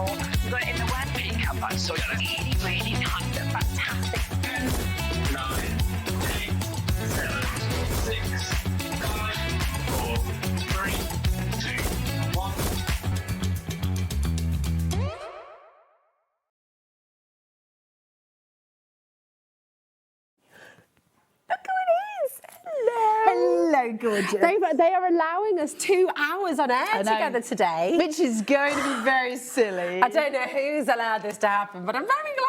beautiful. We've got it in the word pickup, so it's really, really nice and fantastic. 10, 9, 8, 7, 6, 5, 4, 3, 2, 1. Look who it is! Hello. Hello, gorgeous. They are allowing us 2 hours on air together today. Which is going to be very silly. I don't know who's allowed this to happen, but I'm very glad.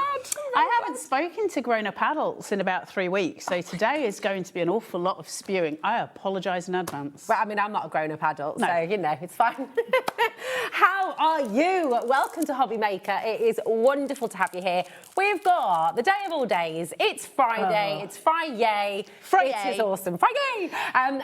I haven't spoken to grown-up adults in about 3 weeks, so today is going to be an awful lot of spewing. I apologise in advance. Well, I mean, I'm not a grown-up adult, No. so, you know, it's fine. How are you? Welcome to HobbyMaker. It is wonderful to have you here. We've got the day of all days. It's Friday. It's Friday. Friday. It is awesome. Friday.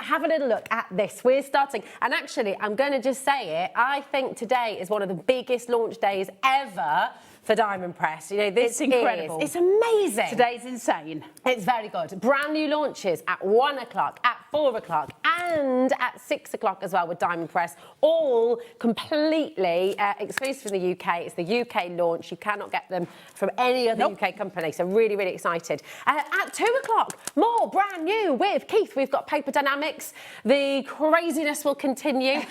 Have a little look at this. We're starting, and actually, I'm going to just say it. I think today is one of the biggest launch days ever for Diamond Press. You know, this It's incredible. it's amazing. Today's insane. It's very good. Brand new launches at 1 o'clock, at 4 o'clock, and at 6 o'clock as well with Diamond Press. All completely exclusive in the UK. It's the UK launch. You cannot get them from any other UK company. So really, really excited. At 2 o'clock, more brand new with Keith. We've got Paper Dynamics. The craziness will continue.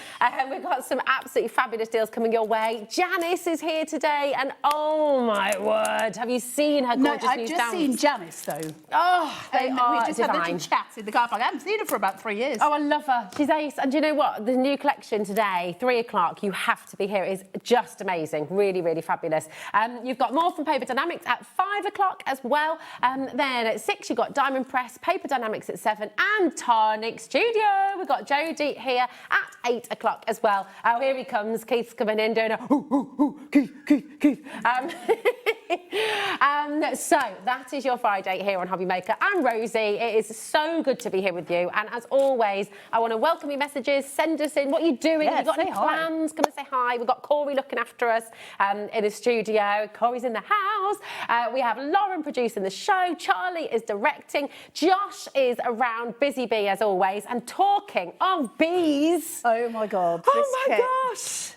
We've got some absolutely fabulous deals coming your way. Janice is here today, and oh my word, have you seen her gorgeous No, I've new just dance? seen Janice, though. Oh, they are we just had a divine. little chat in the car park. I haven't seen her for about 3 years. Oh, I love her. She's ace. And do you know what? The new collection today, 3 o'clock, you have to be here. It is just amazing. Really, really fabulous. You've got more from Paper Dynamics at 5 o'clock as well. Then at 6, you've got Diamond Press, Paper Dynamics at 7, and Tonic Studio. We've got Jodie here at 8 o'clock as well. Oh, here he comes. Keith's coming in doing a Keith. So that is your Friday here on HobbyMaker. I'm Rosie. It is so good to be here with you. And as always, I want to welcome your messages. Send us in what you're doing. Yeah, If you've got any say hi. plans, come and say hi. We've got Corey looking after us in the studio. Corey's in the house. We have Lauren producing the show. Charlie is directing. Josh is around, busy bee as always. And talking of bees. Oh, my God. Oh This my kit. gosh.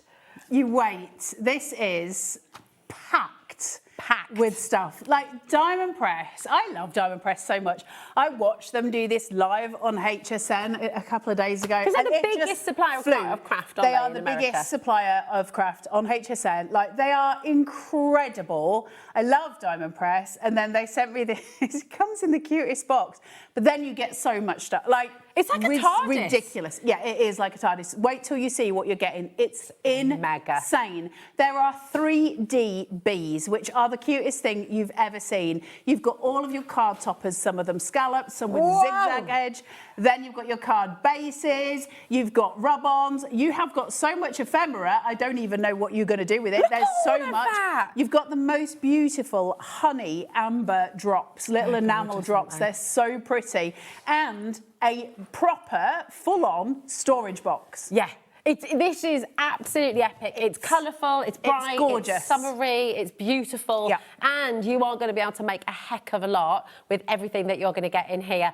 You wait. This is packed Packed. with stuff. Like Diamond Press. I love Diamond Press so much. I watched them do this live on HSN a couple of days ago. Because they're and the it biggest just supplier flew. of craft, aren't They they, are in the America? biggest supplier of craft on HSN. Like, they are incredible. I love Diamond Press. And then they sent me this. It comes in the cutest box. But then you get so much stuff. Like, It's like a TARDIS. ridiculous. Yeah, it is like a TARDIS. Wait till you see what you're getting. It's insane. There are 3D bees, which are the cutest thing you've ever seen. You've got all of your card toppers, some of them scalloped, some with zigzag edge. Then you've got your card bases. You've got rub-ons. You have got so much ephemera. I don't even know what you're going to do with it. Look There's at so all of much. that. You've got the most beautiful honey amber drops, little enamel drops. They're so pretty. And a proper, full-on storage box. Yeah. This is absolutely epic. It's colourful, it's bright, it's gorgeous, it's summery, it's beautiful, Yeah. and you are going to be able to make a heck of a lot with everything that you're going to get in here.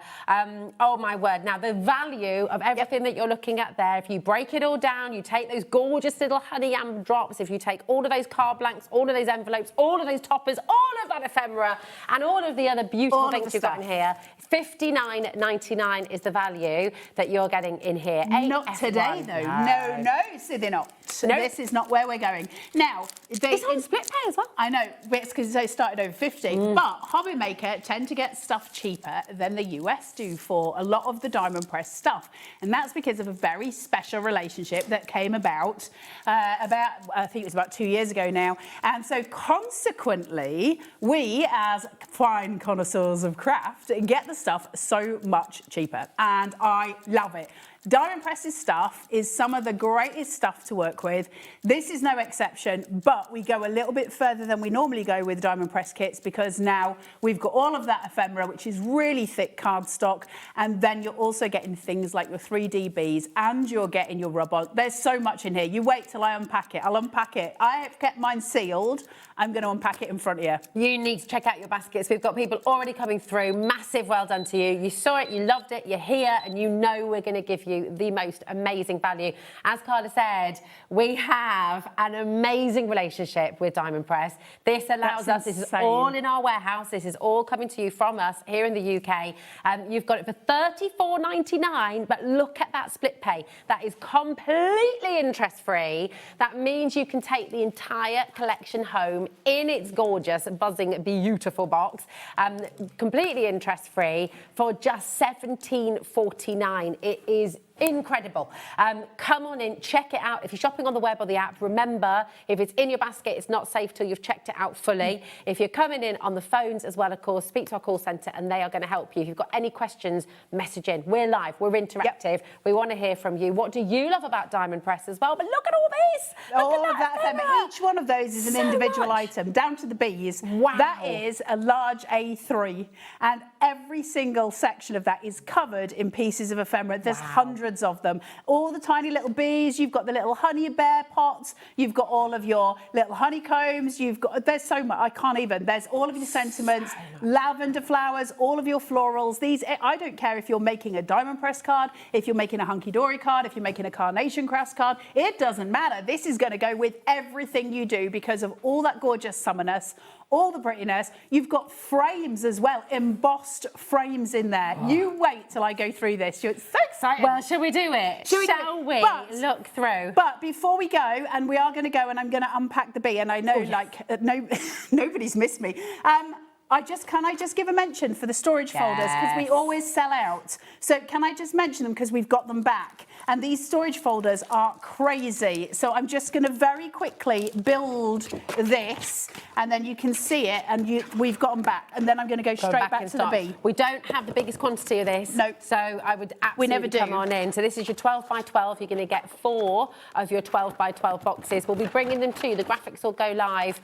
Oh my word. Now, the value of everything that you're looking at there, if you break it all down, you take those gorgeous little honey amber drops, if you take all of those card blanks, all of those envelopes, all of those toppers, all of that ephemera, and all of the other beautiful All of things the you've got in here, $59.99 is the value that you're getting in here. Not today, though. No, Sydney, not. No. This is not where we're going. Now, It's on split pay as well. I know, but it's because they started over 50. But HobbyMaker tend to get stuff cheaper than the US do for a lot of the Diamond Press stuff. And that's because of a very special relationship that came about, I think it was about 2 years ago now. And so consequently, we as fine connoisseurs of craft get the stuff so much cheaper. And I love it. Diamond Press's stuff is some of the greatest stuff to work with. This is no exception, but we go a little bit further than we normally go with Diamond Press kits because now we've got all of that ephemera, which is really thick cardstock, and then you're also getting things like your 3D bees and you're getting your rub-on. There's so much in here. You wait till I unpack it. I'll unpack it. I have kept mine sealed. I'm going to unpack it in front of you. You need to check out your baskets. We've got people already coming through. Massive well done to you. You saw it, you loved it, you're here, and you know we're going to give you you the most amazing value. As Carla said, we have an amazing relationship with Diamond Press. This allows us, this is all in our warehouse, this is all coming to you from us here in the UK. You've got it for $34.99, but look at that split pay. That is completely interest-free. That means you can take the entire collection home in its gorgeous, buzzing, beautiful box, completely interest-free for just $17.49. It is incredible. Come on in, check it out. If you're shopping on the web or the app, remember, if it's in your basket, it's not safe till you've checked it out fully. If you're coming in on the phones as well, of course, speak to our call centre and they are going to help you. If you've got any questions, message in. We're live, we're interactive. Yep. We want to hear from you. What do you love about Diamond Press as well? But look at all this. All of that. Each one of those is an individual item, down to the bees. Wow. That is a large A3. And every single section of that is covered in pieces of ephemera. There's hundreds of them. All the tiny little bees, you've got the little honey bear pots, you've got all of your little honeycombs, there's so much, I can't even, there's all of your sentiments, lavender flowers, all of your florals. These, I don't care if you're making a Diamond Press card, if you're making a Hunky Dory card, if you're making a Carnation Crafts card, it doesn't matter. This is going to go with everything you do because of all that gorgeous summerness, all the prettiness. You've got frames as well, embossed frames in there. Oh. You wait till I go through this. It's so exciting. Well, shall we do it? Shall we look through? But before we go, and we are going to go, and I'm going to unpack the bee, and I know, nobody's missed me. Can I just give a mention for the storage folders, because we always sell out. So can I just mention them because we've got them back? And these storage folders are crazy. So I'm just going to very quickly build this, and then you can see it, and we've got them back. And then I'm going to go straight back to the bee. We don't have the biggest quantity of this. No. So I would absolutely come on in. So this is your 12 by 12. You're going to get 4 of your 12 by 12 boxes. We'll be bringing them to you. The graphics will go live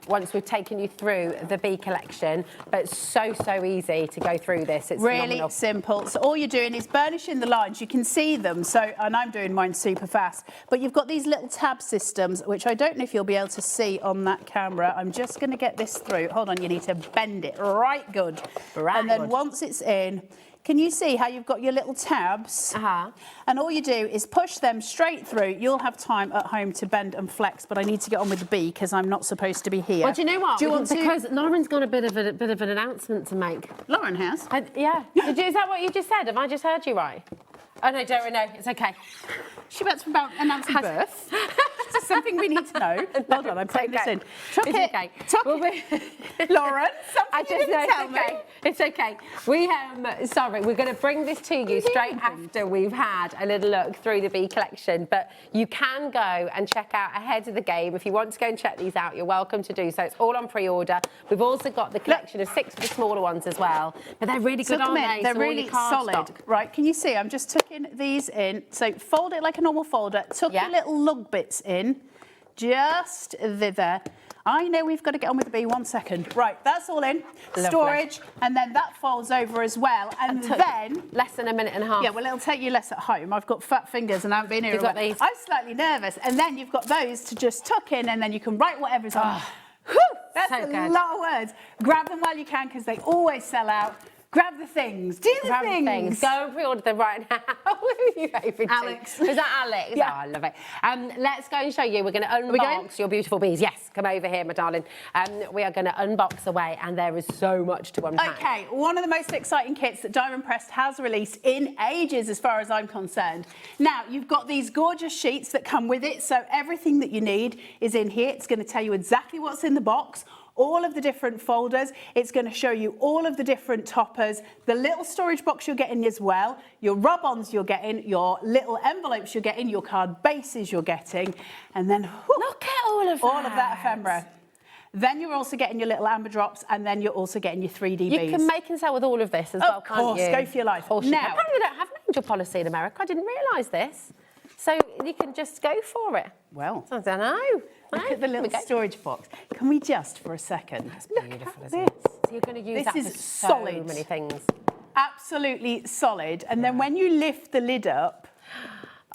once we've taken you through the bee collection. But so easy to go through this. It's really phenomenal. simple. So all you're doing is burnishing the lines. You can see them. So, and I'm doing mine super fast. But you've got these little tab systems, which I don't know if you'll be able to see on that camera. I'm just going to get this through. Hold on, you need to bend it right good. Right and then good. Once it's in, can you see how you've got your little tabs? And all you do is push them straight through. You'll have time at home to bend and flex, but I need to get on with the bee because I'm not supposed to be here. Well, do you know what? Do you want to? Because Lauren's got a bit of an announcement to make. Lauren has? Yeah. Is that what you just said? Have I just heard you right? Oh, no, don't know. It's okay. She went about announcing birth. It's something we need to know. Hold on, I'm putting this in. It's okay. Lauren, I just know it's okay. It's okay. We're going to bring this to you straight after we've had a little look through the bee collection. But you can go and check out ahead of the game. If you want to go and check these out, you're welcome to do so. It's all on pre-order. We've also got the collection of 6 of the smaller ones as well. But they're really good, aren't they? They're really solid. Right, can you see? I'm just tucking these in. So fold it like a normal folder. Tuck your little lug bits in. Just thither. I know we've got to get on with the bee. 1 second. Right, that's all in. Lovely. Storage, and then that folds over as well. And then less than a minute and a half. Yeah, well, it'll take you less at home. I've got fat fingers and I haven't been here. I'm slightly nervous. And then you've got those to just tuck in, and then you can write whatever's on. Whew, that's a lot of words. Grab them while you can because they always sell out. Grab the things. Do the things. Go and pre-order them right now. Who are you hoping to? Alex. Is that Alex? Yeah. Oh, I love it. Let's go and show you. We're going to unbox your beautiful bees. Yes, come over here, my darling. We are going to unbox away, and there is so much to unpack. Okay, one of the most exciting kits that Diamond Press has released in ages, as far as I'm concerned. Now, you've got these gorgeous sheets that come with it, so everything that you need is in here. It's going to tell you exactly what's in the box, all of the different folders. It's going to show you all of the different toppers, the little storage box you're getting as well, your rub-ons you're getting, your little envelopes you're getting, your card bases you're getting, and then look at all of that ephemera. Then you're also getting your little amber drops, and then you're also getting your 3D bees. You can make and sell with all of this as well, can't you? Of course, go for your life. Now, apparently they don't have an angel policy in America. I didn't realise this. So you can just go for it. Well, I don't know. Look at the little storage box. Can we just, for a second, that's beautiful, isn't it? So you're going to use that for so many things. Absolutely solid. And then when you lift the lid up,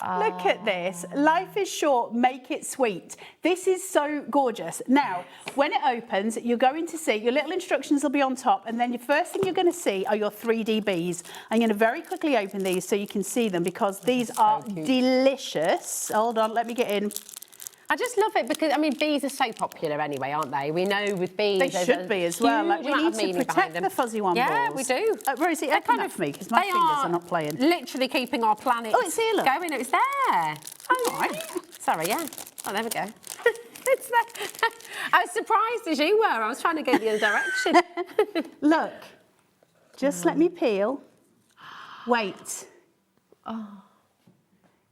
Look at this. Life is short, make it sweet. This is so gorgeous. Now, when it opens, you're going to see, your little instructions will be on top, and then the first thing you're going to see are your 3D bees. I'm going to very quickly open these so you can see them, because these are delicious. Hold on, let me get in. I just love it because, I mean, bees are so popular anyway, aren't they? We know with bees... They should be as well. Like, we need to protect the fuzzy one balls. Yeah, we do. Rosie, open that for me, because my fingers are not playing. Literally keeping our planet it's here, look. going. It's there. Oh, right. Sorry, yeah. Oh, there we go. It's there. I was surprised as you were. I was trying to go the other direction. Look. Just let me peel. Wait. Oh.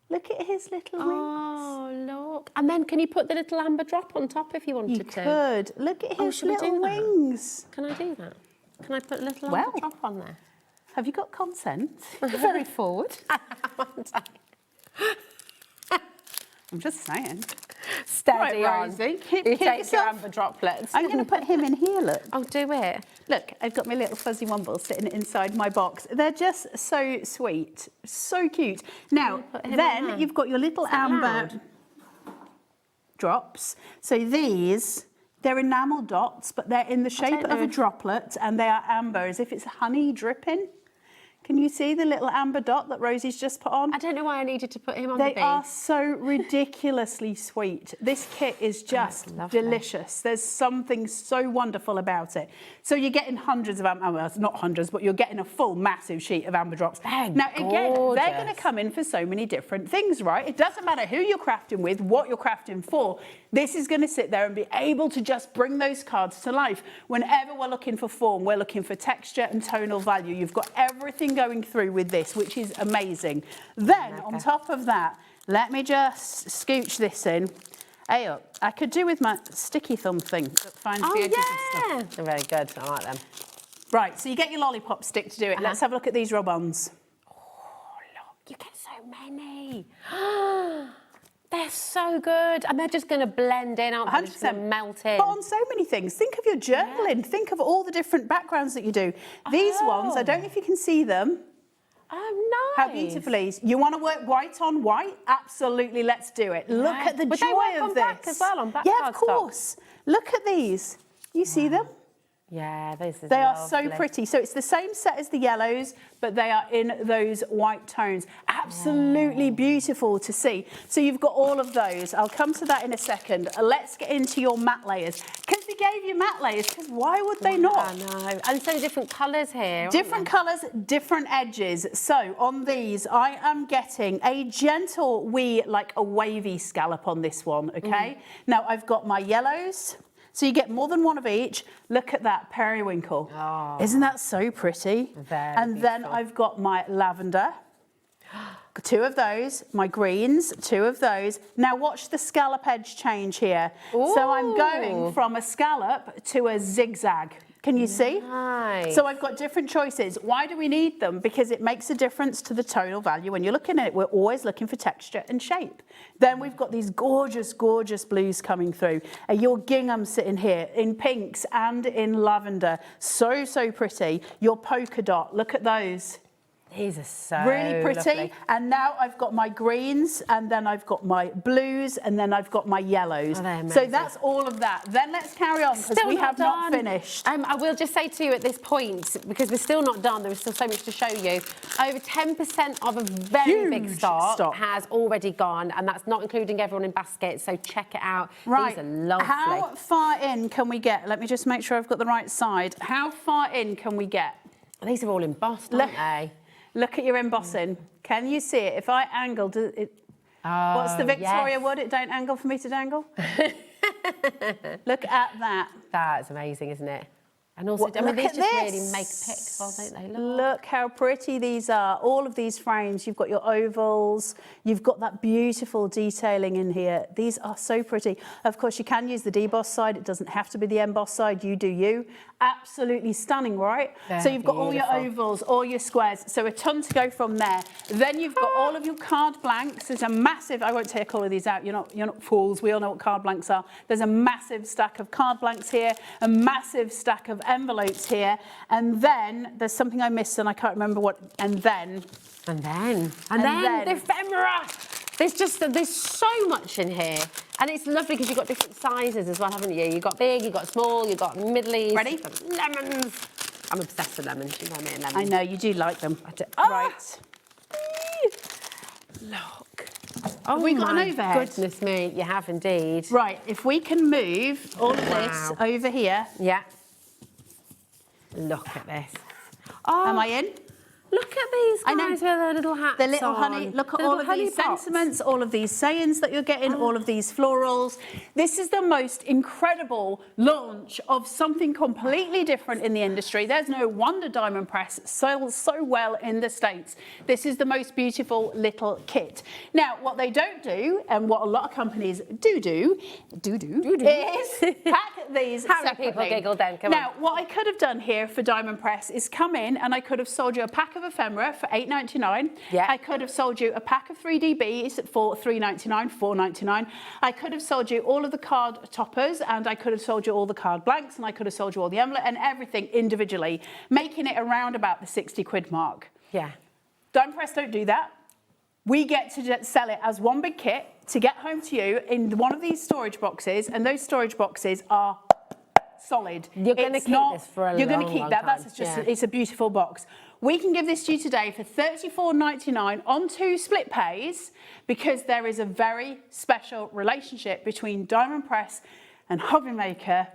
Look at his little wings. Oh, look. And then can you put the little amber drop on top if you wanted to? You could. Look at his little wings. Can I do that? Can I put a little amber drop on there? Have you got consent? Very forward. I'm just saying. Steady on. Rosie. You take your amber droplets. I'm going to put him in here, look. Oh, do it. Look, I've got my little fuzzy wumble sitting inside my box. They're just so sweet, so cute. Now, then you've got your little amber drops. So these, they're enamel dots, but they're in the shape of a droplet, and they are amber, as if it's honey dripping. Can you see the little amber dot that Rosie's just put on? I don't know why I needed to put him on the bee. They are so ridiculously sweet. This kit is just delicious. There's something so wonderful about it. So you're getting hundreds of amber, well, not hundreds, but you're getting a full massive sheet of amber drops. Now, again, they're going to come in for so many different things, right? It doesn't matter who you're crafting with, what you're crafting for. This is going to sit there and be able to just bring those cards to life. Whenever we're looking for form, we're looking for texture and tonal value. You've got everything going through with this, which is amazing. Then, on top of that, let me just scooch this in. Hey up. I could do with my sticky thumb thing that finds the edges and stuff. They're very good. I like them. Right, so you get your lollipop stick to do it. Let's have a look at these rub-ons. Oh, look. You get so many. They're so good. And they're just going to blend in, aren't they? 100%. They're just going to melt in. But on so many things. Think of your journaling. Think of all the different backgrounds that you do. These ones, I don't know if you can see them. Oh, nice. How beautiful is. You want to work white on white? Absolutely, let's do it. Look at the joy they work of on this. Black as well, on black of course. Look at these. You see them? Yeah, this is They are so pretty. So it's the same set as the yellows, but they are in those white tones. Absolutely beautiful to see. So you've got all of those. I'll come to that in a second. Let's get into your matte layers. Because we gave you matte layers, because why would they not? I know. And so different colours here. Different colours, different edges. So on these, I am getting a gentle wee, like a wavy scallop on this one, okay? Now I've got my yellows. So you get more than one of each. Look at that periwinkle. Oh. Isn't that so pretty? And then I've got my lavender. 2 of those, my greens, 2 of those. Now watch the scallop edge change here. Ooh. So I'm going from a scallop to a zigzag. Can you see? Nice. So I've got different choices. Why do we need them? Because it makes a difference to the tonal value. When you're looking at it, we're always looking for texture and shape. Then we've got these gorgeous, gorgeous blues coming through. Your gingham sitting here in pinks and in lavender. So, so pretty. Your polka dot, look at those. These are so really pretty. Lovely. And now I've got my greens, and then I've got my blues, and then I've got my yellows. So that's all of that. Then let's carry on, because we have not finished. I will just say to you at this point, because we're still not done, there is still so much to show you. Over 10% of a very big stock has already gone, and that's not including everyone in baskets, so check it out. Right. These are lovely. How far in can we get? Let me just make sure I've got the right side. How far in can we get? These are all embossed, aren't they? Look at your embossing. Can you see it? If I angle, does it? What's the Victoria wood? It don't angle for me to dangle. Look at that. That's amazing, isn't it? And also, I mean, these just really make pics, don't they? Look how pretty these are. All of these frames, you've got your ovals, you've got that beautiful detailing in here. These are so pretty. Of course, you can use the deboss side. It doesn't have to be the emboss side. You do you. Absolutely stunning, right? So you've got all your ovals, all your squares. So a ton to go from there. Then you've got all of your card blanks. There's a massive, I won't take all of these out. You're not fools. We all know what card blanks are. There's a massive stack of card blanks here, a massive stack of envelopes here. And then there's something I missed and I can't remember what, and then the ephemera. There's so much in here. And it's lovely because you've got different sizes as well, haven't you? You've got big, you've got small, you've got middlies. Ready? Lemons. I'm obsessed with lemons. You know me and lemons. I know, you do like them. Right. Look. Have we got an overhead? Goodness me, you have indeed. Right, if we can move all of this over here. Yeah. Look at this. Oh, Am I in? look at these I know. guys with their little hats The little on. honey, look at The all little of these honey pots. sentiments, all of these sayings that you're getting, all of these florals. This is the most incredible launch of something completely different in the industry. There's no wonder Diamond Press sells so well in the States. This is the most beautiful little kit. Now, what they don't do, and what a lot of companies do, is pack these How many separately. people giggled then? Come Now, on. what I could have done here for Diamond Press is come in and I could have sold you a pack of ephemera for $8.99. Yeah. I could have sold you a pack of 3DBs for $3.99, $4.99. I could have sold you all of the card toppers and I could have sold you all the card blanks and I could have sold you all the envelope and everything individually, making it around about the 60 quid mark. Yeah. Diamond Press don't do that. We get to sell it as one big kit to get home to you in one of these storage boxes, and those storage boxes are solid. You're going to keep this for a long, You're going to keep long that. time. That's just Yeah. it's a beautiful box. We can give this to you today for $34.99 on 2 split pays because there is a very special relationship between Diamond Press and HobbyMaker.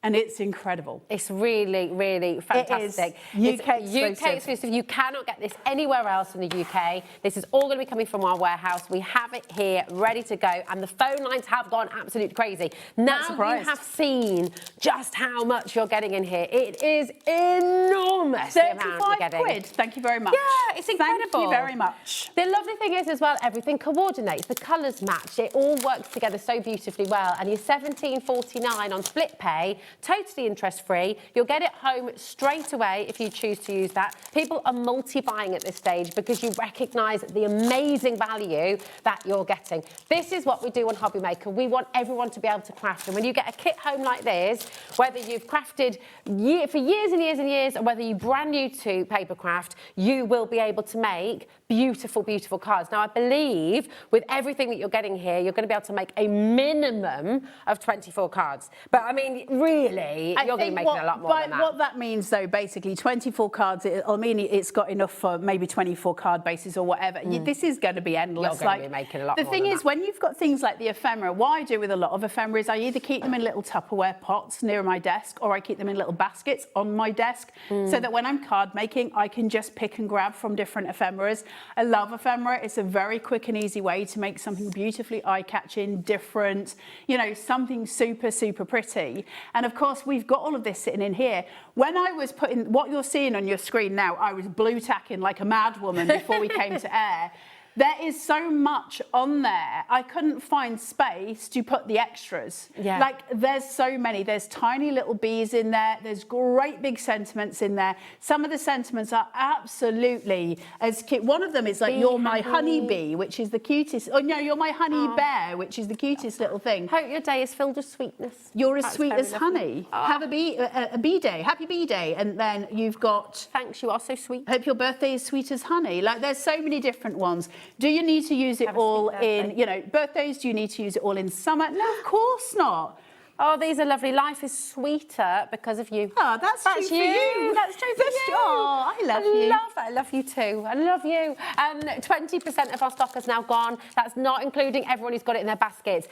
And it's incredible. It's really, really fantastic. It is UK It's UK exclusive. You cannot get this anywhere else in the UK. This is all going to be coming from our warehouse. We have it here, ready to go. And the phone lines have gone absolutely crazy. Now you have seen just how much you're getting in here. It is enormous, the amount you're 35 getting. quid. Thank you very much. Yeah, it's incredible. Thank you very much. The lovely thing is as well, everything coordinates. The colours match. It all works together so beautifully well. And you're $17.49 on split pay. Totally interest-free. You'll get it home straight away if you choose to use that. People are multi-buying at this stage because you recognise the amazing value that you're getting. This is what we do on HobbyMaker. We want everyone to be able to craft. And when you get a kit home like this, whether you've crafted for years and years and years, or whether you're brand new to papercraft, you will be able to make beautiful, beautiful cards. Now, I believe with everything that you're getting here, you're going to be able to make a minimum of 24 cards. But, I mean, really, you're going to be making a lot more than that. What that means, though, basically, 24 cards, I mean, it's got enough for maybe 24 card bases or whatever. This is going to be endless. You're going to be making a lot more The thing than is, that. when you've got things like the ephemera, what I do with a lot of ephemera is I either keep them in little Tupperware pots near my desk or I keep them in little baskets on my desk so that when I'm card making, I can just pick and grab from different ephemeras. I love ephemera. It's a very quick and easy way to make something beautifully eye-catching, different, you know, something super, super pretty. And of course, we've got all of this sitting in here. When I was putting what you're seeing on your screen now, I was blue tacking like a mad woman before we came to air. There is so much on there. I couldn't find space to put the extras. Yeah. Like, there's so many. There's tiny little bees in there. There's great big sentiments in there. Some of the sentiments are absolutely as cute. One of them is like, you're my honeybee, which is the cutest. Oh, no, you're my honey bear, which is the cutest little thing. Hope your day is filled with sweetness. You're as That's sweet very as lovely. honey. Have a bee day. Happy bee day. And then you've got... Thanks, you are so sweet. Hope your birthday is sweet as honey. Like, there's so many different ones. Do you need to use it Have a all sweet birthday. in, you know, birthdays? Do you need to use it all in summer? No, of course not. Oh, these are lovely. Life is sweeter because of you. Oh, that's true for you. That's true for you. Oh, I love you. I love you too. I love you. 20% of our stock has now gone. That's not including everyone who's got it in their baskets.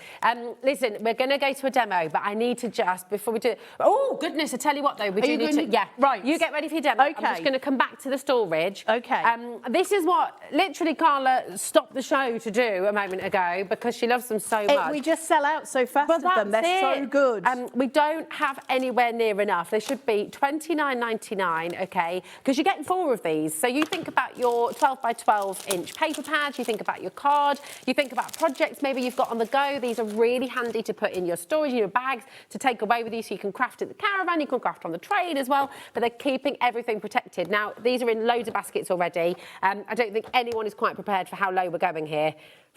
Listen, we're going to go to a demo, but I need to just, before we do it... Oh, goodness, I tell you what, though. We do need to... Yeah, right. You get ready for your demo. Okay. I'm just going to come back to the storage. Okay. This is what literally Carla stopped the show to do a moment ago because she loves them so much. We just sell out so fast But of them. They're so good. We don't have anywhere near enough. They should be $29.99, okay? Because you're getting 4 of these. So you think about your 12 by 12 inch paper pads, you think about your card, you think about projects maybe you've got on the go. These are really handy to put in your storage, in your bags, to take away with you so you can craft at the caravan, you can craft on the train as well, but they're keeping everything protected. Now, these are in loads of baskets already. I don't think anyone is quite prepared for how low we're going here.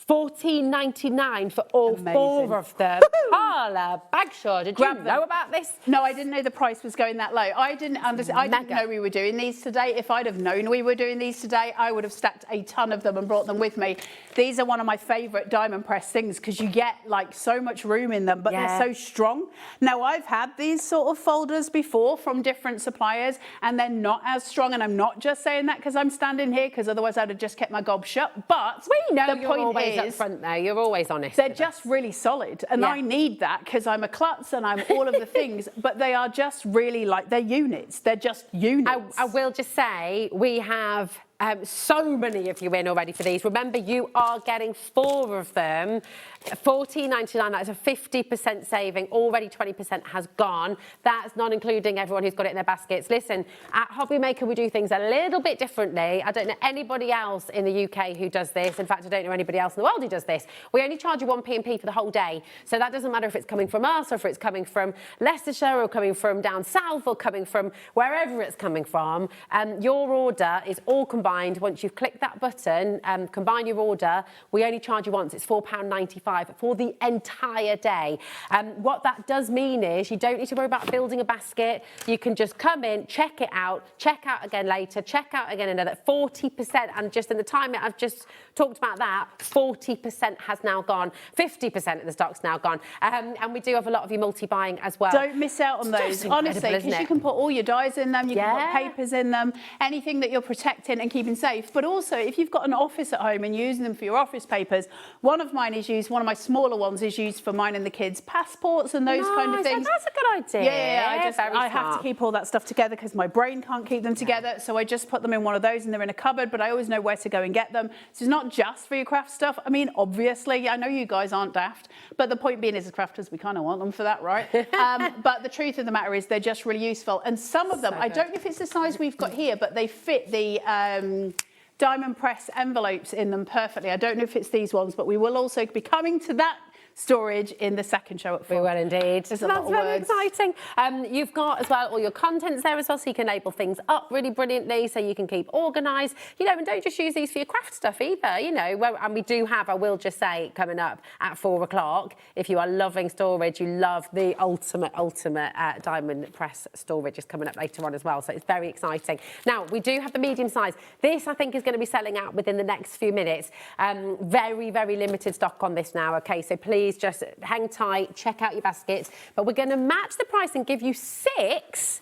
$14.99 for all Amazing. 4 of them. Carla Bagshaw, did you know about this? No, I didn't know the price was going that low. I didn't understand. I didn't know we were doing these today. If I'd have known we were doing these today, I would have stacked a ton of them and brought them with me. These are one of my favourite diamond press things because you get like so much room in them, but they're so strong. Now, I've had these sort of folders before from different suppliers and they're not as strong. And I'm not just saying that because I'm standing here, because otherwise I'd have just kept my gob shut. But we know the you're point always up is, front there. You're always honest. they're just really solid. And I need that because I'm a klutz and I'm all of the things. But they are just really like, they're units. They're just units. I will just say we have so many of you in already for these. Remember, you are getting 4 of them. $14.99, that's a 50% saving. Already 20% has gone. That's not including everyone who's got it in their baskets. Listen, at HobbyMaker, we do things a little bit differently. I don't know anybody else in the UK who does this. In fact, I don't know anybody else in the world who does this. We only charge you 1 P&P for the whole day. So that doesn't matter if it's coming from us or if it's coming from Leicestershire or coming from down south or coming from wherever it's coming from. Your order is all combined. Once you've clicked that button, combine your order, we only charge you once. It's £4.95 for the entire day. What that does mean is you don't need to worry about building a basket. You can just come in, check out again later, check out again another 40%. And just in the time I've just talked about that, 40% has now gone. 50% of the stock's now gone. And we do have a lot of you multi-buying as well. Don't miss out on those, honestly, because you can put all your dies in them, you can put papers in them, anything that you're protecting and keeping safe. But also, if you've got an office at home and you're using them for your office papers, one of mine is used, one of my smaller ones is used for mine and the kids' passports and those kind of things. That's a good idea. Yeah, I have to keep all that stuff together because my brain can't keep them together. So I just put them in one of those and they're in a cupboard, but I always know where to go and get them. So it's not just for your craft stuff. I mean, obviously, I know you guys aren't daft, but the point being is as crafters, we kind of want them for that, right? But the truth of the matter is they're just really useful. And some of them, I don't know if it's the size we've got here, but they fit the diamond press envelopes in them perfectly. I don't know if it's these ones, but we will also be coming to that storage in the second show at 4. We will indeed. There's a lot of very words. exciting. You've got as well all your contents there as well, so you can label things up really brilliantly, so you can keep organised. You know, and don't just use these for your craft stuff either. You know, and we do have, I will just say, coming up at 4 o'clock. If you are loving storage, you love the ultimate diamond press storage is coming up later on as well. So it's very exciting. Now we do have the medium size. This I think is going to be selling out within the next few minutes. Very, very limited stock on this now. Okay, so please just hang tight, check out your baskets. But we're going to match the price and give you 6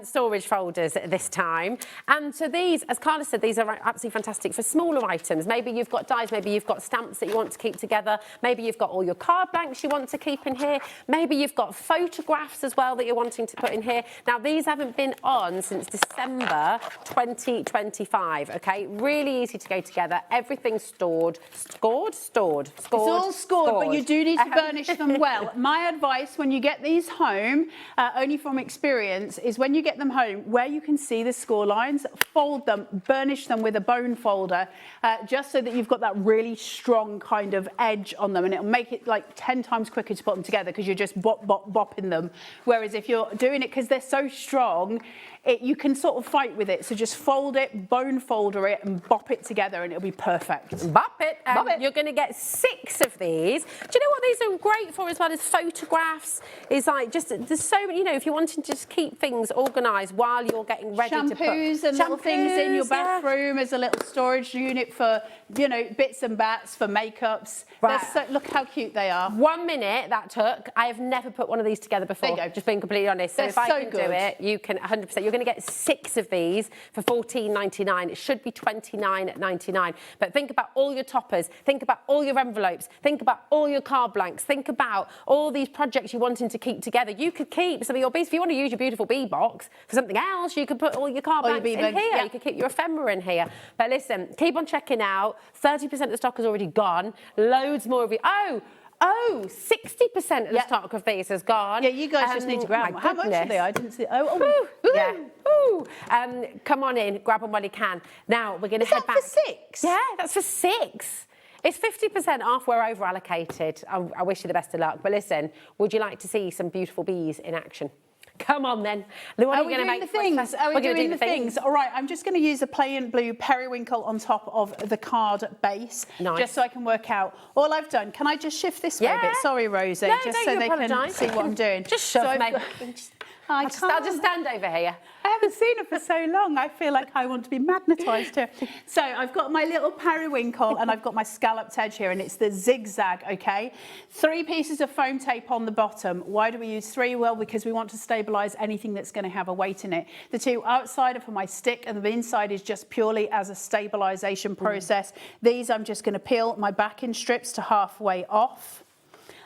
storage folders this time. And so these, as Carla said, these are absolutely fantastic for smaller items. Maybe you've got dies, maybe you've got stamps that you want to keep together. Maybe you've got all your card blanks you want to keep in here. Maybe you've got photographs as well that you're wanting to put in here. Now, these haven't been on since December 2025, okay? Really easy to go together. Everything's stored. It's all scored, but you do need to burnish them well. My advice when you get these home, only from experience, is when you get them home, where you can see the score lines, fold them, burnish them with a bone folder, just so that you've got that really strong kind of edge on them, and it'll make it like 10 times quicker to put them together because you're just bopping them. Whereas if you're doing it because they're so strong, you can sort of fight with it. So just fold it, bone folder it, and bop it together, and it'll be perfect. Bop it. You're going to get 6 of these. Do you know what these are great for as well as photographs? Is like just, there's so many, you know, if you're wanting to just keep things organised while you're getting ready to put shampoos and little things in your bathroom as a little storage unit for, you know, bits and bats for makeups. Right. Look how cute they are. 1 minute that took. I have never put one of these together before. There you go. Just being completely honest. So They're if I so can good. do it, you can 100%. You're going to get 6 of these for $14.99. It should be $29.99. But think about all your toppers. Think about all your envelopes. Think about all your card blanks. Think about all these projects you're wanting to keep together. You could keep some of your beads. If you want to use your beautiful bead box for something else, you could put all your card blanks in here. Yeah. You could keep your ephemera in here. But listen, keep on checking out. 30% of the stock has already gone. Loads more of you. Oh, 60% of the stock of these has gone. Yeah, you guys just need to grab them. How much are they? I didn't see. Yeah. Ooh. Come on in, grab them while you can. Now we're going to head back. Is that for 6? Yeah, that's for 6. It's 50% off. We're over allocated. I wish you the best of luck. But listen, would you like to see some beautiful bees in action? Come on then. What Are are we you going to doing make? the things? Are we We're gonna doing do the things? All right, I'm just going to use a plain blue periwinkle on top of the card base, Nice. just so I can work out all I've done. Can I just shift this way a bit? Yeah. Sorry, Rosie, No, just don't so you they can apologise. see what I'm doing. Just shove So me. I I'll just stand over here. I haven't seen her for so long. I feel like I want to be magnetised to her. So I've got my little periwinkle and I've got my scalloped edge here, and it's the zigzag, okay? 3 pieces of foam tape on the bottom. Why do we use 3? Well, because we want to stabilise anything that's going to have a weight in it. The 2 outside are for my stick, and the inside is just purely as a stabilisation process. These I'm just going to peel my backing strips to halfway off.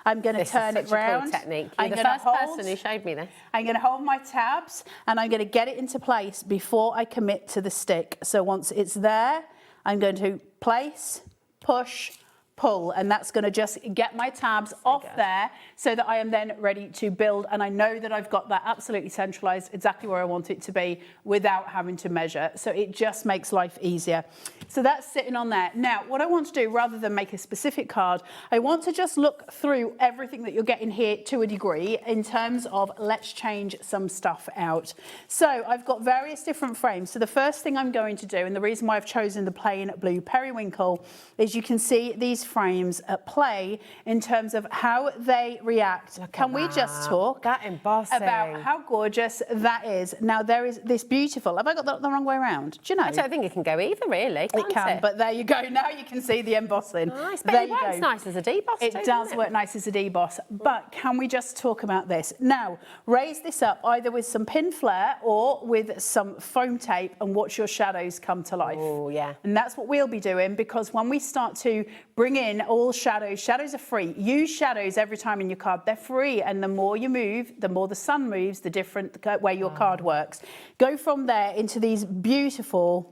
I'm going to turn it round. Cool technique. I'm You're the gonna first person who showed me this. I'm going to hold my tabs and I'm going to get it into place before I commit to the stick. So once it's there, I'm going to place, push, pull, and that's going to just get my tabs off there so that I am then ready to build, and I know that I've got that absolutely centralized exactly where I want it to be without having to measure. So it just makes life easier. So that's sitting on there. Now, what I want to do, rather than make a specific card, I want to just look through everything that you're getting here to a degree in terms of let's change some stuff out. So I've got various different frames. So the first thing I'm going to do, and the reason why I've chosen the plain blue periwinkle, is you can see these frames at play in terms of how they react. Can we just talk That embossing. about how gorgeous that is? Now, there is this beautiful, have I got that the wrong way around? Do you know? I don't think it can go either, really. It can, but there you go. Now you can see the embossing. Nice, but there it you works go. nice as a deboss It too, does doesn't it? work nice as a deboss. But can we just talk about this? Now, raise this up either with some pin flare or with some foam tape and watch your shadows come to life. Oh, yeah. And that's what we'll be doing, because when we start to bring in all shadows, shadows are free. Use shadows every time in your card. They're free. And the more you move, the more the sun moves, the different way your card works. Go from there into these beautiful...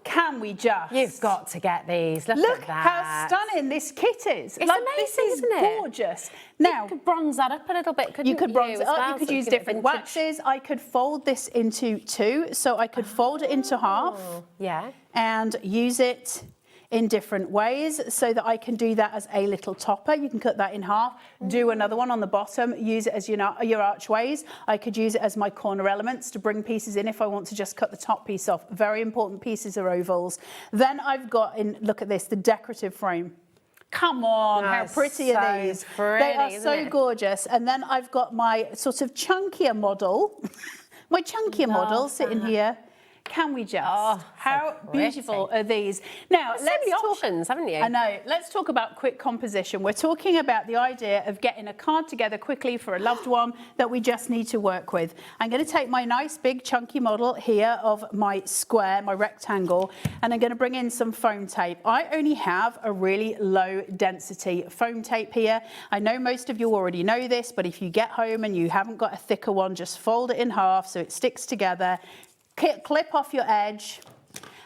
Can we just? You've got to get these. Look at that. how stunning this kit is. It's amazing, this is isn't it? gorgeous. Now, You could bronze that up a little bit, couldn't you? you could bronze it as up, well, you could so use give it different vintage. waxes. I could fold this into 2, so I could fold it into half Yeah. and use it in different ways so that I can do that as a little topper. You can cut that in half, do another one on the bottom, use it as your archways. I could use it as my corner elements to bring pieces in if I want to just cut the top piece off. Very important pieces are ovals. Then I've got in, look at this, the decorative frame. Come on, how That's pretty are so these? pretty, They are isn't so it? gorgeous. And then I've got my sort of chunkier model, my chunkier model sitting here. Can we just? Oh, how so beautiful pretty. are these? Now, So let's many talk, options, haven't you? I know. Let's talk about quick composition. We're talking about the idea of getting a card together quickly for a loved one that we just need to work with. I'm going to take my nice big chunky model here of my square, my rectangle, and I'm going to bring in some foam tape. I only have a really low density foam tape here. I know most of you already know this, but if you get home and you haven't got a thicker one, just fold it in half so it sticks together. Clip off your edge,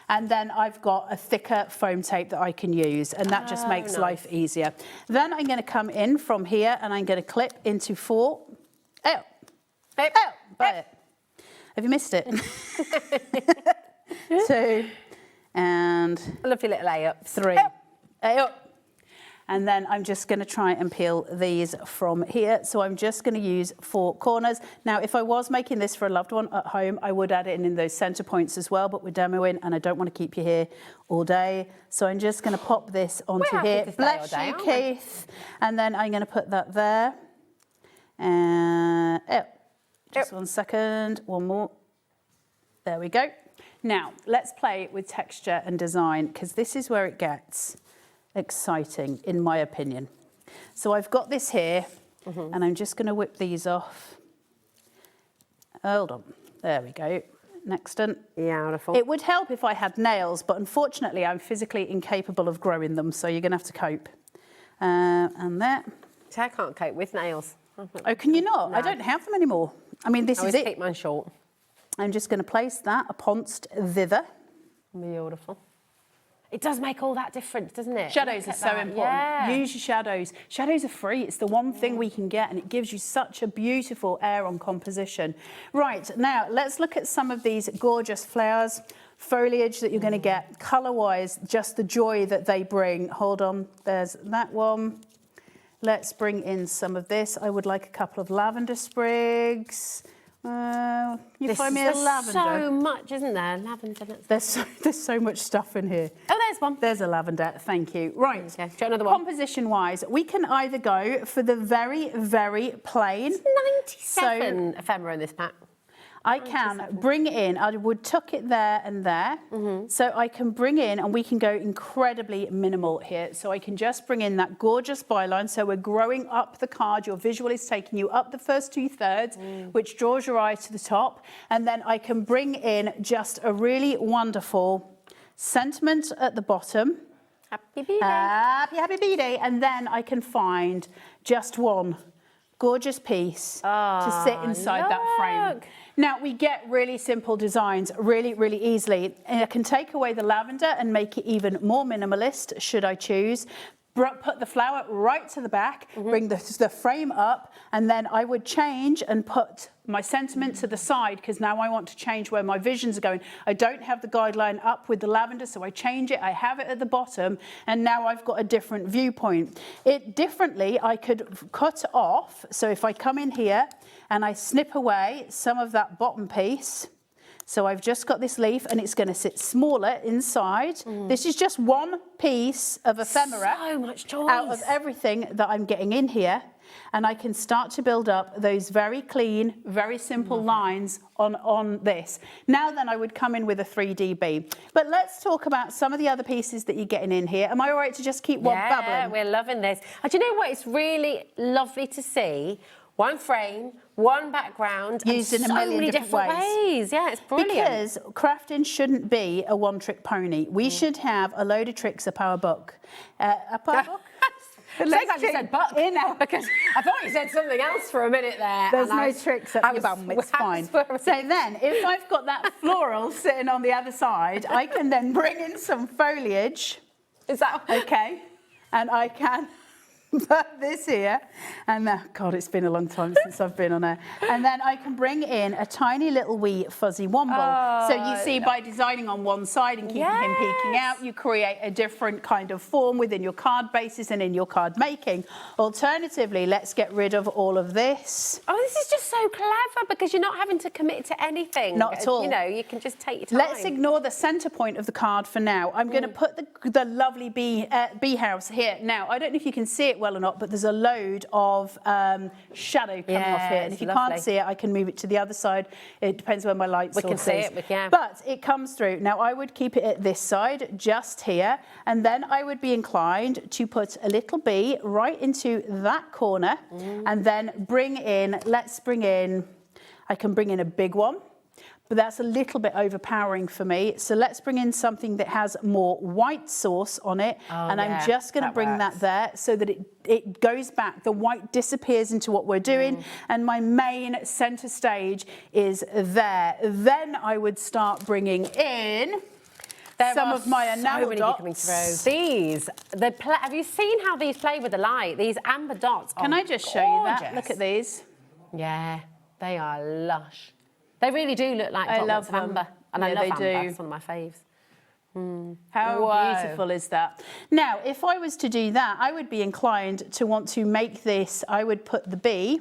and then I've got a thicker foam tape that I can use, and that just makes life easier. Then I'm going to come in from here and I'm going to clip into 4. Have you missed it? 2 and A lovely little layup. 3. And then I'm just going to try and peel these from here. So I'm just going to use 4 corners. Now, if I was making this for a loved one at home, I would add it in those centre points as well, but we're demoing and I don't want to keep you here all day. So I'm just going to pop this onto We're happy here. to stay Bless all day, you, aren't we? Keith. And then I'm going to put that there. Just 1 second, one more. There we go. Now, let's play with texture and design, because this is where it gets exciting, in my opinion. So I've got this here, and I'm just going to whip these off. Hold on. There we go. Next one. Beautiful. It would help if I had nails, but unfortunately I'm physically incapable of growing them, so you're going to have to cope. And there. See, I can't cope with nails. Oh, can you not? No. I don't have them anymore. I mean, this I is always it. keep mine short. I'm just going to place that uponst thither. Beautiful. It does make all that difference, doesn't it? Shadows Look are at so that. important. Yeah. Use your shadows. Shadows are free. It's the one thing we can get, and it gives you such a beautiful air on composition. Right, now let's look at some of these gorgeous flowers, foliage that you're going to get. Colour-wise, just the joy that they bring. Hold on, there's that one. Let's bring in some of this. I would like a couple of lavender sprigs. You find me a lavender. So much, isn't there? Lavender. There's so much stuff in here. Oh, there's one. There's a lavender, thank you. Right, Okay. Do you want another one? composition-wise, we can either go for the very, very plain. 97 ephemera in this pack. I can bring in, I would tuck it there and there. So I can bring in, and we can go incredibly minimal here. So I can just bring in that gorgeous byline. So we're growing up the card. Your visual is taking you up the first 2/3, which draws your eye to the top. And then I can bring in just a really wonderful sentiment at the bottom. Happy B-Day. Happy B-Day. And then I can find just one gorgeous piece to sit inside that frame. look. Now, we get really simple designs really, really easily. And I can take away the lavender and make it even more minimalist, should I choose. Put the flower right to the back, bring the frame up, and then I would change and put my sentiment to the side, because now I want to change where my visions are going. I don't have the guideline up with the lavender, so I change it. I have it at the bottom, and now I've got a different viewpoint. Differently, I could cut off. So if I come in here and I snip away some of that bottom piece, so I've just got this leaf, and it's going to sit smaller inside. This is just one piece of ephemera So much choice. out of everything that I'm getting in here. And I can start to build up those very clean, very simple lines on this. Now then, I would come in with a 3DB. But let's talk about some of the other pieces that you're getting in here. Am I all right to just keep one babbling? Yeah, we're loving this. And do you know what? It's really lovely to see one frame, one background, Used and in a so million many different ways. Yeah, it's brilliant. Because crafting shouldn't be a one-trick pony. We should have a load of tricks up our book. Up our book? It's like I just said buck, because I thought you said something else for a minute there. There's and no tricks up your bum, it's fine. So then, if I've got that floral sitting on the other side, I can then bring in some foliage. Is that okay? And I can put this here, and God, it's been a long time since I've been on air. And then I can bring in a tiny little wee fuzzy womble. So you see, by designing on one side and keeping him peeking out, you create a different kind of form within your card bases and in your card making. Alternatively, let's get rid of all of this. Oh, this is just so clever, because you're not having to commit to anything. Not at all. You know, you can just take your time. Let's ignore the centre point of the card for now. I'm going to put the lovely bee house here. Now, I don't know if you can see it well or not, but there's a load of shadow coming off here. And if you can't see it, I can move it to the other side. It depends where my light source is. We can see it, yeah. But it comes through. Now, I would keep it at this side, just here. And then I would be inclined to put a little bee right into that corner. And then I can bring in a big one. But that's a little bit overpowering for me. So let's bring in something that has more white sauce on it. And I'm just going to bring that there so that it goes back. The white disappears into what we're doing. And my main centre stage is there. Then I would start bringing in some of my enamel dots. Coming through. These, have you seen how these play with the light? These amber dots are Can I just show you that? gorgeous. Look at these. Yeah, they are lush. They really do look like droplets of amber. And I love amber. It's one of my faves. How beautiful is that? Now, if I was to do that, I would be inclined to want to make this, I would put the bee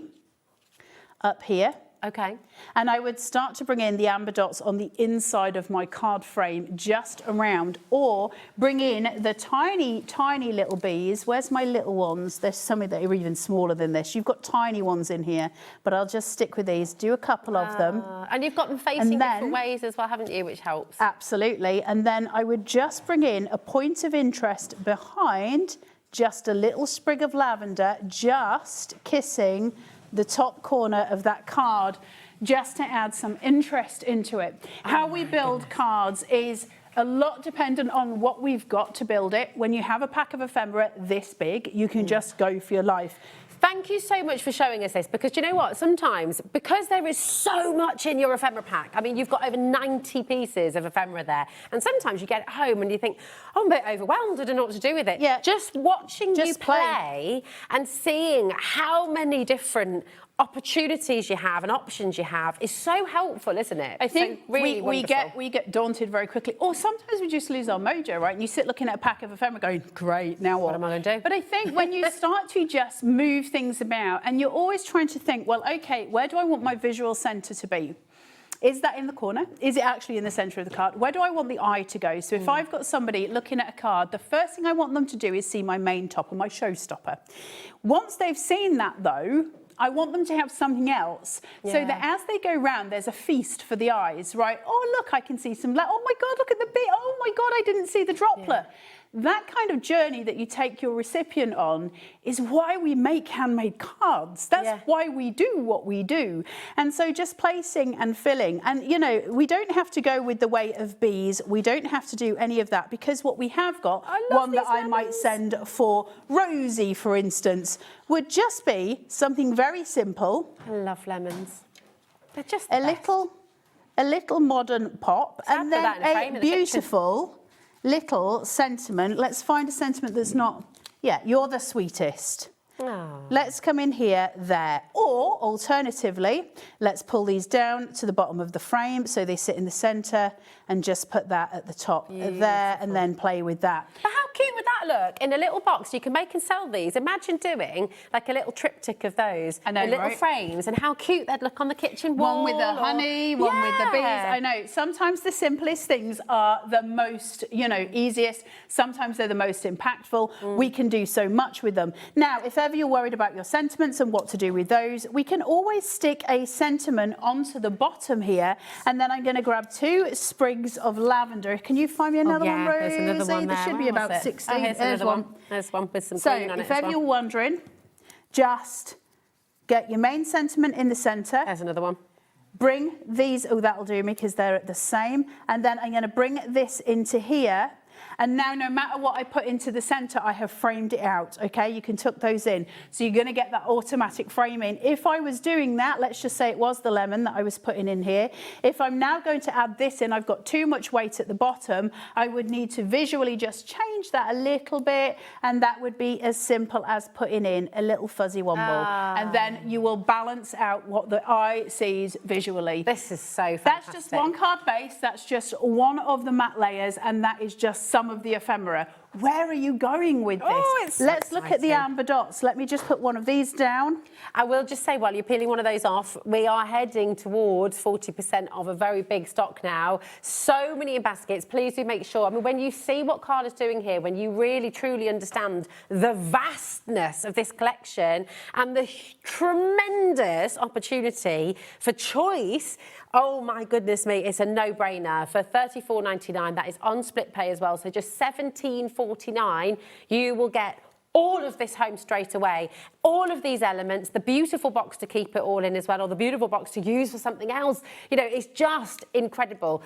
up here. Okay. And I would start to bring in the amber dots on the inside of my card frame, just around, or bring in the tiny, tiny little bees. Where's my little ones? There's some that are even smaller than this. You've got tiny ones in here, but I'll just stick with these, do a couple of them. And you've got them facing different ways as well, haven't you, which helps? Absolutely. And then I would just bring in a point of interest behind, just a little sprig of lavender, just kissing the top corner of that card, just to add some interest into it. How we build cards is a lot dependent on what we've got to build it. When you have a pack of ephemera this big, you can just go for your life. Thank you so much for showing us this, because you know what? Sometimes, because there is so much in your ephemera pack, I mean, you've got over 90 pieces of ephemera there, and sometimes you get home and you think, oh, I'm a bit overwhelmed, I don't know what to do with it. Yeah. Just watching you play and seeing how many different opportunities you have and options you have is so helpful, isn't it? I think so really we get daunted very quickly, or sometimes we just lose our mojo, right? And you sit looking at a pack of ephemera going, great, now what? What am I going to do? But I think when you start to just move things about, and you're always trying to think, well, okay, where do I want my visual center to be? Is that in the corner? Is it actually in the center of the card? Where do I want the eye to go? So if I've got somebody looking at a card, the first thing I want them to do is see my main top or my showstopper. Once they've seen that though, I want them to have something else so that as they go round, there's a feast for the eyes, right? Oh, look, I can see some, oh my God, look at the bit. Oh my God, I didn't see the droplet. That kind of journey that you take your recipient on is why we make handmade cards. That's why we do what we do. And so just placing and filling, and you know, we don't have to go with the way of bees. We don't have to do any of that, because what we have got, one that I might send for Rosie, for instance, would just be something very simple. I love lemons. They're just a little modern pop, and then a beautiful little sentiment. Let's find a sentiment that's not, you're the sweetest. Oh. Let's come in here, there. Or alternatively, let's pull these down to the bottom of the frame so they sit in the center, and just put that at the top there, and then play with that. But how cute would that look? In a little box, you can make and sell these. Imagine doing like a little triptych of those, I know, little frames, and how cute they'd look on the kitchen wall. One with the honey, one with the bees. I know, sometimes the simplest things are the most, you know, easiest. Sometimes they're the most impactful. We can do so much with them. Now, if ever you're worried about your sentiments and what to do with those, we can always stick a sentiment onto the bottom here, and then I'm going to grab 2 sprigs of lavender. Can you find me another one, Rosie? There's another one there. There should be about 60. Oh, there's one. There's one with some green on it. So if ever you're wondering, just get your main sentiment in the center. There's another one. Bring these, that'll do me because they're at the same. And then I'm going to bring this into here. And now, no matter what I put into the center, I have framed it out, okay? You can tuck those in. So you're going to get that automatic framing. If I was doing that, let's just say it was the lemon that I was putting in here. If I'm now going to add this in, I've got too much weight at the bottom. I would need to visually just change that a little bit. And that would be as simple as putting in a little fuzzy womble. And then you will balance out what the eye sees visually. This is so fantastic. That's just one card base. That's just one of the matte layers. And that is just some of the ephemera. Where are you going with this? Let's look at the amber dots. Let me just put one of these down. I will just say, while you're peeling one of those off, we are heading towards 40% of a very big stock now. So many in baskets. Please do make sure. I mean, when you see what Carla's doing here, when you really, truly understand the vastness of this collection and the tremendous opportunity for choice, oh my goodness me, it's a no-brainer. For $34.99, that is on split pay as well, so just $17.49, you will get all of this home straight away. All of these elements, the beautiful box to keep it all in as well, or the beautiful box to use for something else. You know, it's just incredible.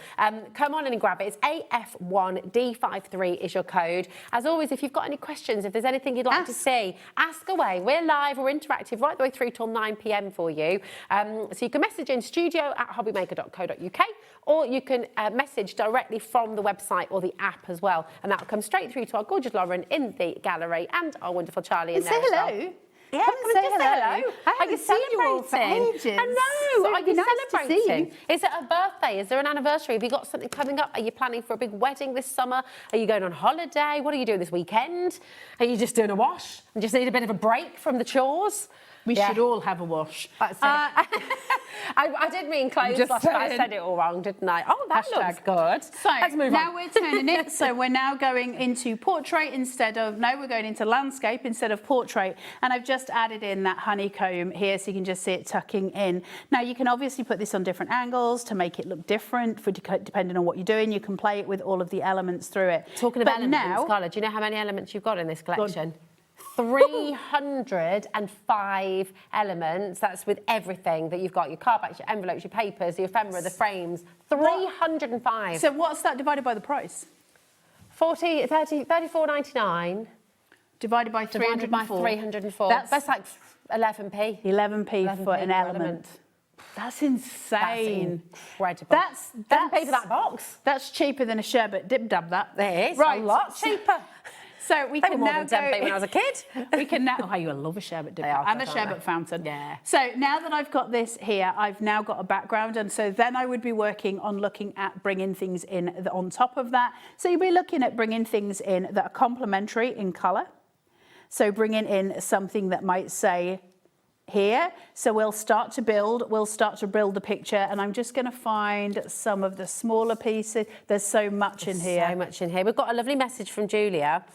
Come on in and grab it. It's AF1D53 is your code. As always, if you've got any questions, if there's anything you'd like to see, ask away. We're live, we're interactive right the way through till 9 p.m. for you. So you can message in studio@hobbymaker.co.uk, or you can message directly from the website or the app as well. And that'll come straight through to our gorgeous Lauren in the gallery and our wonderful Charlie in there. Say hello. Well. Yeah, come and say hello. I haven't seen you all for ages. I know. So are you nice celebrating? Is it a birthday? Is there an anniversary? Have you got something coming up? Are you planning for a big wedding this summer? Are you going on holiday? What are you doing this weekend? Are you just doing a wash and just need a bit of a break from the chores? We should all have a wash. That's it. I did mean clothes wash, but I said it all wrong, didn't I? Oh, that looks good. So let's move now on. we're turning it. So we're now going into portrait instead of, no, we're going into landscape instead of portrait. And I've just added in that honeycomb here so you can just see it tucking in. Now you can obviously put this on different angles to make it look different depending on what you're doing. You can play it with all of the elements through it. Talking about elements, Carla, do you know how many elements you've got in this collection? 305 elements. That's with everything that you've got, your card backs, your envelopes, your papers, the ephemera, the frames. 305. So what's that divided by the price? 34.99 divided by 304. 304. That's like 11p. 11p for an element. That's insane. That's incredible. That's 11p for that box. That's cheaper than a sherbet dip dab. That it is right. A lot cheaper. So we can now go. When I was a kid. We can now. Oh, you love a sherbet dip and a sherbet fountain. Yeah. So now that I've got this here, I've now got a background, and so then I would be working on looking at bringing things in on top of that. So you'll be looking at bringing things in that are complementary in colour, So bringing in something that might say here. So we'll start to build the picture, and I'm just going to find some of the smaller pieces. There's so much in here. So much in here. We've got a lovely message from Julia,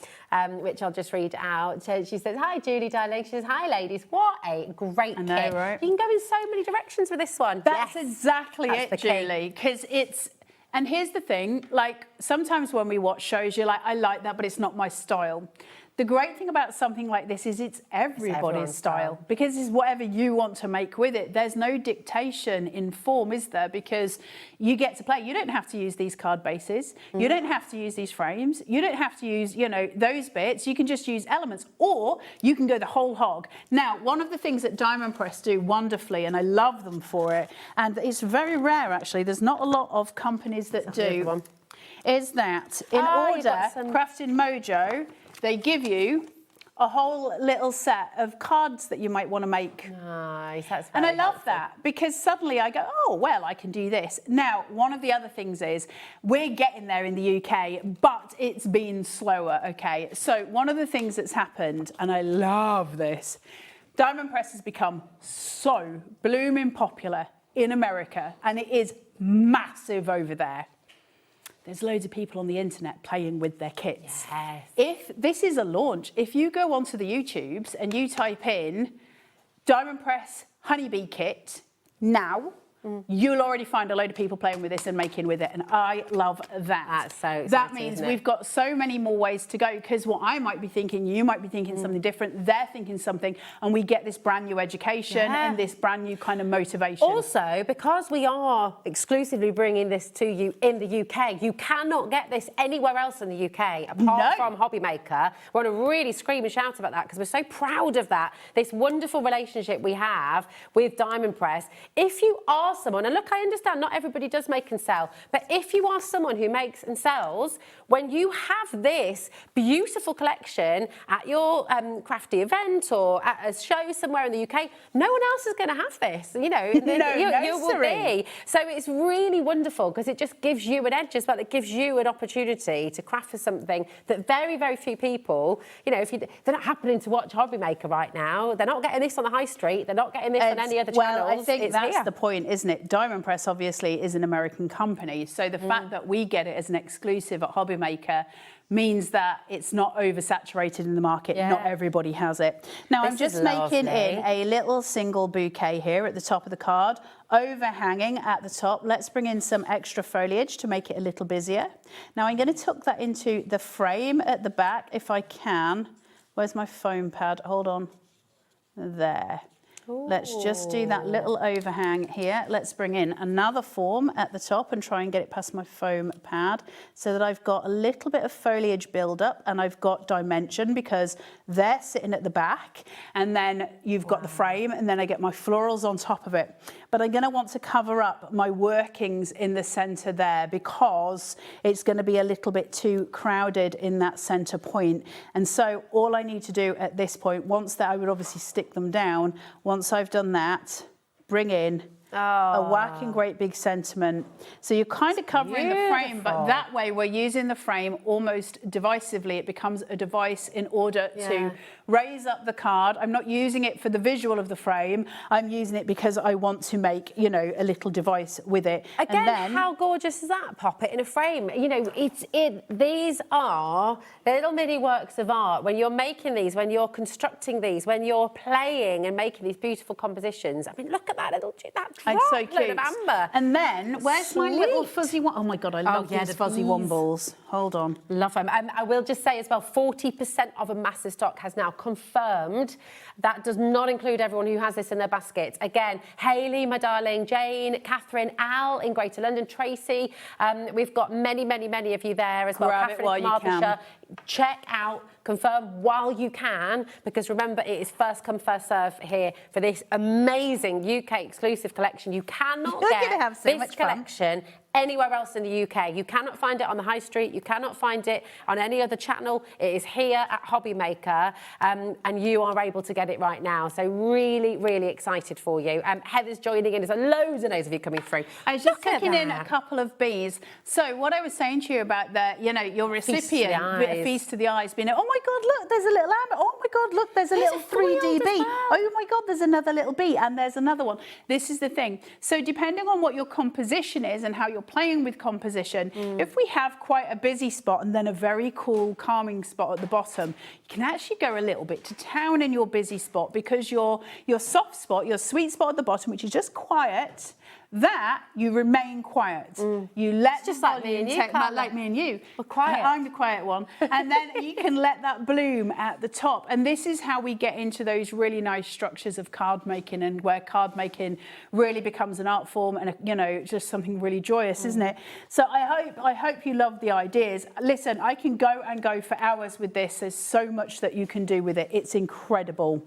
which I'll just read out. She says, "Hi, Julie, darling." She says, "Hi, ladies. What a great kit. Right? You can go in so many directions with this one." That's exactly it, Julie, because it's... And here's the thing, like, sometimes when we watch shows, you're like, I like that, but it's not my style. The great thing about something like this is it's everybody's style, because it's whatever you want to make with it. There's no dictation in form, is there? Because you get to play. You don't have to use these card bases. You don't have to use these frames. You don't have to use, you know, those bits. You can just use elements, or you can go the whole hog. Now, one of the things that Diamond Press do wonderfully, and I love them for it, and it's very rare actually, there's not a lot of companies that do, is that in order, Crafting Mojo, they give you a whole little set of cards that you might want to make. Nice, that's very And I love helpful. that, because suddenly I go, oh, well, I can do this. Now, one of the other things is we're getting there in the UK, but it's been slower, okay? So one of the things that's happened, and I love this, Diamond Press has become so blooming popular in America, and it is massive over there. There's loads of people on the internet playing with their kits. Yes. If this is a launch, if you go onto the YouTubes and you type in Diamond Press Honeybee Kit now, you'll already find a load of people playing with this and making with it, and I love that. That's so exciting, that means isn't it? we've got so many more ways to go, because what I might be thinking, you might be thinking something different, they're thinking something, and we get this brand new education and this brand new kind of motivation. Also, because we are exclusively bringing this to you in the UK, you cannot get this anywhere else in the UK apart from HobbyMaker. We want to really scream and shout about that, because we're so proud of that, this wonderful relationship we have with Diamond Press. If you are someone, and look, I understand not everybody does make and sell, but if you are someone who makes and sells, when you have this beautiful collection at your crafty event or at a show somewhere in the UK, no one else is going to have this, you know. You will be. So it's really wonderful, because it just gives you an edge as well. It gives you an opportunity to craft for something that very, very few people, you know, if they're not happening to watch HobbyMaker right now, they're not getting this on the high street, they're not getting this on any other channels. Well, I think that's here. the point, isn't it? Diamond Press obviously is an American company, so the fact that we get it as an exclusive at HobbyMaker means that it's not oversaturated in the market. Not everybody has it. Now, I'm just making in a little single bouquet here at the top of the card, overhanging at the top. Let's bring in some extra foliage to make it a little busier. Now, I'm going to tuck that into the frame at the back if I can. Where's my foam pad? Hold on. There. Let's just do that little overhang here. Let's bring in another form at the top and try and get it past my foam pad, so that I've got a little bit of foliage build up and I've got dimension, because they're sitting at the back, and then you've got the frame, and then I get my florals on top of it. But I'm going to want to cover up my workings in the center there, because it's going to be a little bit too crowded in that center point. And so all I need to do at this point, once that, I would obviously stick them down. Once I've done that, bring in a whacking great big sentiment. So you're kind of covering the frame, but that way we're using the frame almost divisively. It becomes a device in order to raise up the card. I'm not using it for the visual of the frame. I'm using it because I want to make, you know, a little device with it. Again, and then, how gorgeous is that? Pop it in a frame. You know, these are little mini works of art. When you're making these, when you're constructing these, when you're playing and making these beautiful compositions. I mean, look at that little it's so cute. Of amber. And then, where's my little fuzzy one? Oh my God, I love these fuzzy wombles. Hold on. Love them. I will just say as well, 40% of a massive stock has now confirmed. That does not include everyone who has this in their basket. Again, Hayley, my darling, Jane, Catherine, Al in Greater London, Tracy. We've got many, many, many of you there as well. Grab Catherine it while from you can. Derbyshire. Check out, confirm while you can, because remember, it is first come, first serve here for this amazing UK exclusive collection. You cannot get have so this much fun. collection anywhere else in the UK. You cannot find it on the high street. You cannot find it on any other channel. It is here at HobbyMaker, and you are able to get it right now. So really, really excited for you. Heather's joining in. There's loads and loads of you coming through. I was just Look at taking in that. a couple of bees. So what I was saying to you about the, you know, your recipient, feast to the eyes, being, oh my God, look, there's a little amber. Oh my God, look, there's a little 3D bee. Oh my God, there's another little bee, and there's another one. This is the thing. So depending on what your composition is and how you're playing with composition, if we have quite a busy spot and then a very cool, calming spot at the bottom, you can actually go a little bit to town in your busy spot, because your soft spot, your sweet spot at the bottom, which is just quiet, that you remain quiet. You let it's just like me and you, like me and you. We're quiet. I'm the quiet one. And then you can let that bloom at the top. And this is how we get into those really nice structures of card making, and where card making really becomes an art form and, you know, just something really joyous, isn't it? So I hope you love the ideas. Listen, I can go and go for hours with this. There's so much that you can do with it. It's incredible.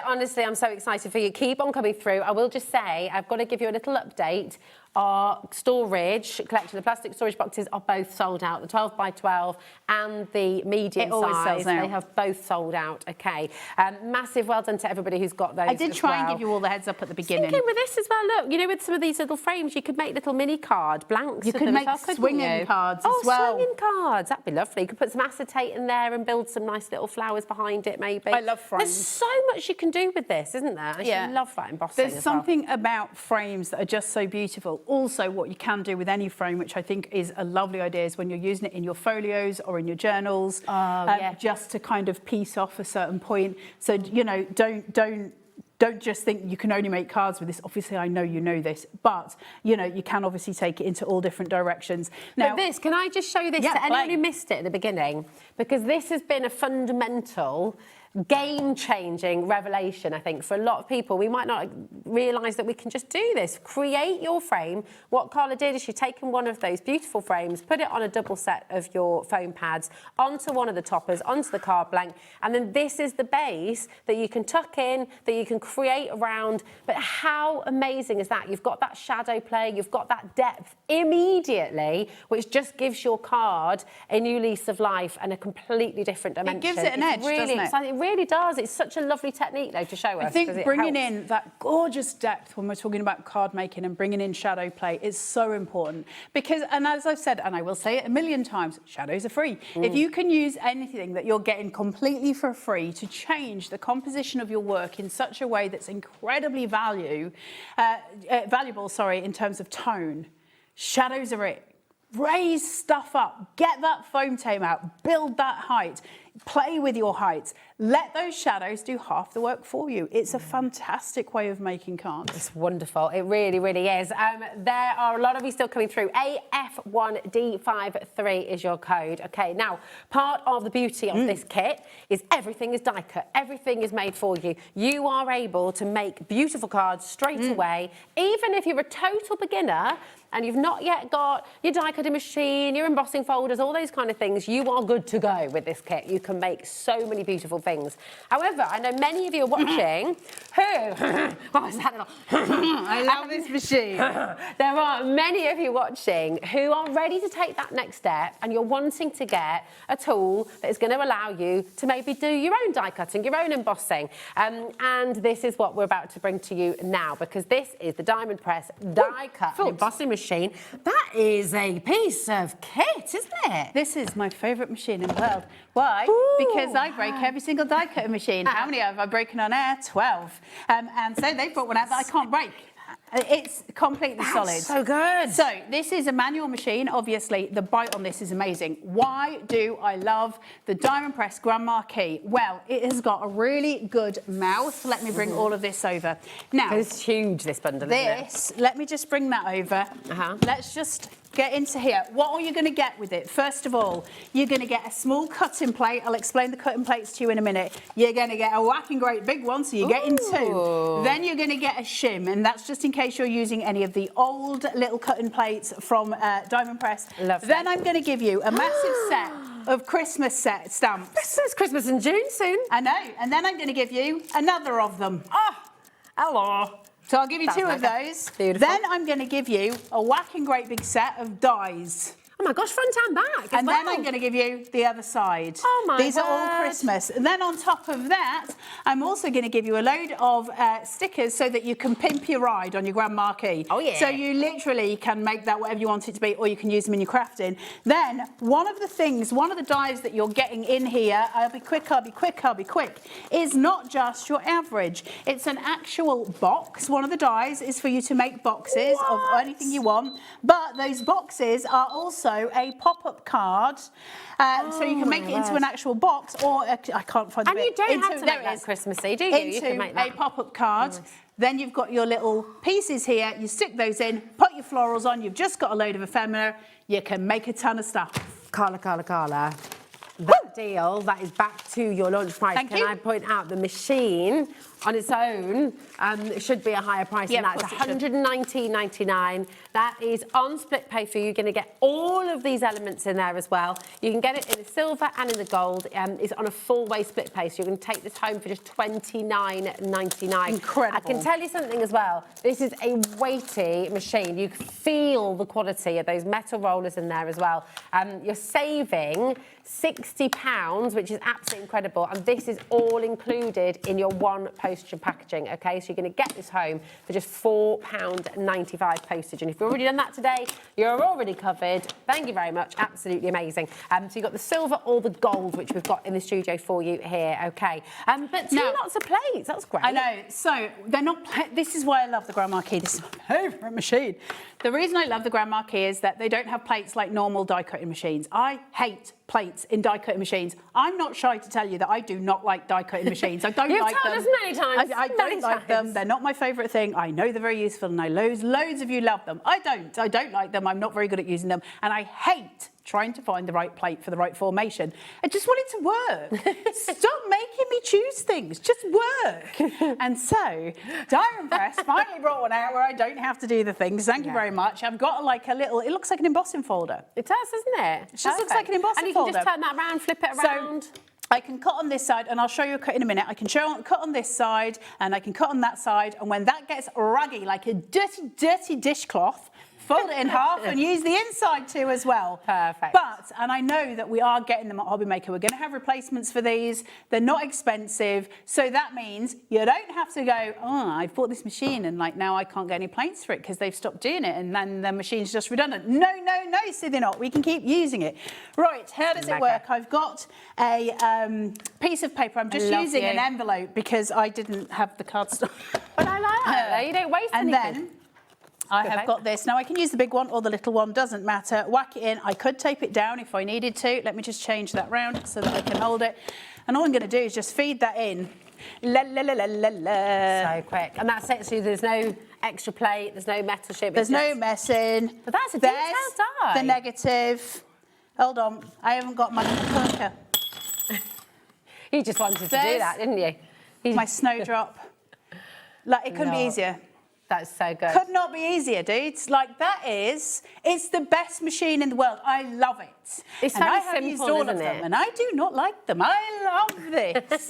Honestly, I'm so excited for you. Keep on coming through. I will just say, I've got to give you a little update. Our storage collection, the plastic storage boxes, are both sold out. The 12 by 12 and the medium It always size, sells out. they have both sold out. Okay, massive well done to everybody who's got those. I did try and give you all the heads up at the beginning. Thinking with this as well, look, you know, with some of these little frames, you could make little mini card blanks. You could make swinging cards as well. Swinging cards, that'd be lovely. You could put some acetate in there and build some nice little flowers behind it, maybe. I love frames. There's so much you can do with this, isn't there? I love that embossing. There's something about frames that are just so beautiful. Also, what you can do with any frame, which I think is a lovely idea, is when you're using it in your folios or in your journals, just to kind of piece off a certain point. So, you know, don't just think you can only make cards with this. Obviously, I know you know this, but, you know, you can obviously take it into all different directions. Now, but this, can I just show this to anyone who missed it at the beginning? Because this has been a fundamental, game-changing revelation, I think, for a lot of people. We might not realise that we can just do this. Create your frame. What Carla did is she's taken one of those beautiful frames, put it on a double set of your foam pads, onto one of the toppers, onto the card blank, and then this is the base that you can tuck in, that you can create around. But how amazing is that? You've got that shadow play, you've got that depth immediately, which just gives your card a new lease of life and a completely different dimension. It gives it an edge, really doesn't it? Exciting. It really does. It's such a lovely technique, though, to show us. I think bringing in that gorgeous depth when we're talking about card making and bringing in shadow play is so important, because, and as I've said, and I will say it a million times, shadows are free. If you can use anything that you're getting completely for free to change the composition of your work in such a way that's incredibly valuable, in terms of tone, shadows are it. Raise stuff up, get that foam tape out, build that height, play with your heights. Let those shadows do half the work for you. It's a fantastic way of making cards. It's wonderful. It really, really is. There are a lot of you still coming through. AF1D53 is your code. Okay, now, part of the beauty of this kit is everything is die cut. Everything is made for you. You are able to make beautiful cards straight away, even if you're a total beginner and you've not yet got your die cutting machine, your embossing folders, all those kind of things. You are good to go with this kit. You can make so many beautiful things. However, I know many of you are watching who... what was that little... I love this machine. There are many of you watching who are ready to take that next step, and you're wanting to get a tool that is going to allow you to maybe do your own die cutting, your own embossing. And this is what we're about to bring to you now, because this is the Diamond Press die cut and embossing machine. That is a piece of kit, isn't it? This is my favourite machine in the world. Why? Because I break every single die cutting machine. How many have I broken on air? 12. And so they've brought one out that I can't break. It's completely solid. So good. So this is a manual machine. Obviously, the bite on this is amazing. Why do I love the Diamond Press Grand Marquis? Well, it has got a really good mouth. Let me bring all of this over. Now, it's huge, this bundle, isn't it? let me just bring that over. Let's just get into here. What are you going to get with it? First of all, you're going to get a small cutting plate. I'll explain the cutting plates to you in a minute. You're going to get a whacking great big one, so you're getting two. Then you're going to get a shim, and that's just in case you're using any of the old little cutting plates from Diamond Press. Lovely. Then I'm going to give you a massive set of Christmas stamps. It's Christmas in June soon. I know. And then I'm going to give you another of them. Oh, hello. So I'll give you That's 2 of okay. those. Beautiful. Then I'm going to give you a whacking great big set of dies. Oh my gosh, front and back And then I'm going to give you the other side. Oh my These are all word. Christmas. And then on top of that, I'm also going to give you a load of stickers so that you can pimp your ride on your grand marquee. Oh, yeah. So you literally can make that whatever you want it to be, or you can use them in your crafting. Then one of the dies that you're getting in here, I'll be quick, is not just your average. It's an actual box. One of the dies is for you to make boxes of anything you want. But those boxes are also a pop-up card, so you can make it into an actual box, or I can't find the And bit. you don't have to there make it that is. Christmassy, do you? You can Into make a that. pop-up card. Then you've got your little pieces here. You stick those in, put your florals on. You've just got a load of ephemera. You can make a ton of stuff. Carla. That deal, that is back to your launch price. Thank Can you. I point out the machine on its own should be a higher price than Yeah, that. of It's course it should. $119.99. That is on split pay for you. You're going to get all of these elements in there as well. You can get it in the silver and in the gold. It's on a full-way split pay, so you're going to take this home for just $29.99. Incredible. I can tell you something as well. This is a weighty machine. You can feel the quality of those metal rollers in there as well. You're saving £60, which is absolutely incredible, and this is all included in your one postage and packaging, okay? So you're going to get this home for just £4.95 postage, and if you've already done that today, you're already covered. Thank you very much, absolutely amazing. So you've got the silver or the gold, which we've got in the studio for you here, okay? But lots of plates, that's great. I know. So they're not. This is why I love the Grand Marquis. This is my favourite machine. The reason I love the Grand Marquis is that they don't have plates like normal die cutting machines. I hate plates in die cutting machines. I'm not shy to tell you that I do not like die cutting machines. I don't You've like them. told us many times. I don't like them. They're not my favourite thing. I know they're very useful, and I loads of you love them. I don't like them. I'm not very good at using them, and I hate trying to find the right plate for the right formation. I just want it to work. Stop making me choose things. Just work. And so, Diamond Press finally brought one out where I don't have to do the things. Thank you very much. I've got like a little, it looks like an embossing folder. It does, doesn't it? It just looks like an embossing folder. And you can folder. just turn that around, flip it around. So, I can cut on this side, and I'll show you a cut in a minute. I can cut on this side, and I can cut on that side, and when that gets raggy, like a dirty dishcloth, fold it in half and use the inside too as well. Perfect. But, and I know that we are getting them at HobbyMaker, we're going to have replacements for these. They're not expensive. So that means you don't have to go, oh, I bought this machine and like now I can't get any plates for it because they've stopped doing it and then the machine's just redundant. No, so they're not. We can keep using it. Right, how does it work? I've got a piece of paper. I'm just using an envelope because I didn't have the cardstock. But I like that. You don't waste anything. And then I have got this. Now I can use the big one or the little one, doesn't matter. Whack it in. I could tape it down if I needed to. Let me just change that round so that I can hold it. And all I'm going to do is just feed that in. La la la la la la. So quick. And that's it. So there's no extra plate, there's no metal ship. There's no messing. But that's a detailed die. The negative. Hold on. I haven't got my cooker. You just wanted to do that, didn't you? My snowdrop. Like, it couldn't be easier. That's so good. Could not be easier, dudes. Like, it's the best machine in the world. I love it. It's and so I have simple, used all of isn't them, it? and I do not like them. I love this.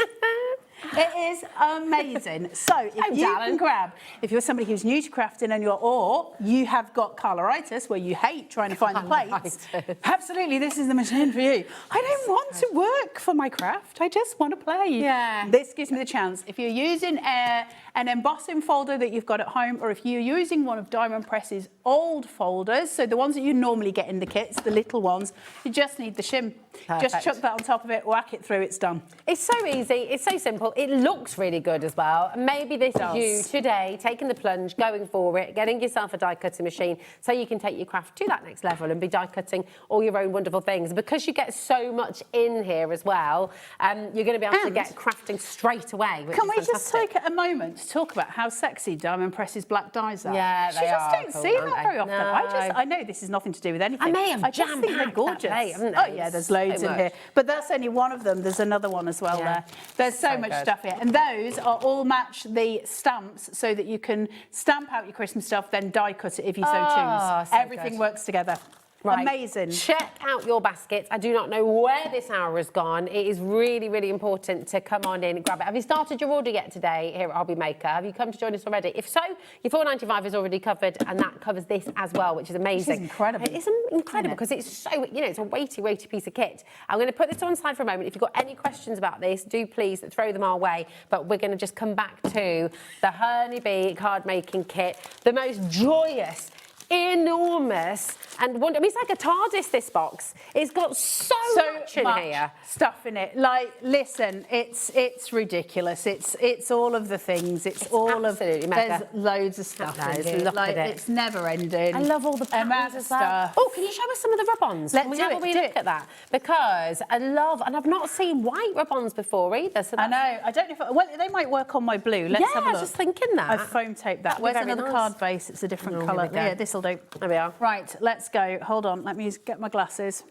It is amazing. So if you can grab, if you're somebody who's new to crafting and you have got Carlaritis where you hate trying to find the plates, absolutely, this is the machine for you. I don't want to work for my craft. I just want to play. Yeah. This gives me the chance. If you're using an embossing folder that you've got at home, or if you're using one of Diamond Press's old folders, so the ones that you normally get in the kits, the little ones, you just need the shim. Perfect. Just chuck that on top of it, whack it through, it's done. It's so easy, it's so simple, it looks really good as well. And maybe this is you today, taking the plunge, going for it, getting yourself a die cutting machine so you can take your craft to that next level and be die cutting all your own wonderful things. Because you get so much in here as well, you're going to be able to get crafting straight away. Can we just take a moment to talk about how sexy Diamond Press's black dies are? Yeah, they You just are don't cool, see aren't that very they? often. No. I know this is nothing to do with anything. I may have just think they're jam-packed gorgeous. that plate, haven't Oh they? yeah, there's loads So in here. much. But that's only one of them. There's another one as well there. There's so much good. stuff here. And those are all match the stamps so that you can stamp out your Christmas stuff, then die cut it if you so choose. So Everything good. works together. Right. Amazing. Check out your baskets. I do not know where this hour has gone. It is really, really important to come on in and grab it. Have you started your order yet today here at HobbyMaker? Have you come to join us already? If so, your $4.95 is already covered, and that covers this as well, which is amazing. This is incredible. It is incredible because it's so, you know, it's a weighty, weighty piece of kit. I'm going to put this to one side for a moment. If you've got any questions about this, do please throw them our way. But we're going to just come back to the Honeybee card making kit, the most joyous, enormous, and I mean, it's like a TARDIS, this box. It's got so much in here. Stuff in it. Like, listen, it's ridiculous. It's all of the things. It's all of absolutely mega. There's loads of stuff in here. Look Like, at it. it's never ending. I love all the patterns as well. Oh, can you show us some of the rub-ons? Let's Can we do have it, a wee do look it. at that? Because I love, and I've not seen white rub-ons before either. So I know. I don't know if well, they might work on my blue. Let's have a look. I was just thinking that. I've foam taped that. That'd be Where's very another nice. card base? It's a different Oh, colour. here we go. Yeah, this'll do. There we are. Right, let's go. Hold on. Let me get my glasses.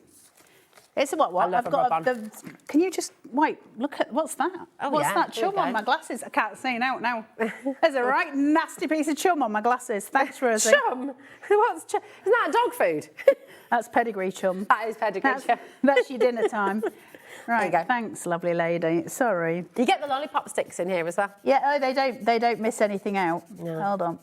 It's a what? I love I've a got rub-on. Can you just wait? Look at what's that? Oh, what's yeah, that here we chum on go. my glasses? I can't see out now. There's a right nasty piece of chum on my glasses. Thanks, Rosie. Chum? What's chum? Isn't that dog food? That's pedigree chum. That is pedigree chum. That's your dinner time. Right. you go. Thanks, lovely lady. Sorry. You get the lollipop sticks in here as well. Yeah. Oh, they don't miss anything out. No. Hold on.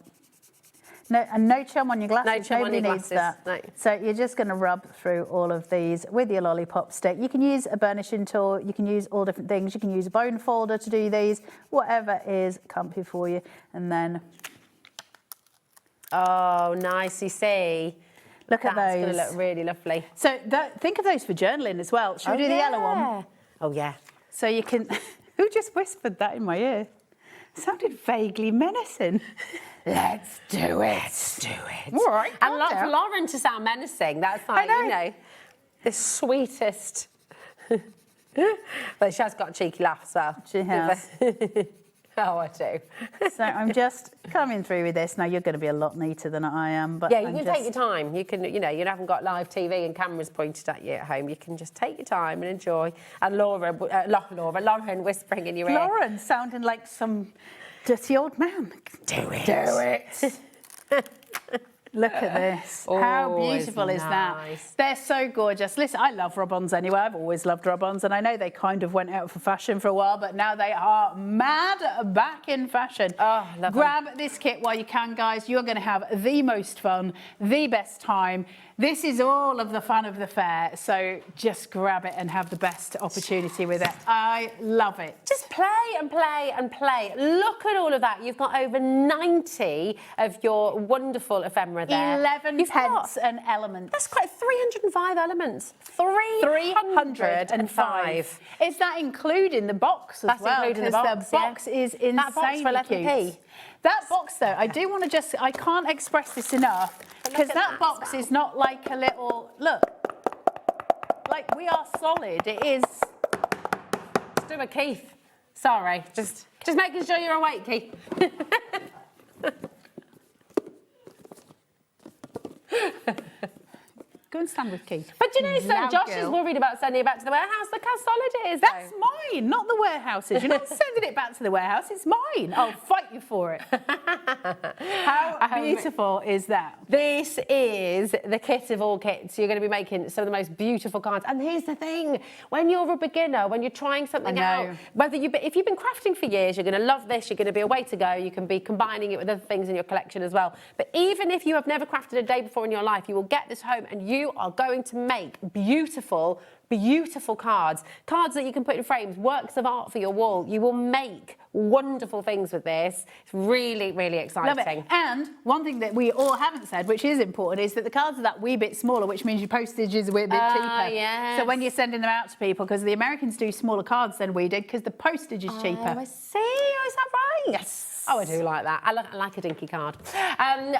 No, and no chum on your glasses. No chum on Nobody your needs glasses, that. no. So you're just going to rub through all of these with your lollipop stick. You can use a burnishing tool. You can use all different things. You can use a bone folder to do these. Whatever is comfy for you. And then Oh, nice. You see. look at That's those. going to look really lovely. So think of those for journaling as well. Should we do the yellow one? Oh, yeah. So you can. Who just whispered that in my ear? Sounded vaguely menacing. Let's do it. Let's do it. All right. And calm down. for Lauren to sound menacing, that's like, know. you know, the sweetest. But she has got a cheeky laugh as well. She has. Oh, I do. So I'm just coming through with this. Now, you're going to be a lot neater than I am. But Yeah, you I'm can just... take your time. You can, you know, you haven't got live TV and cameras pointed at you at home. You can just take your time and enjoy. And Lauren whispering in your ear. Lauren sounding like some dirty old man. Do it. Do it. Look at this. How Oh, it's beautiful is that? nice. They're so gorgeous. Listen, I love rub-ons anyway. I've always loved rub-ons, and I know they kind of went out for fashion for a while, but now they are mad back in fashion. Oh, love Grab this kit while you can, guys. You're going to have the most fun, the best time. This is all of the fun of the fair, so just grab it and have the best opportunity with it. I love it. Just play and play and play. Look at all of that. You've got over 90 of your wonderful ephemera there. 11 You've got- pence an element. That's quite 305 elements. 305. Is that including the box as That's well? including the 'Cause box, the yeah. box is That box for insanely 11p. cute. That box, though, I do want to just, I can't express this enough, because at that that box as well. is not like a little, look, like we are solid. It is. Let's do a Keith. Sorry, just making sure you're awake, Keith. Go and stand with Keith. But you know, so Now, Josh is girl. worried about sending it back to the warehouse. Look how solid it is. That's though. mine, not the warehouses. You're not sending it back to the warehouse. It's mine. I'll fight you for it. How beautiful is that? This is the kit of all kits. You're going to be making some of the most beautiful cards. And here's the thing: when you're a beginner, when you're trying something out, if you've been crafting for years, you're going to love this. You're going to be a way to go. You can be combining it with other things in your collection as well. But even if you have never crafted a day before in your life, you will get this home and you are going to make beautiful cards that you can put in frames, works of art for your wall. You will make wonderful things with this. It's really, really exciting. Love it. And one thing that we all haven't said, which is important, is that the cards are that wee bit smaller, which means your postage is a wee bit cheaper. Yes. So when you're sending them out to people, because the Americans do smaller cards than we did, because the postage is cheaper. Oh, I see. Oh, is that right? Yes. Oh, I do like that. I like a dinky card.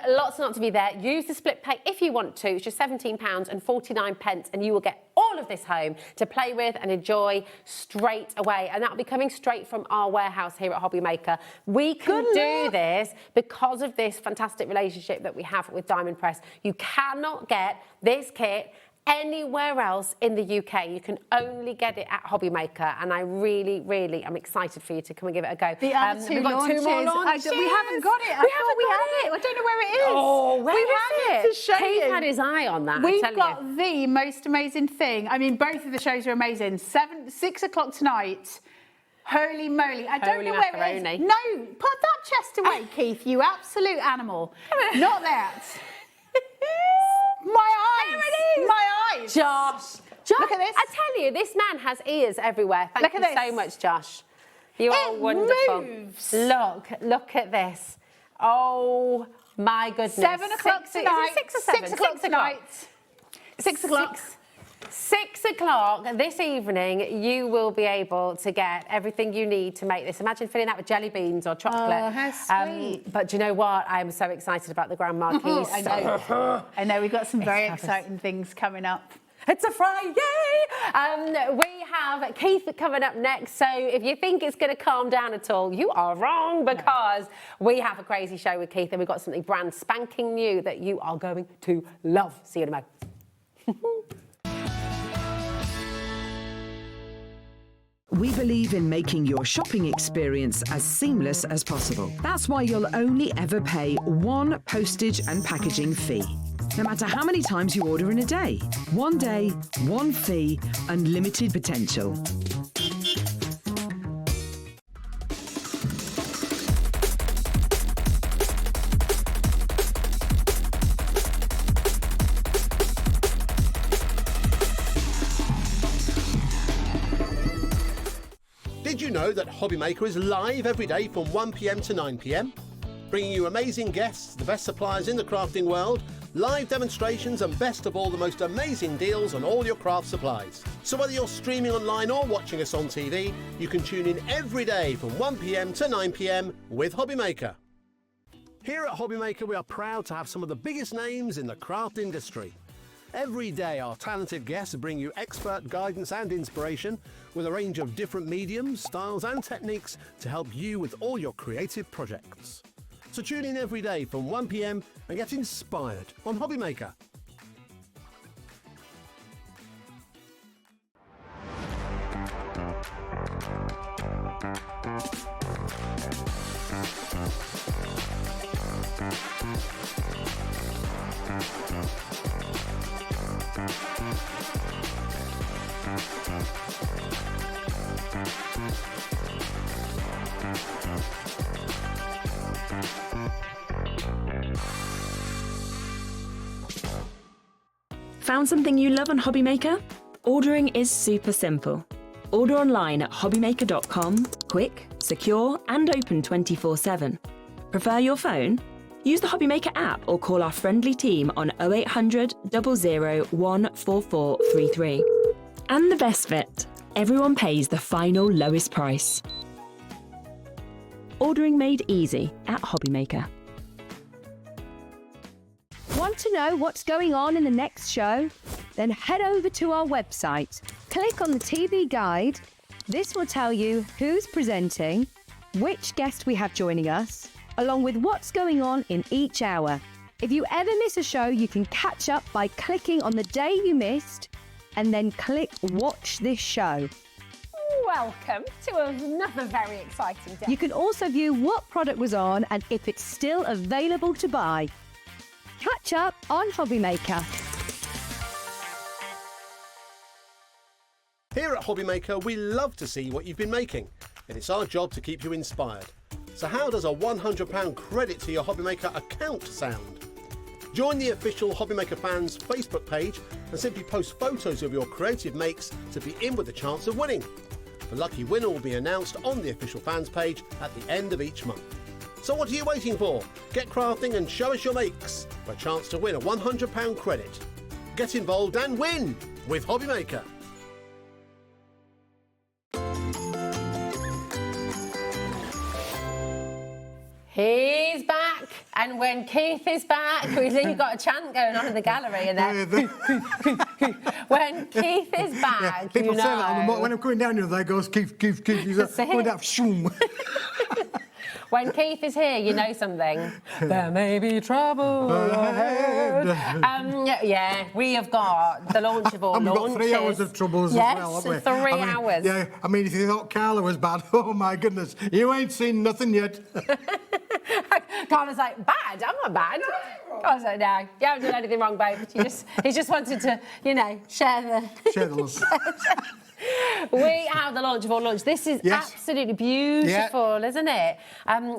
Lots not to be there. Use the split pay if you want to. It's just £17.49, and you will get all of this home to play with and enjoy straight away. And that'll be coming straight from our warehouse here at HobbyMaker. We can do this because of this fantastic relationship that we have with Diamond Press. You cannot get this kit anywhere else in the UK. You can only get it at HobbyMaker, and I really, really am excited for you to come and give it a go. The other two we've got launches, 2 more launches. we haven't got it. We haven't got it. I don't know where it is. Oh, where is it? To show Keith you. had his eye on that. We've got the most amazing thing. I mean, both of the shows are amazing. 6 o'clock tonight. Holy moly. I don't Holy know where macaroni. it is. No, put that chest away, Keith, you absolute animal. Not that. My eyes. There it is. My eyes. Josh. Look at this. I tell you, this man has ears everywhere. Thank Look you at this. so much, Josh. You are It wonderful. moves. Look at this. Oh my goodness. 7 o'clock tonight. 6 or 7? 6 o'clock tonight. 6 o'clock. 6 o'clock this evening, you will be able to get everything you need to make this. Imagine filling that with jelly beans or chocolate. Oh, how sweet. But do you know what? I'm so excited about the Grand Marquis. I know. I know, we've got some very exciting things coming up. It's a Friday! We have Keith coming up next, so if you think it's going to calm down at all, you are wrong, because we have a crazy show with Keith and we've got something brand spanking new that you are going to love. See you in a moment. We believe in making your shopping experience as seamless as possible. That's why you'll only ever pay one postage and packaging fee. No matter how many times you order in a day. One day, one fee, unlimited potential. Did you know that HobbyMaker is live every day from 1 p.m. to 9 p.m? Bringing you amazing guests, the best suppliers in the crafting world, live demonstrations, and best of all, the most amazing deals on all your craft supplies. So whether you're streaming online or watching us on TV, you can tune in every day from 1 p.m. to 9 p.m. with HobbyMaker. Here at HobbyMaker, we are proud to have some of the biggest names in the craft industry. Every day, our talented guests bring you expert guidance and inspiration with a range of different mediums, styles and techniques to help you with all your creative projects. So tune in every day from 1 p.m. and get inspired on HobbyMaker. Found something you love on HobbyMaker? Ordering is super simple. Order online at hobbymaker.com, quick, secure and open 24/7. Prefer your phone? Use the HobbyMaker app or call our friendly team on 0800 00 14433. And the best bit, everyone pays the final lowest price. Ordering made easy at HobbyMaker. Want to know what's going on in the next show? Then head over to our website. Click on the TV guide. This will tell you who's presenting, which guest we have joining us, along with what's going on in each hour. If you ever miss a show, you can catch up by clicking on the day you missed and then click Watch This Show. Welcome to another very exciting day. You can also view what product was on and if it's still available to buy. Catch up on HobbyMaker. Here at HobbyMaker, we love to see what you've been making, and it's our job to keep you inspired. So how does a £100 credit to your HobbyMaker account sound? Join the official HobbyMaker fans Facebook page and simply post photos of your creative makes to be in with a chance of winning. The lucky winner will be announced on the official fans page at the end of each month. So what are you waiting for? Get crafting and show us your makes for a chance to win a £100 credit. Get involved and win with HobbyMaker. He's back, and when Keith is back, we've got a chant going on in the gallery, and then when Keith is back, People you say that know. when I'm coming down here, they go, Keith. He's going up, shoom. When Keith is here, you know something. There may be trouble ahead. good. Yeah, we have got the launch of all And we've got launches. 3 hours of troubles as well, haven't we? Yes, 3 hours. Yeah, I mean, if you thought Carla was bad, oh my goodness, you ain't seen nothing yet. Carla's like, bad? I'm not bad. Carla's like, no, you haven't done anything wrong, babe. He just wanted to, you know, share the love. We have the launch of all launch. This is absolutely beautiful, isn't it?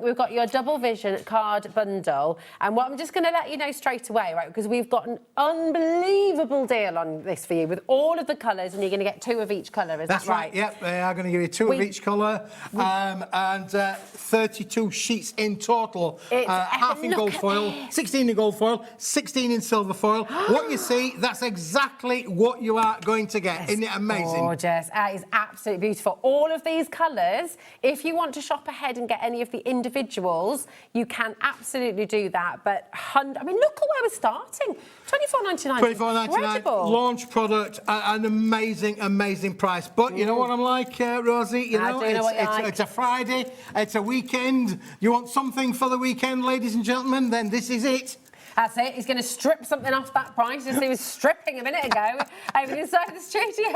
We've got your double vision card bundle, and what I'm just going to let you know straight away, right? Because we've got an unbelievable deal on this for you with all of the colours, and you're going to get 2 of each colour. Is That's that right? Yep, they are going to give you 2 of each colour, and 32 sheets in total. Half in gold foil, 16 in gold foil, 16 in silver foil. What you see, that's exactly what you are going to get. Isn't it amazing? Gorgeous. It is absolutely beautiful. All of these colours, if you want to shop ahead and get any of the individuals, you can absolutely do that. But, I mean, look at where we're starting. $24.99. $24.99 launch product, an amazing, amazing price. But you know what I'm like, Rosie? You know, it's a Friday, it's a weekend. You want something for the weekend, ladies and gentlemen? Then this is it. That's it. He's going to strip something off that price, just he was stripping a minute ago over the side of the studio.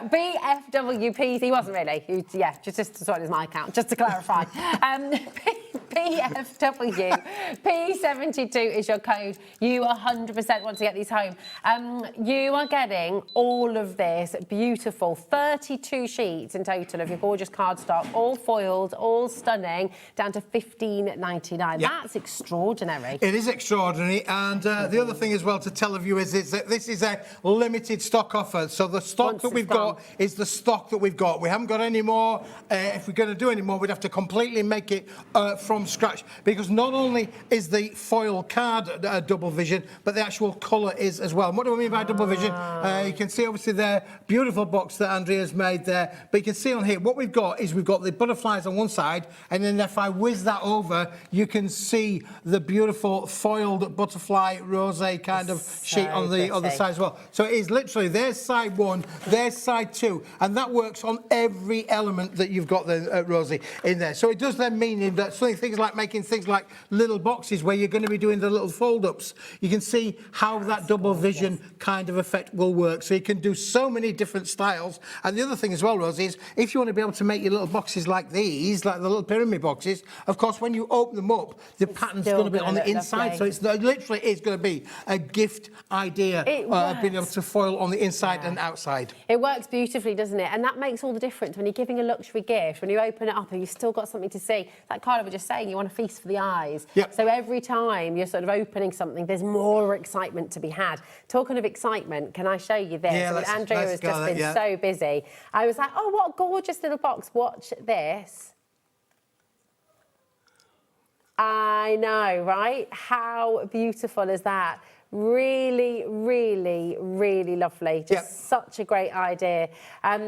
BFWP, he wasn't really. Just to sort his mic out, just to clarify. BFW P72 is your code. You 100% want to get these home. You are getting all of this beautiful 32 sheets in total of your gorgeous cardstock, all foiled, all stunning, down to $15.99. That's extraordinary. It is extraordinary, and the other thing as well to tell of you is that this is a limited stock offer. So the stock that we've got is the stock that we've got. We haven't got any more. If we're going to do any more, we'd have to completely make it from scratch, because not only is the foil card double vision, but the actual colour is as well. And what do I mean by double vision? You can see obviously the beautiful box that Andrea's made there, but you can see on here what we've got is we've got the butterflies on one side, and then if I whiz that over, you can see the beautiful foiled butterfly rosé kind of sheet on the other side as well. So it is literally there's side 1, there's side 2, and that works on every element that you've got there, Rosie, in there. So it does then mean that things like making things like little boxes where you're going to be doing the little fold-ups, you can see how that double vision kind of effect will work. So you can do so many different styles. And the other thing as well, Rosie, is if you want to be able to make your little boxes like these, like the little pyramid boxes, of course, when you open them up, the pattern's going to be on the inside. So it's literally is going to be a gift idea of being able to foil on the inside and outside. It works beautifully, doesn't it? And that makes all the difference when you're giving a luxury gift, when you open it up and you've still got something to see. Like Carla was just saying, you want a feast for the eyes. Yep. So every time you're sort of opening something, there's more excitement to be had. Talking of excitement, can I show you this? Andrea has just been so busy. I was like, oh, what a gorgeous little box. Watch this. I know, right? How beautiful is that? Really, really, really lovely. Just such a great idea.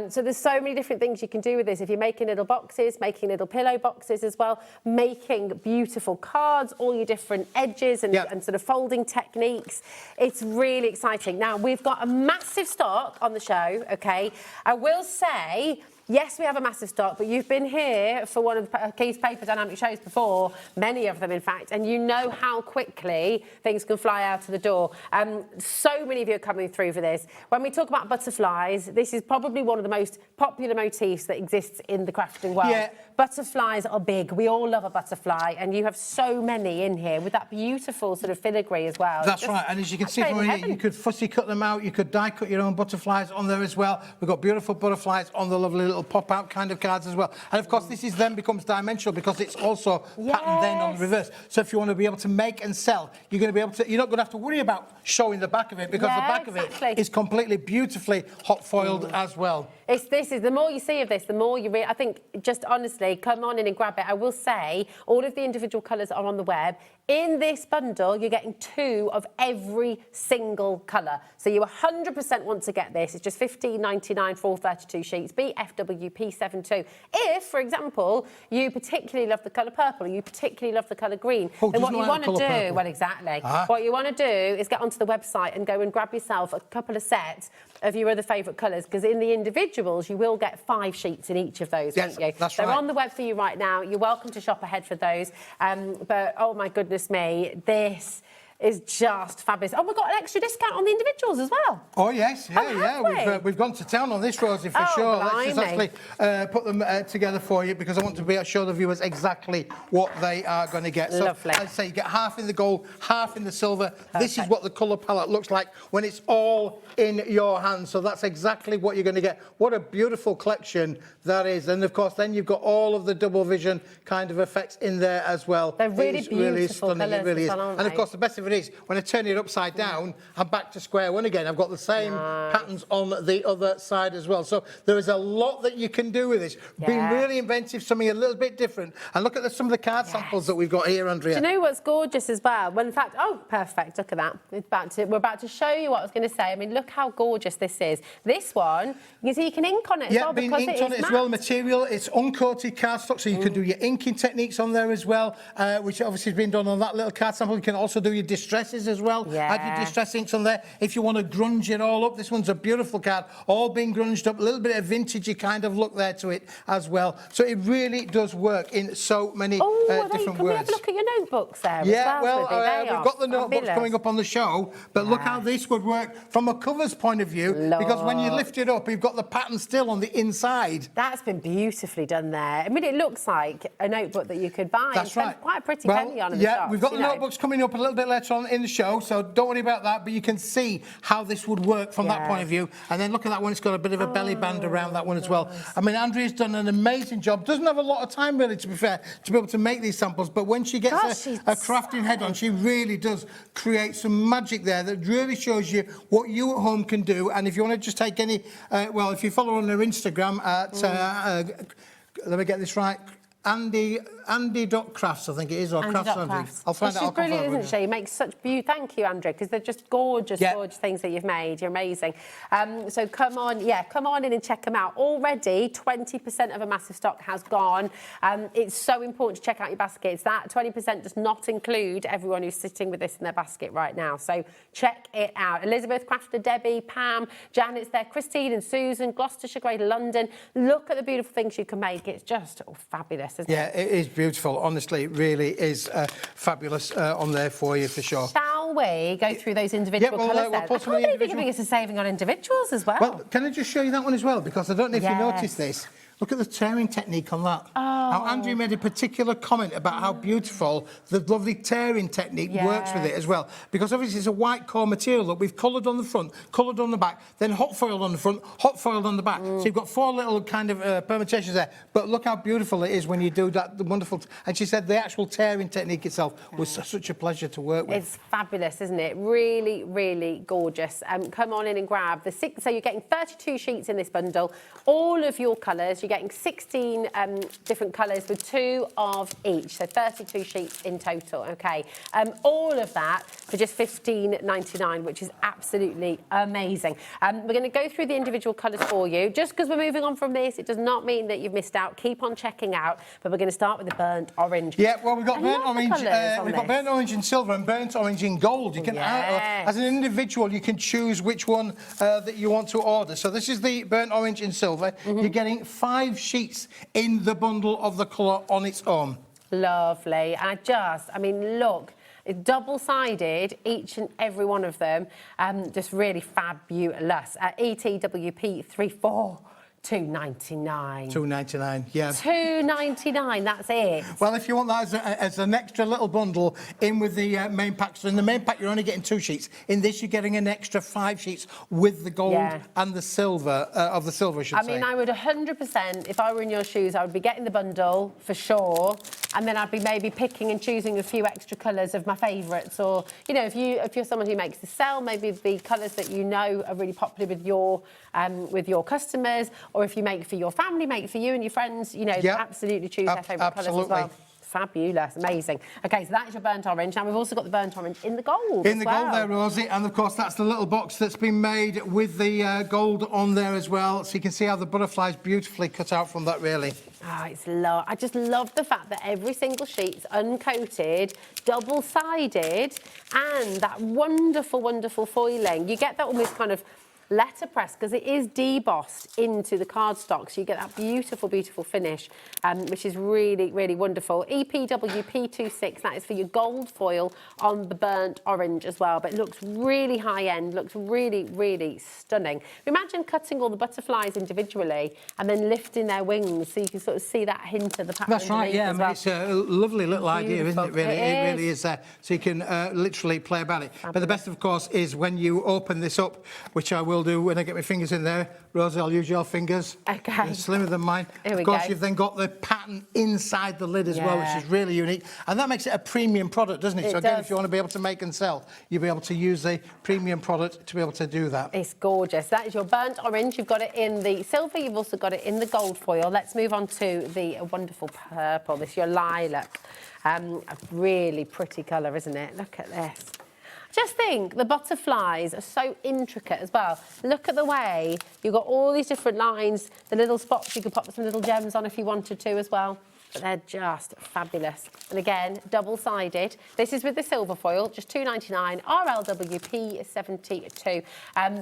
So there's so many different things you can do with this. If you're making little boxes, making little pillow boxes as well, making beautiful cards, all your different edges and sort of folding techniques. It's really exciting. Now, we've got a massive stock on the show, OK? I will say, yes, we have a massive stock, but you've been here for one of the Keith's Paper Dynamic shows before, many of them, in fact, and you know how quickly things can fly out of the door. So many of you are coming through for this. When we talk about butterflies, this is probably one of the most popular motifs that exists in the crafting world. Yeah. Butterflies are big. We all love a butterfly, and you have so many in here with that beautiful sort of filigree as well. That's right, and as you can see from here, you could fussy cut them out, you could die cut your own butterflies on there as well. We've got beautiful butterflies on the lovely little pop-out kind of cards as well. And of course, this is then becomes dimensional because it's also patterned then on the reverse. So if you want to be able to make and sell, you're going to be able to, you're not going to have to worry about showing the back of it, because the back of it is completely beautifully hot foiled as well. The more you see of this, the more you I think, just honestly, come on in and grab it. I will say, all of the individual colours are on the web. In this bundle, you're getting 2 of every single colour. So you 100% want to get this. It's just $15.99 for all 32 sheets, BFWP72. If, for example, you particularly love the colour purple, or you particularly love the colour green, then what you want to do, what you want to do is get onto the website and go and grab yourself a couple of sets of your other favourite colours, because in the individuals, you will get 5 sheets in each of those, won't you? That's They're on the web for you right now. You're welcome to shop ahead for those. But, oh, my goodness goodness me, this is just fabulous. Oh, we've got an extra discount on the individuals as well. Oh, yes, Oh, have we? We've gone to town on this, Rosie, for Oh, sure. Let's just blimey. actually put them together for you because I want to be show the viewers exactly what they are going to get. So, Lovely. as I say, you get half in the gold, half in the silver. This is what the colour palette looks like when it's all in your hands. So that's exactly what you're going to get. What a beautiful collection that is. And, of course, then you've got all of the double vision kind of effects in there as well. They're really It is really beautiful stunning. It colours really as is. well, aren't And, of they? course, the best of it is, when I turn it upside down, I'm back to square one again. I've got the same patterns on the other side as well. So there is a lot that you can do with this. Being Yeah. really inventive, something a little bit different. And look at some of the card samples that we've got here, Andrea. Do you know what's gorgeous as well? Well, in fact, oh, perfect. Look at that. We're about to show you what I was going to say. I mean, look how gorgeous this is. This one, you can see you can ink on it as Yeah, well being because inked it on is it as well. matte. Material, it's uncoated cardstock, so you can do your inking techniques on there as well, which obviously has been done on that little card sample. You can also do your distresses as well. Yeah. Add your distress inks on there. If you want to grunge it all up, this one's a beautiful card, all being grunged up, a little bit of vintagey kind of look there to it as well. So it really does work in so many different can we have words. a look at your notebooks there Yeah, as well? Smithy? They we've are got the notebooks fabulous. coming up on the show, but look how this would work from a covers point of view, because when you lift it up, you've got the pattern still on the inside. That's been beautifully done there. I mean, it looks like a notebook that you could buy. That's It's right. quite a pretty Well, penny on in the yeah, shops, we've got the you know. notebooks coming up a little bit later on in the show, so don't worry about that, but you can see how this would work from that Yeah. point of view. And then look at that one, it's got a bit of a belly band around that one as well. I mean, Andrea's done an amazing job. Doesn't have a lot of time, really, to be fair, to be able to make these samples, but when she gets Gosh, a crafting head on, she really does create some magic there that really shows you what you at home can do. And if you want to just take any, well, if you follow her on her Instagram at, let me get this right, Andy.crafts, I think it is, or Crafts Andy. I'll find out. She's brilliant, isn't she? Makes such beauty. Thank you, Andrea, because they're just gorgeous, gorgeous things that you've made. You're amazing. So come on in and check them out. Already, 20% of a massive stock has gone. It's so important to check out your baskets. That 20% does not include everyone who's sitting with this in their basket right now. So check it out. Elizabeth, Crafter, Debbie, Pam, Janet's there, Christine and Susan, Gloucestershire, Greater London. Look at the beautiful things you can make. It's just fabulous, isn't it? Yeah, it is beautiful. Honestly, it really is fabulous on there for you, for sure. Shall we go through those individual colours then? I can't believe you're giving us a saving on individuals as well. Well, can I just show you that one as well? Because I don't know if you noticed this. Look at the tearing technique on that. Now, Andrea made a particular comment about how beautiful the lovely tearing technique works with it as well. Because obviously it's a white core material that we've coloured on the front, coloured on the back, then hot foiled on the front, hot foiled on the back. So you've got four little kind of permutations there. But look how beautiful it is when you do that, the wonderful... And she said the actual tearing technique itself was such a pleasure to work with. It's fabulous, isn't it? Really, really gorgeous. Come on in and grab the 6. So you're getting 32 sheets in this bundle, all of your colours. You're getting 16 different colours with 2 of each, so 32 sheets in total, okay? All of that for just $15.99, which is absolutely amazing. We're going to go through the individual colours for you. Just because we're moving on from this, it does not mean that you've missed out. Keep on checking out, but we're going to start with the burnt orange. Yeah, well, we've got burnt orange, we've got burnt orange in silver and burnt orange in gold. You can, as an individual, you can choose which one that you want to order. So this is the burnt orange in silver. You're getting 5 sheets in the bundle of the colour on its own. Lovely. And I mean, look, it's double-sided, each and every one of them. Just really fabulous. ETWP 34. $2.99. $2.99, yeah. $2.99, that's it. Well, if you want that as an extra little bundle in with the main pack, so in the main pack you're only getting 2 sheets. In this you're getting an extra 5 sheets with the gold and the silver, of the silver, I should say. I mean, I would 100%, if I were in your shoes, I would be getting the bundle for sure, and then I'd be maybe picking and choosing a few extra colours of my favourites, or, you know, if you're someone who makes the sell, maybe the colours that you know are really popular with your customers, or if you make for your family, make for you and your friends, you know, absolutely choose their favourite colours as well. Fabulous, amazing. Okay, so that's your burnt orange. Now we've also got the burnt orange in the gold. In the gold there, Rosie, and of course that's the little box that's been made with the gold on there as well. So you can see how the butterfly's beautifully cut out from that, really. Oh, I just love the fact that every single sheet's uncoated, double-sided, and that wonderful, wonderful foiling. You get that almost kind of letterpress, because it is debossed into the cardstock, so you get that beautiful, beautiful finish, which is really, really wonderful. EPWP26, that is for your gold foil on the burnt orange as well, but it looks really high-end, looks really, really stunning. Imagine cutting all the butterflies individually and then lifting their wings so you can sort of see that hint of the pattern. That's right, yeah. I mean, it's a lovely little idea, isn't it, really? It really is there. So you can literally play about it. But the best, of course, is when you open this up, which I will do when I get my fingers in there. Rosie, I'll use your fingers. Okay. They're slimmer than mine. Of course, you've then got the pattern inside the lid as well, which is really unique. And that makes it a premium product, doesn't it? So again, if you want to be able to make and sell, you'll be able to use a premium product to be able to do that. It's gorgeous. That is your burnt orange. You've got it in the silver. You've also got it in the gold foil. Let's move on to the wonderful purple. This is your lilac. A really pretty colour, isn't it? Look at this. Just think, the butterflies are so intricate as well. Look at the way you've got all these different lines, the little spots you could pop some little gems on if you wanted to as well. But they're just fabulous. And again, double-sided. This is with the silver foil, just £2.99, RLWP 72.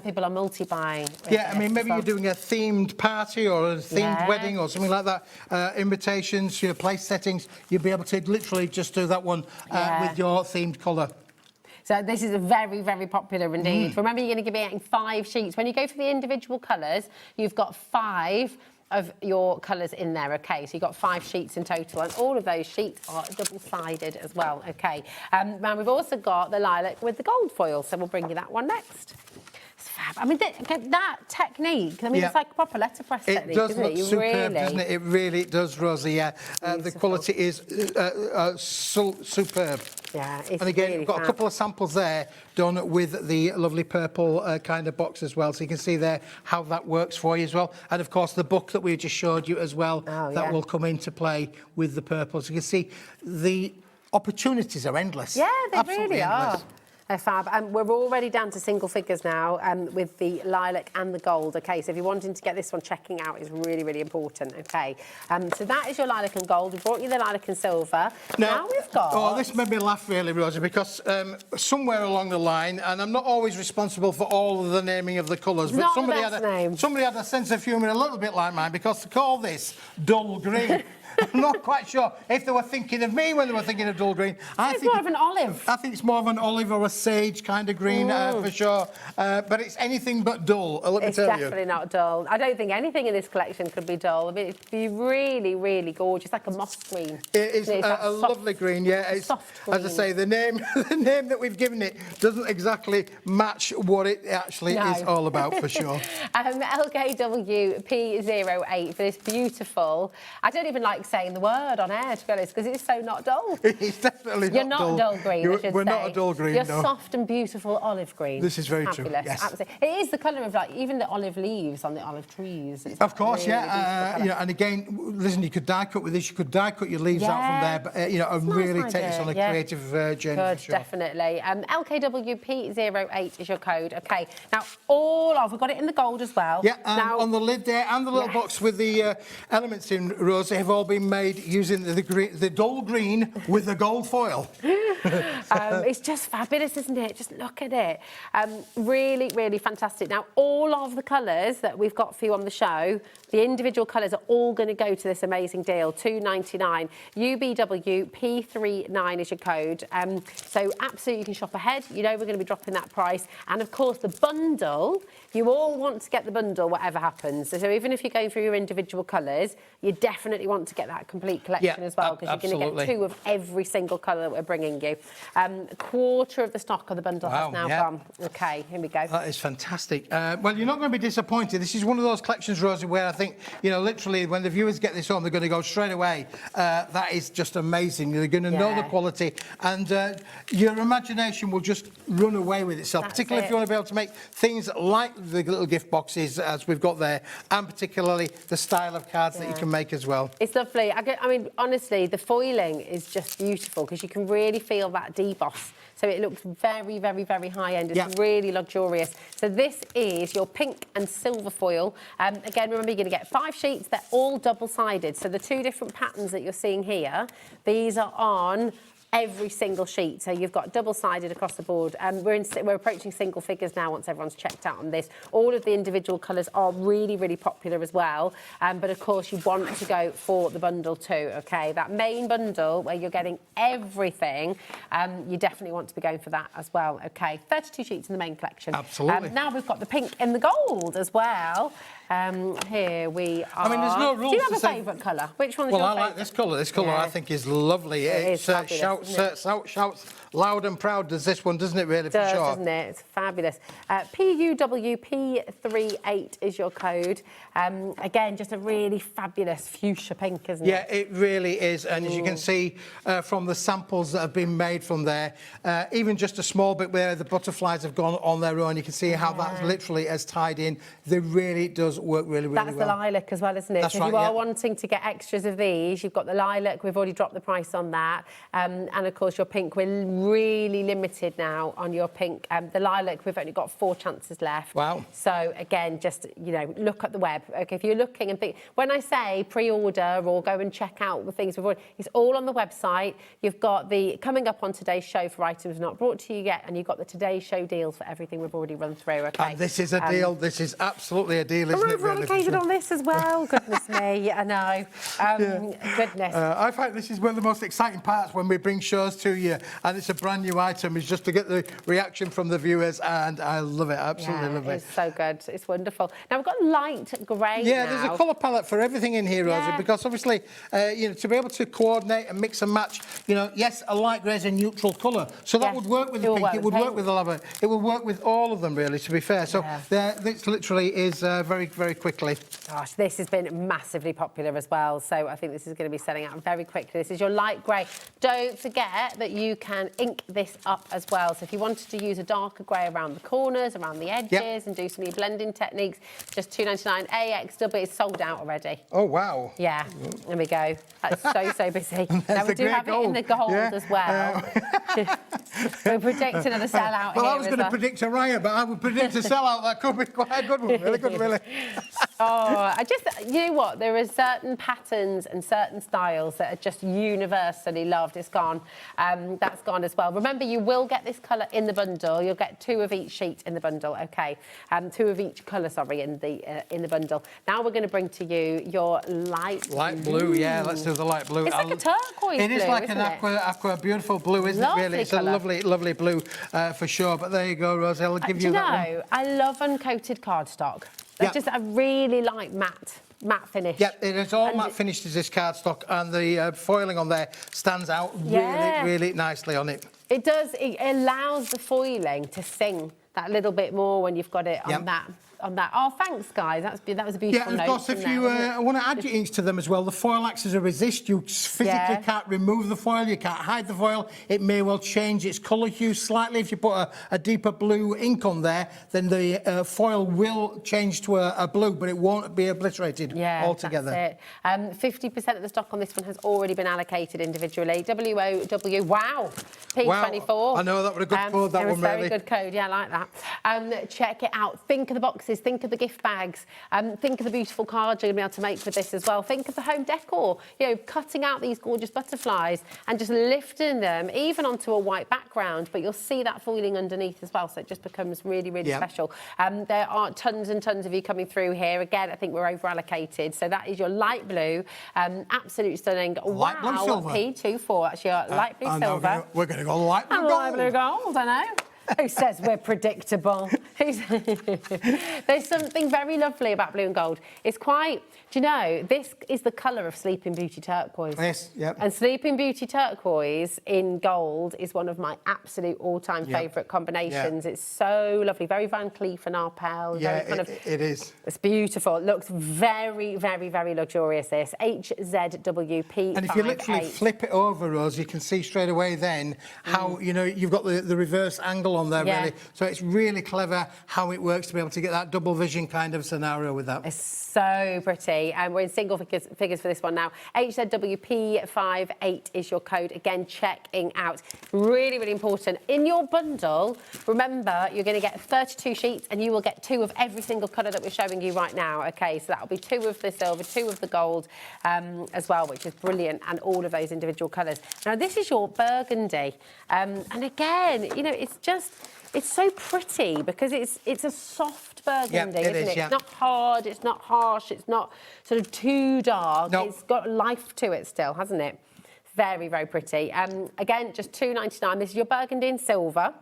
People are multi-buying. Yeah, I mean, maybe you're doing a themed party or a themed wedding or something like that. Invitations, your place settings, you'll be able to literally just do that one with your themed colour. So this is a very, very popular indeed. Remember, you're going to be getting 5 sheets. When you go for the individual colours, you've got 5 of your colours in there, OK? So you've got 5 sheets in total, and all of those sheets are double-sided as well, OK? Now, we've also got the lilac with the gold foil, so we'll bring you that one next. It's fab. I mean, that technique, I mean, it's like a proper letterpress technique, does isn't look it? superb, doesn't it? It really does, Rosie, yeah. The quality is so superb. Yeah, it's and again, really we've got a couple of samples there done with the lovely purple kind of box as well. So you can see there how that works for you as well. And of course, the book that we just showed you as well, that will come into play with the purple. So you can see the opportunities are endless. Yeah, they Absolutely really endless. are. They're fab. We're already down to single figures now with the lilac and the gold. OK, so if you're wanting to get this one, checking out is really, really important. OK, so that is your lilac and gold. We brought you the lilac and silver. Now we've got... Oh, this made me laugh, really, Rosie, because somewhere along the line, and I'm not always responsible for all of the naming of the colours, but somebody had a sense of humour a little bit like mine, because to call this dull green... I'm not quite sure if they were thinking of me when they were thinking of dull green. I think it's more of an olive. I think it's more of an olive or a sage kind of green for sure. But it's anything but dull, let me tell you. It's definitely not dull. I don't think anything in this collection could be dull. I mean, it'd be really, really gorgeous, like a moss green. It is a lovely green, yeah. It's, soft green. As I say, the name that we've given it doesn't exactly match what it actually is all about, for sure. LKW P08 for this beautiful... I don't even like saying the word on air, to be honest, because it's so not dull. It's definitely You're not dull. You're not dull green, I should We're say. not a dull green, You're no. soft and beautiful olive green. This is very Fabulous. true, yes. Absolutely. It is the colour of, like, even the olive leaves on the olive trees. It's of course, really and again, listen, you could die cut with this, you could die cut your leaves out from there, but, and really take this on a creative journey, Good, for sure. Definitely. LKWP08 is your code. OK, now we've got it in the gold as well. Yeah, now, on the lid there and the little box with the elements in, Rose, they have all been made using the dull green with the gold foil. It's just fabulous, isn't it? Just look at it. Really, really fantastic. Now, all of the colours that we've got for you on the show, the individual colours are all going to go to this amazing deal, $2.99. UBWP39 is your code. So absolutely, you can shop ahead. You know we're going to be dropping that price. And of course, the bundle, you all want to get the bundle, whatever happens. So even if you're going through your individual colours, you definitely want to get that complete collection as well, because you're going to get 2 of every single colour that we're bringing you. A quarter of the stock of the bundle has now gone. OK, here we go. That is fantastic. Well, you're not going to be disappointed. This is one of those collections, Rosie, where I think, literally, when the viewers get this on, they're going to go straight away. That is just amazing. They're going to know the quality, and your imagination will just run away with itself, particularly if you want to be able to make things like the little gift boxes, as we've got there, and particularly the style of cards that you can make as well. It's lovely. I mean, honestly, the foiling is just beautiful, because you can really feel that deboss. So it looks very, very, very high-end. It's really luxurious. So this is your pink and silver foil. Again, remember, you're going to get 5 sheets. They're all double-sided. So the 2 different patterns that you're seeing here, these are on every single sheet. So you've got double-sided across the board. We're approaching single figures now once everyone's checked out on this. All of the individual colours are really, really popular as well. But of course, you want to go for the bundle too, okay? That main bundle where you're getting everything, you definitely want to be going for that as well, okay? 32 sheets in the main collection. Absolutely. Now we've got the pink and the gold as well. Here we are. I mean, there's no rules. Do you have to a say... favourite colour? Which one's well, your I favourite? like this colour. This colour, Yeah. I think, is lovely. It is fabulous, shouts loud and proud, does this one, doesn't it, really, for sure? Doesn't it? It's fabulous. PUWP38 is your code. Again, just a really fabulous fuchsia pink, isn't it? Yeah, it really is. And as you can see from the samples that have been made from there, even just a small bit where the butterflies have gone on their own, you can see how that literally has tied in. They really does work really, really That's well. the lilac as well, isn't it? That's So right, if you are yeah. wanting to get extras of these, you've got the lilac. We've already dropped the price on that. And, of course, your pink. We're really limited now on your pink. The lilac, we've only got 4 chances left. Wow. So, again, just, you know, look at the web. OK, if you're looking and think... When I say pre-order or go and check out the things we've already... It's all on the website. You've got the... Coming up on today's show for items not brought to you yet, and you've got the Today's Show deals for everything we've already run through, OK? And this is a deal. This is absolutely a deal, isn't it, We're really? allocated on this as well. Goodness me, I know. Goodness. I find this is one of the most exciting parts when we bring shows to you, and it's a brand new item, is just to get the reaction from the viewers, and I love it, absolutely love it. It's so good, it's wonderful. Now we've got light grey Yeah, there's a colour palette for everything in here, Rosie, Yeah. because obviously, you know, to be able to coordinate and mix and match, you know, yes, a light grey is a neutral colour, so that Yes, would work with it the will pink, work it with would pink. work with the lava, it would work with all of them, really, to be fair. So this literally is very, very quickly. Gosh, this has been massively popular as well, so I think this is going to be selling out very quickly. This is your light grey. Don't forget that you can ink this up as well. So if you wanted to use a darker grey around the corners, around the edges, and do some of your blending techniques, just $2.99. AXW is sold out already. Oh, wow. Yeah, there we go. That's so busy. Now we the do grey have it in the gold as well. We're predicting another sellout Well, here I was as going to well. predict a riot, but I would predict a sellout. That could be quite a good one, really good, really. You know what? There are certain patterns and certain styles that are just universally loved. It's gone. That's gone as well. Remember, you will get this colour in the bundle. You'll get 2 of each sheet in the bundle. OK, 2 of each colour, sorry, in the bundle. Now we're going to bring to you your light blue. Yeah, let's do the light blue. It's like a turquoise It is blue, like an isn't it? aqua beautiful blue, isn't Lovely it? Really, it's colour. a lovely blue for sure. But there you go, Rose. I'll give Do you you that know, one. I love uncoated cardstock. Yeah. I really like matte finish. Yeah, it is all And matte finished as this cardstock, and the foiling on there stands out really nicely on it. It does. It allows the foiling to sing that little bit more when you've got it on that. Oh, thanks, guys. That was a beautiful Yeah, and note of course, if you want to add your inks to them as well, the foil acts as a resist. You physically can't remove the foil, you can't hide the foil. It may well change its colour hue slightly. If you put a deeper blue ink on there, then the foil will change to a blue, but it won't be obliterated altogether. That's it. 50% of the stock on this one has already been allocated individually. WOW, wow, P24. Wow. I know, that was a good code, that it was one, very really. good code, yeah, I like that. Check it out. Think of the boxes, think of the gift bags, think of the beautiful cards you're going to be able to make with this as well. Think of the home decor, you know, cutting out these gorgeous butterflies and just lifting them even onto a white background, but you'll see that foiling underneath as well, so it just becomes really special. There are tons and tons of you coming through here. Again, I think we're over allocated, so that is your light blue, absolute stunning. Light blue silver. P24, actually, light blue silver. We're going to go light blue And gold. light blue gold, I know. Who says we're predictable? There's something very lovely about blue and gold. It's quite... Do you know, this is the colour of Sleeping Beauty turquoise. Yes, yep. And Sleeping Beauty turquoise in gold is one of my absolute all-time favourite combinations. Yep. It's so lovely, very Van Cleef and Arpels. Yeah, very it is. It's beautiful. It looks very, very, very luxurious, this. HZWP. And if you literally flip it over, Rose, you can see straight away then how, you know, you've got the reverse angle full on there, really. So it's really clever how it works to be able to get that double vision kind of scenario with that. It's so pretty. And we're in single figures for this one now. HZWP58 is your code. Again, checking out. Really, really important. In your bundle, remember, you're going to get 32 sheets and you will get 2 of every single colour that we're showing you right now. OK, so that'll be 2 of the silver, 2 of the gold as well, which is brilliant, and all of those individual colours. Now, this is your burgundy. And again, you know, it's so pretty because it's a soft burgundy, isn't it? It's not hard, it's not harsh, it's not sort of too dark. Nope. It's got life to it still, hasn't it? Very, very pretty. Again, just $2.99. This is your burgundy and silver.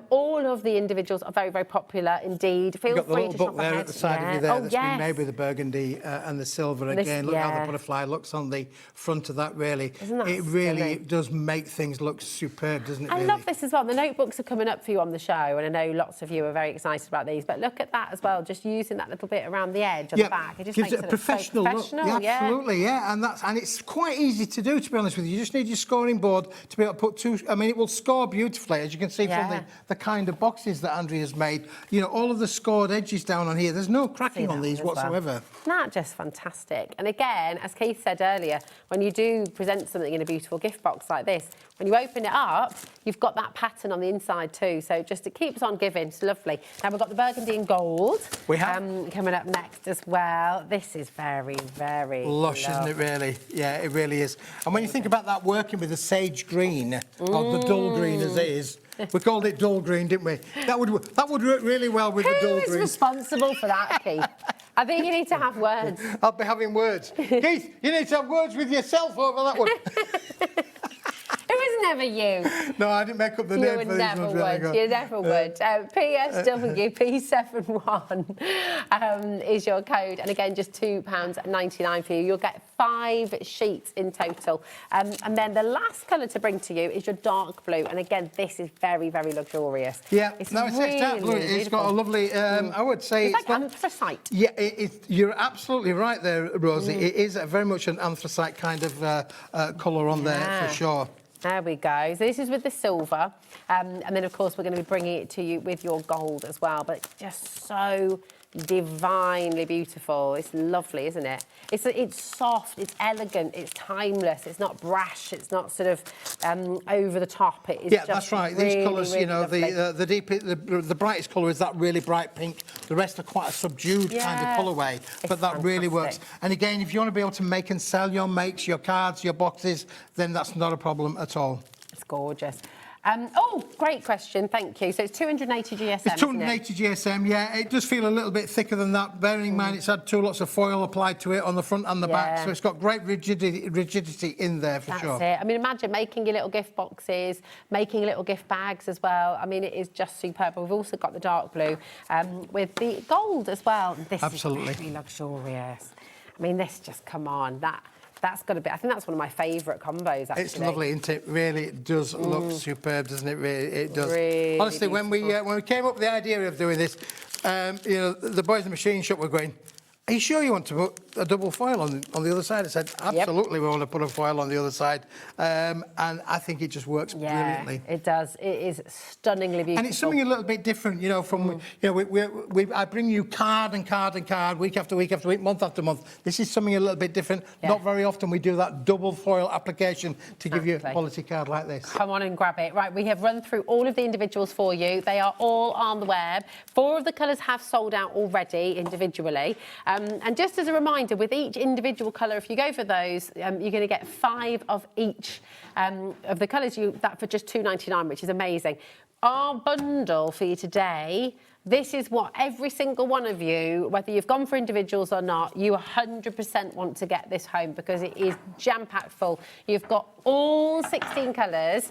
All of the individuals are very, very popular indeed. Feel You've got free the to little shop book there ahead. at the side of you there that's been made with the burgundy and the silver again. Look how the butterfly looks on the front of that, really. Isn't that it really does make things look superb, doesn't it, I really? love this as well. The notebooks are coming up for you on the show, and I know lots of you are very excited about these, but look at that as well, just using that little bit around the edge on the back. It just gives makes it a professional look. Yeah, absolutely, and it's quite easy to do, to be honest with you. You just need your scoring board to be able to put 2. I mean, it will score beautifully, as you can see from the kind of boxes that Andrea's made. You know, all of the scored edges down on here. There's no cracking on these whatsoever. Isn't that just fantastic? And again, as Keith said earlier, when you do present something in a beautiful gift box like this, when you open it up, you've got that pattern on the inside too. So just it keeps on giving. It's lovely. Now we've got the burgundy and gold. We have coming up next as well. This is very, very lush, isn't it? Really, yeah, it really is. And when you think about that working with the sage green or the dull green as it is. We called it dull green, didn't we? That would work really well with the dull green. Who's responsible for that, Keith? I think you need to have words. I'll be having words. Keith, you need to have words with yourself over that one. It was never you. No, I didn't make up the name for these ones. You never would. PSW P71 is your code. And again, just £2.99 for you. You'll get 5 sheets in total. And then the last colour to bring to you is your dark blue. And again, this is very, very luxurious. Yeah, it's no, it's really dark blue. It's got a lovely, I would say... It's like anthracite. Yeah, you're absolutely right there, Rosie. It is very much an anthracite kind of colour on there, for sure. There we go. So this is with the silver. And then, of course, we're going to be bringing it to you with your gold as well. But just so divinely beautiful. It's lovely, isn't it? It's soft, it's elegant, it's timeless, it's not brash, it's not sort of over the top. It is just that's right. Really, these colours, really you know, the brightest colour is that really bright pink. The rest are quite a subdued kind of colourway, but that really works. And again, if you want to be able to make and sell your makes, your cards, your boxes, then that's not a problem at all. It's gorgeous. Great question, thank you. So it's 280 GSM, It's 280 GSM, yeah. It does feel a little bit thicker than that, bearing in mind it's had 2 lots of foil applied to it on the front and the back, so it's got great rigidity in there, for sure. That's it. I mean, imagine making your little gift boxes, making little gift bags as well. I mean, it is just superb. We've also got the dark blue with the gold as well. This is very luxurious. I mean, this just, come on, that's got to be... I think that's one of my favourite combos, actually. It's lovely, isn't it? Really, it does look superb, doesn't it? Really, it does. Really honestly, when we came up with the idea of doing this, you know, the boys in the machine shop were going, "Are you sure you want to put a double foil on the other side?" I said, "Absolutely, we want to put a foil on the other side." And I think it just works brilliantly. It does. It is stunningly beautiful. And it's something a little bit different, you know, from, you know, I bring you card and card and card, week after week after week, month after month. This is something a little bit different. Not very often we do that double foil application to give you a quality card like this. Come on and grab it. Right, we have run through all of the individuals for you. They are all on the web. 4 of the colours have sold out already individually. And just as a reminder, with each individual colour, if you go for those, you're going to get 5 of each of the colours, that for just $2.99, which is amazing. Our bundle for you today, this is what every single one of you, whether you've gone for individuals or not, you 100% want to get this home because it is jam-packed full. You've got all 16 colours.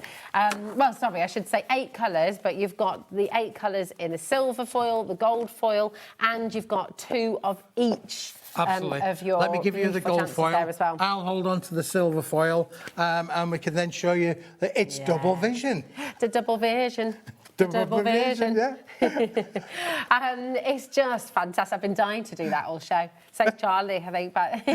Well, sorry, I should say 8 colours, but you've got the 8 colours in the silver foil, the gold foil, and you've got 2 of each. Absolutely. Of your Let me give you the gold foil. There as well. I'll hold on to the silver foil, and we can then show you that it's double vision. The double vision. Double vision. Yeah. It's just fantastic. I've been dying to do that all show. So Charlie, I think, but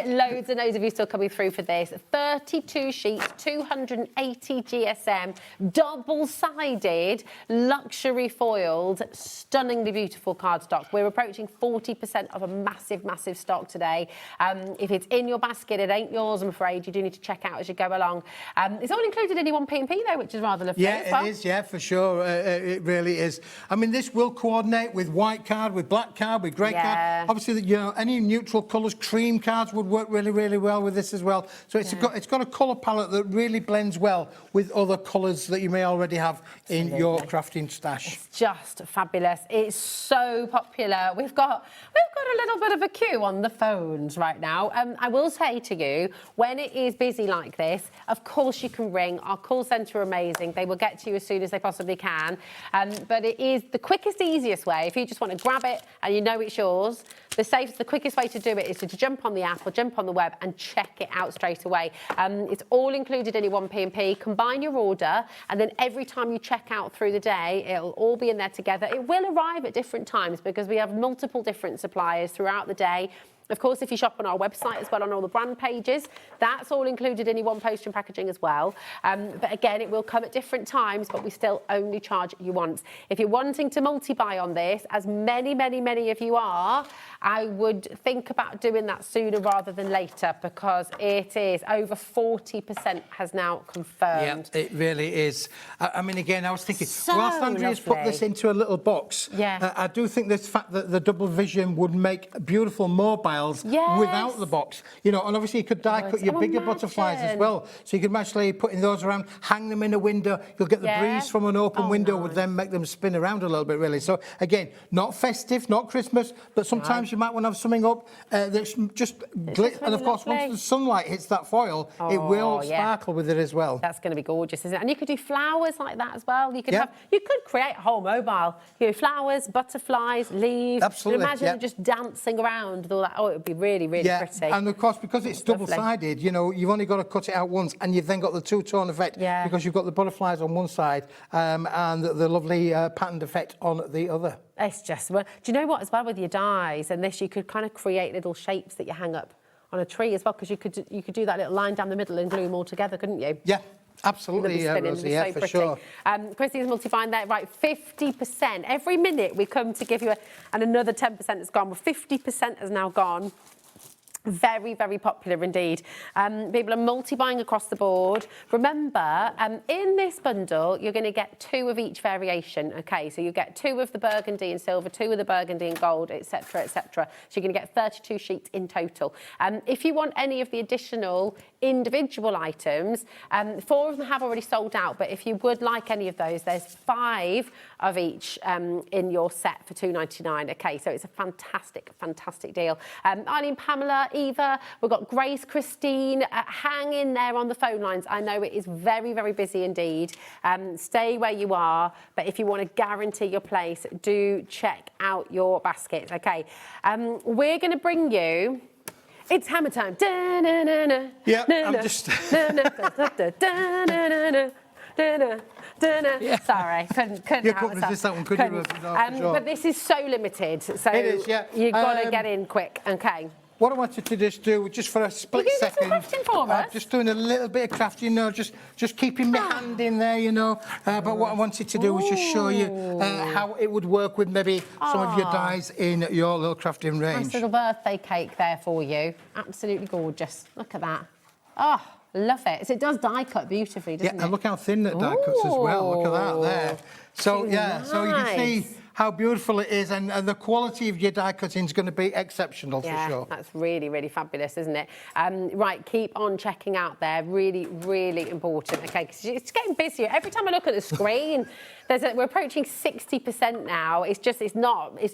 loads and loads of you still coming through for this. 32 sheets, 280 GSM, double-sided, luxury foiled, stunningly beautiful cardstock. We're approaching 40% of a massive, massive stock today. If it's in your basket, it ain't yours, I'm afraid. You do need to check out as you go along. It's all included in your 1P&P though, which is rather lovely. Yeah, it is, yeah, for sure. It really is. I mean, this will coordinate with white card, with black card, with grey card. Obviously, you know, any neutral colours, cream cards would work really, really well with this as well. So it's got a colour palette that really blends well with other colours that you may already have in your crafting stash. It's just fabulous. It's so popular. We've got a little bit of a queue on the phones right now. I will say to you, when it is busy like this, of course you can ring. Our call centre are amazing. They will get to you as soon as they possibly can. But it is the quickest, easiest way. If you just want to grab it and you know it's yours, the quickest way to do it is to jump on the app or jump on the web and check it out straight away. It's all included in your 1P&P. Combine your order, and then every time you check out through the day, it'll all be in there together. It will arrive at different times because we have multiple different suppliers throughout the day. Of course, if you shop on our website as well, on all the brand pages, that's all included in your one poster and packaging as well. But again, it will come at different times, but we still only charge you once. If you're wanting to multi-buy on this, as many of you are, I would think about doing that sooner rather than later, because it is over 40% has now confirmed. Yeah, it really is. I mean, again, I was thinking, So whilst Andrea's put this into a little box, I do think this fact that the double vision would make beautiful mobiles without the box. You know, and obviously you could die cut your bigger butterflies as well. So you could actually put those around, hang them in a window. You'll get the breeze from an open window would then make them spin around a little bit, really. So again, not festive, not Christmas, but sometimes you might want to have something up that's just glitter. And of course, once the sunlight hits that foil, it will sparkle with it as well. That's going to be gorgeous, isn't it? And you could do flowers like that as well. You could you could create a whole mobile. You know, flowers, butterflies, leaves. Absolutely. Imagine them just dancing around with all that. Oh, it would be really, really pretty. And of course, because it's double-sided, you know, you've only got to cut it out once, and you've then got the two-tone effect because you've got the butterflies on one side and the lovely patterned effect on the other. It's just, well, do you know what, as well, with your dies and this, you could kind of create little shapes that you hang up on a tree as well, because you could do that little line down the middle and glue them all together, couldn't you? Yeah. Absolutely, Rosie, yeah, for sure. Christy's multi-buying there, right, 50%. Every minute we come to give you and another 10% has gone. Well, 50% has now gone. Very, very popular indeed. People are multi-buying across the board. Remember, in this bundle, you're going to get 2 of each variation. Okay, so you get 2 of the burgundy and silver, 2 of the burgundy and gold, etc., etc. So you're going to get 32 sheets in total. If you want any of the additional individual items, 4 of them have already sold out, but if you would like any of those, there's 5 of each in your set for £2.99. Okay, so it's a fantastic, fantastic deal. Eileen, Pamela, Eva, we've got Grace, Christine, hang in there on the phone lines. I know it is very, very busy indeed. Stay where you are, but if you want to guarantee your place, do check out your baskets. Okay, we're going to bring you... It's hammer time. Yeah, I'm just... Sorry, couldn't resist that one, could you? But this is so limited, so it is, you've got to get in quick. Okay. What I wanted to just do, just for a split second, just doing a little bit of crafting, you know, just keeping my hand in there, you know. But what I wanted to do was just show you how it would work with maybe some of your dies in your little crafting range. Nice little birthday cake there for you. Absolutely gorgeous. Look at that. Oh, love it. So it does die cut beautifully, doesn't it? Yeah, and look how thin that die cuts as well. Look at that there. So, so you can see how beautiful it is, and the quality of your die cutting is going to be exceptional for sure. That's really, really fabulous, isn't it? Right, keep on checking out there. Really, really important. Okay, because it's getting busier. Every time I look at the screen, we're approaching 60% now. It's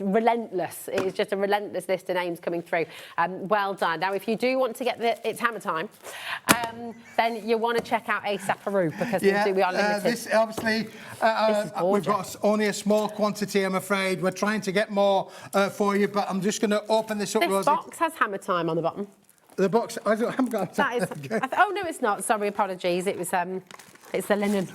relentless. It's just a relentless list of names coming through. Well done. Now, if you do want to get it's hammer time, then you want to check out ASAP because we are limited. This obviously, we've got only a small quantity, I'm afraid. We're trying to get more for you, but I'm just going to open this up, Rosie. This box has hammer time on the bottom. The box, I haven't got that. Oh, no, it's not. Sorry, apologies. It was, it's the linen.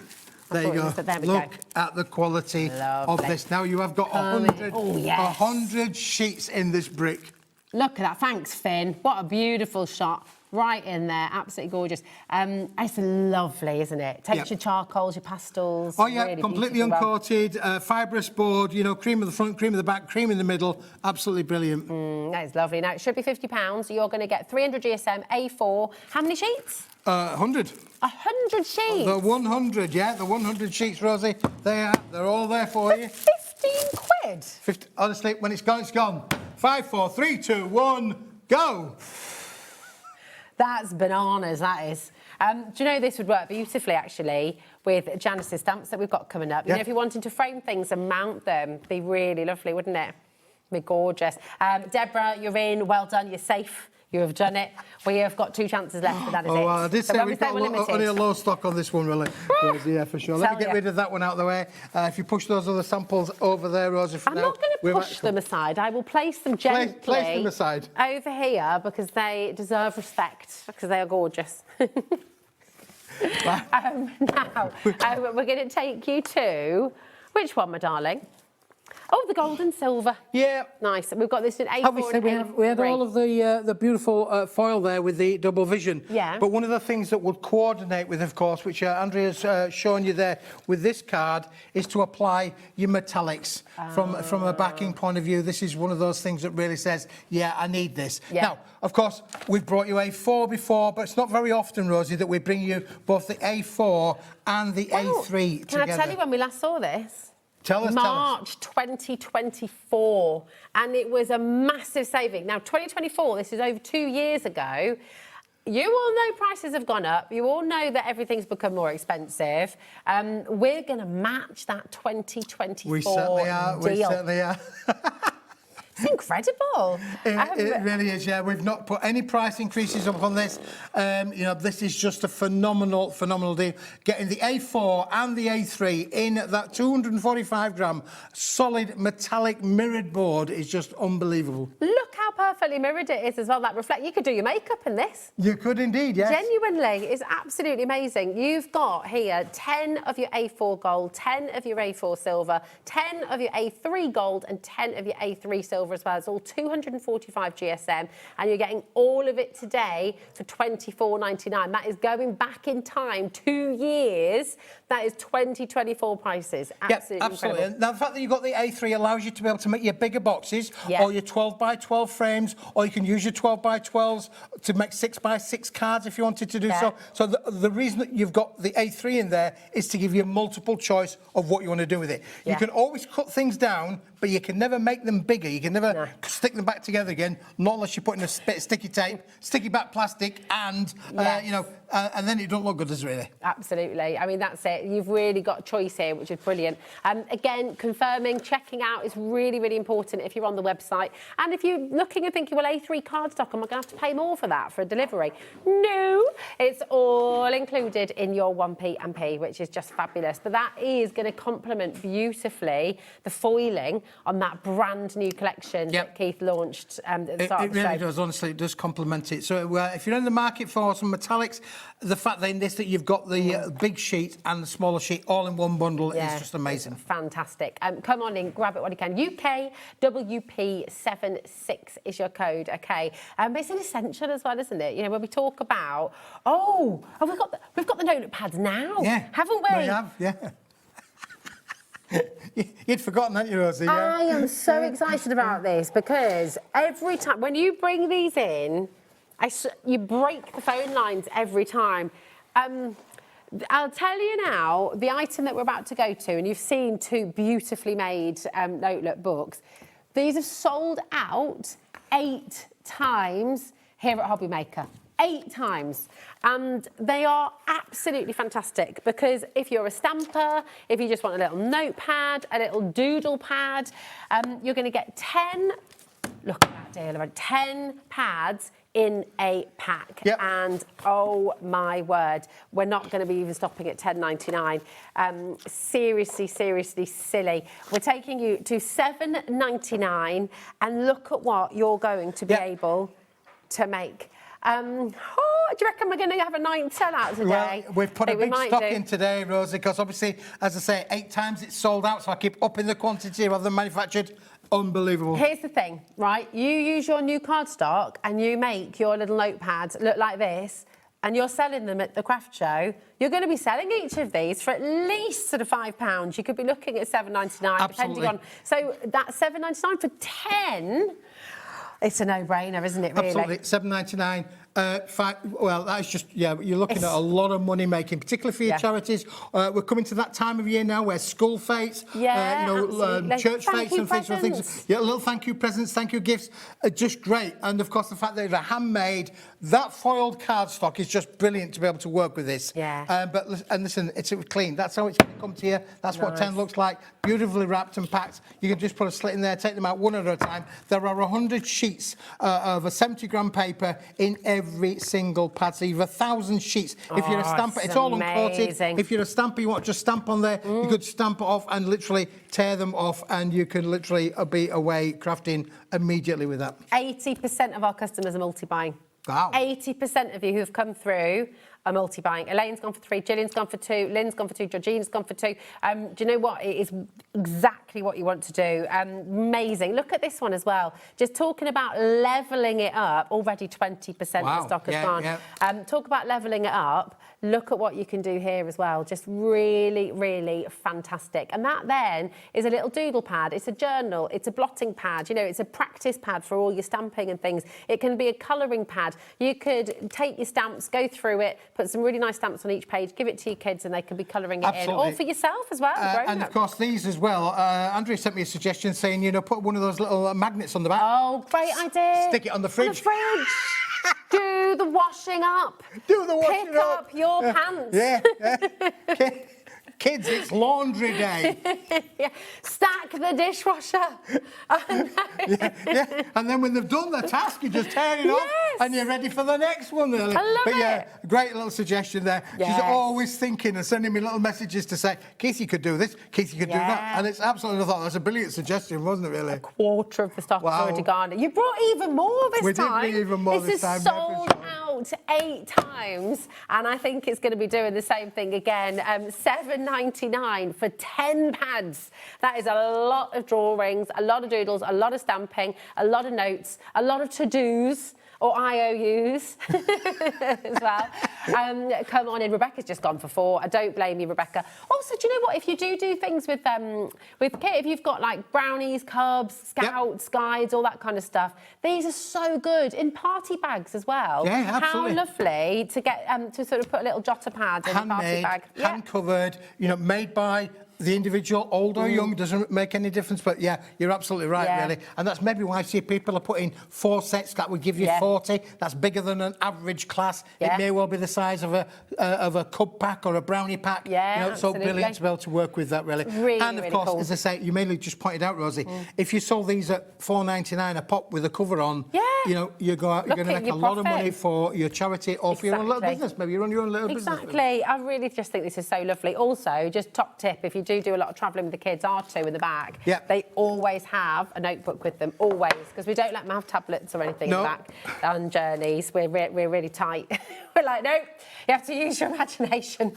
There you go. There we Look go. at the quality of Lovely. this. Now you have got 100 sheets in this brick. Look at that. Thanks, Finn. What a beautiful shot. Right in there. Absolutely gorgeous. It's lovely, isn't it? Takes your charcoals, your pastels. Oh, yeah, really completely beautiful. uncoated, fibrous board, you know, cream of the front, cream of the back, cream in the middle. Absolutely brilliant. That is lovely. Now, it should be £50. You're going to get 300 GSM, A4. How many sheets? 100. 100 sheets? The 100, yeah, the 100 sheets, Rosie. They're all there for you. 15 quid? 50, honestly, when it's gone, it's gone. 5, 4, 3, 2, 1, go. That's bananas, that is. Do you know this would work beautifully, actually, with Janice's stamps that we've got coming up? You know, if you're wanting to frame things and mount them, be really lovely, wouldn't it? Be gorgeous. Deborah, you're in. Well done. You're safe. You have done it. We have got 2 chances left, but that is it. Well, I did say we've got only a low stock on this one, really. Yeah, for sure. Let me get rid of that one out of the way. If you push those other samples over there, Rosie, for I'm now... not going to push them aside. I will place them gently place them aside. over here because they deserve respect, because they are gorgeous. Now, we're going to take you to... Which one, my darling? Oh, the gold and silver. Yeah. Nice. We've got this in A4 Obviously, we had all of the beautiful foil there with the double vision. Yeah. But one of the things that would coordinate with, of course, which Andrea's shown you there with this card, is to apply your metallics. From a backing point of view, this is one of those things that really says, yeah, I need this. Yeah. Now, of course, we've brought you A4 before, but it's not very often, Rosie, that we bring you both the A4 and the A3 together. Can I tell you when we last saw this? Tell us. March 2024, and it was a massive saving. Now, 2024, this is over 2 years ago. You all know prices have gone up. You all know that everything's become more expensive. We're going to match that 2024 We certainly are. deal. We certainly are. It's incredible. It really is, yeah. We've not put any price increases up on this. You know, this is just a phenomenal deal. Getting the A4 and the A3 in that 245-gram solid metallic mirrored board is just unbelievable. Look how perfectly mirrored it is as well. That reflect. You could do your makeup in this. You could indeed, yes. Genuinely, it's absolutely amazing. You've got here 10 of your A4 gold, 10 of your A4 silver, 10 of your A3 gold, and 10 of your A3 silver as well. It's all 245 GSM, and you're getting all of it today for £24.99. That is going back in time 2 years. That is 2024 prices. Absolutely absolutely. incredible. Now, the fact that you've got the A3 allows you to be able to make your bigger boxes, Yeah. or your 12 by 12 frames, or you can use your 12 by 12s to make 6 by 6 cards if you wanted to do Yeah. so. So the reason that you've got the A3 in there is to give you a multiple choice of what you want to do with it. Yeah. You can always cut things down, but you can never make them bigger. You can never stick them back together again, not unless you're putting a bit of sticky tape, sticky back plastic, and, you know, and then it don't look good, does it, really? Absolutely. I mean, that's it. You've really got a choice here, which is brilliant. Again, confirming, checking out is really, really important if you're on the website. And if you're looking and thinking, well, A3 cardstock, am I going to have to pay more for that for a delivery? No, it's all included in your 1P&P, which is just fabulous. But that is going to complement beautifully the foiling on that brand new collection that Keith launched at the start of the show. It really does, honestly, it does complement it. So if you're in the market for some metallics, the fact that you've got the big sheet and the smaller sheet all in one bundle is just amazing. Fantastic. Come on in, grab it when you can. UKWP76 is your code, okay? But it's an essential as well, isn't it? You know, when we talk about, we've got the notepads now, haven't we? We have, yeah. You'd forgotten, hadn't you, Rosie? I am so excited about this because every time, when you bring these in, you break the phone lines every time. I'll tell you now, the item that we're about to go to, and you've seen 2 beautifully made notelet books, these have sold out 8 times here at HobbyMaker. 8 times. And they are absolutely fantastic because if you're a stamper, if you just want a little notepad, a little doodle pad, you're going to get 10, look at that deal, about 10 pads in a pack. And oh my word, we're not going to be even stopping at £10.99. Seriously silly. We're taking you to £7.99 and look at what you're going to be able to make. What do you reckon we're going to have a 9-10 out today? Well, we've put a I think we big might stock do. in today, Rosie, because obviously, as I say, 8 times it's sold out, so I keep upping the quantity rather than manufactured. Unbelievable. Here's the thing, right? You use your new cardstock and you make your little notepads look like this, and you're selling them at the craft show. You're going to be selling each of these for at least sort of £5. You could be looking at £7.99, depending on. So that's £7.99 for 10. It's a no-brainer, isn't it? Really? Absolutely, £7.99. Well, that is just, yeah, you're looking at a lot of money making, particularly for your charities. We're coming to that time of year now where school fates, church fates and things. Yeah, little thank you presents, thank you gifts are just great. And of course, the fact that they're handmade, that foiled cardstock is just brilliant to be able to work with this. Yeah. And listen, it's clean. That's how it's going to come to you. That's what 10 looks like, beautifully wrapped and packed. You can just put a slit in there, take them out one at a time. There are 100 sheets of a 70-gram paper in every single pad. So you've 1,000 sheets. If you're a stamper, it's all uncoated. If you're a stamper, you want to just stamp on there, you could stamp it off and literally tear them off, and you can literally be away crafting immediately with that. 80% of our customers are multi-buying. Wow. 80% of you who've come through are multi-buying. Elaine's gone for 3, Gillian's gone for 2, Lynn's gone for 2, Georgina's gone for 2. Do you know what? It is exactly what you want to do. Amazing. Look at this one as well. Just talking about levelling it up. Already 20% of the stock has gone. Yeah. Talk about levelling it up. Look at what you can do here as well. Just really, really fantastic. And that then is a little doodle pad. It's a journal. It's a blotting pad. You know, it's a practice pad for all your stamping and things. It can be a colouring pad. You could take your stamps, go through it, put some really nice stamps on each page, give it to your kids, and they can be colouring it in. Or for yourself as well. And of course, these as well. Andrea sent me a suggestion saying, you know, put one of those little magnets on the back. Oh, great idea. Stick it on the fridge. On the fridge. Do the washing up. Do the washing Pick up your pants. Yeah. Kids, it's laundry day. Stack the dishwasher. And then when they've done the task, you just tear it off and you're ready for the next one. Really. I love it. Great little suggestion there. She's always thinking and sending me little messages to say, Keith, you could do this, Keith, you could do that. And it's absolutely, I thought that's a brilliant suggestion, wasn't it, really? A quarter of the stock has already gone. You brought even more this time. We did even more this time. This is sold out 8 times, and I think it's going to be doing the same thing again. £7.99 for 10 pads. That is a lot of drawings, a lot of doodles, a lot of stamping, a lot of notes, a lot of to-dos or IOUs as well. Come on in. Rebecca's just gone for 4. I don't blame you, Rebecca. Also, do you know what? If you do things with kit, if you've got like brownies, cubs, scouts, guides, all that kind of stuff, these are so good in party bags as well. Yeah, absolutely. How lovely to get to sort of put a little jotter pad in a party bag. Hand covered, you know, made by the individual, old or young, doesn't make any difference. But yeah, you're absolutely right, really. And that's maybe why I see people are putting 4 sets. That would give you 40. That's bigger than an average class. It may well be the size of a cub pack or a brownie pack. Yeah, you know, so brilliant to be able to work with that, really. And of course, as I say, you mainly just pointed out, Rosie, if you sold these at $4.99 a pop with a cover on, you know, you're going to make a lot of money for your charity or for your own little business. Maybe you run your own little business. Exactly. I really just think this is so lovely. Also, just top tip, if you do a lot of travelling with the kids, R2 in the bag, they always have a notebook with them, always, because we don't let them have tablets or anything in the back on journeys. We're really tight. We're like, no, you have to use your imagination.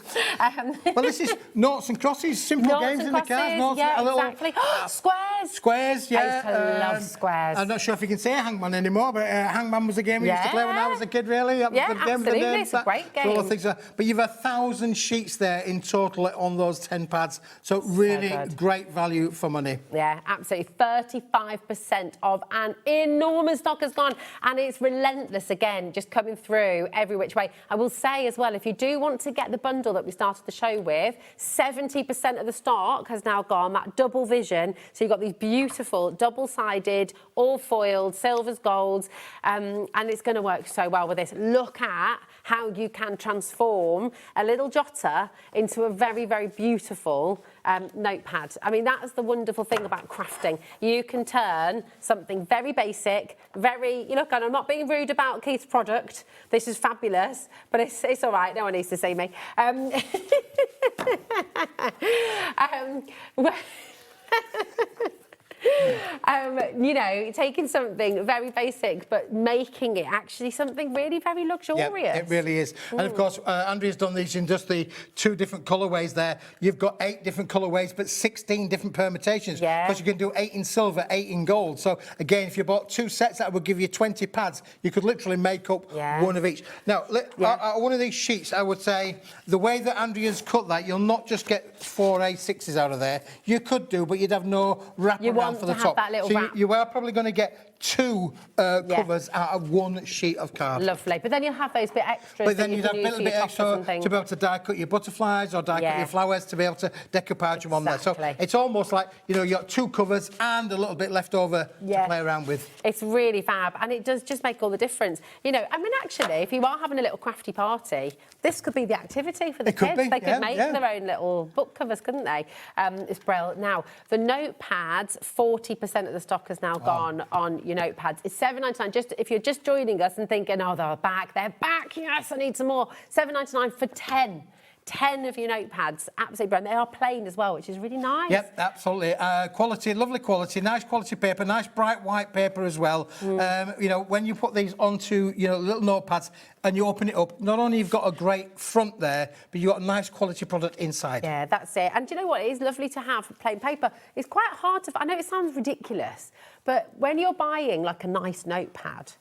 Well, this is noughts and crosses, simple games in the cars. Exactly. Squares. Squares, I used to love squares. I'm not sure if you can say hangman anymore, but hangman was a game we used to play when I was a kid, really. Absolutely. It's a great game. But you've 1,000 sheets there in total on those 10 pads. So really great value for money. Yeah, absolutely. 35% of an enormous stock has gone, and it's relentless again, just coming through every which way. I will say as well, if you do want to get the bundle that we started the show with, 70% of the stock has now gone, that double vision. So you've got these beautiful double-sided, all foiled, silvers, golds, and it's going to work so well with this. Look at how you can transform a little jotter into a very, very beautiful notepad. I mean, that's the wonderful thing about crafting. You can turn something very basic, look, and I'm not being rude about Keith's product. This is fabulous, but it's all right. No one needs to see me. You know, taking something very basic but making it actually something really very luxurious. Yeah, it really is. And of course, Andrea's done these in just the 2 different colourways there. You've got 8 different colourways, but 16 different permutations. Yeah. Because you can do 8 in silver, 8 in gold. So again, if you bought 2 sets, that would give you 20 pads. You could literally make up one of each. Now, one of these sheets, I would say, the way that Andrea's cut that, you'll not just get 4 A6s out of there. You could do, but you'd have no wrap around for the top. That little so wrap. you are probably going to get 2 covers out of 1 sheet of card. Lovely. But then you'll have those bit extras. But then that you you'd have can a use little for bit your extra toppers and things. to be able to die cut your butterflies or die cut your flowers to be able to decoupage them on there. So Exactly. it's almost like, you know, you've got 2 covers and a little bit left over to play around with. It's really fab, and it does just make all the difference. You know, I mean, actually, if you are having a little crafty party, this could be the activity for the kids. They could make their own little book covers, couldn't they? It's brilliant. Now, the notepads, 40% of the stock has now gone on your notepads. It's $7.99. Just if you're just joining us and thinking, oh, they're back, yes, I need some more. $7.99 for 10. 10 of your notepads, absolutely brilliant. They are plain as well, which is really nice. Yep, absolutely. Quality, lovely quality, nice quality paper, nice bright white paper as well. You know, when you put these onto, you know, little notepads and you open it up, not only you've got a great front there, but you've got a nice quality product inside. Yeah, that's it. And do you know what? It is lovely to have plain paper. It's quite hard to... I know it sounds ridiculous, but when you're buying, like, a nice notepad,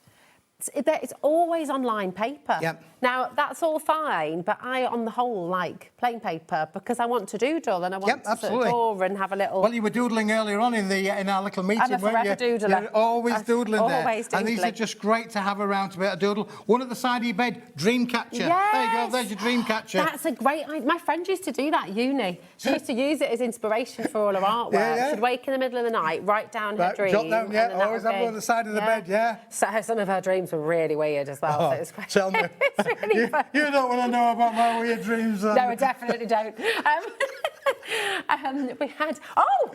it's always online paper. Yep. Now, that's all fine, but I, on the whole, like plain paper because I want to doodle and I want to sort of draw and have a little... Well, you were doodling earlier on in our little meeting, I'm a weren't you? forever doodler. You're always doodling there. Always doodling. And these are just great to have around to be able to doodle. One at the side of your bed, dream catcher. Yes. There you go, there's your dream catcher. That's a great idea. My friend used to do that at uni. She used to use it as inspiration for all her artwork. Yeah. She'd wake in the middle of the night, write down her dream. Jot down, always have one on the side of the bed, So some of her dreams were really weird as well. Oh, so it was quite, tell me. it's really fun. You don't want to know about my weird dreams. No, I definitely don't. We had... Oh,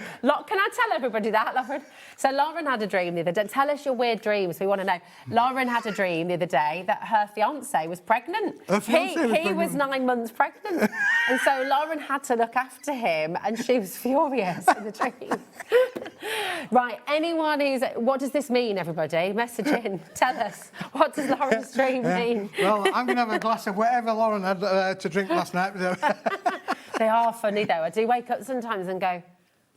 can I tell everybody that, Lauren? So Lauren had a dream the other day. Tell us your weird dreams. We want to know. Lauren had a dream the other day that her fiancé was pregnant. He was 9 months pregnant. And so Lauren had to look after him and she was furious in the dream. Right, anyone who's... What does this mean, everybody? Message in. Tell us. What does Lauren's dream mean? Well, I'm going to have a glass of whatever Lauren had to drink last night. They are funny, though. I do wake up sometimes and go,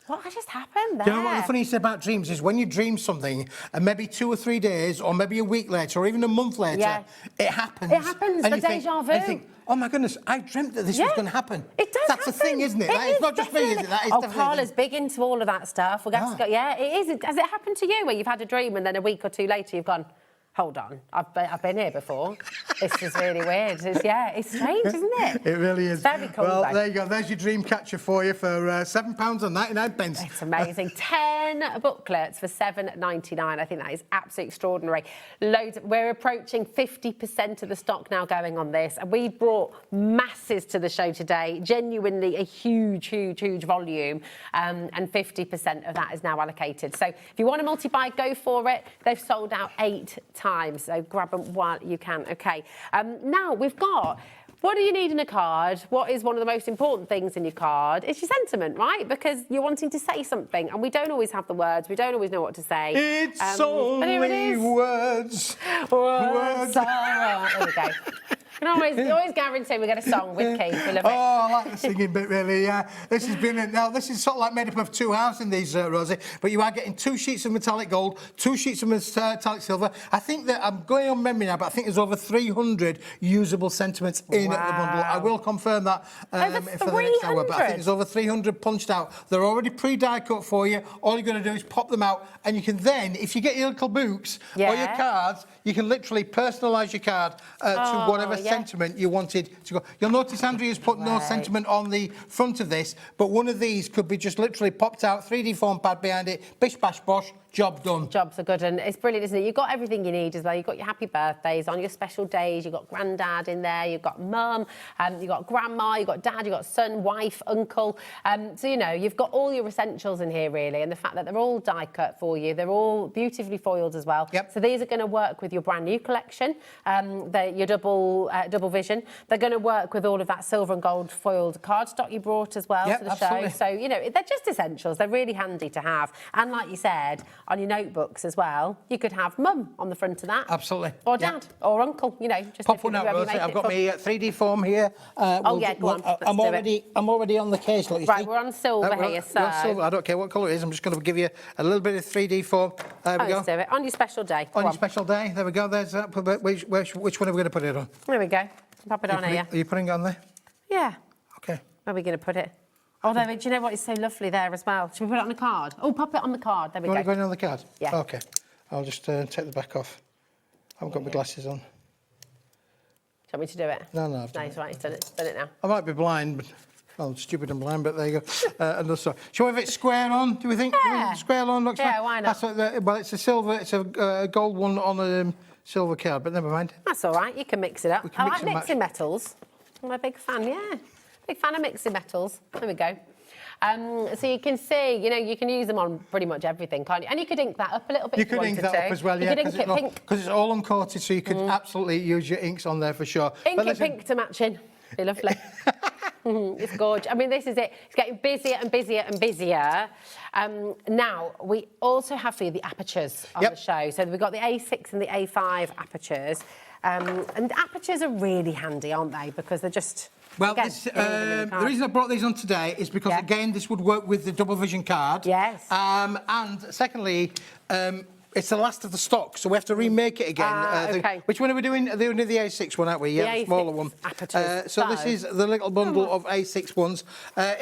what just happened there? Do you know what the funny thing about dreams is when you dream something and maybe 2 or 3 days or maybe a week later or even a month later, it happens. It happens, and the you think, deja vu. And you think, oh my goodness, I dreamt that this was going to happen. It does That's happen. a thing, isn't it? It's not just me, is it? That is definitely Carla's big into all of that stuff. We'll have to go, yeah, it is. Has it happened to you where you've had a dream and then a week or 2 later you've gone, hold on, I've been here before. This is really weird. It's strange, isn't it? It really is. It's very cool. Well, there you go. There's your dream catcher for you for £7.99. It's amazing. 10 booklets for $7.99. I think that is absolutely extraordinary. Loads. We're approaching 50% of the stock now going on this, and we brought masses to the show today. Genuinely a huge, huge, huge volume, and 50% of that is now allocated. So if you want a multi-buy, go for it. They've sold out 8 times, so grab them while you can. Okay. Now we've got... What do you need in a card? What is one of the most important things in your card? It's your sentiment, right? Because you're wanting to say something, and we don't always have the words. We don't always know what to say. It's only words. Words. There we go. You always guarantee we get a song with Keith. We love it. Oh, I like the singing bit, really, yeah. This has been... Now, this is sort of like made up of 2 halves in these, Rosie, but you are getting 2 sheets of metallic gold, 2 sheets of metallic silver. I think that... I'm going on memory now, but I think there's over 300 usable sentiments in the bundle. I will confirm that for the next hour, but I think there's over 300 punched out. They're already pre-die cut for you. All you're going to do is pop them out, and you can then, if you get your little books or your cards, you can literally personalise your card to whatever sentiment you wanted to go. You'll notice Andrea's put no sentiment on the front of this, but one of these could be just literally popped out, 3D foam pad behind it, bish, bash, bosh, job done. Jobs are good, and it's brilliant, isn't it? You've got everything you need as well. You've got your happy birthdays on your special days. You've got granddad in there. You've got mum. You've got grandma. You've got dad. You've got son, wife, uncle. So you know you've got all your essentials in here really, and the fact that they're all die cut for you. They're all beautifully foiled as well. Yep. So these are going to work with your brand new collection. Your double vision. They're going to work with all of that silver and gold foiled cardstock you brought as well Yep, to the absolutely. show. So you know they're just essentials. They're really handy to have, and like you said, on your notebooks as well, you could have mum on the front of that. Absolutely. Or dad, or uncle, you know. Just Pop one out, Rosie. I've got my 3D form here. Yeah, go on. I'm already on the case, look, you Right, see. we're on silver here, You're so... silver. I don't care what colour it is. I'm just going to give you a little bit of 3D form. There we go. Let's do it. On your special day. On Go your special day. There we go. There's that. Which one are we going to put it on? There we go. Pop it on here. Are you putting it on there? Yeah. Okay. Where are we going to put it? Oh, there, do you know what? It's so lovely there as well. Should we put it on the card? Oh, pop it on the card. There we You want go. it going on the card? Yeah. Okay. I'll just take the back off. I haven't got my glasses on. Do you want me to do it? No, I've No, done it's right. He's done it. Done it now. I might be blind, but well, stupid and blind, but there you go. Another story. Shall we have it square on? Do we think? Yeah. Square on looks Yeah, fine. why not? That's well, it's a silver. It's a gold one on a silver card, but never mind. That's all right. You can mix it up. We can I mix like and match. mixing metals. I'm a big fan, yeah. Big fan of mixing metals. There we go. So you can see, you know, you can use them on pretty much everything, can't you? And you could ink that up a little bit You if you could ink wanted that to. up as well, You yeah, could ink it pink. because it's all uncoated, so you could absolutely use your inks on there for sure. Ink But it listen, pink to matching. Be lovely. It's gorgeous. I mean, this is it. It's getting busier and busier and busier. Now, we also have for you the apertures on the show. So we've got the A6 and the A5 apertures. And apertures are really handy, aren't they? Because they're just... well, again, this, you know, they're really the hard. reason I brought these on today is because, Yeah. again, this would work with the double vision card. Yes. And secondly, it's the last of the stock, so we have to remake it again. Okay. Which one are we doing? They're doing the A6 one, aren't we? Yeah, The the smaller A6 one. apertures. So this is the little bundle of A6 ones.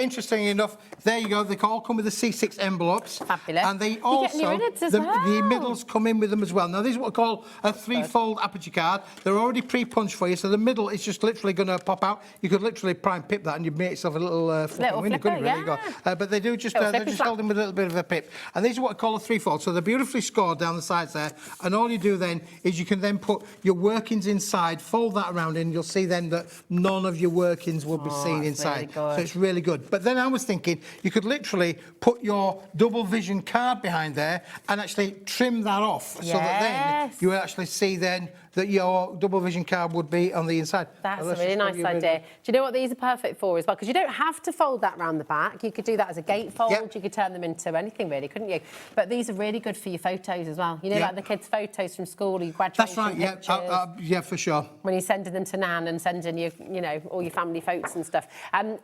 Interestingly enough, there you go. They all come with the C6 envelopes. Fabulous. And they You get also, new innards as the well. middles come in with them as well. Now, this is what I call a three-fold aperture card. They're already pre-punched for you, so the middle is just literally going to pop out. You could literally prime pip that and you'd make yourself a little flipping window, couldn't you? flipper, Really go. But they do just, Little they're flippy just flap. held in with a little bit of a pip. And these are what I call a three-fold. So they're beautifully scored down the sides there. And all you do then is you can then put your workings inside, fold that around in, you'll see then that none of your workings will be seen that's inside. really good. So it's really good. But then I was thinking you could literally put your double vision card behind there and actually trim that off so that then Yes. you will actually see then that your double vision card would be on the inside. That's Well, a let's really just show nice you a bit idea. of- Do you know what these are perfect for as well? Because you don't have to fold that round the back. You could do that as a gatefold. Yep. You could turn them into anything really, couldn't you? But these are really good for your photos as well. You know, Yeah. like the kids' photos from school or your That's graduation right, yeah, pictures. yeah, for sure. When you're sending them to Nan and sending you know, all your family photos and stuff.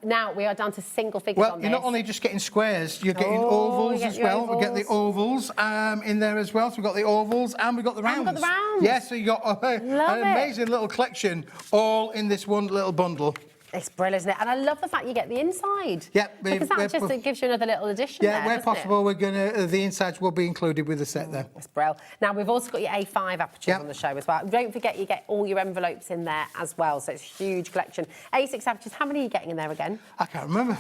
Now we are down to single figures Well, on you're this. not only just getting squares, you're getting Oh, ovals you get as your well. We get the ovals in there as well. So we've got the ovals and we've got the rounds. we've got the rounds. Yeah, so you got an Love it. amazing little collection all in this one little bundle. It's brilliant, isn't it? And I love the fact you get the inside. Yeah, because that just it gives you another little addition Yeah, there, where doesn't it? possible, we're gonna the insides will be included with the set there. That's brilliant. Now, we've also got your A5 apertures Yep. on the show as well. Don't forget you get all your envelopes in there as well, so it's a huge collection. A6 apertures, how many are you getting in there again? I can't remember.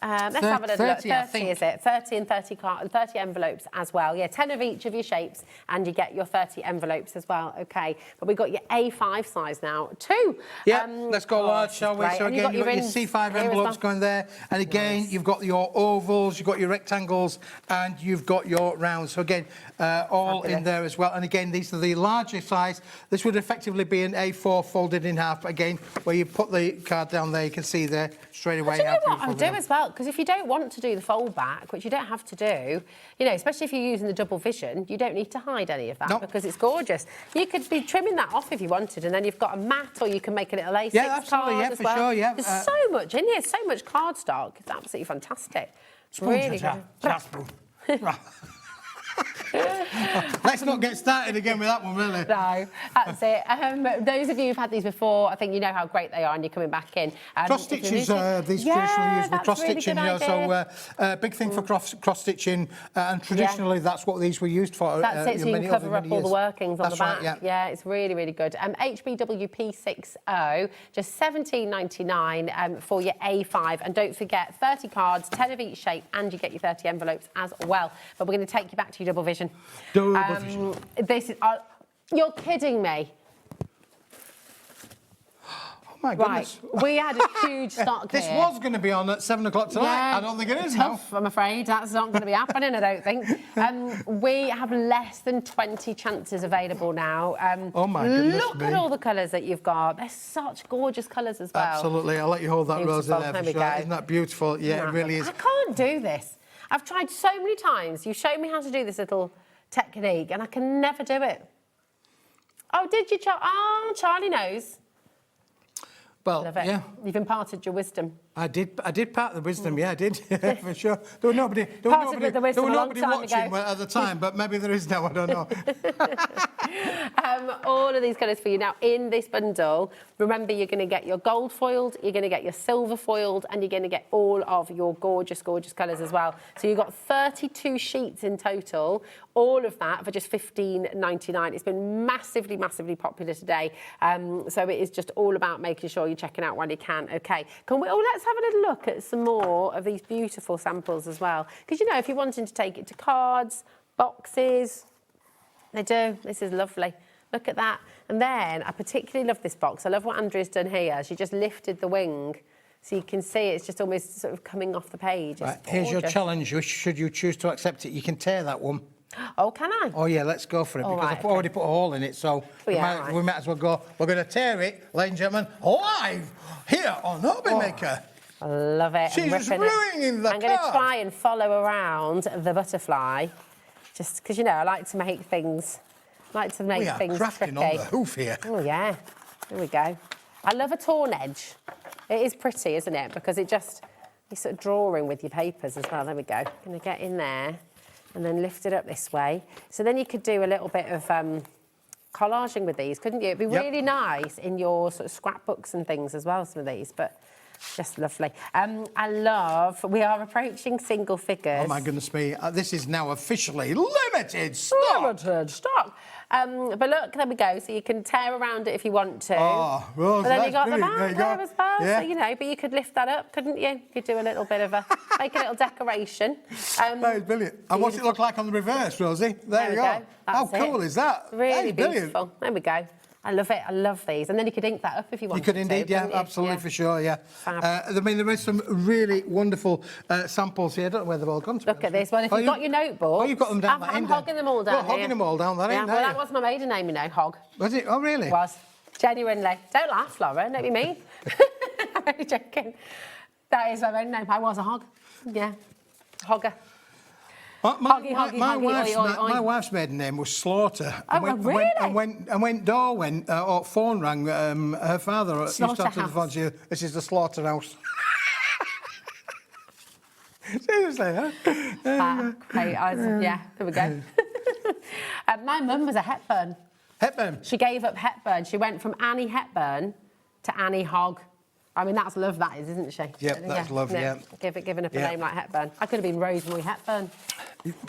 Let's have a little look. 30, I 30 think. is it? 30 and 30 envelopes as well. Yeah, 10 of each of your shapes, and you get your 30 envelopes as well. Okay, but we've got your A5 size now too. Yeah, let's go large, this is shall we? great. So And again, you've got your ins C5 here as envelopes well. going there, and again, you've got your ovals, you've got your rectangles, and you've got your rounds. So again, all in Fabulous. there as well. And again, these are the larger size. This would effectively be an A4 folded in half. But again, where you put the card down there, you can see there straight away. Do you know how what beautiful I'll they do are. as well? Because if you don't want to do the fold back, which you don't have to do, you know, especially if you're using the double vision, you don't need to hide any of that Nope. because it's gorgeous. You could be trimming that off if you wanted, and then you've got a mat, or you can make a little A6 Yeah, absolutely, card yeah, as for well. sure, yeah. There's so much in here, so much cardstock. It's absolutely fantastic. Really good. Let's not get started again with that one, really. No, that's it. Those of you who've had these before, I think you know how great they are, and you're coming back in. Cross stitches, these traditionally used with cross stitching, so big thing for cross stitching, and traditionally that's what these were used for. That's it, so you can cover up all the workings on the back. Right, yeah, it's really, really good. HBWP60, just $17.99 for your A5. And don't forget, 30 cards, 10 of each shape, and you get your 30 envelopes as well. But we're going to take you back to your double vision vision. Double vision. This is... you're kidding me. Oh my goodness. Right, we had a huge stock This here. was going to be on at 7 o'clock tonight. Yeah, I don't think it is tough, now. I'm afraid. That's not going to be happening, I don't think. We have less than 20 chances available now. Oh, my goodness Look me. at all the colours that you've got. They're such gorgeous colours as well. Absolutely. I'll let you hold that, Rosie, Beautiful. there There for we sure. go. Isn't that beautiful? Yeah, it really is. I can't do this. I've tried so many times. You showed me how to do this little technique, and I can never do it. Oh, did you, Charlie knows. Well, Love it. yeah. You've imparted your wisdom. I did part of the wisdom, yeah, I did, for sure. There was nobody Parted the wisdom a long watching time ago. at the time, but maybe there is now, I don't know. All of these colours for you. Now, in this bundle, remember you're going to get your gold foiled, you're going to get your silver foiled, and you're going to get all of your gorgeous, gorgeous colours as well. So you've got 32 sheets in total, all of that for just $15.99. It's been massively, massively popular today. So it is just all about making sure you're checking out while you can. OK, let's have a little look at some more of these beautiful samples as well. Because, you know, if you're wanting to take it to cards, boxes, they do. This is lovely. Look at that. And then I particularly love this box. I love what Andrea's done here. She just lifted the wing so you can see it's just almost sort of coming off the page. Right, here's your challenge. Should you choose to accept it, you can tear that one. Oh, can I? Oh, yeah, let's go for it, because right, I've already put a hole in it, so we might as well go. We're going to tear it, ladies and gentlemen, live here on HobbyMaker. I love it. She's just ruining the I'm going to card. try and follow around the butterfly, just because, you know, I like to make things... We are crafting on the hoof here. Oh, yeah. There we go. I love a torn edge. It is pretty, isn't it? Because it just... You're sort of drawing with your papers as well. There we go. Going to get in there and then lift it up this way. So then you could do a little bit of collaging with these, couldn't you? It'd be really nice in your sort of scrapbooks and things as well, some of these, but... Just lovely. We are approaching single figures. Oh, my goodness me. This is now officially limited stock. Limited stock. But look, there we go. So you can tear around it if you want to. Oh, Rose, but then you got that's the brilliant. There back you there go. as well. Yeah. So, you know, but you could lift that up, couldn't you? You could do a little bit of make a little decoration. That is brilliant. And what's it look like on the reverse, Rosie? There you go. How cool is that? Really brilliant. beautiful. There we go. I love it. I love these. And then you could ink that up if you wanted You could to. indeed, yeah, absolutely, for sure, yeah. Fab. I mean, there is some really wonderful samples here. I don't know where they've all gone to. Look at this one. If you've got your notebook... Oh, you've got them down that I'm end. hogging them all down You're hogging them all down that end, well, that was my maiden name, you know, Hog. Was it? Oh, really? It was. Genuinely. Don't laugh, Laura. Don't be mean. I'm only joking. That is my maiden name. I was a hog. Yeah. Hogger. My wife's maiden name was Slaughter. Really? And when door went, or phone rang, her father used to answer the phone. This is the slaughterhouse. Seriously, huh? Yeah, there we go. My mum was a Hepburn. Hepburn? She gave up Hepburn. She went from Annie Hepburn to Annie Hogg. I mean, that's love, that is, isn't she? Yep, that's love, yeah. Giving up a name like Hepburn. I could have been Rosemary Hepburn.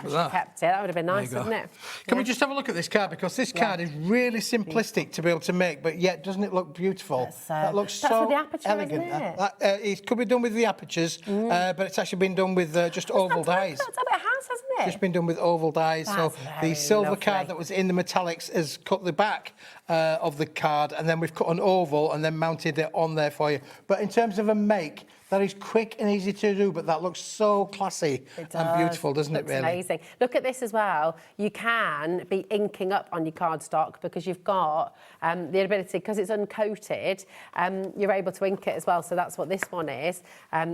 Kept it. That would have been nice, wouldn't it? Can we just have a look at this card? Because this card is really simplistic to be able to make, but yet doesn't it look beautiful? That looks so so with the aperture, elegant. Isn't it? It could be done with the apertures, but it's actually been done with just oval dies. That's what it has, hasn't it? Just been done with oval dies. So the silver card that was in the metallics has cut the back of the card, and then we've cut an oval and then mounted it on there for you. But in terms of a make, that is quick and easy to do, but that looks so classy and beautiful, doesn't it, really? Amazing. Look at this as well. You can be inking up on your cardstock because you've got the ability, because it's uncoated, you're able to ink it as well. So that's what this one is,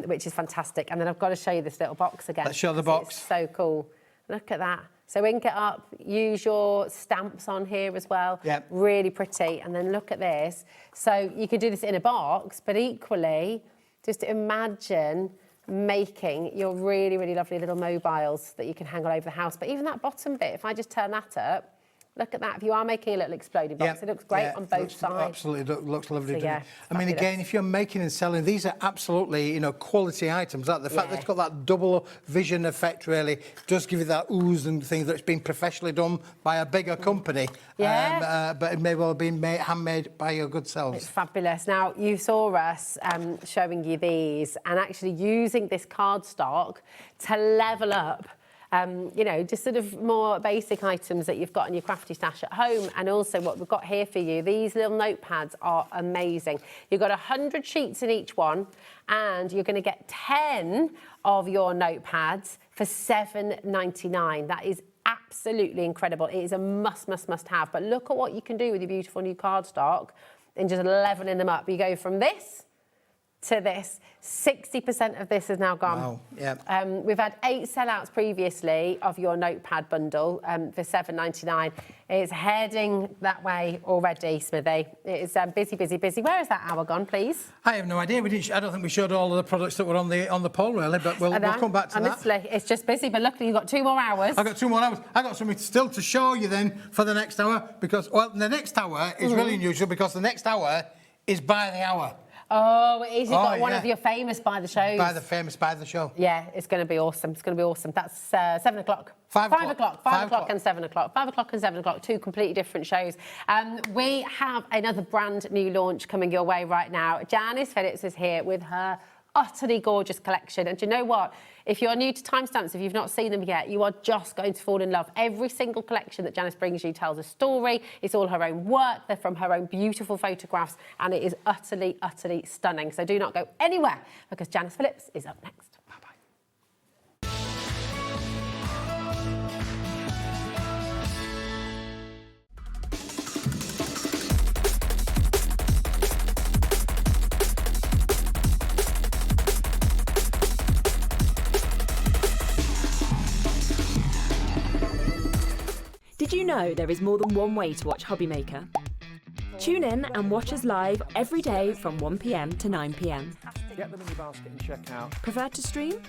which is fantastic. And then I've got to show you this little box again. Let's show the box. It's so cool. Look at that. So ink it up, use your stamps on here as well. Yep. Really pretty. And then look at this. So you could do this in a box, but equally, just imagine making your really, really lovely little mobiles that you can hang all over the house. But even that bottom bit, if I just turn that up, look at that. If you are making a little exploding box, it looks great on both sides. Absolutely, looks lovely. So, I mean, again, if you're making and selling, these are absolutely, quality items. The fact that it's got that double vision effect really does give you that ooze and thing that's been professionally done by a bigger company. Yeah. But it may well have been handmade by your good selves. It's fabulous. Now, you saw us showing you these and actually using this cardstock to level up you know, just sort of more basic items that you've got in your crafty stash at home. And also what we've got here for you, these little notepads are amazing. You've got 100 sheets in each one, and you're going to get 10 of your notepads for $7.99. That is absolutely incredible. It is a must have. But look at what you can do with your beautiful new cardstock and just leveling them up. You go from this to this. 60% of this is now gone. Wow, yeah. We've had 8 sellouts previously of your notepad bundle for $7.99. It's heading that way already, Smithy. It's busy. Where is that hour gone, please? I have no idea. We didn't. I don't think we showed all of the products that were on the poll, really, but we'll come back to honestly, that. It's just busy, but luckily you've got 2 more hours. I've got 2 more hours. I've got something still to show you then for the next hour, because, well, the next hour is really unusual, because the next hour is by the hour. Oh, it is. You've got one of your famous by the shows. By the show. Yeah, it's going to be awesome. It's going to be awesome. That's 7 o'clock. 5 o'clock. 5 o'clock and 7 o'clock. 5 o'clock and 7 o'clock, 2 completely different shows. We have another brand new launch coming your way right now. Janice Phillips is here with her utterly gorgeous collection. And do you know what? If you're new to timestamps, if you've not seen them yet, you are just going to fall in love. Every single collection that Janice brings you tells a story. It's all her own work. They're from her own beautiful photographs, and it is utterly stunning. So do not go anywhere, because Janice Phillips is up next. Did you know there is more than one way to watch HobbyMaker? Tune in and watch us live every day from 1 p.m. to 9 p.m. Get them in your basket and check out. Prefer to stream?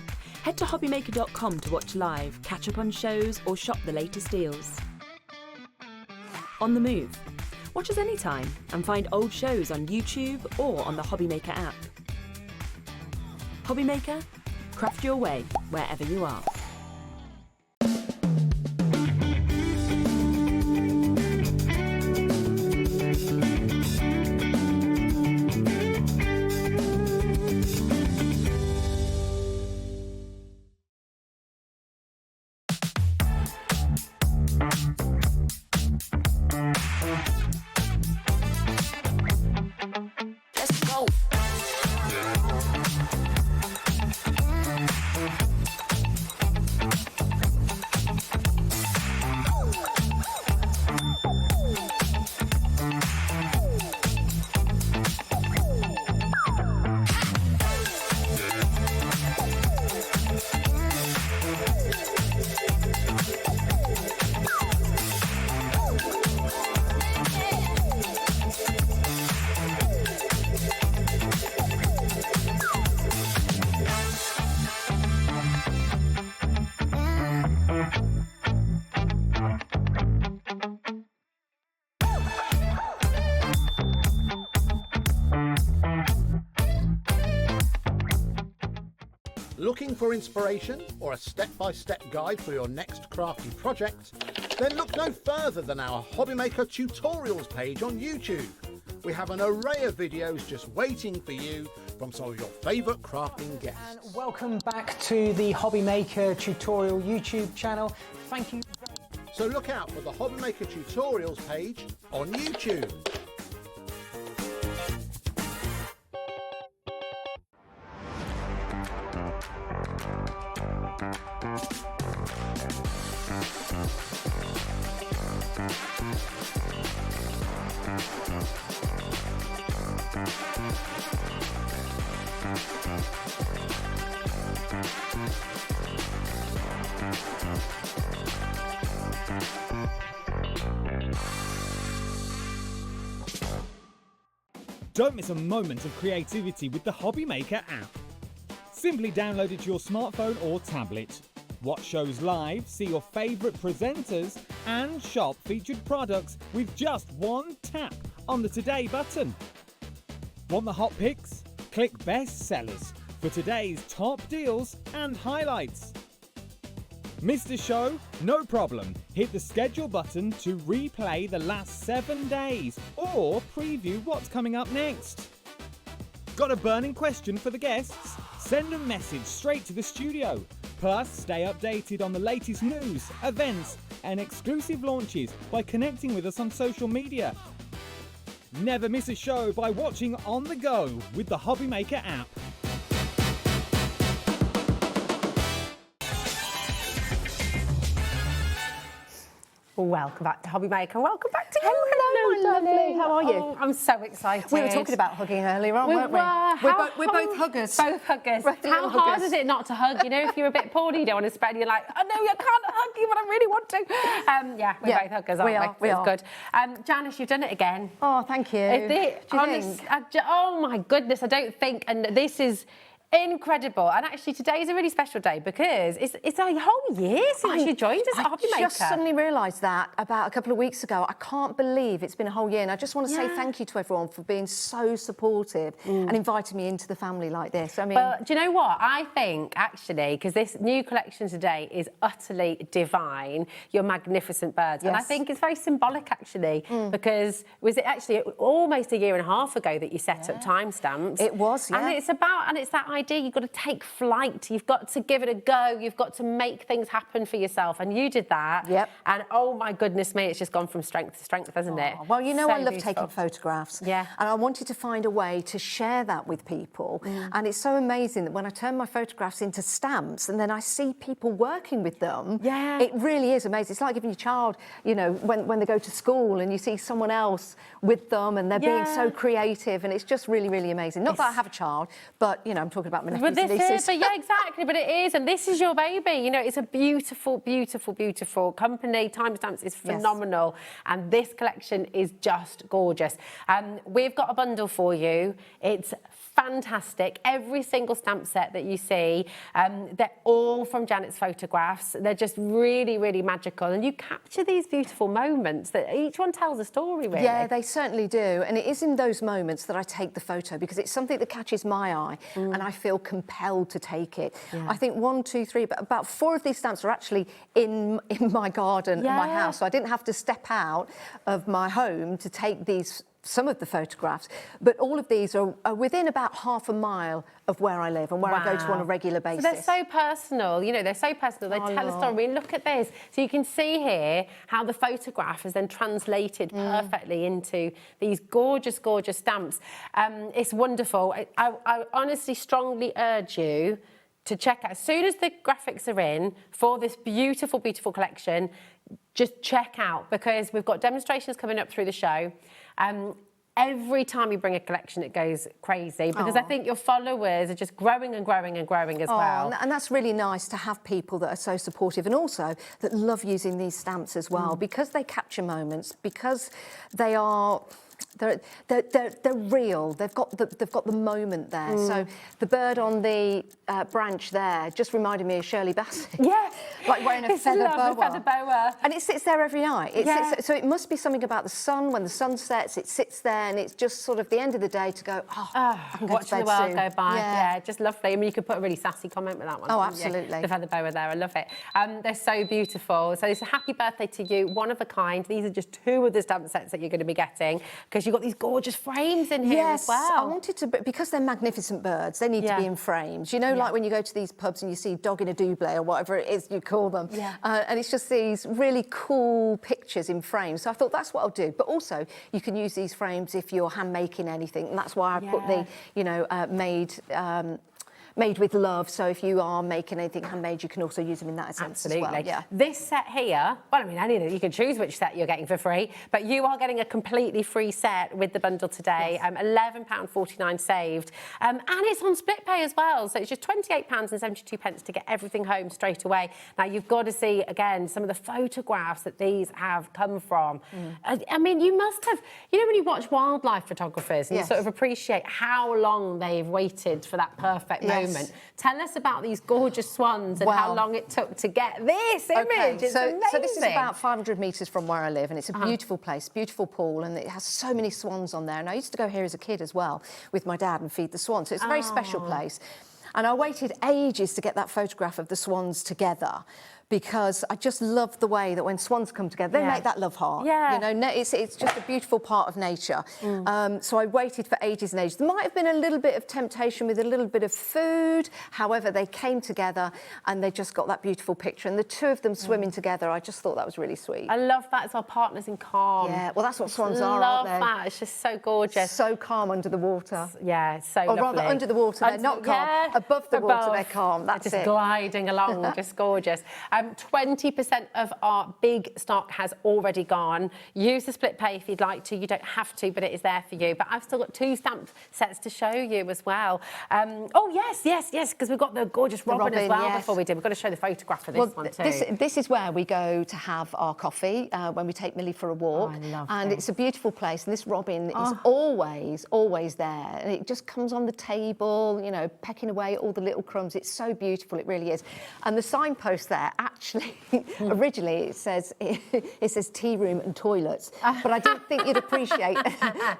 Head to hobbymaker.com to watch live, catch up on shows, or shop the latest deals. On the move? Watch us anytime and find old shows on YouTube or on the HobbyMaker app. HobbyMaker? Craft your way wherever you are. Looking for inspiration or a step-by-step guide for your next crafty project? Then look no further than our HobbyMaker tutorials page on YouTube. We have an array of videos just waiting for you from some of your favourite crafting guests. And welcome back to the HobbyMaker tutorial YouTube channel. Thank you. So look out for the HobbyMaker tutorials page on YouTube. Don't miss a moment of creativity with the HobbyMaker app. Simply download it to your smartphone or tablet. Watch shows live, see your favourite presenters, and shop featured products with just one tap on the Today button. Want the hot picks? Click Best Sellers for today's top deals and highlights. Missed a show? No problem. Hit the schedule button to replay the last 7 days or preview what's coming up next. Got a burning question for the guests? Send a message straight to the studio. Plus, stay updated on the latest news, events, and exclusive launches by connecting with us on social media. Never miss a show by watching on the go with the HobbyMaker app. Welcome back to HobbyMaker. Welcome back to you. Hello, my lovely. How are you? Oh, I'm so excited. We were talking about hugging earlier on, weren't we? We're both huggers. Both huggers. How hard is it not to hug? You know, if you're a bit poorly, you don't want to spread, you're like, oh no, I can't hug you, but I really want to. Yeah, we're both huggers, aren't we? We it's are. Good. Janice, you've done it again. Oh, thank you. Oh my goodness, I don't think, and this is incredible. And actually today is a really special day because it's a whole year since you joined us at HobbyMaker. I just suddenly realised that about a couple of weeks ago. I can't believe it's been a whole year, and I just want to say thank you to everyone for being so supportive and inviting me into the family like this. I mean, but do you know what? I think actually, because this new collection today is utterly divine, your magnificent birds. Yes. And I think it's very symbolic actually, because was it actually almost a year and a half ago that you set up timestamps? It was, yeah. And it's that idea, you've got to take flight, you've got to give it a go, you've got to make things happen for yourself, and you did that. Yep. And oh my goodness me, it's just gone from strength to strength, hasn't it? Well, you know, So I love beautiful. taking photographs. Yeah. And I wanted to find a way to share that with people. And it's so amazing that when I turn my photographs into stamps and then I see people working with them, it really is amazing. It's like giving your child, you know, when they go to school and you see someone else with them and they're being so creative, and it's just really, really amazing. Not that I have a child, but, you know, I'm talking about my nephews and nieces. But yeah, exactly. But it is, and this is your baby. You know, it's a beautiful, beautiful, beautiful company. Timestamps is phenomenal, and this collection is just gorgeous. We've got a bundle for you. It's fantastic. Every single stamp set that you see, they're all from Janet's photographs. They're just really, really magical, and you capture these beautiful moments that each one tells a story, really. Yeah, they certainly do, and it is in those moments that I take the photo because it's something that catches my eye and I feel compelled to take it. I think 1, 2, 3, but about 4 of these stamps are actually in my garden and my house, so I didn't have to step out of my home to take some of the photographs, but all of these are within about half a mile of where I live and where I go to on a regular basis. So they're so personal, you know, they're so personal. They tell a story. I mean, look at this. So you can see here how the photograph is then translated perfectly into these gorgeous, gorgeous stamps. It's wonderful. I honestly strongly urge you to check out, as soon as the graphics are in for this beautiful, beautiful collection, just check out, because we've got demonstrations coming up through the show. Every time you bring a collection, it goes crazy, because I think your followers are just growing and growing and growing as well. And that's really nice to have people that are so supportive and also that love using these stamps as well, because they capture moments, because they are... They're real. They've got the moment there. So the bird on the branch there just reminded me of Shirley Bassey. Yeah, like wearing a feather boa. And it sits there every night. So it must be something about the sun. When the sun sets, it sits there, and it's just sort of the end of the day to go. I can go to bed watching the world soon. go by. Yeah, just lovely. I mean, you could put a really sassy comment with that one. Oh, absolutely. The feather boa there. I love it. They're so beautiful. So it's a happy birthday to you. One of a kind. These are just 2 of the stamp sets that you're going to be getting, because you've got these gorgeous frames in here as well. I wanted to, because they're magnificent birds, they need to be in frames. You know, like when you go to these pubs and you see dog in a double or whatever it is you call them. And it's just these really cool pictures in frames. So I thought that's what I'll do. But also, you can use these frames if you're hand making anything. And that's why I put the, you know, made with love. So if you are making anything handmade, you can also use them in that sense as well. Yeah. This set here, well, I mean, any of them, you can choose which set you're getting for free, but you are getting a completely free set with the bundle today. £11.49 saved. And it's on split pay as well. So it's just £28.72 to get everything home straight away. Now, you've got to see, again, some of the photographs that these have come from. I mean, you must have, you know, when you watch wildlife photographers and you sort of appreciate how long they've waited for that perfect moment. Tell us about these gorgeous swans and how long it took to get this image. It's amazing. So this is about 500 metres from where I live, and it's a beautiful place, beautiful pool, and it has so many swans on there. And I used to go here as a kid as well with my dad and feed the swans. So it's a very special place. And I waited ages to get that photograph of the swans together, because I just love the way that when swans come together, they make that love heart. Yeah. You know, it's just a beautiful part of nature. So I waited for ages and ages. There might have been a little bit of temptation with a little bit of food. However, they came together and they just got that beautiful picture. And the two of them swimming together, I just thought that was really sweet. I love that. It's our partners in calm. Yeah, well, that's what swans are, love aren't they? that. It's just so gorgeous. So calm under the water. Yeah, it's so Or lovely. rather, under the water, they're not calm. Yeah, above the water, they're calm. That's just it. gliding along, just gorgeous. 20% of our big stock has already gone. Use the split pay if you'd like to. You don't have to, but it is there for you. But I've still got 2 stamp sets to show you as well. Oh, yes, because we've got the gorgeous robin as well before we do. We've got to show the photograph of this one too. This is where we go to have our coffee when we take Millie for a walk. I love and this. It's a beautiful place. And this robin is always there. And it just comes on the table, you know, pecking away at all the little crumbs. It's so beautiful, it really is. And the signpost there, actually, originally it says tea room and toilets, but I didn't think you'd appreciate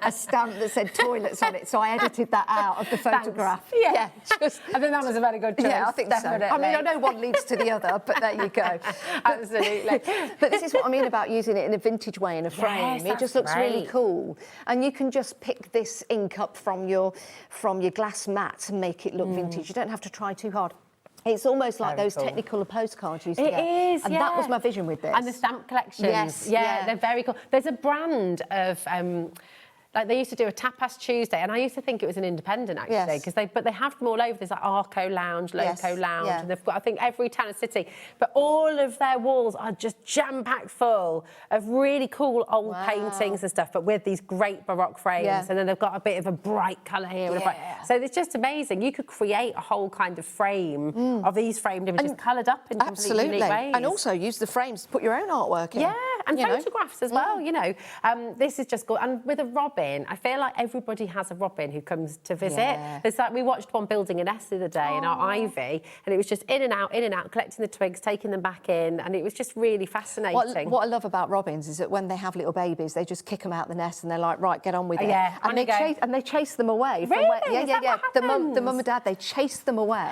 a stamp that said toilets on it, so I edited that out of the photograph. Yeah, I think that was a very good choice. Yeah, I think definitely. so. I mean, I know one leads to the other, but there you go. Absolutely. But this is what I mean about using it in a vintage way in a frame. Yes, it just looks really great. cool, and you can just pick this ink up from your glass mat and make it look vintage. You don't have to try too hard. It's almost like those Technicolor postcards you used to get. It is, and that was my vision with this. And the stamp collections. Yes, they're very cool. There's a brand of like they used to do a tapas Tuesday, and I used to think it was an independent actually, because they have them all over. There's like Arco Lounge, Loco Lounge, and they've got I think every town and city. But all of their walls are just jam-packed full of really cool old paintings and stuff, but with these great Baroque frames. And then they've got a bit of a bright colour here. And a bright, so it's just amazing. You could create a whole kind of frame of these framed images coloured up in completely unique ways. And also use the frames to put your own artwork in. Yeah, and photographs as well, you know. This is just good. And with a robin, I feel like everybody has a robin who comes to visit. Yeah. It's like we watched one building a nest the other day in our ivy, and it was just in and out, collecting the twigs, taking them back in, and it was just really fascinating. What I love about robins is that when they have little babies, they just kick them out the nest and they're like, right, get on with it. Yeah, and they chase them away. Really? From where, Is that what the mum and dad, they chase them away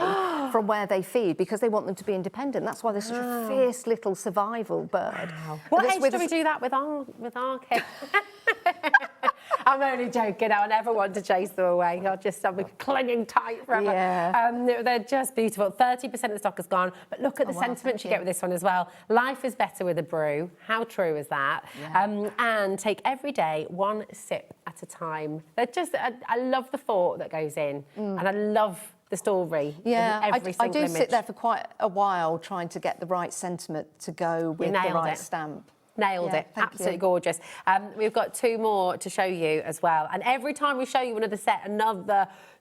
from where they feed because they want them to be independent. That's why they're such a fierce little survival bird. Wow. What age do we do that with our kids? I'm only joking. I never want to chase them away. I'll just be clinging tight forever. Yeah. They're just beautiful. 30% of the stock is gone. But look at the sentiments you get with this one as well. Life is better with a brew. How true is that? Yeah. And take every day 1 sip at a time. They're just, I love the thought that goes in. And I love the story. Yeah, in every I single do image. sit there for quite a while trying to get the right sentiment to go with the right stamp. Nailed it. Absolutely gorgeous. We've got 2 more to show you as well. And every time we show you another set,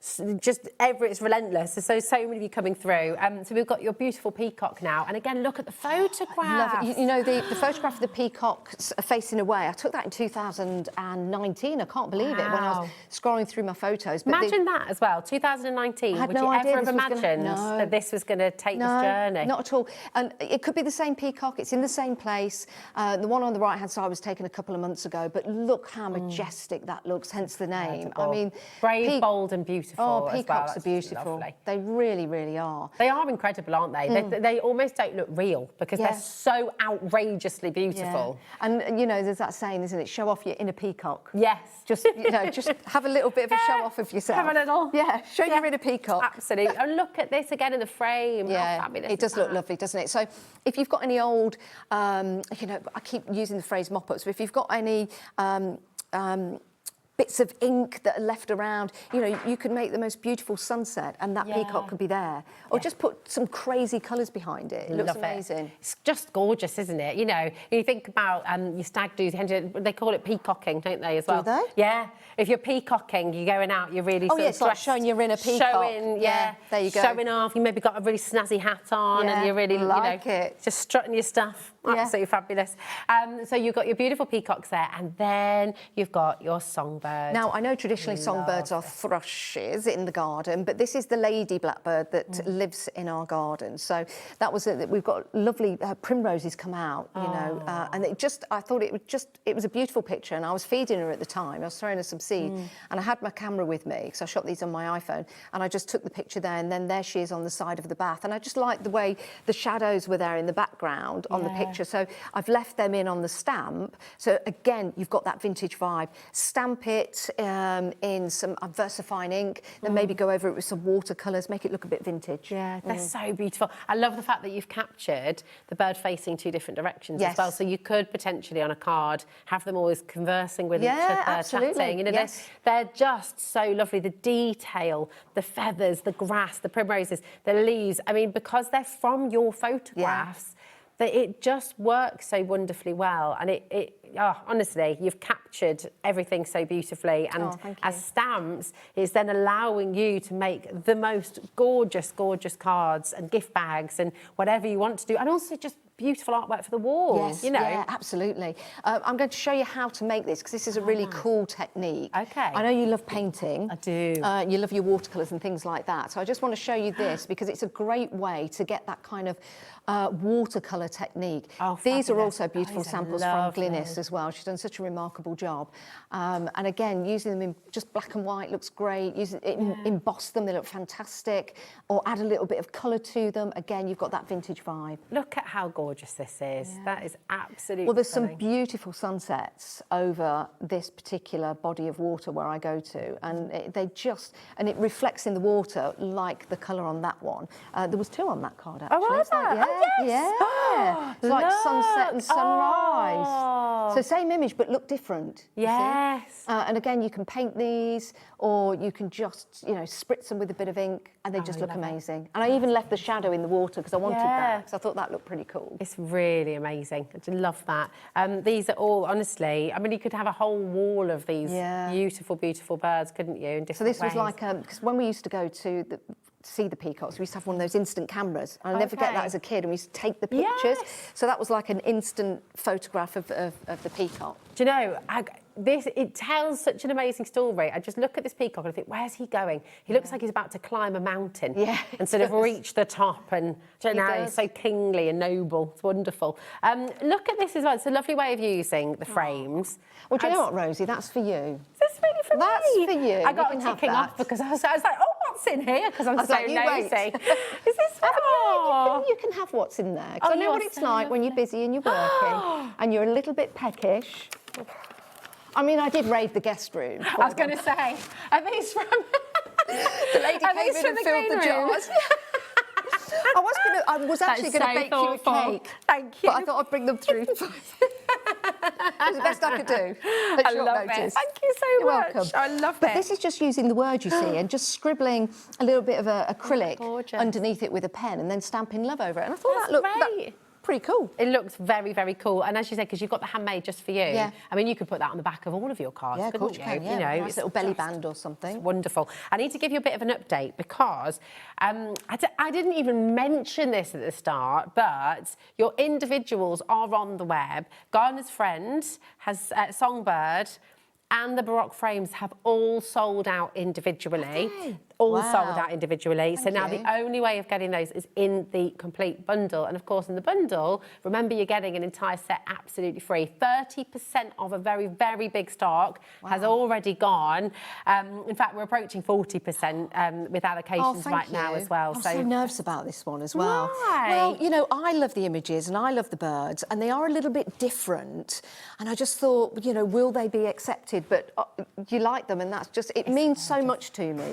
it's relentless. There's so many of you coming through. So we've got your beautiful peacock now. And again, look at the photograph. Love it. You know, the photograph of the peacock facing away, I took that in 2019. I can't believe it when I was scrolling through my photos. But Imagine that as well, 2019. I had Would no you idea ever have imagined that this was going to take this journey? Not at all. And it could be the same peacock. It's in the same place. The one on the right-hand side was taken a couple of months ago, but look how majestic that looks, hence the name. Incredible. I mean... Brave, bold and beautiful. Oh, peacocks are beautiful. Lovely. They really, really are. They are incredible, aren't they? They almost don't look real because they're so outrageously beautiful. Yeah. And, you know, there's that saying, isn't it? Show off your inner peacock. Yes. Just, you know, just have a little bit of a show off of yourself. Have a little. Yeah, show your inner peacock. Absolutely. And look at this again in the frame. Yeah, how fabulous it does look lovely, doesn't it? So if you've got any old, you know, I keep using the phrase mop-ups, but if you've got any bits of ink that are left around, you know, you could make the most beautiful sunset and that peacock could be there. Or just put some crazy colours behind it. It looks amazing. It's just gorgeous, isn't it? You know, you think about your stag do's, they call it peacocking, don't they, as well? Do they? Yeah. If you're peacocking, you're going out, you're really sort of it's like showing your inner peacock. Showing, there you go. Showing off, you maybe got a really snazzy hat on and you're really, like it. just strutting your stuff. Absolutely fabulous. So you've got your beautiful peacocks there, and then you've got your songbird. Now, I know traditionally songbirds are thrushes in the garden, but this is the lady blackbird that lives in our garden. So that was it. We've got lovely primroses come out, you know, and I thought it was a beautiful picture, and I was feeding her at the time. I was throwing her some seed, and I had my camera with me, because I shot these on my iPhone, and I just took the picture there, and then there she is on the side of the bath. And I just liked the way the shadows were there in the background on the picture. So I've left them in on the stamp. So again, you've got that vintage vibe. Stamp it in some VersaFine ink, then maybe go over it with some watercolours, make it look a bit vintage. Yeah, they're so beautiful. I love the fact that you've captured the bird facing 2 different directions as well. So you could potentially on a card have them always conversing with each other, chatting. You know, they're just so lovely. The detail, the feathers, the grass, the primroses, the leaves. I mean, because they're from your photographs, that it just works so wonderfully well. And honestly, you've captured everything so beautifully. And as stamps, it's then allowing you to make the most gorgeous, gorgeous cards and gift bags and whatever you want to do. And also just beautiful artwork for the walls, you know. Yeah, absolutely. I'm going to show you how to make this, because this is a really cool technique. Okay. I know you love painting. I do. You love your watercolours and things like that. So I just want to show you this, because it's a great way to get that kind of watercolour technique. These are also beautiful samples from Glynis as well. She's done such a remarkable job. And again, using them in just black and white looks great. Emboss them, they look fantastic. Or add a little bit of colour to them. Again, you've got that vintage vibe. Look at how gorgeous this is. That is absolutely Well, there's stunning. some beautiful sunsets over this particular body of water where I go to, and it reflects in the water like the colour on that one. There was 2 on that card, actually. Oh, was there? It's like sunset and sunrise. So same image, but look different. Yes. And again, you can paint these, or you can just, you know, spritz them with a bit of ink, and they just look amazing. And I even left the shadow in the water because I wanted that, because I thought that looked pretty cool. It's really amazing. I just love that. These are all, honestly, I mean, you could have a whole wall of these beautiful, beautiful birds, couldn't you? In different ways. Was like, because when we used to go to see the peacocks, we used to have one of those instant cameras. And I'll never forget that as a kid, and we used to take the pictures. So that was like an instant photograph of the peacock. Do you know, it tells such an amazing story. I just look at this peacock and I think, where's he going? He looks like he's about to climb a mountain and sort of reach the top, and don't know, he's so kingly and noble. It's wonderful. Look at this as well. It's a lovely way of using the frames. Well, do you know what, Rosie? That's for you. That's really for me. That's for you. I got ticking off because I was like, oh, what's in here? Because I'm so nosy. Is this you can have what's in there. Because I know what it's like when you're busy and you're working and you're a little bit peckish. I mean, I did raid the guest room. I was going to say, are these from... the lady came in and filled the jars. I was actually going to bake you a cake. Thank you. But I thought I'd bring them through. It was the best I could do. I love it. Thank you so much. You're welcome. I love it. But this is just using the word, you see, and just scribbling a little bit of acrylic underneath it with a pen, and then stamping love over it. And I thought that looked pretty cool. It looks very, very cool. And as you said, because you've got the handmade just for you. Yeah. I mean, you could put that on the back of all of your cards, couldn't couldn't you? You Yeah, know, nice little belly band or something. It's wonderful. I need to give you a bit of an update because I didn't even mention this at the start, but your individuals are on the web. Gardener's Friend has Songbird and the Baroque frames have all sold out individually. All sold out individually. So now the only way of getting those is in the complete bundle. And of course, in the bundle, remember you're getting an entire set absolutely free. 30% of a very, very big stock has already gone. In fact, we're approaching 40% with allocations right now as well. I'm so nervous about this one as well. Why? Well, you know, I love the images and I love the birds, and they are a little bit different. And I just thought, you know, will they be accepted? But you like them, and that's just, it means so much to me.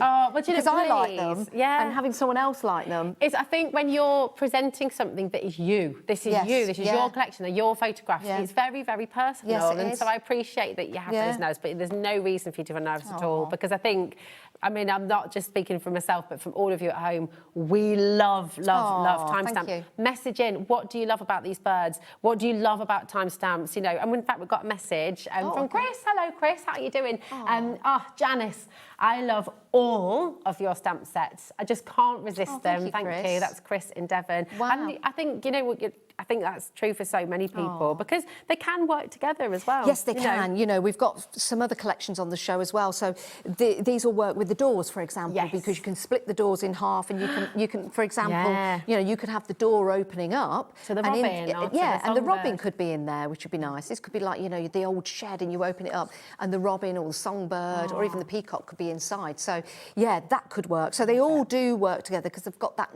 Because I like them, and having someone else like them. I think when you're presenting something that is you, this is you, this is your collection, they're your photographs, it's very, very personal. Yes, and so I appreciate that you have those nerves, but there's no reason for you to have nerves at all, because I think I mean, I'm not just speaking for myself, but from all of you at home, we love timestamp. thank you. Message in, what do you love about these birds? What do you love about timestamps? You know, and in fact, we've got a message from Chris. Hello, Chris, how are you doing? Janice, I love all of your stamp sets. I just can't resist them. Thank you. That's Chris in Devon. Wow. And I think, you know what, I think that's true for so many people because they can work together as well. Yes, they can. You know, we've got some other collections on the show as well. So these will work with the doors, for example, because you can split the doors in half, and you can, for example, you know, you could have the door opening up. So the robin, and the robin could be in there, which would be nice. This could be like, you know, the old shed, and you open it up, and the robin or the songbird or even the peacock could be inside. So yeah, that could work. So they all do work together because they've got that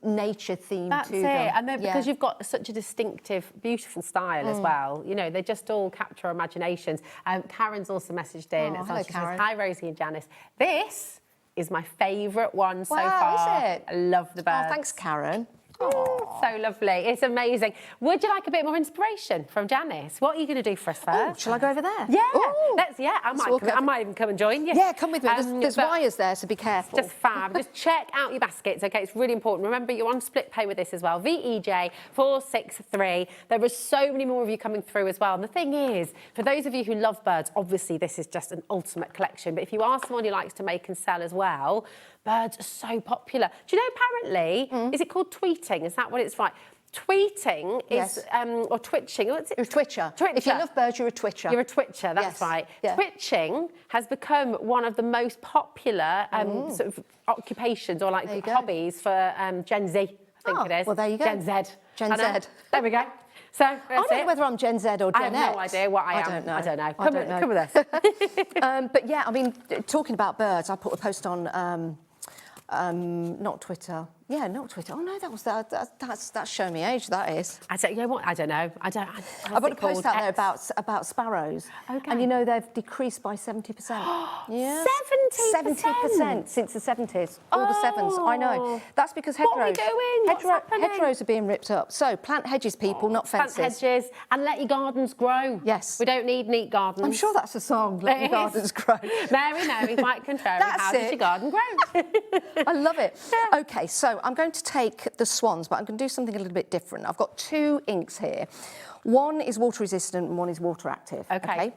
nature theme to them. That's it, and then because you've got such a distinctive, beautiful style as well. You know, they just all capture our imaginations. Karen's also messaged in. Hello, She Karen. says, hi, Rosie and Janice. This is my favourite one so Wow, far. is it? I love the birds. Oh, thanks, Karen. So lovely. It's amazing. Would you like a bit more inspiration from Janice? What are you going to do for us first? Oh, shall I go over there? Yeah. Ooh. I might even come and join you. Yeah, come with me. There's wires there, so be careful. Just fab. Just check out your baskets, OK? It's really important. Remember, you're on split pay with this as well. VEJ463. There are so many more of you coming through as well. And the thing is, for those of you who love birds, obviously this is just an ultimate collection. But if you are someone who likes to make and sell as well, birds are so popular. Do you know, apparently, is it called tweeting? Is that what it's like? Tweeting is, or twitching. What's it? You're a twitcher. If you love birds, you're a twitcher. You're a twitcher, that's right. Yeah. Twitching has become one of the most popular sort of occupations or like hobbies for Gen Z, I think it is. Well, there you go. Gen Z. Gen Z. There we go. So I don't know whether I'm Gen Z or Gen X. I have no idea what I am. I don't know. Come with us. But yeah, I mean, talking about birds, I put a post on not Twitter. Yeah, not Twitter. Oh no, that's showing me age. That is. I don't. You know what? I don't know. I put a post out there about sparrows. Okay. And you know they've decreased by 70%. Yeah. 70% since the 70s. All the sevens. I know. That's because hedgerows. What are we doing? What's happening? Hedgerows are being ripped up. So plant hedges, people, not fences. Plant hedges and let your gardens grow. Yes. We don't need neat gardens. I'm sure that's a song. Let your gardens grow. Mary, quite contrary. How does your garden grow? I love it. Okay, so I'm going to take the swans, but I'm going to do something a little bit different. I've got two inks here. One is water resistant and one is water active. Okay.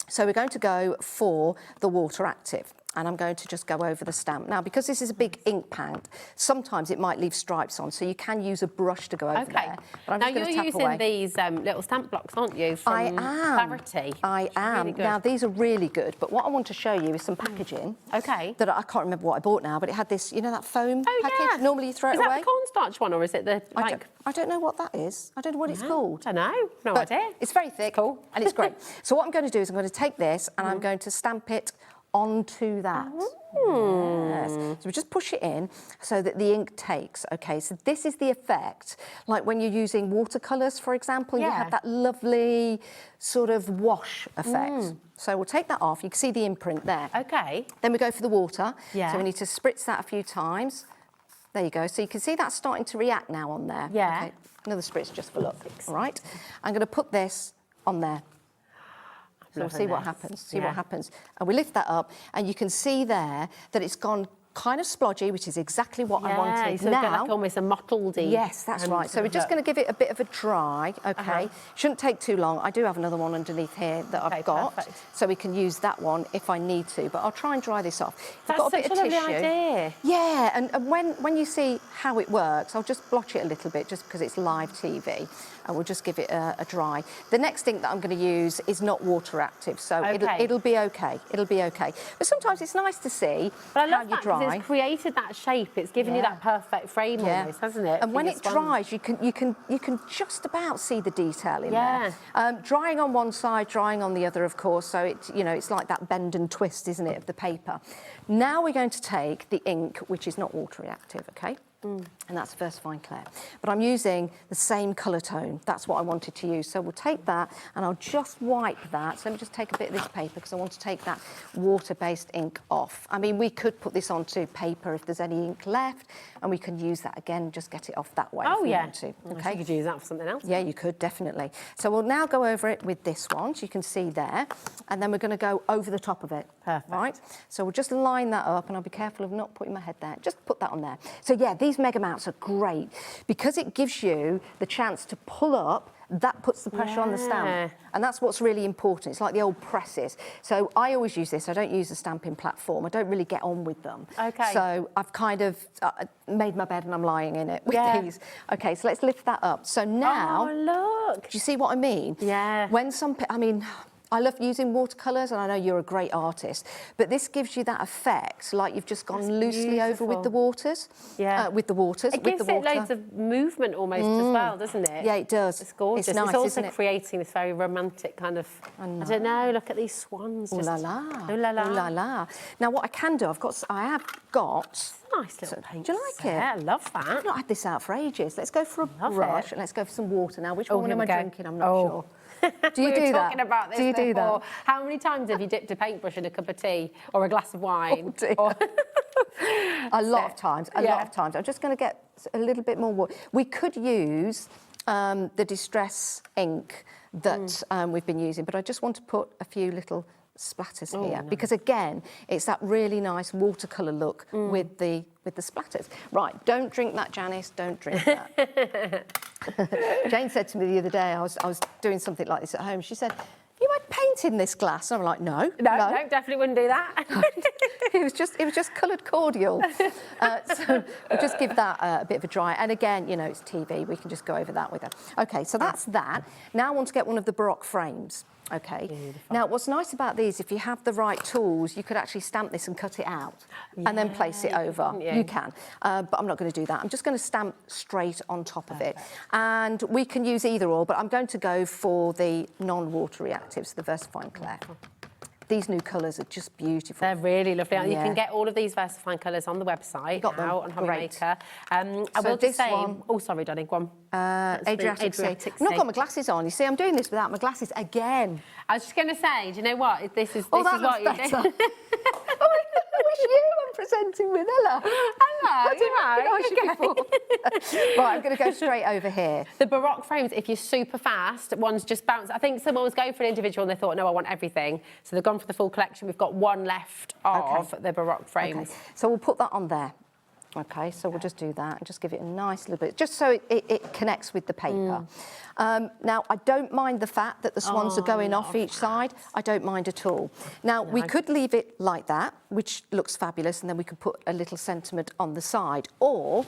So we're going to go for the water active. And I'm going to just go over the stamp. Now, because this is a big ink pad, sometimes it might leave stripes on, so you can use a brush to go over there. But I'm now, just going to you're tap using away. these little stamp blocks, aren't you, from Clarity? I am. Really good. Now, these are really good, but what I want to show you is some packaging. Okay. That I can't remember what I bought now, but it had this, you know, that foam package? Yeah. Normally you throw it away. Is that the cornstarch one, or is it the, like... I don't know what that is. I don't know what it's called. I don't know. No idea. It's very thick. Cool. And it's great. So what I'm going to do is I'm going to take this and I'm going to stamp it onto that. Yes. So we just push it in so that the ink takes. Okay, so this is the effect, like when you're using watercolours, for example, you have that lovely sort of wash effect. So we'll take that off. You can see the imprint there. Okay. Then we go for the water. Yeah. So we need to spritz that a few times. There you go. So you can see that's starting to react now on there. Yeah. Okay. Another spritz just for luck. All right. I'm going to put this on there. So we'll see what happens. See what happens. And we lift that up, and you can see there that it's gone kind of splodgy, which is exactly what I wanted. So now, like almost a mottledy. Yes, that's right. So we're just going to give it a bit of a dry. Okay. Shouldn't take too long. I do have another one underneath here that I've got, so we can use that one if I need to. But I'll try and dry this off. That's got a such bit of a lovely tissue. idea. Yeah, and when you see how it works, I'll just blotch it a little bit just because it's live TV. And we'll just give it a dry. The next ink that I'm going to use is not water active, so it'll be okay. It'll be okay. But sometimes it's nice to see how you dry. It's created that shape. It's given you that perfect frame almost, hasn't it? And when it dries, you can just about see the detail in there. Drying on one side, drying on the other, of course. So it's like that bend and twist, isn't it, of the paper. Now we're going to take the ink, which is not water reactive, okay? and that's VersaFine Clear. But I'm using the same colour tone. That's what I wanted to use. So we'll take that and I'll just wipe that. So let me just take a bit of this paper because I want to take that water-based ink off. I mean, we could put this onto paper if there's any ink left, and we can use that again, just get it off that way if we want to. Okay. You could use that for something else. Yeah, you could, definitely. So we'll now go over it with this one, so you can see there, and then we're going to go over the top of it. Perfect. Right? So we'll just line that up, and I'll be careful of not putting my head there. Just put that on there. So yeah, these mega mounts are great because it gives you the chance to pull up. That puts the pressure on the stamp, and that's what's really important. It's like the old presses. So I always use this. I don't use a stamping platform. I don't really get on with them. Okay. So I've kind of made my bed and I'm lying in it with these. Okay, so let's lift that up. So now, look. do you see what I mean? Yeah. When I mean, I love using watercolours, and I know you're a great artist, but this gives you that effect, like you've just gone loosely over with the waters. Yeah. With the waters. It gives it loads of movement almost as well, doesn't it? Yeah, it does. It's gorgeous. It's nice, it's also isn't it? creating this very romantic kind of, I don't know, look at these swans. Ooh Just, la la. Ooh la la. Ooh la la. Now, what I can do, I have got... Nice little paint. Do you like set. it? I love that. I've not had this out for ages. Let's go for a brush and let's go for some water now. Which one here am we I go. drinking? I'm not sure. Do you we do were that? talking about this do you do before. that? How many times have you dipped a paintbrush in a cup of tea or a glass of wine? dear. A lot of times. A lot of times. I'm just going to get a little bit more water. We could use the Distress ink that we've been using, but I just want to put a few little splatters here because again it's that really nice watercolour look with the splatters. Right, don't drink that, Janice, don't drink that. Jane said to me the other day, I was doing something like this at home, she said, "You had paint in this glass?" And I'm like, no, definitely wouldn't do that. it was just coloured cordial. So we'll just give that a bit of a dry. And again, you know, it's TV, we can just go over that with her. Okay, so that's that. Now I want to get one of the Baroque frames. Okay. Beautiful. Now, what's nice about these, if you have the right tools, you could actually stamp this and cut it out and then place it over. You can. But I'm not going to do that. I'm just going to stamp straight on top of it. And we can use either or, but I'm going to go for the non-water reactives, the VersaFine Clear. These new colours are just beautiful. They're really lovely. You can get all of these VersaFine colours on the website now on HobbyMaker. I will just say... Oh, sorry, darling, go on. Adriatic Sea. I've not got my glasses on. You see, I'm doing this without my glasses again. I was just going to say, do you know what? This is what you do. I wish you were presenting with Ella. Hello. Right, I'm going to go straight over here. The Baroque frames, if you're super fast, one's just bounced. I think someone was going for an individual and they thought, no, I want everything. So they've gone for the full collection. We've got one left of the Baroque frames. Okay. So we'll put that on there. Okay, so we'll just do that and just give it a nice little bit, just so it connects with the paper. Now, I don't mind the fact that the swans are going off each side. I don't mind at all. Now, we could leave it like that, which looks fabulous, and then we could put a little sentiment on the side. Or,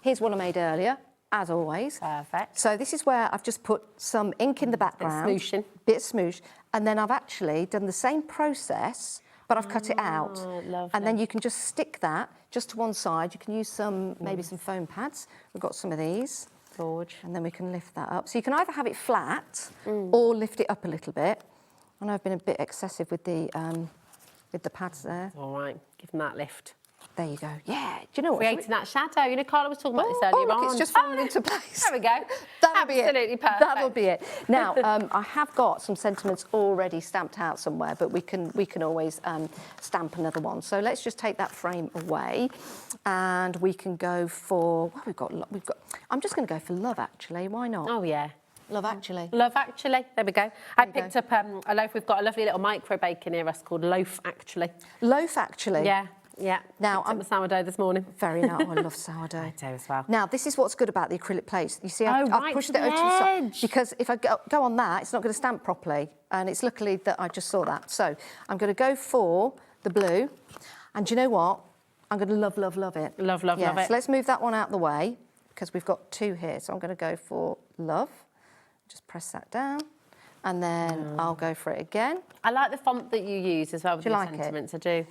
here's one I made earlier, as always. Perfect. So this is where I've just put some ink in the background. Bit of smooshing. Bit of smoosh. And then I've actually done the same process, but I've cut it out. Lovely. And then you can just stick that just to one side. You can use some, maybe some foam pads. We've got some of these. Gorge. And then we can lift that up. So you can either have it flat or lift it up a little bit. I know I've been a bit excessive with the pads there. All right, give them that lift. There you go. Yeah, do you know what? Creating that shadow. You know, Carla was talking about this earlier look, on. it's just fallen into place. There we go. That'll be it. Absolutely perfect. That'll be it. Now, I have got some sentiments already stamped out somewhere, but we can always stamp another one. So let's just take that frame away, and we can go for what we've got. I'm just going to go for Love Actually. Why not? Oh yeah. Love Actually. Love Actually. There we go. I picked up a loaf. We've got a lovely little micro baker near us called Loaf Actually. Loaf Actually. Yeah. Yeah. Now I'm sourdough this morning. Very nice. Oh, I love sourdough. I do as well. Now this is what's good about the acrylic plates. You see, I've pushed it over to the side because if I go on that, it's not going to stamp properly. And it's luckily that I just saw that. So I'm going to go for the blue, and do you know what? I'm going to love it. Love it. So let's move that one out the way because we've got two here. So I'm going to go for Love. Just press that down. And then I'll go for it again. I like the font that you use as well with your sentiments. I do.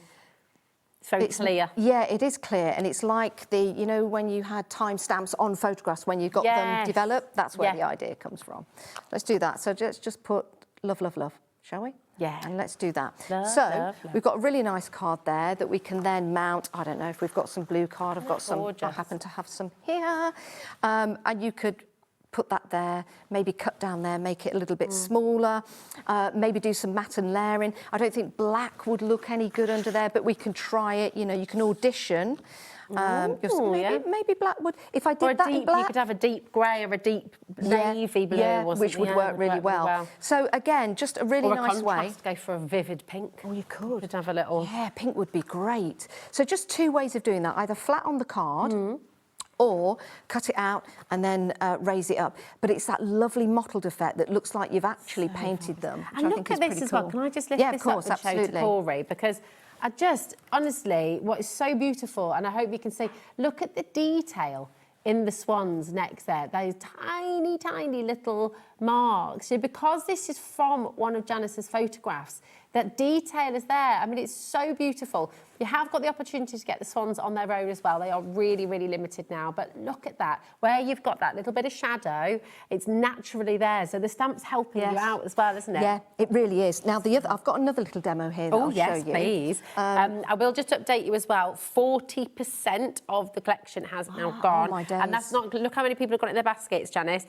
It's very clear. Yeah, it is clear. And it's like you know, when you had timestamps on photographs when you got them developed, that's where the idea comes from. Let's do that. So let's just put Love, shall we? Yeah. And let's do that. Lovely. We've got a really nice card there that we can then mount. I don't know if we've got some blue card. I've got some. Gorgeous. I happen to have some here. And you could put that there, maybe cut down there, make it a little bit smaller, maybe do some matte and layering. I don't think black would look any good under there, but we can try it. You know, you can audition. Maybe black would. If I did that in black, you could have a deep grey or a deep navy blue, or which would work really well. So again, just a really nice way. Go for a vivid pink. Oh, you could. You'd have a little. Yeah, pink would be great. So just two ways of doing that: either flat on the card. Or cut it out and then raise it up. But it's that lovely mottled effect that looks like you've actually painted them. And look at this as well. Can I just lift this up and show to Corey? Because I just, honestly, what is so beautiful, and I hope you can see, look at the detail in the swan's necks there, those tiny, tiny little marks. So because this is from one of Janice's photographs, that detail is there. I mean, it's so beautiful. You have got the opportunity to get the swans on their own as well. They are really, really limited now. But look at that. Where you've got that little bit of shadow, it's naturally there. So the stamp's helping you out as well, isn't it? Yeah, it really is. Now, I've got another little demo here that I'll show you. Please. I will just update you as well. 40% of the collection has now gone. Oh, my days. And that's not, look how many people have got it in their baskets, Janice.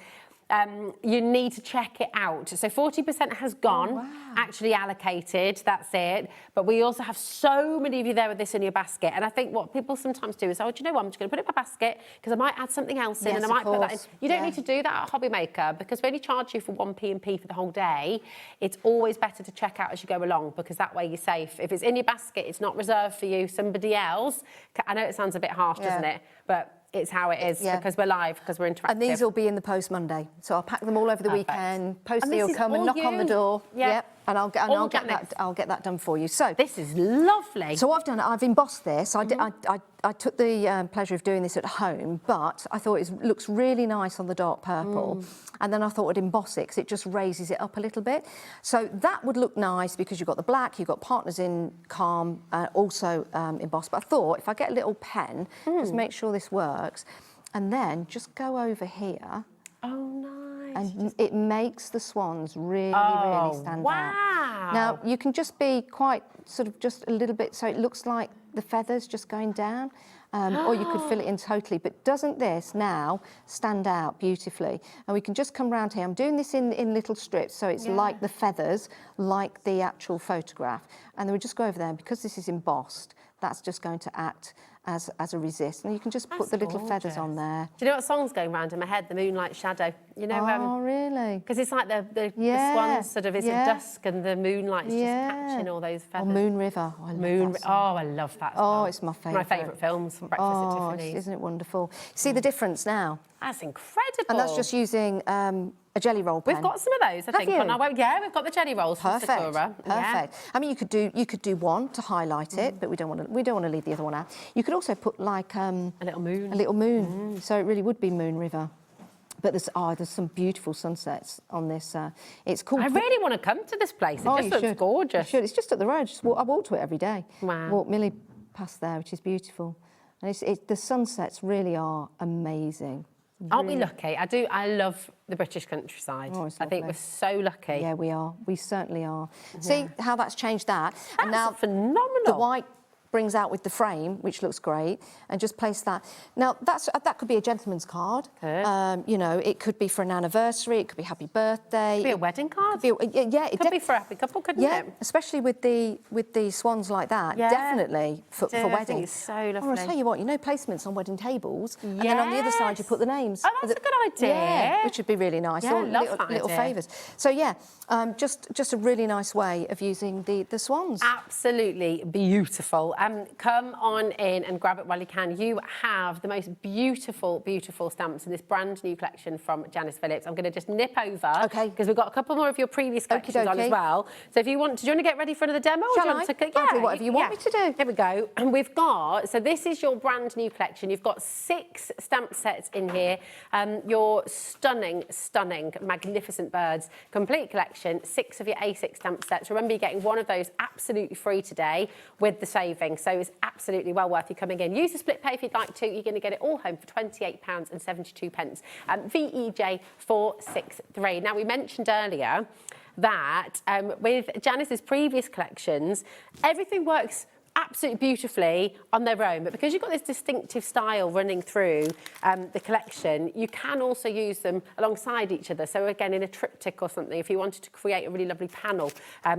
You need to check it out. So 40% has gone, actually allocated, that's it. But we also have so many of you there with this in your basket. And I think what people sometimes do is, oh, do you know what, I'm just going to put it in my basket because I might add something else in and I might put that in. You don't need to do that at HobbyMaker because we only charge you for 1 P&P for the whole day. It's always better to check out as you go along because that way you're safe. If it's in your basket, it's not reserved for you, somebody else. I know it sounds a bit harsh, doesn't it? But it's how it is because we're live, because we're interactive. And these will be in the post Monday. So I'll pack them all over the weekend. Postie will come and knock on the door. Yep. And I'll get that done for you. So this is lovely. So what I've done, I've embossed this. I took the pleasure of doing this at home, but I thought it looks really nice on the dark purple. And then I thought I'd emboss it because it just raises it up a little bit. So that would look nice because you've got the black, you've got Partners in Calm, also embossed. But I thought if I get a little pen, just make sure this works, and then just go over here. Oh, nice. And it makes the swans really, really stand out. Now, you can just be quite sort of just a little bit, so it looks like the feathers just going down, or you could fill it in totally. But doesn't this now stand out beautifully? And we can just come round here. I'm doing this in little strips, so it's like the feathers, like the actual photograph. And then we just go over there, and because this is embossed, that's just going to act as a resist, and you can just put the little feathers on there. Do you know what song's going round in my head? The Moonlight Shadow. You know, oh, really? Because it's like the swans sort of, it's at dusk and the moonlight's just catching all those feathers. Or Moon River. Oh, I love that song. Oh, I love that song. Oh, it's my favourite. My favourite films, Breakfast at Tiffany's. Isn't it wonderful? See the difference now? That's incredible. And that's just using a jelly roll pen. We've got some of those, I think. On our web. Yeah, we've got the jelly rolls from Sakura. Perfect. Yeah. I mean, you could do one to highlight it, but we don't want to leave the other one out. You could also put like a little moon. A little moon. So it really would be Moon River. But there's some beautiful sunsets on this. It's called. I really want to come to this place. It just looks gorgeous. You should. It's just up the road. I walk to it every day. Wow. Walk Millie past there, which is beautiful. And the sunsets really are amazing. Aren't we lucky? I love the British countryside. Oh, it's I think we're so lucky. Yeah, we are. We certainly are. See how that's changed that? That's now phenomenal. The white brings out with the frame, which looks great, and just place that. Now, that could be a gentleman's card. You know, it could be for an anniversary, it could be happy birthday. It could be a wedding card. It could be for a happy couple, couldn't it? Especially with the swans like that. Yeah. Definitely for weddings. It's so lovely. Or I'll tell you what, placements on wedding tables, and then on the other side you put the names. Oh, that's a good idea. Yeah, which would be really nice. Yeah, or love little favours. So yeah, just a really nice way of using the swans. Absolutely beautiful. Come on in and grab it while you can. You have the most beautiful, beautiful stamps in this brand new collection from Janice Phillips. I'm going to just nip over because we've got a couple more of your previous collections on as well. So if you want, do you want to get ready for another demo? Shall I? I'll do whatever you want me to do. Here we go. And we've got, so this is your brand new collection. You've got 6 stamp sets in here. Your stunning, magnificent birds. Complete collection, 6 of your A6 stamp sets. Remember, you're getting one of those absolutely free today with the saving. So it's absolutely well worth you coming in. Use the split pay if you'd like to. You're going to get it all home for £28.72. VEJ463. Now, we mentioned earlier that with Janice's previous collections, everything works absolutely beautifully on their own, but because you've got this distinctive style running through the collection, you can also use them alongside each other. So again, in a triptych or something, if you wanted to create a really lovely panel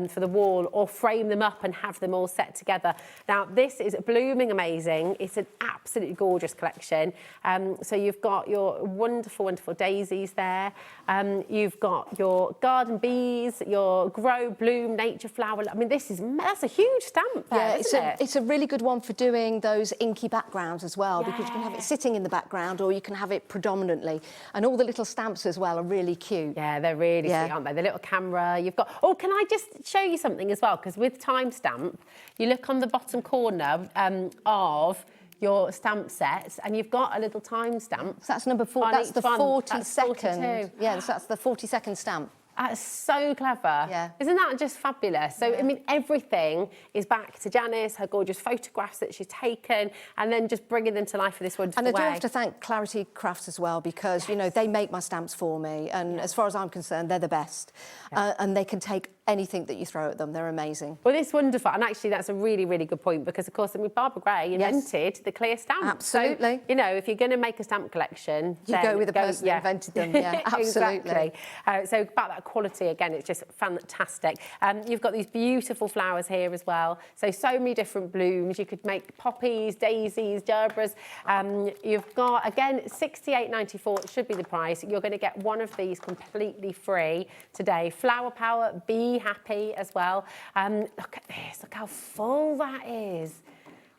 for the wall, or frame them up and have them all set together. Now, this is blooming amazing. It's an absolutely gorgeous collection. So you've got your wonderful, wonderful daisies there. You've got your garden bees, your grow, bloom, nature flower. I mean, that's a huge stamp there, isn't it? It's a really good one for doing those inky backgrounds as well, because you can have it sitting in the background or you can have it predominantly. And all the little stamps as well are really cute. Yeah, they're really sweet, aren't they? The little camera you've got. Oh, can I just show you something as well? Because with timestamp, you look on the bottom corner of your stamp sets, and you've got a little timestamp. So that's number 4. That's the 42nd. Yeah, so that's the 42nd stamp. That's so clever. Yeah. Isn't that just fabulous? So, I mean, everything is back to Janice, her gorgeous photographs that she's taken, and then just bringing them to life in this wonderful way. And I do have to thank Clarity Crafts as well, because, you know, they make my stamps for me. And as far as I'm concerned, they're the best. And they can take anything that you throw at them. They're amazing. Well, it's wonderful. And actually, that's a really, really good point, because, of course, I mean, Barbara Gray invented the clear stamp. Absolutely. So, you know, if you're going to make a stamp collection, you go with the person who invented them. Yeah, absolutely. Exactly. So about that quality, again, it's just fantastic. You've got these beautiful flowers here as well. So many different blooms. You could make poppies, daisies, gerberas. You've got, again, $68.94 should be the price. You're going to get one of these completely free today. Flower Power, Be Happy as well. Look at this. Look how full that is.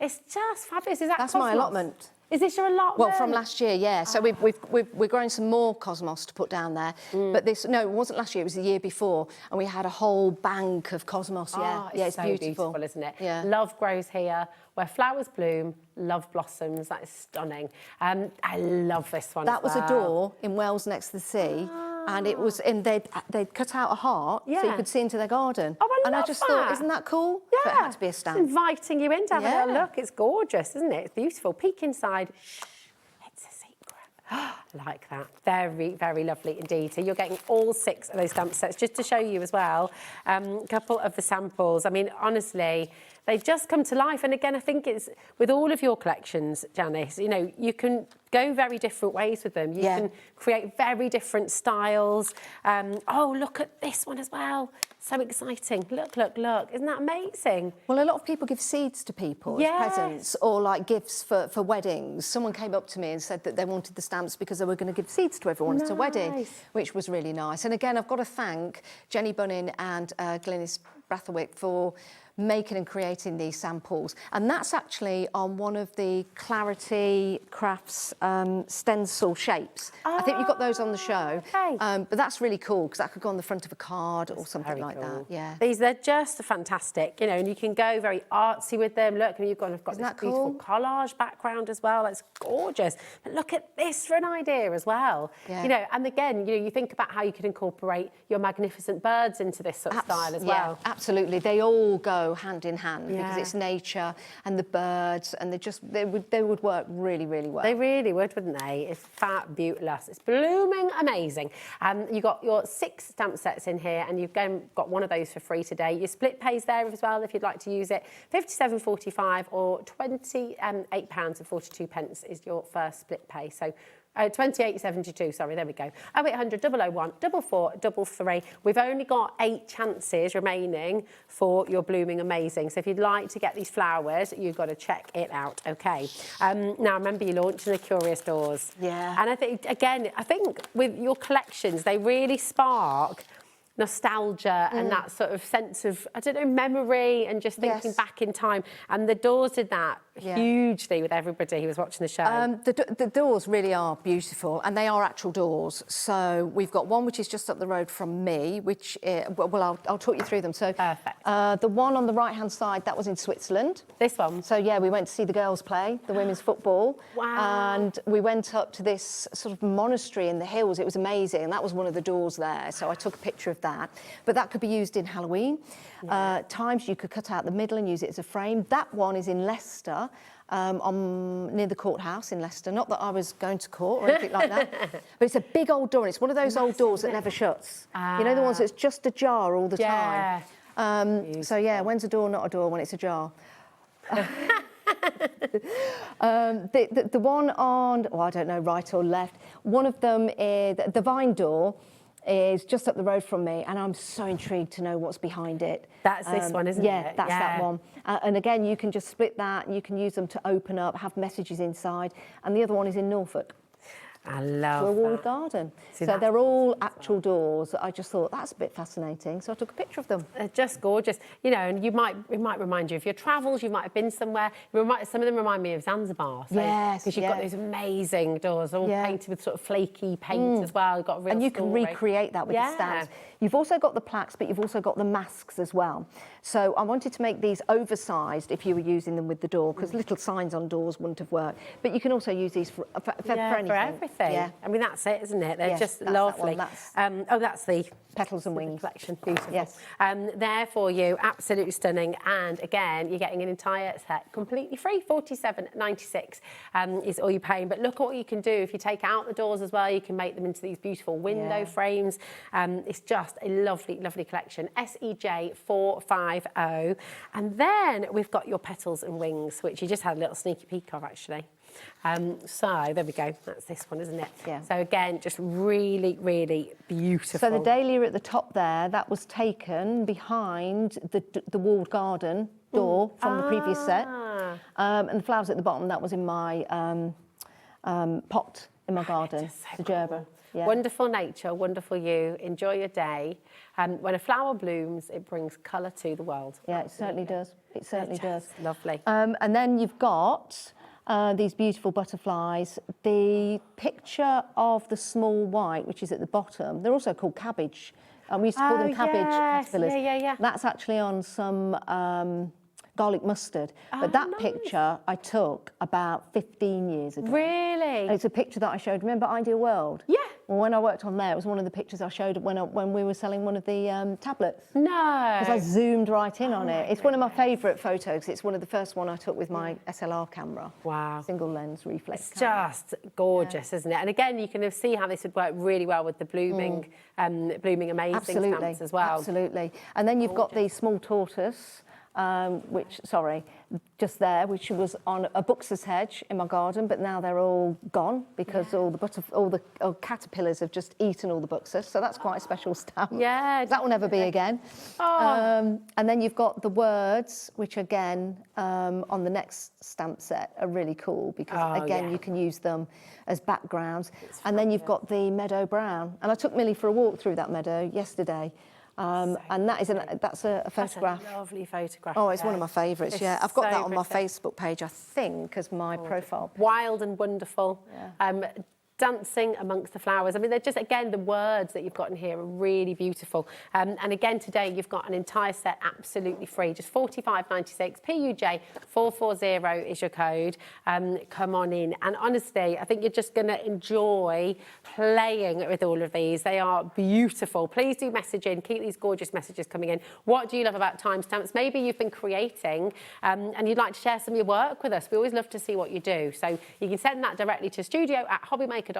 It's just fabulous. Is that That's Cosmos? my allotment. Is this your allotment? Well, from last year, yeah. So we're growing some more Cosmos to put down there. But no, it wasn't last year, it was the year before. And we had a whole bank of Cosmos, It's so beautiful, isn't it? Yeah. Love grows here. Where flowers bloom, love blossoms. That is stunning. I love this one. That was a door in Wales next to the sea. And it was, and they'd cut out a heart so you could see into their garden. Oh, I just thought, isn't that cool? Yeah. So it had to be a stamp. It's inviting you in to have a little look. It's gorgeous, isn't it? It's beautiful. Peek inside. Shh, it's a secret. I like that. Very, very lovely indeed. So you're getting all 6 of those stamp sets. Just to show you as well, a couple of the samples. I mean, honestly, they just come to life. And again, I think it's with all of your collections, Janice, you know, you can go very different ways with them. You can create very different styles. Oh, look at this one as well. So exciting. Look, look, look. Isn't that amazing? Well, a lot of people give seeds to people as presents or like gifts for weddings. Someone came up to me and said that they wanted the stamps because they were going to give seeds to everyone at a wedding, which was really nice. And again, I've got to thank Jenny Bunning and Glynis Brathwaite for making and creating these samples. And that's actually on one of the Clarity Crafts stencil shapes. I think you've got those on the show. But that's really cool because that could go on the front of a card or something like that. Yeah. They're just fantastic, you know, and you can go very artsy with them. Look, and you've got this beautiful collage background as well. That's gorgeous. But look at this for an idea as well. You know, and again, you know, you think about how you could incorporate your magnificent birds into this sort of style as well. Absolutely. They all go hand in hand because it's nature and the birds, and they would work really, really well. They really would, wouldn't they? It's fabulous. It's blooming amazing. You got your 6 stamp sets in here, and you've got one of those for free today. Your split pays there as well if you'd like to use it. £57.45 or £28.42 is your first split pay. So 28.72, sorry, there we go. 0800 001 4433. We've only got 8 chances remaining for your blooming amazing. So if you'd like to get these flowers, you've got to check it out, okay? Now, remember, you're launching the Curious Doors. Yeah. And I think, again, with your collections, they really spark nostalgia and that sort of sense of, I don't know, memory and just thinking back in time. And the doors did that hugely with everybody who was watching the show. The doors really are beautiful, and they are actual doors. So we've got one which is just up the road from me, which, well, I'll talk you through them. So perfect. The one on the right-hand side, that was in Switzerland. This one? So, yeah, we went to see the girls play, the women's football. Wow. And we went up to this sort of monastery in the hills. It was amazing, and that was one of the doors there. So I took a picture of that. But that could be used in Halloween. Times you could cut out the middle and use it as a frame. That one is in Leicester. near the courthouse in Leicester. Not that I was going to court or anything like that, but it's a big old door. And it's one of those old doors that never shuts. You know, the ones that's just ajar all the time. So yeah, when's a door not a door? When it's ajar. The one on, oh, I don't know, right or left. One of them is the vine door. Is just up the road from me, and I'm so intrigued to know what's behind it. That's this one, isn't it? Yeah, that's that one. And again, you can just split that, and you can use them to open up, have messages inside. And the other one is in Norfolk. I love a walled garden. See, so they're all actual doors. I just thought that's a bit fascinating, so I took a picture of them. They're just gorgeous, you know. And it might remind you of your travels. You might have been somewhere. Some of them remind me of Zanzibar. So, yes, because you've got those amazing doors, all painted with sort of flaky paint as well. You've got a real and you can recreate that with the stands. You've also got the plaques, but you've also got the masks as well. So I wanted to make these oversized if you were using them with the door, because little signs on doors wouldn't have worked. But you can also use these for anything. For everything. Yeah. I mean, that's it, isn't it? They're just lovely. That's the Petals and Wings collection. Beautiful. Yes. There for you, absolutely stunning. And again, you're getting an entire set completely free. $47.96 is all you're paying. But look at what you can do if you take out the doors as well. You can make them into these beautiful window frames. It's just a lovely, lovely collection. SEJ 450. And then we've got your Petals and Wings, which you just had a little sneaky peek of, actually. So there we go. That's this one, isn't it? Yeah. So again, just really, really beautiful. So the dahlia at the top there, that was taken behind the walled garden door from the previous set. And the flowers at the bottom, that was in my pot in my garden, the gerber. Yeah. Wonderful nature, wonderful you. Enjoy your day. When a flower blooms, it brings colour to the world. Yeah, it certainly does. It certainly does. Lovely. And then you've got these beautiful butterflies. The picture of the small white, which is at the bottom, they're also called cabbage. We used to call them cabbage caterpillars. Yeah. That's actually on some garlic mustard. But that picture I took about 15 years ago. Really? And it's a picture that I showed. Remember Ideal World? Yeah. Well, when I worked on there, it was one of the pictures I showed when we were selling one of the tablets. No. Because I zoomed right in on it. It's one of my favourite photos. It's one of the first one I took with my SLR camera. Wow. Single lens reflex It's camera. just gorgeous, isn't it? And again, you can see how this would work really well with the blooming, blooming amazing stamps as well. Absolutely. And then you've got the small tortoise. Which was on a buxus hedge in my garden, but now they're all gone because all the caterpillars have just eaten all the buxus. So that's quite a special stamp. Yeah, that will never be again. And then you've got the words, which again on the next stamp set are really cool because you can use them as backgrounds. And then you've got the meadow brown. And I took Millie for a walk through that meadow yesterday. And that's a photograph. That's a lovely photograph. Oh, it's one of my favourites, yeah. I've got that on my Facebook page, I think, as my profile page. Wild and wonderful. Yeah. Dancing amongst the flowers. I mean, they're just, again, the words that you've got in here are really beautiful. And again, today, you've got an entire set absolutely free, just $45.96. PUJ 440 is your code. Come on in. And honestly, I think you're just going to enjoy playing with all of these. They are beautiful. Please do message in. Keep these gorgeous messages coming in. What do you love about timestamps? Maybe you've been creating and you'd like to share some of your work with us. We always love to see what you do. So you can send that directly to studio@hobbymaker.co.uk,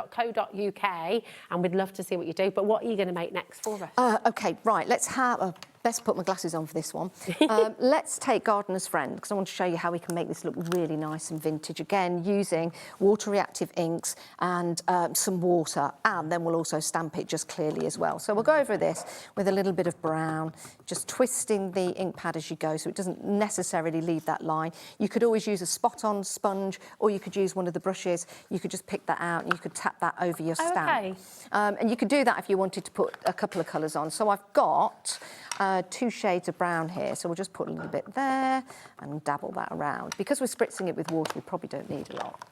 and we'd love to see what you do. But what are you going to make next for us? OK, right, let's put my glasses on for this one. Let's take Gardener's Friend, because I want to show you how we can make this look really nice and vintage. Again, using water-reactive inks and some water, and then we'll also stamp it just clearly as well. So we'll go over this with a little bit of brown, just twisting the ink pad as you go so it doesn't necessarily leave that line. You could always use a spot-on sponge, or you could use one of the brushes. You could just pick that out and you could tap that over your stamp. Okay. And you could do that if you wanted to put a couple of colours on. So I've got 2 shades of brown here, so we'll just put a little bit there and dabble that around. Because we're spritzing it with water, we probably don't need a lot.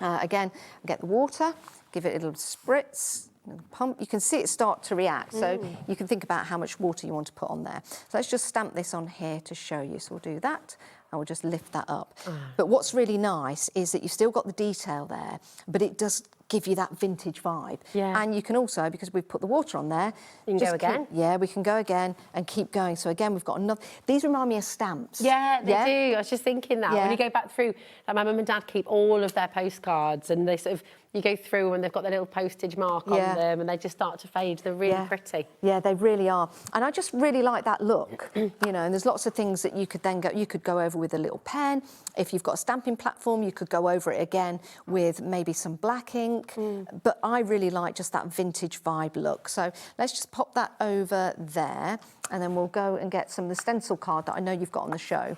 Again, get the water, give it a little spritz, pump. You can see it start to react, so you can think about how much water you want to put on there. So let's just stamp this on here to show you. So we'll do that, and we'll just lift that up. But what's really nice is that you've still got the detail there, but it does give you that vintage vibe. Yeah. And you can also, because we've put the water on there, You can go again. Yeah, we can go again and keep going. So again, we've got another. These remind me of stamps. Yeah, they do. I was just thinking that. Yeah. When you go back through, like my mum and dad keep all of their postcards, and they sort of, you go through and they've got their little postage mark on them, and they just start to fade. They're really pretty. Yeah, they really are. And I just really like that look, you know, and there's lots of things that you could then you could go over with a little pen. If you've got a stamping platform, you could go over it again with maybe some black ink. But I really like just that vintage vibe look. So let's just pop that over there, and then we'll go and get some of the stencil card that I know you've got on the show.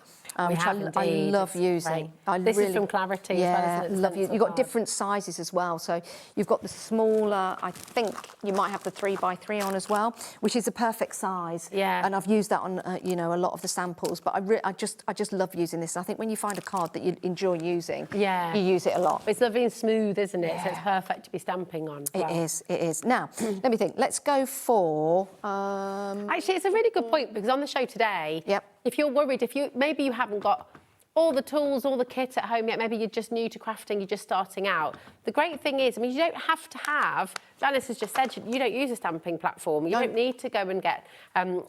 Which I love using. This is from Clarity as well, isn't it? Love you. You've got different sizes as well. So you've got the smaller, I think you might have the 3x3 on as well, which is a perfect size. Yeah. And I've used that on, you know, a lot of the samples. But I just love using this. I think when you find a card that you enjoy using, you use it a lot. It's lovely and smooth, isn't it? So it's perfect to be stamping on. It is. Now, let me think. Let's go for... Actually, it's a really good point, because on the show today, if you're worried, maybe you haven't got all the tools, all the kit at home yet, maybe you're just new to crafting, you're just starting out. The great thing is, I mean, you don't have to have, Janice has just said, you don't use a stamping platform. You don't need to go and get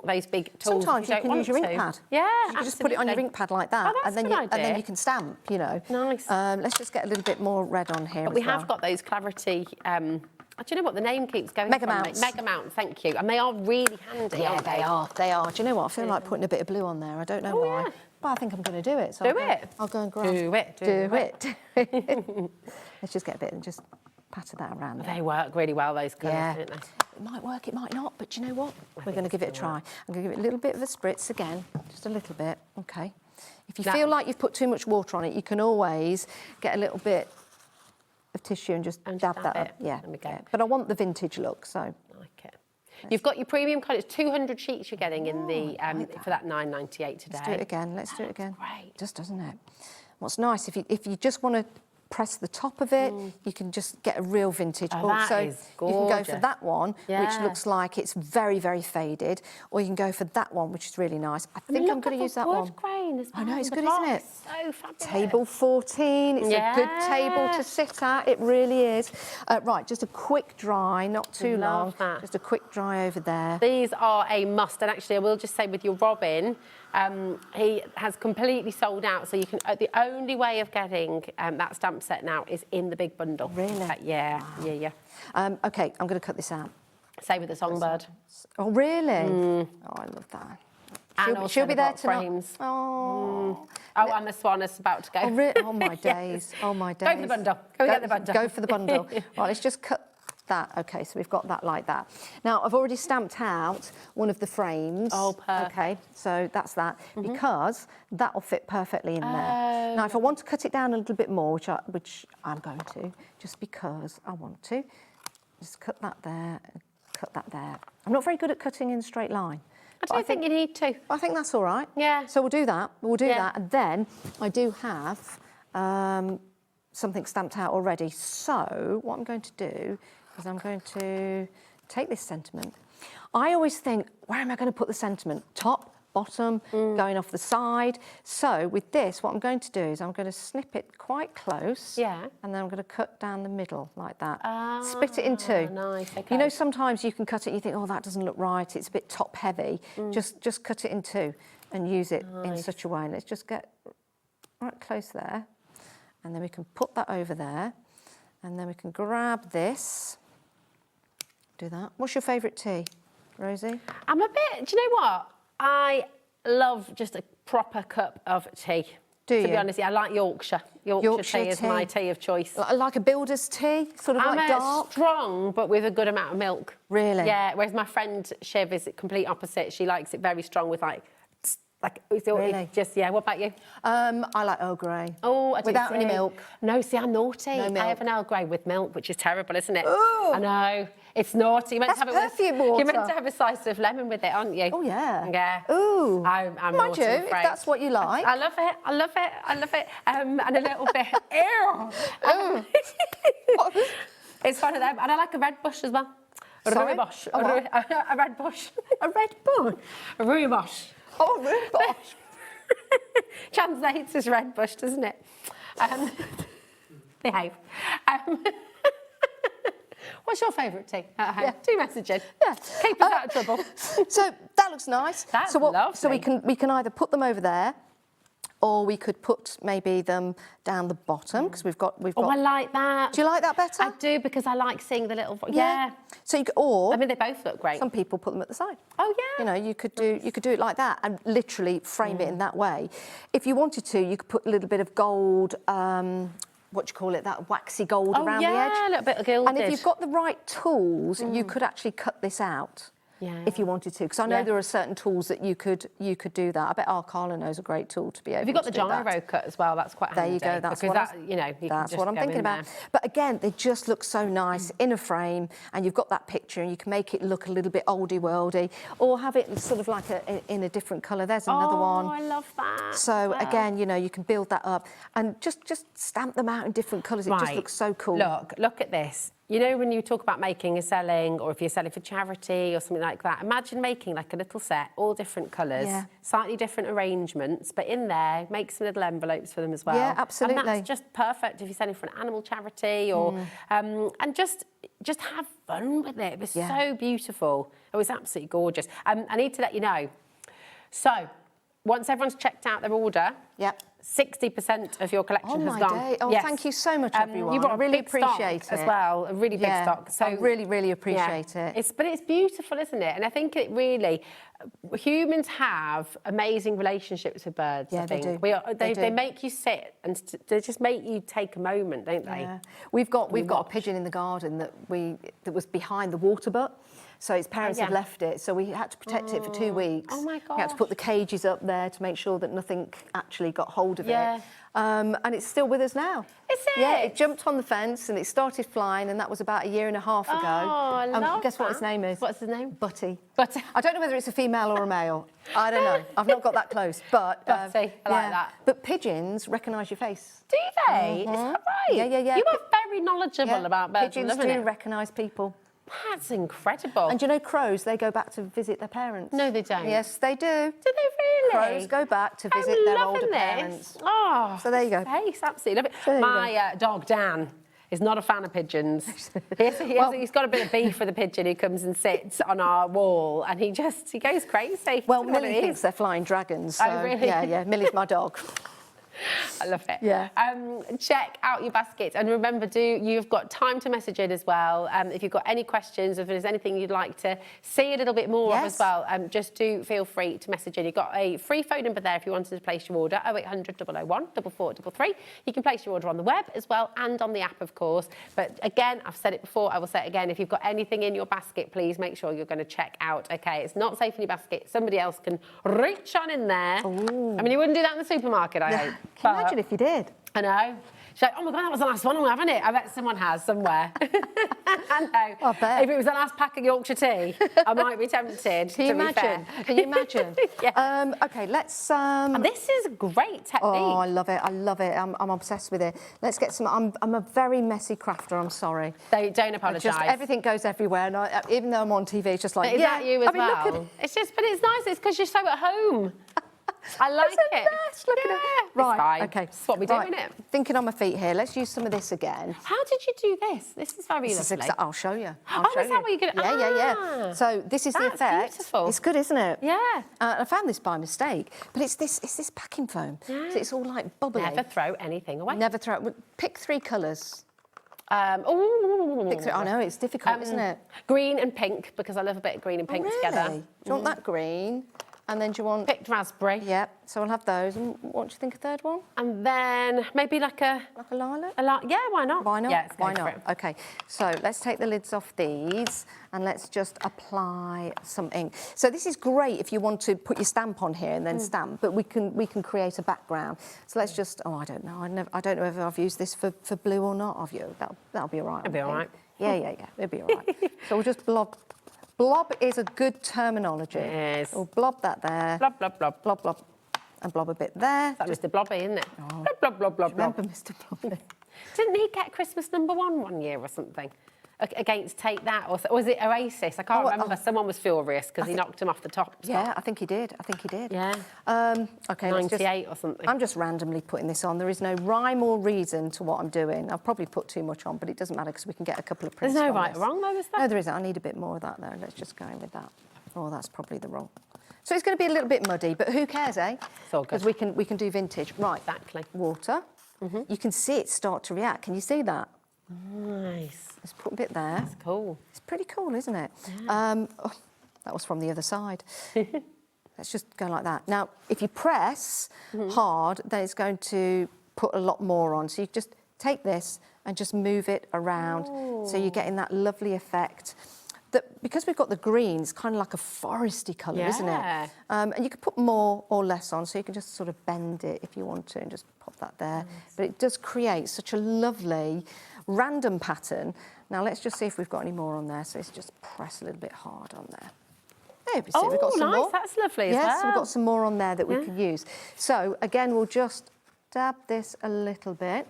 those big tools. Sometimes you can use your ink pad. Yeah, you can just put it on your ink pad like that, and then you can stamp, you know. Nice. Let's just get a little bit more red on here. But we have got those Clarity... do you know what the name keeps going? Mega Mounts. Mega Mount, thank you. And they are really handy. Yeah, they are. They are. Do you know what? I feel like putting a bit of blue on there. I don't know why. But I think I'm going to do it. So I'll go and grab. Do it. Let's just get a bit and just patter that around. They work really well, those colours, don't they? It might work, it might not, but do you know what? We're going to give it a try. I'm going to give it a little bit of a spritz again, just a little bit. Okay. If you feel like you've put too much water on it, you can always get a little bit of tissue and just dab that up. Yeah. But I want the vintage look, so. Like it. You've got your premium card. It's 200 sheets you're getting in the for that $9.98 today. Let's do it again. Let's do it again. Great. Just doesn't it? What's nice if you just want to press the top of it, you can just get a real vintage. That is gorgeous. You can go for that one, which looks like it's very, very faded, or you can go for that one, which is really nice. I think I'm going to use that one. Grain as well. I know, it's good, isn't it? So fabulous. Table 14. It's a good table to sit at. It really is. Right, just a quick dry, not too long. Just a quick dry over there. These are a must. And actually, I will just say with your Robin, he has completely sold out. So you can. The only way of getting that stamp set now is in the big bundle. Really? Yeah. Okay, I'm going to cut this out. Same with the Songbird. Oh, really? Oh, I love that. She'll be there tonight. Frames. Oh. Oh, and the Swan is about to go. Oh, my days. Oh, my days. Go for the bundle. Go get the bundle. Go for the bundle. Right, let's just cut that. OK, so we've got that like that. Now, I've already stamped out one of the frames. Oh, perfect. OK, so that's that, because that will fit perfectly in there. Now, if I want to cut it down a little bit more, which I'm going to, just because I want to, just cut that there, and cut that there. I'm not very good at cutting in a straight line. I don't think you need to. I think that's all right. Yeah. So we'll do that. We'll do that. And then I do have something stamped out already. So what I'm going to do is I'm going to take this sentiment. I always think, where am I going to put the sentiment? Top, bottom, going off the side. So with this, what I'm going to do is I'm going to snip it quite close. Yeah. And then I'm going to cut down the middle like that. Split it in two. Nice, okay. You know, sometimes you can cut it and you think, oh, that doesn't look right. It's a bit top heavy. Just cut it in two and use it in such a way. Let's just get right close there. And then we can put that over there. And then we can grab this. Do that. What's your favourite tea, Rosie? I'm a bit, do you know what? I love just a proper cup of tea. Do you? To be honest, I like Yorkshire. Yorkshire tea is my tea of choice. Like a builder's tea? Sort of like dark? Strong, but with a good amount of milk. Really? Yeah, whereas my friend Shiv is the complete opposite. She likes it very strong with Really? Just, what about you? I like Earl Grey. Oh, I do without too. any milk. No, see, I'm naughty. No milk. I have an Earl Grey with milk, which is terrible, isn't it? Ooh. I know. It's naughty. That's perfume water. You're meant to have a slice of lemon with it, aren't you? Oh, yeah. Yeah. Ooh. I'm Mind naughty, you, I'm if afraid. that's what you like. I love it. I love it. I love it. And a little bit. Ew. It's one of them. And I like a red bush as well. Sorry? Rooibos. A what? A red bush. A red bush? A rooibos. Oh, rooibos. Translates as red bush, doesn't it? Behave. What's your favourite tea at home? Yeah. Do message in. Yeah. Keep us out of trouble. So that looks nice. That's so lovely. So we can either put them over there, or we could put maybe them down the bottom because we've got. Oh, I like that. Do you like that better? I do, because I like seeing the little. Yeah. So you could, or I mean, they both look great. some people put them at the side. Oh yeah. You know, you could do it like that and literally frame it in that way. If you wanted to, you could put a little bit of gold. What do you call it? That waxy gold around the edge. Yeah, a little bit of gilded. And if you've got the right tools, you could actually cut this out. Yeah. If you wanted to, because I know there are certain tools that you could do that. I bet our Carla knows a great tool to be able to do that. Have you got the gyro cut as well? That's quite handy. There you go. That's because what that's what I'm thinking about. But again, they just look so nice in a frame, and you've got that picture, and you can make it look a little bit oldie worldy, or have it sort of like in a different colour. There's another one. Oh, I love that. So again, you know, you can build that up and just stamp them out in different colours. It just looks so cool. Look at this. You know, when you talk about making and selling, or if you're selling for charity or something like that, imagine making like a little set, all different colours, slightly different arrangements, but in there, make some little envelopes for them as well. Yeah, absolutely. And that's just perfect if you're selling for an animal charity, or and just have fun with it. It was so beautiful. It was absolutely gorgeous. I need to let you know. So, once everyone's checked out their order, 60% of your collection has gone. Day. Oh, thank you so much, everyone. You brought I really big stock appreciate it as well, a really big stock. So I really appreciate it. But it's beautiful, isn't it? And I think it really, humans have amazing relationships with birds. Yeah, I think. they do. They make you sit and they just make you take a moment, don't they? Yeah. We've got a pigeon in the garden that was behind the water butt. So its parents had left it, so we had to protect it for 2 weeks. Oh my God! We had to put the cages up there to make sure that nothing actually got hold of it. And it's still with us now. Is it? Yeah, it jumped on the fence and it started flying, and that was about 1.5 years ago. Oh, I love guess what his name is? What's his name? Butty. Butty. I don't know whether it's a female or a male. I don't know. I've not got that close, but Butty. I like that. But pigeons recognise your face. Do they? Is that right? Yeah. You are very knowledgeable about birds. Pigeons do recognise people. That's incredible. And you know, crows, they go back to visit their parents. No, they don't. Yes, they do. Do they really? Crows go back to visit their older parents. Oh, so there you go. Face, absolutely love it. My dog, Dan, is not a fan of pigeons. He's got a bit of beef with a pigeon who comes and sits on our wall, and he goes crazy. Well, Millie thinks they're flying dragons. So, oh, really? Yeah. Millie's my dog. I love it. Yeah. Check out your baskets, and remember, you've got time to message in as well. If you've got any questions, if there's anything you'd like to see a little bit more of as well, just do feel free to message in. You've got a free phone number there if you wanted to place your order, 0800 001 4433. You can place your order on the web as well, and on the app, of course. But again, I've said it before, I will say it again, if you've got anything in your basket, please make sure you're going to check out. Okay, it's not safe in your basket. Somebody else can reach on in there. Ooh. I mean, you wouldn't do that in the supermarket, I hope. Can you imagine if you did? I know. She's like, oh my God, that was the last one, haven't it? I bet someone has somewhere. I know. I bet. If it was the last pack of Yorkshire tea, I might be tempted. Can you imagine? Can you imagine? Yeah. Okay, let's. And this is a great technique. Oh, I love it. I love it. I'm obsessed with it. Let's get some. I'm a very messy crafter. I'm sorry. Don't apologise. Everything goes everywhere, and even though I'm on TV, it's just like. Is that you as well? It's just, but it's nice. It's because you're so at home. I like it. Mess. Look at it. Right. Okay. That's what we do, isn't it? Thinking on my feet here. Let's use some of this again. How did you do this? This is very lovely. I'll show you. Is that what you're going to... Yeah. So this is the effect. Beautiful. It's good, isn't it? Yeah. I found this by mistake, but it's this packing foam. Yeah. So it's all like bubbly. Never throw anything away. Never throw. Pick 3 colours. I know, it's difficult, isn't it? Green and pink, because I love a bit of green and pink together. Do you want that green? And then do you want... Picked raspberry. Yeah, so I'll have those. And what do you think of third one? And then maybe like a... Like a lilac? Yeah, why not? Why not? Yeah, why not? OK, so let's take the lids off these and let's just apply some ink. So this is great if you want to put your stamp on here and then stamp, but we can create a background. So let's just... Oh, I don't know. I don't know if I've used this for blue or not. Have you? That'll be all right. It'll be all right. Yeah. It'll be all right. So we'll just blob... Blob is a good terminology. Yes. We'll blob that there. Blob, blob, blob. Blob, blob. And blob a bit there. That's Mr. Blobby, isn't it? Oh. Blob, blob, blob, blob. Remember Mr. Blobby? Didn't he get Christmas #1 one year or something? against Take That, or was it Oasis? I can't remember. Someone was furious because he knocked him off the top. Yeah, I think he did. Yeah. Okay, 98 or something. I'm just randomly putting this on. There is no rhyme or reason to what I'm doing. I've probably put too much on, but it doesn't matter because we can get a couple of prints. There's no from right this. or wrong, though, is there? No, there isn't. I need a bit more of that, though. Let's just go in with that. Oh, that's probably the wrong. So it's going to be a little bit muddy, but who cares, eh? It's all good. Because we can do vintage. Right. Exactly. Water. You can see it start to react. Can you see that? Nice. Let's put a bit there. That's cool. It's pretty cool, isn't it? Yeah. That was from the other side. Let's just go like that. Now, if you press hard, then it's going to put a lot more on. So you just take this and just move it around. So you're getting that lovely effect. That, because we've got the green, it's kind of like a foresty colour, isn't it? And you can put more or less on, so you can just sort of bend it if you want to and just pop that there. Nice. But it does create such a lovely random pattern. Now let's just see if we've got any more on there. So let's just press a little bit hard on there. There we see, we've got some more. That's lovely as well. Yes, we've got some more on there that we can use. So again, we'll just dab this a little bit.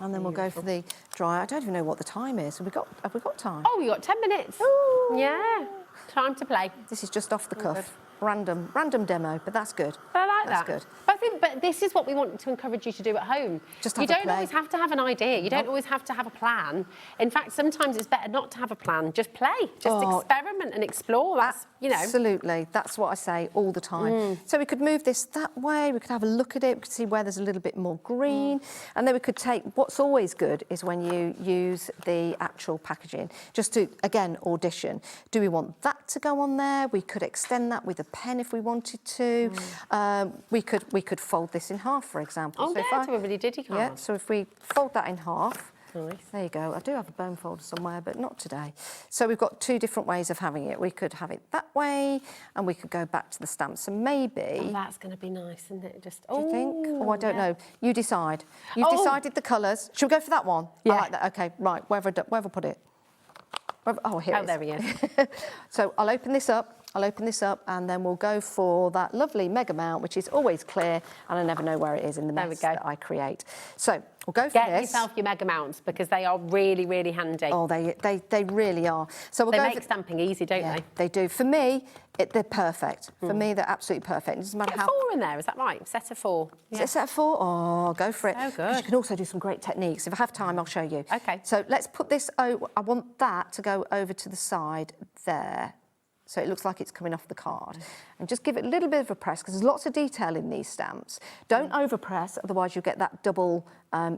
And then we'll go for the dry. I don't even know what the time is. Have we got time? Oh, we got 10 minutes. Ooh. Yeah. Time to play. This is just off the cuff. Random demo, but that's good. I like that's that. Good. But this is what we want to encourage you to do at home. Just you don't always have to have an idea. You don't always have to have a plan. In fact, sometimes it's better not to have a plan. Just play. Just experiment and explore. That's, you know. Absolutely. That's what I say all the time. So we could move this that way. We could have a look at it. We could see where there's a little bit more green. And then we could take, what's always good is when you use the actual packaging, just to, again, audition. Do we want that to go on there? We could extend that with a pen if we wanted to. We could fold this in half, for example. Oh, so yeah, to a really diddy card. Yeah, so if we fold that in half, nice. There you go. I do have a bone folder somewhere, but not today. So we've got two different ways of having it. We could have it that way, and we could go back to the stamp. So maybe... Oh, that's going to be nice, isn't it? Just, do you think? Oh, I don't know. You decide. You've decided the colours. Should we go for that one? Yeah. I like that. OK, right. Where have I put it? Oh, here it is. There he is. So I'll open this up. And then we'll go for that lovely mega mount, which is always clear, and I never know where it is in the mess that I create. So we'll go for this. Get yourself your mega mounts because they are really, really handy. Oh, they really are. So we'll they make stamping easy, don't they? They do. For me, they're perfect. For me, they're absolutely perfect. It doesn't matter how... 4 in there, is that right? Set of 4. Is it a set of 4? Oh, go for it. So good. You can also do some great techniques. If I have time, I'll show you. OK. So let's put this... I want that to go over to the side there. So it looks like it's coming off the card. And just give it a little bit of a press, because there's lots of detail in these stamps. Don't overpress, otherwise you'll get that double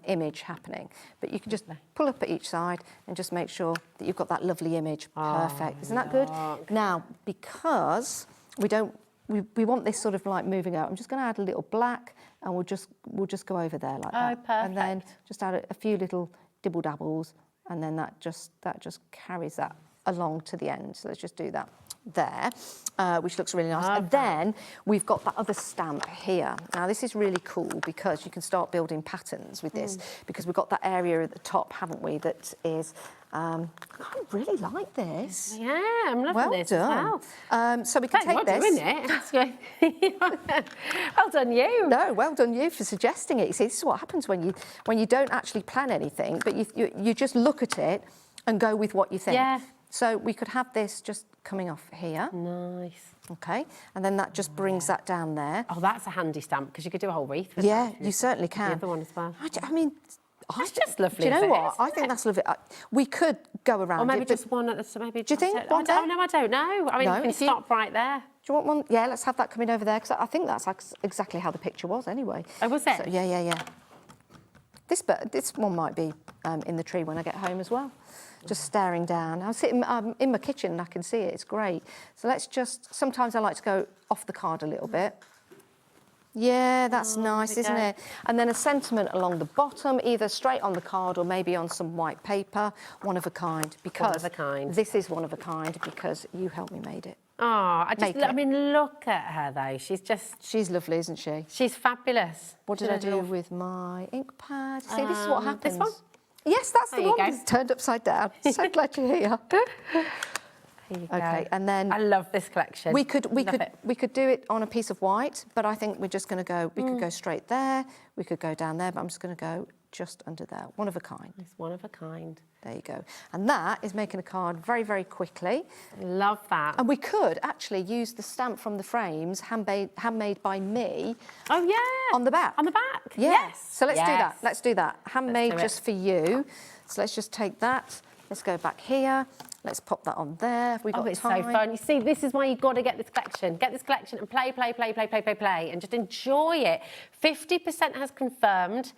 image happening. But you can just pull up at each side and just make sure that you've got that lovely image. Perfect. Isn't that good? Now, because we want this sort of like moving out, I'm just going to add a little black, and we'll just go over there like that. Perfect. And then just add a few little dibble dabbles, and then that just carries that along to the end. So let's just do that there, which looks really nice. Okay. And then we've got that other stamp here. Now this is really cool because you can start building patterns with this, because we've got that area at the top, haven't we, that is... I really like this. Yeah, I'm loving this as well. So we can take this. Doing it. Well done you. No, well done you for suggesting it. You see, this is what happens when you don't actually plan anything, but you just look at it and go with what you think. Yeah. So we could have this just coming off here. Nice. OK, and then that just brings that down there. Oh, that's a handy stamp, because you could do a whole wreath with Yeah, that. you certainly can. The other one as well. I mean... It's just lovely. Do you know what? I think that's lovely. We could go around. Or maybe it, just one at the... Maybe do you think? I don't know. I mean, you can stop right there. Do you want one? Yeah, let's have that coming over there, because I think that's exactly how the picture was anyway. Oh, was it? So, yeah. This one might be in the tree when I get home as well. Just staring down. I'm sitting in my kitchen and I can see it. It's great. So let's just... Sometimes I like to go off the card a little bit. Yeah, that's nice, isn't it? And then a sentiment along the bottom, either straight on the card or maybe on some white paper, one of a kind. Because one of a kind. This is one of a kind because you helped me made it. Oh, I mean, look at her though. She's lovely, isn't she? She's fabulous. What did I do with my ink pad? See, this is what happens. This one? Yes, that's the one. It's turned upside down. So glad you're here. Okay, and then I love this collection. We could do it on a piece of white, but I think we're just going to go. We could go straight there. We could go down there, but I'm just going to go just under there. One of a kind. It's one of a kind. There you go. And that is making a card very, very quickly. Love that. And we could actually use the stamp from the frames, handmade by me. Oh, yeah. On the back. On the back. Yeah. Yes. So let's do Yes. that. Let's do that. Handmade do it. just for you. So let's just take that. Let's go back here. Let's pop that on there. Have we got it's time? so fun. You see, this is why you've got to get this collection. Get this collection and play, and just enjoy it. 50% has confirmed.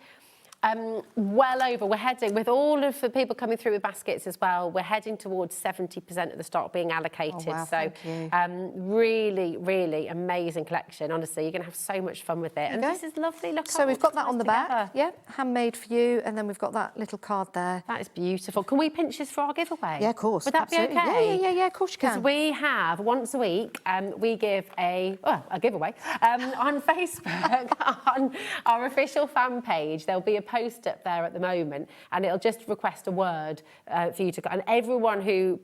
Well over. We're heading, with all of the people coming through with baskets as well, we're heading towards 70% of the stock being allocated. Oh, wow, so thank you. really, really amazing collection. Honestly, you're going to have so much fun with it. And this is lovely. Look, So we've got that on the back. Yeah, handmade for you. And then we've got that little card there. That is beautiful. Can we pinch this for our giveaway? Yeah, of course. Would that Absolutely. be okay? Yeah, of course you Because can. we have, once a week, we give a giveaway on Facebook, on our official fan page. There'll be a post up there at the moment, and it'll just request a word for you to... And everyone who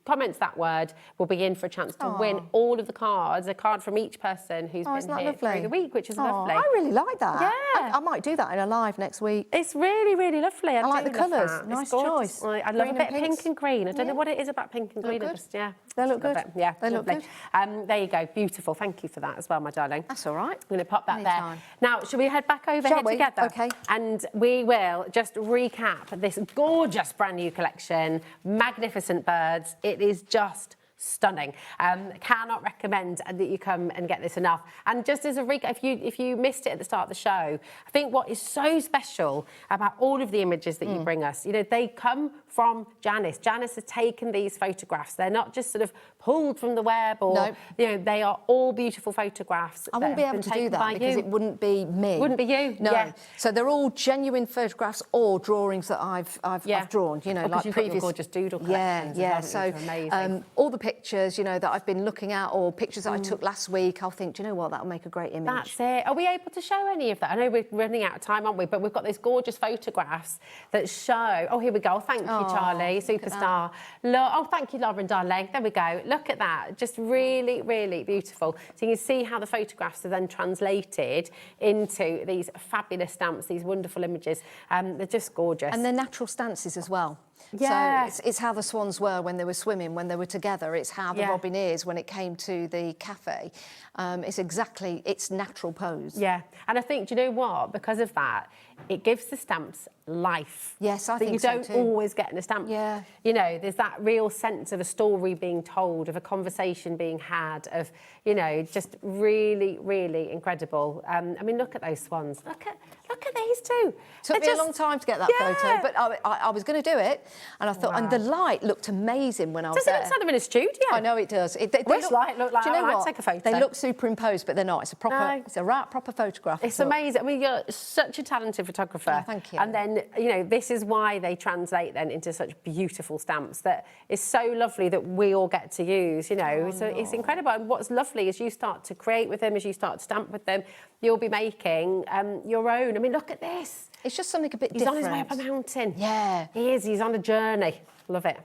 comments that word will be in for a chance to win all of the cards, a card from each person who's been here through the week, which is lovely. I really like that. Yeah. I might do that in a live next week. It's really, really lovely. I like do the love colours. that. Nice It's gorgeous. choice. I love a Green bit and of pink pinks. and green. I don't know what it is about pink and green. good. I just, yeah. They look just love good. it. Yeah, They look lovely. good. There you go. Beautiful. Thank you for that as well, my darling. That's all right. I'm going to pop that Anytime. there. Now, shall we head back over Shall here we? together? Okay. And we will just recap this gorgeous brand new collection, magnificent birds. It is just stunning. Cannot recommend that you come and get this enough. And just as a recap, if you missed it at the start of the show, I think what is so special about all of the images that you bring us, you know, they come from Janice. Janice has taken these photographs. They're not just sort of pulled from the web or, you know, they are all beautiful photographs. I wouldn't be able to do that because it wouldn't be me. Wouldn't be you? No. Yeah. So they're all genuine photographs or drawings that I've drawn, you know, like you've previous... got your gorgeous doodle collections. Yeah. So amazing. All the pictures, you know, that I've been looking at or pictures that I took last week, I'll think, do you know what, that'll make a great image. That's it. Are we able to show any of that? I know we're running out of time, aren't we? But we've got these gorgeous photographs that show... Oh, here we go. Thank you, Charlie, superstar. Look, oh, thank you, Lauren, darling. There we go. Look at that. Just really, really beautiful. So you can see how the photographs are then translated into these fabulous stamps, these wonderful images. They're just gorgeous. And they're natural stances as well. Yeah. So it's how the swans were when they were swimming, when they were together. It's how the robin is when it came to the cafe. It's natural pose. Yeah. And I think, do you know what? Because of that, it gives the stamps life. Yes, I think so too. That you don't always get in a stamp. Yeah. You know, there's that real sense of a story being told, of a conversation being had, of, you know, just really, really incredible. I mean, look at those swans. Look at these two. Took me a long time to get that photo, but I was going to do it, and I thought, and the light looked amazing when I was there. Doesn't it look like they're in a studio? I know it does. Which light look like? Do you know I'd what? take a photo. They look superimposed, but they're not. It's a proper, it's a proper photograph. It's amazing. I mean, you're such a talented photographer. Oh, thank you. And then, you know, this is why they translate then into such beautiful stamps that is so lovely that we all get to use, you know. So it's incredible. And what's lovely is you start to create with them, as you start to stamp with them, you'll be making your own. I mean, look at this. It's just something a bit different. He's on his way up a mountain. Yeah. He is. He's on a journey. Love it.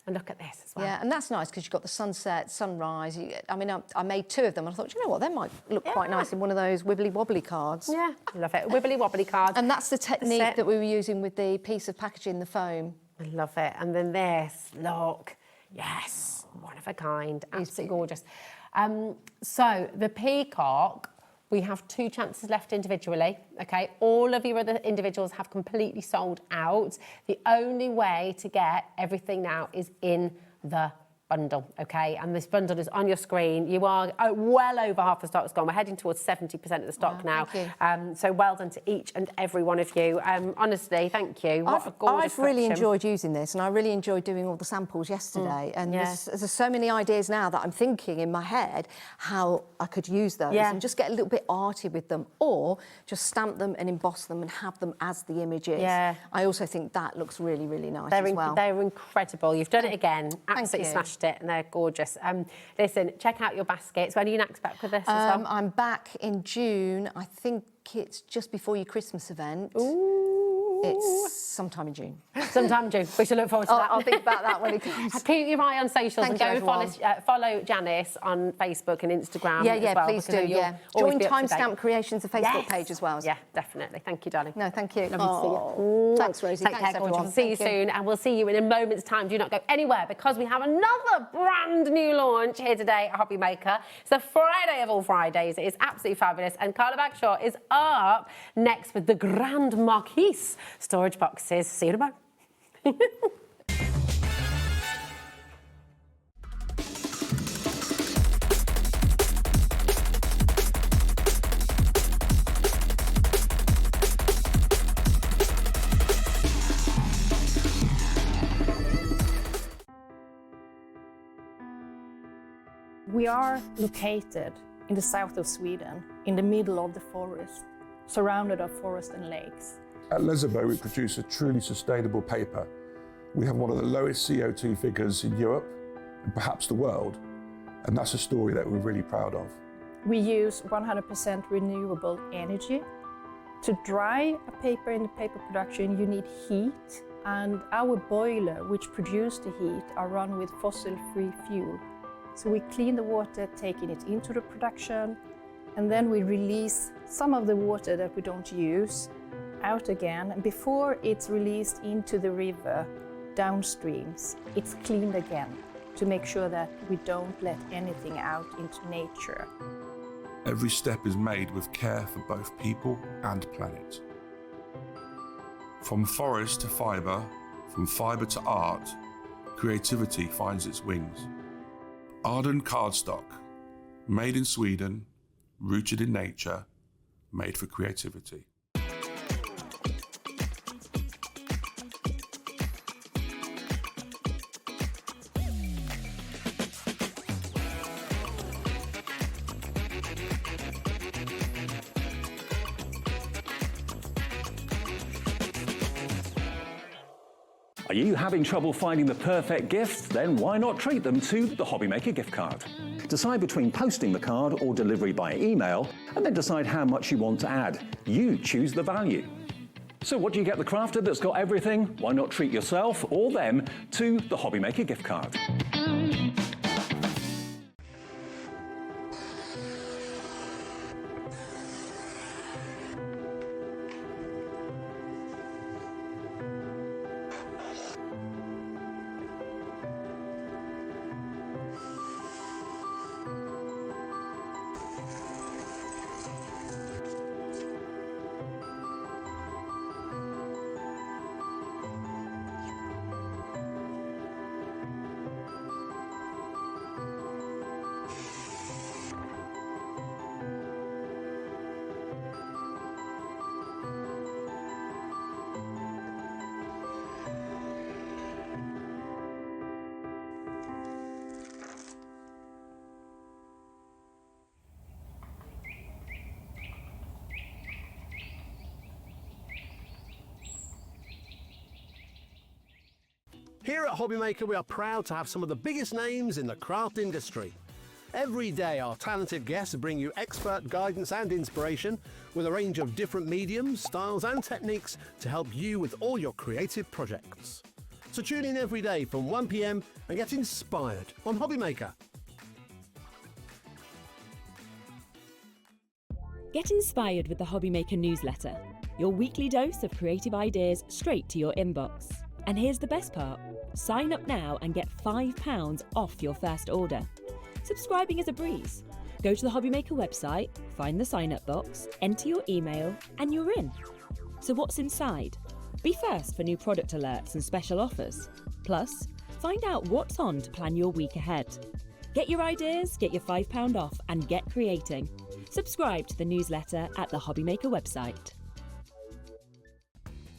And look at this as well. Yeah, and that's nice because you've got the sunset, sunrise. I mean, I made two of them and I thought, you know what, they might look quite nice in one of those wibbly-wobbly cards. Yeah, love it. Wibbly-wobbly cards. And that's the technique that we were using with the piece of packaging, the foam. I love it. And then this, look. Yes, one of a kind. Absolutely gorgeous. So the peacock, we have 2 chances left individually, okay? All of your other individuals have completely sold out. The only way to get everything now is in the bundle, okay? And this bundle is on your screen. You are well over half the stock's gone. We're heading towards 70% of the stock now. Thank you. So well done to each and every one of you. Honestly, thank you. What a gorgeous I've really collection. enjoyed using this, and I really enjoyed doing all the samples yesterday. And there's so many ideas now that I'm thinking in my head how I could use those and just get a little bit arty with them, or just stamp them and emboss them and have them as the images. Yeah. I also think that looks really, really nice They're as well. They're incredible. You've done it again. Absolutely you. smashed it, and they're gorgeous. Listen, check out your baskets. When are you next back with this as well? I'm back in June. I think it's just before your Christmas event. Ooh. It's sometime in June. Sometime in June. We should look forward to that. I'll think about that when it comes. Keep your eye on socials and Thank go you, and follow Janice on Facebook and Instagram. Yeah, as well, please do. then you'll Yeah, always join be up to date. Timestamp Creations, the Facebook page as well. Yeah, definitely. Thank you, darling. No, thank you. Lovely to see you. Thanks, Rosie. Take Thanks, care, everyone. gorgeous. See you soon, and we'll see you in a moment's time. Do not go anywhere because we have another brand new launch here today at HobbyMaker. It's the Friday of all Fridays. It is absolutely fabulous, and Carla Bagshaw is up next with the Grand Marquise storage boxes. See you in a moment. We are located in the south of Sweden, in the middle of the forest, surrounded by forest and lakes. At Lesabo, we produce a truly sustainable paper. We have one of the lowest CO2 figures in Europe and perhaps the world, and that's a story that we're really proud of. We use 100% renewable energy. To dry a paper in the paper production, you need heat, and our boiler, which produces the heat, are run with fossil-free fuel. So we clean the water, taking it into the production, and then we release some of the water that we don't use out again. And before it's released into the river downstreams, it's cleaned again to make sure that we don't let anything out into nature. Every step is made with care for both people and planet. From forest to fibre, from fibre to art, creativity finds its wings. Arden cardstock, made in Sweden, rooted in nature, made for creativity. Are you having trouble finding the perfect gift? Then why not treat them to the HobbyMaker gift card? Decide between posting the card or delivery by email, and then decide how much you want to add. You choose the value. So what do you get the crafter that's got everything? Why not treat yourself or them to the HobbyMaker gift card? Here at HobbyMaker, we are proud to have some of the biggest names in the craft industry. Every day, our talented guests bring you expert guidance and inspiration with a range of different mediums, styles and techniques to help you with all your creative projects. So tune in every day from 1 p.m. and get inspired on HobbyMaker. Get inspired with the HobbyMaker newsletter, your weekly dose of creative ideas straight to your inbox. And here's the best part. Sign up now and get £5 off your first order. Subscribing is a breeze. Go to the HobbyMaker website, find the sign-up box, enter your email, and you're in. So what's inside? Be first for new product alerts and special offers. Plus, find out what's on to plan your week ahead. Get your ideas, get your £5 off, and get creating. Subscribe to the newsletter at the HobbyMaker website.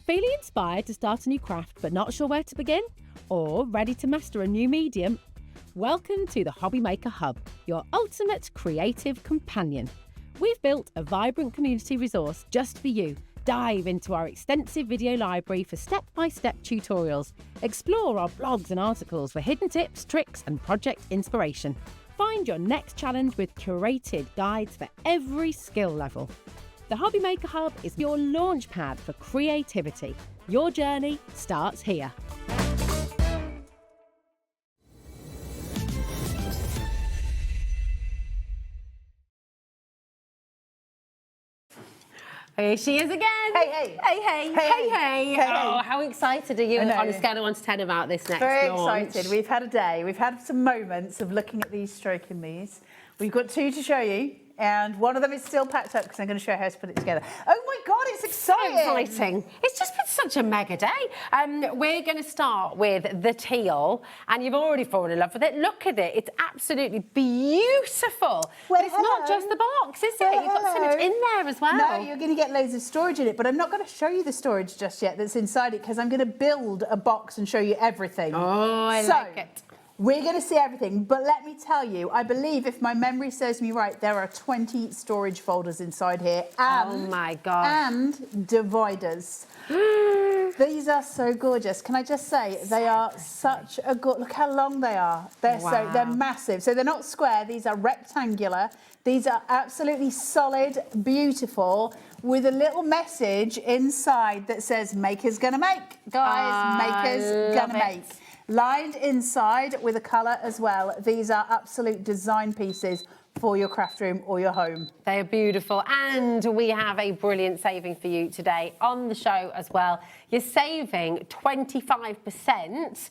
Feeling inspired to start a new craft but not sure where to begin? Or ready to master a new medium? Welcome to the HobbyMaker Hub, your ultimate creative companion. We've built a vibrant community resource just for you. Dive into our extensive video library for step-by-step tutorials. Explore our blogs and articles for hidden tips, tricks and project inspiration. Find your next challenge with curated guides for every skill level. The HobbyMaker Hub is your launch pad for creativity. Your journey starts here. Here she is again. Hey, hey. Hey, hey. Hey, hey. Oh, how excited are you on a scale of 1 to 10 about this next Very launch? excited. We've had a day. We've had some moments of looking at these, stroking these. We've got 2 to show you, and one of them is still packed up because I'm going to show you how to put it together. Oh my God, it's exciting. It's just been such a mega day. We're going to start with the teal, and you've already fallen in love with it. Look at it. It's absolutely beautiful. Well, but it's not just the box, is it? You've got so much in there as well. No, you're going to get loads of storage in it, but I'm not going to show you the storage just yet that's inside it because I'm going to build a box and show you everything. Oh, I like it. We're going to see everything, but let me tell you, I believe, if my memory serves me right, there are 20 storage folders inside here. And, oh my God. And dividers. These are so gorgeous. Can I just say, they are such a good, look how long they are. They're massive. So they're not square, these are rectangular. These are absolutely solid, beautiful, with a little message inside that says, Maker's gonna make. Guys, Maker's gonna make. Lined inside with a colour as well. These are absolute design pieces for your craft room or your home. They are beautiful, and we have a brilliant saving for you today on the show as well. You're saving 25%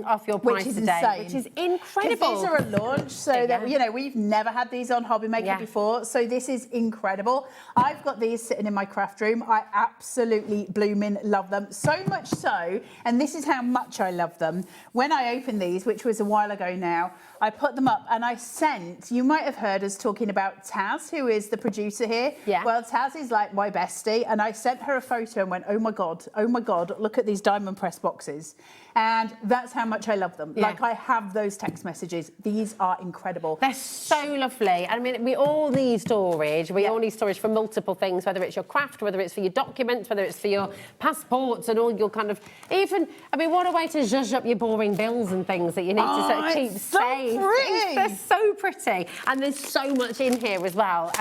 off your price today, which is incredible. These are a launch, so that, you know, we've never had these on HobbyMaker before, so this is incredible. I've got these sitting in my craft room. I absolutely blooming love them, so much so, and this is how much I love them. When I opened these, which was a while ago now, I put them up and I sent, you might have heard us talking about Taz, who is the producer here. Yeah. Well, Taz is like my bestie, and I sent her a photo and went, oh my God, look at these diamond press boxes. And that's how much I love them. Yeah. Like, I have those text messages. These are incredible. They're so lovely. I mean, we all need storage. We all need storage for multiple things, whether it's your craft, whether it's for your documents, whether it's for your passports and all your kind of, even, I mean, what a way to zhuzh up your boring bills and things that you need to sort of keep safe. They're so pretty. And there's so much in here as well.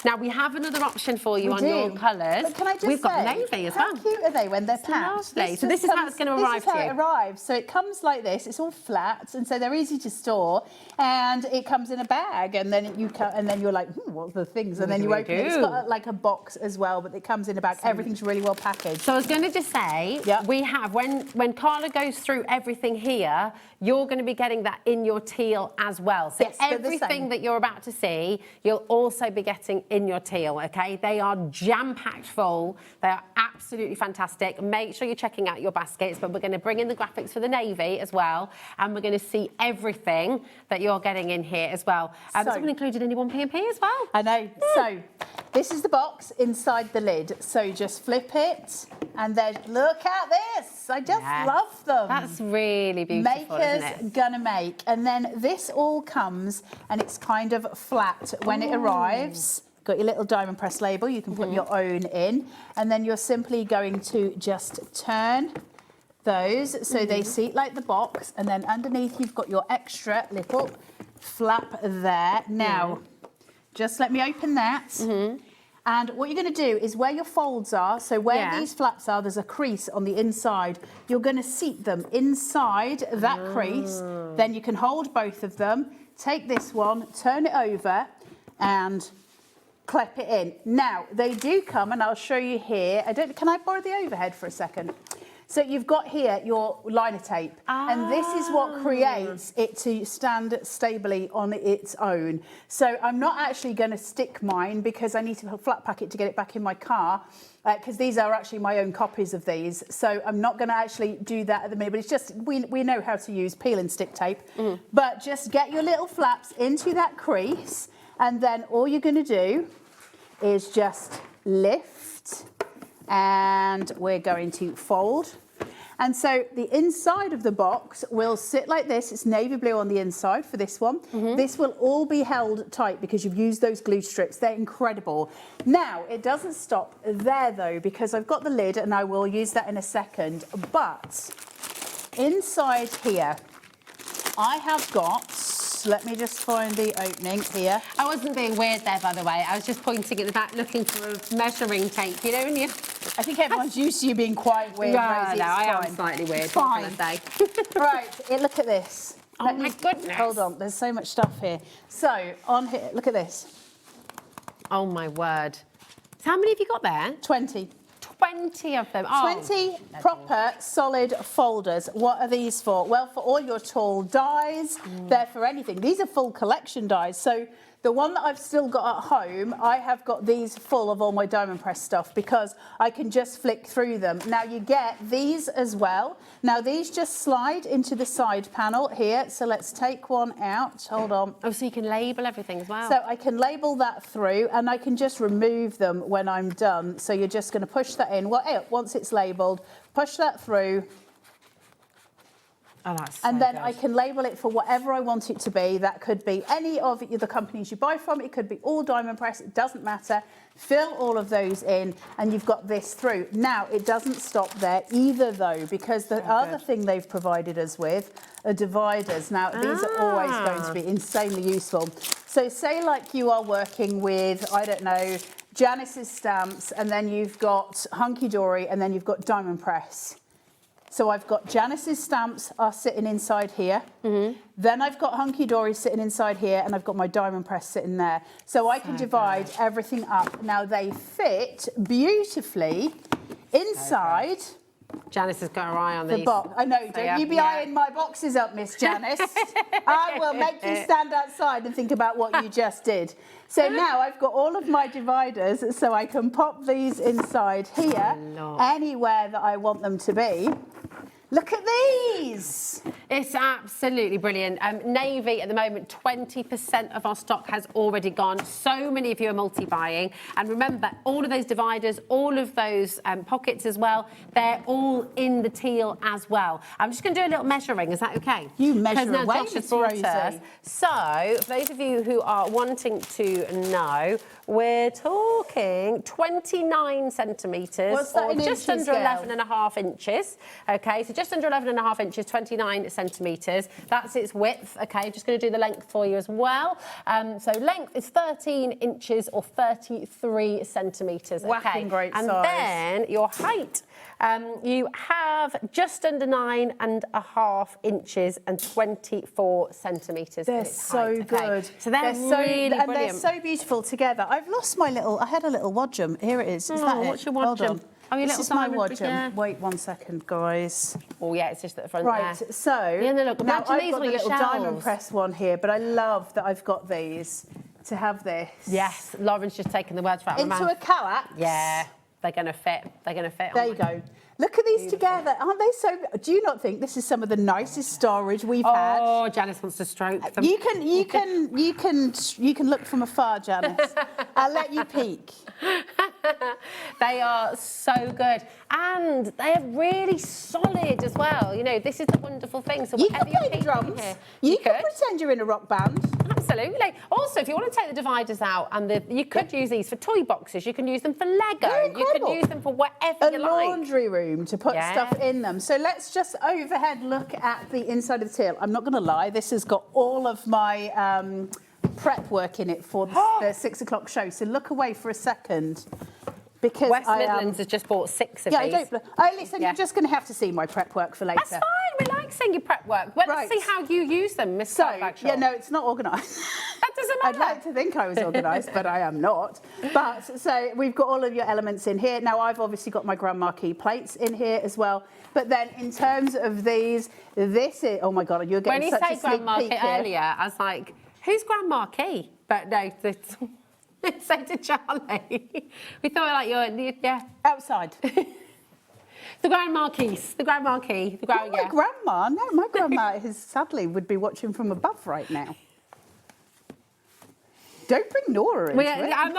Now, we have another option for you on your colours. But can I just We've got say, navy as well. How cute are they when they're packed? Lovely. So this is how it's going to arrive to you. This is how it arrives. So it comes like this. It's all flat, and so they're easy to store. And it comes in a bag, and then you're like, what are the things? And then you open it. It's got like a box as well, but it comes in a bag. Everything's really well packaged. So I was going to just say, we have, when Carla goes through everything here, you're going to be getting that in your teal as well. So everything that you're about to see, you'll also be getting in your teal, okay? They are jam-packed full. They are absolutely fantastic. Make sure you're checking out your baskets, but we're going to bring in the graphics for the navy as well, and we're going to see everything that you're getting in here as well. Something included in your 1P&P as well. I know. So this is the box inside the lid. So just flip it, and then look at this. I just love them. That's really beautiful, isn't it? Gonna make. And then this all comes, and it's kind of flat when it arrives. Got your little diamond press label. You can put your own in, and then you're simply going to just turn those so they seat like the box, and then underneath you've got your extra little flap there. Now, just let me open that. And what you're going to do is where your folds are, so where these flaps are, there's a crease on the inside. You're going to seat them inside that crease. Then you can hold both of them, take this one, turn it over, and clip it in. Now, they do come, and I'll show you here. Can I borrow the overhead for a second? So you've got here your liner tape, and this is what creates it to stand stably on its own. So I'm not actually going to stick mine because I need to flat pack it to get it back in my car, because these are actually my own copies of these. So I'm not going to actually do that at the minute, but it's just, we know how to use peel and stick tape. But just get your little flaps into that crease, and then all you're going to do is just lift, and we're going to fold. And so the inside of the box will sit like this. It's navy blue on the inside for this one. This will all be held tight because you've used those glue strips. They're incredible. Now, it doesn't stop there though, because I've got the lid, and I will use that in a second. But inside here, I have got let me just find the opening here. I wasn't being weird there, by the way. I was just pointing at the back, looking for a measuring tape. You know, when you... I think everyone's used to you being quite weird, Yeah, Rosie. no, I am fine. slightly weird. Fine. What can I say? Right, look at this. Oh, my goodness. Hold on, there's so much stuff here. So, on here, look at this. Oh, my word. So how many have you got there? 20. 20 of them. Oh, 20 proper solid folders. What are these for? Well, for all your tall dies, they're for anything. These are full collection dies. So the one that I've still got at home, I have got these full of all my diamond press stuff because I can just flick through them. Now you get these as well. Now these just slide into the side panel here. So let's take one out. Hold on. Oh, so you can label everything as well. So I can label that through and I can just remove them when I'm done. So you're just going to push that in. Well, once it's labelled, push that through. Oh, that's so and then good. I can label it for whatever I want it to be. That could be any of the companies you buy from. It could be all diamond press. It doesn't matter. Fill all of those in and you've got this through. Now, it doesn't stop there either, though, because the other thing they've provided us with are dividers. Now, these are always going to be insanely useful. So say like you are working with, I don't know, Janice's stamps, and then you've got Hunky Dory, and then you've got diamond press. So I've got Janice's stamps are sitting inside here. Then I've got Hunky Dory sitting inside here, and I've got my diamond press sitting there. So I can divide everything up. Now they fit beautifully inside. Janice has got her eye on the these. box. I know, So, don't you be eyeing my boxes up, Miss Janice. I will make you stand outside and think about what you just did. So now I've got all of my dividers, so I can pop these inside here, anywhere that I want them to be. Look at these. It's absolutely brilliant. Navy, at the moment, 20% of our stock has already gone. So many of you are multi-buying. And remember, all of those dividers, all of those pockets as well, they're all in the teal as well. I'm just going to do a little measuring. Is that OK? You measure now away, Josh has Miss brought Rosie. us. So, for those of you who are wanting to know, we're talking 29 centimetres. What's that or in just inches, under girl? 11.5 inches. OK, so just under 11.5 inches, 29 centimetres. That's its width. OK, I'm just going to do the length for you as well. So length is 13 inches or 33 centimetres. Whacking great and size. then your height. You have just under 9.5 inches and 24 centimetres. They're so good. So they're really and brilliant. they're so beautiful together. I've lost my little. I had a little wadgum. Here it is. Is that it? What's your Hold wadgum? on. Oh, your this little is my diamond, wadgum. yeah. Wait 1 second, guys. Oh yeah, it's just at the front Right. there. So Yeah, no, look, now imagine I've these got on the your little shelves. diamond press one here, but I love that I've got these to have this. Yes, Lauren's just taken the words right out of my Into mouth. a coax. Yeah, they're going to fit. They're going to fit. There you go. Look at these together. Aren't they so... Do you not think this is some of the nicest storage we've had? Oh, Janice wants to stroke them. You can look from afar, Janice. I'll let you peek. They are so good. And they are really solid as well. You know, this is the wonderful thing. So You whatever can play you're the drums. here, You can pretend you're in a rock band. Absolutely. Also, if you want to take the dividers out, and you could use these for toy boxes. You can use them for Lego. You can use them for whatever you like. A laundry room to put stuff in them. So let's just overhead look at the inside of the till. I'm not going to lie, this has got all of my prep work in it for the 6 o'clock show. So look away for a second. Because West Midlands has just bought 6 of these. Listen, you're just going to have to see my prep work for later. That's fine. We like seeing your prep work. Let's see how you use them, Miss Bagshaw. Yeah, no, it's not organised. That doesn't matter. I'd like to think I was organised, but I am not. But so we've got all of your elements in here. Now, I've obviously got my Grand Marquis plates in here as well. But then in terms of these, this is, oh my God, you're getting such a sneak peek here. When you said Grand Marquis earlier, I was like, who's Grand Marquis? But no, so did Charlie. We thought like you're outside. The Grand Marquis, the Grand Marquis, the Grand. Not my grandma. No, my grandma sadly would be watching from above right now. Don't bring Nora into it. I'm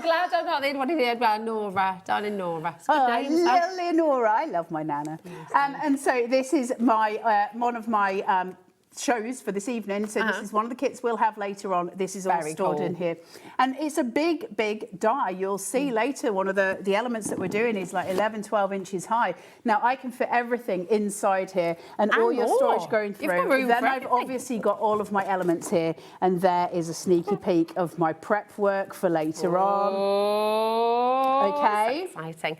glad I'm not the only one who heard about Nora, darling Nora. It's good name, little Leonora. I love my nana. And so this is my one of my shows for this evening. So this is one of the kits we'll have later on. This is all Very stored cool. in here. And it's a big, big die. You'll see later one of the elements that we're doing is like 11, 12 inches high. Now I can fit everything inside here and all your more. storage going You've got through. room Then for I've everything. obviously got all of my elements here, and there is a sneaky peek of my prep work for later on. Okay. So exciting.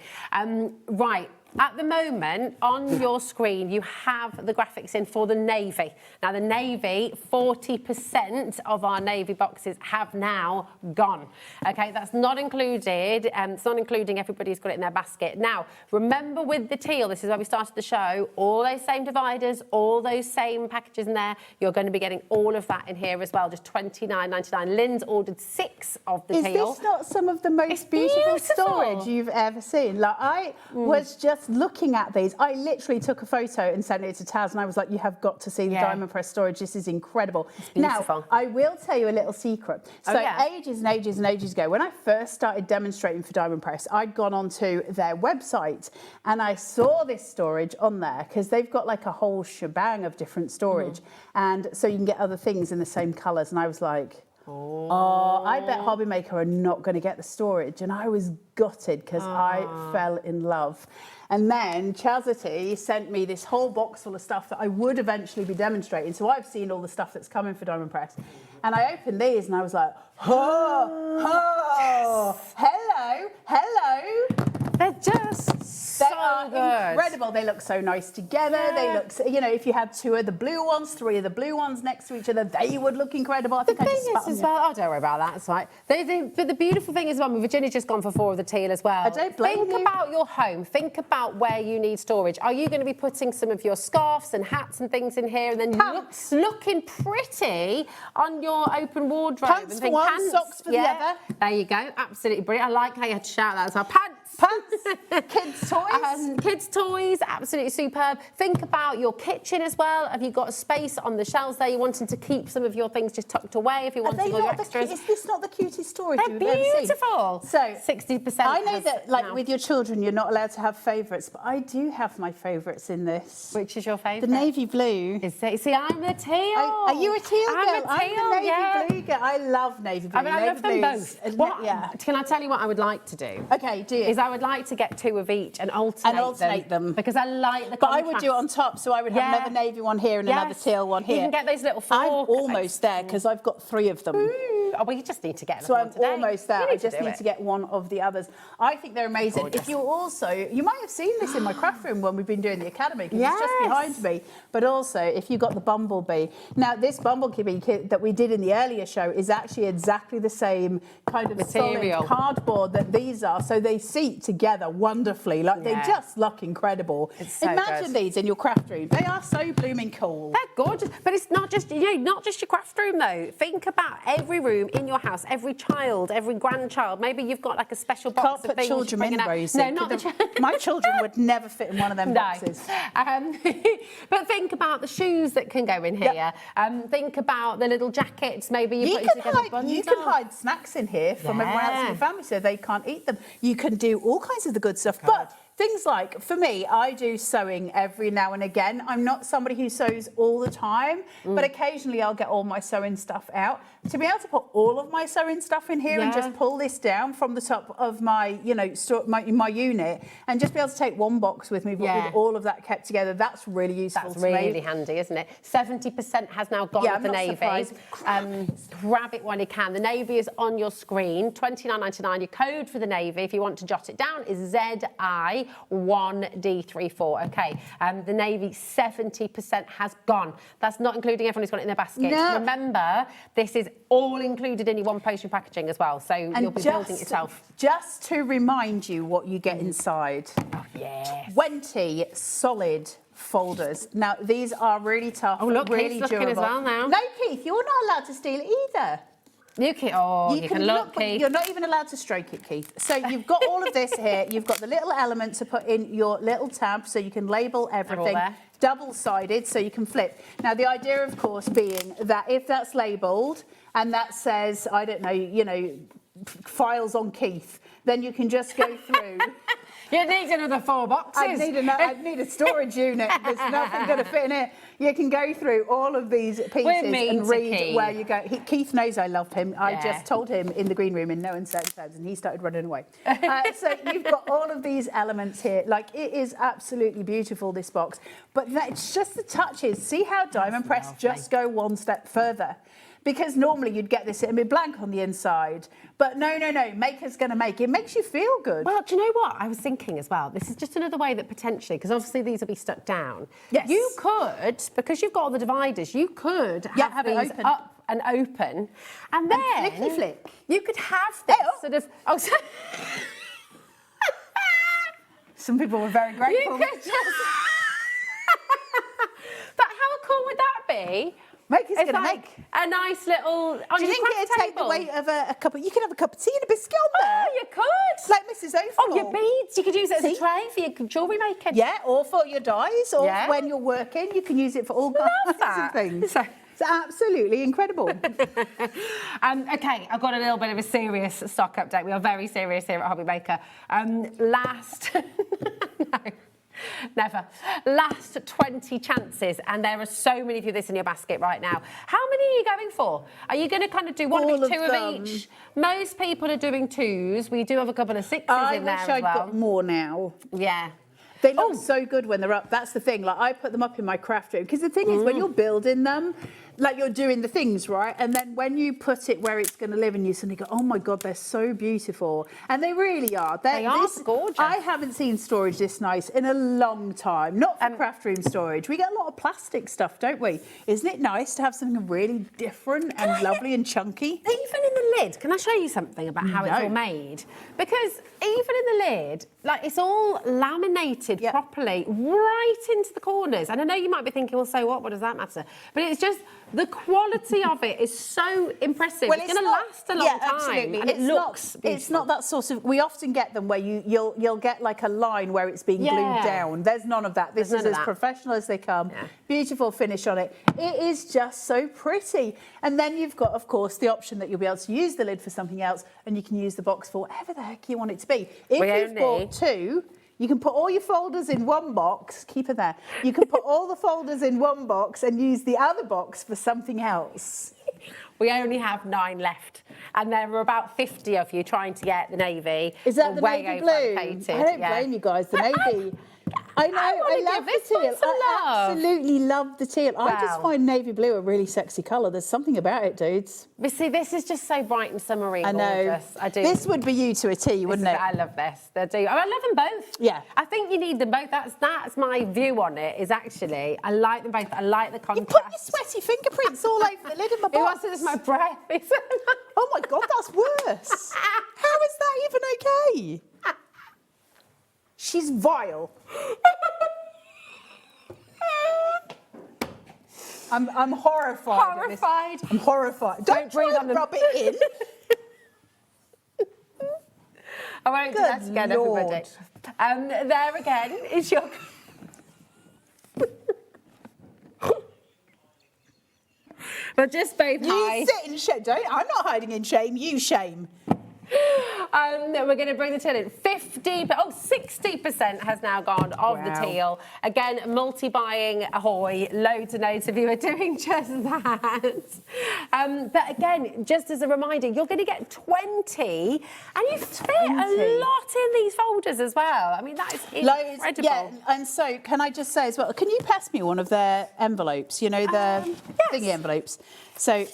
Right. At the moment, on your screen, you have the graphics in for the navy. Now, the navy, 40% of our navy boxes have now gone. Okay, that's not included. It's not including everybody who's got it in their basket. Now, remember with the teal, this is where we started the show, all those same dividers, all those same packages in there, you're going to be getting all of that in here as well, just $29.99. Lynn's ordered 6 of the teal. Is this not some of the most beautiful storage you've ever seen? Like, I was just looking at these. I literally took a photo and sent it to Taz, and I was like, you have got to see the diamond press storage. This is incredible. Now, I will tell you a little secret. So ages and ages and ages ago, when I first started demonstrating for Diamond Press, I'd gone onto their website and I saw this storage on there because they've got like a whole shebang of different storage. And so you can get other things in the same colours. And I was like, oh, I bet HobbyMaker are not going to get the storage. And I was gutted because I fell in love. And then Chastity sent me this whole box full of stuff that I would eventually be demonstrating. So I've seen all the stuff that's coming for Diamond Press. And I opened these and I was like, oh, hello, hello. They're just They are incredible. They look so nice together. They look, you know, if you had 2 of the blue ones, 3 of the blue ones next to each other, they would look incredible. I think The thing is as well, oh, don't worry about that, it's right. But the beautiful thing is, Virginia's just gone for 4 of the teal as well. I don't blame you. Think about your home. Think about where you need storage. Are you going to be putting some of your scarves and hats and things in here and then looking pretty on your open wardrobe? Pants for one, socks for the other. There you go. Absolutely brilliant. I like how you had to shout that as well. Pants. Kids' toys. Kids' toys, absolutely superb. Think about your kitchen as well. Have you got a space on the shelves there? You're wanting to keep some of your things just tucked away if you want all your extras. Is this not the cutest storage They're you've ever seen? beautiful. So 60%. I know that, like with your children, you're not allowed to have favourites, but I do have my favourites in this. Which is your favourite? The navy blue. See, I'm the teal. Are you a teal girl? I'm a teal, the navy blue girl. I love navy blue. I mean, I love them both. Can I tell you what I would like to do? Okay, do it. Is I would like to get 2 of each and alternate them. Because I like the But I would do it on top, so I would have another navy one here and another teal one here. You can get those little I'm almost there because I've got 3 of them. Oh, well, you just need to get So I'm today. almost there. I just need to get one of the others. I think they're amazing. Gorgeous. If you also, you might have seen this in my craft room when we've been doing the academy, because it's just behind me. But also, if you got the bumblebee. Now, this bumblebee kit that we did in the earlier show is actually exactly the same kind of material solid cardboard that these are. So they seat together wonderfully. Like they just look incredible. So Imagine these in your craft room. They are so blooming cool. They're gorgeous. But it's not just, not just your craft room though. Think about every room in your house, every child, every grandchild. Maybe you've got like a special box Can't of put things. children in, Rosie. No, not the my children would never fit in one of them boxes. But think about the shoes that can go in here. Think about the little jackets. Maybe you put together buns. You can hide snacks in here from everyone else in your family so they can't eat them. You can do all kinds of the good stuff. But things like, for me, I do sewing every now and again. I'm not somebody who sews all the time, but occasionally I'll get all my sewing stuff out. To be able to put all of my sewing stuff in here and just pull this down from the top of my, my unit and just be able to take one box with me, but with all of that kept together, that's really useful to me. That's really handy, isn't it? 70% has now gone of the navy. Grab it when you can. The navy is on your screen, $29.99. Your code for the navy, if you want to jot it down, is ZI1D34. Okay, the navy, 70% has gone. That's not including everyone who's got it in their basket. No. Remember, this is all included in your one postage packaging as well, so you'll be building it yourself. Just to remind you what you get inside. 20 solid folders. Now, these are really tough, really Keith's looking durable. as well now. No, Keith, you're not allowed to steal it either. You can look, but Keith. You're not even allowed to stroke it, Keith. So you've got all of this here. You've got the little element to put in your little tab so you can label everything. Double-sided so you can flip. Now, the idea, of course, being that if that's labelled and that says, I don't know, files on Keith. Then you can just go through. You need another 4 boxes. I'd need a storage unit. There's nothing going to fit in it. You can go through all of these pieces and read where you go. Keith knows I love him. I just told him in the green room in no uncertain terms, and he started running away. So you've got all of these elements here. Like, it is absolutely beautiful, this box. But it's just the touches. See how Diamond Press just go one step further. Because normally you'd get this, it'd be blank on the inside. But no, Maker's going to make. It makes you feel good. Well, do you know what? I was thinking as well, this is just another way that potentially, because obviously these will be stuck down. Yes. You could, because you've got all the dividers, you could have these up and open. And then flicky flick. You could have this sort of... Oh, sorry. Some people were very grateful. You could just... But how cool would that be? Maker's going to make a nice little. Do you think it'd take the weight of a cup of? You could have a cup of tea and a biscuit on there. Oh, you could. Like Mrs. O'Flynn. Oh, your beads. You could use it as a tray for your jewellery making. Yeah, or for your dyes, or when you're working, you can use it for all kinds of things. It's absolutely incredible. Okay, I've got a little bit of a serious stock update. We are very serious here at HobbyMaker. Never. Last 20 chances, and there are so many of you this in your basket right now. How many are you going for? Are you going to kind of do one or two of each? Most people are doing 2s. We do have a couple of 6s in there as well. I wish I'd got more now. Yeah. They look so good when they're up. That's the thing. Like, I put them up in my craft room because the thing is, when you're building them, like, you're doing the things, right? And then when you put it where it's going to live, and you suddenly go, oh my God, they're so beautiful. And they really are. They are gorgeous. I haven't seen storage this nice in a long time. Not for craft room storage. We get a lot of plastic stuff, don't we? Isn't it nice to have something really different and lovely and chunky? Even in the lid, can I show you something about how it's all made? Because even in the lid, like, it's all laminated properly right into the corners. And I know you might be thinking, well, so what does that matter? But it's just the quality of it is so impressive. Well, it's going to last a long time. Absolutely. And it looks beautiful. It's not that sort of... We often get them where you'll get like a line where it's being glued down. There's none of that. This is as professional as they come. Yeah. Beautiful finish on it. It is just so pretty. And then you've got, of course, the option that you'll be able to use the lid for something else, and you can use the box for whatever the heck you want it to be. If you've bought 2... You can put all your folders in one box, keep it there. You can put all the folders in one box and use the other box for something else. We only have 9 left, and there are about 50 of you trying to get the navy. Is that the navy blue? I don't blame you guys, the navy. I know, I love the teal. I absolutely love the teal. I just find navy blue a really sexy colour. There's something about it, dudes. But see, this is just so bright and summery and gorgeous. I do. This would be you to a T, wouldn't it? I love this. I do. I love them both. Yeah. I think you need them both. That's my view on it, is actually, I like them both. I like the contrast. You put your sweaty fingerprints all over the lid of my box. It wasn't just my breath. Oh my God, that's worse. How is that even okay? She's vile. I'm horrified. Horrified. I'm horrified. Don't breathe on them. Rub it in. I won't do that again, everybody. There again is your... But just both high. You sit in shame. I'm not hiding in shame. You shame. We're going to bring the teal in. 60% has now gone of the teal. Again, multi-buying, ahoy. Loads and loads of you are doing just that. But again, just as a reminder, you're going to get 20, and you fit a lot in these folders as well. I mean, that is incredible. Yeah, and so can I just say as well, can you pass me one of their envelopes? You know, the thingy envelopes. So...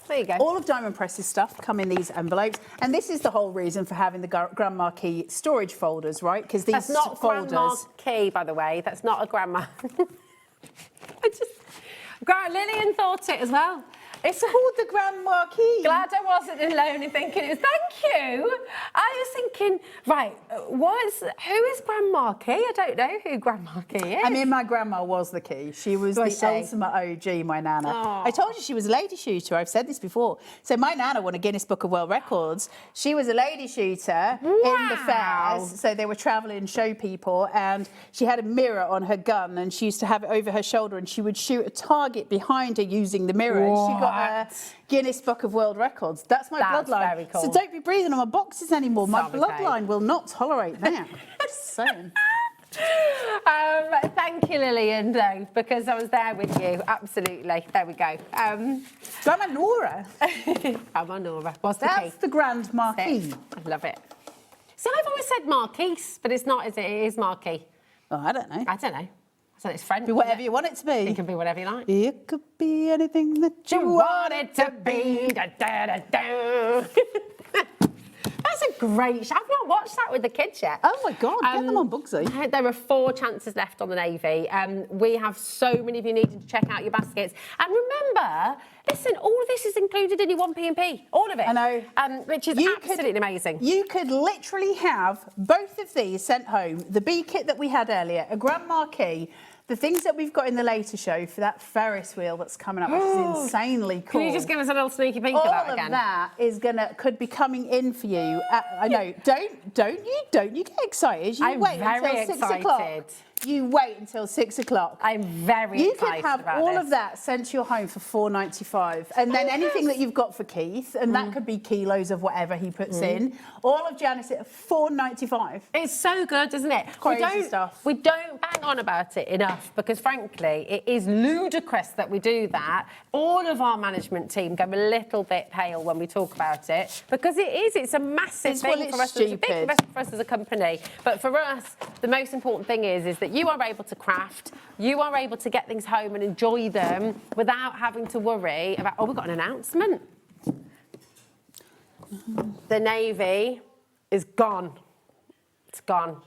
There you go. All of Diamond Press's stuff come in these envelopes, and this is the whole reason for having the Grand Marquis storage folders, right? Because these That's not folders... Grand Marquis, by the way. That's not a grandma. Lillian thought it as well. It's called the Grand Marquis. Glad I wasn't alone in thinking it was. Thank you. I was thinking, right, who is Grand Marquis? I don't know who Grand Marquis is. I mean, my grandma was the key. She was the ultimate OG, my Nana. I told you she was a lady shooter. I've said this before. So my Nana won a Guinness Book of World Records. She was a lady shooter in the fairs. So they were travelling show people, and she had a mirror on her gun, and she used to have it over her shoulder, and she would shoot a target behind her using the mirror. And she got Guinness Book of World Records. That's my bloodline. Very cool. So don't be breathing on my boxes anymore. My Sorry, bloodline will not tolerate that. Just saying. Thank you, Lillian, though, because I was there with you. Absolutely. There we go. Grandma Nora. Grandma Nora. What's the That's the Grand Marquis. I love it. So I've always said Marquise, but it's not, is it? It is Marquis. Oh, I don't know. I don't know. So it's French. Be whatever you want it to be. It can be whatever you like. It could be anything that you want it to be. Da, da, da, da. That's a great show. I've not watched that with the kids yet. Oh my God, get them on Bugsy. There are 4 chances left on the Navy. We have so many of you needing to check out your baskets. And remember, listen, all of this is included in your 1P&P. All of it. I know. Which is absolutely amazing. You could literally have both of these sent home. The bee kit that we had earlier, a Grand Marquis, the things that we've got in the later show for that Ferris wheel that's coming up, which is insanely cool. Can you just give us a little sneaky peek of that again? All of that is could be coming in for you. I know. Don't you get excited? You I'm wait very until 6 excited. o'clock. You wait until 6 o'clock. I'm very You excited could have about all this. of that sent to your home for $4.95, and then anything that you've got for Keith, and that could be kilos of whatever he puts in. All of Janice at $4.95. It's so good, isn't it? Crazy stuff. We don't bang on about it enough because, frankly, it is ludicrous that we do that. All of our management team go a little bit pale when we talk about it because it is. It's a massive thing for us. It's a big investment for us as a company. But for us, the most important thing is that you are able to craft, you are able to get things home and enjoy them without having to worry about. Oh, we've got an announcement. The Navy is gone. It's gone.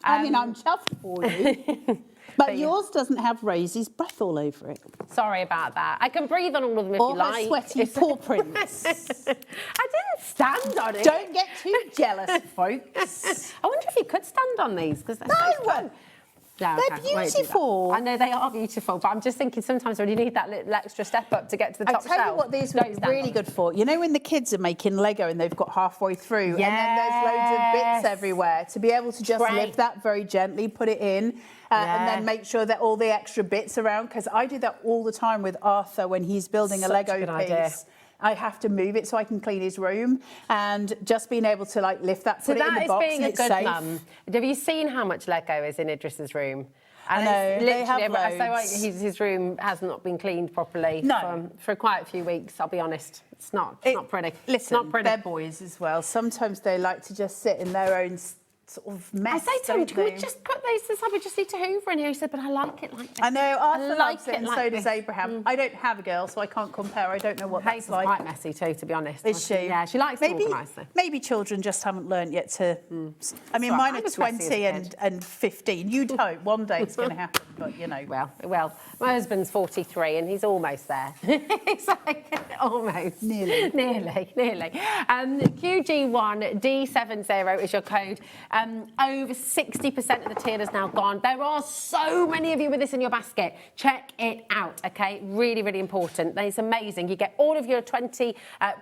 I mean, I'm chuffed for you. But yours doesn't have Rosie's breath all over it. Sorry about that. I can breathe on all of them if Or you like. her sweaty paw prints. I didn't stand on it. Don't get too jealous, folks. I wonder if you could stand on these because they're so fun. No, They're okay, won't do that. beautiful. I know they are beautiful, but I'm just thinking sometimes when you need that little extra step up to get to the top I tell shelf. you what these would be really good for. You know when the kids are making Lego and they've got halfway through and then there's loads of bits everywhere, to be able to just lift that very gently, put it in, and then make sure that all the extra bits around, because I do that all the time with Arthur when he's building a Lego piece. Idea. I have to move it so I can clean his room, and just being able to like lift that, put it in the box, being and a good mum. Have you seen how much Lego is in Idris's room? And I know, they have loads. His room has not been cleaned properly for quite a few weeks, I'll be honest. It's not pretty. Listen, it's not pretty. they're boys as well. Sometimes they like to just sit in their own sort of mess. I say to him, can we just put these to the side? We just need to hoover in here. He said, but I like it like this. I know, Arthur like loves it, and like so does this. Abraham. I don't have a girl, so I can't compare. I don't know what that's like. quite messy too, to be honest. Is she? Yeah, she likes to organise them. Maybe children just haven't learnt yet to... I mean, Sorry, mine I are was messy as a 20 kid. and 15. You'd hope one day it's going to happen, but, you know. Well, my husband's 43 and he's almost there. It's like, almost. Nearly. Nearly. QG1D70 is your code. Over 60% of the tin is now gone. There are so many of you with this in your basket. Check it out, okay? Really, really important. It's amazing. You get all of your 20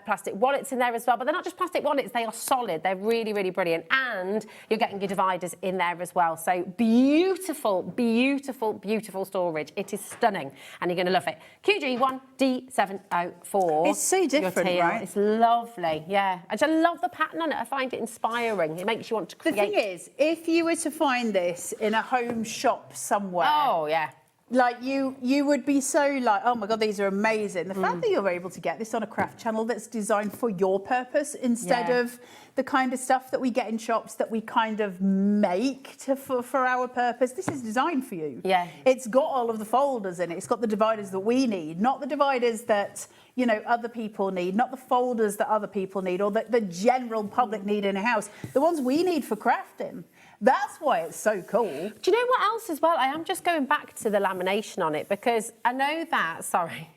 plastic wallets in there as well, but they're not just plastic wallets, they are solid. They're really, really brilliant. And you're getting your dividers in there as well. So beautiful, beautiful, beautiful storage. It is stunning, and you're going to love it. QG1D704. It's so different, right? It's lovely, yeah. I just love the pattern on it. I find it inspiring. It makes you want to create. The thing is, if you were to find this in a home shop somewhere... Oh, yeah. Like, you would be so like, oh my God, these are amazing. The fact that you're able to get this on a craft channel that's designed for your purpose instead of the kind of stuff that we get in shops that we kind of make for our purpose. This is designed for you. Yeah. It's got all of the folders in it. It's got the dividers that we need, not the dividers that, you know, other people need, not the folders that other people need or that the general public need in a house. The ones we need for crafting. That's why it's so cool. Do you know what else as well? I am just going back to the lamination on it because I know that, sorry.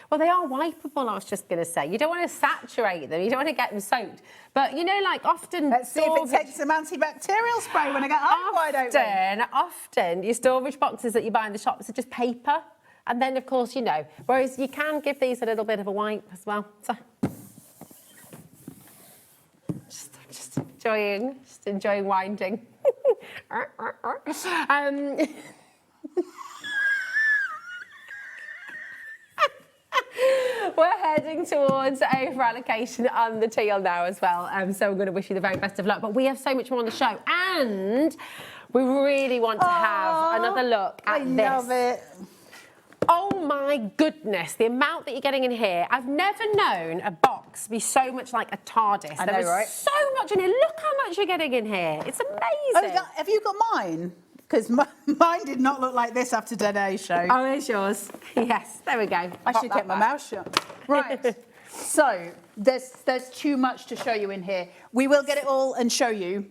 Well, they are wipeable, I was just going to say. You don't want to saturate them. You don't want to get them soaked. But, you know, like often... Let's see if it takes some antibacterial spray when I get home, why don't we? Often, your storage boxes that you buy in the shops are just paper. And then, of course, you know, whereas you can give these a little bit of a wipe as well. So... Just enjoying winding. heading towards over allocation on the teal now as well. So we're going to wish you the very best of luck. But we have so much more on the show, and we really want to have another look at this. I love it. Oh my goodness, the amount that you're getting in here. I've never known a box be so much like a TARDIS. I know, there is right? so much in here. Look how much you're getting in here. It's amazing. Oh, have you got mine? Because mine did not look like this after today's show. Oh, there's yours. Yes, there we go. I should keep my mouth shut. Right. So there's too much to show you in here. We will get it all and show you.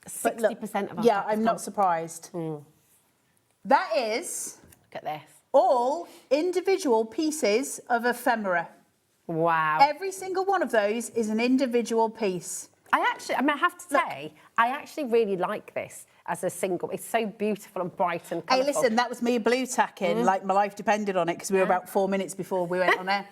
60% of our Yeah, I'm not surprised. That is. Look at this. All individual pieces of ephemera. Wow. Every single one of those is an individual piece. I have to say, I actually really like this as a single. It's so beautiful and bright and colourful. Hey, listen, that was me blue tacking, like my life depended on it, because we were about 4 minutes before we went on air.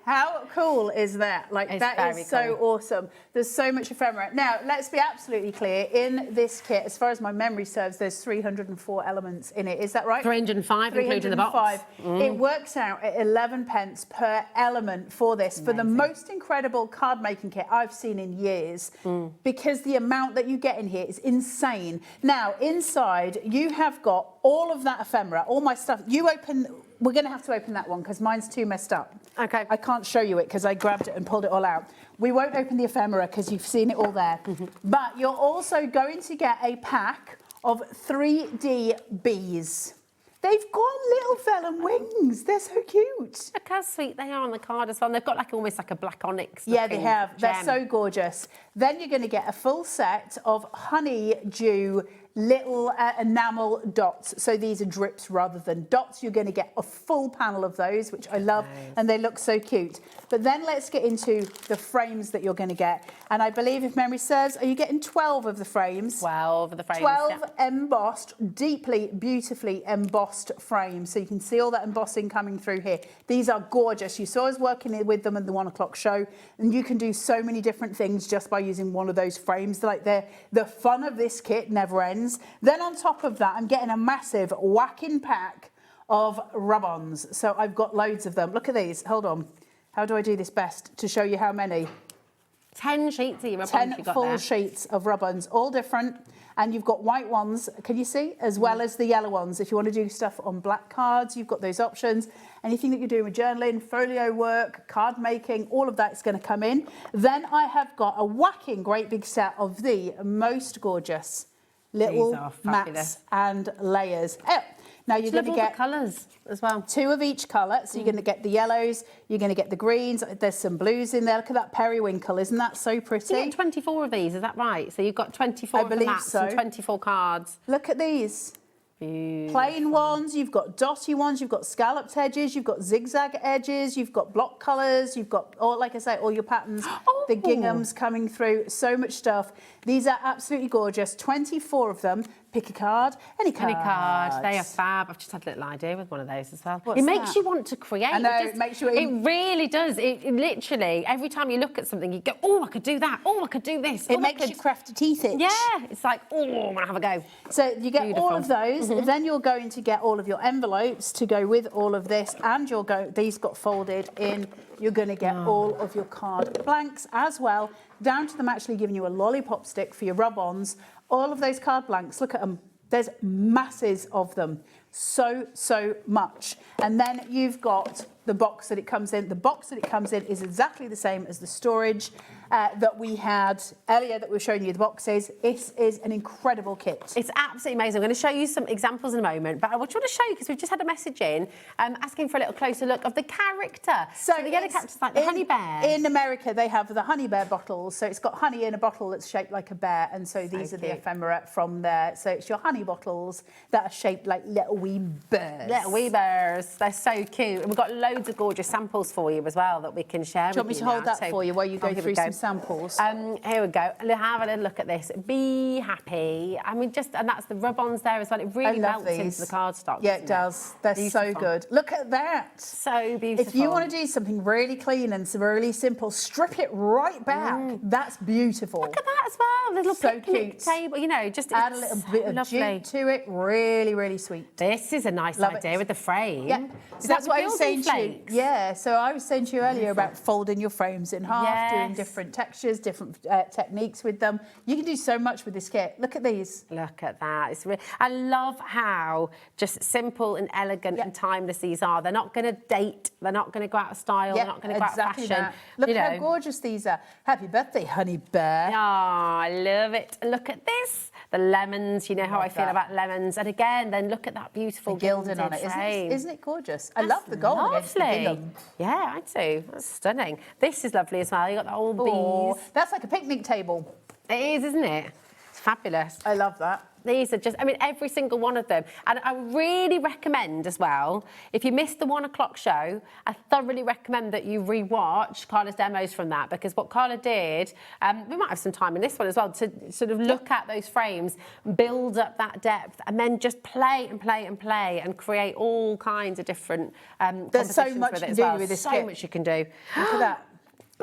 How cool is that? Like, that is so awesome. There's so much ephemera. Now, let's be absolutely clear. In this kit, as far as my memory serves, there's 304 elements in it. Is that right? 305, including the box. It works out at 11 pence per element for this, for the most incredible card making kit I've seen in years, because the amount that you get in here is insane. Now, inside, you have got all of that ephemera, all my stuff. We're going to have to open that one because mine's too messed up. Okay. I can't show you it because I grabbed it and pulled it all out. We won't open the ephemera because you've seen it all there. But you're also going to get a pack of 3D bees. They've got little vellum wings. They're so cute. Look how sweet they are on the card as well. And they've got like almost like a black onyx. Yeah, they have. Gem. They're so gorgeous. Then you're going to get a full set of honeydew little enamel dots. So these are drips rather than dots. You're going to get a full panel of those, which I love, and they look so cute. But then let's get into the frames that you're going to get. And I believe, if memory serves, are you getting 12 of the frames? 12 of the frames. 12 embossed, deeply, beautifully embossed frames. So you can see all that embossing coming through here. These are gorgeous. You saw us working with them in the 1 o'clock show, and you can do so many different things just by using one of those frames. Like, the fun of this kit never ends. Then on top of that, I'm getting a massive whacking pack of rub-ons. So I've got loads of them. Look at these. Hold on. How do I do this best to show you how many? 10 sheets of your rub-ons 10 you got full there. sheets of rub-ons, all different. And you've got white ones, can you see? As well as the yellow ones. If you want to do stuff on black cards, you've got those options. Anything that you're doing with journaling, folio work, card making, all of that is going to come in. Then I have got a whacking great big set of the most gorgeous little mats and layers. Oh, now you're going to get colours as well. 2 of each colour. So you're going to get the yellows, you're going to get the greens. There's some blues in there. Look at that periwinkle. Isn't that so pretty? You get 24 of these, is that right? So you've got 24 of the mats and 24 cards. Look at these. Beautiful. Plain ones, you've got dotty ones, you've got scalloped edges, you've got zigzag edges, you've got block colours, you've got, like I say, all your patterns, the ginghams coming through, so much stuff. These are absolutely gorgeous, 24 of them. Pick a card, any card. Any card, they are fab. I've just had a little idea with one of those as well. What's it makes that? you want to create. I know, it makes you... It really does. It literally, every time you look at something, you go, oh, I could do that. Oh, I could do this. It makes your crafty teeth itch. Yeah, it's like, oh, I'm going to have a go. So you get Beautiful. all of those, then you're going to get all of your envelopes to go with all of this, and these got folded in. You're going to get all of your card blanks as well, down to them actually giving you a lollipop stick for your rub-ons. All of those card blanks, look at them. There's masses of them, so much. And then you've got the box that it comes in. The box that it comes in is exactly the same as the storage that we had earlier that we were showing you the boxes. This is an incredible kit. It's absolutely amazing. I'm going to show you some examples in a moment, but I want to show you, because we've just had a message in asking for a little closer look of the character. So the yellow character's like the honey bear. In America, they have the honey bear bottles. So it's got honey in a bottle that's shaped like a bear. And so these are the ephemera from there. So it's your honey bottles that are shaped like little wee bears. Little wee bears. They're so cute. And we've got loads of gorgeous samples for you as well that we can share with you. Do you want me to hold that for you while you go through some samples. Here we go. Have a little look at this. Be happy. I mean, and that's the rub-ons there as well. It really melts into the cardstock. Yeah, it does. They're so good. Look at that. So beautiful. If you want to do something really clean and really simple, strip it right back. That's beautiful. Look at that as well. Little picnic table. You know, just add a little bit of jute to it. Really, really sweet. This is a nice idea with the frame. Yeah. So that's what I was saying to you. Yeah. So I was saying to you earlier about folding your frames in half, doing different textures, different techniques with them. You can do so much with this kit. Look at these. Look at that. It's really, I love how just simple and elegant and timeless these are. They're not going to date. They're not going to go out of style. They're not going to go out of fashion. That. Look how gorgeous these are. Happy birthday, honey bear. Oh, I love it. Look at this. The lemons. You know how I feel about lemons. And again, then look at that beautiful gilding on it. Isn't it gorgeous? I love the gold against the gingham. Yeah, I do. That's stunning. This is lovely as well. You got the old bees. That's like a picnic table. It is, isn't it? It's fabulous. I love that. These are just, I mean, every single one of them. And I really recommend as well, if you missed the 1 o'clock show, I thoroughly recommend that you rewatch Carla's demos from that, because what Carla did, we might have some time in this one as well, to sort of look at those frames, build up that depth, and then just play and play and play and create all kinds of different There's so much with it to as do well. with this so kit. much you can do. Look at that.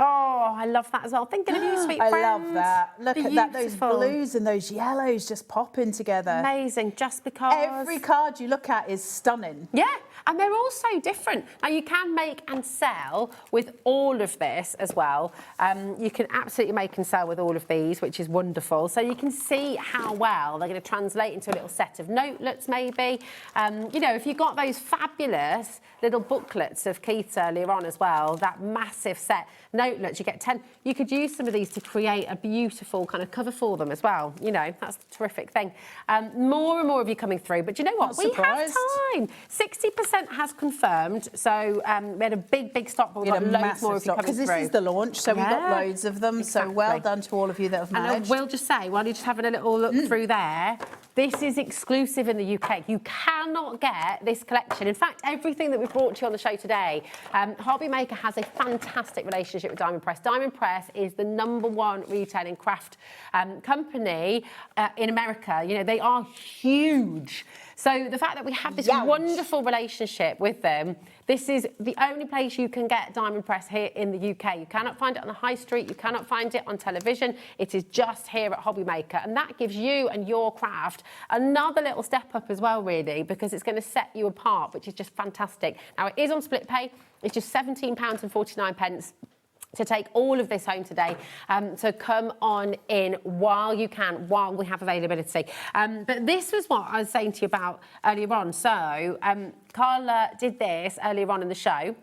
Oh, I love that as well. Thinking of you, sweet friends. I love that. Look at that. Those blues and those yellows just popping together. Amazing, just because. Every card you look at is stunning. Yeah, and they're all so different. Now, you can make and sell with all of this as well. You can absolutely make and sell with all of these, which is wonderful. So you can see how well they're going to translate into a little set of notelets, maybe. You know, if you got those fabulous little booklets of Keith's earlier on as well, that massive set, notelets, you get 10. You could use some of these to create a beautiful kind of cover for them as well. You know, that's a terrific thing. More and more of you coming through, but you know what? We have time. 60% has confirmed, so we had a big stock, but we've got loads more of you coming through. Because this is the launch, so we've got loads of them, so well done to all of you that have managed. And I will just say, while you're just having a little look through there, this is exclusive in the UK. You cannot get this collection. In fact, everything that we've brought to you on the show today, HobbyMaker has a fantastic relationship with Diamond Press. Diamond Press is the #1 retailing craft company in America. You know, they are huge. So the fact that we have this wonderful relationship with them, this is the only place you can get Diamond Press here in the UK. You cannot find it on the high street. You cannot find it on television. It is just here at HobbyMaker. And that gives you and your craft another little step up as well, really, because it's going to set you apart, which is just fantastic. Now, it is on split pay. It's just £17.49 to take all of this home today. So come on in while you can, while we have availability. But this was what I was saying to you about earlier on. So Carla did this earlier on in the show.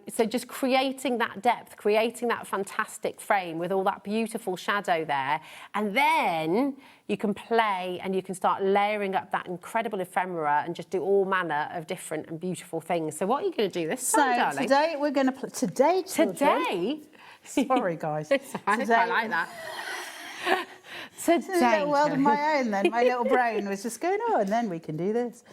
So just creating that depth, creating that fantastic frame with all that beautiful shadow there. And then you can play and you can start layering up that incredible ephemera and just do all manner of different and beautiful things. So what are you going to do this time, darling? Today we're going to today. Sorry, guys. Today, I like that. Today, a little world of my own. Then my little brain was just going, oh, and then we can do this.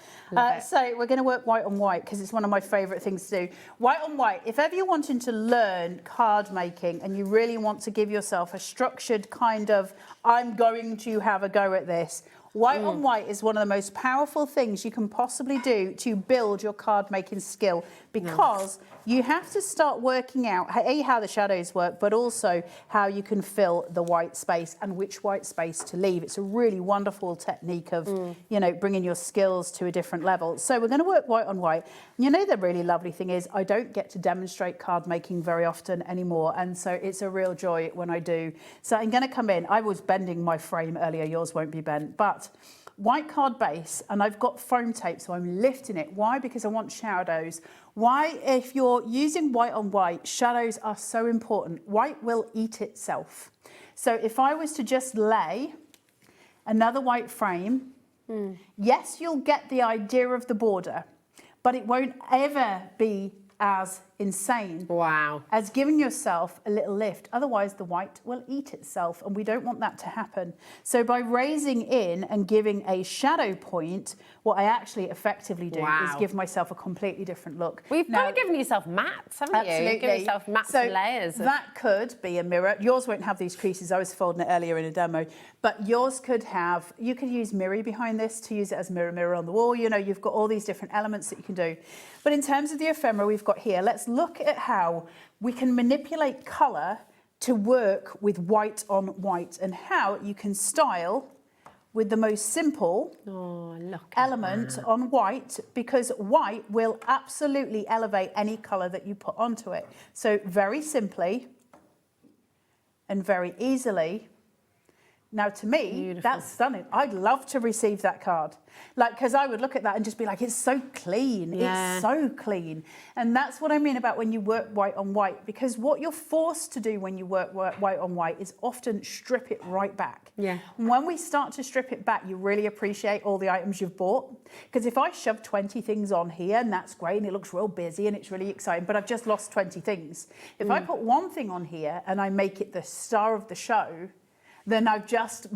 So we're going to work white on white because it's one of my favourite things to do. White on white. If ever you're wanting to learn card making and you really want to give yourself a structured kind of, I'm going to have a go at this. White on white is one of the most powerful things you can possibly do to build your card making skill, because you have to start working out how the shadows work, but also how you can fill the white space and which white space to leave. It's a really wonderful technique of, you know, bringing your skills to a different level. So we're going to work white on white. You know, the really lovely thing is I don't get to demonstrate card making very often anymore, and so it's a real joy when I do. So I'm going to come in. I was bending my frame earlier. Yours won't be bent, but white card base, and I've got foam tape, so I'm lifting it. Why? Because I want shadows. Why? If you're using white on white, shadows are so important. White will eat itself. So if I was to just lay another white frame, yes, you'll get the idea of the border, but it won't ever be as insane. Wow. As giving yourself a little lift. Otherwise, the white will eat itself, and we don't want that to happen. So by raising in and giving a shadow point, what I actually effectively do is give myself a completely different look. Well, you've kind of given yourself mats, haven't you? Absolutely. You've given yourself mats and layers. That could be a mirror. Yours won't have these creases. I was folding it earlier in a demo. But yours could have, you could use mirror behind this to use it as mirror on the wall. You know, you've got all these different elements that you can do. But in terms of the ephemera we've got here, let's look at how we can manipulate colour to work with white on white, and how you can style with the most simple element on white, because white will absolutely elevate any colour that you put onto it. So very simply and very easily. Now, to me, that's stunning. I'd love to receive that card. Like, because I would look at that and just be like, it's so clean. Yeah. It's so clean. And that's what I mean about when you work white on white, because what you're forced to do when you work white on white is often strip it right back. Yeah. And when we start to strip it back, you really appreciate all the items you've bought. Because if I shove 20 things on here, and that's great, and it looks real busy and it's really exciting, but I've just lost 20 things. If I put one thing on here and I make it the star of the show, then I've just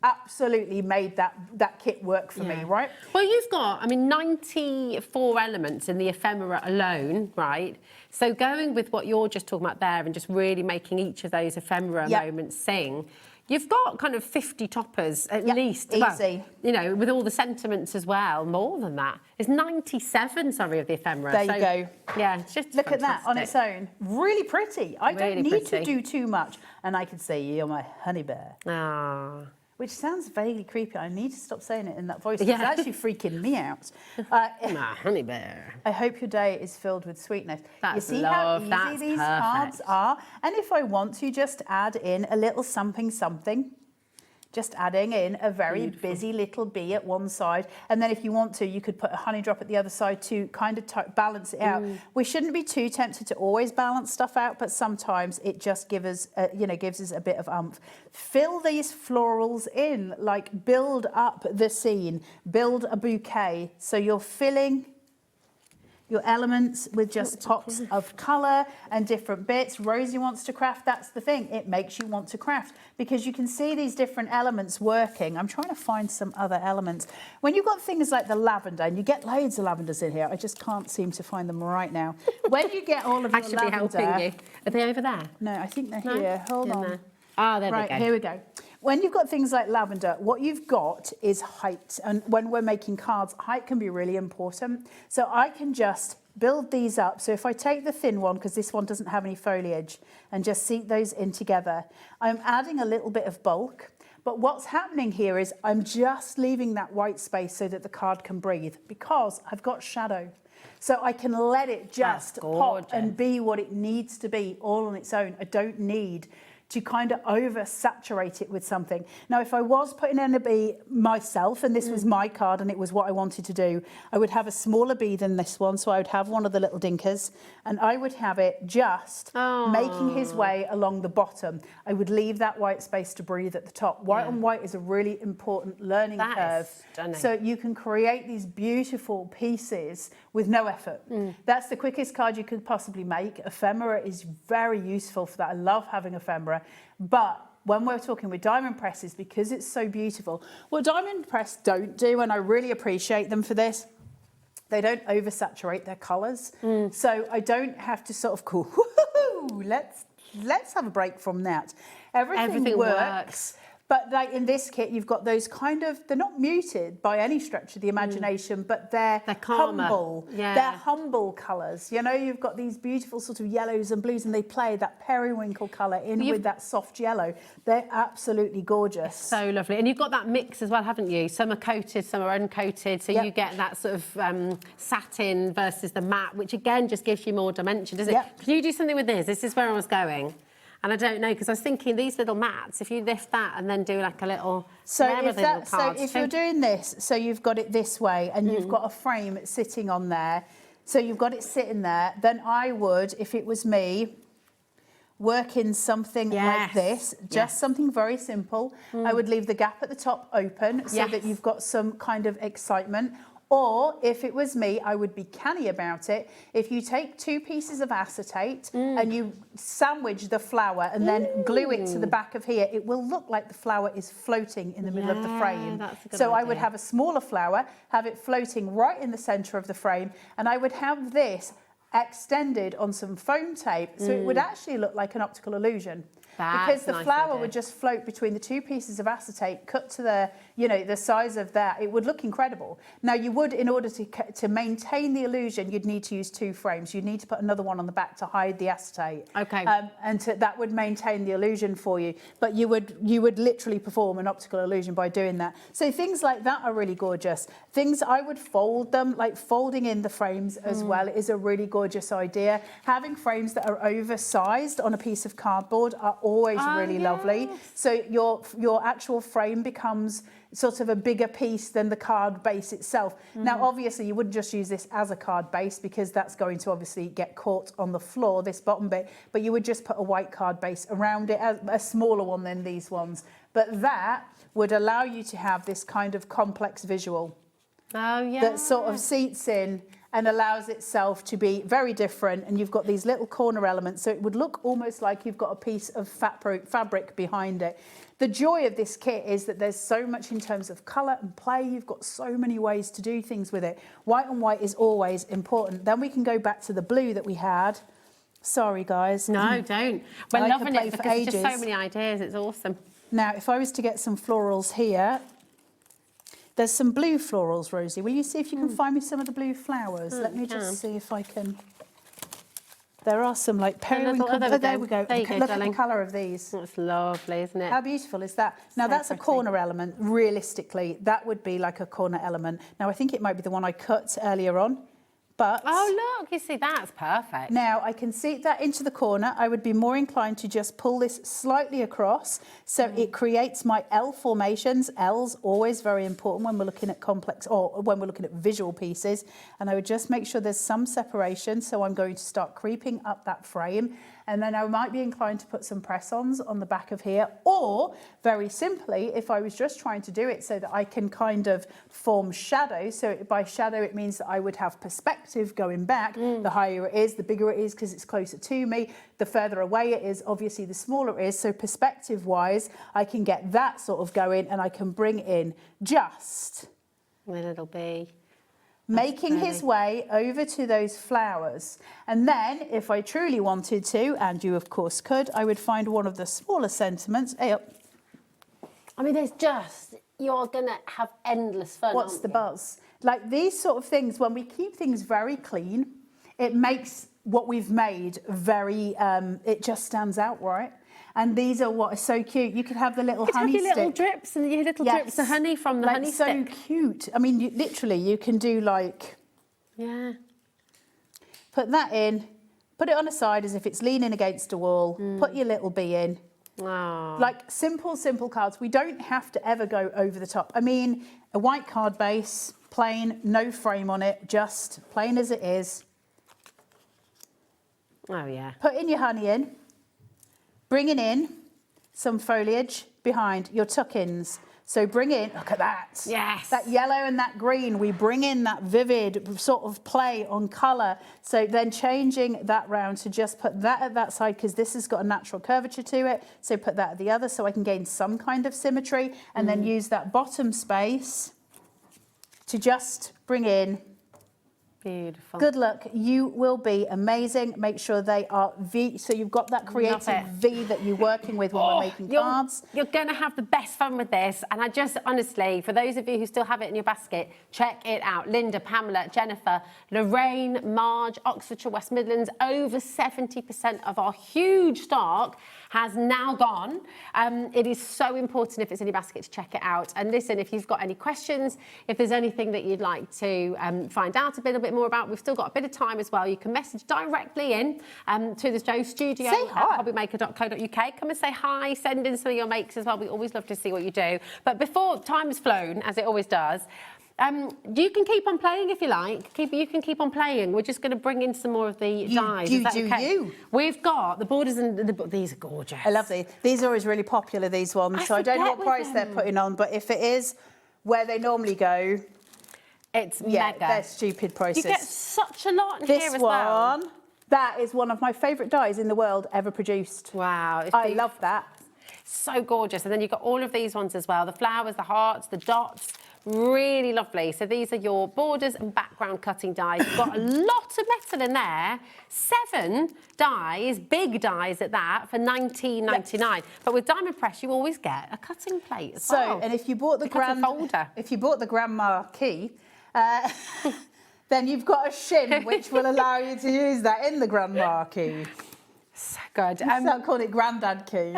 absolutely made that kit work for me, right? Well, you've got, I mean, 94 elements in the ephemera alone, right? So going with what you're just talking about there and just really making each of those ephemera moments sing, you've got kind of 50 toppers at least. Easy. Well, you know, with all the sentiments as well, more than that. It's 97, sorry, of the ephemera. There you go. Yeah, it's just Look at that on its own. Really pretty. I don't need to do too much. And I could say, you're my honey bear. Ah. Which sounds vaguely creepy. I need to stop saying it in that voice. It's actually freaking me out. My honey bear. I hope your day is filled with sweetness. That's you see love. how easy these cards are? And if I want to just add in a little something, just adding in a very busy little bee at one side. And then if you want to, you could put a honey drop at the other side to kind of balance it out. We shouldn't be too tempted to always balance stuff out, but sometimes it just gives us a bit of oomph. Fill these florals in, like build up the scene, build a bouquet. So you're filling your elements with just pops of colour and different bits. Rosie wants to craft, that's the thing. It makes you want to craft because you can see these different elements working. I'm trying to find some other elements. When you've got things like the lavender, and you get loads of lavenders in here, I just can't seem to find them right now. When you get all of your lavender... helping you. Are they over there? No, I think they're here. Hold on. There. Ah, there right, we go. Here we go. When you've got things like lavender, what you've got is height. And when we're making cards, height can be really important. So I can just build these up. So if I take the thin one, because this one doesn't have any foliage, and just seat those in together, I'm adding a little bit of bulk. But what's happening here is I'm just leaving that white space so that the card can breathe, because I've got shadow. So I can let it just pop and be what it needs to be all on its own. I don't need to kind of oversaturate it with something. Now, if I was putting in a bee myself, and this was my card and it was what I wanted to do, I would have a smaller bee than this one. So I would have one of the little dinkers, and I would have it just making his way along the bottom. I would leave that white space to breathe at the top. White on white is a really important learning curve. So you can create these beautiful pieces with no effort. That's the quickest card you could possibly make. Ephemera is very useful for that. I love having ephemera. But when we're talking with diamond presses, because it's so beautiful, what diamond press don't do, and I really appreciate them for this, they don't oversaturate their colours. So I don't have to sort of go, woohoo, let's have a break from that. Everything works. But like in this kit, you've got those kind of, they're not muted by any stretch of the imagination, but they're humble. Yeah. They're humble colours. You know, you've got these beautiful sort of yellows and blues, and they play that periwinkle colour in with that soft yellow. They're absolutely gorgeous. So lovely. And you've got that mix as well, haven't you? Some are coated, some are uncoated. So you get that sort of satin versus the matte, which again just gives you more dimension, doesn't it? Can you do something with this? This is where I was going. And I don't know, because I was thinking these little mats, if you lift that and then do like a little... So if you're doing this, so you've got it this way and you've got a frame sitting on there, so you've got it sitting there, then I would, if it was me, work in something like this, just something very simple. I would leave the gap at the top open so that you've got some kind of excitement. Or if it was me, I would be canny about it. If you take 2 pieces of acetate and you sandwich the flower and then glue it to the back of here, it will look like the flower is floating in the middle of the frame. That's a good so I would idea. have a smaller flower, have it floating right in the centre of the frame, and I would have this extended on some foam tape, so it would actually look like an optical illusion. Because the flower would just float between the 2 pieces of acetate cut to the, you know, the size of that. It would look incredible. Now you would, in order to maintain the illusion, you'd need to use 2 frames. You'd need to put another one on the back to hide the acetate. Okay. And that would maintain the illusion for you. But you would literally perform an optical illusion by doing that. So things like that are really gorgeous. Things I would fold them, like folding in the frames as well is a really gorgeous idea. Having frames that are oversized on a piece of cardboard are always really lovely. So your actual frame becomes sort of a bigger piece than the card base itself. Now, obviously, you wouldn't just use this as a card base because that's going to obviously get caught on the floor, this bottom bit, but you would just put a white card base around it, a smaller one than these ones. But that would allow you to have this kind of complex visual that sort of seats in and allows itself to be very different, and you've got these little corner elements, so it would look almost like you've got a piece of fabric behind it. The joy of this kit is that there's so much in terms of colour and play. You've got so many ways to do things with it. White on white is always important. Then we can go back to the blue that we had. Sorry, guys. No, don't. We're loving it because there's just so many ideas. It's awesome. Now, if I was to get some florals here, there's some blue florals, Rosie. Will you see if you can find me some of the blue flowers? Let me just see if I can. There are some like periwinkle. Oh, there we go. There you go, Look darling. at the colour of these. That's lovely, isn't it? How beautiful is that? Now, that's a corner element. Realistically, that would be like a corner element. Now, I think it might be the one I cut earlier on. But oh, look, you see, that's perfect. Now I can seat that into the corner. I would be more inclined to just pull this slightly across so it creates my L formations. L's always very important when we're looking at complex or when we're looking at visual pieces. And I would just make sure there's some separation. So I'm going to start creeping up that frame. And then I might be inclined to put some press-ons on the back of here, or very simply, if I was just trying to do it so that I can kind of form shadow. So by shadow, it means that I would have perspective going back. The higher it is, the bigger it is because it's closer to me. The further away it is, obviously, the smaller it is. So perspective-wise, I can get that sort of going, and I can bring in just a little bee. Making his way over to those flowers. And then, if I truly wanted to, and you of course could, I would find one of the smaller sentiments. Hey up. I mean, there's just, you're going to have endless fun. What's the buzz? Like these sort of things, when we keep things very clean, it makes what we've made very, it just stands out, right? And these are what are so cute. You could have the little honey stick. Your little drips and your little drips of honey from the honey stick. So cute. I mean, literally, you can do like... Yeah. Put that in, put it on a side as if it's leaning against a wall, put your little bee in. Oh. Like simple cards. We don't have to ever go over the top. I mean, a white card base, plain, no frame on it, just plain as it is. Oh, yeah. Put in your honey in. Bringing in some foliage behind your tuck-ins. So bring in, look at that. Yes. That yellow and that green, we bring in that vivid sort of play on colour. So then changing that round to just put that at that side because this has got a natural curvature to it. So put that at the other so I can gain some kind of symmetry and then use that bottom space to just bring in. Beautiful. Good luck. You will be amazing. Make sure they are V. So you've got that creative V that you're working with when we're making cards. You're going to have the best fun with this. And I just, honestly, for those of you who still have it in your basket, check it out. Linda, Pamela, Jennifer, Lorraine, Marge, Oxfordshire, West Midlands, over 70% of our huge stock has now gone. It is so important if it's in your basket to check it out. And listen, if you've got any questions, if there's anything that you'd like to find out a little bit more about, we've still got a bit of time as well. You can message directly in to the show studio at hobbymaker.co.uk. Come and say hi, send in some of your makes as well. We always love to see what you do. But before time has flown, as it always does, you can keep on playing if you like. You can keep on playing. We're just going to bring in some more of the dies. Is that okay? We've got the borders and these are gorgeous. I love these. These are always really popular, these ones. So I don't know what price they're putting on, but if it is where they normally go... It's yeah, mega. they're stupid prices. You get such a lot in this here as well. one, that is one of my favourite dies in the world ever produced. Wow. I love that. So gorgeous. And then you've got all of these ones as well. The flowers, the hearts, the dots. Really lovely. So these are your borders and background cutting dies. You've got a lot of metal in there. 7 dies, big dies at that, for $19.99. But with Diamond Press, you always get a cutting plate as well. And if you bought the Grand Marquee, then you've got a shim which will allow you to use that in the Grand Marquee. So good. I'll call it Grandad Key.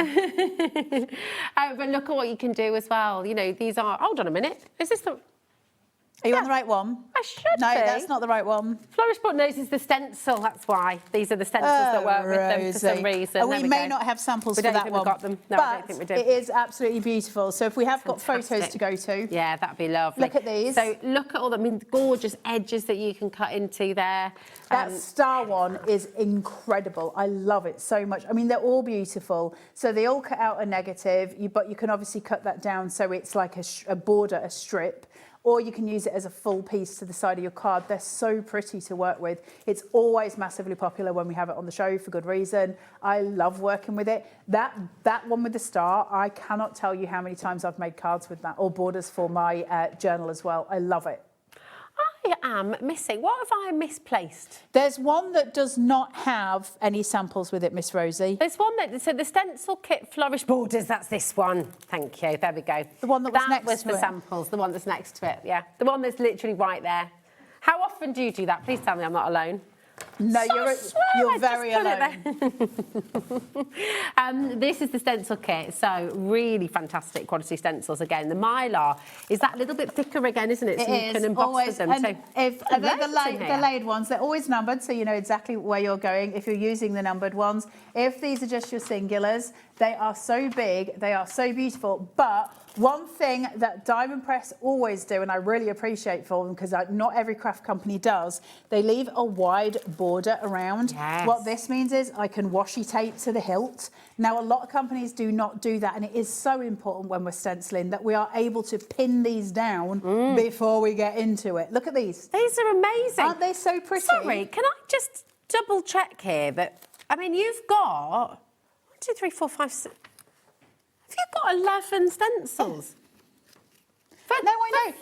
But look at what you can do as well. You know, these are... Hold on a minute. Is this the... Are you on the right one? I should No, be. that's not the right one. Flourish Book knows is the stencil, that's why. These are the stencils that work with them for some reason. We may not have samples for that one. We got them. No, but I don't think we do. It is absolutely beautiful. So if we have got photos to go to. Yeah, that'd be lovely. Look at these. So look at all the gorgeous edges that you can cut into there. That star one is incredible. I love it so much. I mean, they're all beautiful. So they all cut out a negative, but you can obviously cut that down so it's like a border, a strip. Or you can use it as a full piece to the side of your card. They're so pretty to work with. It's always massively popular when we have it on the show for good reason. I love working with it. That one with the star, I cannot tell you how many times I've made cards with that, or borders for my journal as well. I love it. I am missing. What have I misplaced? There's one that does not have any samples with it, Miss Rosie. There's one that, so the stencil kit Flourish Borders, that's this one. Thank you, there we go. The one that was next to it? That was the samples, the one that's next to it, yeah. The one that's literally right there. How often do you do that? Please tell me I'm not alone. No, you're very alone. This is the stencil kit, so really fantastic quality stencils again. The Mylar is that little bit thicker again, isn't it? So you can emboss always, them. and So if they're the laid ones, they're always numbered, so you know exactly where you're going if you're using the numbered ones. If these are just your singulars, they are so big, they are so beautiful, but one thing that Diamond Press always do, and I really appreciate for them, because not every craft company does, they leave a wide border around. Yes. What this means is I can washi tape to the hilt. Now, a lot of companies do not do that, and it is so important when we're stenciling that we are able to pin these down before we get into it. Look at these. These are amazing. Aren't they so pretty? Sorry, can I just double check here that, I mean, you've got 1, 2, 3, 4, 5, 6. Have you got 11 stencils? No, I know.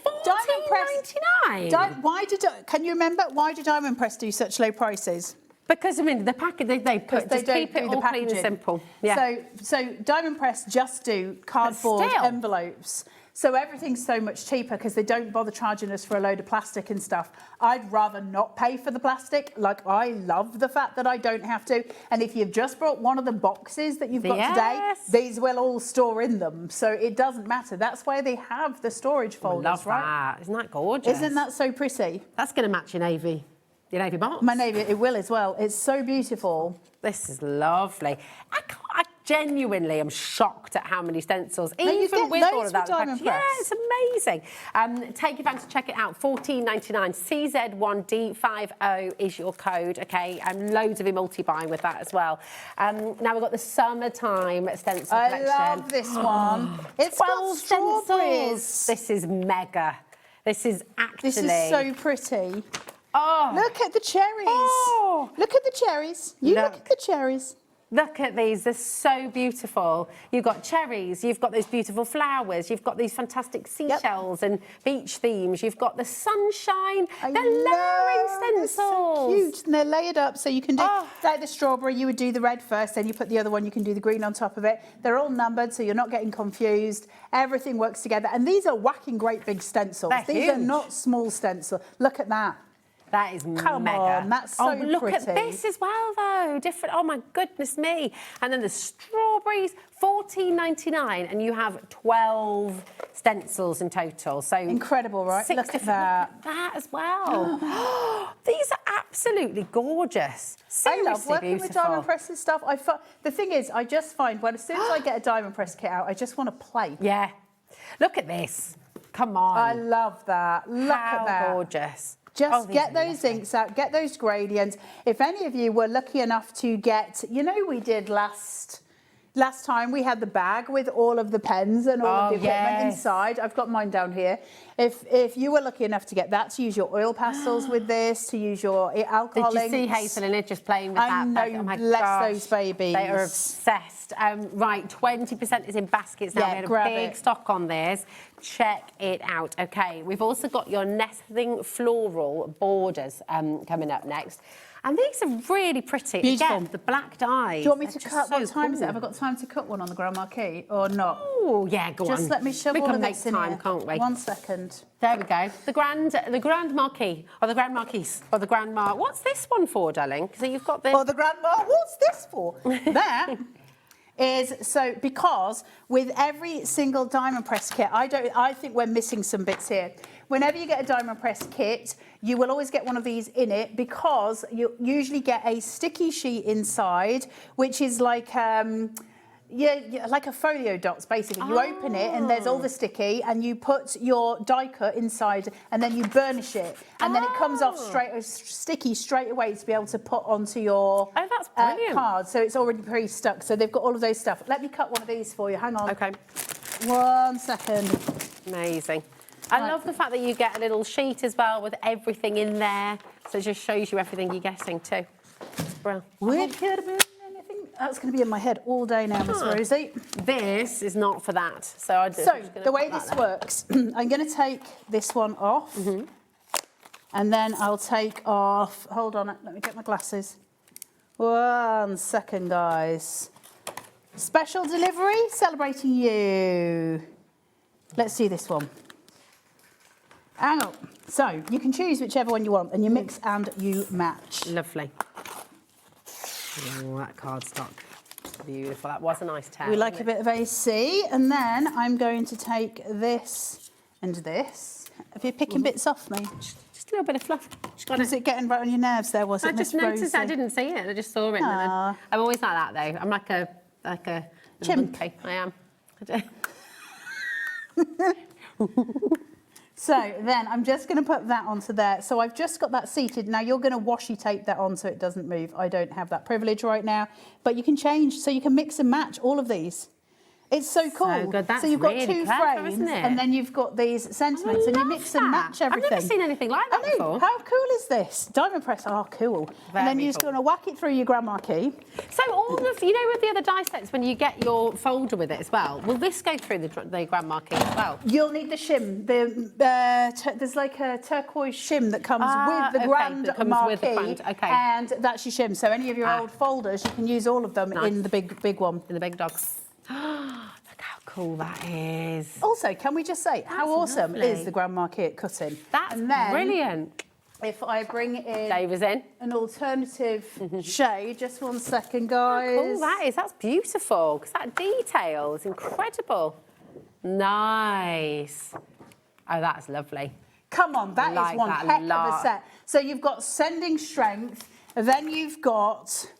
$14.99. Why can you remember, why did Diamond Press do such low prices? Because, I mean, the package, they put, just keep it all clean and simple. Yeah. So Diamond Press just do cardboard envelopes. So everything's so much cheaper because they don't bother charging us for a load of plastic and stuff. I'd rather not pay for the plastic. Like, I love the fact that I don't have to. And if you've just brought one of the boxes that you've got today, these will all store in them. So it doesn't matter. That's why they have the storage folders, love right? That. Isn't that gorgeous? Isn't that so pretty? That's going to match your navy. Your navy box. My navy, it will as well. It's so beautiful. This is lovely. I genuinely am shocked at how many stencils, even with all of that. Yeah, it's amazing. Take advantage, check it out. $14.99. CZ1D50 is your code, okay? And loads of multi-buying with that as well. Now we've got the summertime stencil collection. I love this one. It's 12 stencils. This is mega. This is actually... This is so pretty. Oh. Look at the cherries. Oh. Look at the cherries. Look at the cherries. Look at these, they're so beautiful. You've got cherries, you've got those beautiful flowers, you've got these fantastic seashells and beach themes, you've got the sunshine, they're layering stencils. So cute, and they're layered up, so you can do, like the strawberry, you would do the red first, then you put the other one, you can do the green on top of it. They're all numbered, so you're not getting confused. Everything works together, and these are whacking great big stencils. These are not small stencils. Look at that. That is Come mega. on, that's so look pretty. at this as well, though. Different. Oh my goodness me! And then the strawberries, $14.99, and you have 12 stencils in total. So incredible, right? Look at that. Look at that as well. These are absolutely gorgeous. Seriously I love working beautiful. with Diamond Press stuff. The thing is, I just find when as soon as I get a Diamond Press kit out, I just want to play. Yeah. Look at this. Come on. I love that. Look at that. How gorgeous. Just get those inks out, get those gradients. If any of you were lucky enough to get, you know, we did last Last time we had the bag with all of the pens and all of the equipment inside. I've got mine down here. If you were lucky enough to get that, to use your oil pastels with this, to use your alcohol Did you see inks. Hazel and it just playing with that? I know, Oh my bless gosh. those babies. They are obsessed. Right, 20% is in baskets now. Yeah, We had a grab big it. stock on this. Check it out. Okay, we've also got your nesting floral borders coming up next. And these are really pretty. Beautiful. Again, the black dyes. Do you want me to they're cut? just What so time is it? cool. Have I got time to cut one on the Grand Marquis or not? Oh, yeah, go on. Just let me shove we all can of make this in time, here. can't we? 1 second. There we go. The Grand Marquis, or the Grand Marquise, or the Grand Mar. What's this one for, darling? So you've got the. Oh, the Grand Mar. What's this for? That is so because with every single diamond press kit, I think we're missing some bits here. Whenever you get a diamond press kit, you will always get one of these in it because you usually get a sticky sheet inside, which is like like a folio dots, basically. You open it and there's all the sticky and you put your die cut inside and then you burnish it and then it comes off sticky straight away to be able to put onto your that's brilliant. card. So it's already pre-stuck. So they've got all of those stuff. Let me cut one of these for you. Hang on. Okay. 1 second. Amazing. I love the fact that you get a little sheet as well with everything in there. So it just shows you everything you're getting too. Brilliant. Which could have been anything. That's going to be in my head all day now, Miss Rosie. This is not for that. So the way this works, I'm going to take this one off. And then I'll take off, hold on, let me get my glasses. 1 second, guys. Special delivery, celebrating you. Let's do this one. Hang on. So you can choose whichever one you want and you mix and you match. Lovely. Oh, that cardstock. Beautiful. That was a nice tear. We like a bit of AC. And then I'm going to take this and this. Have you picking bits off me? Just a little bit of fluff. Was it getting right on your nerves there, was it, I just Miss noticed Rosie? I didn't see it. I just saw it. And then I'm always like that, though. I'm like a chimp. Monkey. I am. So then I'm just going to put that onto there. So I've just got that seated. Now you're going to washi tape that on so it doesn't move. I don't have that privilege right now, but you can change. So you can mix and match all of these. It's so cool. So good. That's so you've got really two clever, frames isn't it? and then you've got these sentiments and you mix and match everything. I've never seen anything like that before. How cool is this? Diamond press, cool. And then you're just going to whack it through your Grand Marquis. So all of, you know, with the other die sets, when you get your folder with it as well, will this go through the Grand Marquis as well? You'll need the shim. There's like a turquoise shim that comes with the Grand Marquis, and that's your shim. So any of your old folders, you can use all of them in the big one. In the big dogs. Look how cool that is. Also, can we just say, how awesome lovely. is the Grand Marquis at cutting? That's brilliant. If I bring in David's in an alternative shade, just 1 second, guys. How cool that is. That's beautiful, because that detail is incredible. Nice. Oh, that's lovely. Come on, that is one heck of a set. So you've got sending strength, then you've got,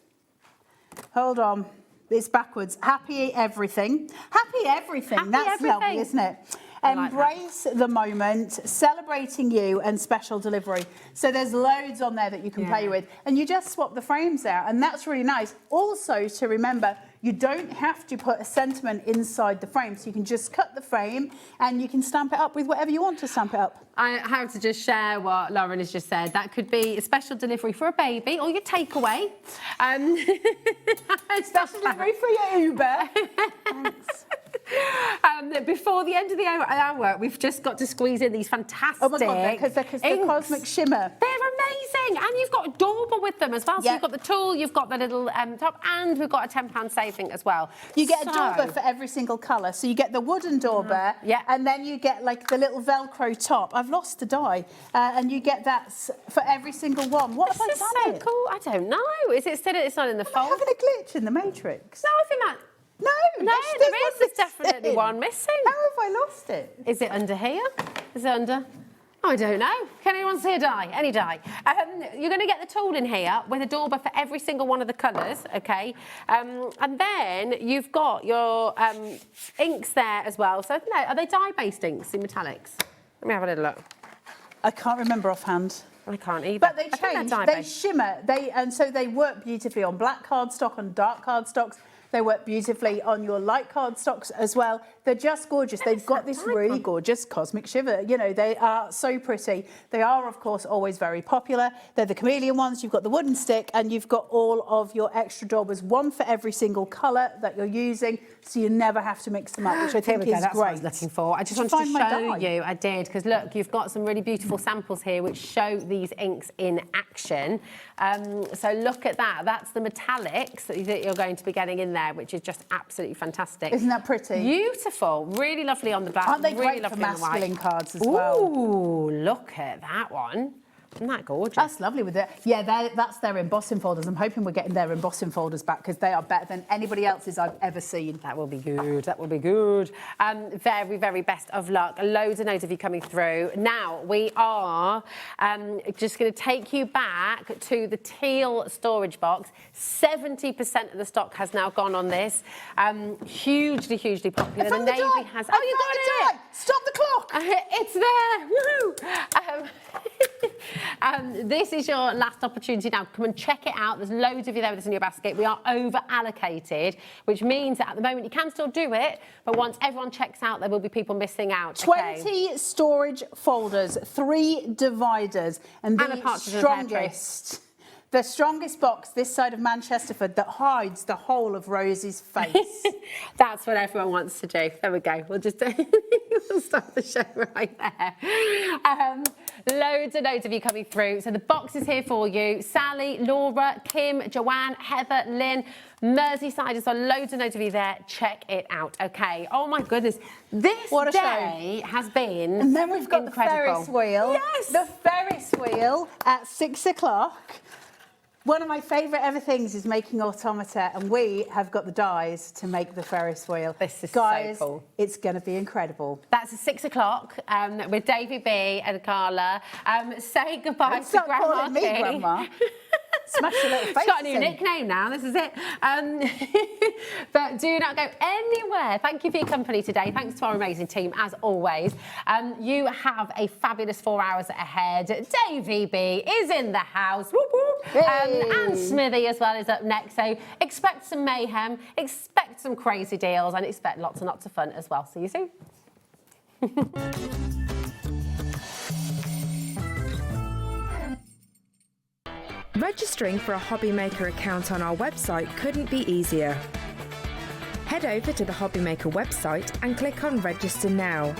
hold on, it's backwards, happy everything. Happy everything, that's lovely, isn't it? Embrace the moment, celebrating you, and special delivery. So there's loads on there that you can play with. And you just swap the frames out, and that's really nice. Also, to remember, you don't have to put a sentiment inside the frame. So you can just cut the frame, and you can stamp it up with whatever you want to stamp it up. I have to just share what Lauren has just said. That could be a special delivery for a baby or your takeaway. Special delivery for your Uber. Thanks. Before the end of the hour, we've just got to squeeze in these fantastic. Oh my God, because they're cosmic shimmer. They're amazing, and you've got a doorbell with them as well. So you've got the tool, you've got the little top, and we've got a £10 saving as well. You get a doorbell for every single colour. So you get the wooden doorbell, and then you get like the little Velcro top. I've lost the die, and you get that for every single one. What have I done? So cool. I don't know. Is it still? It's not in the fold. Having a glitch in the Matrix. No, I think that. No, There's definitely one missing. How have I lost it? Is it under here? Is it under? I don't know. Can anyone see a die? Any die? You're going to get the tool in here with a doorbell for every single one of the colours, okay? And then you've got your inks there as well. So, no, are they dye-based inks in metallics? Let me have a little look. I can't remember offhand. I can't either. But they change, they shimmer, and so they work beautifully on black cardstock, on dark cardstocks. They work beautifully on your light card stocks as well. They're just gorgeous. They've got this really gorgeous cosmic shiver. You know, they are so pretty. They are, of course, always very popular. They're the chameleon ones. You've got the wooden stick, and you've got all of your extra daubers, one for every single colour that you're using, so you never have to mix them up, which I think is That's great. what I was looking for. I just wanted to show you. I did, because look, you've got some really beautiful samples here which show these inks in action. So look at that. That's the metallics that you're going to be getting in there, which is just absolutely fantastic. Isn't that pretty? Beautiful. Really lovely on the back. Aren't they really great for lovely on the white. masculine cards as well? Ooh, look at that one. Isn't that gorgeous? That's lovely with it. Yeah, that's their embossing folders. I'm hoping we're getting their embossing folders back, because they are better than anybody else's I've ever seen. That will be good. That will be good. Very, very best of luck. Loads and loads of you coming through. Now, we are just going to take you back to the teal storage box. 70% of the stock has now gone on this. Hugely, hugely popular. The navy has... Oh, you got it! Stop the clock! It's there! Woo! This is your last opportunity now. Come and check it out. There's loads of you there with this in your basket. We are over allocated, which means that at the moment you can still do it, but once everyone checks out, there will be people missing out. 20 storage folders, 3 dividers, and the strongest box this side of Manchesterford that hides the whole of Rose's face. That's what everyone wants to do. There we go. We'll just we'll stop the show right there. Loads and loads of you coming through. So the box is here for you. Sally, Laura, Kim, Joanne, Heather, Lynn, Merseyside as well. Loads and loads of you there. Check it out. Okay. Oh my goodness. This day has been And then we've got incredible. the Ferris wheel. Yes. The Ferris wheel at 6 o'clock. One of my favourite ever things is making automata, and we have got the dies to make the Ferris wheel. This is Guys, so cool. It's going to be incredible. That's at 6 o'clock with Davey B and Carla. Say goodbye to Stop Grandma calling me King. Grandma. Smash your little face. She's got a new in. nickname now, this is it. But do not go anywhere. Thank you for your company today. Thanks to our amazing team, as always. You have a fabulous 4 hours ahead. Davey B is in the house. Whoop, whoop. And Smithy as well is up next. So expect some mayhem, expect some crazy deals, and expect lots and lots of fun as well. See you soon. Registering for a HobbyMaker account on our website couldn't be easier. Head over to the HobbyMaker website and click on Register Now.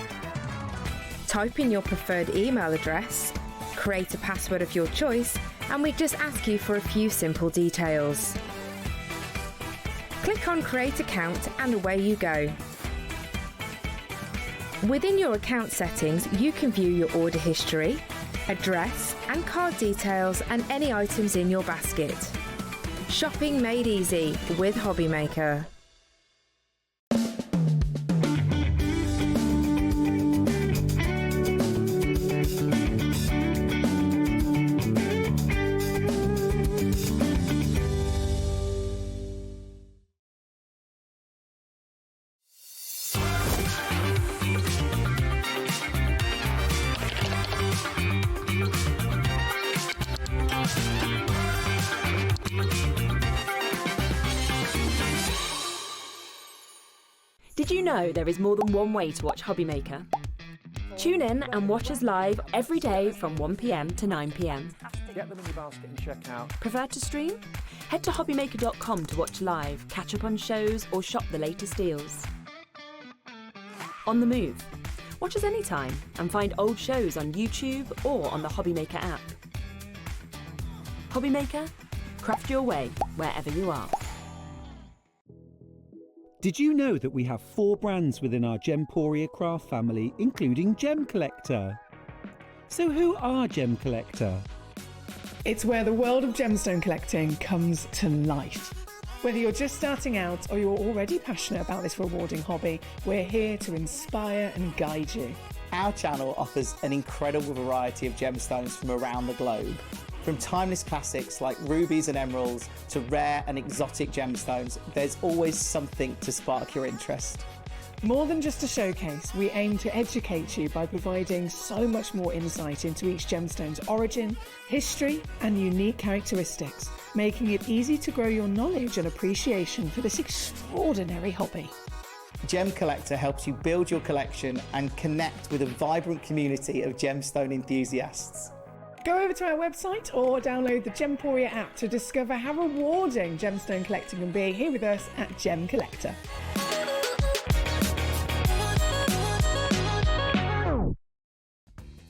Type in your preferred email address, create a password of your choice, and we just ask you for a few simple details. Click on Create Account and away you go. Within your account settings, you can view your order history, address and card details and any items in your basket. Shopping made easy with HobbyMaker. Did you know there is more than one way to watch HobbyMaker? Tune in and watch us live every day from 1 PM to 9 PM. Get them in your basket and check out. Prefer to stream? Head to hobbymaker.com to watch live, catch up on shows, or shop the latest deals. On the move? Watch us anytime and find old shows on YouTube or on the HobbyMaker app. HobbyMaker? Craft your way wherever you are. Did you know that we have 4 brands within our Gemporia craft family, including Gem Collector? So who are Gem Collector? It's where the world of gemstone collecting comes to life. Whether you're just starting out or you're already passionate about this rewarding hobby, we're here to inspire and guide you. Our channel offers an incredible variety of gemstones from around the globe. From timeless classics like rubies and emeralds to rare and exotic gemstones, there's always something to spark your interest. More than just a showcase, we aim to educate you by providing so much more insight into each gemstone's origin, history, and unique characteristics. making it easy to grow your knowledge and appreciation for this extraordinary hobby. Gem Collector helps you build your collection and connect with a vibrant community of gemstone enthusiasts. Go over to our website or download the Gemporia app to discover how rewarding gemstone collecting can be here with us at Gem Collector.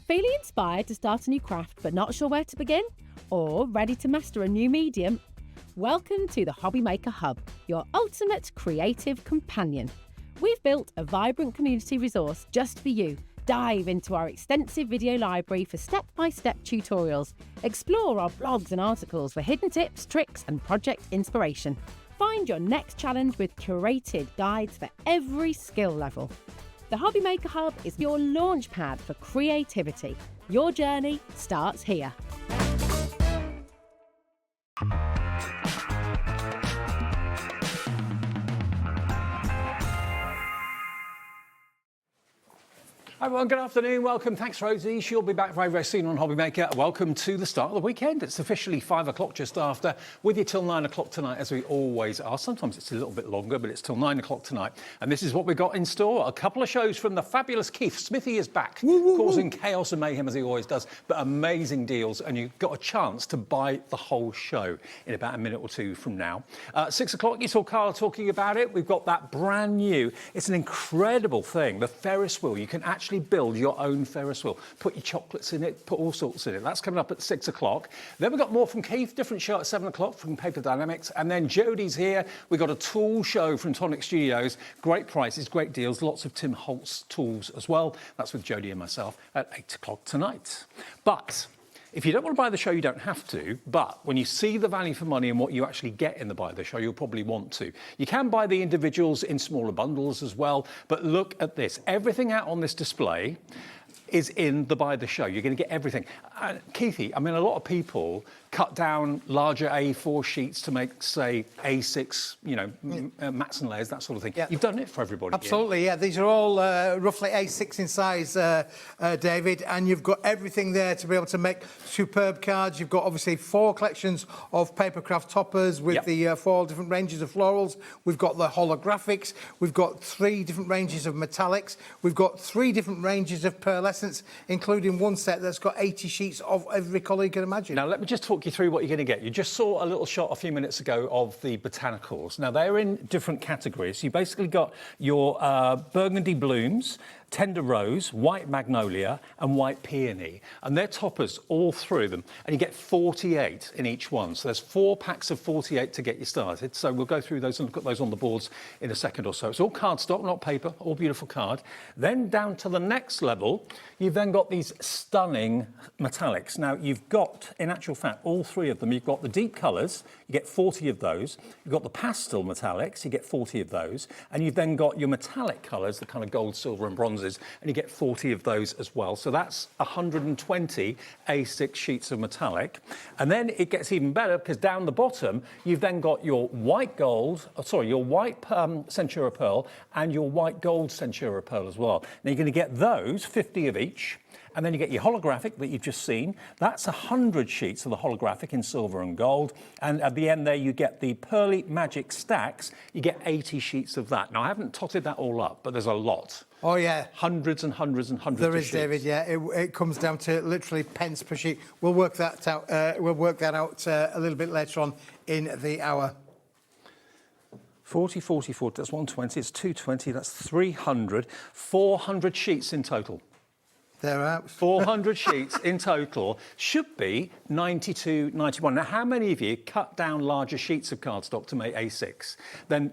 Feeling inspired to start a new craft but not sure where to begin? Or ready to master a new medium? Welcome to the HobbyMaker Hub, your ultimate creative companion. We've built a vibrant community resource just for you. Dive into our extensive video library for step-by-step tutorials. Explore our blogs and articles for hidden tips, tricks and project inspiration. Find your next challenge with curated guides for every skill level. The HobbyMaker Hub is your launchpad for creativity. Your journey starts here. Hi everyone, good afternoon, welcome, thanks Rosie, she'll be back very, very soon on HobbyMaker. Welcome to the start of the weekend. It's officially 5 o'clock just after, with you till 9 o'clock tonight as we always are. Sometimes it's a little bit longer, but it's till 9 o'clock tonight. And this is what we've got in store. A couple of shows from the fabulous Keith. Smithy is back, causing chaos and mayhem as he always does, but amazing deals, and you've got a chance to buy the whole show in about a minute or two from now. 6 o'clock, you saw Carl talking about it. We've got that brand new, it's an incredible thing, the Ferris wheel. You can actually build your own Ferris wheel. Put your chocolates in it, put all sorts in it. That's coming up at 6 o'clock. Then we've got more from Keith, different show at 7 o'clock from Paper Dienamics. And then Jodie's here. We've got a tool show from Tonic Studios. Great prices, great deals, lots of Tim Holtz tools as well. That's with Jodie and myself at 8 o'clock tonight. But if you don't want to buy the show, you don't have to, but when you see the value for money and what you actually get in the buy the show, you'll probably want to. You can buy the individuals in smaller bundles as well, but look at this. Everything out on this display is in the buy the show. You're going to get everything. Keithy, I mean, a lot of people cut down larger A4 sheets to make, say, A6, you know, mats and layers, that sort of thing. Yeah. You've done it for everybody. Absolutely, yeah. These are all roughly A6 in size, David, and you've got everything there to be able to make superb cards. You've got, obviously, 4 collections of papercraft toppers with the 4 different ranges of florals. We've got the holographics. We've got 3 different ranges of metallics. We've got 3 different ranges of pearlescence, including one set that's got 80 sheets of every colour you can imagine. Now, let me just talk you through what you're going to get. You just saw a little shot a few minutes ago of the botanicals. Now, they're in different categories. You basically got your burgundy blooms, tender rose, white magnolia and white peony, and they're toppers all through them, and you get 48 in each one. So there's 4 packs of 48 to get you started. So we'll go through those and look at those on the boards in a second or so. It's all cardstock, not paper, all beautiful card. Then down to the next level, you've then got these stunning metallics. Now you've got, in actual fact, all 3 of them. You've got the deep colours, you get 40 of those. You've got the pastel metallics, you get 40 of those, and you've then got your metallic colours, the kind of gold, silver and bronzes, and you get 40 of those as well. So that's 120 A6 sheets of metallic. And then it gets even better because down the bottom, you've then got your white gold, your white Centura Pearl and your white gold Centura Pearl as well. Now you're going to get those, 50 of each. And then you get your holographic that you've just seen. That's 100 sheets of the holographic in silver and gold. And at the end there, you get the Pearly Magic Stacks. You get 80 sheets of that. Now, I haven't totted that all up, but there's a lot. Oh, yeah. Hundreds and hundreds and hundreds there of is, sheets. David, yeah. It comes down to literally pence per sheet. We'll work that out, a little bit later on in the hour. 40, 40, 40, that's 120, it's 220, that's 300, 400 sheets in total. They're out. 400 sheets in total, should be 92, 91. Now, how many of you cut down larger sheets of cardstock to make A6? Then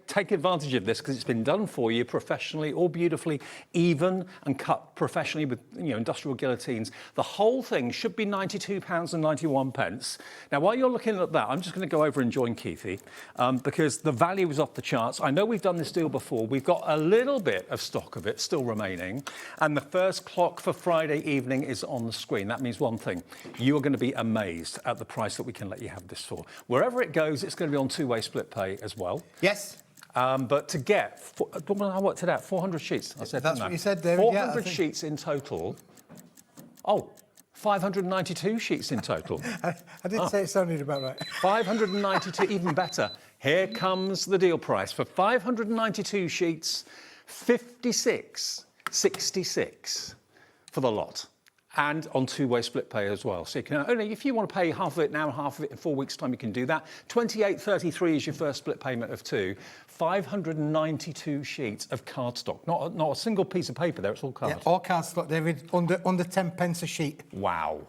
take advantage of this because it's been done for you professionally, all beautifully even and cut professionally with industrial guillotines. The whole thing should be £92.91. Now, while you're looking at that, I'm just going to go over and join Keithy because the value is off the charts. I know we've done this deal before. We've got a little bit of stock of it still remaining, and the first clock for Friday evening is on the screen. That means one thing: you are going to be amazed at the price that we can let you have this for. Wherever it goes, it's going to be on 2-way split pay as well. Yes. But to get, I worked it out, 400 sheets. I said that's what you said, David. 400 sheets in total. Oh, 592 sheets in total. I did say it sounded about right. 592, even better. Here comes the deal price. For 592 sheets, 56.66 for the lot. And on two-way split pay as well. So you can only, if you want to pay half of it now and half of it in 4 weeks' time, you can do that. 28.33 is your first split payment of 2. 592 sheets of cardstock. Not a single piece of paper there, it's all card. Yeah, all cardstock, David, under 10 pence a sheet. Wow.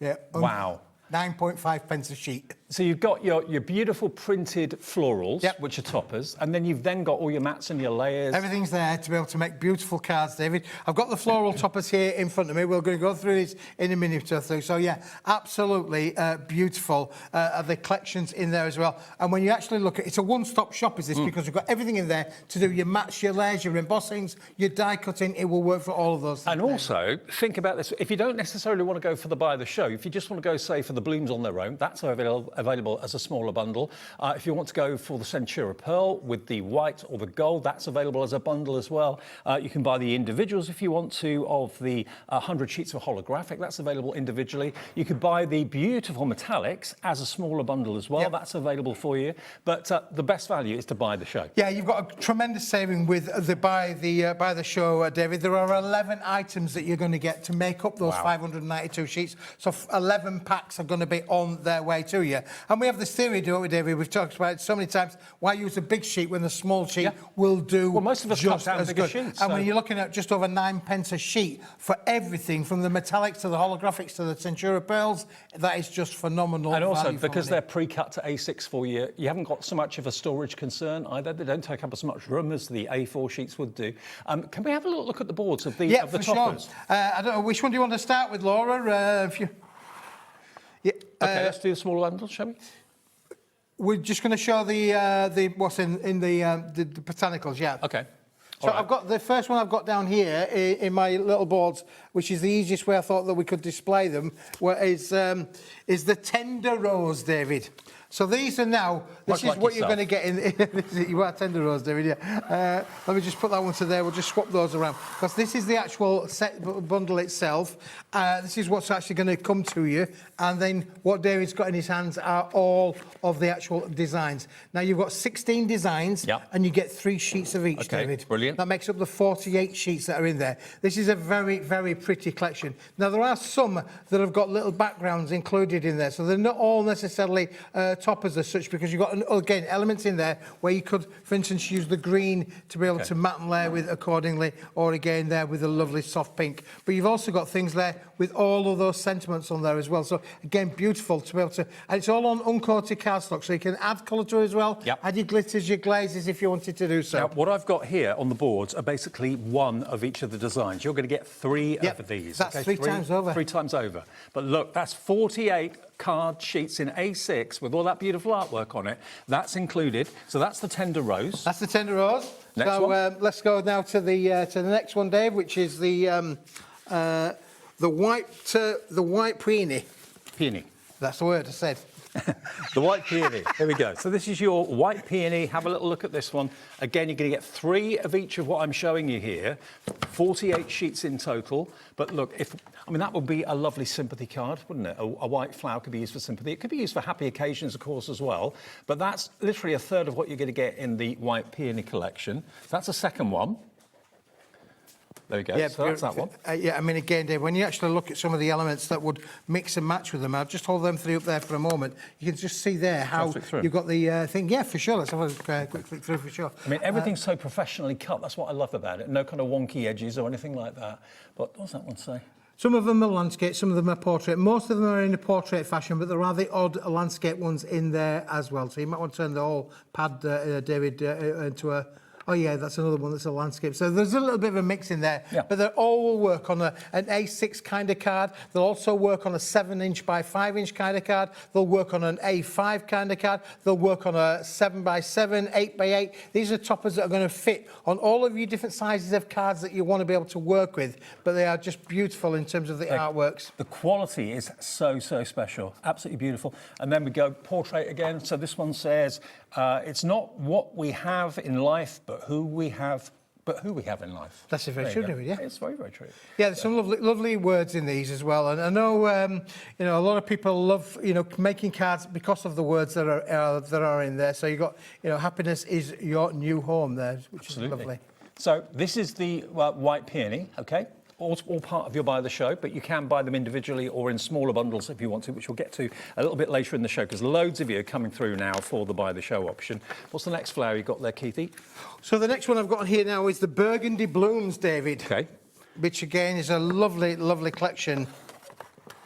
Yeah. Wow. 9.5 pence a sheet. So you've got your beautiful printed florals, which are toppers, and then you've then got all your mats and your layers. Everything's there to be able to make beautiful cards, David. I've got the floral toppers here in front of me. We're going to go through this in a minute or two. So, yeah, absolutely beautiful. The collections in there as well. And when you actually look at it, it's a one-stop shop, is this, because you've got everything in there to do your mats, your layers, your embossings, your die cutting. It will work for all of those things. And also, think about this. If you don't necessarily want to go for the buy the show, if you just want to go, say, for the blooms on their own, that's available as a smaller bundle. If you want to go for the Centura Pearl with the white or the gold, that's available as a bundle as well. You can buy the individuals if you want to of the 100 sheets of holographic. That's available individually. You could buy the beautiful metallics as a smaller bundle as well. That's available for you. But the best value is to buy the show. Yeah, you've got a tremendous saving with the buy the show, David. There are 11 items that you're going to get to make up those 592 sheets. So 11 packs are going to be on their way to you. And we have this theory, don't we, David? We've talked about it so many times. Why use a big sheet when the small sheet will do well, most of us just cut down as bigger good? sheets. And when you're looking at just over 9 pence a sheet for everything from the metallics to the holographics to the Centura Pearls, that is just phenomenal. And also, because they're pre-cut to A6 for you, you haven't got so much of a storage concern either. They don't take up as much room as the A4 sheets would do. Can we have a little look at the boards of the toppers? Sure. I don't know, which one do you want to start with, Laura? Okay, let's do the smaller bundle, shall we? We're just going to show the what's in the botanicals, yeah. Okay. So I've got the first one I've got down here in my little boards, which is the easiest way I thought that we could display them, is the tender rose, David. So these are now, this is what you're going to get in. You are tender rose, David, yeah. Let me just put that one to there. We'll just swap those around. Because this is the actual set bundle itself. This is what's actually going to come to you. And then what David's got in his hands are all of the actual designs. Now, you've got 16 designs, and you get 3 sheets of each, David. Brilliant. That makes up the 48 sheets that are in there. This is a very, very pretty collection. Now, there are some that have got little backgrounds included in there. So they're not all necessarily toppers as such, because you've got, again, elements in there where you could, for instance, use the green to be able to mat and layer with accordingly, or again there with a lovely soft pink. But you've also got things there with all of those sentiments on there as well. So again, beautiful to be able to, and it's all on uncoated cardstock, so you can add colour to it as well. Add your glitters, your glazes if you wanted to do so. Now, what I've got here on the boards are basically one of each of the designs. You're going to get 3 of these. That's 3 times over. 3 times over. But look, that's 48 card sheets in A6 with all that beautiful artwork on it. That's included. So that's the tender rose. That's the tender rose. Next one. Let's go now to the next one, Dave, which is the white peony. Peony. That's the word I said. The white peony. Here we go. So this is your white peony. Have a little look at this one. Again, you're going to get 3 of each of what I'm showing you here. 48 sheets in total. But look, that would be a lovely sympathy card, wouldn't it? A white flower could be used for sympathy. It could be used for happy occasions, of course, as well. But that's literally a third of what you're going to get in the white peony collection. That's the second one. There we go. Yeah, so that's that one. Again, Dave, when you actually look at some of the elements that would mix and match with them, I'll just hold them 3 up there for a moment. You can just see there how you've got the thing. Yeah, for sure. Let's have a quick flick through for sure. Everything's so professionally cut. That's what I love about it. No kind of wonky edges or anything like that. But what's that one say? Some of them are landscape, some of them are portrait. Most of them are in a portrait fashion, but there are the odd landscape ones in there as well. So you might want to turn the whole pad, David, into a... Oh, yeah, that's another one that's a landscape. So there's a little bit of a mix in there. Yeah. But they all will work on an A6 kind of card. They'll also work on a 7-inch by 5-inch kind of card. They'll work on an A5 kind of card. They'll work on a 7x7, 8x8. These are toppers that are going to fit on all of your different sizes of cards that you want to be able to work with. But they are just beautiful in terms of the artworks. The quality is so, so special. Absolutely beautiful. And then we go portrait again. So this one says, it's not what we have in life, but who we have but who we have in life. That's very true, David, yeah. It's very, very true. Yeah, there's some lovely words in these as well. And I know, you know, a lot of people love, you know, making cards because of the words that are in there. So you've got, you know, happiness is your new home there, which is lovely. So this is the white peony, okay? All part of your buy the show, but you can buy them individually or in smaller bundles if you want to, which we'll get to a little bit later in the show, because loads of you are coming through now for the buy the show option. What's the next flower you got there, Keithy? So the next one I've got here now is the Burgundy Blooms, David. Okay. Which again is a lovely, lovely collection.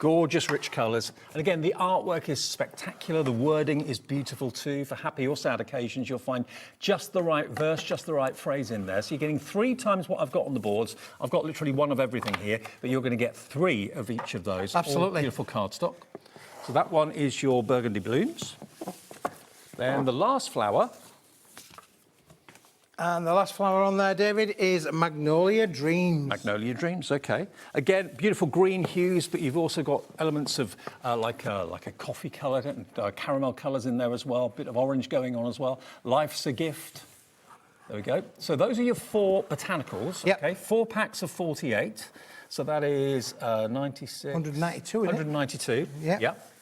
Gorgeous, rich colours. And again, the artwork is spectacular. The wording is beautiful too. For happy or sad occasions, you'll find just the right verse, just the right phrase in there. So you're getting 3 times what I've got on the boards. I've got literally one of everything here, but you're going to get 3 of each of those. Absolutely. All beautiful cardstock. So that one is your Burgundy Blooms. Then the last flower. And the last flower on there, David, is Magnolia Dreams. Magnolia Dreams, okay. Again, beautiful green hues, but you've also got elements of like a coffee colour, caramel colours in there as well, a bit of orange going on as well. Life's a gift. There we go. So those are your 4 botanicals, okay? 4 packs of 48. So that is 96... 192, 192, yeah. Yep.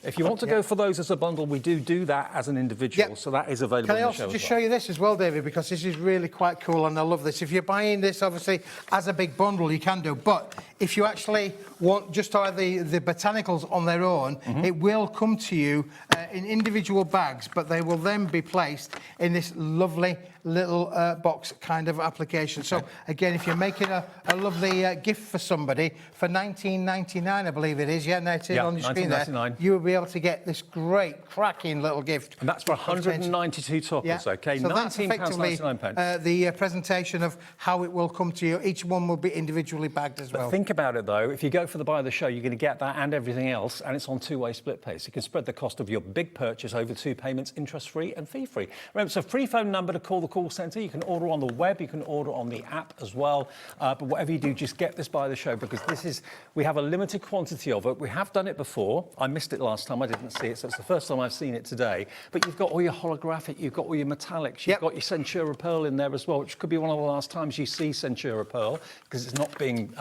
If you want to go for those as a bundle, we do that as an individual, so that is available. Can I in the also show just as show well. you this as well, David, because this is really quite cool and I love this. If you're buying this, obviously, as a big bundle, you can do, but if you actually want just the botanicals on their own, it will come to you in individual bags, but they will then be placed in this lovely little box kind of application. So again, if you're making a lovely gift for somebody for $19.99, I believe it is, on your screen there, you will be able to get this great, cracking little gift. And that's for 192 toppers, okay? So that's effectively £19.99. the presentation of how it will come to you. Each one will be individually bagged as well. Think about it though, if you go for the buy of the show, you're going to get that and everything else, and it's on 2-way split pay. So you can spread the cost of your big purchase over 2 payments, interest-free and fee-free. Remember, it's a free phone number to call the call centre. You can order on the web, you can order on the app as well. But whatever you do, just get this buy the show, because we have a limited quantity of it. We have done it before. I missed it last time, I didn't see it, so it's the first time I've seen it today. But you've got all your holographic, you've got all your metallics, you've got your Centura Pearl in there as well, which could be one of the last times you see Centura Pearl, because it's not being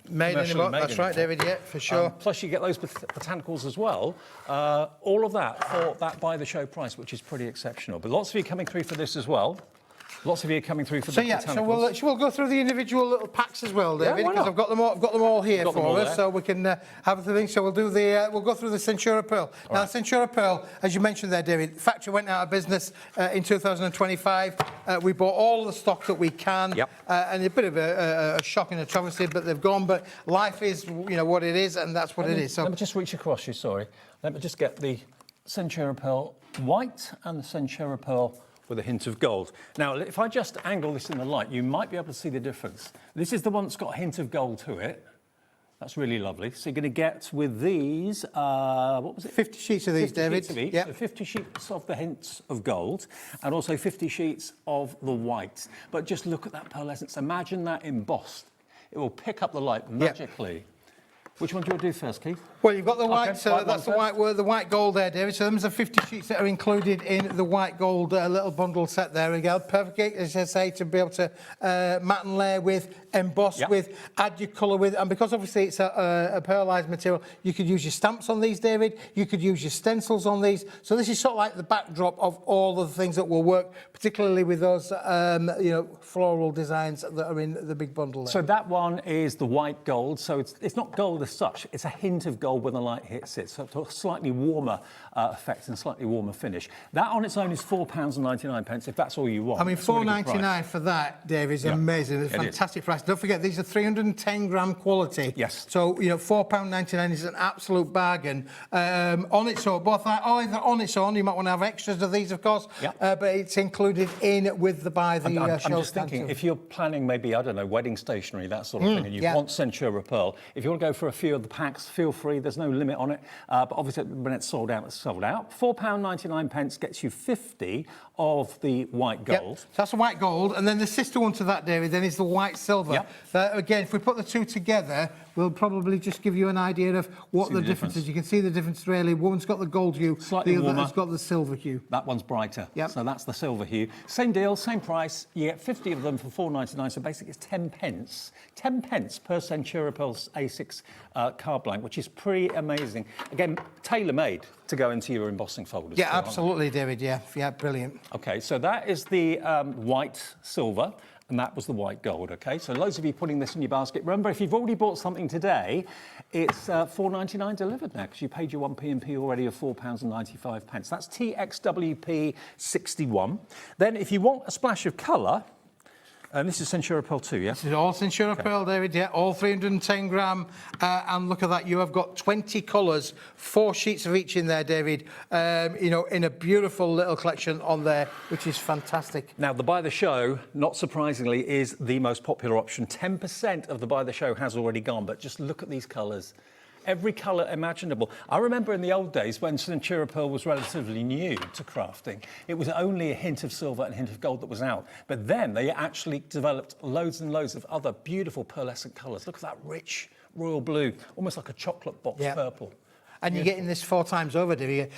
made anymore. That's right, David, yeah, for sure. Plus you get those botanicals as well. All of that for that buy the show price, which is pretty exceptional. But lots of you coming through for this as well. Lots of you coming through for the botanicals. So we'll go through the individual little packs as well, David, because I've got them all here for us, so we can have the thing. So we'll do we'll go through the Centura Pearl. Now, the Centura Pearl, as you mentioned there, David, the factory went out of business in 2025. We bought all the stock that we can, and a bit of a shock and a travesty, but they've gone. But life is, what it is, and that's what it is. So let me just reach across you. Sorry, let me just get the Centura Pearl white and the Centura Pearl with a hint of gold. Now, if I just angle this in the light, you might be able to see the difference. This is the one that's got a hint of gold to it. That's really lovely. So you're going to get with these, what was it? 50 sheets of these, David. 50 sheets of each. So 50 sheets of the hints of gold, and also 50 sheets of the white. But just look at that pearlescence. Imagine that embossed. It will pick up the light magically. Which one do you want to do first, Keith? Well, you've got the white, okay, so that's the white gold there, David. So those are 50 sheets that are included in the white gold little bundle set there. Again, perfect, as I say, to be able to matte and layer with, emboss with, add your colour with, and because obviously it's a pearlised material, you could use your stamps on these, David. You could use your stencils on these. So this is sort of like the backdrop of all of the things that will work, particularly with those, floral designs that are in the big bundle there. So that one is the white gold. So it's not gold as such. It's a hint of gold when the light hits it. So it's a slightly warmer effect and slightly warmer finish. That on its own is £4.99 if that's all you want. I mean, £4.99 for that, Dave, is amazing. It's a fantastic price. Don't forget, these are 310 gram quality. Yes. So, £4.99 is an absolute bargain. On its own, either on its own, you might want to have extras of these, of course, but it's included in with the buy the show. I'm just thinking, if you're planning maybe, I don't know, wedding stationery, that sort of thing, and you want Centura Pearl, if you want to go for a few of the packs, feel free. There's no limit on it. But obviously, when it's sold out, it's sold out. £4.99 gets you 50 of the white gold. So that's the white gold. And then the sister one to that, David, then is the white silver. Again, if we put the two together, will probably just give you an idea of what the difference is. You can see the difference really. One's got the gold hue, Slightly the other warmer. has got the silver hue. That one's brighter. Yep. So that's the silver hue. Same deal, same price. You get 50 of them for £4.99. So basically it's 10 pence. 10 pence per Centura Pearl A6 card blank, which is pretty amazing. Again, tailor-made to go into your embossing folders. Yeah, absolutely, David. Yeah, brilliant. Okay, so that is the white silver. And that was the white gold, okay? So loads of you putting this in your basket. Remember, if you've already bought something today, it's £4.99 delivered now because you paid your 1p&p already of £4.95. That's TXWP 61. Then if you want a splash of colour, and this is Centura Pearl 2, yeah? This is all Centura Pearl, David, yeah, all 310 gram. And look at that, you have got 20 colours, 4 sheets of each in there, David, you know, in a beautiful little collection on there, which is fantastic. Now, the Buy the Show, not surprisingly, is the most popular option. 10% of the Buy the Show has already gone, but just look at these colours. Every colour imaginable. I remember in the old days when Centura Pearl was relatively new to crafting, it was only a hint of silver and a hint of gold that was out. But then they actually developed loads and loads of other beautiful pearlescent colours. Look at that rich royal blue, almost like a chocolate box purple. And you're getting this 4 times over, David.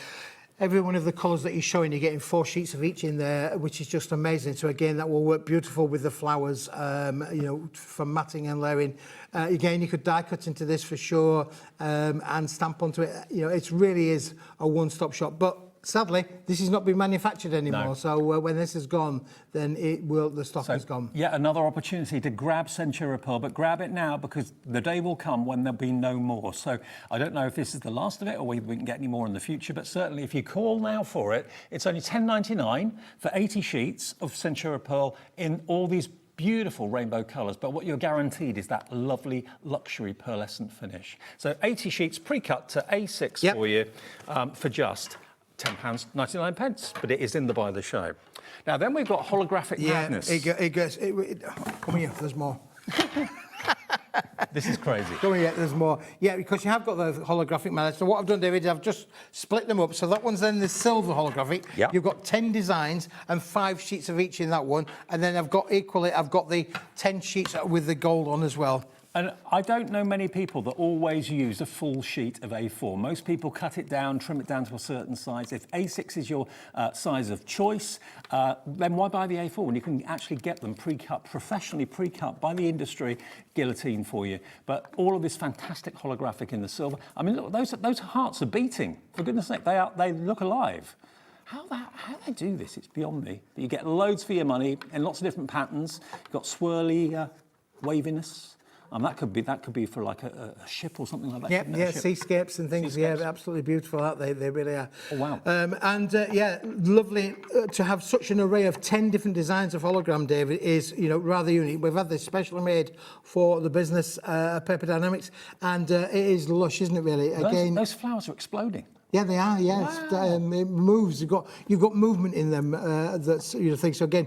Every one of the colours that you're showing, you're getting 4 sheets of each in there, which is just amazing. So again, that will work beautiful with the flowers, you know, for matting and layering. Again, you could die cut into this for sure, and stamp onto it. You know, it really is a one-stop shop. But sadly, this is not being manufactured anymore. No. So when this is gone, then the stock is gone. Yeah, another opportunity to grab Centura Pearl, but grab it now because the day will come when there'll be no more. So I don't know if this is the last of it or whether we can get any more in the future, but certainly if you call now for it, it's only £10.99 for 80 sheets of Centura Pearl in all these beautiful rainbow colours, but what you're guaranteed is that lovely luxury pearlescent finish. So 80 sheets pre-cut to A6 for you for just £10.99, but it is in the Buy the Show. Now then we've got holographic madness. Come here, there's more. This is crazy. Come here, there's more. Yeah, because you have got the holographic madness. So what I've done, David, I've just split them up. So that one's then the silver holographic. Yep. You've got 10 designs and 5 sheets of each in that one. And then I've got the 10 sheets with the gold on as well. And I don't know many people that always use a full sheet of A4. Most people cut it down, trim it down to a certain size. If A6 is your size of choice, then why buy the A4 when you can actually get them pre-cut, professionally pre-cut by the industry, guillotine for you. But all of this fantastic holographic in the silver. I mean, look, those hearts are beating. For goodness sake, they look alive. How they do this, it's beyond me. But you get loads for your money in lots of different patterns. You've got swirly waviness. That could be for like a ship or something like that. Yeah, seascapes and things. Seascapes. Yeah, absolutely beautiful. Aren't they? They really are. Oh wow! Yeah, lovely to have such an array of 10 different designs of hologram. David is rather unique. We've had this specially made for the business Paper Dienamics, and it is lush, isn't it? Really. Again, those flowers are exploding. Yeah, they are. Yeah, wow. It moves. You've got movement in them. That's thing. So again.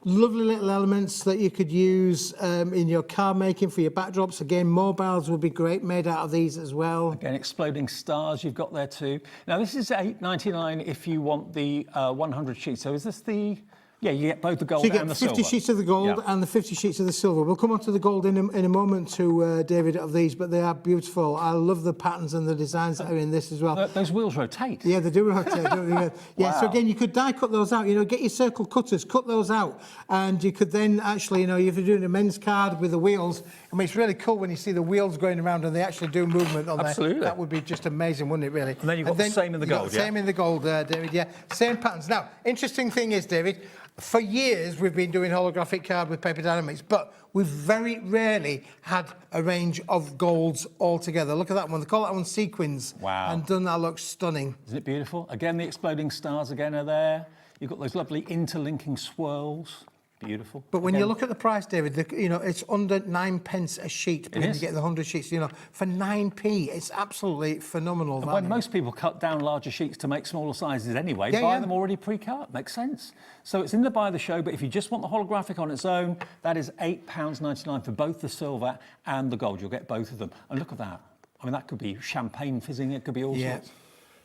Lovely little elements that you could use in your car making for your backdrops. Again, mobiles would be great, made out of these as well. Again, exploding stars you've got there too. Now, this is £8.99 if you want the 100 sheets. So is this the... Yeah, you get both the gold and the silver. So you get 50 sheets of the gold and the 50 sheets of the silver. We'll come on to the gold in a moment to David, of these, but they are beautiful. I love the patterns and the designs that are in this as well. Those wheels rotate. Yeah, they do rotate, don't they? Yeah, wow. So again, you could die cut those out. Get your circle cutters, cut those out, and you could then actually, if you're doing a men's card with the wheels, I mean, it's really cool when you see the wheels going around and they actually do movement on Absolutely. there. That would be just amazing, wouldn't it, really? And then you've got the same in the gold, Same in the gold, David, yeah. Same patterns. Now, interesting thing is, David, for years, we've been doing holographic card with Paper Dienamics, but we've very rarely had a range of golds all together. Look at that one. They call that one sequins. Wow. And done that looks stunning. Isn't it beautiful? Again, the exploding stars again are there. You've got those lovely interlinking swirls. Beautiful. But when you look at the price, David, it's under 9 pence a sheet when you get the 100 sheets. For 9p, it's absolutely phenomenal. And when most people cut down larger sheets to make smaller sizes anyway, buy them already pre-cut. Makes sense. So it's in the Buy the Show, but if you just want the holographic on its own, that is £8.99 for both the silver and the gold. You'll get both of them. And look at that. I mean, that could be champagne fizzing. It could be all sorts.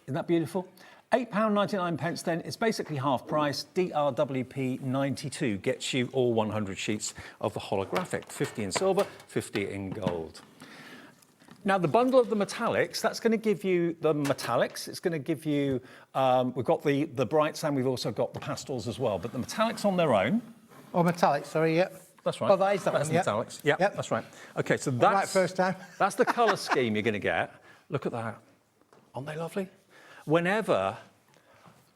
Isn't that beautiful? £8.99 then, it's basically half price. DRWP 92 gets you all 100 sheets of the holographic, 50 in silver, 50 in gold. Now, the bundle of the metallics, that's going to give you the metallics. It's going to give you, we've got the brights and we've also got the pastels as well. But the metallics on their own. Oh, metallics, sorry, yeah. That's right. Oh, that is that that's one, metallics. Yeah, that's right. Okay, so that's... Right first time. That's the colour scheme you're going to get. Look at that. Aren't they lovely? Whenever...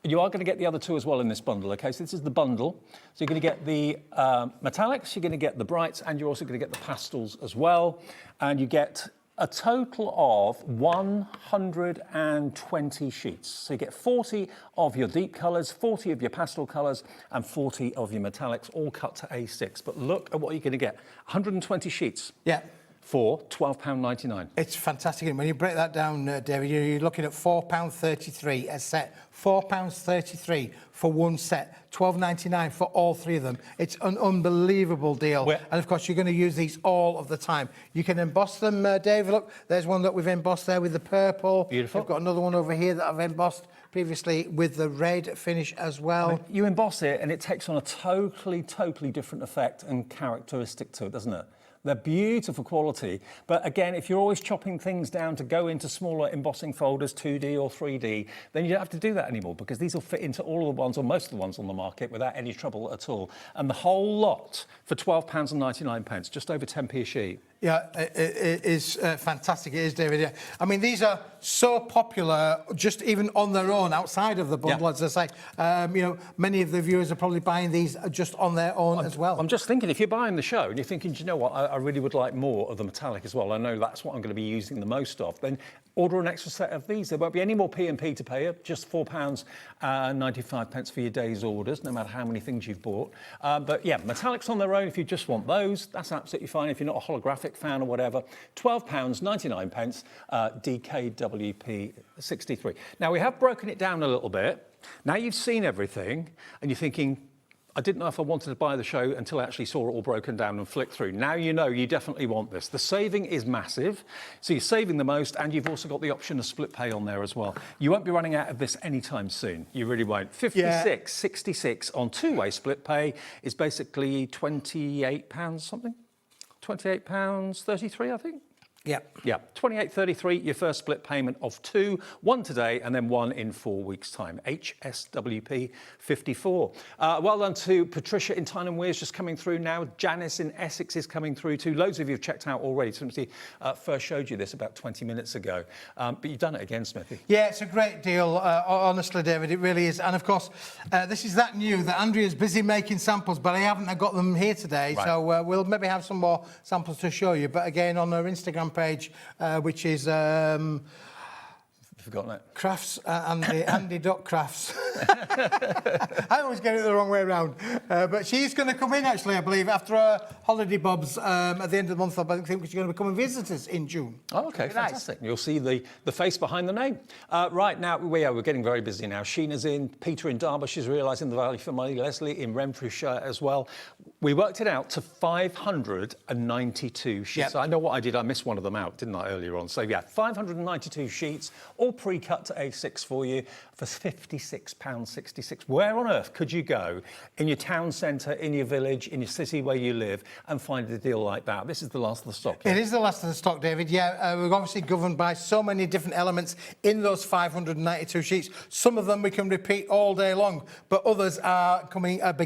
You are going to get the other two as well in this bundle, okay? So this is the bundle. So you're going to get the metallics, you're going to get the brights, and you're also going to get the pastels as well. And you get a total of 120 sheets. So you get 40 of your deep colours, 40 of your pastel colours, and 40 of your metallics, all cut to A6. But look at what you're going to get. 120 sheets. Yeah. For £12.99. It's fantastic. And when you break that down, David, you're looking at £4.33 a set. £4.33 for one set. £12.99 for all three of them. It's an unbelievable deal. And of course, you're going to use these all of the time. You can emboss them, David. Look, there's one that we've embossed there with the purple. Beautiful. We've got another one over here that I've embossed previously with the red finish as well. You emboss it and it takes on a totally different effect and characteristic to it, doesn't it? They're beautiful quality, but again, if you're always chopping things down to go into smaller embossing folders, 2D or 3D, then you don't have to do that anymore because these will fit into all of the ones or most of the ones on the market without any trouble at all. And the whole lot for £12.99, just over 10p a sheet. Yeah, it is fantastic. It is, David. Yeah. I mean, these are so popular, just even on their own, outside of the bundle, as I say. You know, many of the viewers are probably buying these just on their own as well. I'm just thinking, if you're buying the show and you're thinking, do you know what, I really would like more of the metallic as well. I know that's what I'm going to be using the most of. Then order an extra set of these. There won't be any more P&P to pay you, just £4.95 for your day's orders, no matter how many things you've bought. But yeah, metallics on their own, if you just want those, that's absolutely fine. If you're not a holographic fan or whatever, £12.99, DKWP 63. Now, we have broken it down a little bit. Now you've seen everything, and you're thinking, I didn't know if I wanted to buy the show until I actually saw it all broken down and flicked through. Now you know you definitely want this. The saving is massive, so you're saving the most, and you've also got the option of split pay on there as well. You won't be running out of this anytime soon. You really won't. 66 on two-way split pay is basically £28 something? £28.33, I think. Yeah. Yeah, £28.33, your first split payment of two, one today and then one in 4 weeks' time. HSWP 54. Well done to Patricia in Tyne and Wear's just coming through now. Janice in Essex is coming through too. Loads of you have checked out already since we first showed you this about 20 minutes ago. But you've done it again, Smithy. Yeah, it's a great deal, honestly, David, it really is. And of course, this is that new that Andrea's busy making samples, but I haven't got them here today. Right. So we'll maybe have some more samples to show you. But again, on our Instagram page, which is forgotten it. Crafts, Andy.crafts. I always get it the wrong way around. But she's going to come in, actually, I believe, after her holiday bobs at the end of the month. I think she's going to become a visitor in June. Oh, OK, fantastic. Nice. You'll see the face behind the name. Right, now, we're getting very busy now. Sheena's in, Peter in Derbyshire's realising the value for money, Leslie in Renfrewshire as well. We worked it out to 592 sheets. Yep. I know what I did. I missed one of them out, didn't I, earlier on? So, yeah, 592 sheets, all pre-cut to A6 for you for £56.66. Where on earth could you go in your town centre, in your village, in your city where you live and find a deal like that? This is the last of the stock. Yeah? It is the last of the stock, David. Yeah, we're obviously governed by so many different elements in those 592 sheets. Some of them we can repeat all day long, but others are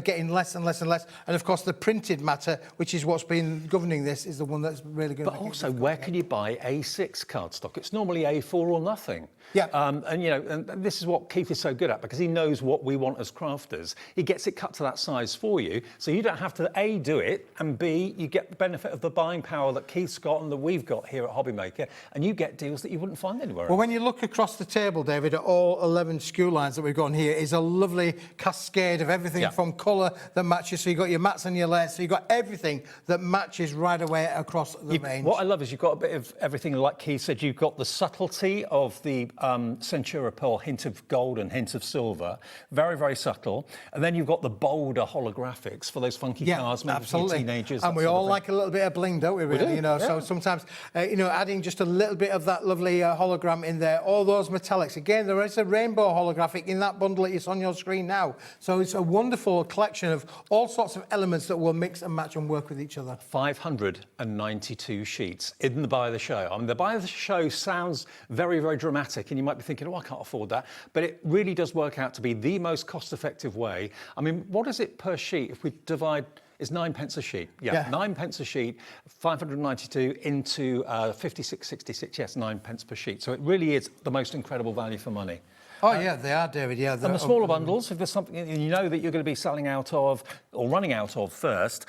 getting less and less and less. And of course, the printed matter, which is what's been governing this, is the one that's really going to. But also, where can you buy A6 cardstock? It's normally A4 or nothing. Yeah. And you know, and this is what Keith is so good at, because he knows what we want as crafters. He gets it cut to that size for you, so you don't have to A, do it, and B, you get the benefit of the buying power that Keith's got and that we've got here at HobbyMaker, and you get deals that you wouldn't find anywhere else. Well, when you look across the table, David, at all 11 SKU lines that we've got on here, is a lovely cascade of everything from colour that matches. So you've got your mats and your layers, so you've got everything that matches right away across the range. What I love is you've got a bit of everything, like Keith said, you've got the subtlety of the the Centura pearl, hint of gold and hint of silver. Very, very subtle. And then you've got the bolder holographics for those funky cars, maybe for your teenagers. And we all like a little bit of bling, don't we, really? You know, so sometimes, you know, adding just a little bit of that lovely hologram in there, all those metallics. Again, there is a rainbow holographic in that bundle that is on your screen now. So it's a wonderful collection of all sorts of elements that will mix and match and work with each other. 592 sheets in the buy the show. I mean, the buy the show sounds very, very dramatic, and you might be thinking, oh, I can't afford that. But it really does work out to be the most cost-effective way. I mean, what is it per sheet if we divide? It's 9 pence a sheet. Yeah, 9 pence a sheet, 592 into 56.66. Yes, 9 pence per sheet. So it really is the most incredible value for money. Oh, yeah, they are, David, yeah. And the smaller bundles, if there's something you know that you're going to be selling out of or running out of first,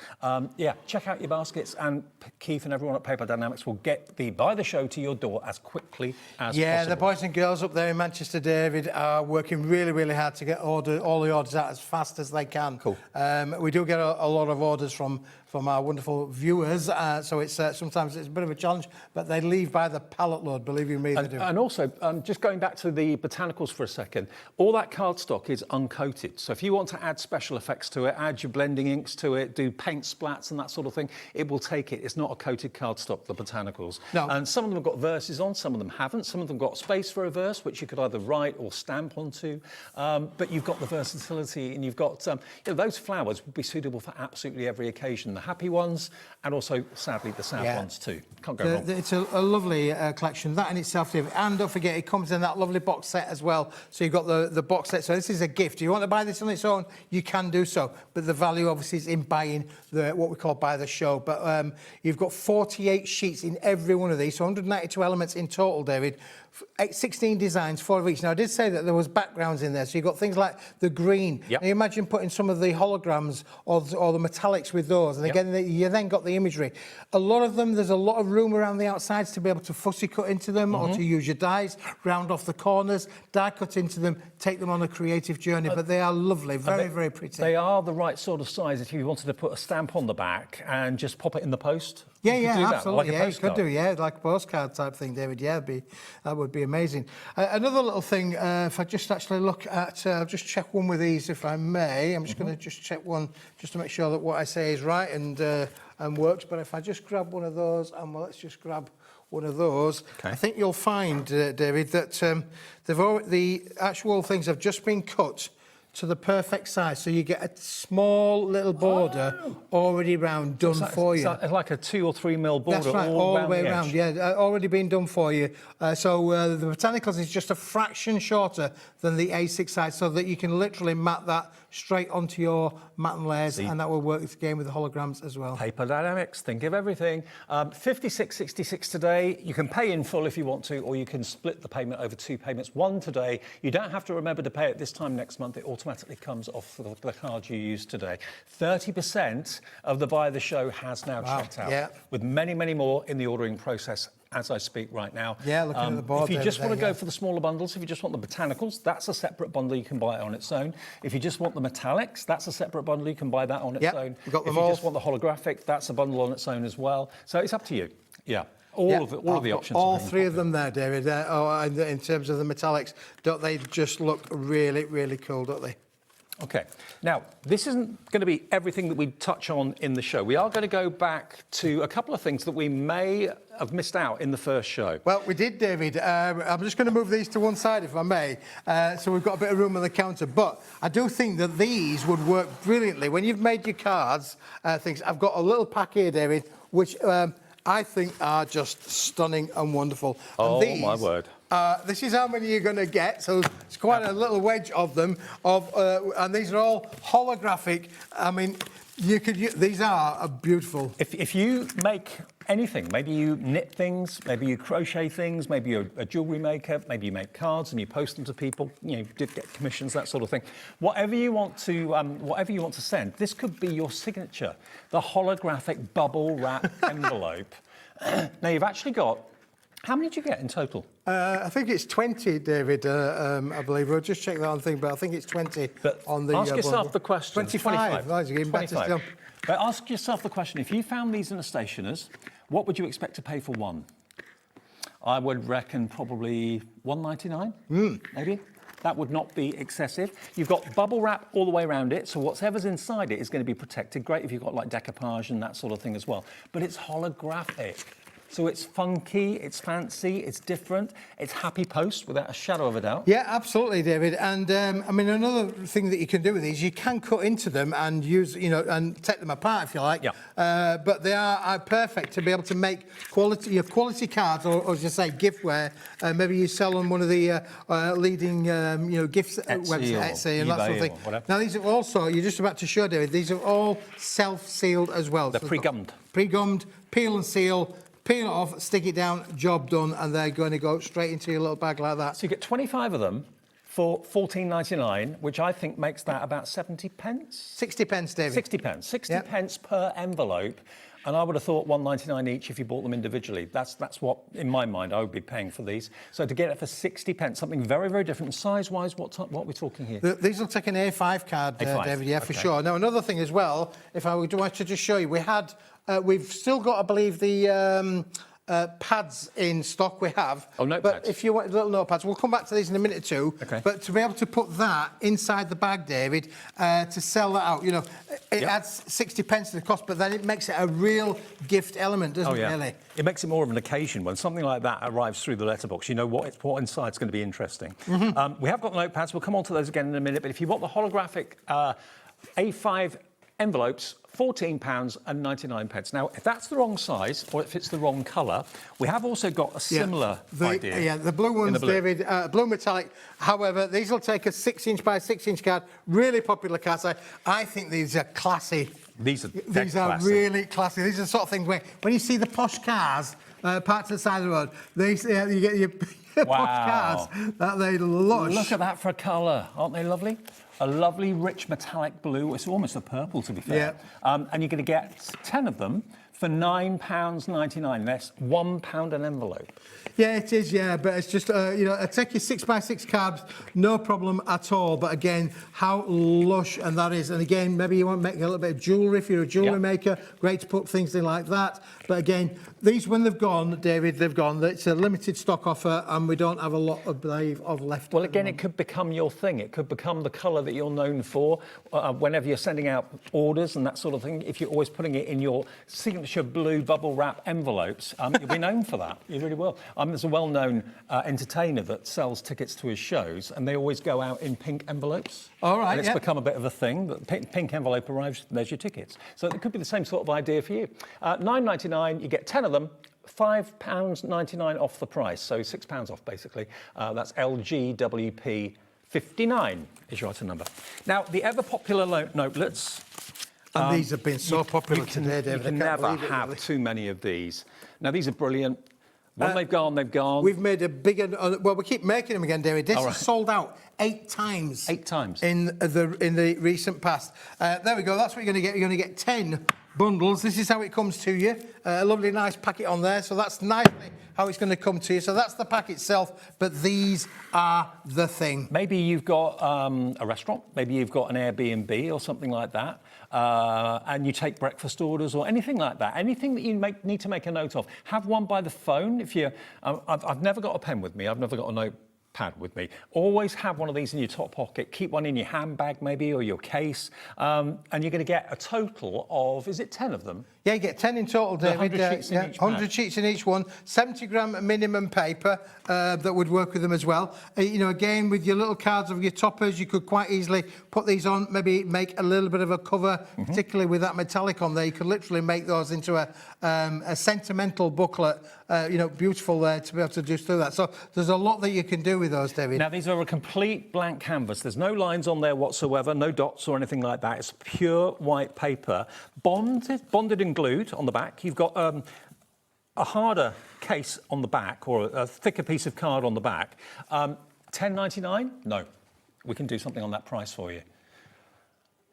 yeah, check out your baskets, and Keith and everyone at Paper Dynamics will get the buy the show to your door as quickly as possible. Yeah, the boys and girls up there in Manchester, David, are working really, really hard to get all the orders out as fast as they can. Cool. We do get a lot of orders from our wonderful viewers, so it's sometimes it's a bit of a challenge, but they leave by the pallet load, believe you me, they do. And also, just going back to the botanicals for a second, all that cardstock is uncoated. So if you want to add special effects to it, add your blending inks to it, do paint splats and that sort of thing, it will take it. It's not a coated cardstock, the botanicals. No. And some of them have got verses on, some of them haven't. Some of them got space for a verse, which you could either write or stamp onto. But you've got the versatility, and you've got, you know, those flowers would be suitable for absolutely every occasion. The happy ones, and also, sadly, the sad ones too. Can't go wrong. It's a lovely collection, that in itself, David. And don't forget, it comes in that lovely box set as well. So you've got the box set. So this is a gift. If you want to buy this on its own, you can do so. But the value, obviously, is in buying what we call buy the show. But you've got 48 sheets in every one of these, so 192 elements in total, David. 16 designs, 4 of each. Now, I did say that there was backgrounds in there, so you've got things like the green. Yep. Now, you imagine putting some of the holograms or the metallics with those, and again, you then got the imagery. A lot of them, there's a lot of room around the outsides to be able to fussy cut into them, or to use your dies, round off the corners, die cut into them, take them on a creative journey, but they are lovely, very, very pretty. They are the right sort of size if you wanted to put a stamp on the back and just pop it in the post. Yeah, you could do absolutely. That, like you could do, like a postcard type thing, David. Yeah, that would be amazing. Another little thing, if I just actually look at, I'll just check one with these, if I may. I'm just going to just check one, just to make sure that what I say is right and works. But if I just grab one of those, and let's just grab one of those. Okay. I think you'll find, David, that the actual things have just been cut to the perfect size, so you get a small little border already round, done for you. It's like a 2 or 3 mil border. That's right, all the way around. Yeah, already been done for you. So the botanicals is just a fraction shorter than the A6 size, so that you can literally mat that straight onto your mat and layers, and that will work again with the holograms as well. Paper Dynamics, think of everything. 56.66 today. You can pay in full if you want to, or you can split the payment over 2 payments. One today. You don't have to remember to pay it this time next month. It automatically comes off the card you use today. 30% of the buy the show has now checked out, with many, many more in the ordering process as I speak right now. Yeah, looking at the board. If you just want to go for the smaller bundles, if you just want the botanicals, that's a separate bundle. You can buy it on its own. If you just want the metallics, that's a separate bundle. You can buy that on its own. We've got them if you just want the holographic, that's a bundle on its own as well. So it's up to you. Yeah. All of the options. All 3 of them there, David. In terms of the metallics, don't they just look really, really cool, don't they? Okay. Now, this isn't going to be everything that we touch on in the show. We are going to go back to a couple of things that we may have missed out in the first show. Well, we did, David. I'm just going to move these to one side, if I may. So we've got a bit of room on the counter. But I do think that these would work brilliantly. When you've made your cards, things, I've got a little pack here, David, which I think are just stunning and wonderful. Oh, and these, my word. This is how many you're going to get, so it's quite a little wedge of them. And these are all holographic. I mean, these are beautiful. If you make anything, maybe you knit things, maybe you crochet things, maybe you're a jewellery maker, maybe you make cards and you post them to people. You did get commissions, that sort of thing. Whatever you want to send, this could be your signature. The holographic bubble wrap envelope. Now you've actually got. How many did you get in total? I think it's 20, David, I believe. We'll just check that on the thing, but I think it's 20 on the... Ask yourself the question. 25. That's even better still. But ask yourself the question, if you found these in a stationer's, what would you expect to pay for one? I would reckon probably $1.99, maybe. That would not be excessive. You've got bubble wrap all the way around it, so whatever's inside it is going to be protected. Great if you've got like decoupage and that sort of thing as well. But it's holographic. So it's funky, it's fancy, it's different, it's happy post without a shadow of a doubt. Yeah, absolutely, David. And I mean, another thing that you can do with these, you can cut into them and use, you know, and take them apart if you like. Yeah. But they are perfect to be able to make quality cards, or as you say, giftware. Maybe you sell on one of the leading, you know, gifts websites, Etsy and that sort of thing. Now these are also, you're just about to show, David. These are all self-sealed as well. They're pre-gummed. Pre-gummed, peel and seal. Peel it off, stick it down, job done, and they're going to go straight into your little bag like that. So you get 25 of them for $14.99, which I think makes that about 70 pence? 60 pence, David. 60 pence. 60 pence per envelope. And I would have thought $1.99 each if you bought them individually. That's what, in my mind, I would be paying for these. So to get it for 60 pence, something very, very different. Size-wise, what are we talking here? These will take an A5 card, A5. David, yeah, for sure. Now, another thing as well, if I would like to just show you, we had, we've still got, I believe, the pads in stock we have. Oh, notepads. But if you want little notepads, we'll come back to these in a minute or two. Okay. But to be able to put that inside the bag, David, to sell that out, you know, it adds 60 pence to the cost, but then it makes it a real gift element, doesn't it, really? It makes it more of an occasion when something like that arrives through the letterbox. You know what inside's going to be interesting. We have got the notepads. We'll come on to those again in a minute. But if you want the holographic A5 envelopes, £14.99. Now, if that's the wrong size, or if it's the wrong colour, we have also got a similar idea. Yeah, the blue ones, David, blue metallic. However, these will take a 6-inch by 6-inch card, really popular cards. I think these are classy. These are classy. Really classy. These are the sort of things where, when you see the posh cars parked to the side of the road, you get your posh cars that they lush. Look at that for a colour. Aren't they lovely? A lovely, rich, metallic blue. It's almost a purple, to be fair. And you're going to get 10 of them for £9.99. That's £1 an envelope. Yeah, it is, yeah, but it's just, you know, I take your 6x6 cards, no problem at all. But again, how lush and that is. And again, maybe you want to make a little bit of jewellery if you're a jewellery maker. Great to put things in like that. But again, these, when they've gone, David, they've gone. It's a limited stock offer, and we don't have a lot of left. Well, again, it could become your thing. It could become the colour that you're known for. Whenever you're sending out orders and that sort of thing, if you're always putting it in your signature blue bubble wrap envelopes, you'll be known for that. You really will. There's a well-known entertainer that sells tickets to his shows, and they always go out in pink envelopes. All right, and it's become a bit of a thing. The pink envelope arrives, there's your tickets. So it could be the same sort of idea for you. $9.99, you get 10 of them, £5.99 off the price, so £6 off basically. That's LGWP 59 is your item number. Now, the ever popular notelets. And these have been so popular today, David. You can never have too many of these. Now, these are brilliant. When they've gone, they've gone. We've made a bigger. Well, we keep making them again, David. This is sold out 8 times. 8 times in the recent past. There we go. That's what you're going to get. You're going to get 10 bundles. This is how it comes to you. A lovely, nice packet on there. So that's nicely how it's going to come to you. So that's the pack itself. But these are the thing. Maybe you've got a restaurant. Maybe you've got an Airbnb or something like that. And you take breakfast orders or anything like that, anything that you need to make a note of. Have one by the phone. If you, I've never got a pen with me. I've never got a notepad with me. Always have one of these in your top pocket. Keep one in your handbag maybe or your case. And you're going to get a total of, is it 10 of them? Yeah, you get 10 in total, David. 100 sheets in each 100 sheets in each one. 70-gram minimum paper that would work with them as well. You know, again, with your little cards of your toppers, you could quite easily put these on, maybe make a little bit of a cover, particularly with that metallic on there. You could literally make those into a sentimental booklet. You know, beautiful there to be able to just do that. So there's a lot that you can do with those, David. Now, these are a complete blank canvas. There's no lines on there whatsoever, no dots or anything like that. It's pure white paper, bonded and glued on the back. You've got a harder case on the back, or a thicker piece of card on the back. $10.99? No, we can do something on that price for you.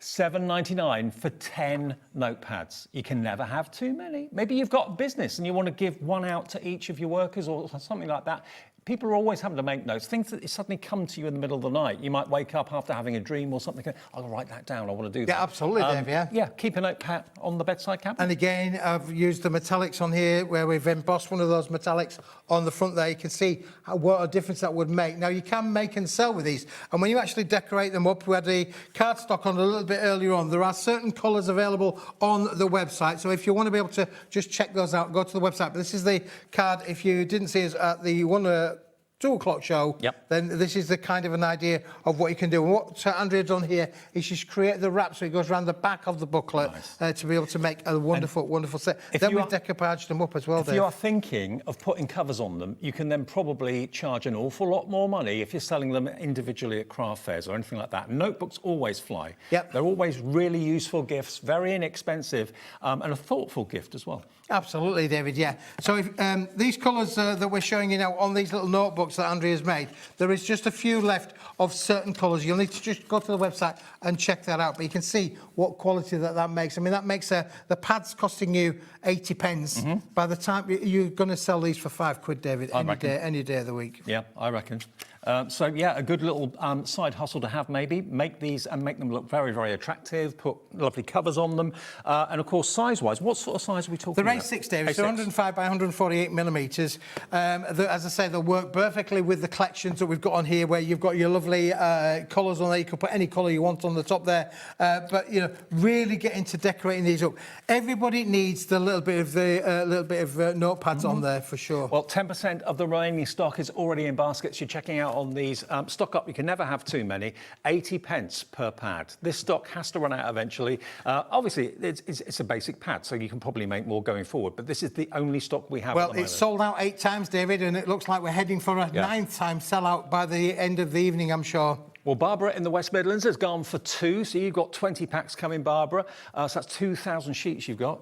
$7.99 for 10 notepads. You can never have too many. Maybe you've got a business and you want to give one out to each of your workers or something like that. people are always having to make notes. Things that suddenly come to you in the middle of the night. You might wake up after having a dream or something. I'll write that down. I want to do that. Yeah, absolutely, Dave. Yeah. Yeah. Keep a notepad on the bedside cabinet. And again, I've used the metallics on here where we've embossed one of those metallics on the front there. You can see what a difference that would make. Now, you can make and sell with these. And when you actually decorate them up, we had the cardstock on a little bit earlier on. There are certain colours available on the website. So if you want to be able to just check those out, go to the website. But this is the card. If you didn't see us at the 2 o'clock show, then this is the kind of an idea of what you can do. And what Andrea done here is she's created the wrap so it goes around the back of the booklet to be able to make a wonderful, wonderful set. Then we've decoupaged them up as well, If Dave. you are thinking of putting covers on them, you can then probably charge an awful lot more money if you're selling them individually at craft fairs or anything like that. Notebooks always fly. They're always really useful gifts, very inexpensive, and a thoughtful gift as well. Absolutely, David, yeah. So if, these colours that we're showing you now on these little notebooks that Andrea's made, there is just a few left of certain colours. You'll need to just go to the website and check that out. But you can see what quality that makes. I mean, that makes the pads costing you 80 pence. By the time you're going to sell these for £5, David, any day of the week. Yeah, I reckon. So, yeah, a good little side hustle to have, maybe. Make these and make them look very, very attractive, put lovely covers on them. And, of course, size-wise, what sort of size are we talking about? They're A6, David, so 105 by 148 millimetres. As I say, they'll work perfectly with the collections that we've got on here, where you've got your lovely colours on there. You can put any colour you want on the top there. But, you know, really get into decorating these up. Everybody needs the little bit of notepads on there, for sure. Well, 10% of the remaining stock is already in baskets. You're checking out on these. Stock up, you can never have too many. 80 pence per pad. This stock has to run out eventually. Obviously, it's a basic pad, so you can probably make more going forward, but this is the only stock we have at the moment. Well, it's sold out 8 times, David, and it looks like we're heading for a 9th time sellout by the end of the evening, I'm sure. Well, Barbara in the West Midlands has gone for 2, so you've got 20 packs coming, Barbara. So that's 2,000 sheets you've got.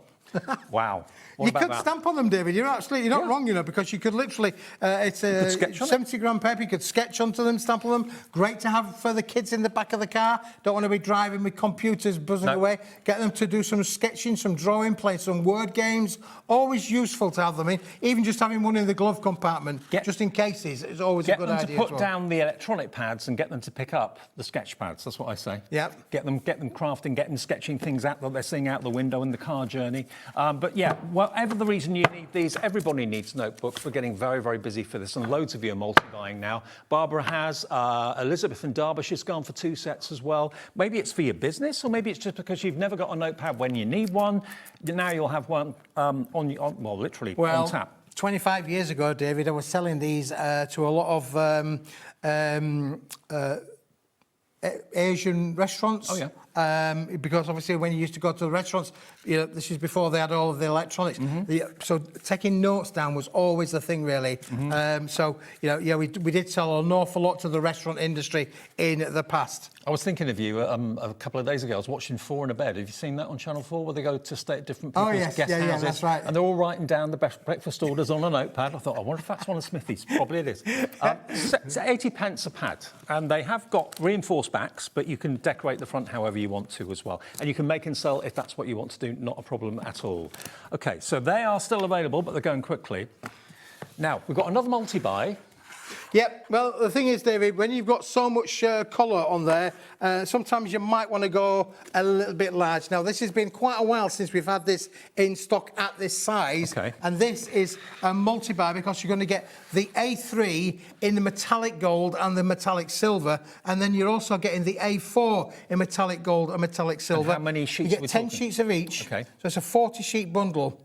Wow. What you about could that? stamp on them, David. You're not wrong, you know, because you could literally, it's a 70-gram paper. You could sketch onto them, stamp on them. Great to have for the kids in the back of the car. Don't want to be driving with computers buzzing away. Get them to do some sketching, some drawing, play some word games. Always useful to have them in. Even just having one in the glove compartment, just in cases, is always a good idea. Get them to put down the electronic pads and get them to pick up the sketch pads. That's what I say. Yeah. Get them crafting, get them sketching things out that they're seeing out the window in the car journey. But yeah, whatever the reason you need these, everybody needs notebooks. We're getting very, very busy for this, and loads of you are multi-buying now. Barbara has, Elizabeth in Derbyshire's gone for 2 sets as well. Maybe it's for your business, or maybe it's just because you've never got a notepad when you need one. Now you'll have one literally on tap. 25 years ago, David, I was selling these to a lot of Asian restaurants. Oh, yeah. Because obviously when you used to go to the restaurants, you know, this is before they had all of the electronics. So taking notes down was always the thing, really. So, you know, yeah, we did sell an awful lot to the restaurant industry in the past. I was thinking of you a couple of days ago. I was watching 4 in a Bed. Have you seen that on Channel 4, where they go to stay at different people's guest houses? Yeah, that's right. And they're all writing down the best breakfast orders on a notepad. I thought, I wonder if that's one of Smithy's. Probably it is. It's 80 pence a pad. And they have got reinforced backs, but you can decorate the front however you want to as well. And you can make and sell if that's what you want to do. Not a problem at all. OK, so they are still available, but they're going quickly. Now, we've got another multi-buy. Yep. Well, the thing is, David, when you've got so much colour on there, sometimes you might want to go a little bit large. Now, this has been quite a while since we've had this in stock at this size. Okay. And this is a multi-buy because you're going to get the A3 in the metallic gold and the metallic silver. And then you're also getting the A4 in metallic gold and metallic silver. And how many sheets You get 10 sheets of each. Okay. So it's a 40-sheet bundle.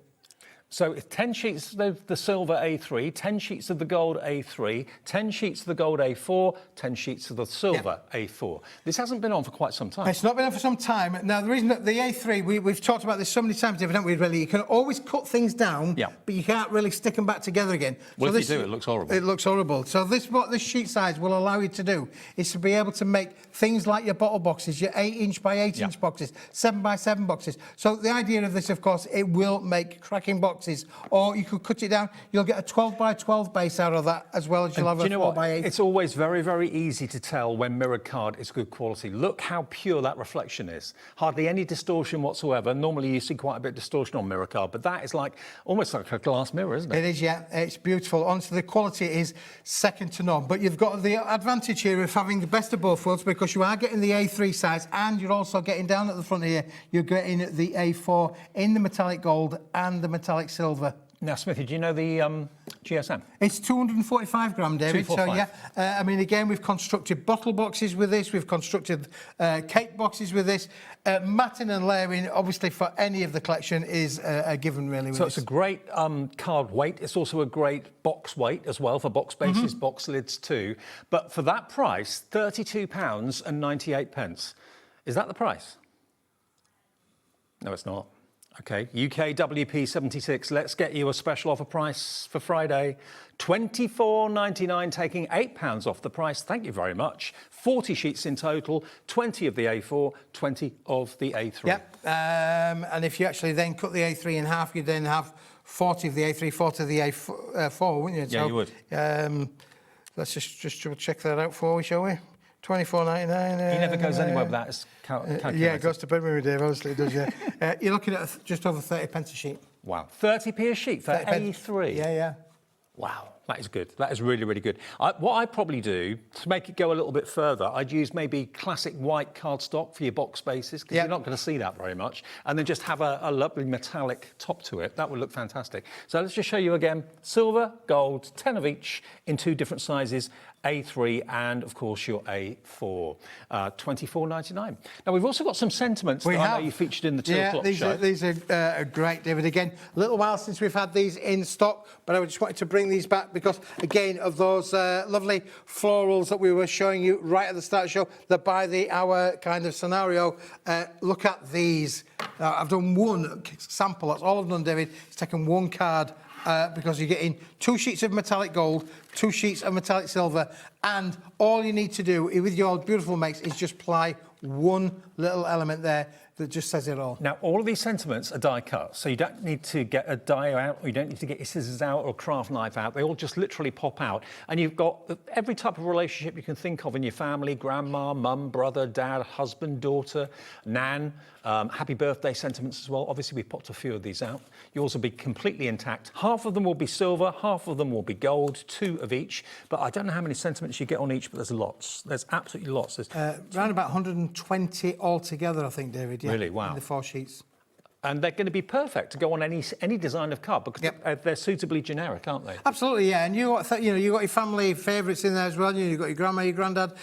So 10 sheets of the silver A3, 10 sheets of the gold A3, 10 sheets of the gold A4, 10 sheets of the silver A4. This hasn't been on for quite some time. It's not been on for some time. Now, the reason that the A3, we've talked about this so many times, David, haven't we, really? You can always cut things down, but you can't really stick them back together again. Well, so if you do, it looks horrible. It looks horrible. So what this sheet size will allow you to do is to be able to make things like your bottle boxes, your 8-inch by 8-inch boxes, 7 by 7 boxes. So the idea of this, of course, it will make cracking boxes boxes, or you could cut it down. You'll get a 12 by 12 base out of that, as well as you'll have a 4 by 8. It's always very, very easy to tell when mirrored card is good quality. Look how pure that reflection is. Hardly any distortion whatsoever. Normally you see quite a bit of distortion on mirror card, but that is like almost like a glass mirror, isn't it? It is, yeah. It's beautiful. Honestly, the quality is second to none. But you've got the advantage here of having the best of both worlds, because you are getting the A3 size, and you're also getting down at the front here, you're getting the A4 in the metallic gold and the metallic silver. Now, Smithy, do you know the GSM? It's 245 gram, David. 245. So, yeah, I mean, again, we've constructed bottle boxes with this. We've constructed cake boxes with this. Matting and layering, obviously, for any of the collection is a given, really. So it's a great card weight. It's also a great box weight as well for box bases, box lids too. But for that price, £32.98. Is that the price? No, it's not. Okay, UK WP76, let's get you a special offer price for Friday. £24.99, taking £8 off the price. Thank you very much. 40 sheets in total, 20 of the A4, 20 of the A3. Yep, and if you actually then cut the A3 in half, you then have 40 of the A3, 40 of the A4, wouldn't you? Yeah, you would. Let's just check that out for you, shall we? £24.99. He never goes anywhere with that. It's calculated. Yeah, it goes to bed with me, Dave. Honestly, it does. Yeah, you're looking at just over 30p a sheet. Wow, 30p a sheet for A3. Yeah, yeah. Wow, that is good. That is really, really good. What I'd probably do to make it go a little bit further, I'd use maybe classic white cardstock for your box bases, because you're not going to see that very much, and then just have a lovely metallic top to it. That would look fantastic. So let's just show you again: silver, gold, 10 of each in 2 different sizes. A3 and, of course, your A4, £24.99. Now, we've also got some sentiments that I know you featured in the 2 o'clock show. These are great, David. Again, a little while since we've had these in stock, but I just wanted to bring these back because, again, of those lovely florals that we were showing you right at the start of the show, that by the hour kind of scenario, look at these. I've done one sample, that's all I've done, David. It's taken one card, because you're getting 2 sheets of metallic gold, 2 sheets of metallic silver, and all you need to do with your beautiful makes is just apply one little element there that just says it all. Now, all of these sentiments are die cut, so you don't need to get a die out, or you don't need to get your scissors out or a craft knife out. They all just literally pop out. And you've got every type of relationship you can think of in your family: grandma, mum, brother, dad, husband, daughter, nan. Happy birthday sentiments as well. Obviously, we've popped a few of these out. Yours will be completely intact. Half of them will be silver, half of them will be gold, 2 of each. But I don't know how many sentiments you get on each, but there's lots. There's absolutely lots. There's around about 120 altogether, I think, David. Yeah, really? Wow. In the 4 sheets. And they're going to be perfect to go on any design of card, because they're suitably generic, aren't they? Absolutely, yeah. And you got your family favourites in there as well. You've got your grandma, your granddad,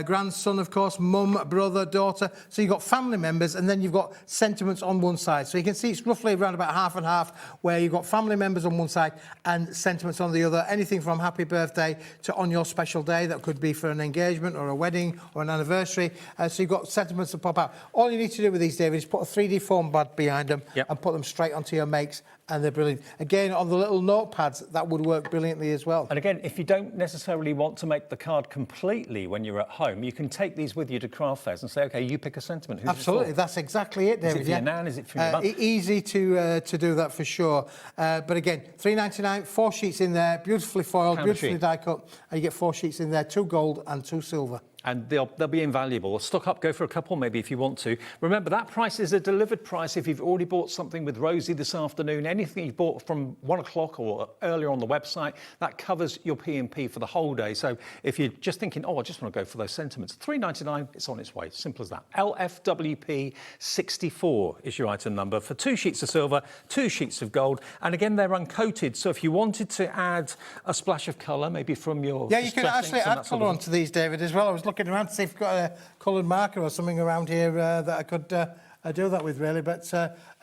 grandson, of course, mum, brother, daughter. So you've got family members, and then you've got sentiments on one side. So you can see it's roughly around about half and half, where you've got family members on one side and sentiments on the other. Anything from happy birthday to on your special day. That could be for an engagement or a wedding or an anniversary. So you've got sentiments that pop out. All you need to do with these, David, is put a 3D foam pad behind them and put them straight onto your makes, and they're brilliant. Again, on the little notepads, that would work brilliantly as well. And again, if you don't necessarily want to make the card completely when you're at home, you can take these with you to craft fairs and say, OK, you pick a sentiment. Who's Absolutely, that's exactly it, David. Is it for your nan? Is it for your mum? Easy to do that for sure. But again, £3.99, 4 sheets in there, beautifully foiled, beautifully die cut, and you get 4 sheets in there, 2 gold and 2 silver. And they'll be invaluable. Stock up, go for a couple maybe if you want to. Remember, that price is a delivered price. If you've already bought something with Rosie this afternoon, anything you bought from 1 o'clock or earlier on the website, that covers your P&P for the whole day. So if you're just thinking, oh, I just want to go for those sentiments, £3.99, it's on its way. Simple as that. LFWP 64 is your item number for 2 sheets of silver, 2 sheets of gold. And again, they're uncoated. So if you wanted to add a splash of colour, maybe from your... Yeah, you can actually add colour onto these, David, as well. I was looking around to see if you've got a coloured marker or something around here that I could do that with, really. But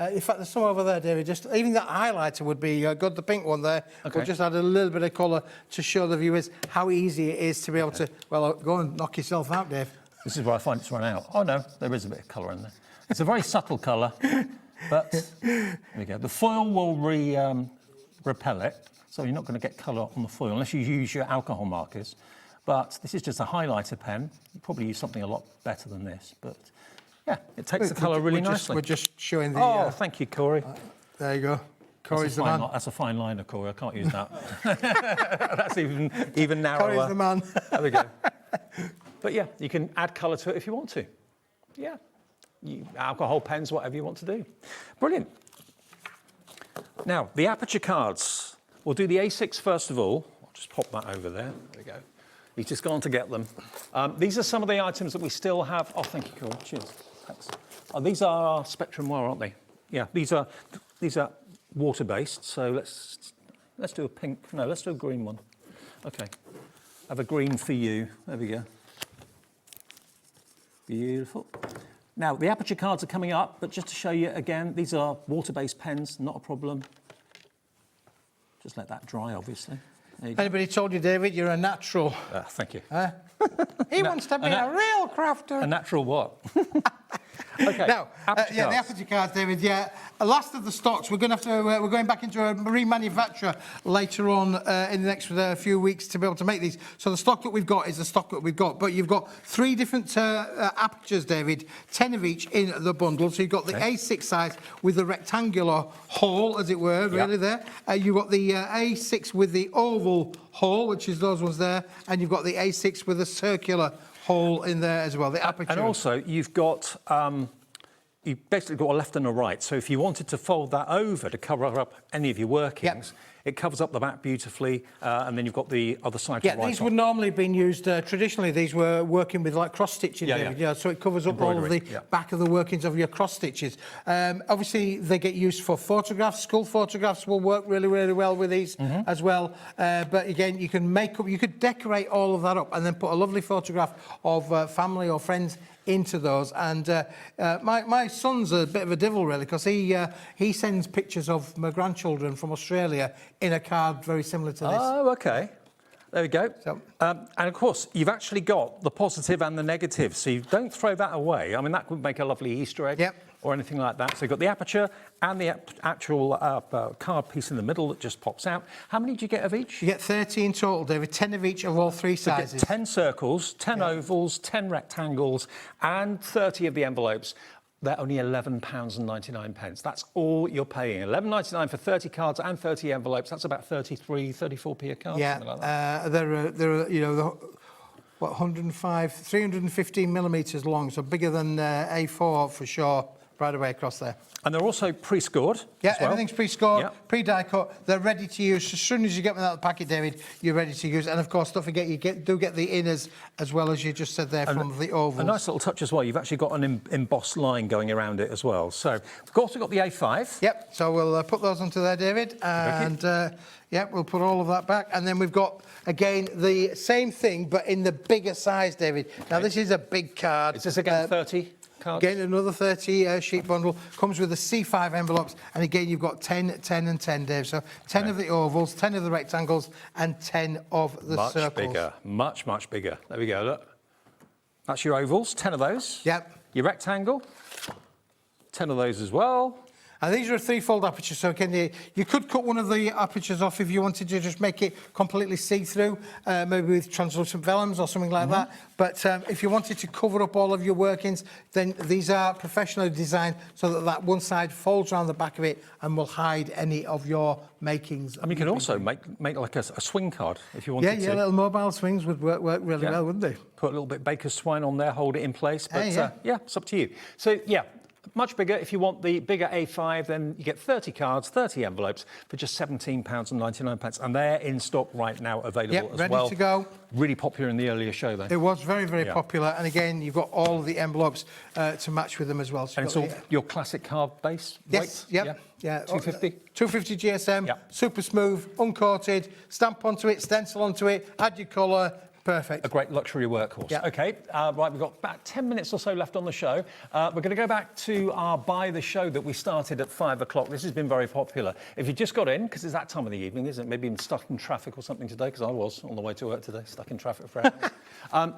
in fact, there's some over there, David. Just even that highlighter would be good. The pink one there. Okay. We'll just add a little bit of colour to show the viewers how easy it is to be able to. Well, go and knock yourself out, Dave. This is where I find it's run out. Oh no, there is a bit of colour in there. It's a very subtle colour, but there we go. The foil will repel it, so you're not going to get colour on the foil unless you use your alcohol markers. But this is just a highlighter pen. You probably use something a lot better than this. But yeah, it takes the colour really nicely. We're just showing the... Oh, thank you, Corey. There you go. Corey's the man. That's a fine liner, Corey. I can't use that. That's even narrower. Corey's the man. There we go. But yeah, you can add colour to it if you want to. Yeah. Alcohol pens, whatever you want to do. Brilliant. Now, the aperture cards. We'll do the A6 first of all. I'll just pop that over there. There we go. He's just gone to get them. These are some of the items that we still have. Oh, thank you, Corey. Cheers. Thanks. These are our Spectrum wire, aren't they? Yeah, these are water-based. So let's do a pink. No, let's do a green one. Okay. I have a green for you. There we go. Beautiful. Now, the aperture cards are coming up, but just to show you again, these are water-based pens, not a problem. Just let that dry, obviously. Anybody told you, David, you're a natural? Thank you. He wants to be a real crafter. A natural what? Okay. Now, the aperture cards, David. Yeah, last of the stocks. We're going to have to. We're going back into a remanufacture later on in the next few weeks to be able to make these. So the stock that we've got is the stock that we've got. But you've got 3 different apertures, David. 10 of each in the bundle. So you've got the A6 size with the rectangular hole, as it were, really there. You've got the A6 with the oval hole, which is those ones there, and you've got the A6 with a circular hole in there as well, the aperture. And also, you've got, you've basically got a left and a right. So if you wanted to fold that over to cover up any of your workings, it covers up the back beautifully, and then you've got the other side to the right. These would normally have been used, traditionally, these were working with like cross stitching, so it covers up all of the back of the workings of your cross stitches. Obviously, they get used for photographs. School photographs will work really, really well with these as well. But again, you can you could decorate all of that up and then put a lovely photograph of family or friends into those. And my son's a bit of a devil, really, because he sends pictures of my grandchildren from Australia in a card very similar to this. Oh, okay. There we go. So, and of course, you've actually got the positive and the negative, so you don't throw that away. I mean, that would make a lovely Easter egg or anything like that. So you've got the aperture and the actual card piece in the middle that just pops out. How many do you get of each? You get 30 in total, David, 10 of each of all 3 sizes. You get 10 circles, 10 ovals, 10 rectangles, and 30 of the envelopes. They're only £11.99. That's all you're paying. £11.99 for 30 cards and 30 envelopes. That's about 34p a card. Yeah, something like that. they're 105, 315 millimetres long, so bigger than A4 for sure, right away across there. And they're also pre-scored. Yeah, as well. Everything's pre-scored, pre-die cut. They're ready to use. As soon as you get them out of the packet, David, you're ready to use. And of course, don't forget, you do get the inners as well, as you just said there, from the ovals. A nice little touch as well. You've actually got an embossed line going around it as well. So, of course, we've got the A5. Yep. So we'll put those onto there, David, and we'll put all of that back. And then we've got again the same thing, but in the bigger size, David. Now this is a big card. Is this again 30? Cards. Again, another 30 sheet bundle. Comes with the C5 envelopes. And again, you've got 10, 10 and 10, Dave. So 10 of the ovals, 10 of the rectangles, and 10 of the circles. Much bigger. Much, much bigger. There we go, look. That's your ovals, 10 of those. Yep. Your rectangle, 10 of those as well. And these are a 3-fold aperture, so you could cut one of the apertures off if you wanted to just make it completely see-through, maybe with translucent vellums or something like that. But if you wanted to cover up all of your workings, then these are professionally designed so that one side folds around the back of it and will hide any of your makings. I mean, you can also make like a swing card if you wanted to. Yeah, little mobile swings would work really well, wouldn't they? Put a little bit baker's twine on there, hold it in place. But it's up to you. So, much bigger. If you want the bigger A5, then you get 30 cards, 30 envelopes for just £17.99. And they're in stock right now, available as well. Ready to go. Really popular in the earlier show, though. It was very, very popular. And again, you've got all of the envelopes to match with them as well. So and it's all your classic card base? Yes, weight? Yeah. 250? 250 GSM, super smooth, uncoated, stamp onto it, stencil onto it, add your colour. Perfect. A great luxury workhorse. Yeah. OK, right, we've got about 10 minutes or so left on the show. We're going to go back to our Buy the Show that we started at 5 o'clock. This has been very popular. If you just got in, because it's that time of the evening, isn't it? Maybe even stuck in traffic or something today, because I was on the way to work today, stuck in traffic for hours.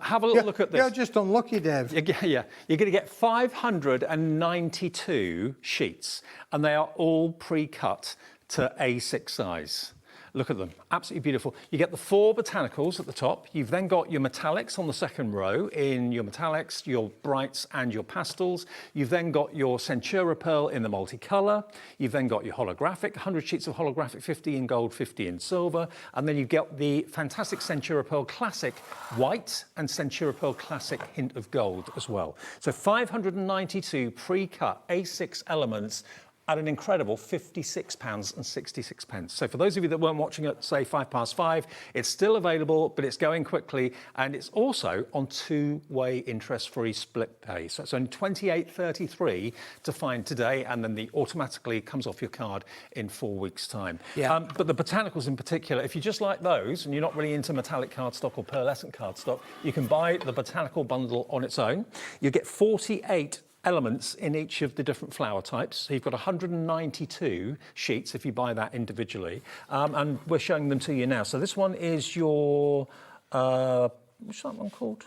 Have a little look at this. You're just unlucky, Dave. Yeah. You're going to get 592 sheets, and they are all pre-cut to A6 size. Look at them, absolutely beautiful. You get the 4 botanicals at the top. You've then got your metallics on the second row in your metallics, your brights and your pastels. You've then got your Centura Pearl in the multicolour. You've then got your holographic, 100 sheets of holographic, 50 in gold, 50 in silver. And then you get the fantastic Centura Pearl Classic white and Centura Pearl Classic hint of gold as well. So 592 pre-cut A6 elements at an incredible £56.66. So for those of you that weren't watching at, say, 5:05, it's still available, but it's going quickly, and it's also on 2-way interest-free split pay. So it's only £28.33 to find today, and then the automatically comes off your card in 4 weeks' time. Yeah. But the botanicals in particular, if you just like those, and you're not really into metallic cardstock or pearlescent cardstock, you can buy the botanical bundle on its own. You get 48 elements in each of the different flower types. So you've got 192 sheets if you buy that individually. And we're showing them to you now. So this one is your, what's that one called?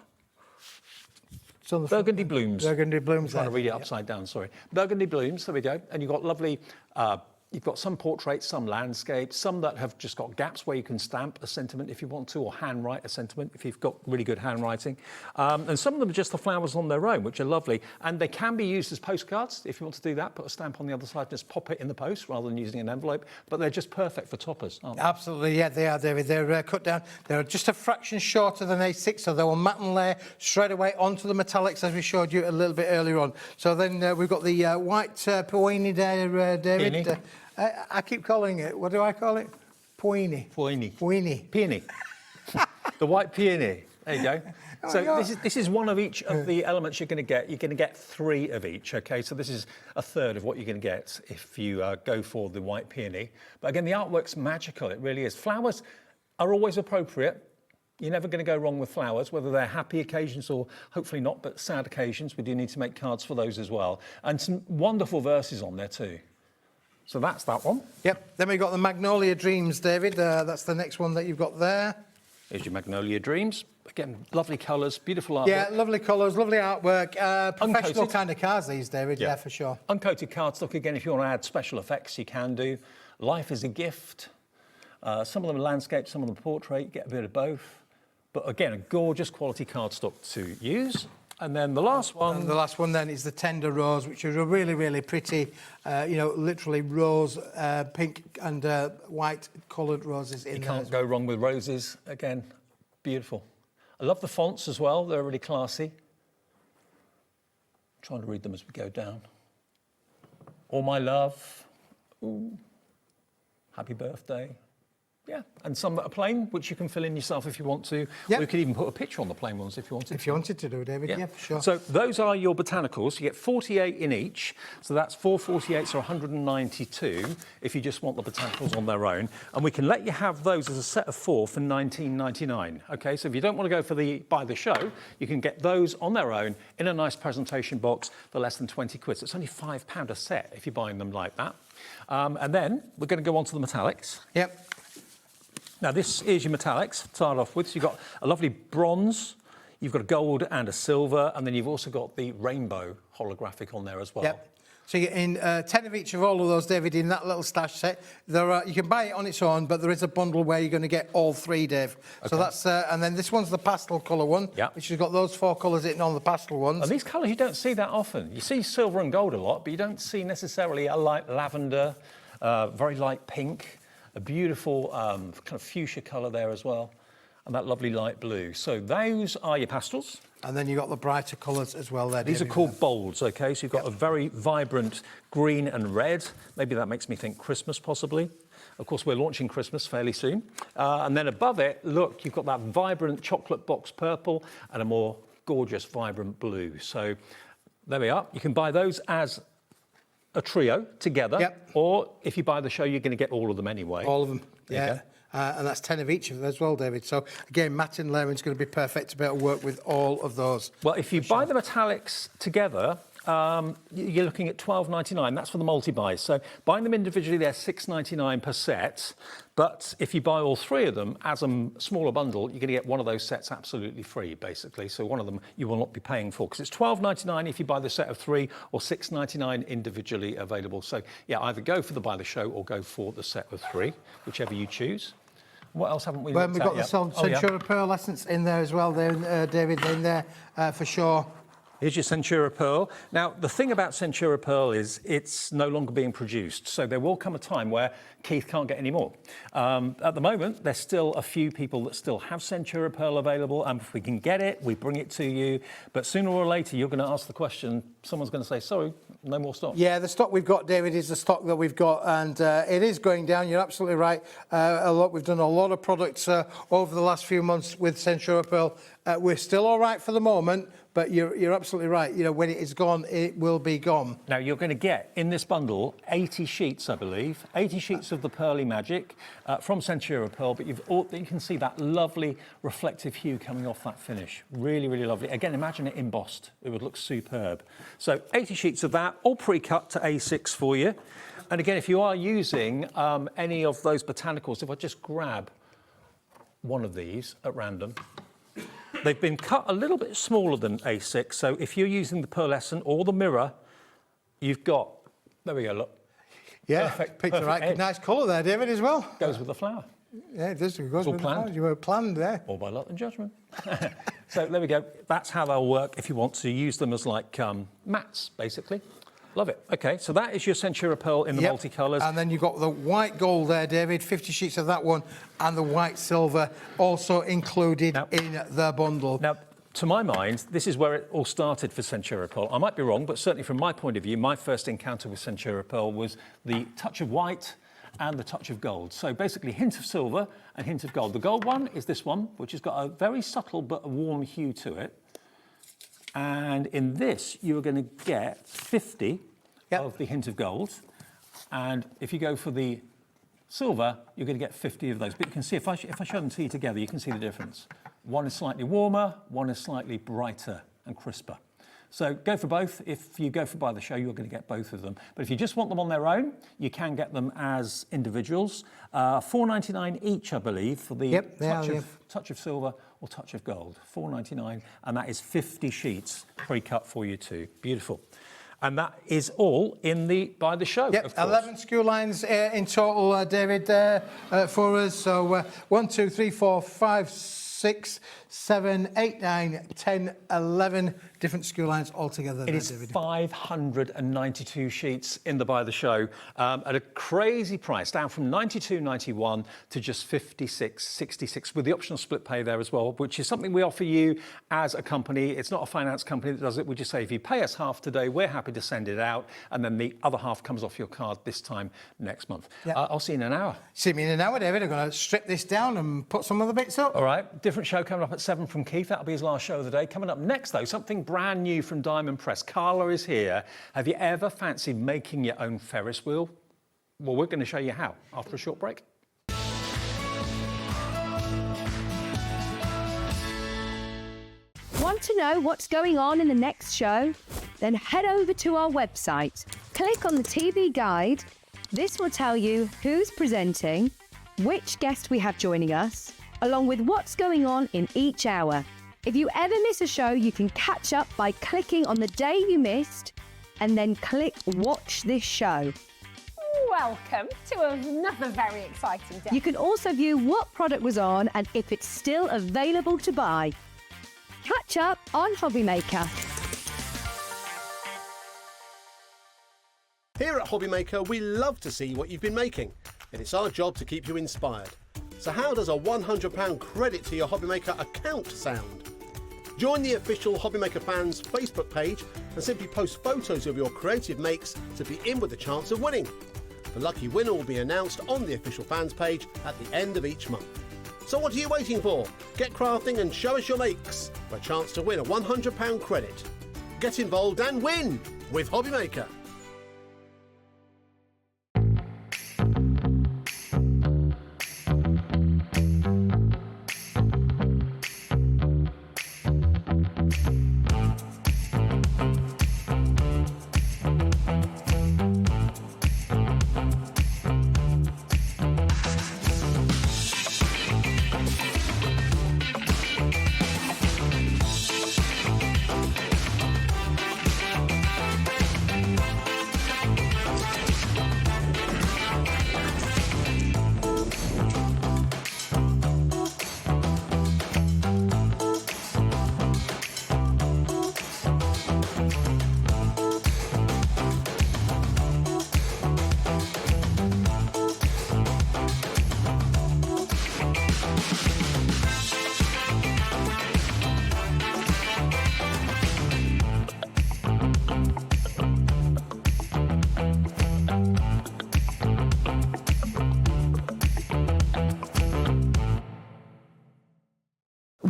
Burgundy Blooms. Burgundy Blooms. I'm trying to read it upside down, sorry. Burgundy Blooms, there we go. And you've got lovely, you've got some portraits, some landscapes, some that have just got gaps where you can stamp a sentiment if you want to, or handwrite a sentiment if you've got really good handwriting. And some of them are just the flowers on their own, which are lovely. And they can be used as postcards if you want to do that. Put a stamp on the other side, just pop it in the post rather than using an envelope. But they're just perfect for toppers, aren't they? Absolutely, yeah, they are, David. They're cut down. They're just a fraction shorter than A6, so they will matte and layer straight away onto the metallics, as we showed you a little bit earlier on. So then we've got the white peony there, David. I keep calling it, what do I call it? Peony. Peony. Peony. Peony. The white peony. There you go. Oh So this is one of each of the elements you're going to get. You're going to get 3 of each, okay? So this is a third of what you're going to get if you go for the white peony. But again, the artwork's magical, it really is. Flowers are always appropriate. You're never going to go wrong with flowers, whether they're happy occasions or hopefully not, but sad occasions. We do need to make cards for those as well. And some wonderful verses on there too. So that's that one. Yep. Then we've got the Magnolia Dreams, David. That's the next one that you've got there. Here's your Magnolia Dreams. Again, lovely colours, beautiful artwork. Yeah, lovely colours, lovely artwork. Professional Uncoated. kind of cards these, David. Yeah, for sure. Uncoated cardstock, again, if you want to add special effects, you can do. Life is a gift. Some of them are landscape, some of them are portrait. You get a bit of both. But again, a gorgeous quality cardstock to use. And then the last one. And the last one then is the Tender Rose, which is a really, really pretty, literally rose, pink and white coloured roses in there. You can't go wrong with roses. Again, beautiful. I love the fonts as well. They're really classy. I'm trying to read them as we go down. All My Love. Ooh. Happy Birthday. Yeah, and some that are plain, which you can fill in yourself if you want to. Yep. Or you could even put a picture on the plain ones if you wanted to. If you wanted to do, David, yeah, for sure. So those are your botanicals. You get 48 in each. So that's 4 48s or 192 if you just want the botanicals on their own. And we can let you have those as a set of 4 for $19.99. Okay, so if you don't want to go for the buy the show, you can get those on their own in a nice presentation box for less than 20 quid. So it's only £5 a set if you're buying them like that. And then we're going to go on to the metallics. Yep. Now, this is your metallics to start off with. So you've got a lovely bronze, you've got a gold and a silver, and then you've also got the rainbow holographic on there as well. Yep. So you're in 10 of each of all of those, David, in that little stash set. There are, you can buy it on its own, but there is a bundle where you're going to get all 3, Dave. Okay. So that's, and then this one's the pastel colour one, which has got those 4 colours in on the pastel ones. And these colours you don't see that often. You see silver and gold a lot, but you don't see necessarily a light lavender, very light pink, a beautiful kind of fuchsia colour there as well, and that lovely light blue. So those are your pastels. And then you've got the brighter colours as well there. These are called bolds, okay? So you've got a very vibrant green and red. Maybe that makes me think Christmas, possibly. Of course, we're launching Christmas fairly soon. And then above it, look, you've got that vibrant chocolate box purple and a more gorgeous, vibrant blue. So there we are. You can buy those as a trio together, or if you buy the show, you're going to get all of them anyway. All of them, yeah. And that's 10 of each of them as well, David. So again, matte and layering is going to be perfect to be able to work with all of those. Well, if you buy the metallics together you're looking at $12.99. That's for the multi-buys. So buying them individually, they're $6.99 per set. But if you buy all 3 of them as a smaller bundle, you're going to get one of those sets absolutely free, basically. So one of them you will not be paying for, because it's $12.99 if you buy the set of 3, or $6.99 individually available. So yeah, either go for the buy the show or go for the set of 3, whichever you choose. What else haven't we? Well, we've got the yet? Centura Pearl Essence in there as well, there, David, in there for sure. Here's your Centura Pearl. Now, the thing about Centura Pearl is it's no longer being produced. So there will come a time where Keith can't get any more. At the moment, there's still a few people that still have Centura Pearl available. And if we can get it, we bring it to you. But sooner or later, you're going to ask the question, someone's going to say, sorry, no more stock. Yeah, the stock we've got, David, is the stock that we've got. And it is going down. You're absolutely right. We've done a lot of products over the last few months with Centura Pearl. We're still all right for the moment. But you're absolutely right. You know, when it is gone, it will be gone. Now, you're going to get, in this bundle, 80 sheets, I believe. 80 sheets of the Pearly Magic from Centura Pearl. But you can see that lovely reflective hue coming off that finish. Really, really lovely. Again, imagine it embossed. It would look superb. So 80 sheets of that, all pre-cut to A6 for you. And again, if you are using any of those botanicals, if I just grab one of these at random, they've been cut a little bit smaller than A6, so if you're using the pearlescent or the mirror, you've got, there we go, look. Yeah, picked the right, nice colour there, David, as well. Goes with the flower. Yeah, it does. It goes with the planned. flower. You were planned there. All by luck and judgment. So there we go. That's how they'll work if you want to use them as like mats, basically. Love it. Okay, so that is your Centura Pearl in the multicolours. And then you've got the white gold there, David, 50 sheets of that one, and the white silver also included in the bundle. Now, to my mind, this is where it all started for Centura Pearl. I might be wrong, but certainly from my point of view, my first encounter with Centura Pearl was the touch of white and the touch of gold. So basically, hint of silver and hint of gold. The gold one is this one, which has got a very subtle but a warm hue to it. And in this, you are going to get 50 of the hint of gold. And if you go for the silver, you're going to get 50 of those. But you can see, if I show them to you together, you can see the difference. One is slightly warmer, one is slightly brighter and crisper. So go for both. If you go for buy the show, you're going to get both of them. But if you just want them on their own, you can get them as individuals. $4.99 each, I believe, for the touch of silver or touch of gold. $4.99, and that is 50 sheets pre-cut for you too. Beautiful. And that is all in the buy the show. Yep, 11 SKU lines in total, David, for us. So 1, 2, 3, 4, 5, 6, 7, 8, 9, 10, 11 different SKU lines altogether. It is 592 sheets in the buy the show at a crazy price, down from $92.91 to just $56.66, with the optional split pay there as well, which is something we offer you as a company. It's not a finance company that does it. We just say, if you pay us half today, we're happy to send it out, and then the other half comes off your card this time next month. Yep. I'll see you in an hour. See me in an hour, David. I'm going to strip this down and put some of the bits up. All right, different show coming up at 7 from Keith. That'll be his last show of the day. Coming up next, though, something brand new from Diamond Press. Carla is here. Have you ever fancied making your own Ferris wheel? Well, we're going to show you how after a short break. Want to know what's going on in the next show? Then head over to our website. Click on the TV guide. This will tell you who's presenting, which guest we have joining us, along with what's going on in each hour. If you ever miss a show, you can catch up by clicking on the day you missed and then click Watch This Show. Welcome to another very exciting day. You can also view what product was on and if it's still available to buy. Catch up on HobbyMaker. Here at HobbyMaker, we love to see what you've been making, and it's our job to keep you inspired. So how does a £100 credit to your HobbyMaker account sound? Join the official HobbyMaker fans Facebook page and simply post photos of your creative makes to be in with a chance of winning. The lucky winner will be announced on the official fans page at the end of each month. So what are you waiting for? Get crafting and show us your makes for a chance to win a £100 credit. Get involved and win with HobbyMaker.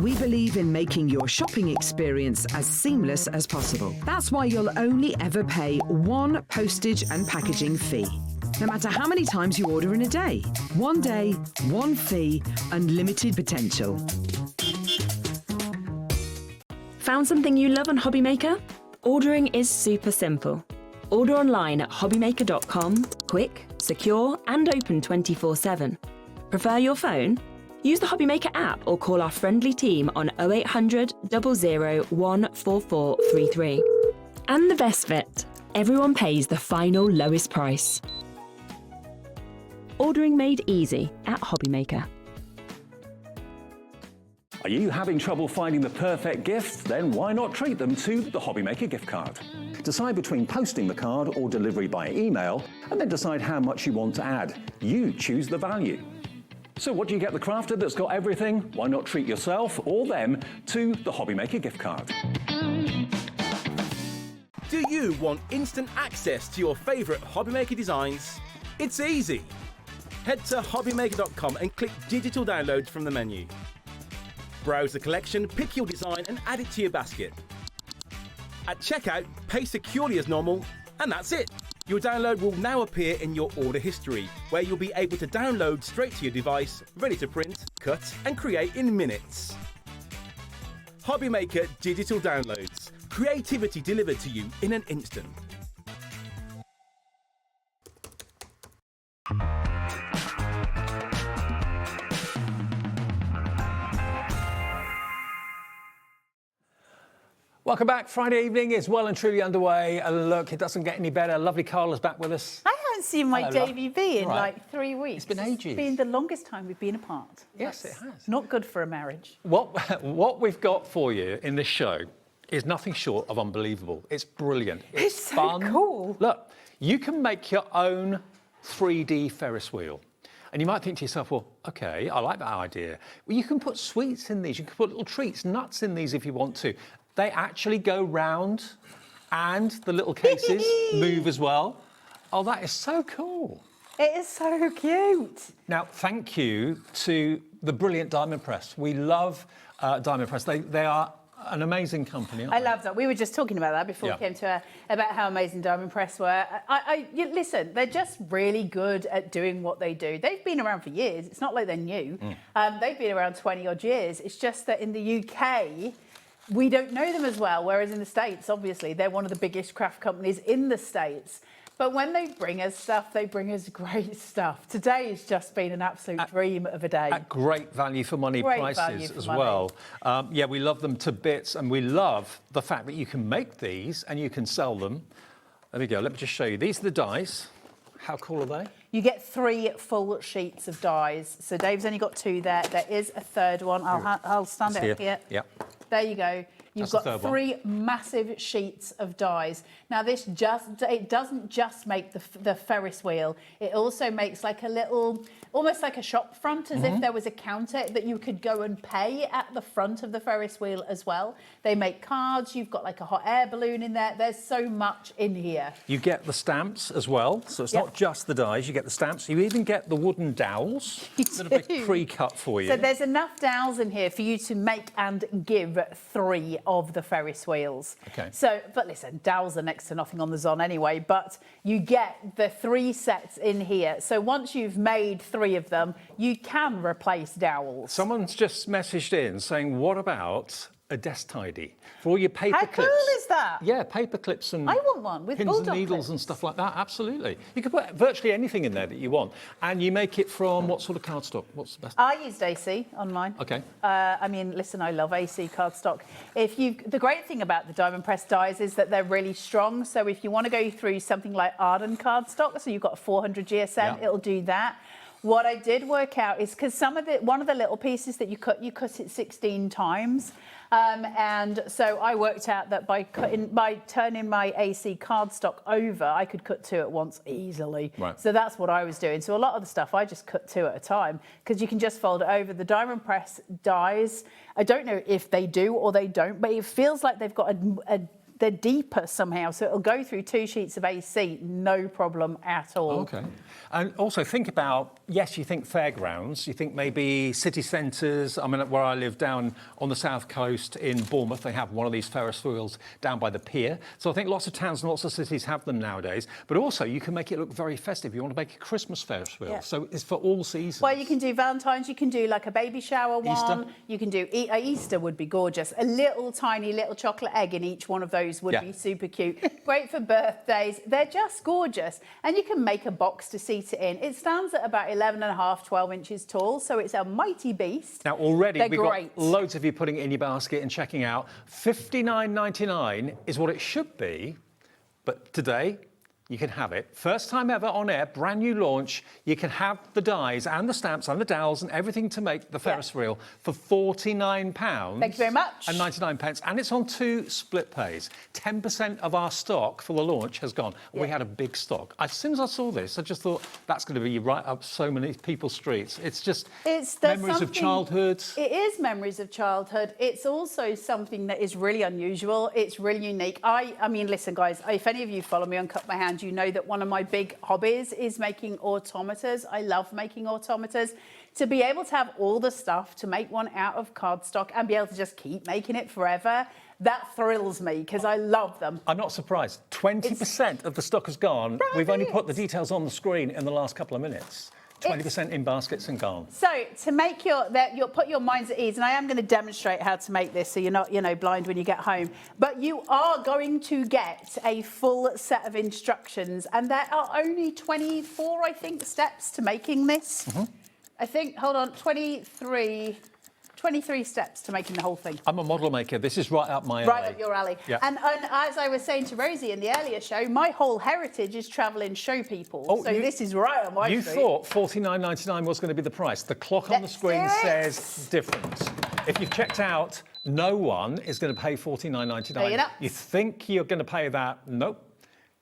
We believe in making your shopping experience as seamless as possible. That's why you'll only ever pay one postage and packaging fee. No matter how many times you order in a day. One day, one fee, unlimited potential. Found something you love on HobbyMaker? Ordering is super simple. Order online at hobbymaker.com, quick, secure, and open 24/7. Prefer your phone? Use the HobbyMaker app or call our friendly team on 0800 00 14433. And the best bit, everyone pays the final lowest price. Ordering made easy at HobbyMaker. Are you having trouble finding the perfect gift? Then why not treat them to the HobbyMaker gift card? Decide between posting the card or delivery by email, and then decide how much you want to add. You choose the value. So what do you get the crafter that's got everything? Why not treat yourself or them to the HobbyMaker gift card? Do you want instant access to your favourite HobbyMaker designs? It's easy. Head to hobbymaker.com and click digital downloads from the menu. Browse the collection, pick your design and add it to your basket. At checkout, pay securely as normal, and that's it. Your download will now appear in your order history, where you'll be able to download straight to your device, ready to print, cut and create in minutes. HobbyMaker Digital Downloads. Creativity delivered to you in an instant. Welcome back. Friday evening is well and truly underway. Look, it doesn't get any better. Lovely Carla's back with us. I haven't seen my Hello, Davy B in Right. like 3 weeks. It's been ages. It's been the longest time we've been apart. Yes, That's it has. Not good for a marriage. What we've got for you in this show is nothing short of unbelievable. It's brilliant. It's so fun. cool. Look, you can make your own 3D Ferris wheel. And you might think to yourself, well, okay, I like that idea. Well, you can put sweets in these. You can put little treats, nuts in these if you want to. They actually go round and the little cases move as well. Oh, that is so cool. It is so cute. Now, thank you to the brilliant Diamond Press. We love Diamond Press. They are an amazing company, aren't I they? love that. We were just talking about that before Yeah. we came to about how amazing Diamond Press were. Listen, they're just really good at doing what they do. They've been around for years. It's not like they're new. They've been around 20 odd years. It's just that in the UK, we don't know them as well, whereas in the States, obviously, they're one of the biggest craft companies in the States. But when they bring us stuff, they bring us great stuff. Today has just been an absolute dream of a day. At great value for money Great value prices for as money. well. Yeah, we love them to bits, and we love the fact that you can make these and you can sell them. There we go. Let me just show you. These are the dies. How cool are they? You get 3 full sheets of dies. So Dave's only got 2 there. There is a third one. I'll stand it up here. Yep. There you go. You've That's the got third 3 massive sheets of dies. Now this it doesn't just make the Ferris wheel. It also makes like a little, almost like a shop front, as if there was a counter that you could go and pay at the front of the Ferris wheel as well. They make cards. You've got like a hot air balloon in there. There's so much in here. You get the stamps as well, so it's not just the dies. You get the stamps. You even get the wooden dowels that have been pre-cut for you. So there's enough dowels in here for you to make and give 3 of the Ferris wheels. Okay. So, but listen, dowels are next to nothing on the Zon anyway, but you get the 3 sets in here. So once you've made 3 of them, you can replace dowels. Someone's just messaged in saying, what about a desk tidy for all your paper How clips? cool is that? Yeah, paper clips and I want one with pins and bulldog needles clips. and stuff like that. Absolutely. You can put virtually anything in there that you want. And you make it from what sort of cardstock? What's the best? I used AC on mine. Okay. I mean, listen, I love AC cardstock. The great thing about the Diamond Press dies is that they're really strong. So if you want to go through something like Arden cardstock, so you've got a 400 GSM, it'll do that. What I did work out is because one of the little pieces that you cut it 16 times. And so I worked out that by turning my AC cardstock over, I could cut 2 at once easily. Right. So that's what I was doing. So a lot of the stuff I just cut 2 at a time because you can just fold it over. The Diamond Press dies, I don't know if they do or they don't, but it feels like they've got they're deeper somehow. So it'll go through 2 sheets of AC, no problem at all. Okay. And also think about yes, you think fairgrounds, you think maybe city centres. I mean, where I live down on the south coast in Bournemouth, they have one of these Ferris wheels down by the pier. So I think lots of towns and lots of cities have them nowadays. But also, you can make it look very festive. You want to make a Christmas Ferris wheel. Yeah. So it's for all seasons. Well, you can do Valentine's, you can do like a baby shower one. Easter. You can do Easter would be gorgeous. A little tiny little chocolate egg in each one of those would be super cute. Great for birthdays. They're just gorgeous. And you can make a box to seat it in. It stands at about 11.5, 12 inches tall, so it's a mighty beast. Now, already They're we've great. got loads of you putting it in your basket and checking out. $59.99 is what it should be, but today you can have it. First time ever on air, brand new launch. You can have the dies and the stamps and the dowels and everything to make the Ferris wheel for £49. Thank you very much. And 99 pence. And it's on 2 split pays. 10% of our stock for the launch has gone. We had a big stock. As soon as I saw this, I just thought that's going to be right up so many people's streets. It's just memories of childhood. It is memories of childhood. It's also something that is really unusual. It's really unique. I mean, listen, guys, if any of you follow me on Cut My Hand, you know that one of my big hobbies is making automators. I love making automators. To be able to have all the stuff to make one out of cardstock and be able to just keep making it forever, that thrills me because I love them. I'm not surprised. 20% of the stock has gone. We've only put the details on the screen in the last couple of minutes. 20% in baskets and gone. So to make you'll put your minds at ease, and I am going to demonstrate how to make this so you're not, blind when you get home. But you are going to get a full set of instructions, and there are only 24, I think, steps to making this. I think, hold on, 23 steps to making the whole thing. I'm a model maker. This is right up my alley. Right up your alley. Yeah. And as I was saying to Rosie in the earlier show, my whole heritage is travelling show people. Oh, so this is right on my You street. thought $49.99 was going to be the price. The clock on the screen says different. If you've checked out, no one is going to pay $49.99. Pay it up. You think you're going to pay that? Nope.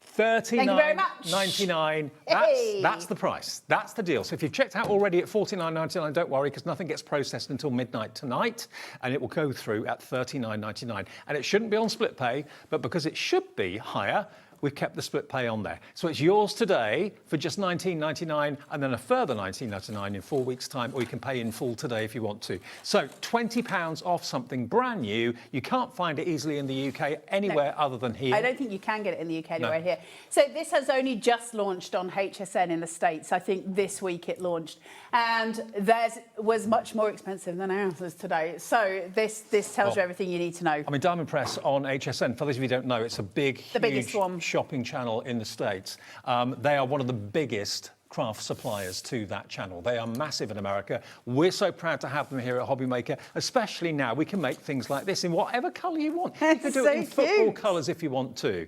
Thank you very much. $39.99. Hey. That's the price. That's the deal. So if you've checked out already at $49.99, don't worry, because nothing gets processed until midnight tonight, and it will go through at $39.99. And it shouldn't be on split pay, but because it should be higher, we've kept the split pay on there. So it's yours today for just $19.99 and then a further $19.99 in 4 weeks' time, or you can pay in full today if you want to. So £20 off something brand new. You can't find it easily in the UK anywhere other than here. I don't think you can get it in the UK anywhere here. So this has only just launched on HSN in the States. I think this week it launched. And theirs was much more expensive than ours is today. So this tells you everything you need to know. I mean, Diamond Press on HSN, for those of you who don't know, it's a big, biggest one. Shopping channel in the States. They are one of the biggest craft suppliers to that channel. They are massive in America. We're so proud to have them here at HobbyMaker, especially now we can make things like this in whatever colour you want. You could do it in football colours if you want to.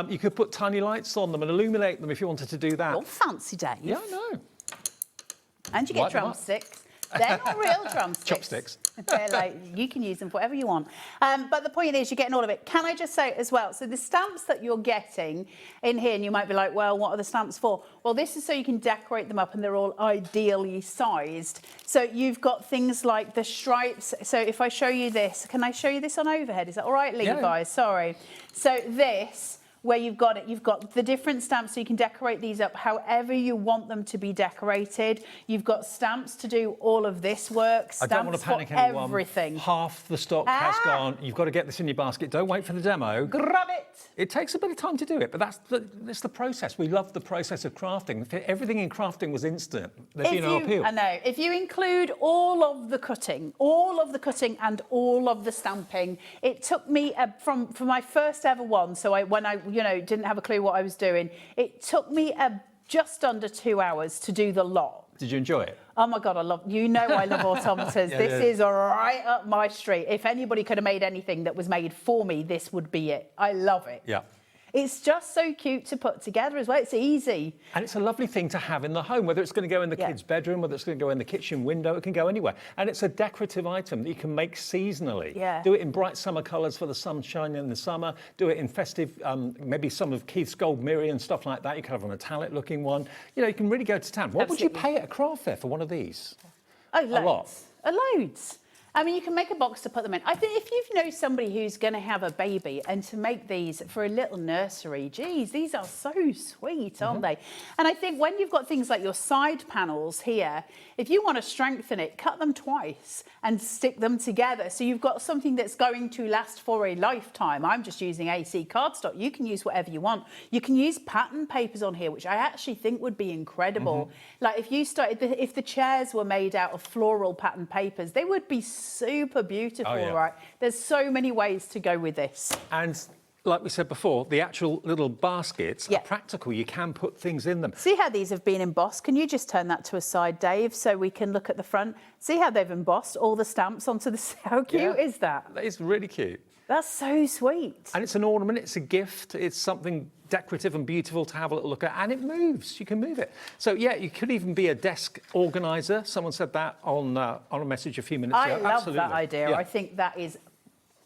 You could put tiny lights on them and illuminate them if you wanted to do that. Oh, fancy Dave. Yeah, I know. And you get Light them up. drumsticks. They're not real drumsticks. Chopsticks. They're like, you can use them for whatever you want. But the point is, you're getting all of it. Can I just say as well, so the stamps that you're getting in here, and you might be like, well, what are the stamps for? Well, this is so you can decorate them up and they're all ideally sized. So you've got things like the stripes. So if I show you this, can I show you this on overhead? Is that all right, Levi? Yeah. Sorry. So this, where you've got the different stamps, so you can decorate these up however you want them to be decorated. You've got stamps to do all of this work. Stamps I don't want to panic for anyone. everything. Half the stock has gone. You've got to get this in your basket. Don't wait for the demo. Grab it. It takes a bit of time to do it, but that's the process. We love the process of crafting. If everything in crafting was instant, there'd be no appeal. I know. If you include all of the cutting and all of the stamping, it took me from my first ever one. So when I didn't have a clue what I was doing, it took me just under 2 hours to do the lot. Did you enjoy it? Oh my God, I love automators. This is right up my street. If anybody could have made anything that was made for me, this would be it. I love it. Yeah. It's just so cute to put together as well. It's easy. And it's a lovely thing to have in the home, whether it's going to go in the kid's bedroom, whether it's going to go in the kitchen window, it can go anywhere. And it's a decorative item that you can make seasonally. Yeah. Do it in bright summer colours for the sunshine in the summer. Do it in festive, maybe some of Keith's gold mirror and stuff like that. You can have a metallic looking one. You can really go to town. What would you pay at a craft fair for one of these? Oh, loads. A lot. Loads. I mean, you can make a box to put them in. I think if you know somebody who's going to have a baby and to make these for a little nursery, geez, these are so sweet, aren't they? And I think when you've got things like your side panels here, if you want to strengthen it, cut them twice and stick them together. So you've got something that's going to last for a lifetime. I'm just using AC cardstock. You can use whatever you want. You can use pattern papers on here, which I actually think would be incredible. Like if you started, if the chairs were made out of floral pattern papers, they would be super beautiful, right? There's so many ways to go with this. And like we said before, the actual little baskets are practical. You can put things in them. See how these have been embossed? Can you just turn that to a side, Dave, so we can look at the front? See how they've embossed all the stamps onto the... How cute is that? That is really cute. That's so sweet. And it's an ornament, it's a gift, it's something decorative and beautiful to have a little look at, and it moves, you can move it. So yeah, you could even be a desk organiser. Someone said that on a message a few minutes ago. I love that idea. I think that is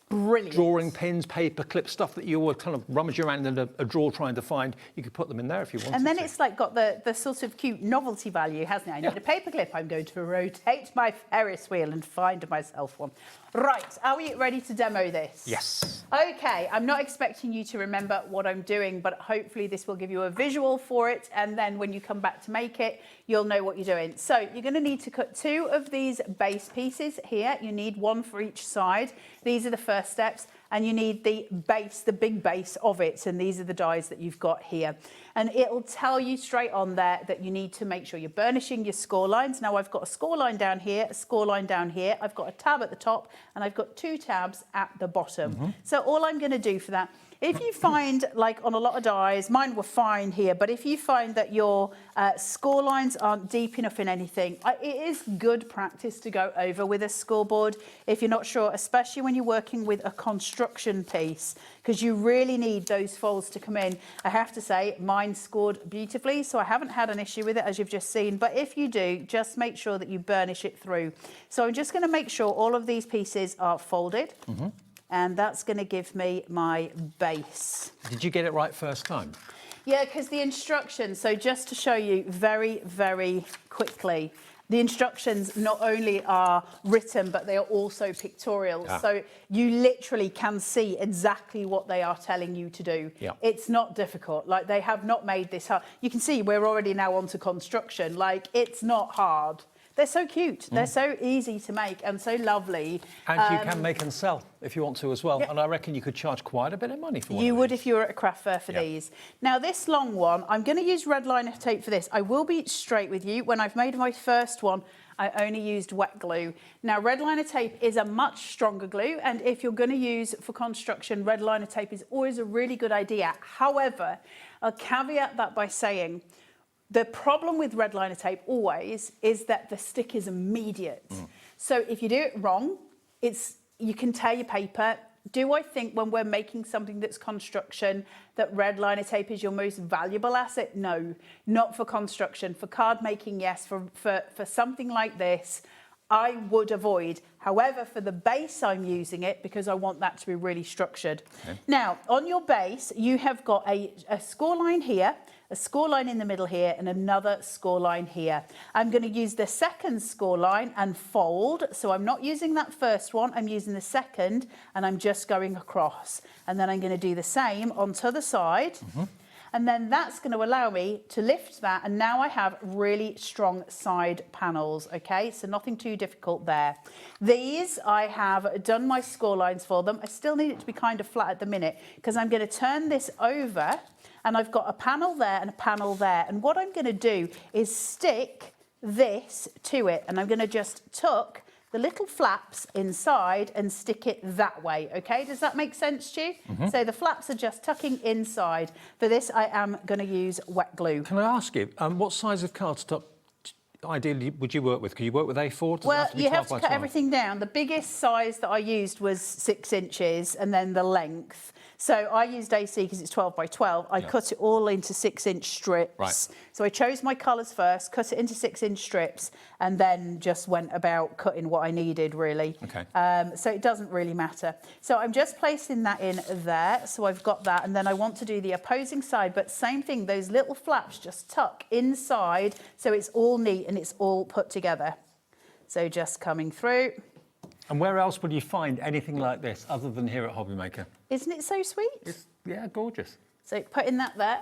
brilliant. Drawing pins, paper clips, stuff that you were kind of rummaging around in a drawer trying to find, you could put them in there if you wanted And then to. it's like got the sort of cute novelty value, hasn't it? I need a paper clip. I'm going to rotate my Ferris wheel and find myself one. Right, are we ready to demo this? Yes. Okay, I'm not expecting you to remember what I'm doing, but hopefully this will give you a visual for it, and then when you come back to make it, you'll know what you're doing. So you're going to need to cut 2 of these base pieces here. You need 1 for each side. These are the first steps, and you need the base, the big base of it, and these are the dies that you've got here. And it'll tell you straight on there that you need to make sure you're burnishing your score lines. Now I've got a score line down here, a score line down here. I've got a tab at the top, and I've got 2 tabs at the bottom. So all I'm going to do for that, if you find, like on a lot of dies, mine were fine here, but if you find that your score lines aren't deep enough in anything, it is good practice to go over with a scoreboard if you're not sure, especially when you're working with a construction piece, because you really need those folds to come in. I have to say, mine scored beautifully, so I haven't had an issue with it, as you've just seen, but if you do, just make sure that you burnish it through. So I'm just going to make sure all of these pieces are folded. And that's going to give me my base. Did you get it right first time? Yeah, because the instructions, so just to show you very, very quickly, the instructions not only are written, but they are also pictorial. So you literally can see exactly what they are telling you to do. It's not difficult. Like, they have not made this hard. You can see we're already now onto construction. Like, it's not hard. They're so cute. They're so easy to make and so lovely. And you can make and sell if you want to as well. And I reckon you could charge quite a bit of money for one. You would if you were at a craft fair for these. Now, this long one, I'm going to use red liner tape for this. I will be straight with you. When I've made my first one, I only used wet glue. Now, red liner tape is a much stronger glue, and if you're going to use for construction, red liner tape is always a really good idea. However, I'll caveat that by saying, the problem with red liner tape always is that the stick is immediate. So if you do it wrong, you can tear your paper. Do I think when we're making something that's construction that red liner tape is your most valuable asset? No, not for construction. For card making, yes. For something like this, I would avoid. However, for the base, I'm using it because I want that to be really structured. Now, on your base, you have got a score line here, a score line in the middle here, and another score line here. I'm going to use the second score line and fold. So I'm not using that first one, I'm using the second, and I'm just going across. And then I'm going to do the same onto the side. And then that's going to allow me to lift that, and now I have really strong side panels, okay? So nothing too difficult there. These, I have done my score lines for them. I still need it to be kind of flat at the minute, because I'm going to turn this over, and I've got a panel there and a panel there. And what I'm going to do is stick this to it, and I'm going to just tuck the little flaps inside and stick it that way, okay? Does that make sense to you? So the flaps are just tucking inside. For this, I am going to use wet glue. Can I ask you, what size of cardstock ideally would you work with? Can you work with A4? Does Well, you have to 12 by cut 12? everything down. The biggest size that I used was 6 inches, and then the length. So I used AC because it's 12 by 12. I cut it all into 6-inch strips. So I chose my colours first, cut it into 6-inch strips, and then just went about cutting what I needed, really. So it doesn't really matter. So I'm just placing that in there. So I've got that, and then I want to do the opposing side, but same thing, those little flaps just tuck inside, so it's all neat and it's all put together. So just coming through. And where else would you find anything like this other than here at HobbyMaker? Isn't it so sweet? Yeah, gorgeous. So putting that there.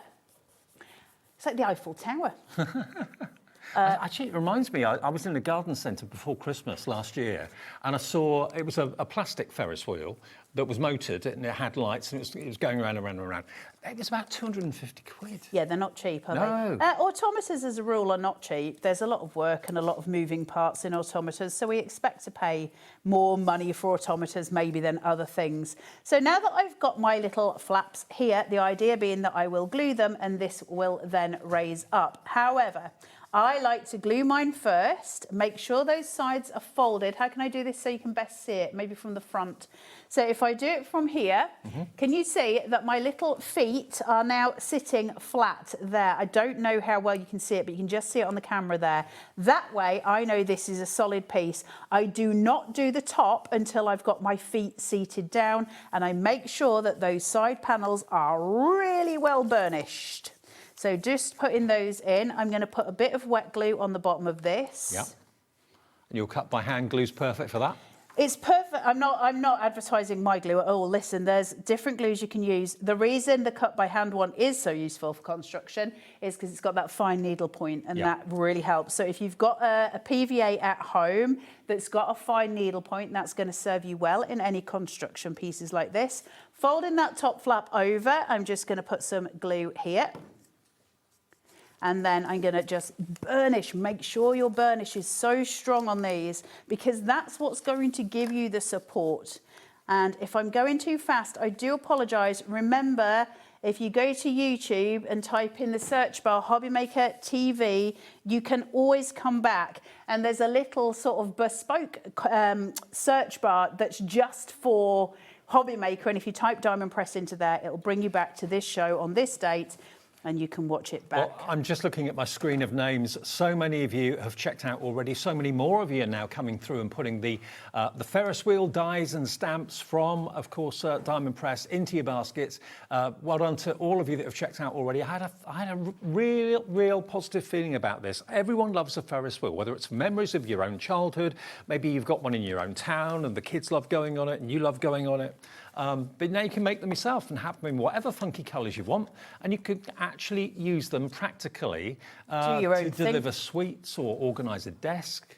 It's like the Eiffel Tower. Actually, it reminds me, I was in a garden centre before Christmas last year, and I saw, it was a plastic Ferris wheel that was motored, and it had lights, and it was going around and around and around. It was about 250 quid. Yeah, they're not cheap, are No. they? Automators, as a rule, are not cheap. There's a lot of work and a lot of moving parts in automators, so we expect to pay more money for automators maybe than other things. So now that I've got my little flaps here, the idea being that I will glue them, and this will then raise up. However, I like to glue mine first, make sure those sides are folded. How can I do this so you can best see it? Maybe from the front. So if I do it from here, can you see that my little feet are now sitting flat there? I don't know how well you can see it, but you can just see it on the camera there. That way, I know this is a solid piece. I do not do the top until I've got my feet seated down, and I make sure that those side panels are really well burnished. So just putting those in, I'm going to put a bit of wet glue on the bottom of this. Yeah. And your cut by hand glue's perfect for that? It's perfect. I'm not advertising my glue at all. Listen, there's different glues you can use. The reason the cut by hand one is so useful for construction is because it's got that fine needle point, and that really helps. So if you've got a PVA at home that's got a fine needle point, that's going to serve you well in any construction pieces like this. Folding that top flap over, I'm just going to put some glue here. And then I'm going to just burnish. Make sure your burnish is so strong on these, because that's what's going to give you the support. And if I'm going too fast, I do apologise. Remember, if you go to YouTube and type in the search bar HobbyMaker TV, you can always come back. And there's a little sort of bespoke search bar that's just for HobbyMaker. And if you type Diamond Press into there, it'll bring you back to this show on this date, and you can watch it back. Well, I'm just looking at my screen of names. So many of you have checked out already. So many more of you are now coming through and putting the Ferris wheel dies and stamps from, of course, Diamond Press into your baskets. Well done to all of you that have checked out already. I had a real positive feeling about this. Everyone loves a Ferris wheel, whether it's memories of your own childhood, maybe you've got one in your own town and the kids love going on it and you love going on it. But now you can make them yourself and have them in whatever funky colours you want, and you could actually use them practically to deliver sweets or organise a desk.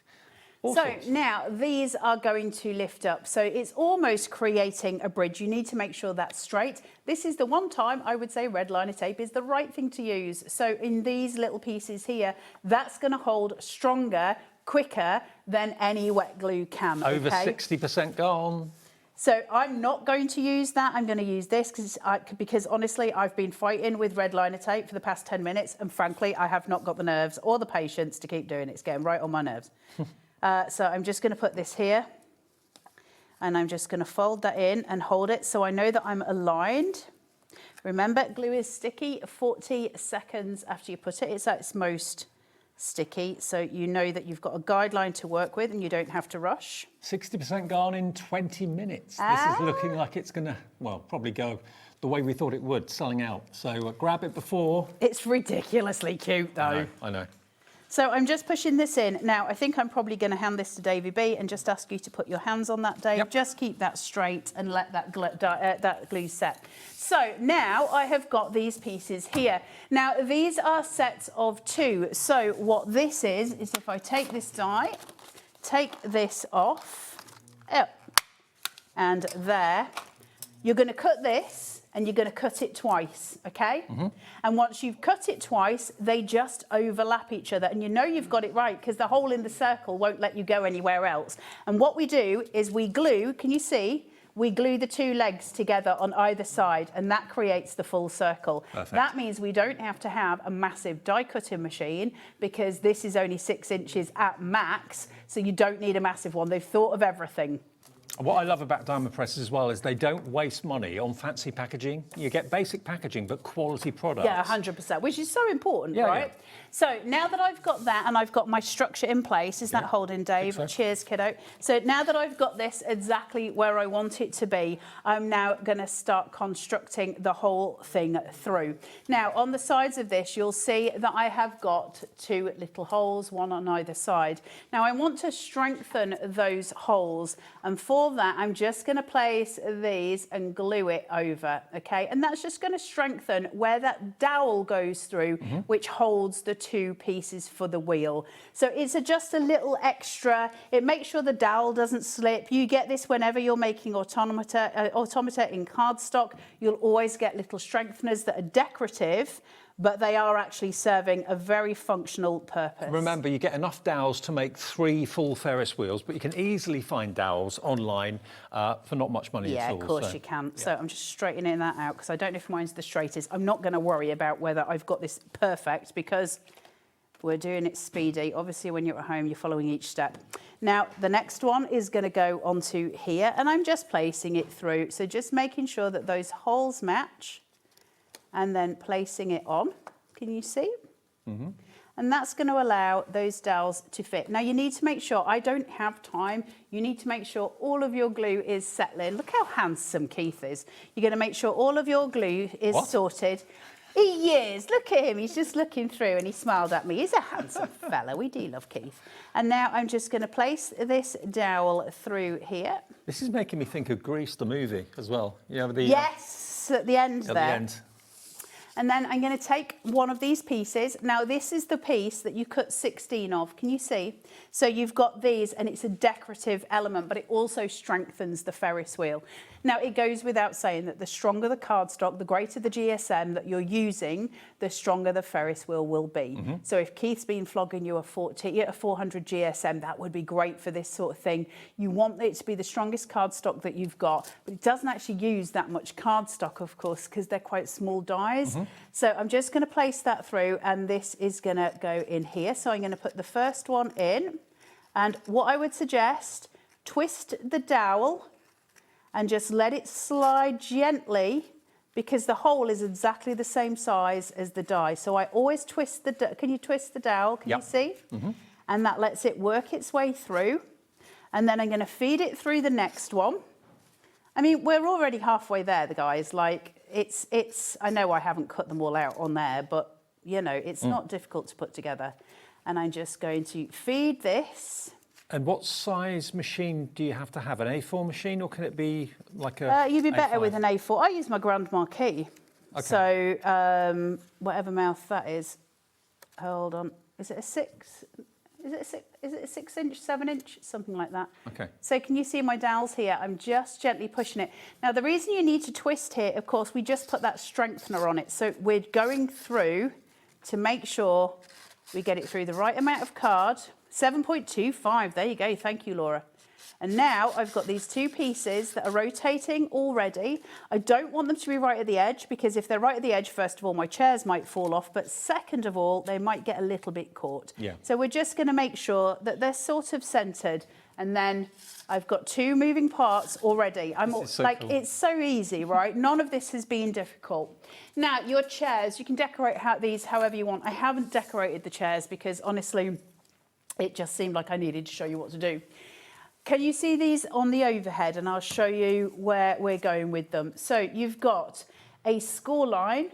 So now these are going to lift up. So it's almost creating a bridge. You need to make sure that's straight. This is the one time I would say red liner tape is the right thing to use. So in these little pieces here, that's going to hold stronger, quicker than any wet glue can. Over 60% gone. So I'm not going to use that. I'm going to use this because honestly, I've been fighting with red liner tape for the past 10 minutes. And frankly, I have not got the nerves or the patience to keep doing it. It's getting right on my nerves. So I'm just going to put this here. And I'm just going to fold that in and hold it so I know that I'm aligned. Remember, glue is sticky 40 seconds after you put it. It's at its most sticky, so you know that you've got a guideline to work with and you don't have to rush. 60% gone in 20 minutes. This is looking like it's going to, well, probably go the way we thought it would, selling out. So grab it before. It's ridiculously cute, though. I know. So I'm just pushing this in. Now, I think I'm probably going to hand this to Davey B and just ask you to put your hands on that, Dave. Just keep that straight and let that glue set. So now I have got these pieces here. Now, these are sets of 2. So what this is if I take this die, take this off, and there, you're going to cut this, and you're going to cut it twice, okay? And once you've cut it twice, they just overlap each other. And you know you've got it right because the hole in the circle won't let you go anywhere else. And what we do is we glue, can you see? We glue the 2 legs together on either side, and that creates the full circle. Perfect. That means we don't have to have a massive die cutting machine because this is only 6 inches at max, so you don't need a massive one. They've thought of everything. What I love about diamond presses as well is they don't waste money on fancy packaging. You get basic packaging, but quality products. Yeah, 100%, which is so important, Yeah, right? yeah. So now that I've got that and I've got my structure in place, is that holding, Dave? so. Cheers, kiddo. So now that I've got this exactly where I want it to be, I'm now going to start constructing the whole thing through. Now, on the sides of this, you'll see that I have got 2 little holes, one on either side. Now, I want to strengthen those holes, and for that, I'm just going to place these and glue it over, okay? And that's just going to strengthen where that dowel goes through, which holds the 2 pieces for the wheel. So it's just a little extra. It makes sure the dowel doesn't slip. You get this whenever you're making automata in cardstock. You'll always get little strengtheners that are decorative, but they are actually serving a very functional purpose. Remember, you get enough dowels to make 3 full Ferris wheels, but you can easily find dowels online for not much money at all. Yeah, of course you can. So I'm just straightening that out because I don't know if mine's the straightest. I'm not going to worry about whether I've got this perfect because we're doing it speedy. Obviously, when you're at home, you're following each step. Now, the next one is going to go onto here, and I'm just placing it through. So just making sure that those holes match, and then placing it on. Can you see? And that's going to allow those dowels to fit. Now you need to make sure, I don't have time, you need to make sure all of your glue is settling. Look how handsome Keith is. You're going to make sure all of your glue is sorted. He is, look at him, he's just looking through and he smiled at me. He's a handsome fella, we do love Keith. And now I'm just going to place this dowel through here. This is making me think of Grease, the movie, as well. You know, the, yes, at the end there. At the end. And then I'm going to take one of these pieces. Now, this is the piece that you cut 16 of. Can you see? So you've got these, and it's a decorative element, but it also strengthens the Ferris wheel. Now, it goes without saying that the stronger the cardstock, the greater the GSM that you're using, the stronger the Ferris wheel will be. So if Keith's been flogging you a 400 GSM, that would be great for this sort of thing. You want it to be the strongest cardstock that you've got, but it doesn't actually use that much cardstock, of course, because they're quite small dies. So I'm just going to place that through, and this is going to go in here. So I'm going to put the first one in, and what I would suggest, twist the dowel and just let it slide gently, because the hole is exactly the same size as the die. So I always twist the, can you twist the dowel, can you see? And that lets it work its way through. And then I'm going to feed it through the next one. I mean, we're already halfway there, the guys. Like, it's. I know I haven't cut them all out on there, but, you know, it's not difficult to put together. And I'm just going to feed this. And what size machine do you have to have? An A4 machine, or can it be like a You'd be better A5? with an A4. I use my Grand Marquis. Okay. So, whatever mouth that is. Hold on. Is it a 6? Is it a 6 inch, 7 inch? Something like that. Okay. So can you see my dowels here? I'm just gently pushing it. Now, the reason you need to twist here, of course, we just put that strengthener on it. So we're going through to make sure we get it through the right amount of card. 7.25, there you go. Thank you, Laura. And now I've got these 2 pieces that are rotating already. I don't want them to be right at the edge, because if they're right at the edge, first of all, my chairs might fall off, but second of all, they might get a little bit caught. Yeah. So we're just going to make sure that they're sort of centered. And then I've got 2 moving parts already. It's so easy, right? None of this has been difficult. Now, your chairs, you can decorate these however you want. I haven't decorated the chairs because, honestly, it just seemed like I needed to show you what to do. Can you see these on the overhead? And I'll show you where we're going with them. So you've got a score line,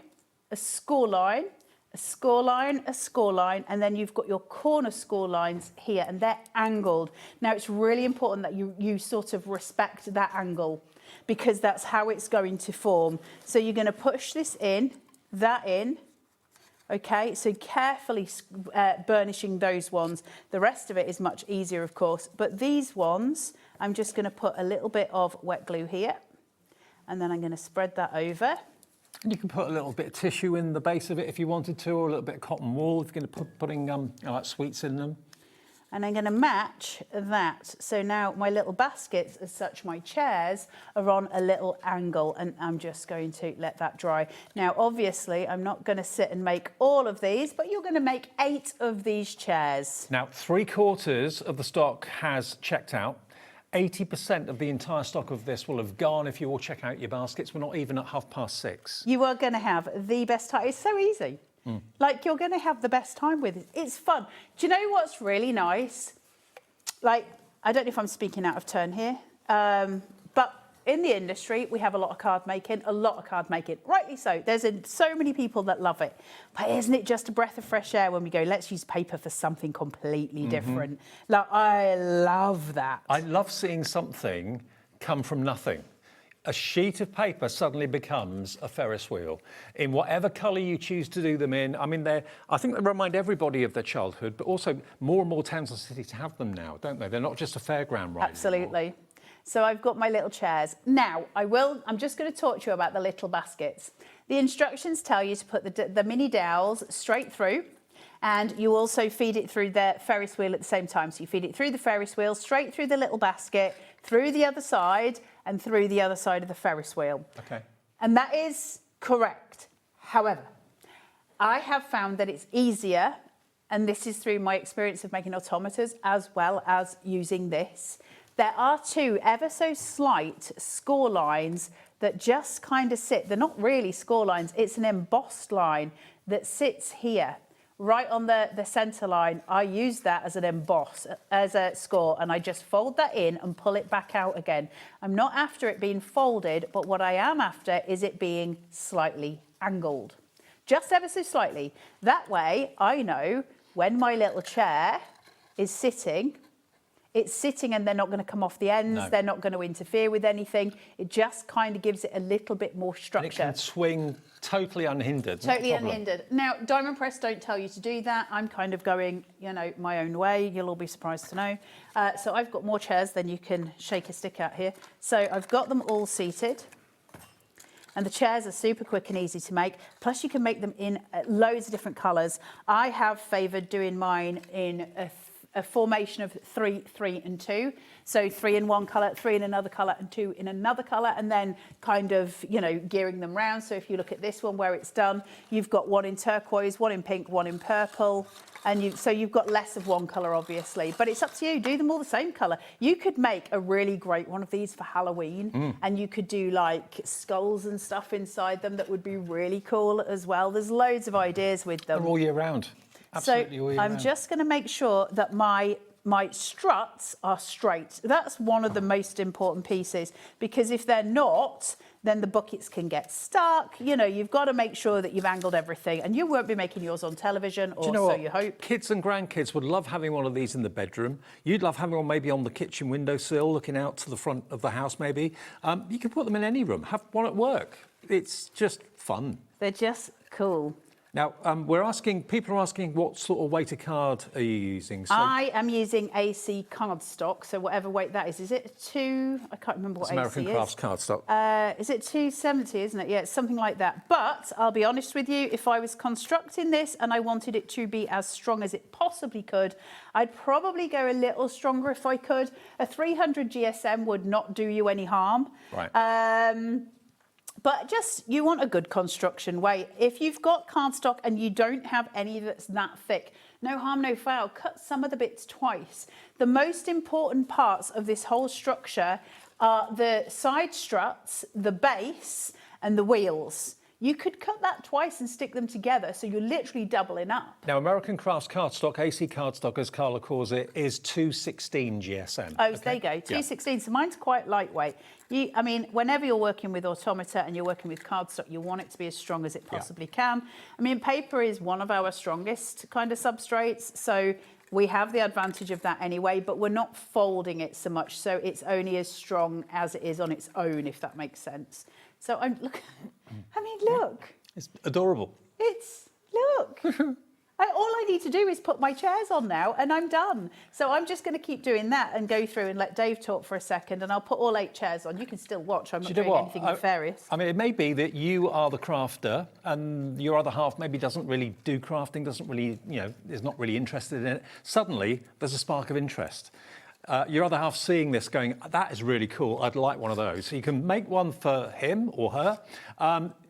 a score line, a score line, a score line, and then you've got your corner score lines here, and they're angled. Now, it's really important that you sort of respect that angle, because that's how it's going to form. So you're going to push this in, that in. Okay, so carefully burnishing those ones. The rest of it is much easier, of course. But these ones, I'm just going to put a little bit of wet glue here. And then I'm going to spread that over. And you can put a little bit of tissue in the base of it if you wanted to, or a little bit of cotton wool if you're going to putting like sweets in them. And I'm going to match that. So now my little baskets, as such, my chairs, are on a little angle, and I'm just going to let that dry. Now, obviously, I'm not going to sit and make all of these, but you're going to make 8 of these chairs. Now, 3/4 of the stock has checked out. 80% of the entire stock of this will have gone if you all check out your baskets. We're not even at 6:30. You are going to have the best time. It's so easy. Like, you're going to have the best time with it. It's fun. Do you know what's really nice? Like, I don't know if I'm speaking out of turn here, but in the industry, we have a lot of card making, rightly so. There's so many people that love it. But isn't it just a breath of fresh air when we go, let's use paper for something completely different? Like, I love that. I love seeing something come from nothing. A sheet of paper suddenly becomes a Ferris wheel in whatever colour you choose to do them in. I mean, I think they remind everybody of their childhood, but also more and more towns and cities have them now, don't they? They're not just a fairground ride. Absolutely. Anymore. So I've got my little chairs. Now, I'm just going to talk to you about the little baskets. The instructions tell you to put the mini dowels straight through, and you also feed it through the Ferris wheel at the same time. So you feed it through the Ferris wheel, straight through the little basket, through the other side, and through the other side of the Ferris wheel. Okay. And that is correct. However, I have found that it's easier, and this is through my experience of making automators as well as using this. There are two ever so slight score lines that just kind of sit. They're not really score lines. It's an embossed line that sits here, right on the centre line. I use that as an emboss, as a score, and I just fold that in and pull it back out again. I'm not after it being folded, but what I am after is it being slightly angled, just ever so slightly. That way, I know when my little chair is sitting, it's sitting and they're not going to come off the ends. No. They're not going to interfere with anything. It just kind of gives it a little bit more structure. And it can swing totally unhindered. Totally unhindered. Now, Diamond Press don't tell you to do that. I'm kind of going, my own way. You'll all be surprised to know. So I've got more chairs than you can shake a stick at here. So I've got them all seated. And the chairs are super quick and easy to make. Plus, you can make them in loads of different colours. I have favoured doing mine in a formation of 3, 3 and 2. So 3 in one colour, 3 in another colour and 2 in another colour, and then kind of, gearing them round. So if you look at this one where it's done, you've got 1 in turquoise, 1 in pink, 1 in purple. And so you've got less of one colour, obviously. But it's up to you. Do them all the same colour. You could make a really great one of these for Halloween. And you could do, like, skulls and stuff inside them that would be really cool as well. There's loads of ideas with them. They're all year round. Absolutely all year round. I'm just going to make sure that my struts are straight. That's one of the most important pieces, because if they're not, then the buckets can get stuck. You've got to make sure that you've angled everything, and you won't be making yours on television, or so you hope. Kids and grandkids would love having one of these in the bedroom. You'd love having one maybe on the kitchen windowsill, looking out to the front of the house maybe. You can put them in any room. Have one at work. It's just fun. They're just cool. Now, people are asking what sort of weight of card are you using? So I am using AC cardstock, so whatever weight that is. Is it 2? I can't remember what AC is. American Crafts cardstock. Is it 270, isn't it? Yeah, it's something like that. But I'll be honest with you, if I was constructing this and I wanted it to be as strong as it possibly could, I'd probably go a little stronger if I could. A 300 GSM would not do you any harm. Right. But you want a good construction weight. If you've got cardstock and you don't have any that's that thick, no harm, no foul. Cut some of the bits twice. The most important parts of this whole structure are the side struts, the base, and the wheels. You could cut that twice and stick them together, so you're literally doubling up. Now, American Crafts cardstock, AC cardstock, as Carla calls it, is 216 GSM. Oh, so there you go, 216. So mine's quite lightweight. Whenever you're working with automata and you're working with cardstock, you want it to be as strong as it possibly can. Paper is one of our strongest kind of substrates, so we have the advantage of that anyway, but we're not folding it so much, so it's only as strong as it is on its own, if that makes sense. So look. It's adorable. Look. All I need to do is put my chairs on now and I'm done. So I'm just going to keep doing that and go through and let Dave talk for a second, and I'll put all 8 chairs on. You can still watch. I'm not doing anything nefarious. It may be that you are the crafter and your other half maybe doesn't really do crafting, is not really interested in it. Suddenly, there's a spark of interest. Your other half seeing this going, that is really cool, I'd like one of those. So you can make one for him or her.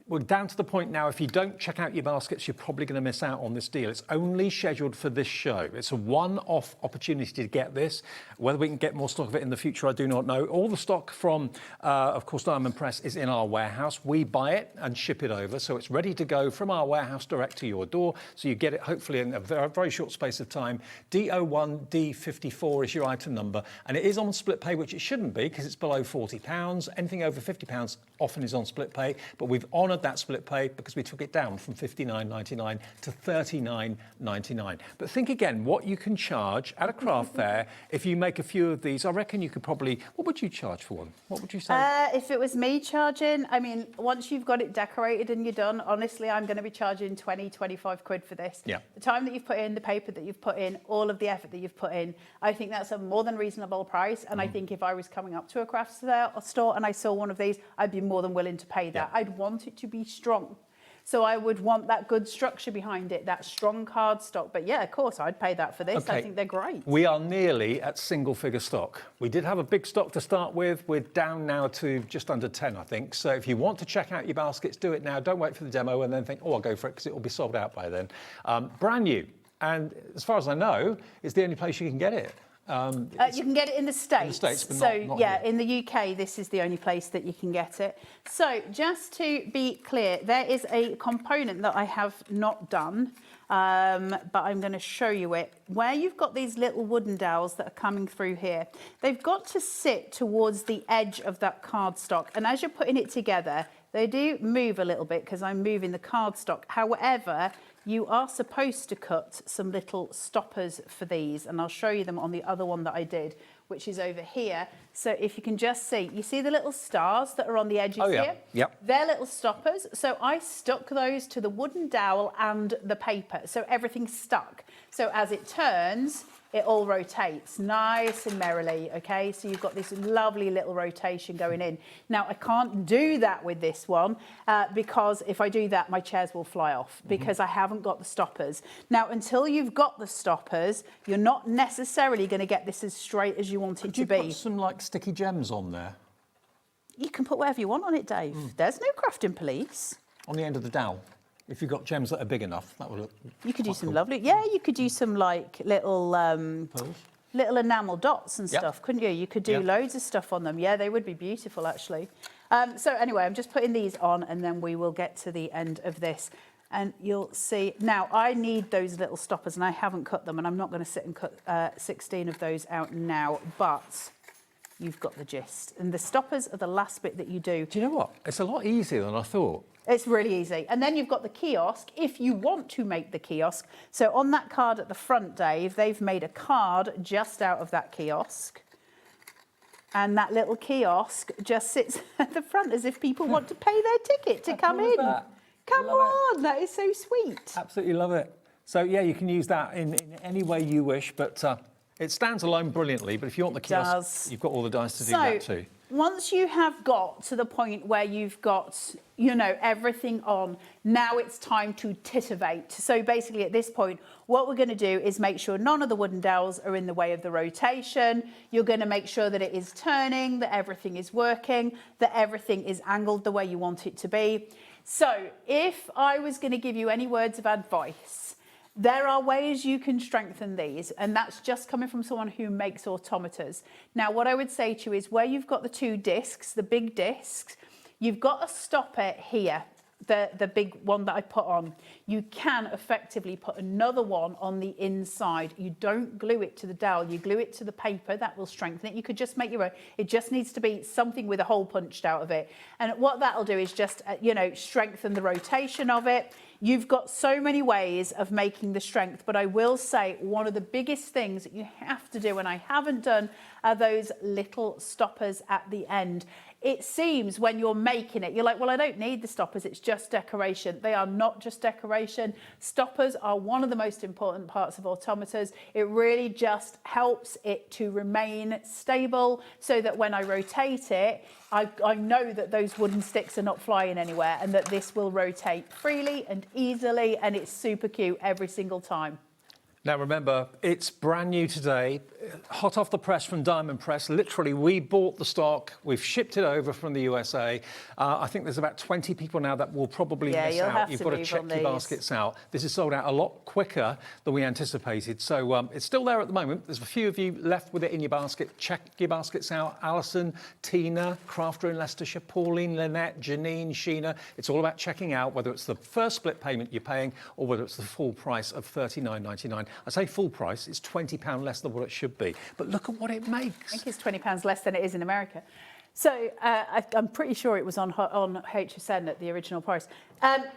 we're down to the point now, if you don't check out your baskets, you're probably going to miss out on this deal. It's only scheduled for this show. It's a one-off opportunity to get this. Whether we can get more stock of it in the future, I do not know. All the stock from, of course, Diamond Press is in our warehouse. We buy it and ship it over, so it's ready to go from our warehouse direct to your door. So you get it hopefully in a very, very short space of time. D01D54 is your item number, and it is on split pay, which it shouldn't be because it's below £40. Anything over £50 often is on split pay, but we've honoured that split pay because we took it down from $59.99 to $39.99. But think again what you can charge at a craft fair if you make a few of these. I reckon you could probably, what would you charge for one? What would you say? If it was me charging, I mean, once you've got it decorated and you're done, honestly, I'm going to be charging 20, 25 quid for this. Yeah. The time that you've put in, the paper that you've put in, all of the effort that you've put in, I think that's a more than reasonable price. And I think if I was coming up to a craft store and I saw one of these, I'd be more than willing to pay that. I'd want it to be strong. So I would want that good structure behind it, that strong cardstock. But yeah, of course, I'd pay that for this. Okay. I think they're great. We are nearly at single figure stock. We did have a big stock to start with. We're down now to just under 10, I think. So if you want to check out your baskets, do it now. Don't wait for the demo and then think, oh, I'll go for it because it will be sold out by then. Brand new. And as far as I know, it's the only place you can get it. You can get it in the States. In the States, but so not yeah, here. in the UK, this is the only place that you can get it. So just to be clear, there is a component that I have not done, but I'm going to show you it. Where you've got these little wooden dowels that are coming through here, they've got to sit towards the edge of that cardstock. And as you're putting it together, they do move a little bit because I'm moving the cardstock. However, you are supposed to cut some little stoppers for these, and I'll show you them on the other one that I did, which is over here. So if you can just see, you see the little stars that are on the edges here? Yep. They're little stoppers. So I stuck those to the wooden dowel and the paper, so everything's stuck. So as it turns, it all rotates nice and merrily, okay? So you've got this lovely little rotation going in. Now, I can't do that with this one because if I do that, my chairs will fly off because I haven't got the stoppers. Now, until you've got the stoppers, you're not necessarily going to get this as straight as you want it to be. Could you put some, like, sticky gems on there? You can put whatever you want on it, Dave. There's no crafting police. On the end of the dowel? If you've got gems that are big enough, that would look. You could do some lovely, yeah, you could do some like little little enamel dots and stuff, couldn't you? You could do loads of stuff on them. Yeah, they would be beautiful actually. So anyway, I'm just putting these on and then we will get to the end of this. And you'll see, now I need those little stoppers and I haven't cut them and I'm not going to sit and cut 16 of those out now, but you've got the gist. And the stoppers are the last bit that you do. Do you know what? It's a lot easier than I thought. It's really easy. And then you've got the kiosk, if you want to make the kiosk. So on that card at the front, Dave, they've made a card just out of that kiosk. And that little kiosk just sits at the front as if people want to pay their ticket to come in. Come on, that is so sweet. Absolutely love it. So yeah, you can use that in any way you wish, but it stands alone brilliantly. But if you want the kiosk, you've got all the dice to do that too. Once you have got to the point where you've got, you know, everything on, now it's time to titivate. So basically at this point, what we're going to do is make sure none of the wooden dowels are in the way of the rotation. You're going to make sure that it is turning, that everything is working, that everything is angled the way you want it to be. So if I was going to give you any words of advice, there are ways you can strengthen these, and that's just coming from someone who makes automators. Now, what I would say to you is where you've got the two discs, the big discs, you've got a stopper here, the big one that I put on. You can effectively put another one on the inside. You don't glue it to the dowel, you glue it to the paper. That will strengthen it. You could just make your own. It just needs to be something with a hole punched out of it. And what that'll do is just, you know, strengthen the rotation of it. You've got so many ways of making the strength, but I will say one of the biggest things that you have to do, and I haven't done, are those little stoppers at the end. It seems when you're making it, you're like, well, I don't need the stoppers, it's just decoration. They are not just decoration. Stoppers are one of the most important parts of automators. It really just helps it to remain stable so that when I rotate it, I know that those wooden sticks are not flying anywhere and that this will rotate freely and easily, and it's super cute every single time. Now remember, it's brand new today, hot off the press from Diamond Press. Literally, we bought the stock, we've shipped it over from the USA. I think there's about 20 people now that will probably miss out. You've got to check your baskets out. This is sold out a lot quicker than we anticipated. So it's still there at the moment. There's a few of you left with it in your basket. Check your baskets out. Alison, Tina, Crafter in Leicestershire, Pauline, Lynette, Janine, Sheena. It's all about checking out whether it's the first split payment you're paying or whether it's the full price of $39.99. I say full price, it's £20 less than what it should be. But look at what it makes. I think it's £20 less than it is in America. So I'm pretty sure it was on HSN at the original price.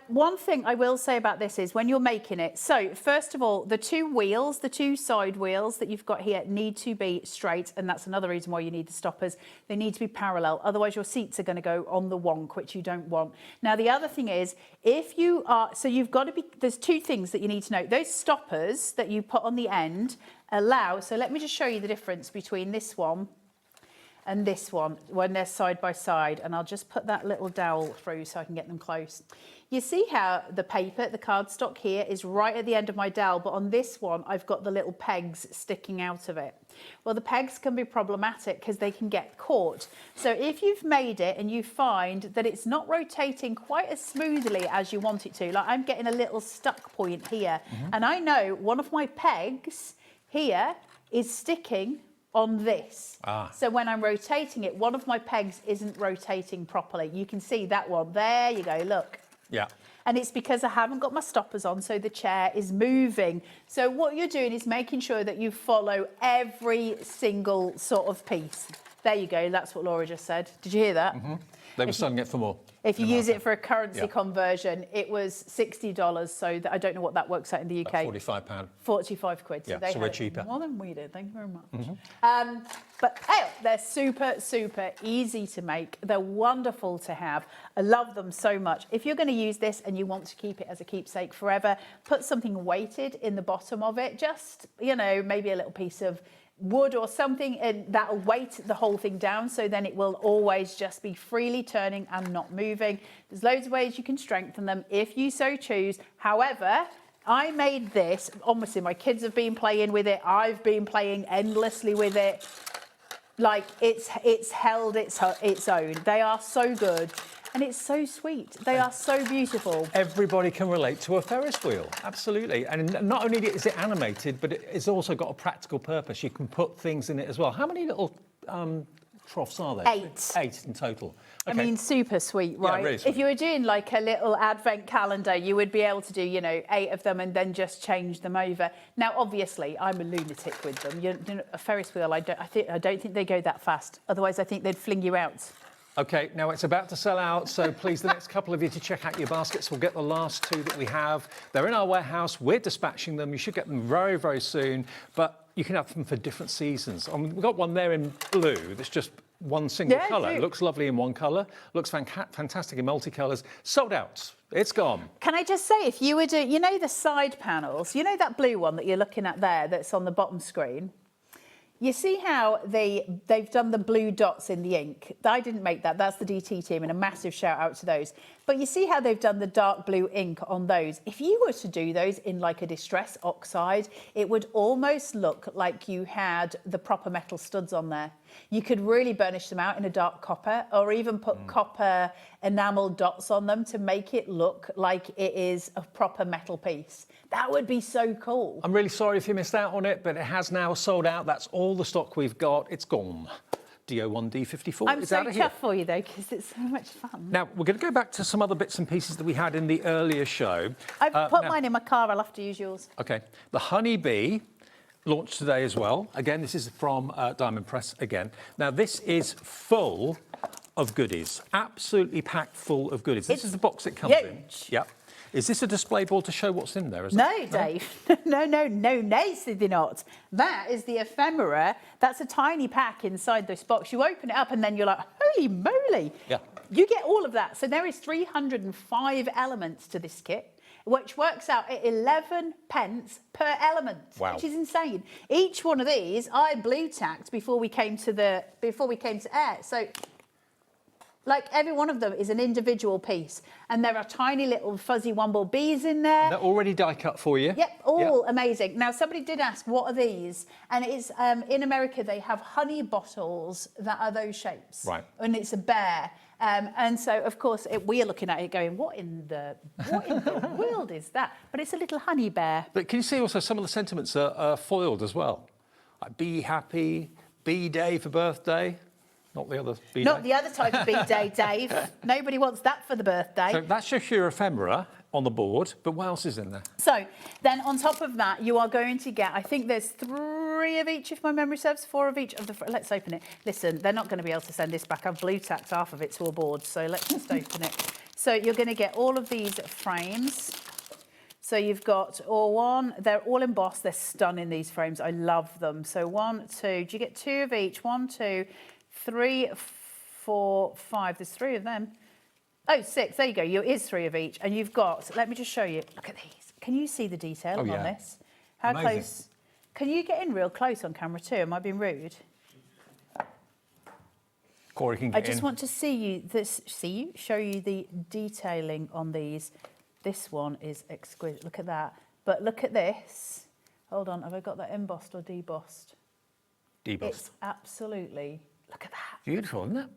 One thing I will say about this is when you're making it, so first of all, the two wheels, the two side wheels that you've got here need to be straight, and that's another reason why you need the stoppers. They need to be parallel, otherwise your seats are going to go on the wonk, which you don't want. Now, the other thing is, if you are, so you've got to be, there's two things that you need to know. Those stoppers that you put on the end allow, so let me just show you the difference between this one and this one when they're side by side, and I'll just put that little dowel through so I can get them close. You see how the paper, the cardstock here is right at the end of my dowel, but on this one I've got the little pegs sticking out of it. Well, the pegs can be problematic because they can get caught. So if you've made it and you find that it's not rotating quite as smoothly as you want it to, like I'm getting a little stuck point here, and I know one of my pegs here is sticking on this. So when I'm rotating it, one of my pegs isn't rotating properly. You can see that one. There you go, look. Yeah. And it's because I haven't got my stoppers on, so the chair is moving. So what you're doing is making sure that you follow every single sort of piece. There you go, that's what Laura just said. Did you hear that? They were selling it for more. If you use it for a currency conversion, it was $60, so I don't know what that works out in the UK. About £45. 45 quid. Yeah, they so we're had it cheaper. more than we did, thank you very much. But hey, they're super, super easy to make. They're wonderful to have. I love them so much. If you're going to use this and you want to keep it as a keepsake forever, put something weighted in the bottom of it. Just, you know, maybe a little piece of wood or something, and that'll weight the whole thing down, so then it will always just be freely turning and not moving. There's loads of ways you can strengthen them if you so choose. However, I made this, obviously my kids have been playing with it, I've been playing endlessly with it. Like it's held its own. They are so good. And it's so sweet. They are so beautiful. Everybody can relate to a Ferris wheel, absolutely. And not only is it animated, but it's also got a practical purpose. You can put things in it as well. How many little troughs are there? 8. 8 in total. Okay. I mean, super sweet, right? Yeah, really sweet. If you were doing like a little advent calendar, you would be able to do, you know, 8 of them and then just change them over. Now, obviously, I'm a lunatic with them. You know, a Ferris wheel, I don't think they go that fast. Otherwise, I think they'd fling you out. OK, now it's about to sell out, so please, the next couple of you to check out your baskets. We'll get the last 2 that we have. They're in our warehouse. We're dispatching them. You should get them very, very soon, but you can have them for different seasons. We've got one there in blue that's just one single colour. It looks lovely in one colour, looks fantastic in multicolours. Sold out. It's gone. Can I just say, if you were doing, you know the side panels, you know that blue one that you're looking at there that's on the bottom screen? You see how they've done the blue dots in the ink? I didn't make that. That's the DT team, and a massive shout out to those. But you see how they've done the dark blue ink on those? If you were to do those in like a distress oxide, it would almost look like you had the proper metal studs on there. You could really burnish them out in a dark copper, or even put copper enamel dots on them to make it look like it is a proper metal piece. That would be so cool. I'm really sorry if you missed out on it, but it has now sold out. That's all the stock we've got. It's gone. DO1D54 I'm is so out of here. chuffed for you, though, because it's so much fun. Now, we're going to go back to some other bits and pieces that we had in the earlier show. I've put mine in my car. I'll have to use yours. OK. The Honeybee launched today as well. Again, this is from Diamond Press again. Now, this is full of goodies. Absolutely packed full of goodies. This is the box it comes in. Yep. Is this a display board to show what's in there? No, Dave. No, Sidney not. That is the ephemera. That's a tiny pack inside this box. You open it up and then you're like, holy moly. Yeah. You get all of that. So there is 305 elements to this kit, which works out at 11 pence per element, which is insane. Each one of these I blue tacked before we came to air. So Like every one of them is an individual piece, and there are tiny little fuzzy wumble bees in there. They're already die cut for you. Yep, all amazing. Now, somebody did ask, what are these? And it's in America, they have honey bottles that are those shapes. Right. And it's a bear. And so, of course, we are looking at it going, what in the world is that? But it's a little honey bear. But can you see also some of the sentiments are foiled as well? Like be happy, B-Day for birthday. Not the other B-Day. Not the other type of B-Day, Dave. Nobody wants that for the birthday. So that's just your ephemera on the board, but what else is in there? So then on top of that, you are going to get, I think there's 3 of each, if my memory serves, 4 of each of the, let's open it. Listen, they're not going to be able to send this back. I've blue tacked half of it to a board, so let's just open it. So you're going to get all of these frames. So you've got they're all embossed. They're stunning, these frames. I love them. So 1, 2, do you get 2 of each? 1, 2, 3, 4, 5. There's 3 of them. Oh, 6. There you go. It is 3 of each. And you've got, let me just show you. Look at these. Can you see the detail on this? How Amazing. close? Can you get in real close on camera too? Am I being rude? Corey can get I just want to show you the detailing on these. This one is exquisite. Look at that. But look at this. Hold on. Have I got that embossed or debossed? Debossed. It's absolutely, look at that. Beautiful, isn't it?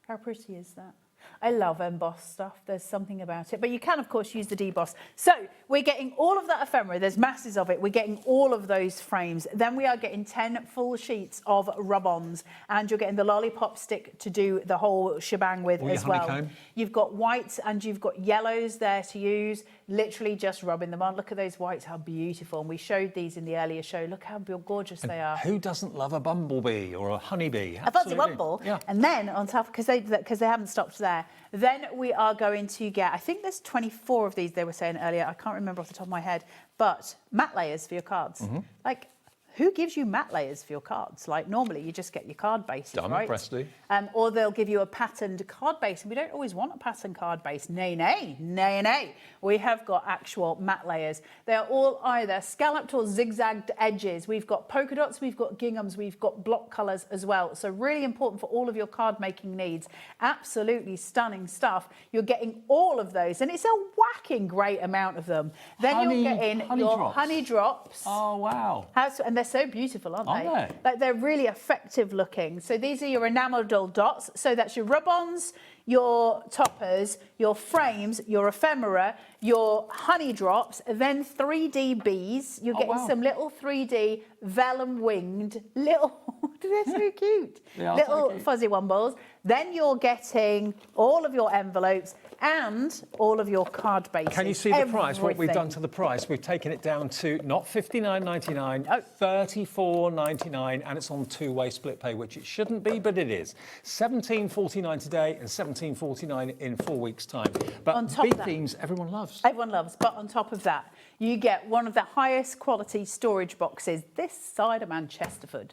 How pretty is that? I love embossed stuff. There's something about it. But you can, of course, use the deboss. So we're getting all of that ephemera. There's masses of it. We're getting all of those frames. Then we are getting 10 full sheets of rub-ons. And you're getting the lollipop stick to do the whole shebang with as well. Honeycomb. You've got whites and you've got yellows there to use. Literally just rubbing them on. Look at those whites, how beautiful. And we showed these in the earlier show. Look how gorgeous they are. Who doesn't love a bumblebee or a honeybee? A fuzzy wumble. Yeah. And then on top, because they haven't stopped there, then we are going to get, I think there's 24 of these they were saying earlier. I can't remember off the top of my head, but matte layers for your cards. Like, who gives you matte layers for your cards? Like, normally you just get your card bases, right? Presley. Or they'll give you a patterned card base, and we don't always want a patterned card base. Nay, nay, nay, nay. We have got actual matte layers. They are all either scalloped or zigzagged edges. We've got polka dots, we've got ginghams, we've got block colours as well. So really important for all of your card making needs. Absolutely stunning stuff. You're getting all of those, and it's a whacking great amount of them. Then you're getting your honey drops. Oh, wow. And they're so beautiful, aren't they? Aren't they? Like, they're really effective looking. So these are your enamel dots. So that's your rub-ons, your toppers, your frames, your ephemera, your honey drops, then 3D bees. You're getting some little 3D vellum winged little, they're so cute. Little fuzzy wumbles. Then you're getting all of your envelopes and all of your card bases. Can you see the price? What we've done to the price, we've taken it down to not $59.99, $34.99, and it's on two-way split pay, which it shouldn't be, but it is. $17.49 today and $17.49 in 4 weeks' time. But big themes everyone loves. Everyone loves. But on top of that, you get one of the highest quality storage boxes this side of Manchesterford.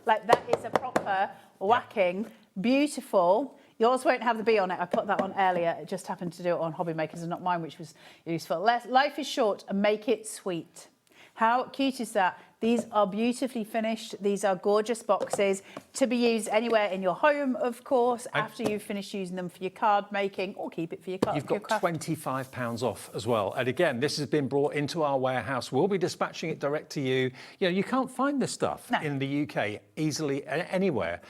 Like, that is a proper whacking, beautiful. Yours won't have the bee on it. I put that on earlier. It just happened to do it on HobbyMakers and not mine, which was useful. Life is short and make it sweet. How cute is that? These are beautifully finished. These are gorgeous boxes to be used anywhere in your home, of course, after you've finished using them for your card making, or keep it for your card. You've got £25 off as well. And again, this has been brought into our warehouse. We'll be dispatching it direct to you. You know, you can't find this stuff in the UK easily anywhere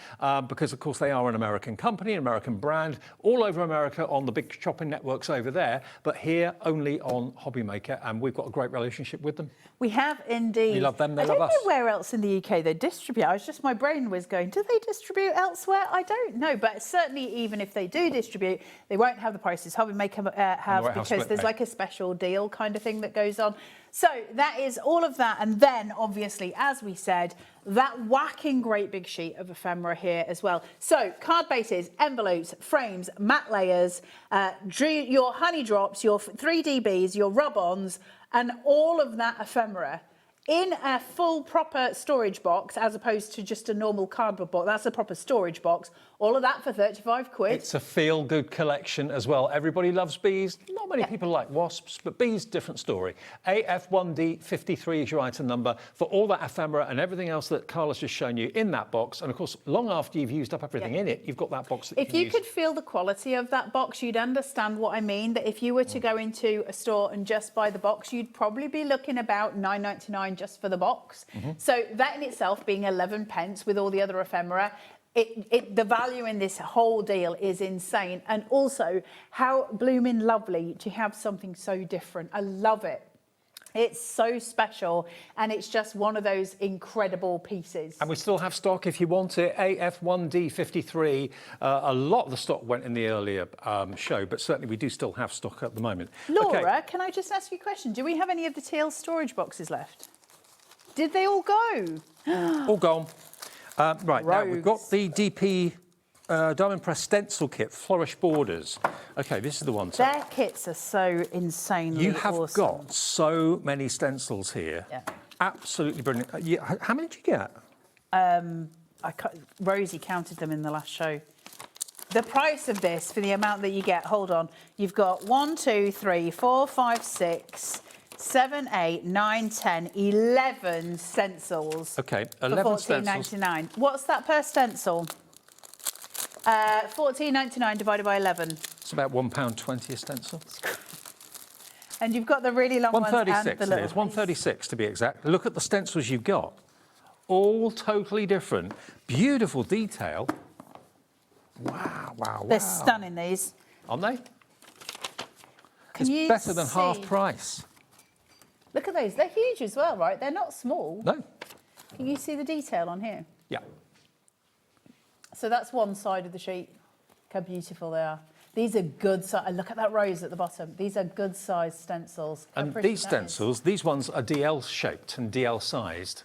because, of course, they are an American company, an American brand, all over America on the big shopping networks over there, but here only on HobbyMaker, and we've got a great relationship with them. We have indeed. We love them, they I don't love know us. where else in the UK they distribute. My brain was going, do they distribute elsewhere? I don't know, but certainly even if they do distribute, they won't have the prices HobbyMaker have because there's like a special deal kind of thing that goes on. So that is all of that. And then, obviously, as we said, that whacking great big sheet of ephemera here as well. So card bases, envelopes, frames, matte layers, your honey drops, your 3D bees, your rub-ons, and all of that ephemera in a full proper storage box, as opposed to just a normal cardboard box. That's a proper storage box. All of that for 35 quid. It's a feel-good collection as well. Everybody loves bees. Not many people like wasps, but bees, different story. AF1D53 is your item number for all that ephemera and everything else that Carla's just shown you in that box. And of course, long after you've used up everything in it, you've got that box that If you could feel the quality of that box, you'd understand what I mean. That if you were to go into a store and just buy the box, you'd probably be looking about £9.99 just for the box. So that in itself being 11 pence with all the other ephemera, the value in this whole deal is insane. And also how blooming lovely to have something so different. I love it. It's so special, and it's just one of those incredible pieces. And we still have stock if you want it. AF1D53. A lot of the stock went in the earlier show, but certainly we do still have stock at the moment. Laura, can I just ask you a question? Do we have any of the teal storage boxes left? Did they all go? All gone. Right, now we've got the DP Diamond Press stencil kit, Flourish Borders. Okay, this is the one. So their kits are so insanely you have awesome. got so many stencils here. Yeah. Absolutely brilliant. How many did you get? Rosie counted them in the last show. The price of this for the amount that you get, hold on, you've got 1, 2, 3, 4, 5, 6, 7, 8, 9, 10, 11 stencils. Okay, 11 stencils. £14.99. What's that per stencil? £14.99 divided by 11. It's about £1.20 a stencil. And you've got the really long ones and the little it is, 136 to be exact. Look at the stencils you've got. All totally different. Beautiful detail. Wow, wow, They're wow. stunning, these. Aren't they? Can you better than see? half price. Look at those. They're huge as well, right? They're not small. No. Can you see the detail on here? Yeah. So that's one side of the sheet. Look how beautiful they are. These are good size. Look at that rose at the bottom. These are good sized stencils. How And pretty these that stencils, these ones are DL shaped and DL sized,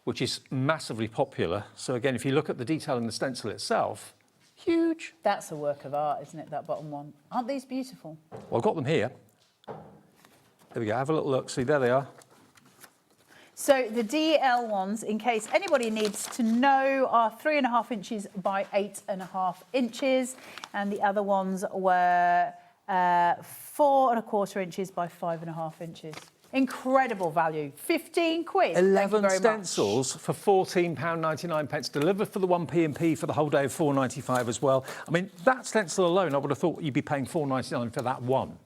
which is massively popular. So again, if you look at the detail in the stencil itself, huge. That's a work of art, isn't it, that bottom one? Aren't these beautiful? Well, I've got them here. There we go, have a little look. See, there they are. So the DL ones, in case anybody needs to know, are 3.5 inches by 8.5 inches. And the other ones were 4.25 inches by 5.5 inches. Incredible value. 15 quid. 11 stencils for £14.99, delivered for the 1p&p for the whole day of £4.95 as well. I mean, that stencil alone, I would have thought you'd be paying £4.99 for that one.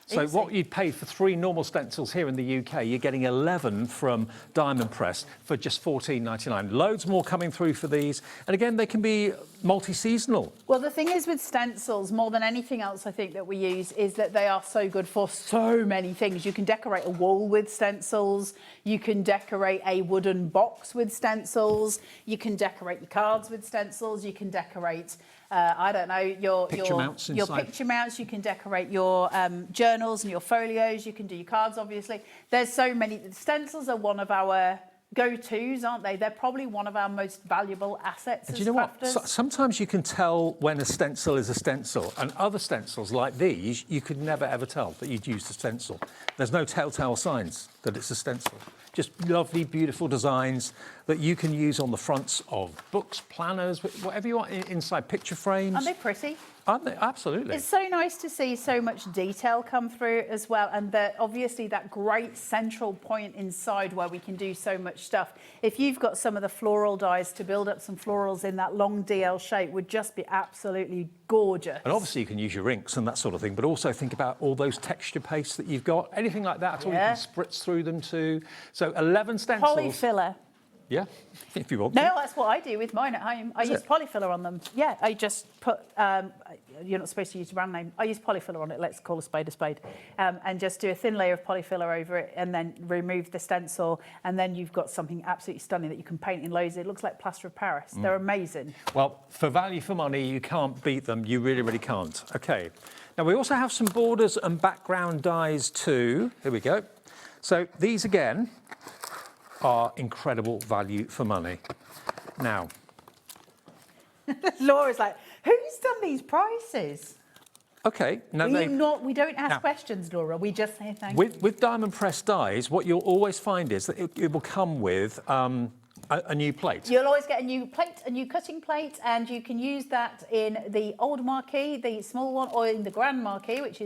So Easy. what you'd pay for 3 normal stencils here in the UK, you're getting 11 from Diamond Press for just £14.99. Loads more coming through for these. And again, they can be multi-seasonal. Well, the thing is with stencils, more than anything else I think that we use, is that they are so good for so many things. You can decorate a wall with stencils. You can decorate a wooden box with stencils. You can decorate your cards with stencils. You can decorate... I don't know, your picture mounts. You can decorate your journals and your folios. You can do your cards, obviously. There's so many. Stencils are one of our go-tos, aren't they? They're probably one of our most valuable assets as Do you know crafters. what? Sometimes you can tell when a stencil is a stencil, and other stencils like these, you could never ever tell that you'd used a stencil. There's no telltale signs that it's a stencil. Just lovely, beautiful designs that you can use on the fronts of books, planners, whatever you want, inside picture frames. Aren't they pretty? Aren't they? Absolutely. It's so nice to see so much detail come through as well, and obviously that great central point inside where we can do so much stuff. If you've got some of the floral dies to build up some florals in that long DL shape, would just be absolutely gorgeous. And obviously you can use your inks and that sort of thing, but also think about all those texture pastes that you've got. Anything like that at all, you can spritz through them too. So 11 stencils. Polyfiller. Yeah, if you want. No, that's what I do with mine at home. I use polyfiller on them. Yeah, I just put, you're not supposed to use the brand name. I use polyfiller on it, let's call a spade, and just do a thin layer of polyfiller over it and then remove the stencil, and then you've got something absolutely stunning that you can paint in loads. It looks like plaster of Paris. They're amazing. Well, for value for money, you can't beat them. You really, really can't. Okay. Now, we also have some borders and background dies too. Here we go. So these, again, are incredible value for money. Now, Laura's like, who's done these prices? Okay, now we don't ask questions, Laura. We just say thank you. with diamond press dies, what you'll always find is that it will come with a new plate. You'll always get a new plate, a new cutting plate, and you can use that in the old marquee, the small one, or in the grand marquee, which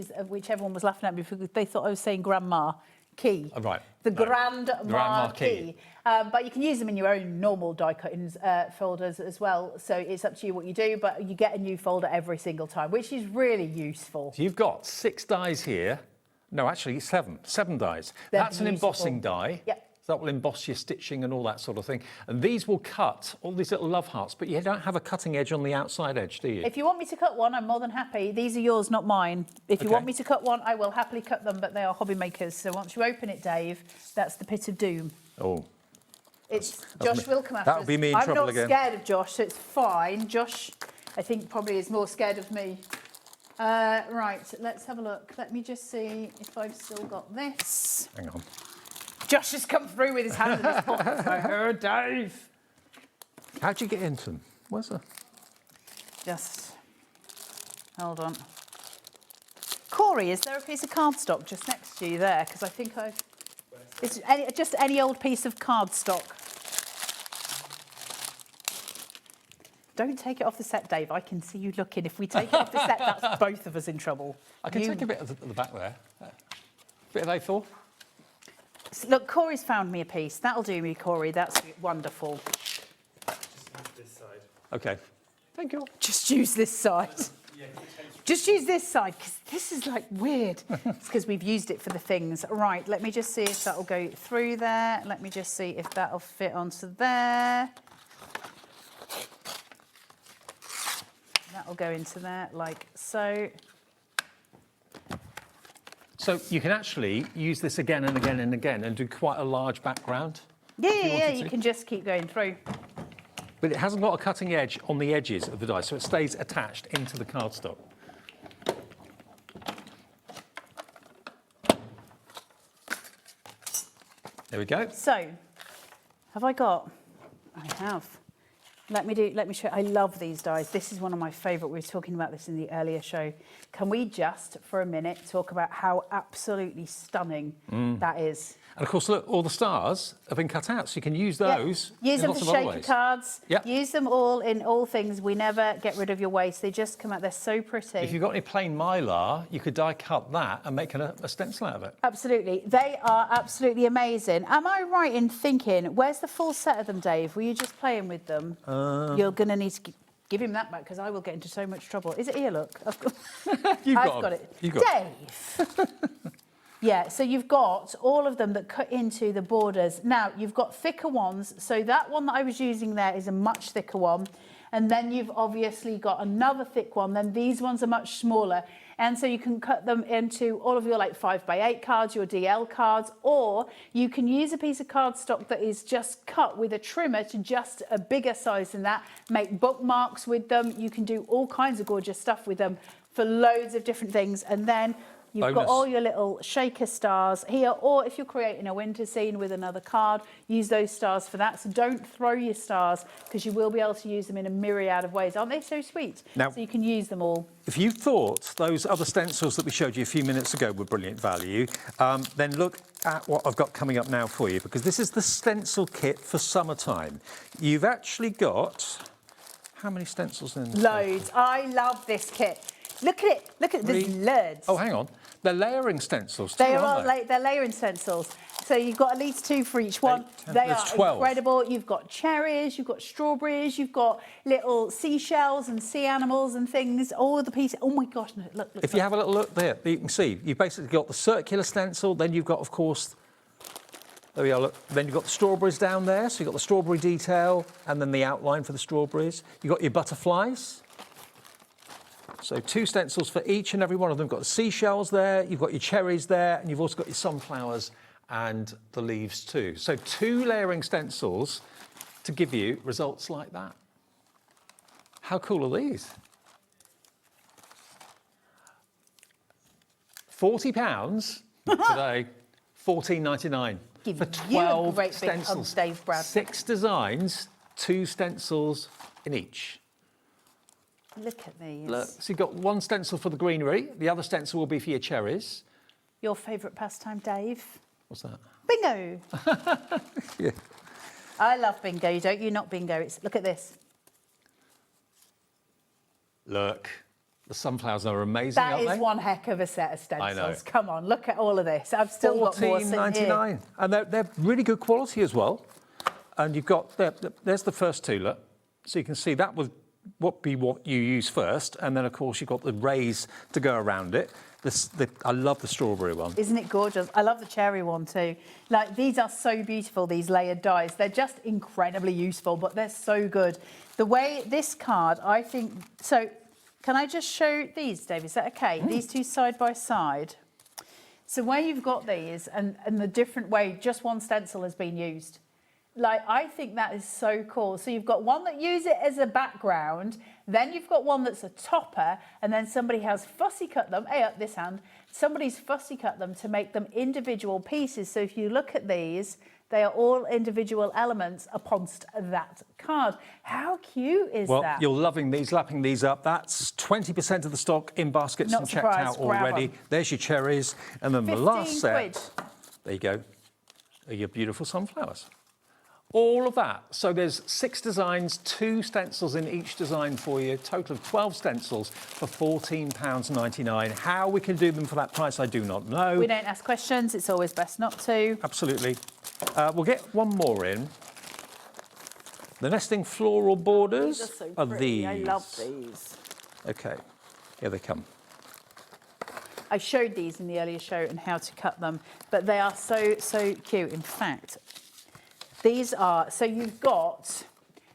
everyone was laughing at me because they thought I was saying grandma key. Right. The grand marquee. But you can use them in your own normal die cuttings folders as well. So it's up to you what you do, but you get a new folder every single time, which is really useful. So you've got 6 dies here. No, actually 7 dies. That's an embossing die. Yep. So that will emboss your stitching and all that sort of thing. And these will cut all these little love hearts, but you don't have a cutting edge on the outside edge, do you? If you want me to cut one, I'm more than happy. These are yours, not mine. If you want me to cut one, I will happily cut them, but they are HobbyMakers. So once you open it, Dave, that's the pit of doom. Oh. Josh will come after us. That'll be me in trouble again. I'm not scared of Josh, so it's fine. Josh, I think, probably is more scared of me. Right, let's have a look. Let me just see if I've still got this. Hang on. Josh has come through with his hand in his pocket. I heard Dave. How'd you get into them? Where's the... Just hold on. Corey, is there a piece of cardstock just next to you there? Because I think I've... It's just any old piece of cardstock. Don't take it off the set, Dave. I can see you looking. If we take it off the set, that's both of us in trouble. I can take a bit at the back there. Bit of A4. Look, Corey's found me a piece. That'll do me, Corey. That's wonderful. Just use this side. Okay. Thank you. Just use this side. Just use this side, because this is like weird. It's because we've used it for the things. Right, let me just see if that'll go through there. Let me just see if that'll fit onto there. That'll go into there like so. So you can actually use this again and again and again and do quite a large background. Yeah, you can just keep going through. But it hasn't got a cutting edge on the edges of the die, so it stays attached into the cardstock. There we go. So, have I got? I have. Let me show. I love these dies. This is one of my favourite. We were talking about this in the earlier show. Can we just, for a minute, talk about how absolutely stunning that is? And of course, look, all the stars have been cut out, so you can use those. Yeah. Use in them for lots of other shaker ways. cards. Yep. Use them all in all things. We never get rid of your waste. They just come out. They're so pretty. If you've got any plain mylar, you could die cut that and make a stencil out of it. Absolutely. They are absolutely amazing. Am I right in thinking, where's the full set of them, Dave? Were you just playing with them? You're going to need to give him that back, because I will get into so much trouble. Is it here? Look. I've got it. You've got Dave. Yeah, so you've got all of them that cut into the borders. Now, you've got thicker ones. So that one that I was using there is a much thicker one. And then you've obviously got another thick one. Then these ones are much smaller. And so you can cut them into all of your like 5x8 cards, your DL cards, or you can use a piece of cardstock that is just cut with a trimmer to just a bigger size than that. Make bookmarks with them. You can do all kinds of gorgeous stuff with them for loads of different things. And then you've got all your little shaker stars here, or if you're creating a winter scene with another card, use those stars for that. So don't throw your stars, because you will be able to use them in a myriad of ways. Aren't they so sweet? Now, so you can use them all. If you thought those other stencils that we showed you a few minutes ago were brilliant value, then look at what I've got coming up now for you, because this is the stencil kit for summertime. You've actually got... How many stencils in there? Loads. I love this kit. Look at it. Look at There's loads. Oh, hang on. They're layering stencils too, They are aren't they? they're layering stencils. So you've got at least 2 for each one. 10, They there's are 12. incredible. You've got cherries, you've got strawberries, you've got little seashells and sea animals and things. All the pieces. Oh my gosh! Look. If you have a little look there, you can see you've basically got the circular stencil. Then you've got, of course, there we are. Look. Then you've got the strawberries down there. So you've got the strawberry detail and then the outline for the strawberries. You've got your butterflies. So 2 stencils for each and every one of them. You've got the seashells there, you've got your cherries there, and you've also got your sunflowers and the leaves too. So 2 layering stencils to give you results like that. How cool are these? £40 today, $14.99 for 12 great stencils. Big Dave Brad. 6 designs, 2 stencils in each. Look at these. Look, so you've got one stencil for the greenery, the other stencil will be for your cherries. Your favourite pastime, Dave? What's that? Bingo. Yeah. I love bingo. Don't you not bingo? Look at this. Look, the sunflowers are amazing, That aren't is they? one heck of a set of stencils. I know. Come on, look at all of this. I've still got more sitting here. $14.99, and they're really good quality as well. And you've got there's the first two. Look, so you can see that would be what you use first, and then of course you've got the rays to go around it. I love the strawberry one. Isn't it gorgeous? I love the cherry one too. Like, these are so beautiful, these layered dies. They're just incredibly useful, but they're so good. The way this card, I think, so can I just show these, Dave? Is that okay? These two side by side. So where you've got these and the different way, just one stencil has been used. Like, I think that is so cool. So you've got one that uses it as a background, then you've got one that's a topper, and then somebody has fussy cut them, up this hand, somebody's fussy cut them to make them individual pieces. So if you look at these, they are all individual elements uponst that card. How cute is that? Well, you're loving these, lapping these up. That's 20% of the stock in baskets Not and checked surprised. out Grab already. 'em. There's your cherries, and then the 15 last set, quid. there you go, are your beautiful sunflowers. All of that. So there's 6 designs, 2 stencils in each design for you, total of 12 stencils for £14.99. How we can do them for that price, I do not know. We don't ask questions. It's always best not to. Absolutely. We'll get one more in. The nesting floral borders These are so are pretty. these. I love these. Okay, here they come. I showed these in the earlier show and how to cut them, but they are so, so cute. In fact, these are, so you've got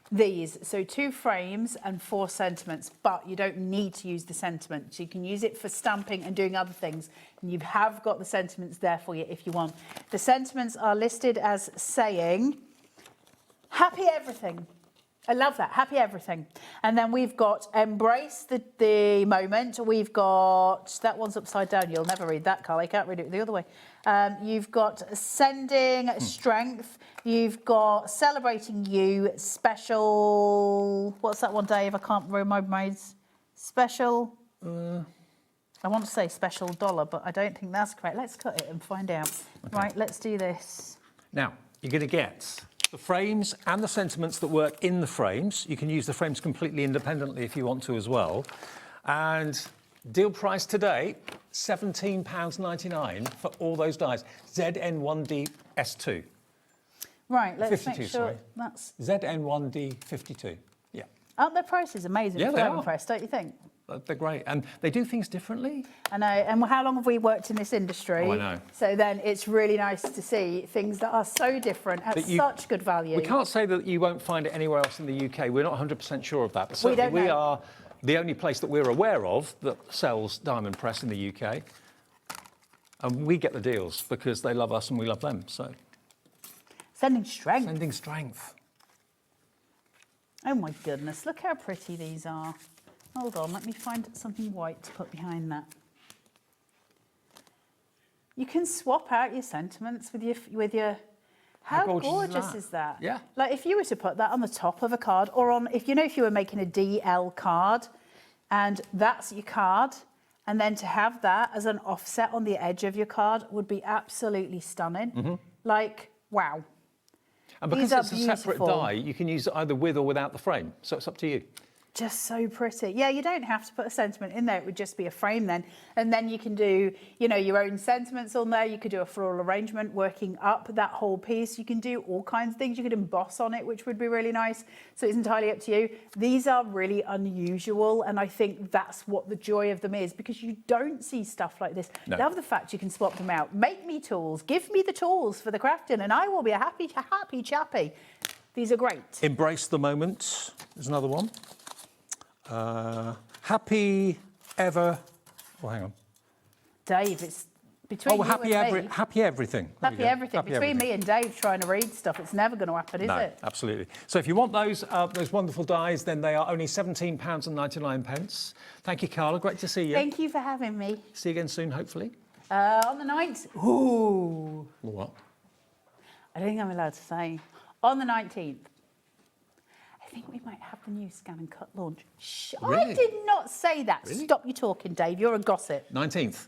these, so 2 frames and 4 sentiments, but you don't need to use the sentiments. You can use it for stamping and doing other things, and you have got the sentiments there for you if you want. The sentiments are listed as saying, happy everything. I love that, happy everything. And then we've got embrace the moment. We've got, that one's upside down. You'll never read that, Carl. I can't read it the other way. You've got sending strength. You've got celebrating you, special, what's that one, Dave? I can't remember my special. I want to say special dollar, but I don't think that's correct. Let's cut it and find out. Okay. Right, let's do this. Now, you're going to get the frames and the sentiments that work in the frames. You can use the frames completely independently if you want to as well. And deal price today, £17.99 for all those dies. ZN1D S2. Right, let's 52, make sure sorry. that's... ZN1D 52, yeah. Aren't their prices amazing Yeah, for they Diamond are. Press, don't you think? They're great. And they do things differently. I know. And how long have we worked in this industry? Oh, I know. So then it's really nice to see things that are so different at such good value. We can't say that you won't find it anywhere else in the UK. We're not 100% sure of that. But We don't certainly we know. are the only place that we're aware of that sells Diamond Press in the UK. And we get the deals because they love us and we love them. So Sending strength. Sending strength. Oh my goodness, look how pretty these are. Hold on, let me find something white to put behind that. You can swap out your sentiments with your how gorgeous is that? Yeah. Like if you were to put that on the top of a card or on, if you were making a DL card and that's your card, and then to have that as an offset on the edge of your card would be absolutely stunning. Mm-hmm. Like, wow. And because These are it's a separate beautiful. die, you can use it either with or without the frame. So it's up to you. Just so pretty. Yeah, you don't have to put a sentiment in there. It would just be a frame then. And then you can do, your own sentiments on there. You could do a floral arrangement working up that whole piece. You can do all kinds of things. You could emboss on it, which would be really nice. So it's entirely up to you. These are really unusual. And I think that's what the joy of them is, because you don't see stuff like this. No. Love the fact you can swap them out. Make me tools. Give me the tools for the crafting and I will be a happy chappy. These are great. Embrace the moment. There's another one. Happy ever. Oh, hang on. Dave, it's between you happy and me. happy everything. There we Happy go. everything. Happy Between everything. me and Dave trying to read stuff, it's never going to happen, is No, it? absolutely. So if you want those wonderful dies, then they are only £17.99. Thank you, Carla. Great to see you. Thank you for having me. See you again soon, hopefully. On the 9th. Ooh. What? I don't think I'm allowed to say. On the 19th. I think we might have the new Scan and Cut launch. Shh, I Really? did not say that. Really? Stop your talking, Dave. You're a gossip. 19th.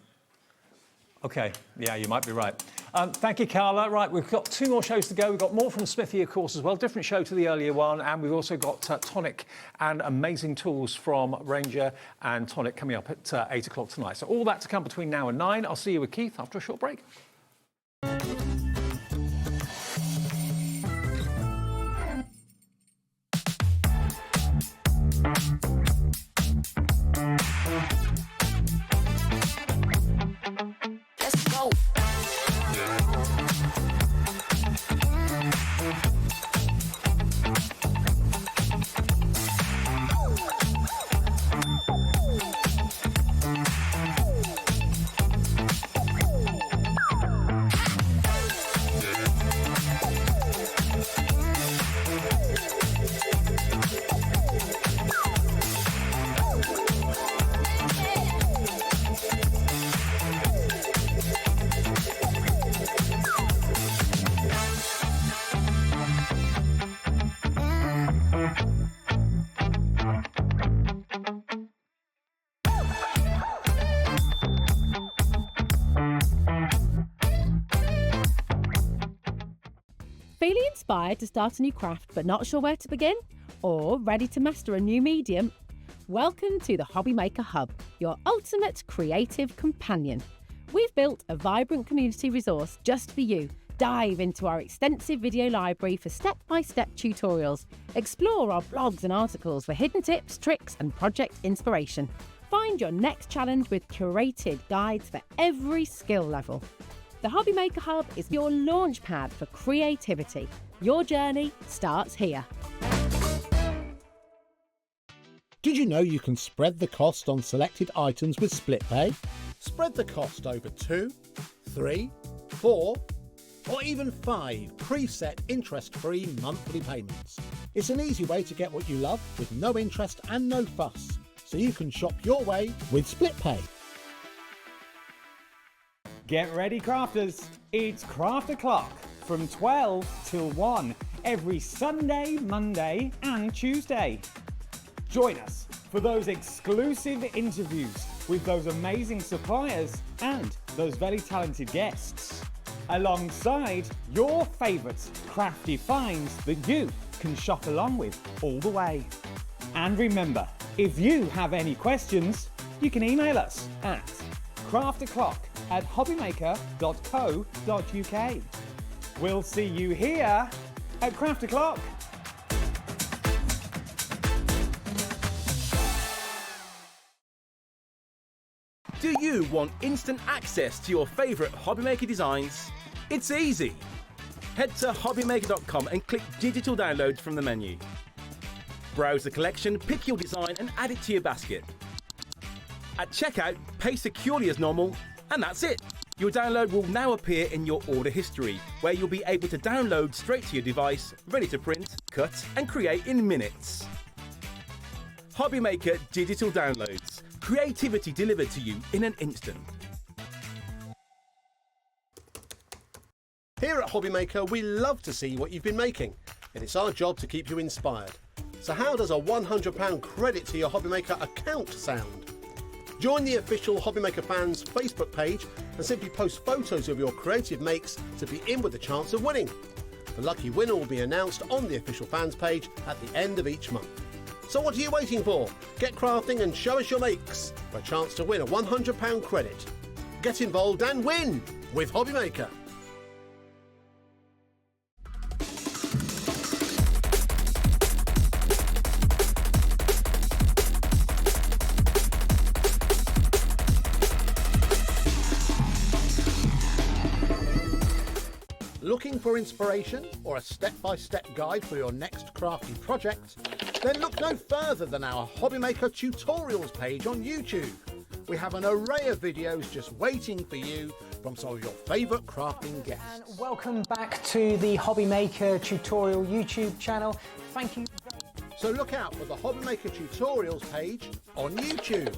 Okay, yeah, you might be right. Thank you, Carla. Right, we've got 2 more shows to go. We've got more from Smithy, of course, as well. Different show to the earlier one. And we've also got Tonic and amazing tools from Ranger and Tonic coming up at 8 o'clock tonight. So all that to come between now and 9. I'll see you with Keith after a short break. Let's go. Feeling inspired to start a new craft but not sure where to begin? Or ready to master a new medium? Welcome to the HobbyMaker Hub, your ultimate creative companion. We've built a vibrant community resource just for you. Dive into our extensive video library for step-by-step tutorials. Explore our blogs and articles for hidden tips, tricks and project inspiration. Find your next challenge with curated guides for every skill level. The HobbyMaker Hub is your launch pad for creativity. Your journey starts here. Did you know you can spread the cost on selected items with split pay? Spread the cost over 2, 3, 4, or even 5 preset interest-free monthly payments. It's an easy way to get what you love with no interest and no fuss, so you can shop your way with split pay. Get ready, crafters. It's Craft O'Clock from 12 till 1 every Sunday, Monday and Tuesday. Join us for those exclusive interviews with those amazing suppliers and those very talented guests, alongside your favourite crafty finds that you can shop along with all the way. And remember, if you have any questions, you can email us at crafto'clock@hobbymaker.co.uk. We'll see you here at Craft O'Clock. Do you want instant access to your favourite HobbyMaker designs? It's easy. Head to HobbyMaker.com and click Digital Downloads from the menu. Browse the collection, pick your design and add it to your basket. At checkout, pay securely as normal, and that's it. Your download will now appear in your order history, where you'll be able to download straight to your device, ready to print, cut and create in minutes. HobbyMaker Digital Downloads. Creativity delivered to you in an instant. Here at HobbyMaker, we love to see what you've been making, and it's our job to keep you inspired. So how does a £100 credit to your HobbyMaker account sound? Join the official HobbyMaker fans Facebook page and simply post photos of your creative makes to be in with a chance of winning. The lucky winner will be announced on the official fans page at the end of each month. So what are you waiting for? Get crafting and show us your makes for a chance to win a £100 credit. Get involved and win with HobbyMaker. Looking for inspiration or a step-by-step guide for your next crafty project? Then look no further than our HobbyMaker tutorials page on YouTube. We have an array of videos just waiting for you from some of your favourite crafting guests. And welcome back to the HobbyMaker tutorial YouTube channel. Thank you. So look out for the HobbyMaker tutorials page on YouTube.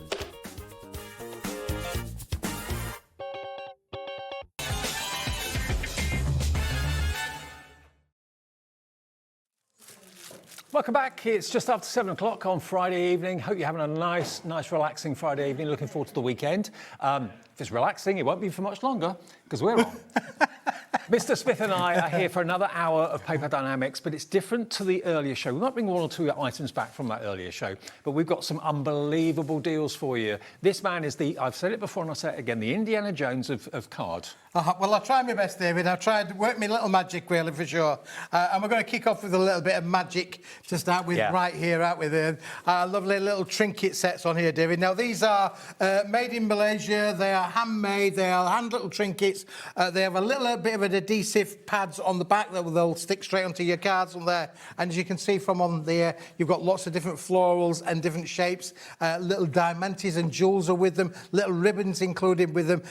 Welcome back. It's just after 7 o'clock on Friday evening. Hope you're having a nice, relaxing Friday evening. Looking forward to the weekend. If it's relaxing, it won't be for much longer because we're on. Mr. Smith and I are here for another hour of Paper Dynamics, but it's different to the earlier show. We might bring 1 or 2 items back from that earlier show, but we've got some unbelievable deals for you. This man is I've said it before and I'll say it again, the Indiana Jones of cards. Well, I'll try my best, David. I've tried to work my little magic, really, for sure. And we're going to kick off with a little bit of magic to start with right here, out with lovely little trinket sets on here, David. Now, these are made in Malaysia. They are handmade. They are hand little trinkets. They have a little bit of an adhesive pads on the back that they'll stick straight onto your cards on there. And as you can see from on there, you've got lots of different florals and different shapes. Little diamantes and jewels are with them. Little ribbons included with them.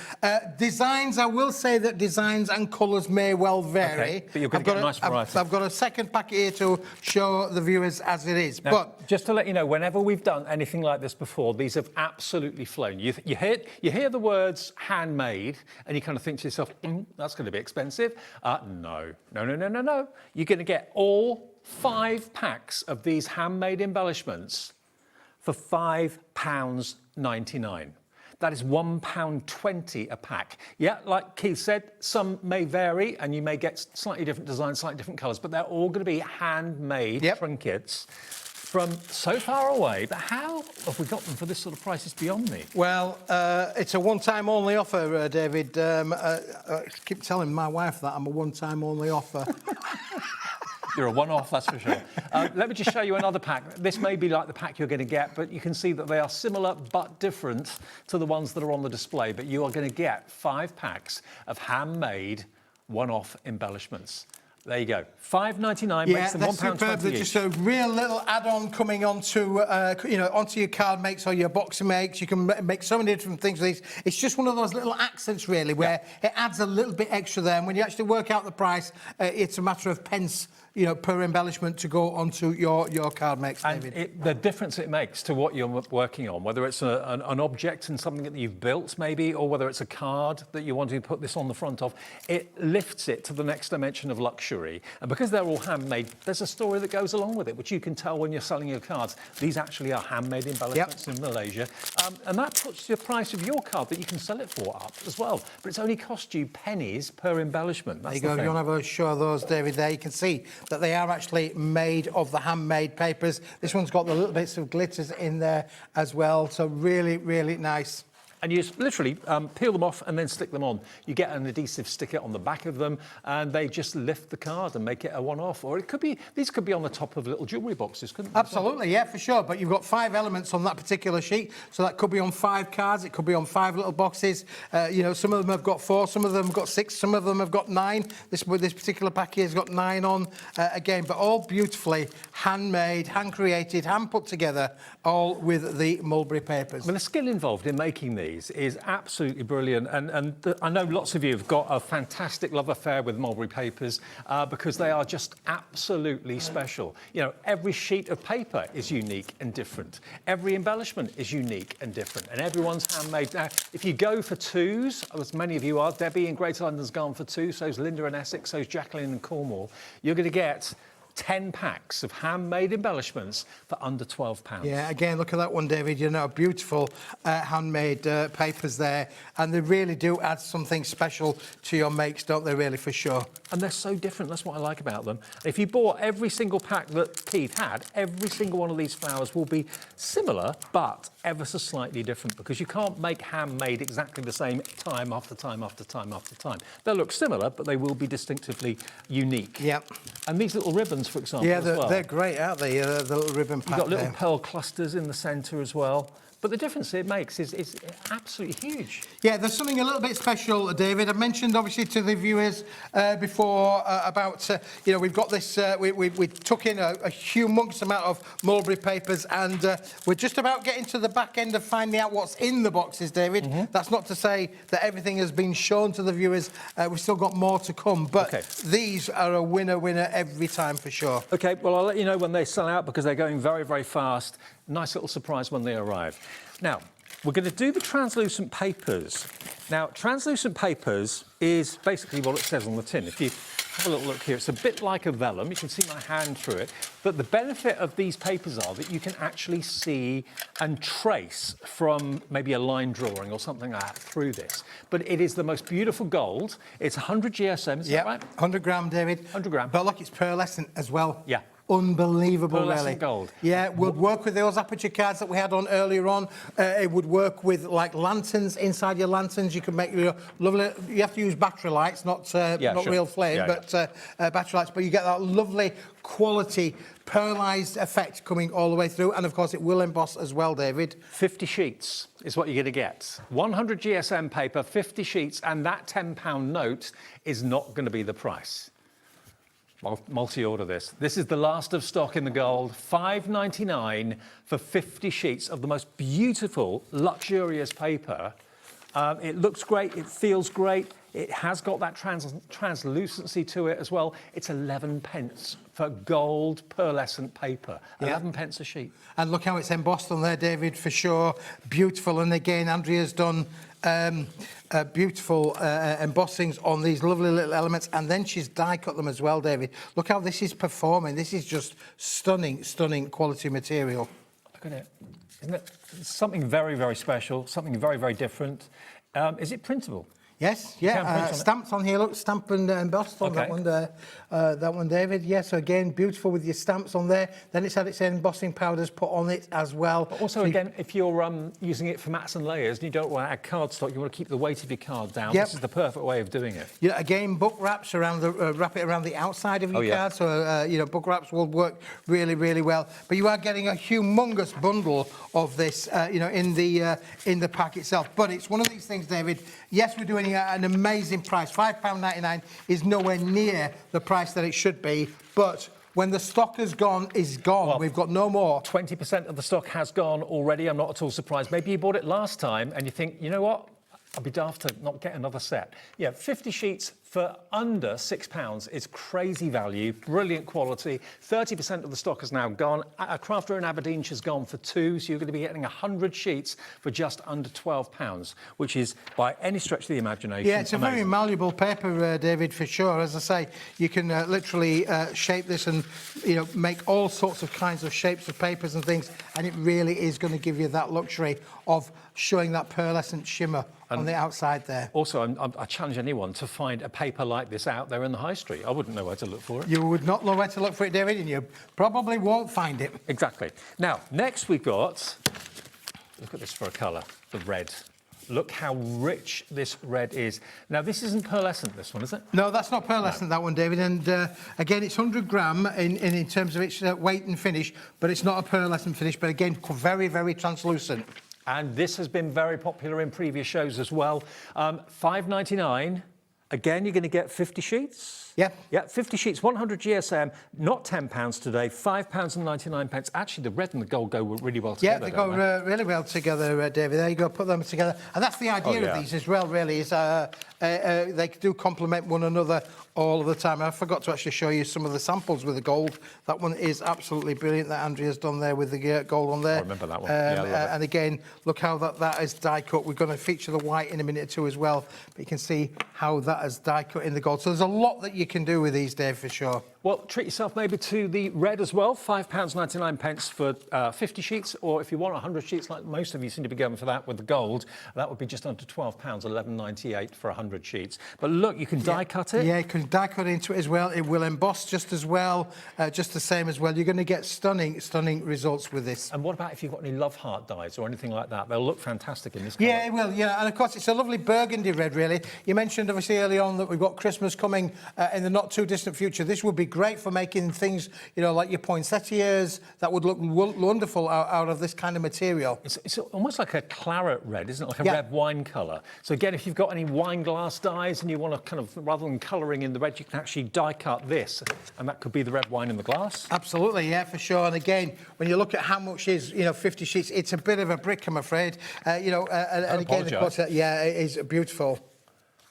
Designs, I will say that designs and colours may well vary. Okay, but you're going to get a nice variety. I've got a second packet here to show the viewers as it is. Now, but just to let you know, whenever we've done anything like this before, these have absolutely flown. You hear the words handmade, and you kind of think to yourself, that's going to be expensive. No. You're going to get all 5 packs of these handmade embellishments for £5.99. That is £1.20 a pack. Yeah, like Keith said, some may vary and you may get slightly different designs, slightly different colours, but they're all going to be handmade trinkets from so far away. But how have we got them for this sort of price? It's beyond me. Well, it's a one-time only offer, David. I keep telling my wife that I'm a one-time only offer. You're a one-off, that's for sure. Let me just show you another pack. This may be like the pack you're going to get, but you can see that they are similar but different to the ones that are on the display. But you are going to get 5 packs of handmade one-off embellishments. There you go. £5.99 makes them £1.20 They're just a real little add-on coming onto, onto your card makes or your boxing makes. You can make so many different things with these. It's just one of those little accents, really, where it adds a little bit extra there. And when you actually work out the price, it's a matter of pence, per embellishment to go onto your card makes, David. And the difference it makes to what you're working on, whether it's an object and something that you've built, maybe, or whether it's a card that you want to put this on the front of, it lifts it to the next dimension of luxury. And because they're all handmade, there's a story that goes along with it, which you can tell when you're selling your cards. These actually are handmade embellishments in Malaysia. And that puts the price of your card that you can sell it for up as well. But it's only cost you pennies per embellishment. That's there you go. If you want to have a show of those, David, there you can see that they are actually made of the handmade papers. This one's got the little bits of glitters in there as well. So really, really nice. And you just literally peel them off and then stick them on. You get an adhesive sticker on the back of them and they just lift the card and make it a one-off. Or it could be, these could be on the top of little jewellery boxes, couldn't they? Absolutely, yeah, for sure. But you've got 5 elements on that particular sheet. So that could be on 5 cards. It could be on 5 little boxes. Some of them have got 4, some of them have got 6, some of them have got 9. This particular pack here has got 9 on again, but all beautifully handmade, hand-created, hand-put together, all with the mulberry papers. Well, the skill involved in making these is absolutely brilliant, and I know lots of you have got a fantastic love affair with mulberry papers because they are just absolutely special. Every sheet of paper is unique and different. Every embellishment is unique and different, and everyone's handmade. Now, if you go for 2s, as many of you are, Debbie in Greater London's gone for 2, so's Linda in Essex, so's Jacqueline in Cornwall, you're going to get 10 packs of handmade embellishments for under £12. Yeah, again, look at that one, David. Beautiful handmade papers there. And they really do add something special to your makes, don't they, really, for sure? And they're so different. That's what I like about them. If you bought every single pack that Keith had, every single one of these flowers will be similar, but ever so slightly different, because you can't make handmade exactly the same time after time after time after time. They'll look similar, but they will be distinctively unique. Yep. And these little ribbons, for example, yeah, as well. They're great, aren't they? The little ribbon pack. You've got little pearl clusters in the centre as well. But the difference it makes is absolutely huge. Yeah, there's something a little bit special, David. I mentioned, obviously, to the viewers before about, we've got this, we took in a humongous amount of mulberry papers, and we're just about getting to the back end of finding out what's in the boxes, David. Mm-hmm. That's not to say that everything has been shown to the viewers. We've still got more to come, but these are a winner every time for sure. OK, well, I'll let you know when they sell out because they're going very, very fast. Nice little surprise when they arrive. Now, we're going to do the translucent papers. Now, translucent papers is basically what it says on the tin. If you have a little look here. It's a bit like a vellum. You can see my hand through it. But the benefit of these papers are that you can actually see and trace from maybe a line drawing or something like that through this. But it is the most beautiful gold. It's 100 GSM, is that right? 100 gram, David. 100 gram. But look, it's pearlescent as well. Yeah. Unbelievable, Pearlescent really. gold. Yeah, would work with those aperture cards that we had on earlier on. It would work with like lanterns. Inside your lanterns, you can make your lovely. You have to use battery lights, not sure. real flame, Yeah, but battery lights. But you get that lovely quality pearlised effect coming all the way through, and of course it will emboss as well, David. 50 sheets is what you're going to get. 100 GSM paper, 50 sheets, and that £10 note is not going to be the price. Multi-order this. This is the last of stock in the gold. $5.99 for 50 sheets of the most beautiful, luxurious paper. It looks great. It feels great. It has got that translucency to it as well. It's 11 pence for gold pearlescent paper. 11 pence a sheet. And look how it's embossed on there, David, for sure. Beautiful. And again, Andrea's done beautiful embossings on these lovely little elements, and then she's die cut them as well, David. Look how this is performing. This is just stunning, stunning quality material. Look at it. Isn't it something very, very special, something very, very different? Is it printable? Yes, yeah, stamped on here, look, stamp and embossed on that one, David. Yeah, so again, beautiful with your stamps on there. Then it's had its embossing powders put on it as well. But also, again, if you're using it for mats and layers and you don't want to add cardstock, you want to keep the weight of your card down, this is the perfect way of doing it. Yeah, again, book wraps around the, wrap it around the outside of your card, so, you know, book wraps will work really, really well. But you are getting a humongous bundle of this, you know, in the pack itself. But it's one of these things, David, yes, we're doing an amazing price. £5.99 is nowhere near the price that it should be, but when the stock is gone, well, we've got no more. 20% of the stock has gone already. I'm not at all surprised. Maybe you bought it last time and you think, you know what? I'd be daft to not get another set. Yeah, 50 sheets for under £6 is crazy value, brilliant quality. 30% of the stock has now gone. A crafter in Aberdeen has gone for 2, so you're going to be getting 100 sheets for just under £12, which is, by any stretch of the imagination, yeah, it's a very malleable paper, David, for sure. As I say, you can literally shape this and, you know, make all sorts of kinds of shapes of papers and things, and it really is going to give you that luxury of showing that pearlescent shimmer on the outside there. Also, I challenge anyone to find a paper like this out there in the high street. I wouldn't know where to look for it. You would not know where to look for it, David, and you probably won't find it. Exactly. Now, next we've got, look at this for a colour, the red. Look how rich this red is. Now, this isn't pearlescent, this one, is it? No, that's not pearlescent, that one, David. And again, it's 100 gram in terms of its weight and finish, but it's not a pearlescent finish, but again, very, very translucent. And this has been very popular in previous shows as well. $5.99. Again, you're going to get 50 sheets. Yeah. Yeah, 50 sheets, 100 GSM, not £10 today, £5.99. Actually, the red and the gold go really well together. Yeah, they go really well together, David. There you go, put them together. And that's the idea of these as well, really, is they do complement one another all of the time. I forgot to actually show you some of the samples with the gold. That one is absolutely brilliant that Andrea's done there with the gold on there. I remember that one. Yeah, I love it. And again, look how that is die cut. We're going to feature the white in a minute or two as well. But you can see how that is die cut in the gold. So there's a lot that you can do with these, Dave, for sure. Well, treat yourself maybe to the red as well. £5.99 for 50 sheets, or if you want 100 sheets, like most of you seem to be going for that with the gold, that would be just under £12, £11.98 for 100 sheets. But look, you can die cut it. Yeah, you can die cut into it as well. It will emboss just as well, just the same as well. You're going to get stunning, stunning results with this. And what about if you've got any love heart dies or anything like that? They'll look fantastic in this colour. Yeah, it will, yeah. And of course, it's a lovely burgundy red, really. You mentioned, obviously, early on that we've got Christmas coming in the not too distant future. This would be great for making things, you know, like your poinsettias, that would look wonderful out of this kind of material. It's almost like a claret red, isn't it? Like a red wine colour. So again, if you've got any wine glass dyes and you want to kind of, rather than colouring in the red, you can actually die cut this, and that could be the red wine in the glass. Absolutely, yeah, for sure. And again, when you look at how much is, you know, 50 sheets, it's a bit of a brick, I'm afraid. You know, and again, of course, yeah, it is beautiful.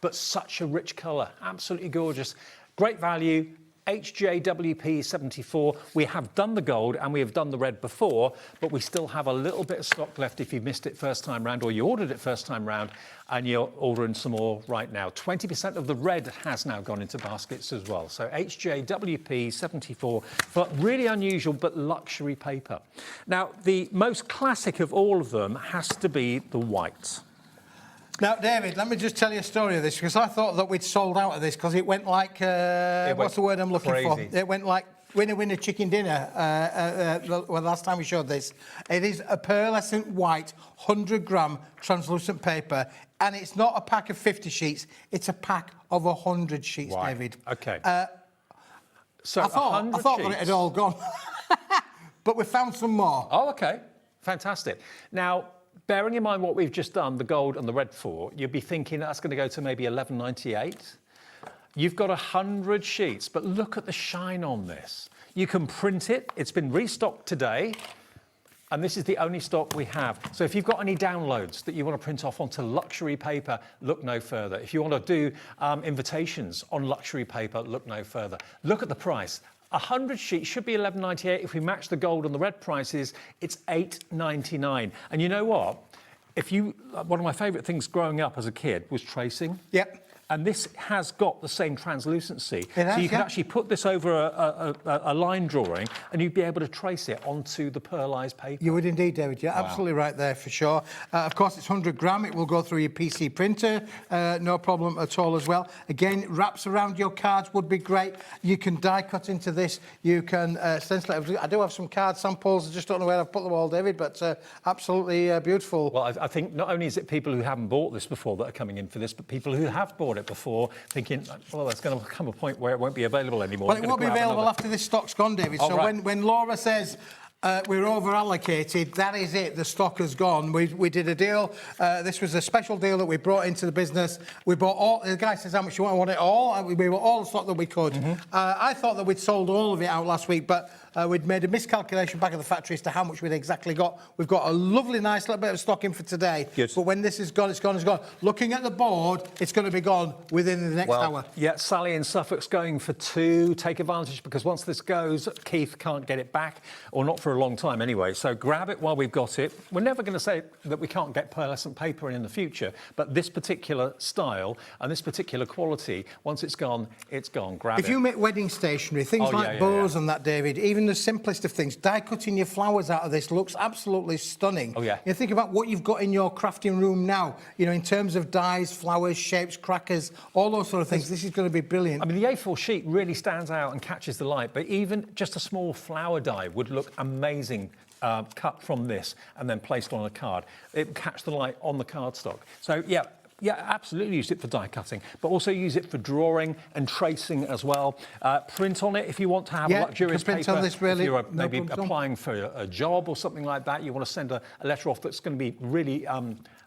But such a rich colour, absolutely gorgeous. Great value. HJWP74. We have done the gold and we have done the red before, but we still have a little bit of stock left if you missed it first time round or you ordered it first time round and you're ordering some more right now. 20% of the red has now gone into baskets as well. So HJWP74 for really unusual but luxury paper. Now, the most classic of all of them has to be the white. Now, David, let me just tell you a story of this, because I thought that we'd sold out of this, because it went like, what's the word I'm looking for? It went like winner, chicken dinner, well, last time we showed this. It is a pearlescent white, 100-gram translucent paper, and it's not a pack of 50 sheets, it's a pack of 100 sheets, Right. David. Okay. So I thought that it had all gone, but we found some more. Oh, okay. Fantastic. Now, bearing in mind what we've just done, the gold and the red for, you'd be thinking that's going to go to maybe $11.98. You've got 100 sheets, but look at the shine on this. You can print it. It's been restocked today, and this is the only stock we have. So if you've got any downloads that you want to print off onto luxury paper, look no further. If you want to do invitations on luxury paper, look no further. Look at the price. 100 sheets should be $11.98. If we match the gold and the red prices, it's $8.99. And you know what? One of my favourite things growing up as a kid was tracing. Yep. And this has got the same translucency. It has, so you can yeah. actually put this over a line drawing and you'd be able to trace it onto the pearlised paper. You would indeed, David. You're absolutely right there for sure. Of course, it's 100 gram. It will go through your PC printer, no problem at all as well. Again, wraps around your cards would be great. You can die cut into this. You can stencil it. I do have some card samples. I just don't know where I've put them all, David, but absolutely beautiful. Well, I think not only is it people who haven't bought this before that are coming in for this, but people who have bought it before thinking, well, there's going to come a point where it won't be available anymore. Well, it won't be available after this stock's gone, David. So right. when Laura says we're over allocated, that is it. The stock has gone. We did a deal. This was a special deal that we brought into the business. We bought all. The guy says how much you want. I want it all. We bought all the stock that we could. I thought that we'd sold all of it out last week, but we'd made a miscalculation back at the factory as to how much we'd exactly got. We've got a lovely, nice little bit of stock in for today. Good. But when this is gone, it's gone, it's gone. Looking at the board, it's going to be gone within the next hour. Yeah, Sally in Suffolk's going for 2. Take advantage, because once this goes, Keith can't get it back, or not for a long time anyway. So grab it while we've got it. We're never going to say that we can't get pearlescent paper in the future, but this particular style and this particular quality, once it's gone, it's gone. Grab it. If you make wedding stationery, things like bows and that, David, even the simplest of things, die cutting your flowers out of this looks absolutely stunning. Oh, yeah. You think about what you've got in your crafting room now, you know, in terms of dies, flowers, shapes, crackers, all those sort of things. This is going to be brilliant. I mean, the A4 sheet really stands out and catches the light, but even just a small flower die would look amazing cut from this and then placed on a card. It would catch the light on the cardstock. So, yeah, absolutely use it for die cutting, but also use it for drawing and tracing as well. Print on it if you want to have a luxurious print paper. on this, really. If you're No maybe problem at all. applying for a job or something like that, you want to send a letter off that's going to be really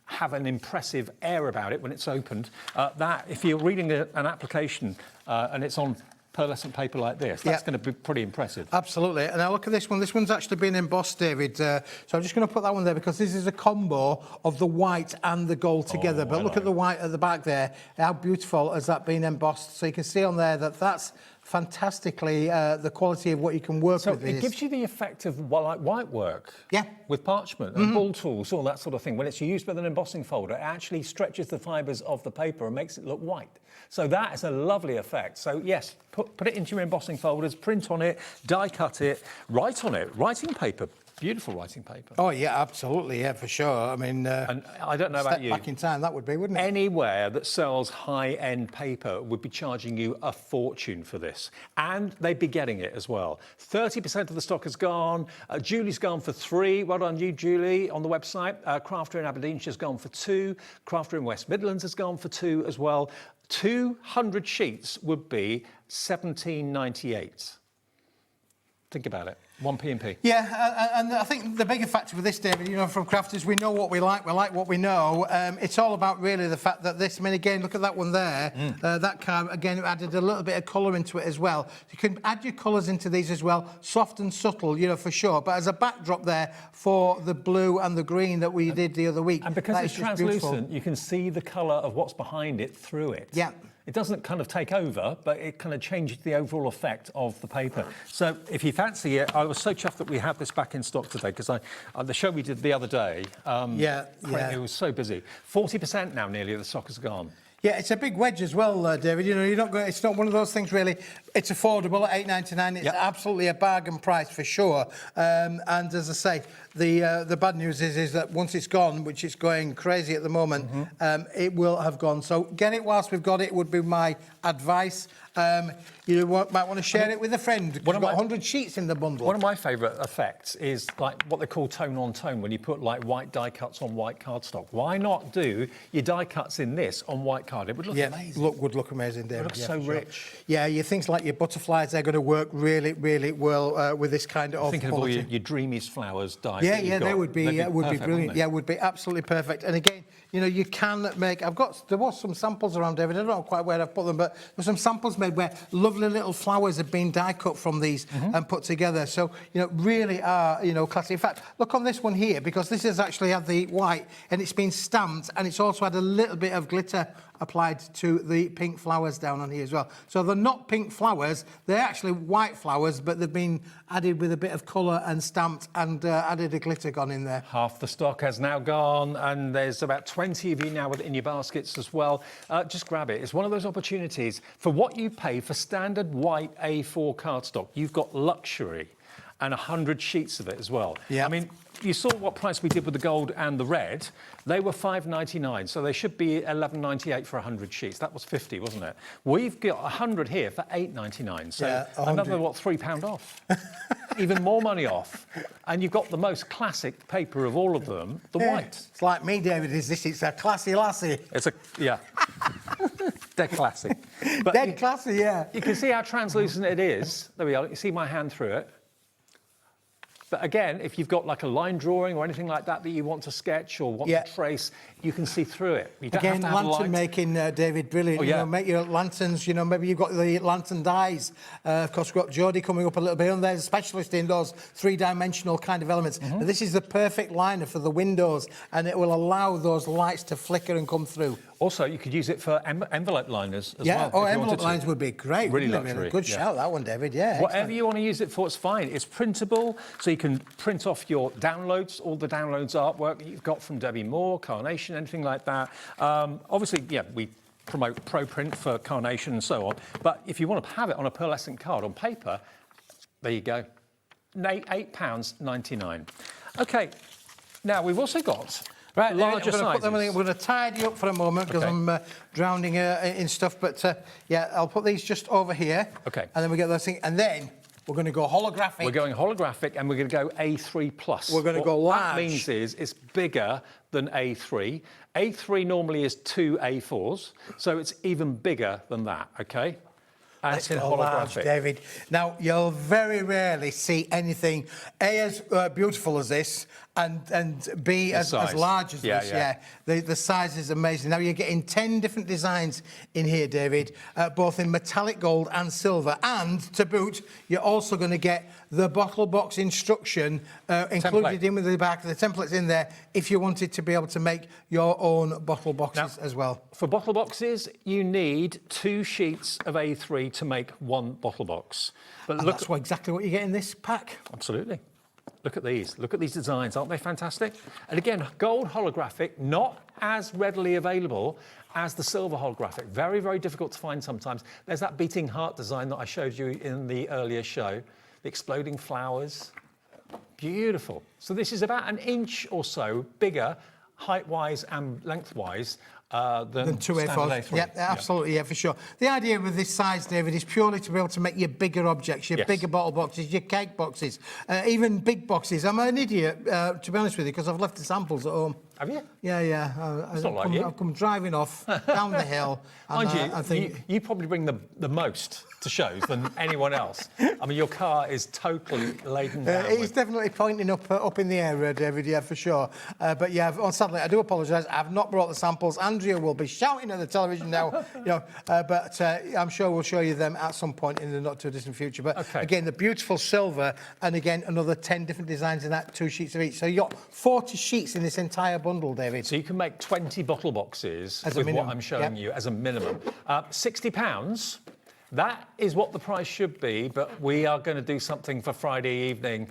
have an impressive air about it when it's opened. That, if you're reading an application and it's on pearlescent paper like this, that's going to be pretty impressive. Absolutely. And now look at this one. This one's actually been embossed, David. So I'm just going to put that one there because this is a combo of the white and the gold together. But look at the white at the back there. How beautiful has that been embossed? So you can see on there that that's fantastically the quality of what you can work with. So it gives you the effect of like white work. Yeah. With parchment and ball tools, all that sort of thing. When it's used with an embossing folder, it actually stretches the fibres of the paper and makes it look white. So that is a lovely effect. So yes, put it into your embossing folders, print on it, die cut it, write on it. Writing paper, beautiful writing paper. Oh yeah, absolutely, yeah, for sure. I mean, and I don't know about you. Back in time, that would be, wouldn't it? Anywhere that sells high-end paper would be charging you a fortune for this, and they'd be getting it as well. 30% of the stock has gone. Julie's gone for 3. Well done, you, Julie, on the website. Crafter in Aberdeenshire has gone for 2. Crafter in West Midlands has gone for 2 as well. 200 sheets would be £17.98. Think about it. 1p&p. Yeah, and I think the bigger factor with this, David, you know, from crafters, we know what we like what we know. It's all about really the fact that this, I mean, again, look at that one there. That card, again, added a little bit of colour into it as well. You can add your colours into these as well, soft and subtle, you know, for sure. But as a backdrop there for the blue and the green that we did the other week. And because it's translucent, you can see the colour of what's behind it through it. Yeah. It doesn't kind of take over, but it kind of changes the overall effect of the paper. So if you fancy it, I was so chuffed that we had this back in stock today because the show we did the other day, it was so busy. 40% now nearly of the stock has gone. Yeah, it's a big wedge as well, David. You know, you're not going. It's not one of those things really. It's affordable at $8.99. It's absolutely a bargain price for sure. And as I say, the bad news is that once it's gone, which it's going crazy at the moment, it will have gone. So get it whilst we've got it would be my advice. You might want to share it with a friend. We've got 100 sheets in the bundle. One of my favourite effects is like what they call tone on tone, when you put like white die cuts on white cardstock. Why not do your die cuts in this on white card? It would look amazing. Would look amazing, David. It looks so rich. Yeah, your things like your butterflies, they're going to work really, really well with this kind of thinking quality. of all your dreamiest flowers dies. Yeah, they would be brilliant. Yeah, would be absolutely perfect. And again, you know, you can make. There was some samples around, David. I don't know quite where I've put them, but there's some samples made where lovely little flowers have been die cut from these and put together. So, you know, really are, you know, classy. In fact, look on this one here, because this has actually had the white and it's been stamped, and it's also had a little bit of glitter applied to the pink flowers down on here as well. So they're not pink flowers, they're actually white flowers, but they've been added with a bit of colour and stamped and added a glitter gone in there. Half the stock has now gone, and there's about 20 of you now in your baskets as well. Just grab it. It's one of those opportunities. For what you pay for standard white A4 cardstock, you've got luxury and 100 sheets of it as well. Yeah. I mean, you saw what price we did with the gold and the red. They were $5.99, so they should be $11.98 for 100 sheets. That was 50, wasn't it? We've got 100 here for $8.99, so another, what, £3 off? Even more money off. And you've got the most classic paper of all of them, the white. It's like me, David, it's a classy lassie. It's a, dead classic. But dead classy, yeah. You can see how translucent it is. There we are, you see my hand through it. But again, if you've got like a line drawing or anything like that that you want to sketch or want to trace, you can see through it. You don't have to have lantern making, David, brilliant. You know, make your lanterns, you know, maybe you've got the lantern dies. Of course, we've got Jodie coming up a little bit, and there's a specialist in those three-dimensional kind of elements. But this is the perfect liner for the windows, and it will allow those lights to flicker and come through. Also, you could use it for envelope liners as well. Yeah, envelope liners would be great. Really luxury. luxury. Good shout, that one, David, Whatever excellent. you want to use it for, it's fine. It's printable, so you can print off your downloads, all the downloads artwork that you've got from Debbie Moore, Carnation, anything like that. Obviously, we promote ProPrint for Carnation and so on. But if you want to have it on a pearlescent card on paper, there you go. £8.99. OK, now we've also got larger sizes. We're going to tidy up for a moment because I'm drowning in stuff. But I'll put these just over here. OK. And then we get those things. And then we're going to go holographic. We're going holographic, and we're going to go A3+. We're going to go large. What that means is it's bigger than A3. A3 normally is 2 A4s, so it's even bigger than that, OK? And it's in large, holographic. David. Now, you'll very rarely see anything A, as beautiful as this, and B, as large as this. The size is amazing. Now, you're getting 10 different designs in here, David, both in metallic gold and silver. And, to boot, you're also going to get the bottle box instruction included in with the back. The template's in there if you wanted to be able to make your own bottle boxes as well. For bottle boxes, you need 2 sheets of A3 to make one bottle box. But and that's exactly what you get in this pack. Absolutely. Look at these. Look at these designs. Aren't they fantastic? And again, gold holographic, not as readily available as the silver holographic. Very, very difficult to find sometimes. There's that beating heart design that I showed you in the earlier show. The exploding flowers. Beautiful. So this is about 1 inch or so bigger, height-wise and lengthwise, than 2 A4s. Yeah, absolutely, for sure. The idea with this size, David, is purely to be able to make your bigger objects, your bigger bottle boxes, your cake boxes, even big boxes. I'm an idiot, to be honest with you, because I've left the samples at home. Have you? Yeah. It's not like you. I've come driving off down the hill. And, Mind you, I think you probably bring the most to shows than anyone else. I mean, your car is totally laden down. It's definitely pointing up in the air, David, for sure. But sadly, I do apologise. I've not brought the samples. Andrea will be shouting at the television now, but I'm sure we'll show you them at some point in the not too distant future. But again, the beautiful silver, and again, another 10 different designs in that, 2 sheets of each. So you got 40 sheets in this entire bundle. bundle, David. So you can make 20 bottle boxes As a with minimum, what I'm showing you as a minimum. £60. That is what the price should be, but we are going to do something for Friday evening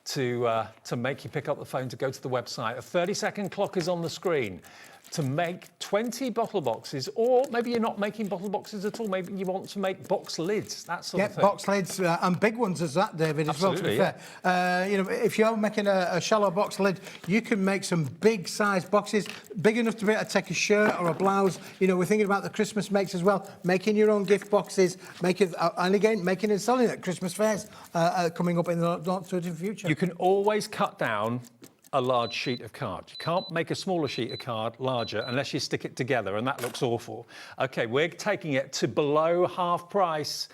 to make you pick up the phone to go to the website. A 30-second clock is on the screen to make 20 bottle boxes, or maybe you're not making bottle boxes at all. Maybe you want to make box lids, that sort of thing. Box lids and big ones as that, David, as well, to be Absolutely, fair. You know, if you're making a shallow box lid, you can make some big-sized boxes, big enough to be able to take a shirt or a blouse. You know, we're thinking about the Christmas makes as well, making your own gift boxes, and again, making and selling at Christmas fairs coming up in the not-too-distant future. You can always cut down a large sheet of card. You can't make a smaller sheet of card larger unless you stick it together, and that looks awful. Okay, we're taking it to below half price,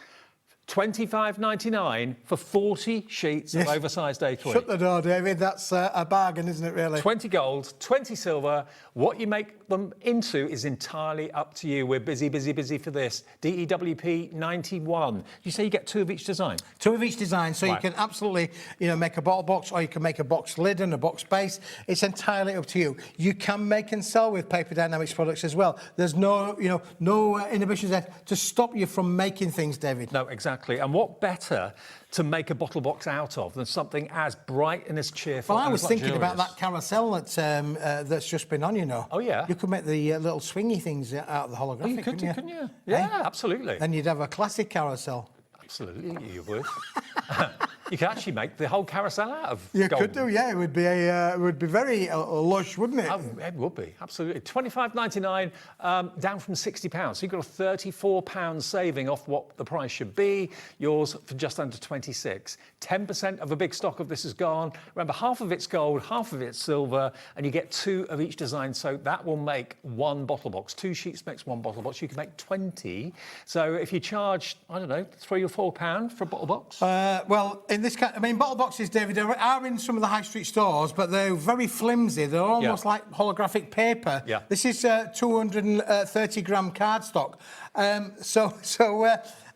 $25.99 for 40 sheets of oversized A3. Shut the door, David. That's a bargain, isn't it, really? 20 gold, 20 silver. What you make them into is entirely up to you. We're busy for this. DEWP 91. You say you get 2 of each design? 2 of each design, so you can absolutely, you know, make a bottle box, or you can make a box lid and a box base. It's entirely up to you. You can make and sell with Paper Dynamics products as well. There's no, you know, no inhibitions there to stop you from making things, David. No, exactly. And what better to make a bottle box out of than something as bright and as cheerful? Well, I and was as thinking about luxurious? that carousel that's just been on, you know. Oh, yeah? You could make the little swingy things out of the holographic, Oh, you could, couldn't you? Yeah, absolutely. And you'd have a classic carousel. Absolutely, you would. You could actually make the whole carousel out of You gold. could do, yeah. It would be very lush, wouldn't it? Oh, it would be, absolutely. $25.99, down from £60. So you've got a £34 saving off what the price should be. Yours for just under 26. 10% of a big stock of this is gone. Remember, half of it's gold, half of it's silver, and you get 2 of each design. So that will make 1 bottle box. 2 sheets makes 1 bottle box. You can make 20. So if you charge, I don't know, £3 or £4 for a bottle box? Well, in this kind, I mean, bottle boxes, David, are in some of the high street stores, but they're very flimsy. They're almost like holographic paper. Yeah. This is 230-gram cardstock.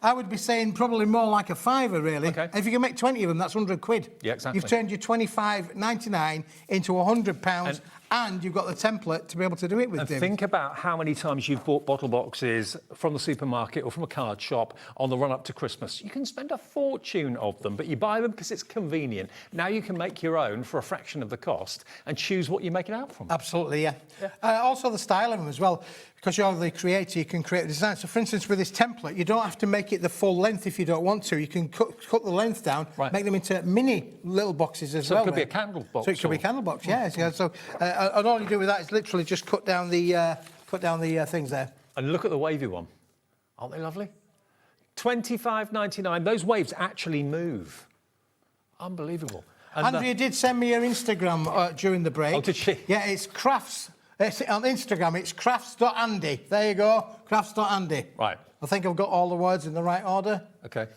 I would be saying probably more like a £5, really. Okay. If you can make 20 of them, that's £100. Yeah, exactly. You've turned your £25.99 into £100, and you've got the template to be able to do it with, David. Think about how many times you've bought bottle boxes from the supermarket or from a card shop on the run-up to Christmas. You can spend a fortune of them, but you buy them because it's convenient. Now you can make your own for a fraction of the cost and choose what you make it out from. Absolutely, yeah. Also the style of them as well. Because you're the creator, you can create a design. So, for instance, with this template, you don't have to make it the full length if you don't want to. You can cut the length down, make them into mini little boxes as well. So it could be a candle box. So it could be a candle box, yes. Yeah. So, and all you do with that is literally just cut down the things there. And look at the wavy one. Aren't they lovely? $25.99. Those waves actually move. Unbelievable. And Andrea did send me her Instagram during the break. Oh, did she? Yeah, it's crafts. On Instagram, it's crafts.andy. There you go, crafts.andy. Right. I think I've got all the words in the right order. Okay.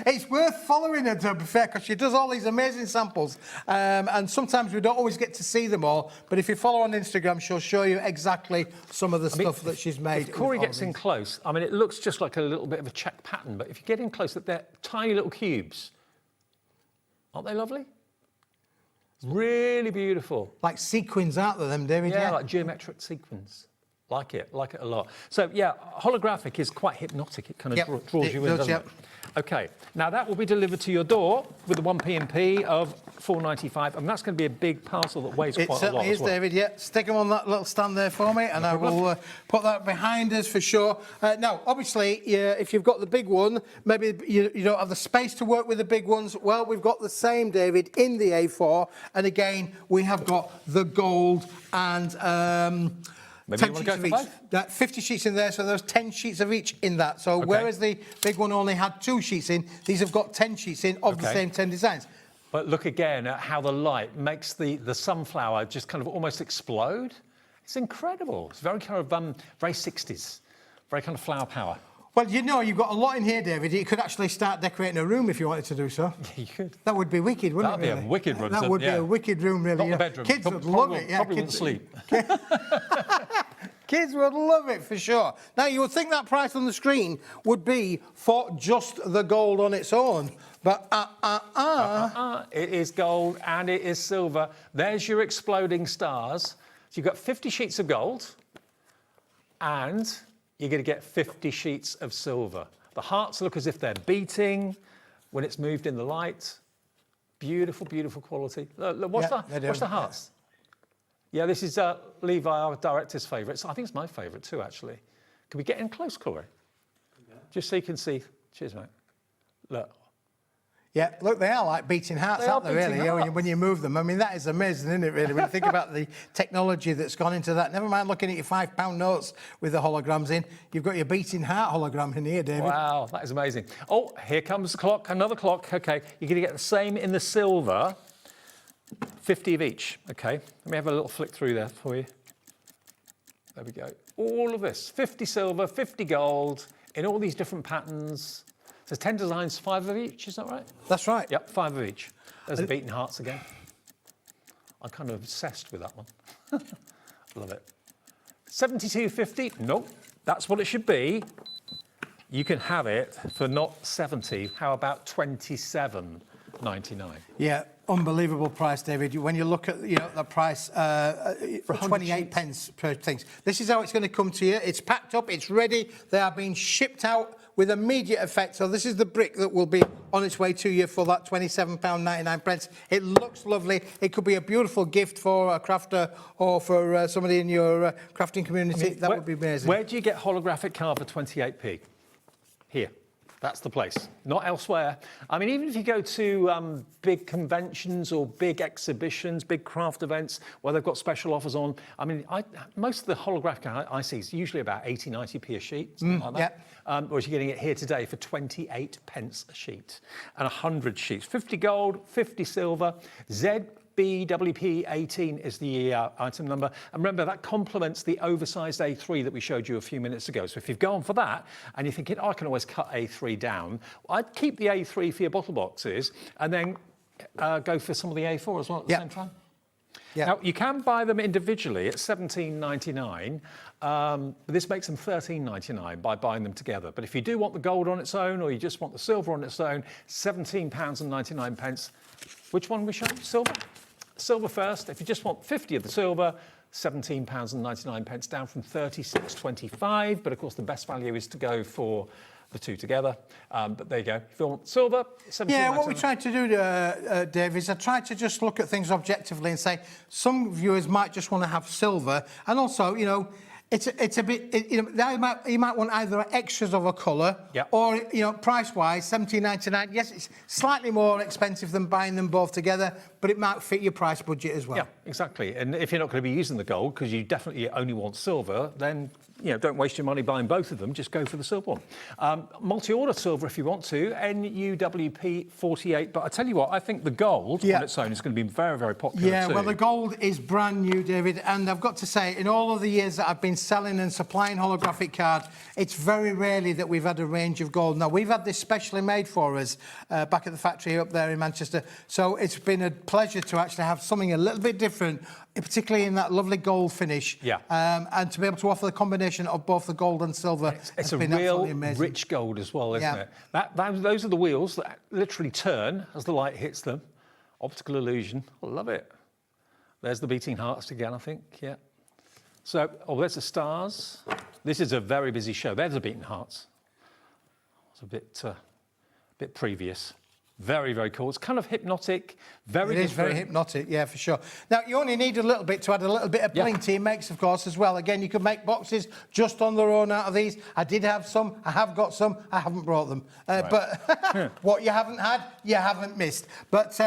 It's worth following her, to be fair, because she does all these amazing samples. And sometimes we don't always get to see them all. But if you follow her on Instagram, she'll show you exactly some of the stuff that she's made. If Corey gets in close, I mean, it looks just like a little bit of a check pattern. But if you get in close, they're tiny little cubes. Aren't they lovely? Really beautiful. Like sequins, aren't they, them, David? Yeah, like geometric sequins. Like it a lot. So, yeah, holographic is quite hypnotic. It kind of draws you in, doesn't it? OK, now that will be delivered to your door with a 1p&p of $4.95, and that's going to be a big parcel that weighs quite a lot. It certainly is, David, yeah. Stick them on that little stand there for me, and I will put that behind us for sure. Now, obviously, if you've got the big one, maybe you don't have the space to work with the big ones. Well, we've got the same, David, in the A4, and again, we have got the gold and... Maybe 10 you want to sheets go of for each. both? 50 sheets in there, so there's 10 sheets of each in that. So whereas the big one only had 2 sheets in, these have got 10 sheets in of the same 10 designs. But look again at how the light makes the sunflower just kind of almost explode. It's incredible. It's very kind of very 60s, very kind of flower power. Well, you know, you've got a lot in here, David. You could actually start decorating a room if you wanted to do so. Yeah, you could. That would be wicked, wouldn't it? That'd be a wicked room. That would be a wicked room, really. Not the bedroom. Kids would love it. Yeah, probably wouldn't sleep. Kids would love it for sure. Now, you would think that price on the screen would be for just the gold on its own, But it is gold and it is silver. There's your exploding stars. So you've got 50 sheets of gold and you're going to get 50 sheets of silver. The hearts look as if they're beating when it's moved in the light. Beautiful, beautiful quality. Look, watch the hearts. Yeah, this is Levi, our director's favourite. I think it's my favourite too, actually. Can we get in close, Corey? Yeah. Just so you can see. Cheers, mate. Look. Yeah, look, they are like beating hearts, aren't they, really? Yeah, when you move them. I mean, that is amazing, isn't it, really? When you think about the technology that's gone into that. Never mind looking at your £5 notes with the holograms in. You've got your beating heart hologram in here, David. Wow, that is amazing. Oh, here comes the clock, another clock. OK, you're going to get the same in the silver, 50 of each. OK, let me have a little flick through there for you. There we go. All of this, 50 silver, 50 gold, in all these different patterns. So 10 designs, 5 of each, is that right? That's right. Yep, 5 of each. There's the beating hearts again. I'm kind of obsessed with that one. Love it. 72.50, nope, that's what it should be. You can have it for not 70, how about 27.99? Yeah, unbelievable price, David. When you look at the price for 28 pence per thing. This is how it's going to come to you. It's packed up, it's ready. They are being shipped out with immediate effect. So this is the brick that will be on its way to you for that £27.99. It looks lovely. It could be a beautiful gift for a crafter or for somebody in your crafting community. That would be amazing. Where do you get holographic card for 28p? Here. That's the place, not elsewhere. I mean, even if you go to big conventions or big exhibitions, big craft events where they've got special offers on, I mean, most of the holographic I see is usually about 80, 90p a sheet, something like that. Whereas you're getting it here today for 28 pence a sheet and 100 sheets. 50 gold, 50 silver, ZBWP18 is the item number. And remember, that complements the oversized A3 that we showed you a few minutes ago. So if you've gone for that and you're thinking, oh, I can always cut A3 down, I'd keep the A3 for your bottle boxes and then go for some of the A4 as well at the same time. Now, you can buy them individually at £17.99, but this makes them £13.99 by buying them together. But if you do want the gold on its own or you just want the silver on its own, £17.99. Which one we show? Silver? Silver first. If you just want 50 of the silver, £17.99, down from £36.25. But of course, the best value is to go for the two together. But there you go. If you want silver, £17.99. Yeah, what we tried to do, Dave, is I tried to just look at things objectively and say some viewers might just want to have silver, and also, it's a bit, you might want either extras of a colour, or price-wise, £17.99. Yes, it's slightly more expensive than buying them both together, but it might fit your price budget as well. Yeah, exactly. And if you're not going to be using the gold because you definitely only want silver, then don't waste your money buying both of them. Just go for the silver one. Multi-order silver if you want to. NUWP48. But I tell you what, I think the gold on its own is going to be very, very popular. Yeah, well, the gold is brand new, David, and I've got to say, in all of the years that I've been selling and supplying holographic cards, it's very rarely that we've had a range of gold. Now, we've had this specially made for us back at the factory up there in Manchester, so it's been a pleasure to actually have something a little bit different, particularly in that lovely gold finish. And to be able to offer the combination of both the gold and silver. It's a real rich gold as well, isn't it? Those are the wheels that literally turn as the light hits them. Optical illusion. I love it. There's the beating hearts again, I think. Yeah. So, there's the stars. This is a very busy show. There's the beating hearts. It's a bit previous. Very, very cool. It's kind of hypnotic, very different. It is very hypnotic, yeah, for sure. Now, you only need a little bit to add a little bit of bling to your makes, of course, as well. Again, you could make boxes just on their own out of these. I did have some. I have got some. I haven't brought them. But what you haven't had, you haven't missed. But...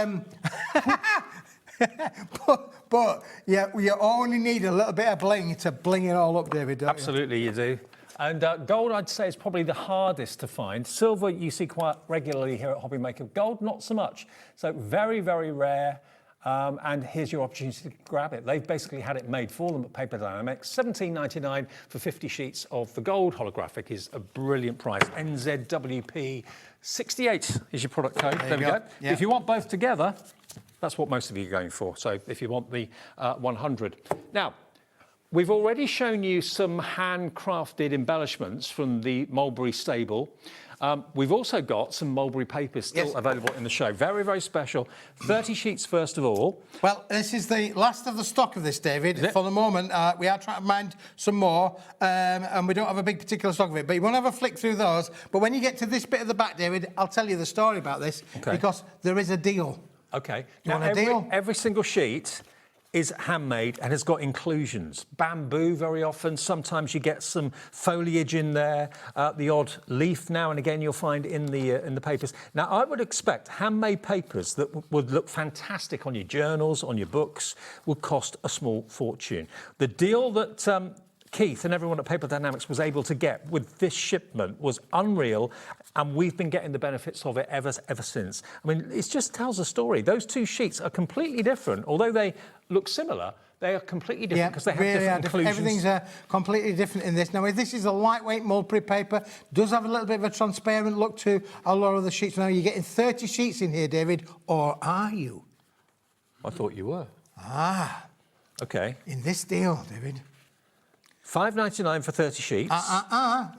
but yeah, you only need a little bit of bling to bling it all up, David, don't you? Absolutely, you do. And gold, I'd say, is probably the hardest to find. Silver, you see quite regularly here at HobbyMaker. Gold, not so much. So very, very rare. And here's your opportunity to grab it. They've basically had it made for them at Paper Dynamics. £17.99 for 50 sheets of the gold holographic is a brilliant price. NZWP68 is your product code. There we go. Yeah. If you want both together, that's what most of you are going for. So if you want the 100. Now, We've already shown you some handcrafted embellishments from the Mulberry stable. We've also got some mulberry papers still available in the show. Very, very special. 30 sheets first of all. Well, this is the last of the stock of this, David. For the moment, we are trying to find some more, and we don't have a big particular stock of it. But you want to have a flick through those. But when you get to this bit at the back, David, I'll tell you the story about this, because there is a deal. Okay. You want a deal? Every single sheet is handmade and has got inclusions. Bamboo very often, sometimes you get some foliage in there, the odd leaf now and again you'll find in the papers. Now I would expect handmade papers that would look fantastic on your journals, on your books, would cost a small fortune. The deal that Keith and everyone at Paper Dynamics was able to get with this shipment was unreal, and we've been getting the benefits of it ever since. I mean, it just tells a story. Those two sheets are completely different. Although they look similar, they are completely different because they have different inclusions. Everything's completely different in this. Now, this is a lightweight mulberry paper. Does have a little bit of a transparent look to a lot of the sheets. Now, you're getting 30 sheets in here, David, or are you? I thought you were. Ah. Okay. In this deal, David. $5.99 for 30 sheets.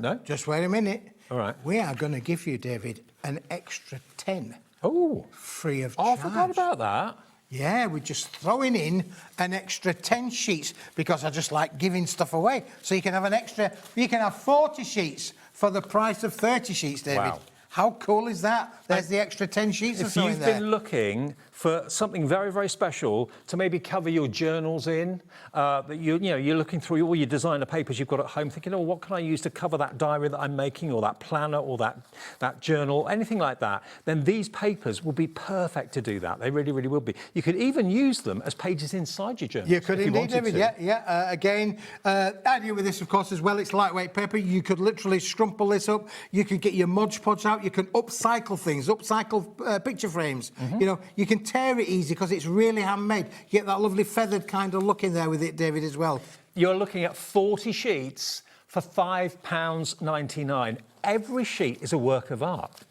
No? Just wait a minute. All right. We are going to give you, David, an extra 10. Oh. Free of charge. charge. I forgot about that. Yeah, we're just throwing in an extra 10 sheets because I just like giving stuff away. So you can have an extra, you can have 40 sheets for the price of 30 sheets, David. Wow. How cool is that? There's the extra 10 sheets or so in there. If you've been looking for something very, very special to maybe cover your journals in, that you're looking through all your designer papers you've got at home, thinking, oh, what can I use to cover that diary that I'm making, or that planner, or that journal, anything like that, then these papers will be perfect to do that. They really, really will be. You could even use them as pages inside your journal. You could indeed, David. Yeah. Again, idea with this, of course, as well, it's lightweight paper. You could literally scrumple this up. You could get your Mod Podge out. You can upcycle things, upcycle picture frames. You know, you can tear it easy because it's really handmade. You get that lovely feathered kind of look in there with it, David, as well. You're looking at 40 sheets for £5.99. Every sheet is a work of art.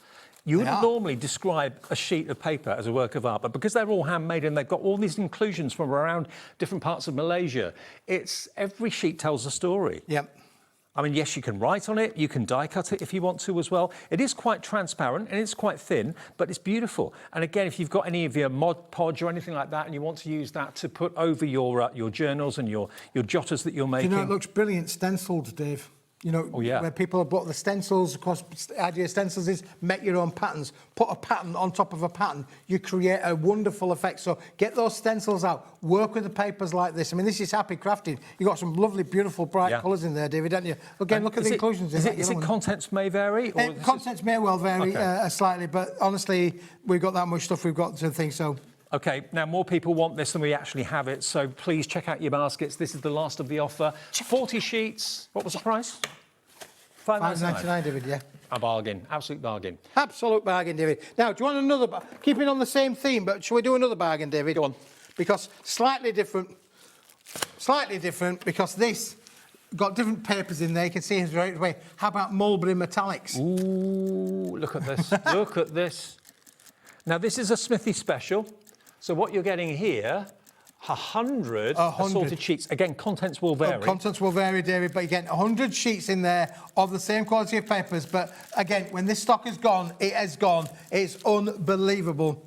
You wouldn't normally describe a sheet of paper as a work of art, but because they're all handmade and they've got all these inclusions from around different parts of Malaysia, every sheet tells a story. Yep. I mean, yes, you can write on it, you can die cut it if you want to as well. It is quite transparent and it's quite thin, but it's beautiful. And again, if you've got any of your Mod Podge or anything like that and you want to use that to put over your journals and your jotters that you're making. You know, it looks brilliant stenciled, Dave. You know, where people have bought the stencils, of course, the idea of stencils is make your own patterns. Put a pattern on top of a pattern. You create a wonderful effect. So get those stencils out. Work with the papers like this. I mean, this is happy crafting. You've got some lovely, beautiful, bright colours in there, David, haven't you? Again, look at the inclusions in that. Is it contents may vary? Or contents may well vary slightly, but honestly, we've got that much stuff we've got to think so. OK, now more people want this than we actually have it, so please check out your baskets. This is the last of the offer. 40 sheets. What was the price? £5.99, David, yeah. A bargain, absolute bargain. Absolute bargain, David. Now, do you want another, keeping on the same theme, but shall we do another bargain, David? Go on. Because slightly different, because this got different papers in there. You can see it right away. How about mulberry metallics? Ooh, look at this. Look at this. Now, this is a Smithy special. So what you're getting here, 100 assorted sheets. Again, contents will vary. Contents will vary, David, but again, 100 sheets in there of the same quality of papers. But again, when this stock is gone, it has gone. It's unbelievable.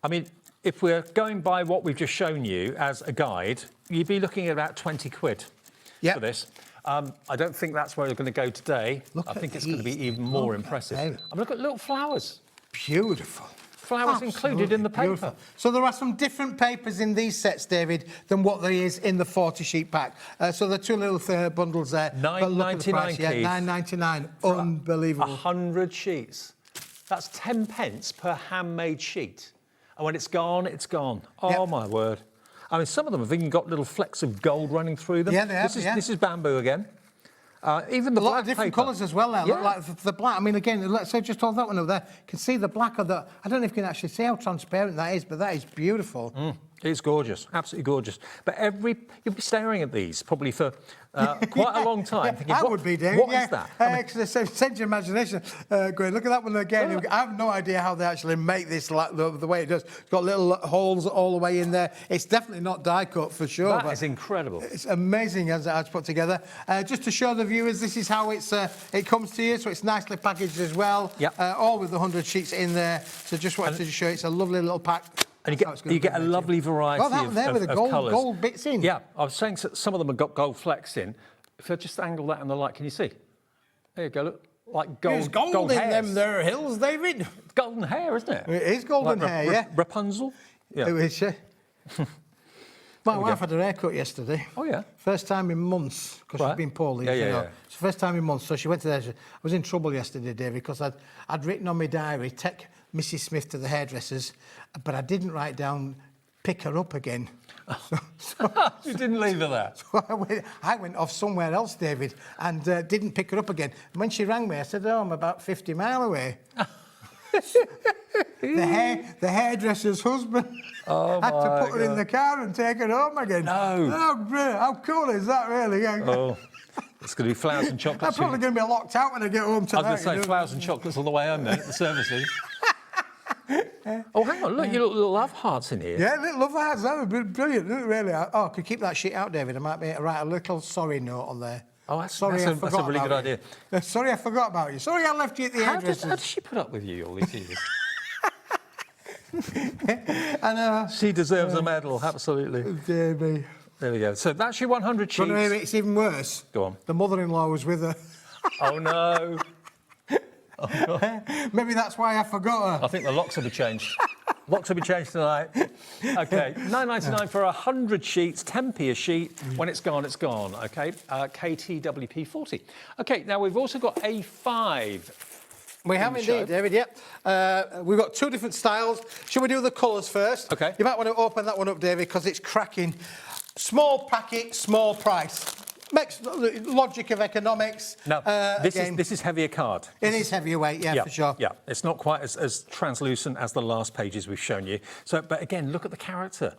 I mean, if we're going by what we've just shown you as a guide, you'd be looking at about 20 quid for this. I don't think that's where we're going to go today. I think it's going to be even more impressive. I mean, look at little flowers. Beautiful. Flowers included in the paper. Beautiful. So there are some different papers in these sets, David, than what there is in the 40-sheet pack. So the two little bundles there. £9.99, Keith. Yeah, £9.99. Unbelievable. 100 sheets. That's 10 pence per handmade sheet. And when it's gone, it's gone. Oh, my word. I mean, some of them have even got little flecks of gold running through them. Yeah, they have, This is bamboo again. Even the a lot of different colours as well there. Yeah. Look like the black. I mean, again, let's say just hold that one over there. You can see the black of the. I don't know if you can actually see how transparent that is, but that is beautiful. It's gorgeous, absolutely gorgeous. But you'll be staring at these probably for quite a long time. Thinking, I would be, David. What is that? Send your imagination. Going, look at that one again. Yeah. I have no idea how they actually make this like the way it does. It's got little holes all the way in there. It's definitely not die cut for sure. That is incredible. It's amazing as it's put together. Just to show the viewers, this is how it comes to you. So it's nicely packaged as well. Yeah. All with the 100 sheets in there. So just wanted to show you, it's a lovely little pack. And you get a lovely variety that there with the colours. gold bits in. Yeah, I was saying some of them have got gold flecks in. If I just angle that in the light, can you see? There you go, look. Like gold. There's gold in hairs. them there hills, David. It's golden hair, isn't it? It is golden hair, yeah. Rapunzel? Yeah. It is, yeah. My wife had her hair cut yesterday. Oh, yeah? First time in months, because she's been poorly. Yeah. It's the first time in months, so she went to there. I was in trouble yesterday, David, because I'd written on my diary, take Mrs. Smith to the hairdressers, but I didn't write down, pick her up again. You didn't leave her there? So I went off somewhere else, David, and didn't pick her up again. And when she rang me, I said, oh, I'm about 50 miles away. The hairdresser's husband had to put her in the car and take her home again. No. Oh, brilliant. How cool is that, really? Oh, it's going to be flowers and chocolates. I'm probably going to be locked out when I get home tonight. I was going to say flowers and chocolates all the way home then at the services. Oh, hang on, look, your little love hearts in here. Yeah, little love hearts, that would be brilliant, really. Oh, I could keep that sheet out, David. I might be able to write a little sorry note on there. Oh, that's sorry, a really good idea. Sorry, I forgot about you. Sorry, I left you at the hairdressers. How does she put up with you all these years? She deserves a medal, absolutely. Dear me. There we go. So that's your 100 sheets. It's even worse. Go on. The mother-in-law was with her. Oh, no. Maybe that's why I forgot her. I think the locks will be changed. Locks will be changed tonight. OK, £9.99 for 100 sheets, 10p a sheet. When it's gone, it's gone. OK, KTWP 40. OK, now we've also got A5. We have indeed, David, yep. We've got two different styles. Shall we do the colours first? OK. You might want to open that one up, David, because it's cracking. Small packet, small price. Makes logic of economics. Now, this is heavier card. It is heavier weight, yeah, for sure. Yeah, it's not quite as translucent as the last pages we've shown you. So, but again, look at the character.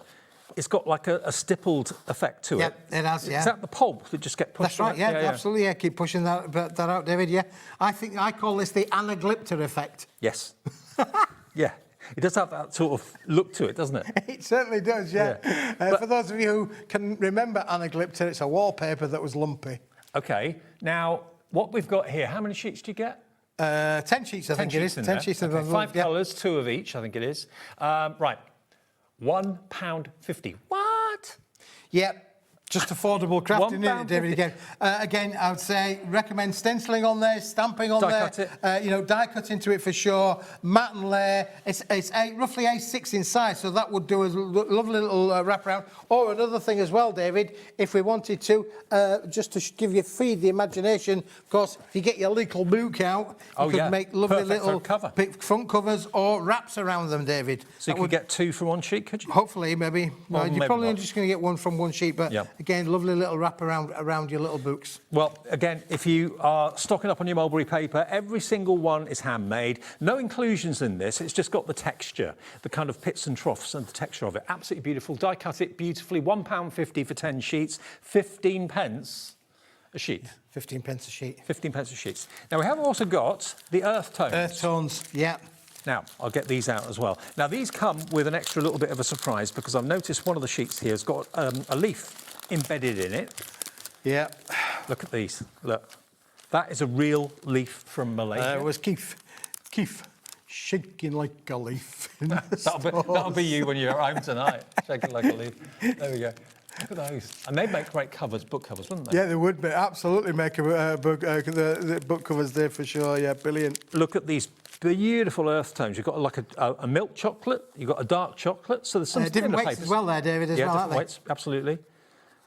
It's got like a stippled effect to it. Yeah, it has, yeah. Is that the pulp that just get pushed? That's right, yeah, absolutely, yeah. Keep pushing that out, David, yeah. I call this the anaglypta effect. Yes. Yeah. It does have that sort of look to it, doesn't it? It certainly does, yeah. For those of you who can remember anaglypta, it's a wallpaper that was lumpy. OK. Now, what we've got here, how many sheets do you get? 10 sheets, I think it is. 10 sheets. Okay. 5 colours, 2 of each, I think it is. Right. £1.50. What? Yep. Just affordable crafting, isn't it, David? Again, I would say recommend stenciling on there, stamping on die there. cut it. Die cut into it for sure. Matte and layer. It's roughly A6 in size, so that would do a lovely little wraparound. Or another thing as well, David, if we wanted to, just to give you feed the imagination, of course, if you get your little book out, you could make lovely little front covers or wraps around them, David. So you could get 2 from one sheet, could you? Hopefully, maybe. No, you're probably just going to get 1 from one sheet, but again, lovely little wrap around your little books. Well, again, if you are stocking up on your mulberry paper, every single one is handmade. No inclusions in this. It's just got the texture, the kind of pits and troughs and the texture of it. Absolutely beautiful. Die cut it beautifully. £1.50 for 10 sheets. 15 pence a sheet. 15 pence a sheet. 15 pence a sheet. Now, we have also got the earth tones. Earth tones, yeah. Now, I'll get these out as well. Now, these come with an extra little bit of a surprise because I've noticed one of the sheets here has got a leaf embedded in it. Yeah. Look at these. Look. That is a real leaf from Malaysia. It was Keith shaking like a leaf. That'll be you when you're at home tonight, shaking like a leaf. There we go. Look at those. And they'd make great covers, book covers, wouldn't they? Yeah, they would absolutely make the book covers there for sure. Yeah, brilliant. Look at these beautiful earth tones. You've got like a milk chocolate, you've got a dark chocolate. So there's some different weights as well there, David, as well, different weights, absolutely.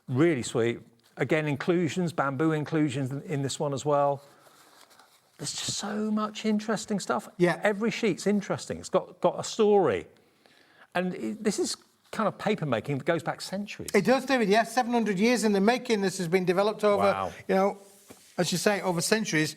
Really sweet. Again, inclusions, bamboo inclusions in this one as well. There's just so much interesting stuff. Yeah. Every sheet's interesting. It's got a story. And this is kind of paper making that goes back centuries. It does, David, yeah. 700 years in the making. This has been developed over, as you say, over centuries.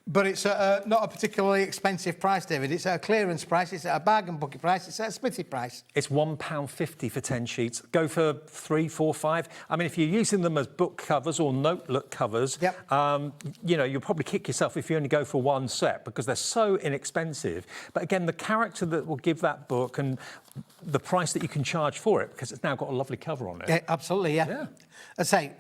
But it's not a particularly expensive price, David. It's at a clearance price, it's at a bargain bucket price, it's at a smithy price. It's £1.50 for 10 sheets. Go for 3, 4, 5. I mean, if you're using them as book covers or notebook covers, you know, you'll probably kick yourself if you only go for one set because they're so inexpensive. But again, the character that will give that book and the price that you can charge for it, because it's now got a lovely cover on it. Yeah, absolutely, yeah. I say,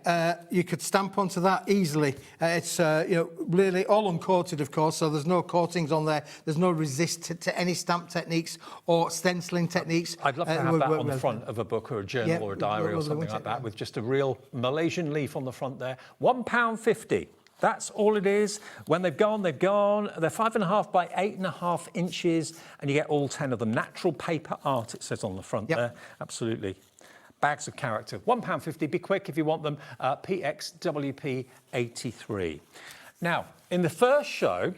you could stamp onto that easily. It's, you know, really all uncoated, of course, so there's no coatings on there. There's no resist to any stamp techniques or stenciling techniques. I'd love to have that on the front of a book or a journal or a diary or something like that with just a real Malaysian leaf on the front there. £1.50. That's all it is. When they've gone, they've gone. They're 5.5 by 8.5 inches, and you get all 10 of them. Natural paper art, it says on the front there. Absolutely. Bags of character. £1.50. Be quick if you want them. PXWP83. Now, in the first show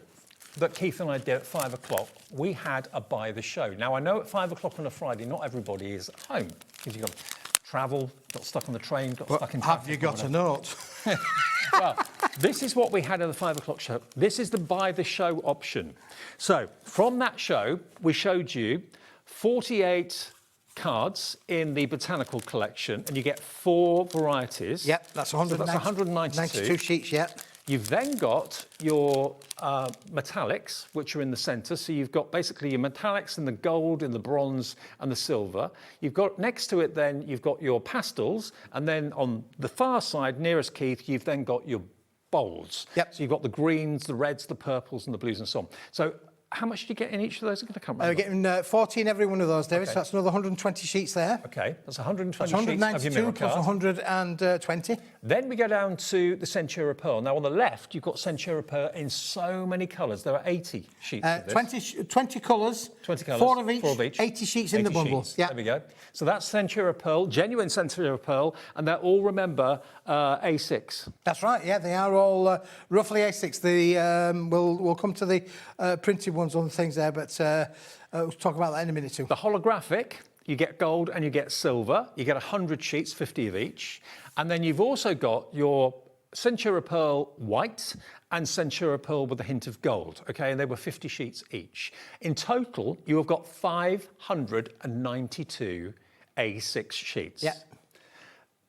that Keith and I did at 5 o'clock, we had a buy the show. Now, I know at 5 o'clock on a Friday, not everybody is at home because you've got to travel, got stuck on the train, got stuck in traffic. Have you got a note? Well, this is what we had at the 5 o'clock show. This is the buy the show option. So from that show, we showed you 48 cards in the botanical collection, and you get 4 varieties. Yep, that's 192 92 sheets, yep. You've then got your metallics, which are in the centre. So you've got basically your metallics and the gold and the bronze and the silver. You've got next to it then, you've got your pastels. And then on the far side, nearest Keith, you've then got your bolds. Yep. So you've got the greens, the reds, the purples and the blues and so on. So how much do you get in each of those? I can't remember. We're getting 40 in every one of those, David, so that's another 120 sheets there. OK, that's 120 that's sheets of your mirror plus card. 120. Then we go down to the Centura Pearl. Now, on the left, you've got Centura Pearl in so many colours. There are 80 sheets of this. 20 colours. 20 colours. 4 of each. 4 of each. 80 sheets in the bundle. Yeah. There we go. So that's Centura Pearl, genuine Centura Pearl, and they're all, remember, A6. That's right, yeah, they are all roughly A6. We'll come to the printed ones on the things there, but we'll talk about that in a minute too. The holographic, you get gold and you get silver. You get 100 sheets, 50 of each. And then you've also got your Centura Pearl white and Centura Pearl with a hint of gold, okay? And they were 50 sheets each. In total, you have got 592 A6 sheets. Yeah.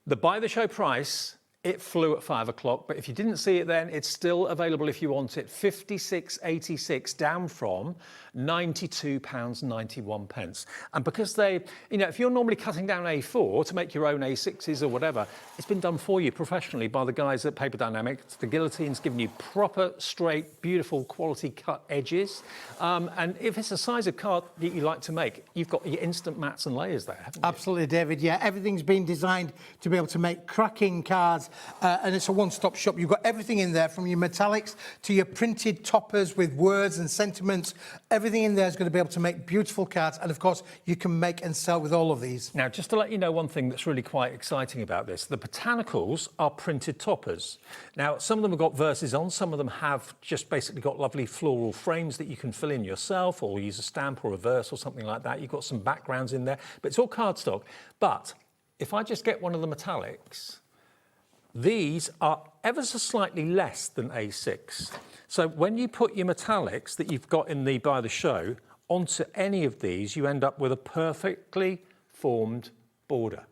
The buy the show price, it flew at 5 o'clock, but if you didn't see it then, it's still available if you want it. £56.86 down from £92.91. And because they, you know, if you're normally cutting down A4 to make your own A6s or whatever, it's been done for you professionally by the guys at Paper Dienamics. The guillotine's giving you proper, straight, beautiful quality cut edges. And if it's a size of card that you like to make, you've got your instant mats and layers there, haven't you? Absolutely, David, yeah. Everything's been designed to be able to make cracking cards. And it's a one-stop shop. You've got everything in there, from your metallics to your printed toppers with words and sentiments. Everything in there is going to be able to make beautiful cards. And, of course, you can make and sell with all of these. Now, just to let you know one thing that's really quite exciting about this, the botanicals are printed toppers. Now, some of them have got verses on. Some of them have just basically got lovely floral frames that you can fill in yourself or use a stamp or a verse or something like that. You've got some backgrounds in there, but it's all cardstock. But if I just get one of the metallics, these are ever so slightly less than A6. So when you put your metallics that you've got in the buy the show onto any of these, you end up with a perfectly formed border.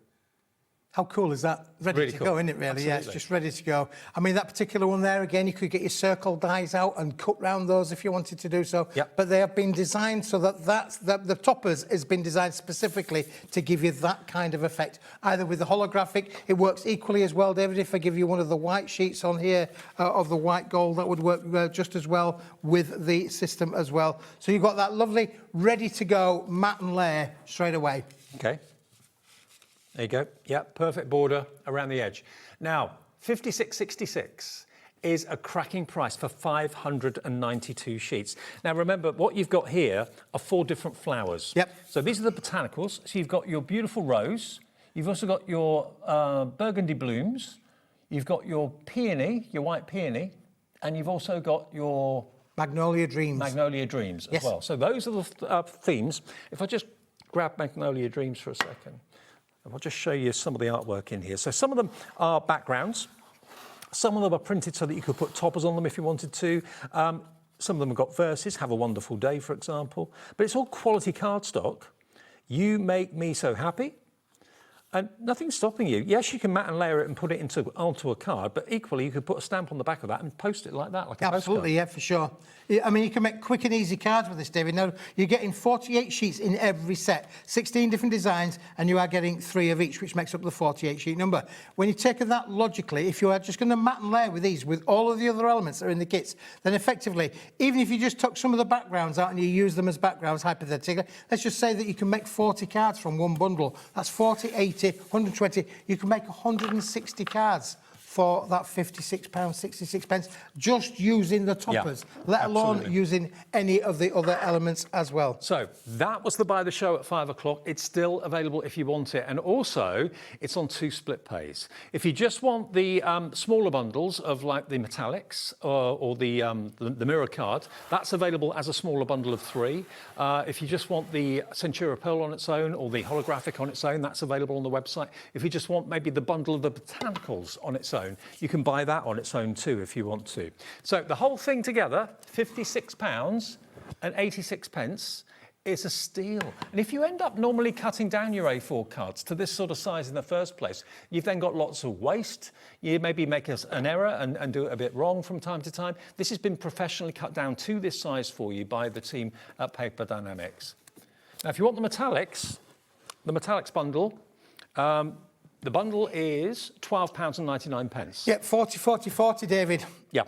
How cool is that? Ready Really to cool. go, isn't it, really? Absolutely. Yeah, it's just ready to go. I mean, that particular one there, again, you could get your circle dies out and cut round those if you wanted to do so. Yep. But they have been designed so that the toppers has been designed specifically to give you that kind of effect. Either with the holographic, it works equally as well, David. If I give you one of the white sheets on here of the white gold, that would work just as well with the system as well. So you've got that lovely, ready to go mat and layer straight away. Okay. There you go. Yeah, perfect border around the edge. Now, £56.66 is a cracking price for 592 sheets. Now, remember, what you've got here are 4 different flowers. Yep. So these are the botanicals. So you've got your beautiful rose. You've also got your burgundy blooms. You've got your peony, your white peony. And you've also got your... Magnolia Dreams. Magnolia Dreams as well. So those are the themes. If I just grab Magnolia Dreams for a second. I'll just show you some of the artwork in here. So some of them are backgrounds. Some of them are printed so that you could put toppers on them if you wanted to. Some of them have got verses, Have a Wonderful Day, for example. But it's all quality cardstock. You make me so happy. And nothing's stopping you. Yes, you can mat and layer it and put it onto a card, but equally you could put a stamp on the back of that and post it like that, like a Absolutely, yeah, for sure. I mean, you can make quick and easy cards with this, David. Now, you're getting 48 sheets in every set, 16 different designs, and you are getting 3 of each, which makes up the 48 sheet number. When you take that logically, if you are just going to mat and layer with these, with all of the other elements that are in the kits, then effectively, even if you just took some of the backgrounds out and you use them as backgrounds, hypothetically, let's just say that you can make 40 cards from one bundle. That's 40, 80, 120. You can make 160 cards for that £56, 66 pence, just using the toppers, let alone using any of the other elements as well. So that was the Buy the Show at 5 o'clock. It's still available if you want it. And also, it's on 2 split pays. If you just want the smaller bundles of like the metallics or the mirror card, that's available as a smaller bundle of 3. If you just want the Centura Pearl on its own or the holographic on its own, that's available on the website. If you just want maybe the bundle of the botanicals on its own, you can buy that on its own too if you want to. So the whole thing together, £56 and 86 pence, is a steal. And if you end up normally cutting down your A4 cards to this sort of size in the first place, you've then got lots of waste. You maybe make an error and do it a bit wrong from time to time. This has been professionally cut down to this size for you by the team at Paper Dienamics. Now, if you want the metallics bundle, the bundle is £12.99. Yep, 40, 40, 40, David. Yeah.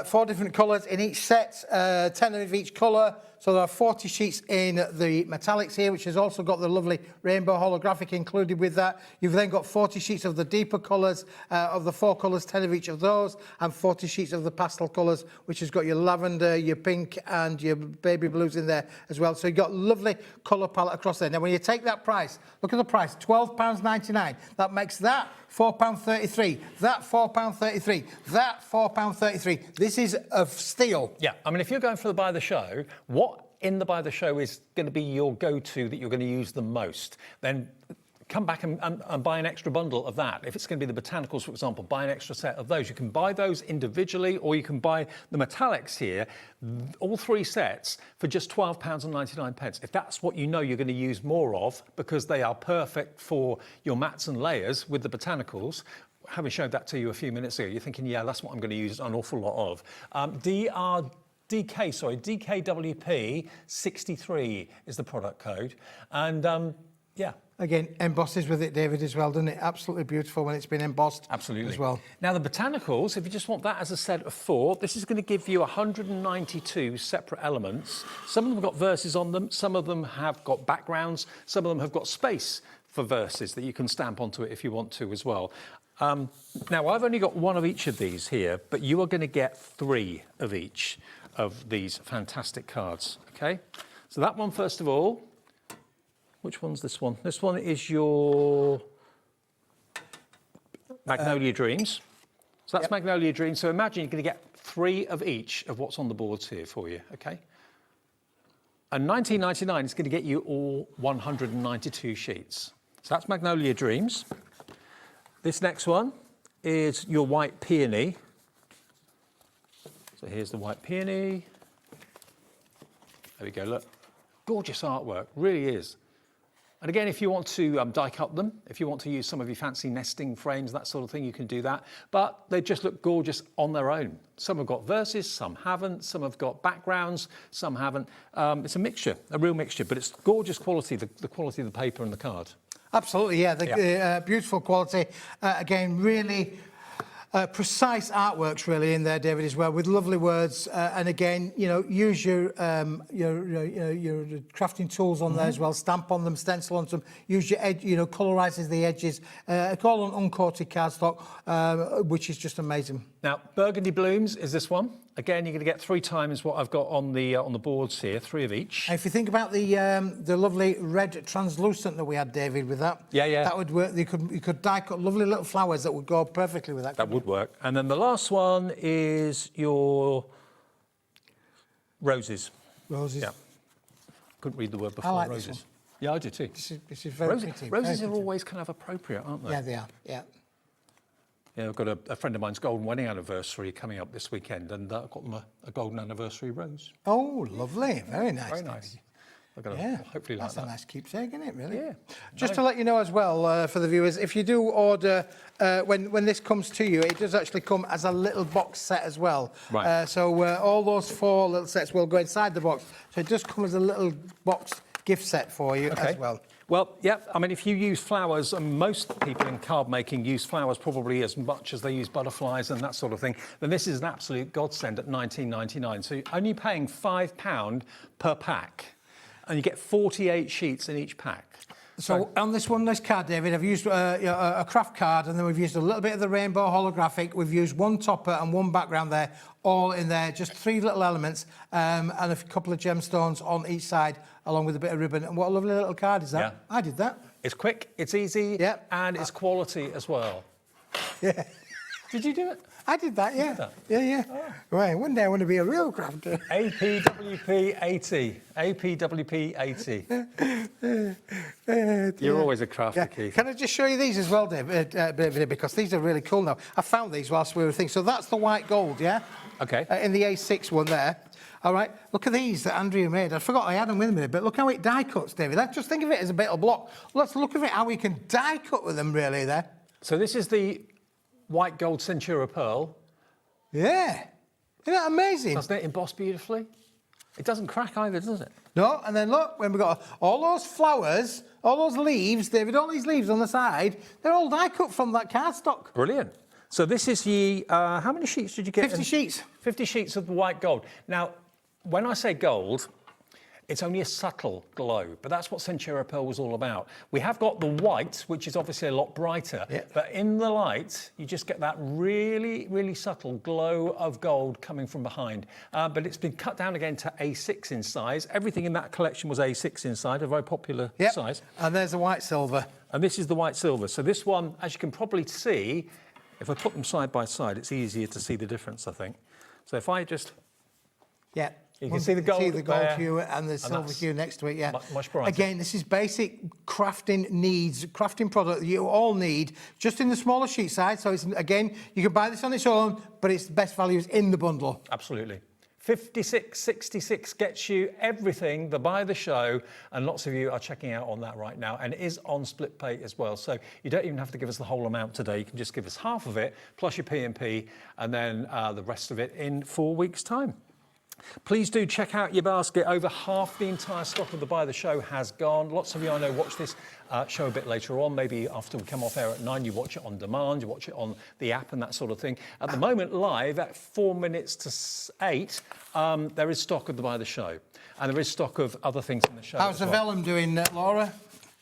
4 different colours in each set, 10 of each colour. So there are 40 sheets in the metallics here, which has also got the lovely rainbow holographic included with that. You've then got 40 sheets of the deeper colours, of the 4 colours, 10 of each of those, and 40 sheets of the pastel colours, which has got your lavender, your pink, and your baby blues in there as well. So you've got lovely colour palette across there. Now, when you take that price, look at the price, £12.99. That makes that £4.33, that £4.33, that £4.33. This is a steal. Yeah, I mean, if you're going for the Buy the Show, what in the Buy the Show is going to be your go-to that you're going to use the most? Then come back and buy an extra bundle of that. If it's going to be the botanicals, for example, buy an extra set of those. You can buy those individually, or you can buy the metallics here, all 3 sets, for just £12.99. If that's what you know you're going to use more of, because they are perfect for your mats and layers with the botanicals, having showed that to you a few minutes ago, you're thinking, yeah, that's what I'm going to use an awful lot of. DKWP 63 is the product code. And yeah. Again, embosses with it, David, as well, doesn't it? Absolutely beautiful when it's been embossed. Absolutely. As well. Now, the botanicals, if you just want that as a set of 4, this is going to give you 192 separate elements. Some of them have got verses on them. Some of them have got backgrounds. Some of them have got space for verses that you can stamp onto it if you want to as well. Now, I've only got 1 of each of these here, but you are going to get 3 of each of these fantastic cards, okay? So that one, first of all, which one's this one? This one is your Magnolia Dreams. So that's Magnolia Dreams. So imagine you're going to get 3 of each of what's on the boards here for you, okay? And £19.99 is going to get you all 192 sheets. So that's Magnolia Dreams. This next one is your White Peony. So here's the White Peony. There we go, look. Gorgeous artwork, really is. And again, if you want to die cut them, if you want to use some of your fancy nesting frames, that sort of thing, you can do that. But they just look gorgeous on their own. Some have got verses, some haven't. Some have got backgrounds, some haven't. It's a mixture, a real mixture, but it's gorgeous quality, the quality of the paper and the card. Absolutely, yeah. Beautiful quality. Again, really precise artworks really in there, David, as well, with lovely words. And again, you know, use your crafting tools on there as well. Stamp on them, stencil on them. Use your edge, you know, colorises the edges. All on uncoated cardstock, which is just amazing. Now, Burgundy Blooms is this one. Again, you're going to get 3 times what I've got on the boards here, 3 of each. And if you think about the lovely red translucent that we had, David, with that, that would work. You could die cut lovely little flowers that would go perfectly with that. That would work. And then the last one is your roses. Roses. Yeah. Couldn't read the word before. I like roses. This one. Yeah, I do too. This is very pretty. Roses are always kind of appropriate, aren't they? Yeah, they are. Yeah. Yeah, I've got a friend of mine's golden wedding anniversary coming up this weekend, and I've got them a golden anniversary rose. Oh, lovely. Very nice. Very nice. I've got Yeah, hopefully like that's that. a nice keepsake, isn't it, really? Yeah. Just to let you know as well, for the viewers, if you do order, when this comes to you, it does actually come as a little box set as well. Right. So all those 4 little sets will go inside the box. So it does come as a little box gift set for you as well. Well, yeah, I mean, if you use flowers, and most people in card making use flowers probably as much as they use butterflies and that sort of thing, then this is an absolute godsend at £19.99. So you're only paying £5 per pack, and you get 48 sheets in each pack. So on this card, David, I've used a craft card, and then we've used a little bit of the rainbow holographic. We've used 1 topper and 1 background there, all in there, just 3 little elements, and a couple of gemstones on each side, along with a bit of ribbon. And what a lovely little card is that? Yeah. I did that. It's quick, it's easy, and it's quality as well. Yeah. Did you do it? I did that, yeah. Did that? Yeah. Oh. Right, one day I want to be a real crafter. APWP 80. APWP 80. You're always a crafter, Keith. Can I just show you these as well, David, because these are really cool now. I found these whilst we were thinking. So that's the white gold, yeah? Okay. In the A6 one there. All right, look at these that Andrea made. I forgot I had them with me, but look how it die cuts, David. Let's just think of it as a bit of block. Let's look at it how we can die cut with them, really, there. So this is the white gold Centura pearl. Yeah. Isn't that amazing? Doesn't it emboss beautifully? It doesn't crack either, does it? No, and then look, when we've got all those flowers, all those leaves, David, all these leaves on the side, they're all die cut from that cardstock. Brilliant. So this is the, how many sheets did you get? 50 sheets. 50 sheets of the white gold. Now, when I say gold, it's only a subtle glow, but that's what Centura Pearl was all about. We have got the white, which is obviously a lot brighter, but in the light, you just get that really, really subtle glow of gold coming from behind. But it's been cut down again to A6 in size. Everything in that collection was A6 in size, a very popular size. And there's the white silver. And this is the white silver. So this one, as you can probably see, if I put them side by side, it's easier to see the difference, I think. So if I just... Yeah. You can see the gold there, hue and the silver hue next to it, yeah. Much brighter. Again, this is basic crafting needs, crafting product that you all need, just in the smaller sheet size. So, it's, again, you can buy this on its own, but its best value is in the bundle. Absolutely. 56.66 gets you everything, the buy the show, and lots of you are checking out on that right now, and it is on split pay as well. So you don't even have to give us the whole amount today. You can just give us half of it, plus your P&P, and then the rest of it in 4 weeks' time. Please do check out your basket. Over half the entire stock of the Buy the Show has gone. Lots of you I know watch this show a bit later on. Maybe after we come off air at 9, you watch it on demand, you watch it on the app and that sort of thing. At the moment, live at 4 minutes to 8, there is stock of the Buy the Show. And there is stock of other things in the show. How's the vellum doing, Laura?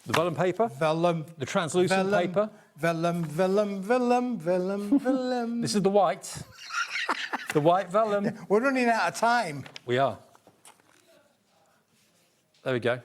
The vellum paper? Vellum. The translucent paper? Vellum. This is the white. The white vellum. We're running out of time. We are. There we go.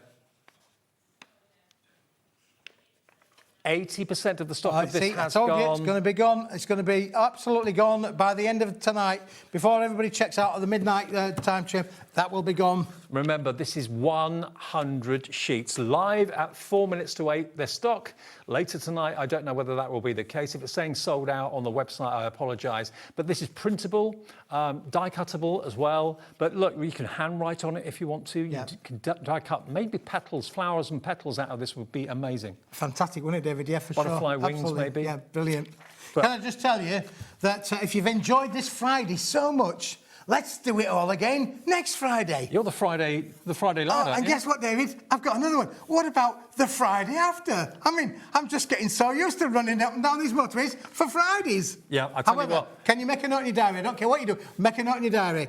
80% of the stock of this has gone. It's going to be gone. It's going to be absolutely gone by the end of tonight. Before everybody checks out at the midnight time chip, that will be gone. Remember, this is 100 sheets live at 4 minutes to 8. Their stock later tonight. I don't know whether that will be the case. If it's saying sold out on the website, I apologise. But this is printable, die cuttable as well. But look, you can handwrite on it if you want to. You can die cut maybe petals, flowers and petals out of this would be amazing. Fantastic, wouldn't it, David? Yeah, for Butterfly sure. wings, Absolutely. maybe. Yeah, brilliant. Can I just tell you that if you've enjoyed this Friday so much, let's do it all again next Friday. You're the Friday lad, and guess what, David? I've got another one. What about the Friday after? I mean, I'm just getting so used to running up and down these motorways for Fridays. Yeah, I tell you what. Can you make a note in your diary? I don't care what you do. Make a note in your diary.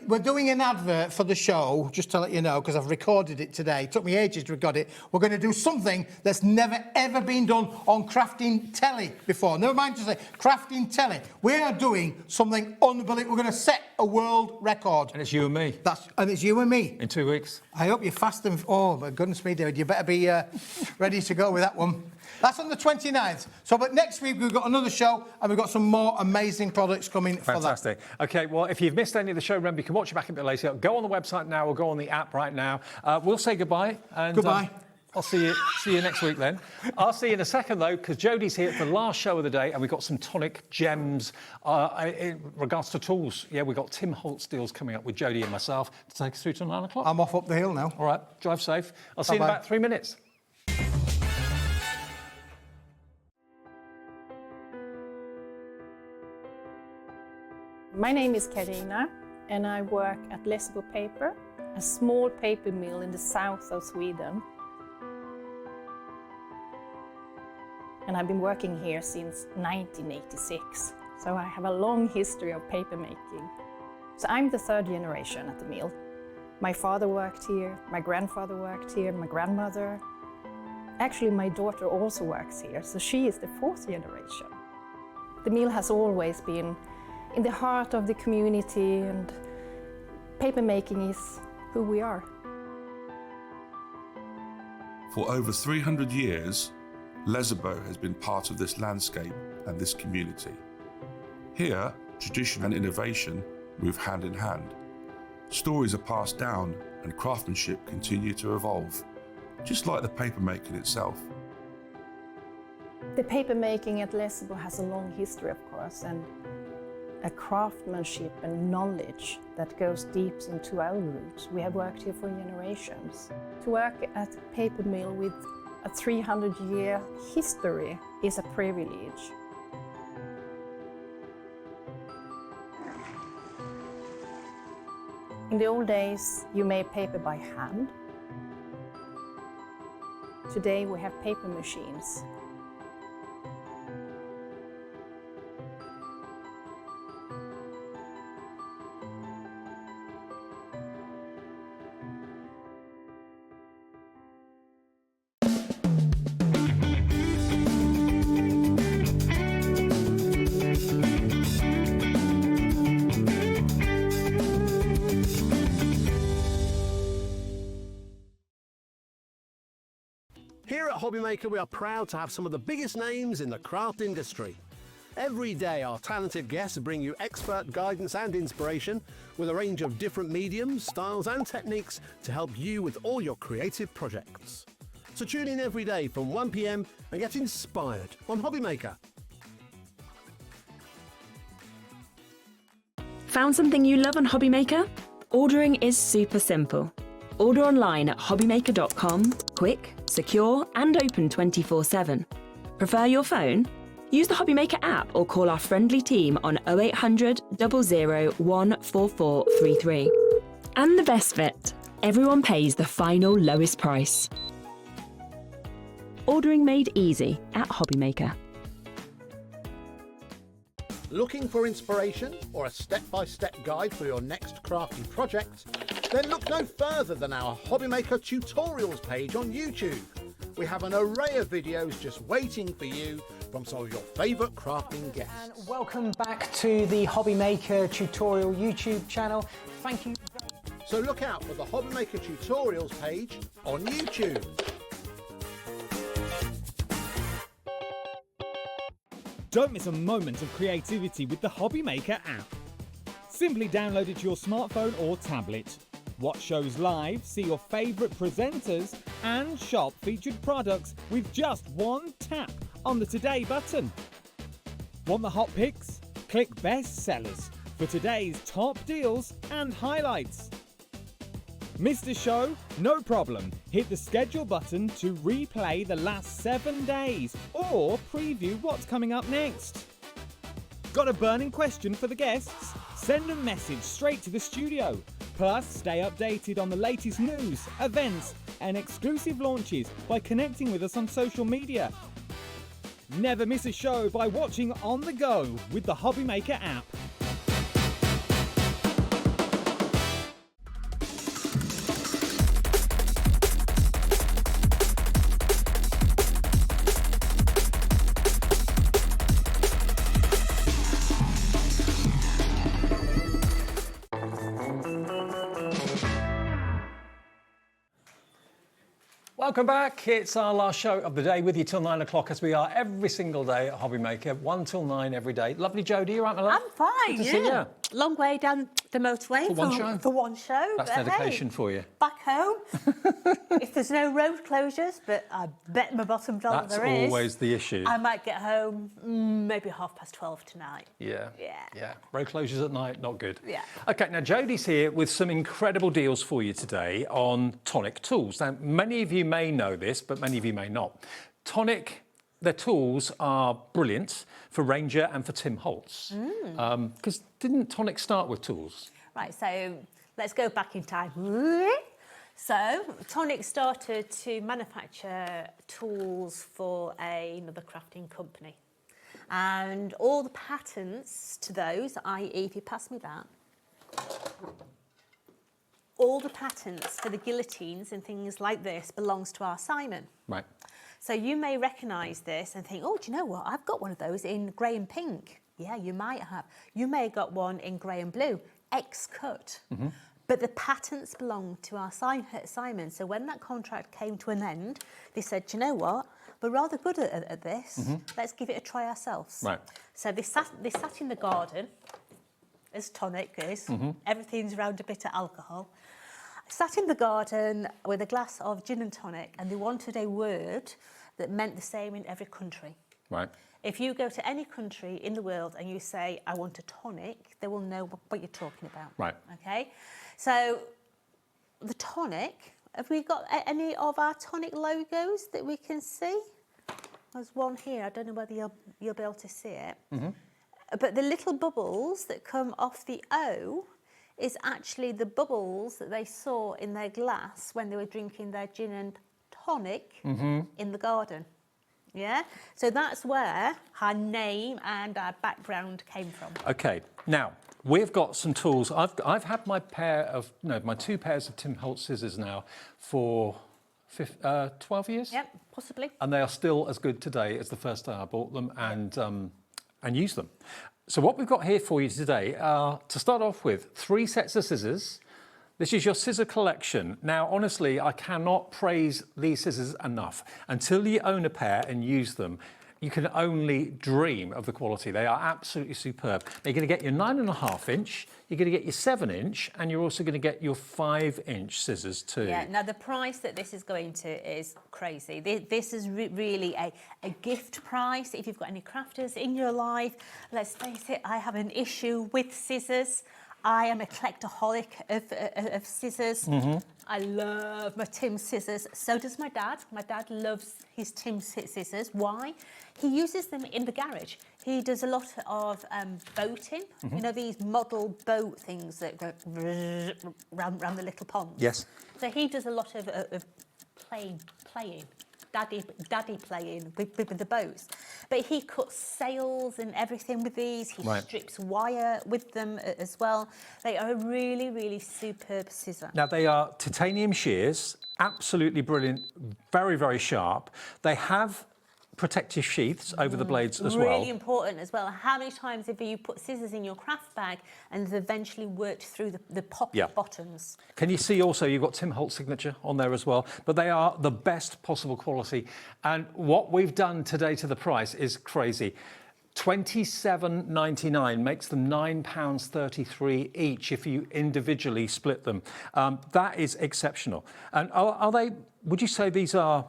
We're doing an advert for the show, just to let you know, because I've recorded it today. It took me ages to record it. We're going to do something that's never, ever been done on crafting telly before. Never mind just say crafting telly. We are doing something unbelievable. We're going to set a world record. And it's you and me. And it's you and me. In 2 weeks. I hope you're fast and... Oh, my goodness me, David. You better be ready to go with that one. That's on the 29th. So, but next week we've got another show and we've got some more amazing products coming for that. Fantastic. OK, well, if you've missed any of the show, remember, you can watch it back a bit later. Go on the website now or go on the app right now. We'll say goodbye. And, goodbye. I'll see you next week then. I'll see you in a second though, because Jodie's here for the last show of the day, and we've got some Tonic gems in regards to tools. Yeah, we've got Tim Holtz deals coming up with Jodie and myself to take us through to 9 o'clock. I'm off up the hill now. All right, drive safe. I'll see you in about 3 minutes. My name is Karina, and I work at Lessebo Paper, a small paper mill in the south of Sweden. And I've been working here since 1986, so I have a long history of paper making. So I'm the third generation at the mill. My father worked here, my grandfather worked here, my grandmother. Actually, my daughter also works here, so she is the fourth generation. The mill has always been in the heart of the community, and paper making is who we are. For over 300 years, Lessebo has been part of this landscape and this community. Here, tradition and innovation move hand in hand. Stories are passed down and craftsmanship continue to evolve, just like the paper making itself. The paper making at Lessebo has a long history, of course, and a craftsmanship and knowledge that goes deep into our roots. We have worked here for generations. To work at a paper mill with a 300-year history is a privilege. In the old days, you made paper by hand. Today we have paper machines. Here at HobbyMaker, we are proud to have some of the biggest names in the craft industry. Every day, our talented guests bring you expert guidance and inspiration with a range of different mediums, styles and techniques to help you with all your creative projects. So tune in every day from 1 p.m. and get inspired on HobbyMaker. Found something you love on HobbyMaker? Ordering is super simple. Order online at hobbymaker.com, quick, secure and open 24/7. Prefer your phone? Use the HobbyMaker app or call our friendly team on 0800 00 14433. And the best bit, everyone pays the final lowest price. Ordering made easy at HobbyMaker. Looking for inspiration or a step-by-step guide for your next crafty project? Then look no further than our HobbyMaker tutorials page on YouTube. We have an array of videos just waiting for you from some of your favourite crafting guests. And welcome back to the HobbyMaker tutorial YouTube channel. Thank you. So look out for the HobbyMaker tutorials page on YouTube. Don't miss a moment of creativity with the HobbyMaker app. Simply download it to your smartphone or tablet. Watch shows live, see your favourite presenters and shop featured products with just one tap on the Today button. Want the hot picks? Click Best Sellers for today's top deals and highlights. Missed a show? No problem. Hit the schedule button to replay the last 7 days or preview what's coming up next. Got a burning question for the guests? Send a message straight to the studio. Plus, stay updated on the latest news, events and exclusive launches by connecting with us on social media. Never miss a show by watching on the go with the HobbyMaker app. Welcome back. It's our last show of the day with you till 9 o'clock, as we are every single day at HobbyMaker, 1 till 9 every day. Lovely Jodie, you all right, my love? I'm fine, Good to see you. long way down the motorway For one show? For one show. That's but dedication hey, for you. back home, if there's no road closures, but I bet my bottom dollar That's there is. always the issue. I might get home maybe 12:30 tonight. Yeah. Yeah. Yeah. Road closures at night, not good. Yeah. Okay, now Jodie's here with some incredible deals for you today on Tonic tools. Now, many of you may know this, but many of you may not. Tonic, their tools are brilliant for Ranger and for Tim Holtz. Because didn't Tonic start with tools? Right, so let's go back in time. So Tonic started to manufacture tools for another crafting company. And all the patents to those, i.e. if you pass me that, all the patents for the guillotines and things like this belongs to our Simon. Right. So you may recognise this and think, oh, do you know what? I've got one of those in grey and pink. Yeah, you might have. You may have got one in grey and blue, X-cut. But the patents belong to our Simon. So when that contract came to an end, they said, do you know what? We're rather good at this. Let's give it a try ourselves. Right. So they sat in the garden, as Tonic is. Everything's around a bit of alcohol. Sat in the garden with a glass of gin and tonic, and they wanted a word that meant the same in every country. Right. If you go to any country in the world and you say, I want a tonic, they will know what you're talking about. Right. Okay? So, the tonic, have we got any of our tonic logos that we can see? There's one here, I don't know whether you'll be able to see it. But the little bubbles that come off the O is actually the bubbles that they saw in their glass when they were drinking their gin and tonic in the garden. Yeah? So that's where her name and our background came from. Okay, now we've got some tools. I've had my my 2 pairs of Tim Holtz scissors now for 12 years. Yep, possibly. And they are still as good today as the first day I bought them and used them. So what we've got here for you today are, to start off with, 3 sets of scissors. This is your scissor collection. Now, honestly, I cannot praise these scissors enough. Until you own a pair and use them, you can only dream of the quality. They are absolutely superb. You're going to get your 9.5 inch, you're going to get your 7 inch, and you're also going to get your 5 inch scissors too. Yeah, now the price that this is going to is crazy. This is really a gift price. If you've got any crafters in your life, let's face it, I have an issue with scissors. I am a collectaholic of scissors. I love my Tim scissors. So does my dad. My dad loves his Tim scissors. Why? He uses them in the garage. He does a lot of boating. You know, these model boat things that go round the little ponds. Yes. So he does a lot of playing. Daddy playing with the boats. But he cuts sails and everything with these. He strips wire with them as well. They are a really, really superb scissor. Now, they are titanium shears, absolutely brilliant, very, very sharp. They have protective sheaths over the blades as well. Really important as well. How many times have you put scissors in your craft bag and they've eventually worked through the pocket bottoms? Can you see also you've got Tim Holtz signature on there as well, but they are the best possible quality. And what we've done today to the price is crazy. £27.99 makes them £9.33 each if you individually split them. That is exceptional. And are they, would you say these are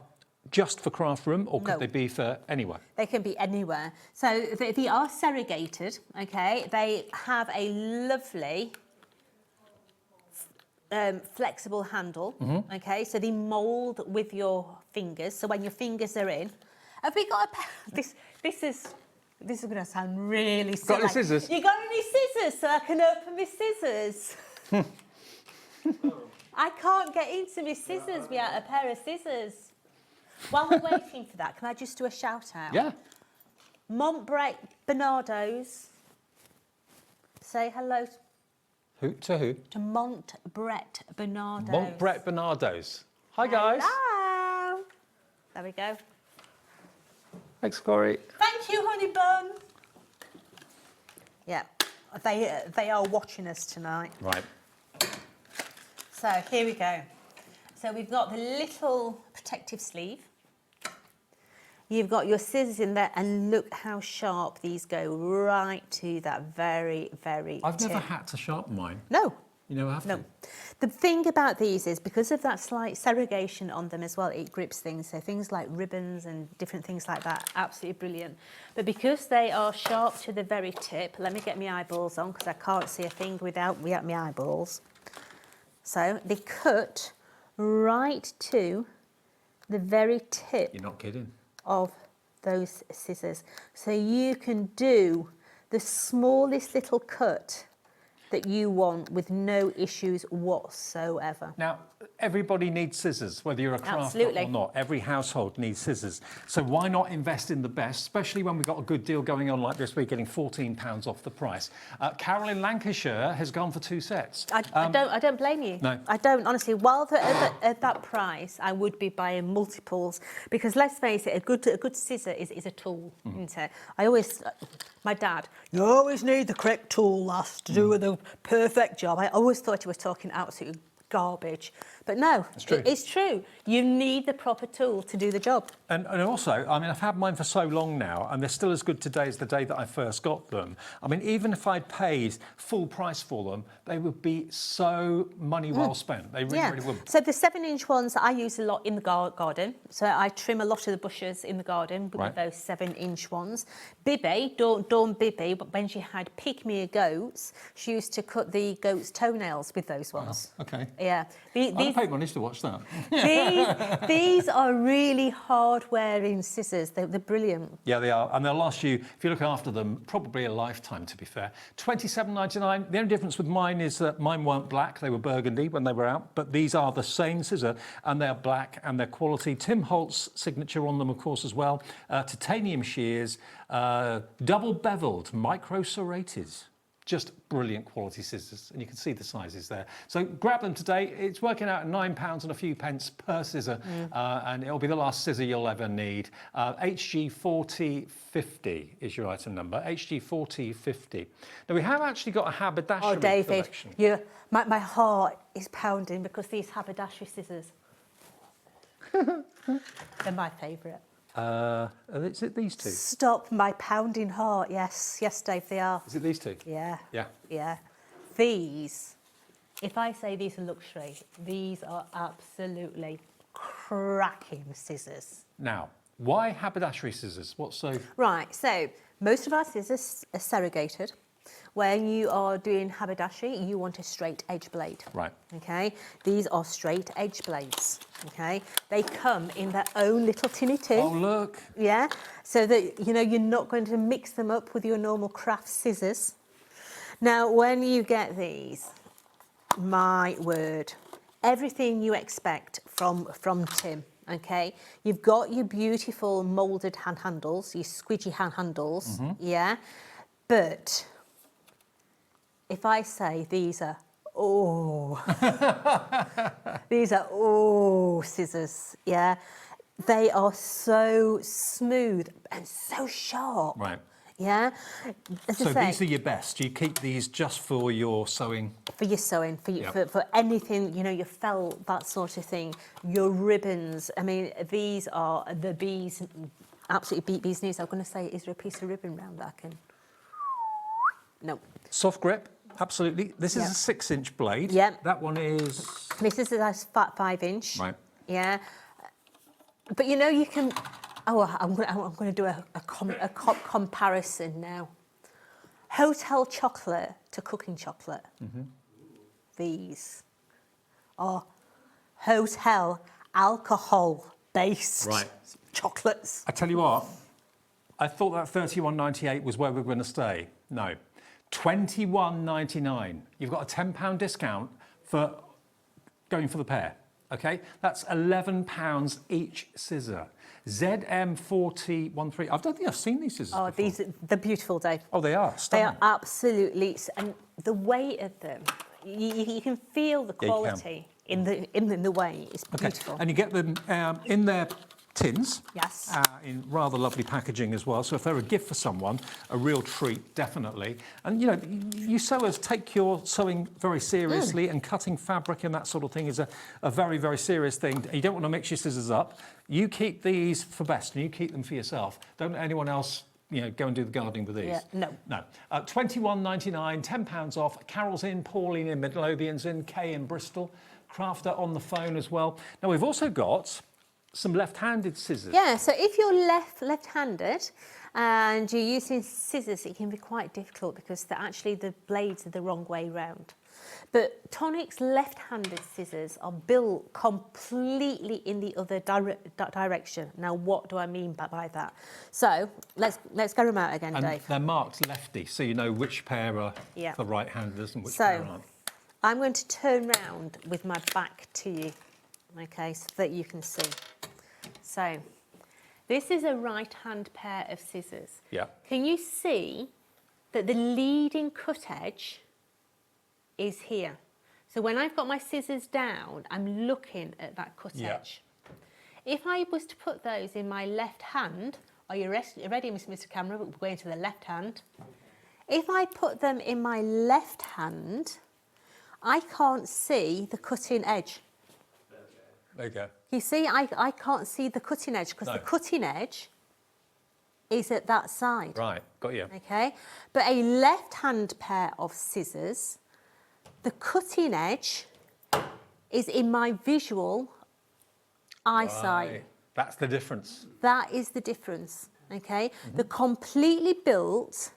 just for craft room, or could they be for anywhere? They can be anywhere. So they are serrated, okay? They have a lovely flexible handle, okay? So they mould with your fingers. So when your fingers are in, have we got a pair? This is going to sound really silly. Got any scissors? You got any scissors so I can open my scissors? I can't get into my scissors without a pair of scissors. While we're waiting for that, can I just do a shout out? Yeah. Montbrett Bernardo's. Say hello. To who? To Montbrett Bernardo's. Montbrett Bernardo's. Hi, guys. Hello. There we go. Thanks, Corey. Thank you, honey bun. Yeah, they are watching us tonight. Right. So here we go. So we've got the little protective sleeve. You've got your scissors in there, and look how sharp these go, right to that very, very I've tip. never had to sharpen mine. No. You never have to? No. The thing about these is because of that slight segregation on them as well, it grips things. So things like ribbons and different things like that, absolutely brilliant. But because they are sharp to the very tip, let me get my eyeballs on because I can't see a thing without my eyeballs. So they cut right to the very tip. You're not kidding. Of those scissors. So you can do the smallest little cut that you want with no issues whatsoever. Now, everybody needs scissors, whether you're a crafter Absolutely. or not. Every household needs scissors. So why not invest in the best, especially when we've got a good deal going on like this week, getting £14 off the price. Carol in Lancashire has gone for 2 sets. I don't blame you. No. I don't, honestly. While they're at that price, I would be buying multiples because let's face it, a good scissor is a tool, isn't it? I always, my dad, you always need the correct tool, lass, to do the perfect job. I always thought he was talking absolute garbage. But no, it's true. You need the proper tool to do the job. And also, I mean, I've had mine for so long now, and they're still as good today as the day that I first got them. I mean, even if I'd paid full price for them, they would be so money well spent. They really, really would. So the 7-inch ones I use a lot in the garden. So I trim a lot of the bushes in the garden with those 7-inch ones. Bibby, Dawn Bibby, but when she had pygmy goats, she used to cut the goats' toenails with those ones. Wow, okay. Yeah. I'd pay money to watch that. These are really hard-wearing scissors. They're brilliant. Yeah, they are. And they'll last you, if you look after them, probably a lifetime, to be fair. $27.99. The only difference with mine is that mine weren't black. They were burgundy when they were out. But these are the same scissor, and they're black, and they're quality. Tim Holt's signature on them, of course, as well. Titanium shears, double beveled, micro serrated. Just brilliant quality scissors, and you can see the sizes there. So grab them today. It's working out at £9 and a few pence per scissor, and it'll be the last scissor you'll ever need. HG4050 is your item number, HG4050. Now, we have actually got a haberdashery collection. My heart is pounding because these haberdashery scissors, they're my favourite. Is it these two? Stop my pounding heart. Yes, Dave, they are. Is it these two? Yeah. Yeah. Yeah. These, if I say these are luxury, these are absolutely cracking scissors. Now, why haberdashery scissors? What's so... Right, so most of our scissors are serrated. When you are doing haberdashery, you want a straight edge blade. Right. Okay, these are straight edge blades. Okay, they come in their own little tinny tin. Oh, look. Yeah, so that you're not going to mix them up with your normal craft scissors. Now, when you get these, my word, everything you expect from Tim. Okay, you've got your beautiful moulded hand handles, your squidgy hand handles. Yeah, but if I say these are, these are, scissors, yeah. They are so smooth and so sharp. Right. Yeah. So these are your best. You keep these just for your sewing? For your sewing, for anything, your felt, that sort of thing, your ribbons. I mean, these are the bees, absolutely bees knees. I'm going to say, is there a piece of ribbon round that I can... No. Soft grip. Absolutely. This is a 6-inch blade. Yeah. That one is... This is a 5-inch. Right. Yeah. But you can... Oh, I'm going to do a comparison now. Hotel chocolate to cooking chocolate. These are hotel alcohol-based chocolates. I tell you what, I thought that £31.98 was where we were going to stay. No. £21.99. You've got a £10 discount for going for the pair. Okay, that's £11 each scissor. ZM4013. I don't think I've seen these scissors before. They're beautiful, Dave. Oh, they are stunning. They are absolutely, and the weight of them, you can feel the quality in the weight. It's beautiful. And you get them in their tins. Yes. In rather lovely packaging as well. So if they're a gift for someone, a real treat, definitely. And, you know, you sewers take your sewing very seriously, and cutting fabric and that sort of thing is a very, very serious thing. You don't want to mix your scissors up. You keep these for best, and you keep them for yourself. Don't let anyone else, you know, go and do the gardening with these. Yeah, no. No. £21.99, £10 off. Carol's in, Pauline in, Midlothian's in, Kay in Bristol. Crafter on the phone as well. Now, we've also got some left-handed scissors. Yeah, so if you're left-handed and you're using scissors, it can be quite difficult because actually the blades are the wrong way round. But Tonic's left-handed scissors are built completely in the other direction. Now, what do I mean by that? So let's go them out again, And Dave. they're marked lefty, so you know which pair are for right-handers and which pair aren't. I'm going to turn round with my back to you, okay, so that you can see. So this is a right-hand pair of scissors. Yeah. Can you see that the leading cut edge is here? So when I've got my scissors down, I'm looking at that cut edge. If I was to put those in my left hand, are you ready, Mr. Camera? We're going to the left hand. If I put them in my left hand, I can't see the cutting edge. There you go. You see, I can't see the cutting edge because the cutting edge is at that side. Right, got you. Okay, but a left-hand pair of scissors, the cutting edge is in my visual eyesight. Right. That's the difference. That is the difference, okay? They're completely built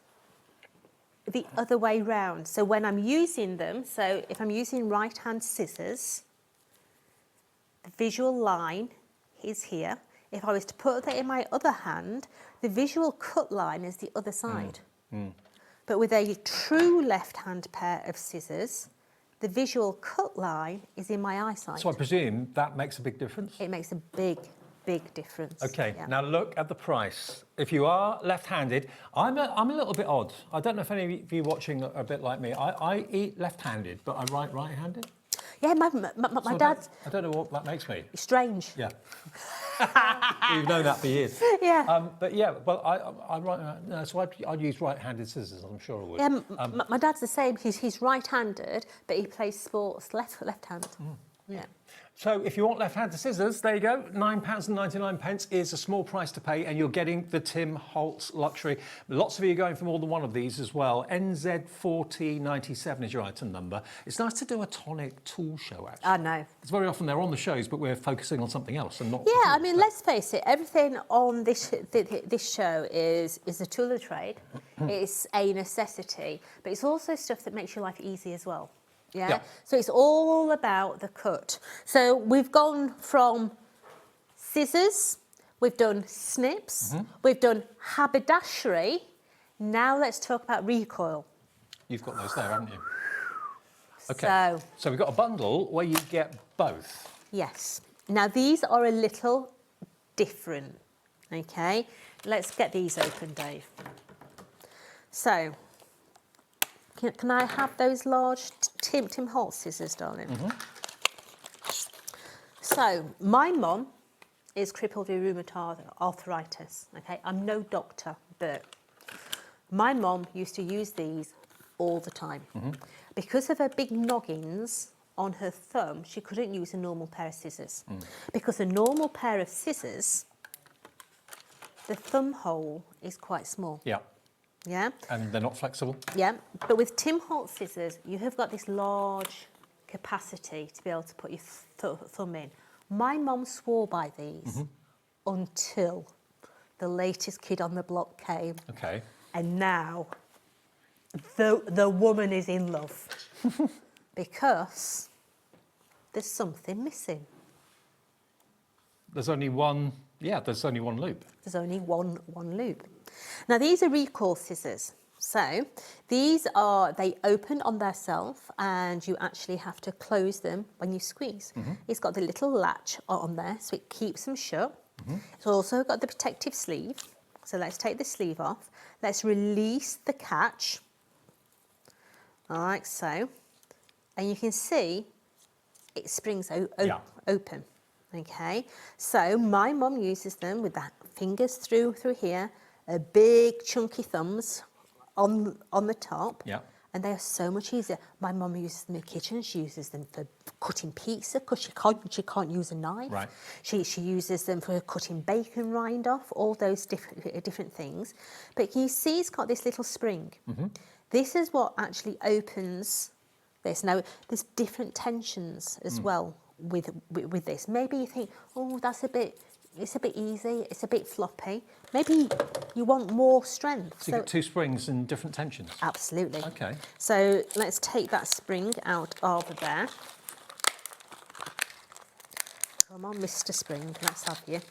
the other way round. So when I'm using them, so if I'm using right-hand scissors, the visual line is here. If I was to put that in my other hand, the visual cut line is the other side. But with a true left-hand pair of scissors, the visual cut line is in my eyesight. So I presume that makes a big difference? It makes a big, big difference. Okay, yeah. now look at the price. If you are left-handed, I'm a little bit odd. I don't know if any of you watching are a bit like me. I eat left-handed, but I write right-handed. Yeah, my So dad's I don't know what that makes me. strange. Yeah. You've known that for years. Yeah. But yeah, well, I write. So I'd use right-handed scissors. I'm sure I would. Yeah, my dad's the same. He's right-handed, but he plays sports left hand. Yeah. So if you want left-handed scissors, there you go. £9.99 is a small price to pay, and you're getting the Tim Holtz luxury. Lots of you are going for more than one of these as well. NZ4097 is your item number. It's nice to do a Tonic tool show, actually. I know. It's very often they're on the shows, but we're focusing on something else and not. Yeah, I mean, let's face it. Everything on this show is a tool of the trade. It's a necessity, but it's also stuff that makes your life easy as well. Yeah? So it's all about the cut. So we've gone from scissors, we've done snips, we've done haberdashery. Now let's talk about recoil. You've got those there, haven't you? Okay. So we've got a bundle where you get both. Yes. Now these are a little different. Okay. Let's get these open, Dave. So. Can I have those large Tim Holtz scissors, darling? So, my mum is crippled with rheumatoid arthritis, okay? I'm no doctor, but my mum used to use these all the time. Because of her big noggins on her thumb, she couldn't use a normal pair of scissors. Because a normal pair of scissors, the thumb hole is quite small. Yeah. Yeah. And they're not flexible? Yeah, but with Tim Holtz scissors, you have got this large capacity to be able to put your thumb in. My mum swore by these until the latest kid on the block came. Okay. And now the woman is in love because there's something missing. There's only one, there's only one loop. There's only one loop. Now, these are recoil scissors. So these are, they open on their self and you actually have to close them when you squeeze. It's got the little latch on there, so it keeps them shut. It's also got the protective sleeve. So let's take the sleeve off. Let's release the catch. Like so. And you can see it springs open. Okay, so my mum uses them with the fingers through here, a big chunky thumbs on the top. Yeah. And they are so much easier. My mum uses them in the kitchen. She uses them for cutting pizza because she can't use a knife. Right. She uses them for cutting bacon rind off, all those different things. But you see it's got this little spring. This is what actually opens this. Now, there's different tensions as well with this. Maybe you think, oh, it's a bit easy, it's a bit floppy. Maybe you want more strength. So you get 2 springs and different tensions? Absolutely. Okay. So let's take that spring out of there. Come on, Mr. Spring, let's have you.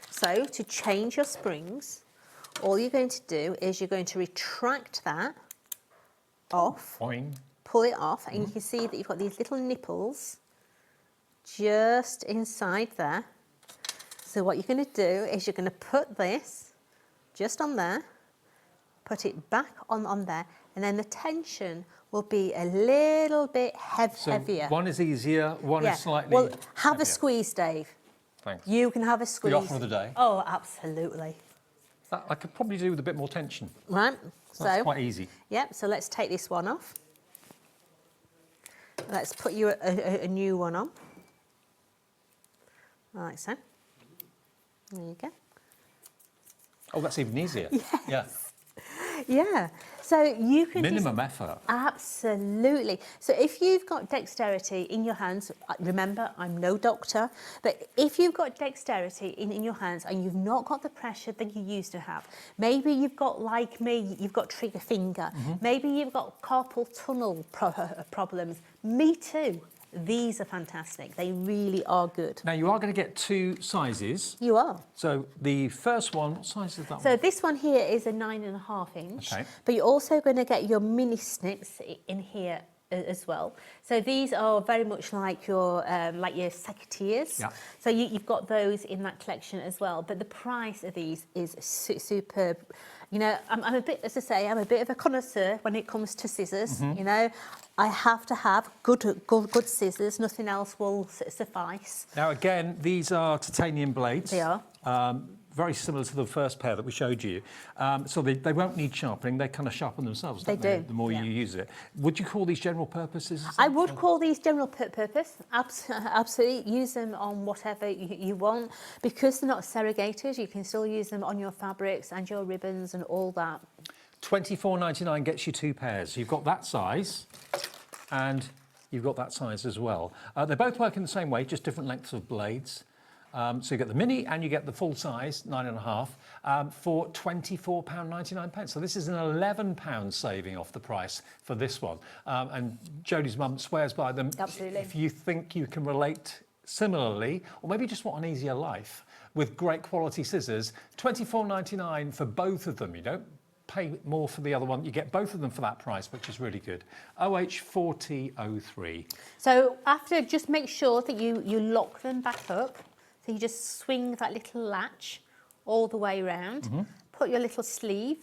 So to change your springs, all you're going to do is you're going to retract that off, Boing. pull it off, and you can see that you've got these little nipples just inside there. So what you're going to do is you're going to put this just on there, put it back on there, and then the tension will be a little bit heavier. So one is easier, one is slightly Well, have heavier. a squeeze, Dave. Thanks. You can have a squeeze. The offer of the day. Oh, absolutely. That I could probably do with a bit more tension. Right. That's So quite easy. Yep. So let's take this one off. Let's put you a new one on. Like so. There you go. Oh, that's even easier. Yes. Yeah. So you can Minimum effort. Absolutely. So if you've got dexterity in your hands, remember, I'm no doctor, but if you've got dexterity in your hands and you've not got the pressure that you used to have, maybe you've got, like me, you've got trigger finger, maybe you've got carpal tunnel problems. Me too. These are fantastic. They really are good. Now, you are going to get 2 sizes. You are. So the first one, what size is that So one? this one here is a 9.5 inch, Okay. but you're also going to get your mini snips in here as well. So these are very much like your secateurs. Yeah. So you've got those in that collection as well. But the price of these is superb. You know, I'm a bit, as I say, I'm a bit of a connoisseur when it comes to scissors. You know, I have to have good scissors. Nothing else will suffice. Now, again, these are titanium blades. They are. Very similar to the first pair that we showed you. So they won't need sharpening. They kind of sharpen themselves, don't They do, The more you use it. Would you call these general purpose scissors? I would call these general purpose. Absolutely. Use them on whatever you want. Because they're not serragators, you can still use them on your fabrics and your ribbons and all that. $24.99 gets you 2 pairs. You've got that size and you've got that size as well. They both work in the same way, just different lengths of blades. So you get the mini and you get the full size, 9.5, for £24.99. So this is an £11 saving off the price for this one. And Jodie's mum swears by them. Absolutely. If you think you can relate similarly, or maybe just want an easier life with great quality scissors, £24.99 for both of them. You don't pay more for the other one. You get both of them for that price, which is really good. OH4003. So after, just make sure that you lock them back up. So you just swing that little latch all the way around, put your little sleeve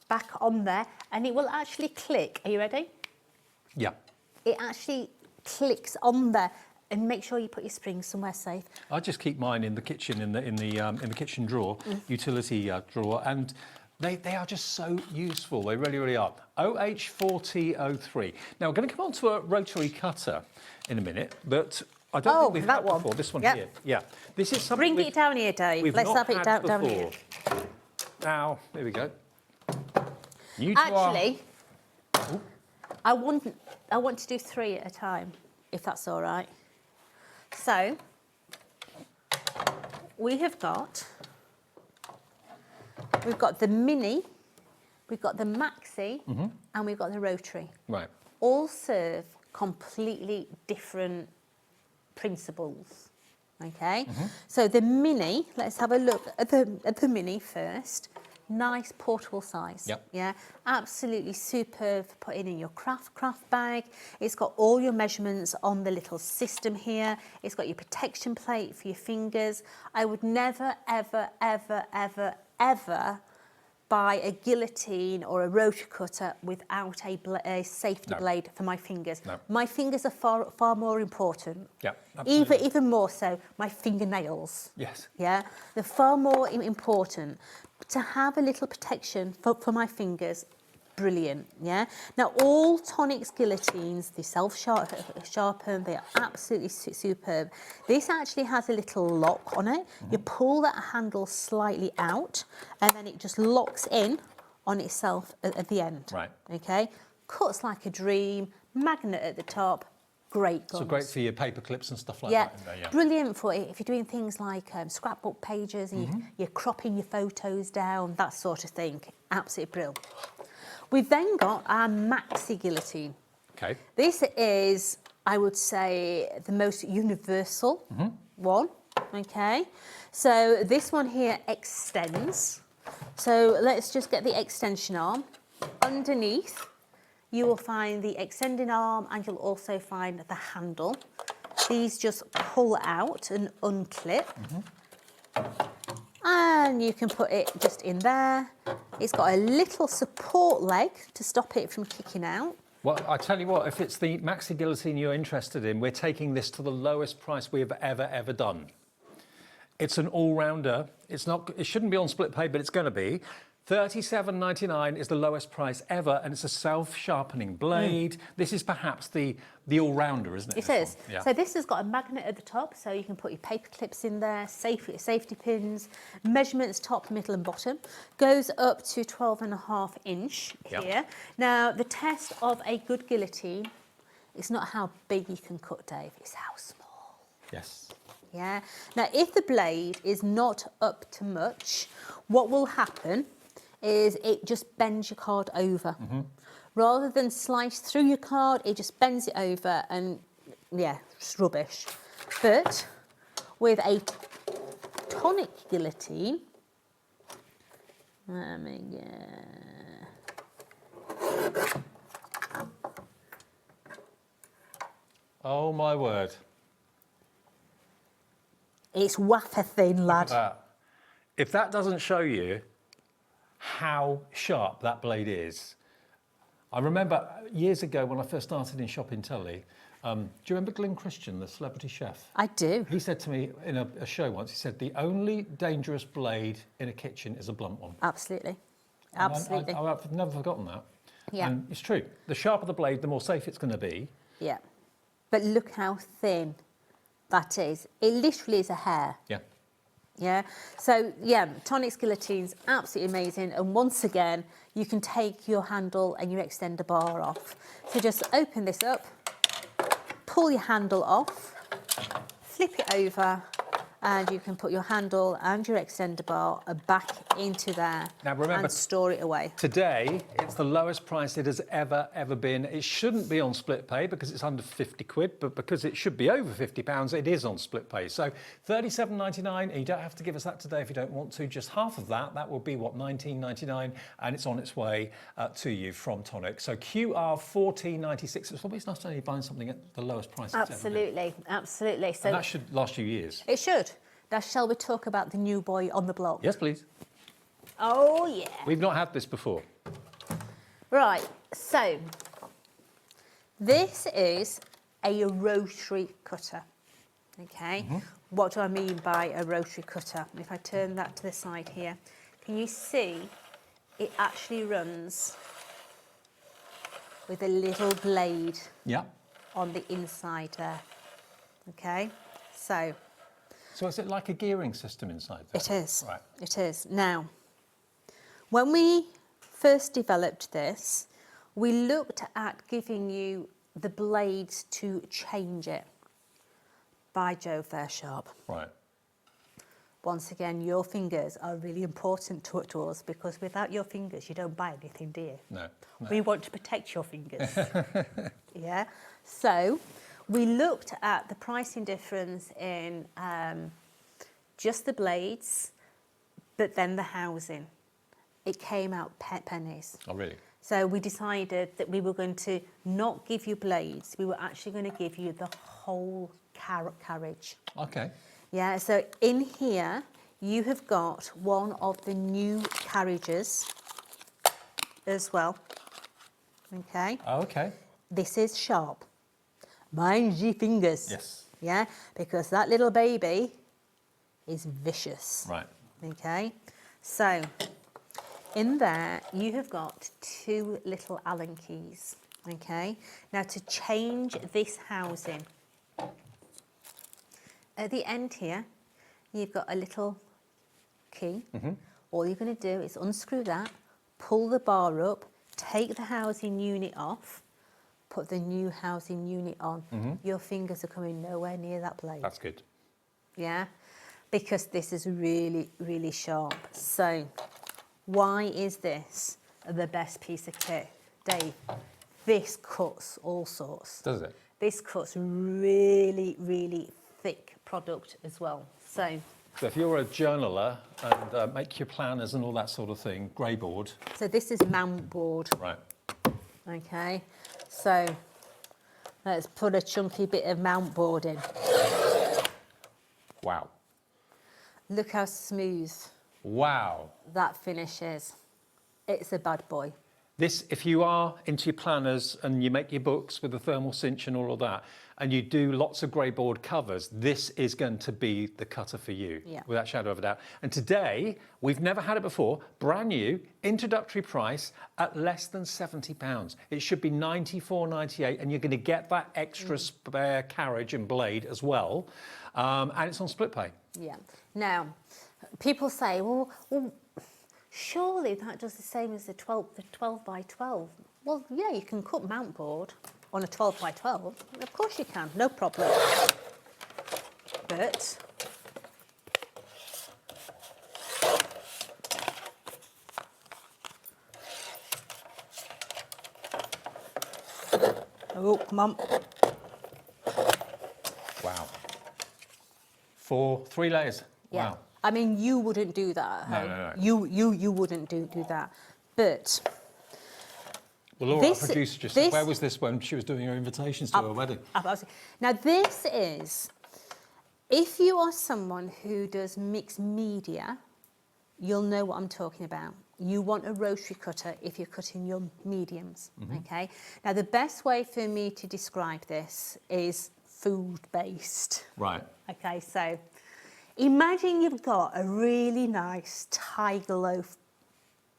back on there, and it will actually click. Are you ready? Yeah. It actually clicks on there, and make sure you put your springs somewhere safe. I just keep mine in the kitchen, in the kitchen drawer, utility drawer, and they are just so useful. They really, really are. OH4003. Now we're going to come on to a rotary cutter in a minute, but I don't think we've had one. before. This one Yep. here. Yeah. This is something. Bring it down here, Dave. We've Let's not have it had down here. before. Now, here we go. You two Actually, I want to do 3 at a time, if that's all right. So we've got the mini, we've got the maxi, and we've got the rotary. Right. All serve completely different principles. Okay. So the mini, let's have a look at the mini first. Nice portable size. Yep. Yeah, absolutely superb for putting in your craft bag. It's got all your measurements on the little system here. It's got your protection plate for your fingers. I would never, ever, ever, ever, ever buy a guillotine or a rotary cutter without a safety blade for my fingers. No. My fingers are far more important. Yeah, absolutely. Even more so, my fingernails. Yes. Yeah, they're far more important. To have a little protection for my fingers, brilliant. Yeah. Now all Tonic's guillotines, they self-sharpen. They are absolutely superb. This actually has a little lock on it. You pull that handle slightly out, and then it just locks in on itself at the end. Right. Okay. Cuts like a dream. Magnet at the top. Great guns. So great for your paper clips and stuff like Yeah, that. In there, yeah. brilliant for it if you're doing things like scrapbook pages and you're cropping your photos down, that sort of thing. Absolutely brilliant. We've then got our maxi guillotine. Okay. This is, I would say, the most universal one. Okay. So this one here extends. So let's just get the extension arm. Underneath, you will find the extending arm, and you'll also find the handle. These just pull out and unclip. And you can put it just in there. It's got a little support leg to stop it from kicking out. Well, I tell you what, if it's the maxi guillotine you're interested in, we're taking this to the lowest price we've ever done. It's an all-rounder. It shouldn't be on split pay, but it's going to be. $37.99 is the lowest price ever, and it's a self-sharpening blade. This is perhaps the all-rounder, isn't it? It is. Yeah. So this has got a magnet at the top, so you can put your paper clips in there, safety pins, measurements top, middle and bottom. Goes up to 12.5 inch here. Now, the test of a good guillotine is not how big you can cut, Dave, it's how small. Yes. Yeah. Now, if the blade is not up to much, what will happen is it just bends your card over. Rather than slice through your card, it just bends it over, and yeah, it's rubbish. But with a Tonic guillotine, let me Oh my word. it's wafer thin, lad. Look at that. If that doesn't show you how sharp that blade is. I remember years ago when I first started in shopping telly, do you remember Glenn Christian, the celebrity chef? I do. He said to me in a show once, he said, the only dangerous blade in a kitchen is a blunt one. Absolutely. And Absolutely. I've never forgotten that. Yeah. And it's true. The sharper the blade, the more safe it's going to be. Yeah. But look how thin that is. It literally is a hair. Yeah. Yeah. So, yeah, Tonic's guillotine's absolutely amazing. And once again, you can take your handle and your extender bar off. So just open this up, pull your handle off, flip it over, and you can put your handle and your extender bar back into there Now remember, and store it away. Today, it's the lowest price it has ever been. It shouldn't be on split pay because it's under 50 quid, but because it should be over £50, it is on split pay. So $37.99, and you don't have to give us that today if you don't want to. Just half of that, that will be, what, $19.99, and it's on its way to you from Tonic. So QR $14.96. It's always nice to know you're buying something at the lowest price it's ever been. Absolutely, absolutely. So And that should last you years. it should. Now, shall we talk about the new boy on the block? Yes, please. Oh, yeah. We've not had this before. Right, so this is a rotary cutter, okay? What do I mean by a rotary cutter? If I turn that to the side here, can you see it actually runs with a little blade Yeah. on the inside there, okay? So is it like a gearing system inside there? it is. Right. It is. Now, when we first developed this, we looked at giving you the blades to change it by Joe Fairsharp. Right. Once again, your fingers are really important to us, because without your fingers, you don't buy anything, do you? No. We want to protect your fingers. Yeah. So we looked at the pricing difference in just the blades, but then the housing. It came out pennies. Oh, really? So we decided that we were going to not give you blades. We were actually going to give you the whole carriage. Okay. Yeah, so in here, you have got one of the new carriages as well. Okay. Oh, okay. This is sharp. Mind your fingers. Yes. Yeah, because that little baby is vicious. Right. Okay. So in there, you have got 2 little Allen keys. Okay. Now to change this housing, at the end here, you've got a little key. All you're going to do is unscrew that, pull the bar up, take the housing unit off, put the new housing unit on. Your fingers are coming nowhere near that blade. That's good. Yeah, because this is really, really sharp. So why is this the best piece of kit? Dave, this cuts all sorts. Does it? This cuts really, really thick product as well. So if you're a journaler and make your planners and all that sort of thing, grey board. So this is mount board. Right. Okay, so let's put a chunky bit of mount board in. Wow. Look how smooth Wow. that finish is. It's a bad boy. This, if you are into your planners and you make your books with the thermal cinch and all of that, and you do lots of grey board covers, this is going to be the cutter for you, without a shadow of a doubt. And today, we've never had it before, brand new, introductory price at less than £70. It should be £94.98, and you're going to get that extra spare carriage and blade as well. And it's on split pay. Yeah. Now, people say, well, surely that does the same as the 12 by 12. Well, yeah, you can cut mount board on a 12 by 12. Of course you can, no problem. But oh, come on. Wow. 3 layers. Yeah. Wow. I mean, you wouldn't do that at home. No. You wouldn't do that. But well, Laura, this, our producer, just said, where was this when she was doing her invitations to her wedding? Now, this is, if you are someone who does mixed media, you'll know what I'm talking about. You want a rotary cutter if you're cutting your mediums, okay? Now, the best way for me to describe this is food-based. Right. Okay, so imagine you've got a really nice tiger loaf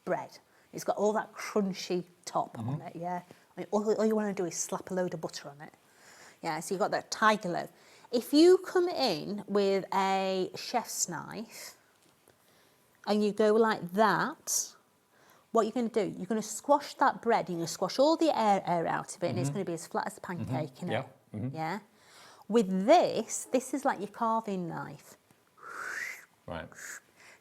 bread. It's got all that crunchy top on it, yeah? I mean, all you want to do is slap a load of butter on it. Yeah, so you've got that tiger loaf. If you come in with a chef's knife and you go like that, what you're going to do, you're going to squash that bread, you're going to squash all the air out of it, and it's going to be as flat as a pancake, innit? Yeah? With this is like your carving knife. Right.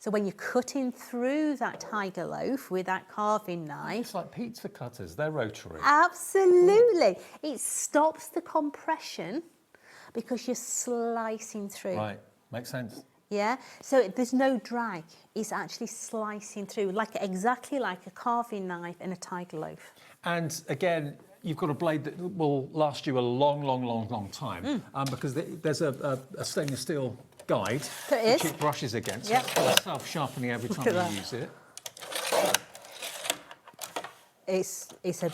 So when you're cutting through that tiger loaf with that carving knife... It's like pizza cutters, they're rotary. Absolutely. It stops the compression because you're slicing through. Right, makes sense. Yeah, so there's no drag. It's actually slicing through, exactly like a carving knife and a tiger loaf. And again, you've got a blade that will last you a long time because there's a stainless steel guide which it brushes against. Yep. It's self-sharpening every time you use it. It's a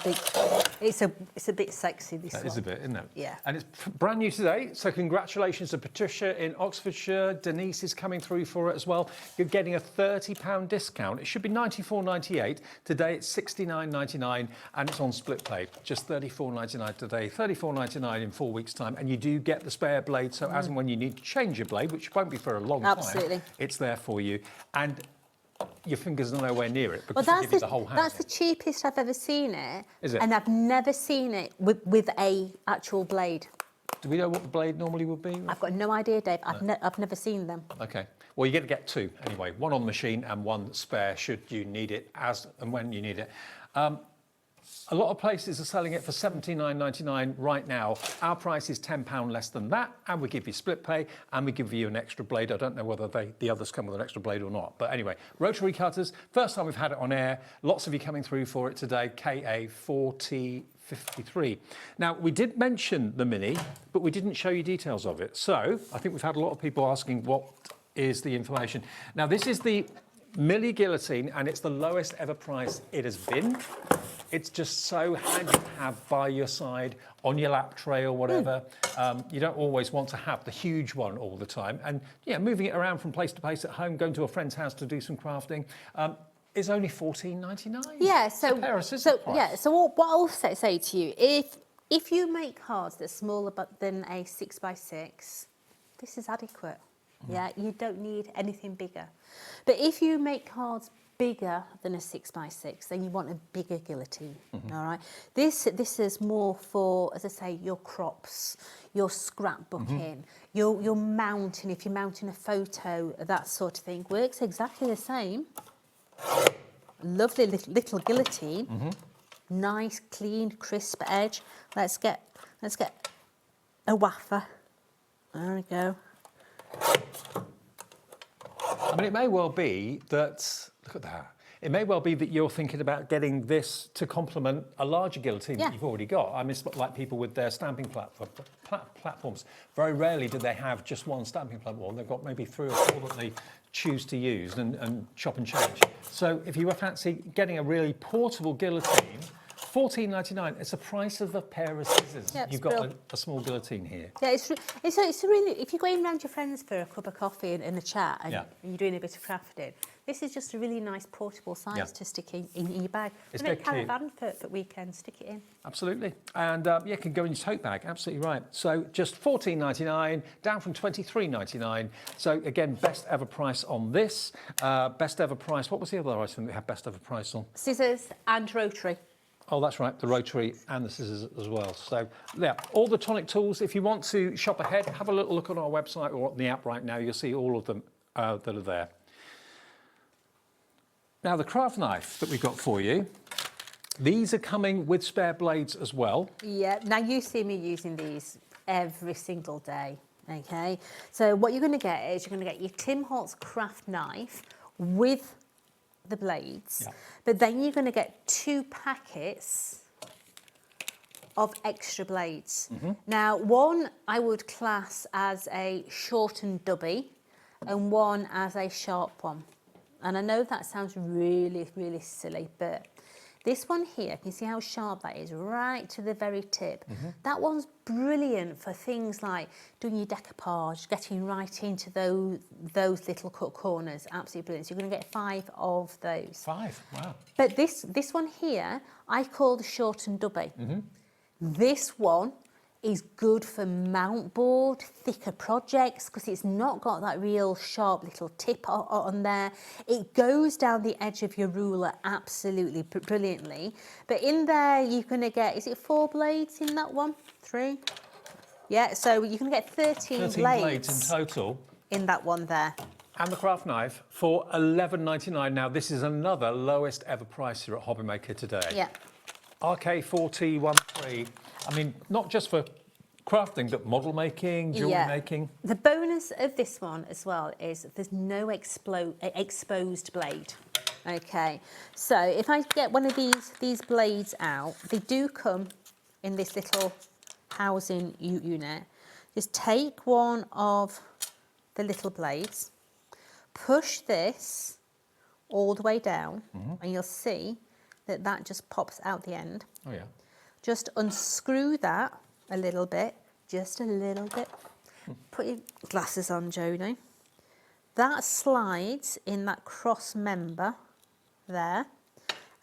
bit sexy, this one. That is a bit, isn't it? Yeah. And it's brand new today, so congratulations to Patricia in Oxfordshire. Denise is coming through for it as well. You're getting a £30 discount. It should be $94.98. Today it's $69.99 and it's on split pay. Just $34.99 today, $34.99 in 4 weeks' time. And you do get the spare blade, so as and when you need to change your blade, which won't be for a long time, it's there for you. And your fingers are nowhere near it because they give you the whole house. That's the cheapest I've ever seen it. Is it? And I've never seen it with a actual blade. Do we know what the blade normally would be? I've got no idea, Dave. I've never seen them. Okay. Well, you get to get two anyway. One on the machine and one spare should you need it as and when you need it. A lot of places are selling it for $79.99 right now. Our price is £10 less than that, and we give you split pay, and we give you an extra blade. I don't know whether the others come with an extra blade or not. But anyway, rotary cutters, first time we've had it on air. Lots of you coming through for it today, KA4053. Now, we did mention the Mini, but we didn't show you details of it. So I think we've had a lot of people asking what is the information. Now, this is the Millie guillotine, and it's the lowest ever price it has been. It's just so handy to have by your side, on your lap tray or whatever. You don't always want to have the huge one all the time. And yeah, moving it around from place to place at home, going to a friend's house to do some crafting, is only $14.99. Yeah, It's a pair of scissors price. So what I'll say to you, if you make cards that's smaller than a 6x6, this is adequate. Yeah, you don't need anything bigger. But if you make cards bigger than a 6x6, then you want a bigger guillotine. All right. This is more for, as I say, your crops, your scrapbooking, your mounting. If you're mounting a photo, that sort of thing works exactly the same. Lovely little guillotine. Nice, clean, crisp edge. Let's get a wafer. There we go. I mean, it may well be that, look at that. It may well be that you're thinking about getting this to complement a larger guillotine that you've already got. I mean, it's like people with their stamping platforms. Very rarely do they have just one stamping platform. They've got maybe 3 or 4 that they choose to use and chop and change. So if you were fancy getting a really portable guillotine, $14.99. It's the price of a pair of scissors. Yeah, You've got a small guillotine here. Yeah, it's really, if you're going round your friends for a cup of coffee and a chat and you're doing a bit of crafting, this is just a really nice portable size to stick in your bag. It's a bit very cute. caravan for weekends, stick it in. Absolutely. And yeah, it can go in your tote bag. Absolutely right. So just $14.99, down from $23.99. So again, best ever price on this. Best ever price. What was the other item that we had best ever price on? Scissors and rotary. Oh, that's right, the rotary and the scissors as well. So, yeah, all the Tonic tools. If you want to shop ahead, have a little look on our website or on the app right now. You'll see all of them that are there. Now, the craft knife that we've got for you, these are coming with spare blades as well. Yeah, now you see me using these every single day, okay? So what you're going to get is you're going to get your Tim Holtz craft knife with the blades, but then you're going to get 2 packets of extra blades. Now, one I would class as a shortened dubby and one as a sharp one. And I know that sounds really, really silly, but this one here, you can see how sharp that is, right to the very tip. That one's brilliant for things like doing your decoupage, getting right into those little cut corners. Absolutely brilliant. So you're going to get 5 of those. 5, wow. But this one here, I call the shortened dubby. This one is good for mount board, thicker projects, because it's not got that real sharp little tip on there. It goes down the edge of your ruler absolutely brilliantly. But in there, you're going to get, is it 4 blades in that one? 3? Yeah, so you can get 13 blades in total. In that one there. And the craft knife for $11.99. Now, this is another lowest ever price here at HobbyMaker today. Yeah. RK4013. I mean, not just for crafting, but model making, jewellery making. The bonus of this one as well is there's no exposed blade. Okay, so if I get one of these blades out, they do come in this little housing unit. Just take one of the little blades, push this all the way down, and you'll see that just pops out the end. Oh, yeah. Just unscrew that a little bit, just a little bit. Put your glasses on, Jodie. That slides in that cross member there,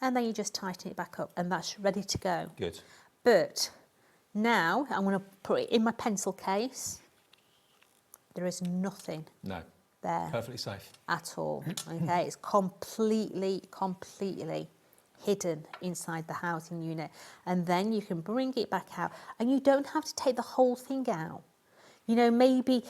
and then you just tighten it back up, and that's ready to go. Good. But now I'm going to put it in my pencil case. There is nothing there. Perfectly safe. At all, okay? It's completely hidden inside the housing unit, and then you can bring it back out, and you don't have to take the whole thing out. You know, maybe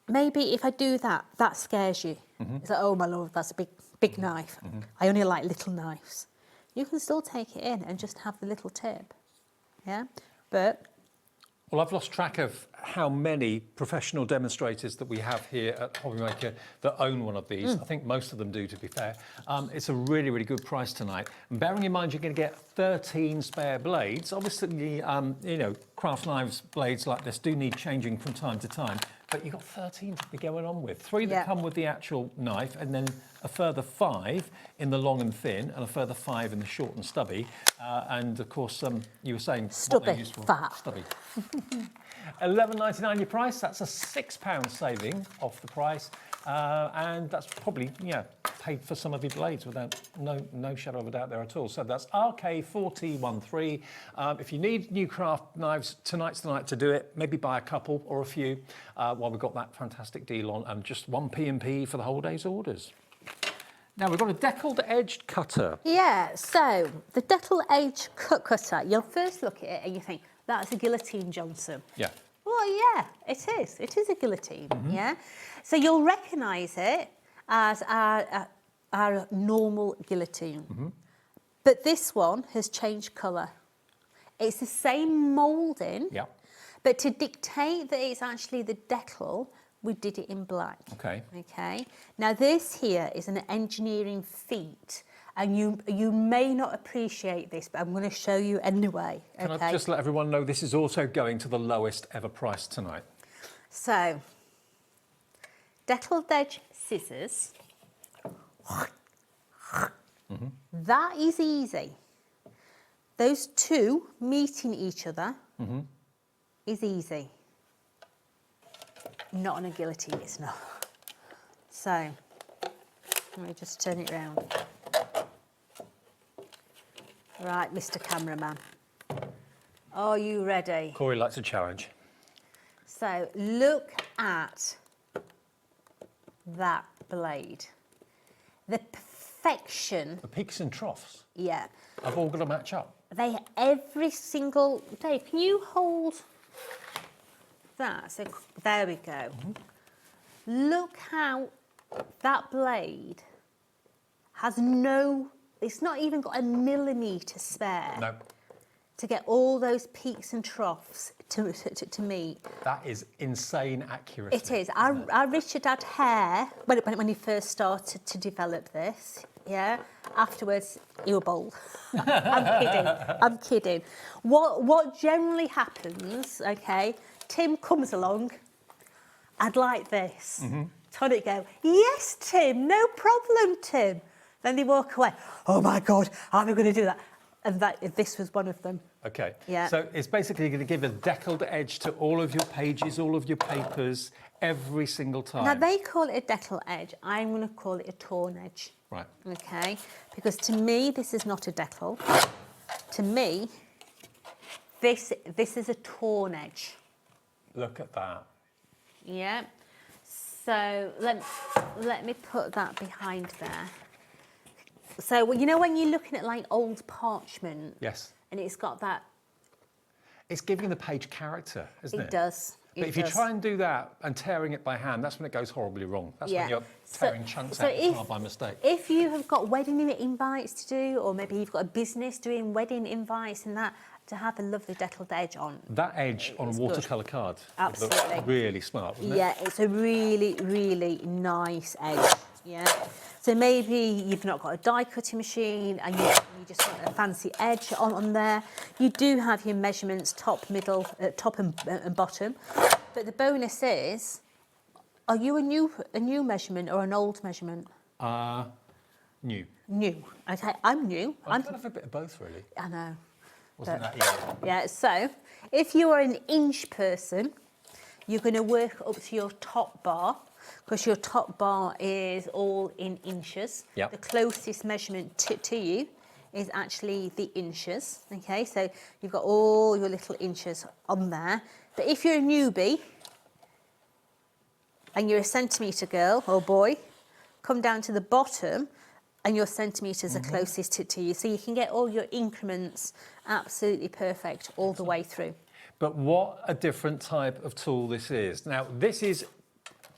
if I do that, that scares you. It's like, oh my lord, that's a big knife. I only like little knives. You can still take it in and just have the little tip. Yeah, but well, I've lost track of how many professional demonstrators that we have here at HobbyMaker that own one of these. I think most of them do, to be fair. It's a really, really good price tonight. And bearing in mind you're going to get 13 spare blades. Obviously, you know, craft knives blades like this do need changing from time to time. but you've got 13 to be going on with. 3 that come with the actual knife, and then a further 5 in the long and thin, and a further 5 in the short and stubby. And of course, you were saying what they're Stubby, used for. fat. Stubby. £11.99 your price. That's a £6 saving off the price, and that's probably paid for some of your blades without no shadow of a doubt there at all. So that's RK4013. If you need new craft knives, tonight's the night to do it. Maybe buy a couple or a few while we've got that fantastic deal on, and just 1 P&P for the whole day's orders. Now we've got a deckled edged cutter. Yeah, so the deckled edge cutter, you'll first look at it and you think, that's a guillotine, Johnson. Yeah. Well, yeah, it is. It is a guillotine, yeah? So you'll recognise it as our normal guillotine. But this one has changed colour. It's the same moulding, but to dictate that it's actually the decal, we did it in black. Okay. Okay. Now this here is an engineering feat, and you may not appreciate this, but I'm going to show you anyway. Can I just let everyone know this is also going to the lowest ever price tonight? So, deckled edge scissors. That is easy. Those two meeting each other is easy. Not on a guillotine, it's not. So, let me just turn it round. Right, Mr. Cameraman. Are you ready? Corey likes a challenge. So, look at that blade. The perfection. The peaks and troughs. Yeah. I've all got to match up. They every single day. Can you hold that? So there we go. Look how that blade has it's not even got a millimetre spare. No. To get all those peaks and troughs to meet. That is insane accuracy. It is. Our Richard had hair when he first started to develop this. Yeah. Afterwards, he was bald. I'm kidding. What generally happens? Okay. Tim comes along. I'd like this. Tonic go, yes, Tim. No problem, Tim. Then they walk away. Oh my God, how am I going to do that? And this was one of them. Okay. Yeah. So it's basically going to give a deckled edge to all of your pages, all of your papers, every single time. Now they call it a deckled edge. I'm going to call it a torn edge. Right. Okay. Because to me, this is not a decal. To me, this is a torn edge. Look at that. Yeah. So let me put that behind there. So well, you know when you're looking at like old parchment. Yes. And it's got that. It's giving the page character, isn't it? It does. But if you try and do that and tearing it by hand, that's when it goes horribly wrong. That's when you're tearing chunks out the card by mistake. If you have got wedding invites to do, or maybe you've got a business doing wedding invites and that, to have a lovely deckled edge on. That edge on a watercolour card. Absolutely. Really smart, wasn't it? Yeah, it's a really, really nice edge. Yeah. So maybe you've not got a die cutting machine and you just want a fancy edge on there. You do have your measurements, top, middle, top and bottom. But the bonus is, are you a new measurement or an old measurement? New. New. Okay, I'm new. I'm kind of a bit of both, really. I know. Wasn't that easy? Yeah, so if you are an inch person, you're going to work up to your top bar, because your top bar is all in inches. Yep. The closest measurement to you is actually the inches. Okay, so you've got all your little inches on there. But if you're a newbie and you're a centimetre girl or boy, come down to the bottom and your centimetres are closest to you. So you can get all your increments absolutely perfect all the way through. But what a different type of tool this is. Now, this is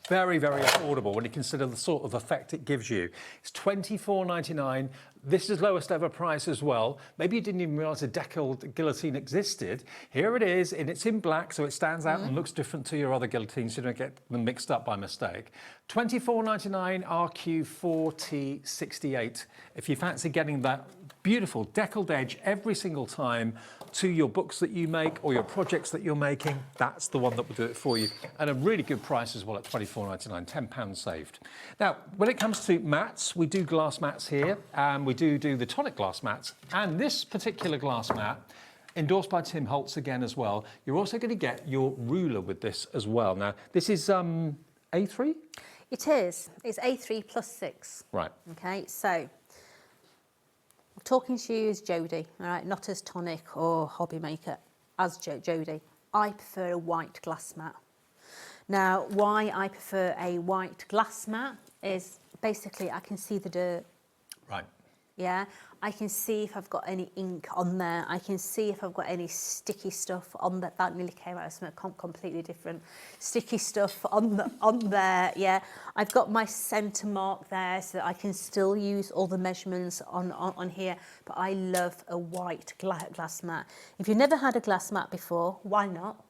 very, very affordable when you consider the sort of effect it gives you. It's £24.99. This is lowest ever price as well. Maybe you didn't even realise a deckled guillotine existed. Here it is, and it's in black, so it stands out and looks different to your other guillotines, so you don't get them mixed up by mistake. £24.99 RQ4T68. If you fancy getting that beautiful deckled edge every single time to your books that you make or your projects that you're making, that's the one that will do it for you. And a really good price as well at £24.99, £10 saved. Now, when it comes to mats, we do glass mats here, and we do the Tonic glass mats. And this particular glass mat, endorsed by Tim Holtz again as well, you're also going to get your ruler with this as well. Now, this is A3? It is. It's A3 plus 6. Right. Okay, so I'm talking to you as Jodie, all right, not as Tonic or HobbyMaker, as Jodie. I prefer a white glass mat. Now, why I prefer a white glass mat is basically I can see the dirt. Right. Yeah, I can see if I've got any ink on there. I can see if I've got any sticky stuff on that. That nearly came out of something completely different. Sticky stuff on there. Yeah, I've got my centre mark there, so that I can still use all the measurements on here. But I love a white glass mat. If you've never had a glass mat before, why not?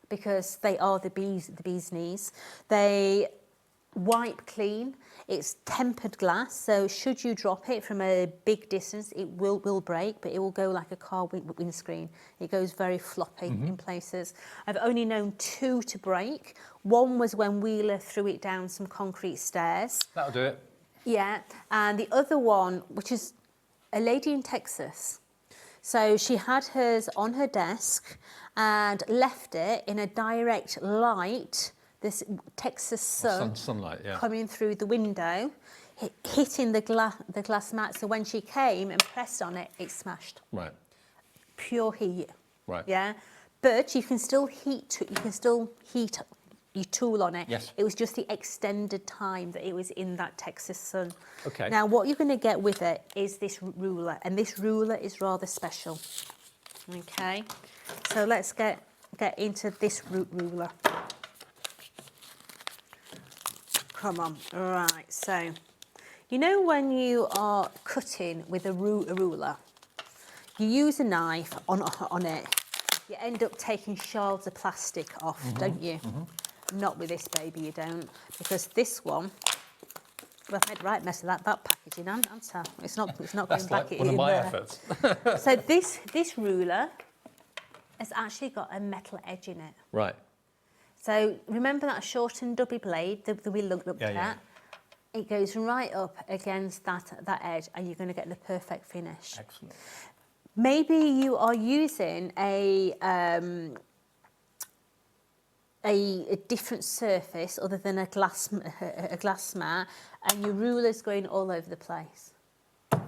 Because they are the bee's knees. They wipe clean. It's tempered glass, so should you drop it from a big distance, it will break, but it will go like a car windscreen. It goes very floppy in places. I've only known 2 to break. One was when Wheeler threw it down some concrete stairs. That'll do it. Yeah, and the other one, which is a lady in Texas. So she had hers on her desk and left it in a direct light, this Texas sunlight, yeah, coming through the window, hitting the glass mat. So when she came and pressed on it, it smashed. Right. Pure heat. Right. Yeah, but you can still heat. You can still heat your tool on it. Yes. It was just the extended time that it was in that Texas sun. Okay. Now, what you're going to get with it is this ruler, and this ruler is rather special. Okay. So let's get into this ruler. Come on. Right. So, you know when you are cutting with a ruler, you use a knife on it. You end up taking shards of plastic off, don't you? Not with this baby, you don't, because this one. Well, I've made right mess of that packaging, haven't I? It's not going back in there. One of my efforts. So this ruler has actually got a metal edge in it. Right. So remember that short and dubby blade that we looked at? Yeah. It goes right up against that edge, and you're going to get the perfect finish. Excellent. Maybe you are using a different surface other than a glass mat, and your ruler's going all over the place.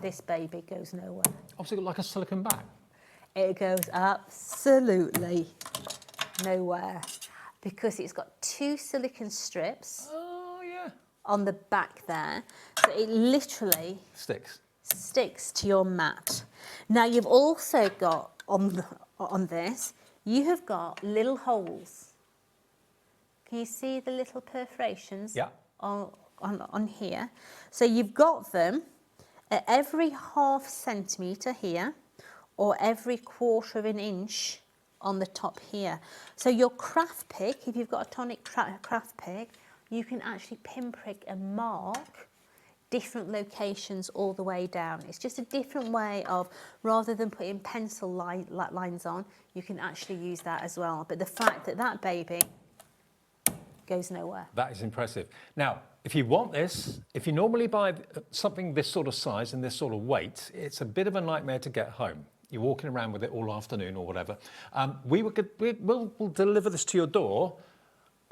This baby goes nowhere. Obviously, got like a silicone back. It goes absolutely nowhere, because it's got 2 silicone strips. Oh yeah. On the back there, so it literally sticks to your mat. Now you've also got on this, you have got little holes. Can you see the little perforations? Yeah. On here. So you've got them at every ½ centimetre here, or every ¼ inch on the top here. So your craft pick, if you've got a Tonic craft pick, you can actually pinprick and mark different locations all the way down. It's just a different way of, rather than putting pencil lines on, you can actually use that as well. But the fact that that baby goes nowhere. That is impressive. Now, if you want this, if you normally buy something this sort of size and this sort of weight, it's a bit of a nightmare to get home. You're walking around with it all afternoon or whatever. We'll deliver this to your door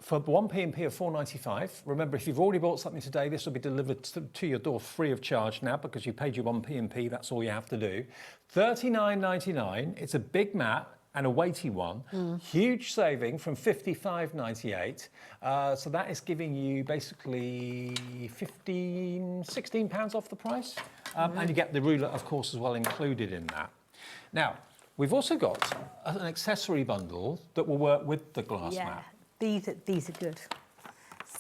for 1p&p of £4.95. Remember, if you've already bought something today, this will be delivered to your door free of charge now, because you paid your 1p&p. That's all you have to do. £39.99. It's a big mat and a weighty one. Huge saving from £55.98. So that is giving you basically £16 off the price. And you get the ruler, of course, as well included in that. Now, we've also got an accessory bundle that will work with the glass mat. These are good.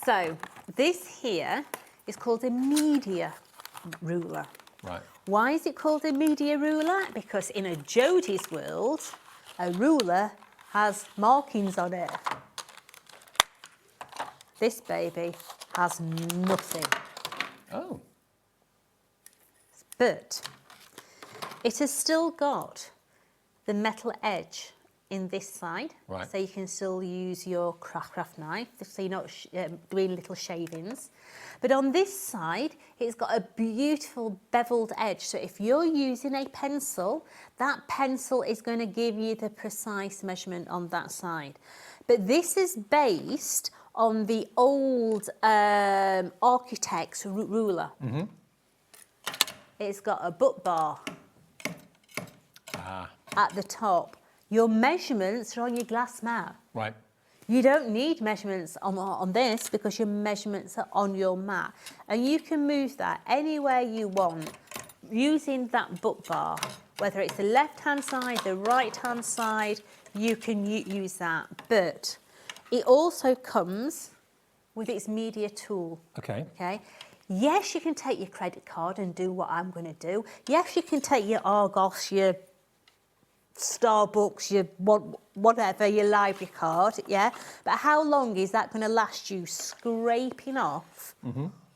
So this here is called a media ruler. Right. Why is it called a media ruler? Because in a Jodie's world, a ruler has markings on it. This baby has nothing. Oh. But it has still got the metal edge in this side, Right. so you can still use your craft knife, so you're not doing little shavings. But on this side, it's got a beautiful beveled edge. So if you're using a pencil, that pencil is going to give you the precise measurement on that side. But this is based on the old architect's ruler. Mm-hmm. It's got a butt bar Ah, at the top. Your measurements are on your glass mat. right. You don't need measurements on this because your measurements are on your mat. And you can move that anywhere you want using that butt bar. Whether it's the left-hand side, the right-hand side, you can use that. But it also comes with its media tool. Okay. Okay. Yes, you can take your credit card and do what I'm going to do. Yes, you can take your Argos, your Starbucks, your whatever, your library card, yeah? But how long is that going to last you scraping off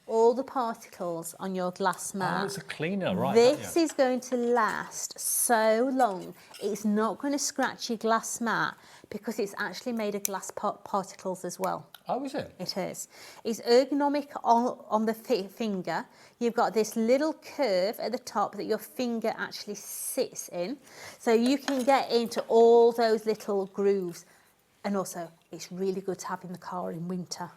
all the particles on your glass mat? Oh, it's a cleaner, right? This is going to last so long. It's not going to scratch your glass mat because it's actually made of glass particles as well. Oh, is it? It is. It's ergonomic on the finger. You've got this little curve at the top that your finger actually sits in. So you can get into all those little grooves. And also, it's really good to have in the car in winter.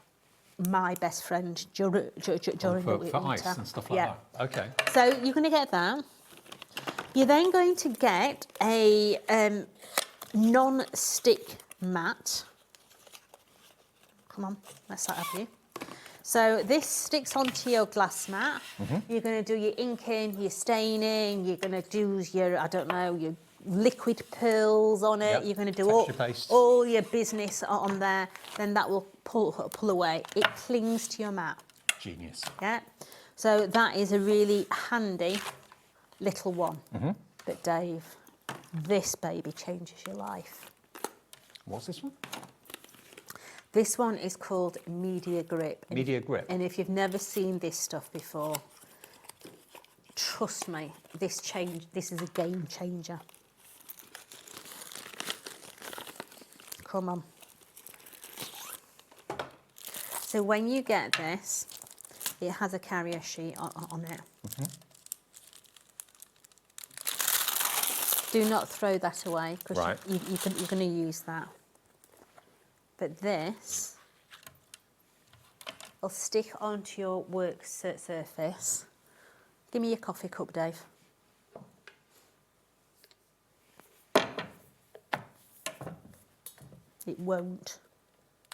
My best friend during the winter. For ice and stuff like that. Okay. So you're going to get that. You're then going to get a non-stick mat. Come on, let's start up you. So this sticks onto your glass mat. You're going to do your inking, your staining, you're going to do your, I don't know, your liquid pearls on it. Yep. You're going to do Texture paste. all your business on there. Then that will pull away. It clings to your mat. Genius. Yeah. So that is a really handy little one. But Dave, this baby changes your life. What's this one? This one is called Media Grip. Media Grip. And if you've never seen this stuff before, trust me, this is a game changer. Come on. So when you get this, it has a carrier sheet on it. Do not throw that away because Right. you're going to use that. But this will stick onto your work surface. Give me your coffee cup, Dave. It won't.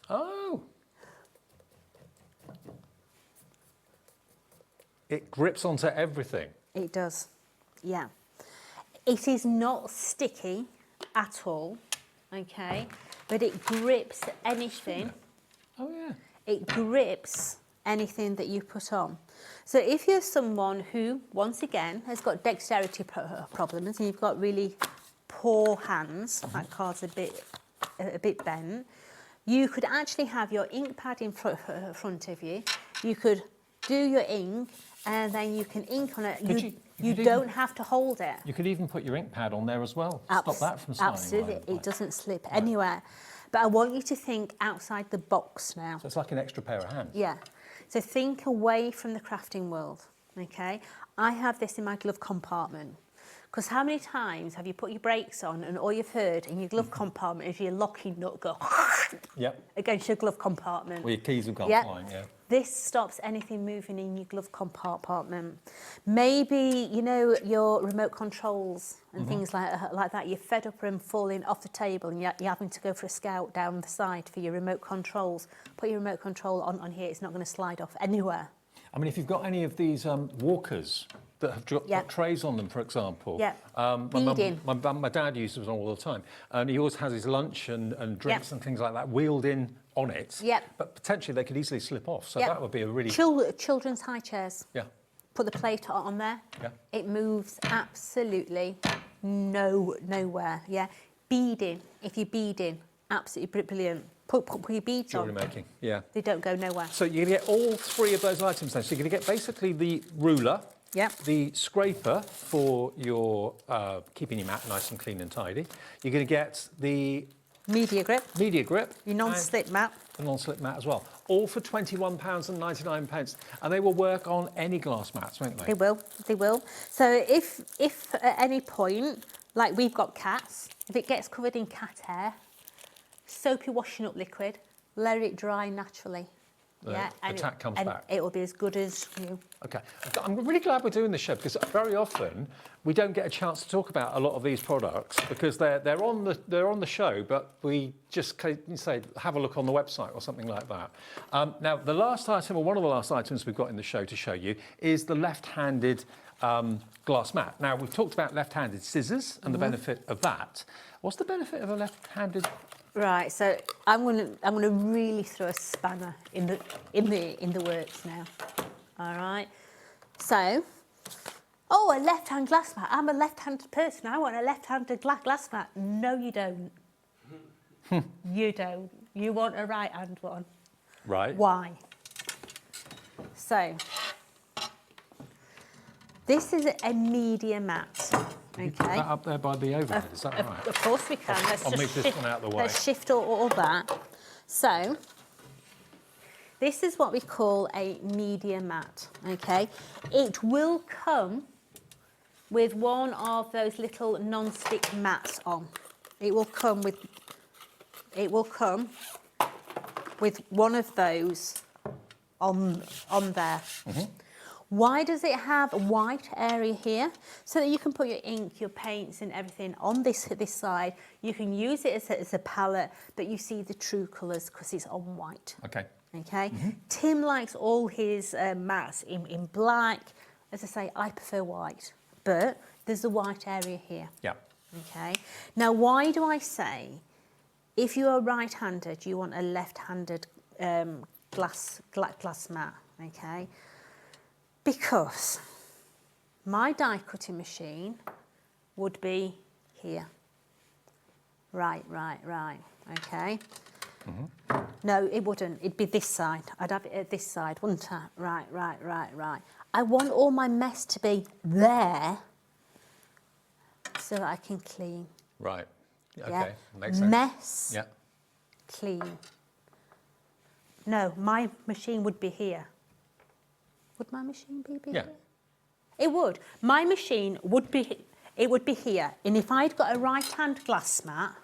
Oh. It grips onto everything. It does, yeah. It is not sticky at all, okay? But it grips anything. Oh, yeah. It grips anything that you put on. So if you're someone who, once again, has got dexterity problems and you've got really poor hands, that card's a bit bent, you could actually have your ink pad in front of you. You could do your ink and then you can ink on it. You don't have to hold it. You could even put your ink pad on there as well. Stop that from sliding Absolutely, away. it doesn't slip anywhere. But I want you to think outside the box now. So it's like an extra pair of hands. Yeah. So think away from the crafting world, okay? I have this in my glove compartment. Because how many times have you put your brakes on and all you've heard in your glove compartment is your locking nut go Yep. against your glove compartment? Well, your keys have gone Yeah. flying, yeah. This stops anything moving in your glove compartment. Maybe, you know, your remote controls and things like that. You're fed up and falling off the table and you're having to go for a scout down the side for your remote controls. Put your remote control on here. It's not going to slide off anywhere. I mean, if you've got any of these walkers that have got trays on them, for example. Yeah. My dad uses them all the time. And he always has his lunch and drinks and things like that wheeled in on it. Yep. But potentially they could easily slip off. So Yep. that would be a really... Children's high chairs. Yeah. Put the plate on there. Yeah. It moves absolutely nowhere. Yeah. Beading. If you're beading, absolutely brilliant. Put your beads Jewellery on. making, yeah. They don't go nowhere. So you're going to get all three of those items then. So you're going to get basically the ruler, Yep. The scraper for your keeping your mat nice and clean and tidy. You're going to get the Media grip. Media grip. Your non-slip mat. The non-slip mat as well. All for £21.99, and they will work on any glass mats, won't they? They will. They will. So if at any point, like we've got cats, if it gets covered in cat hair, soap your washing up liquid, let it dry naturally. The tack comes back. It will be as good as new. Okay, I'm really glad we're doing this show because very often we don't get a chance to talk about a lot of these products because they're on the show, but we just say have a look on the website or something like that. Now, the last item, or one of the last items we've got in the show to show you, is the left-handed glass mat. Now, we've talked about left-handed scissors and the benefit of that. What's the benefit of a left-handed? Right, so I'm gonna really throw a spanner in the works now. All right. So, a left-hand glass mat. I'm a left-handed person. I want a left-handed glass mat. No, you don't. You don't. You want a right-hand one. Right. Why? So, this is a media mat. Can you put that up there by the overhead, is that right? Of course we can. I'll move this one out of the way. Let's shift all that. So, this is what we call a media mat, okay? It will come with one of those little non-stick mats on. It will come with one of those on there. Mm-hmm. Why does it have a white area here? So that you can put your ink, your paints and everything on this side. You can use it as a palette, but you see the true colours because it's on white. Okay. Okay. Mm-hmm. Tim likes all his mats in black. As I say, I prefer white, but there's a white area here. Yeah. Okay. Now, why do I say if you are right-handed, you want a left-handed glass mat? Okay. Because my die cutting machine would be here. Right, okay. Mm-hmm. No, it wouldn't. It'd be this side. I'd have it at this side, wouldn't I? Right. I want all my mess to be there so that I can clean. Right. Okay, yeah? makes sense. Mess, yeah. Clean. No, my machine would be here. Would my machine be here? It would. My machine would be here. And if I'd got a right-hand glass mat,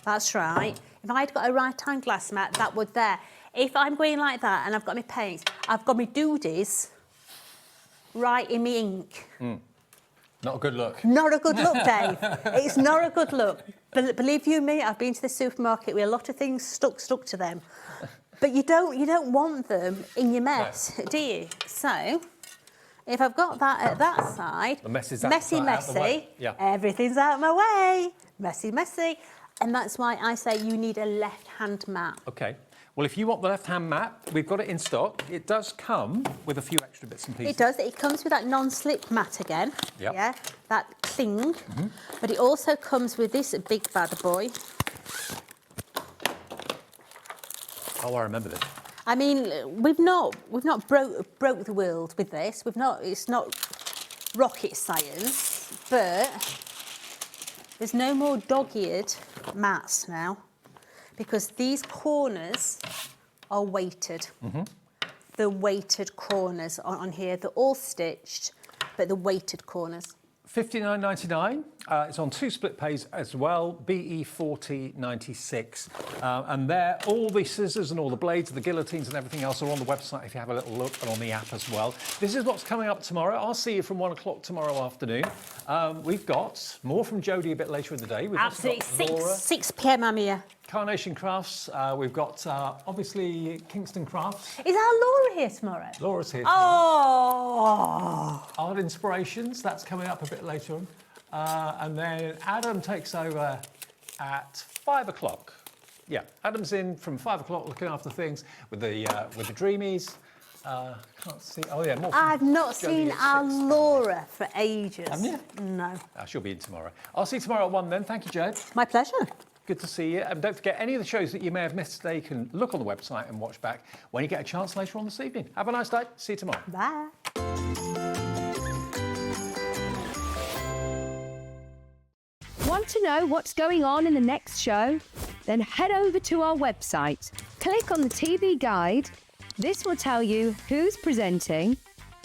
that's right. If I'd got a right-hand glass mat, that would there. If I'm going like that and I've got my paints, I've got my doodies right in my ink. Mm. Not a good look. Not a good look, Dave. It's not a good look. Believe you me, I've been to the supermarket with a lot of things stuck to them. But you don't want them in your mess, no. Do you? So, if I've got that at that side, the mess is messy, yeah. Everything's out of my way, messy, and that's why I say you need a left-hand mat. Okay. Well, if you want the left-hand mat, we've got it in stock. It does come with a few extra bits and pieces. It does. It comes with that non-slip mat again. Yep. Yeah. That cling. Mm-hmm. But it also comes with this big bad boy. Oh, I remember this. I mean, we've not broke the world with this. It's not rocket science, but there's no more dog-eared mats now because these corners are weighted. Mm-hmm. The weighted corners on here, they're all stitched, but the weighted corners. $59.99. It's on 2 split pays as well, BE4096. And there, all the scissors and all the blades, the guillotines and everything else are on the website if you have a little look, and on the app as well. This is what's coming up tomorrow. I'll see you from 1 o'clock tomorrow afternoon. We've got more from Jodie a bit later in the day. We've absolutely, 6 p.m. I'm here. Carnation Crafts. We've got, obviously, Kingston Crafts. Is our Laura here tomorrow? Laura's here tomorrow. Oh! Art Inspirations, that's coming up a bit later on. And then Adam takes over at 5 o'clock. Yeah, Adam's in from 5 o'clock looking after things with the Dreamies. Can't see. Oh yeah, more. I've not seen our Laura for ages. Haven't you? No. She'll be in tomorrow. I'll see you tomorrow at 1 then. Thank you, Jade. My pleasure. Good to see you. And don't forget, any of the shows that you may have missed today, you can look on the website and watch back when you get a chance later on this evening. Have a nice day. See you tomorrow. Bye. Want to know what's going on in the next show? Then head over to our website. Click on the TV guide. This will tell you who's presenting,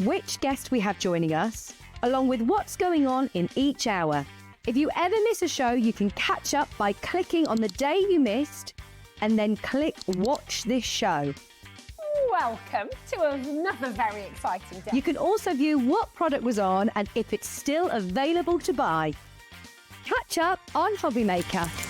which guest we have joining us, along with what's going on in each hour. If you ever miss a show, you can catch up by clicking on the day you missed and then click Watch This Show. Welcome to another very exciting day. You can also view what product was on and if it's still available to buy. Catch up on HobbyMaker.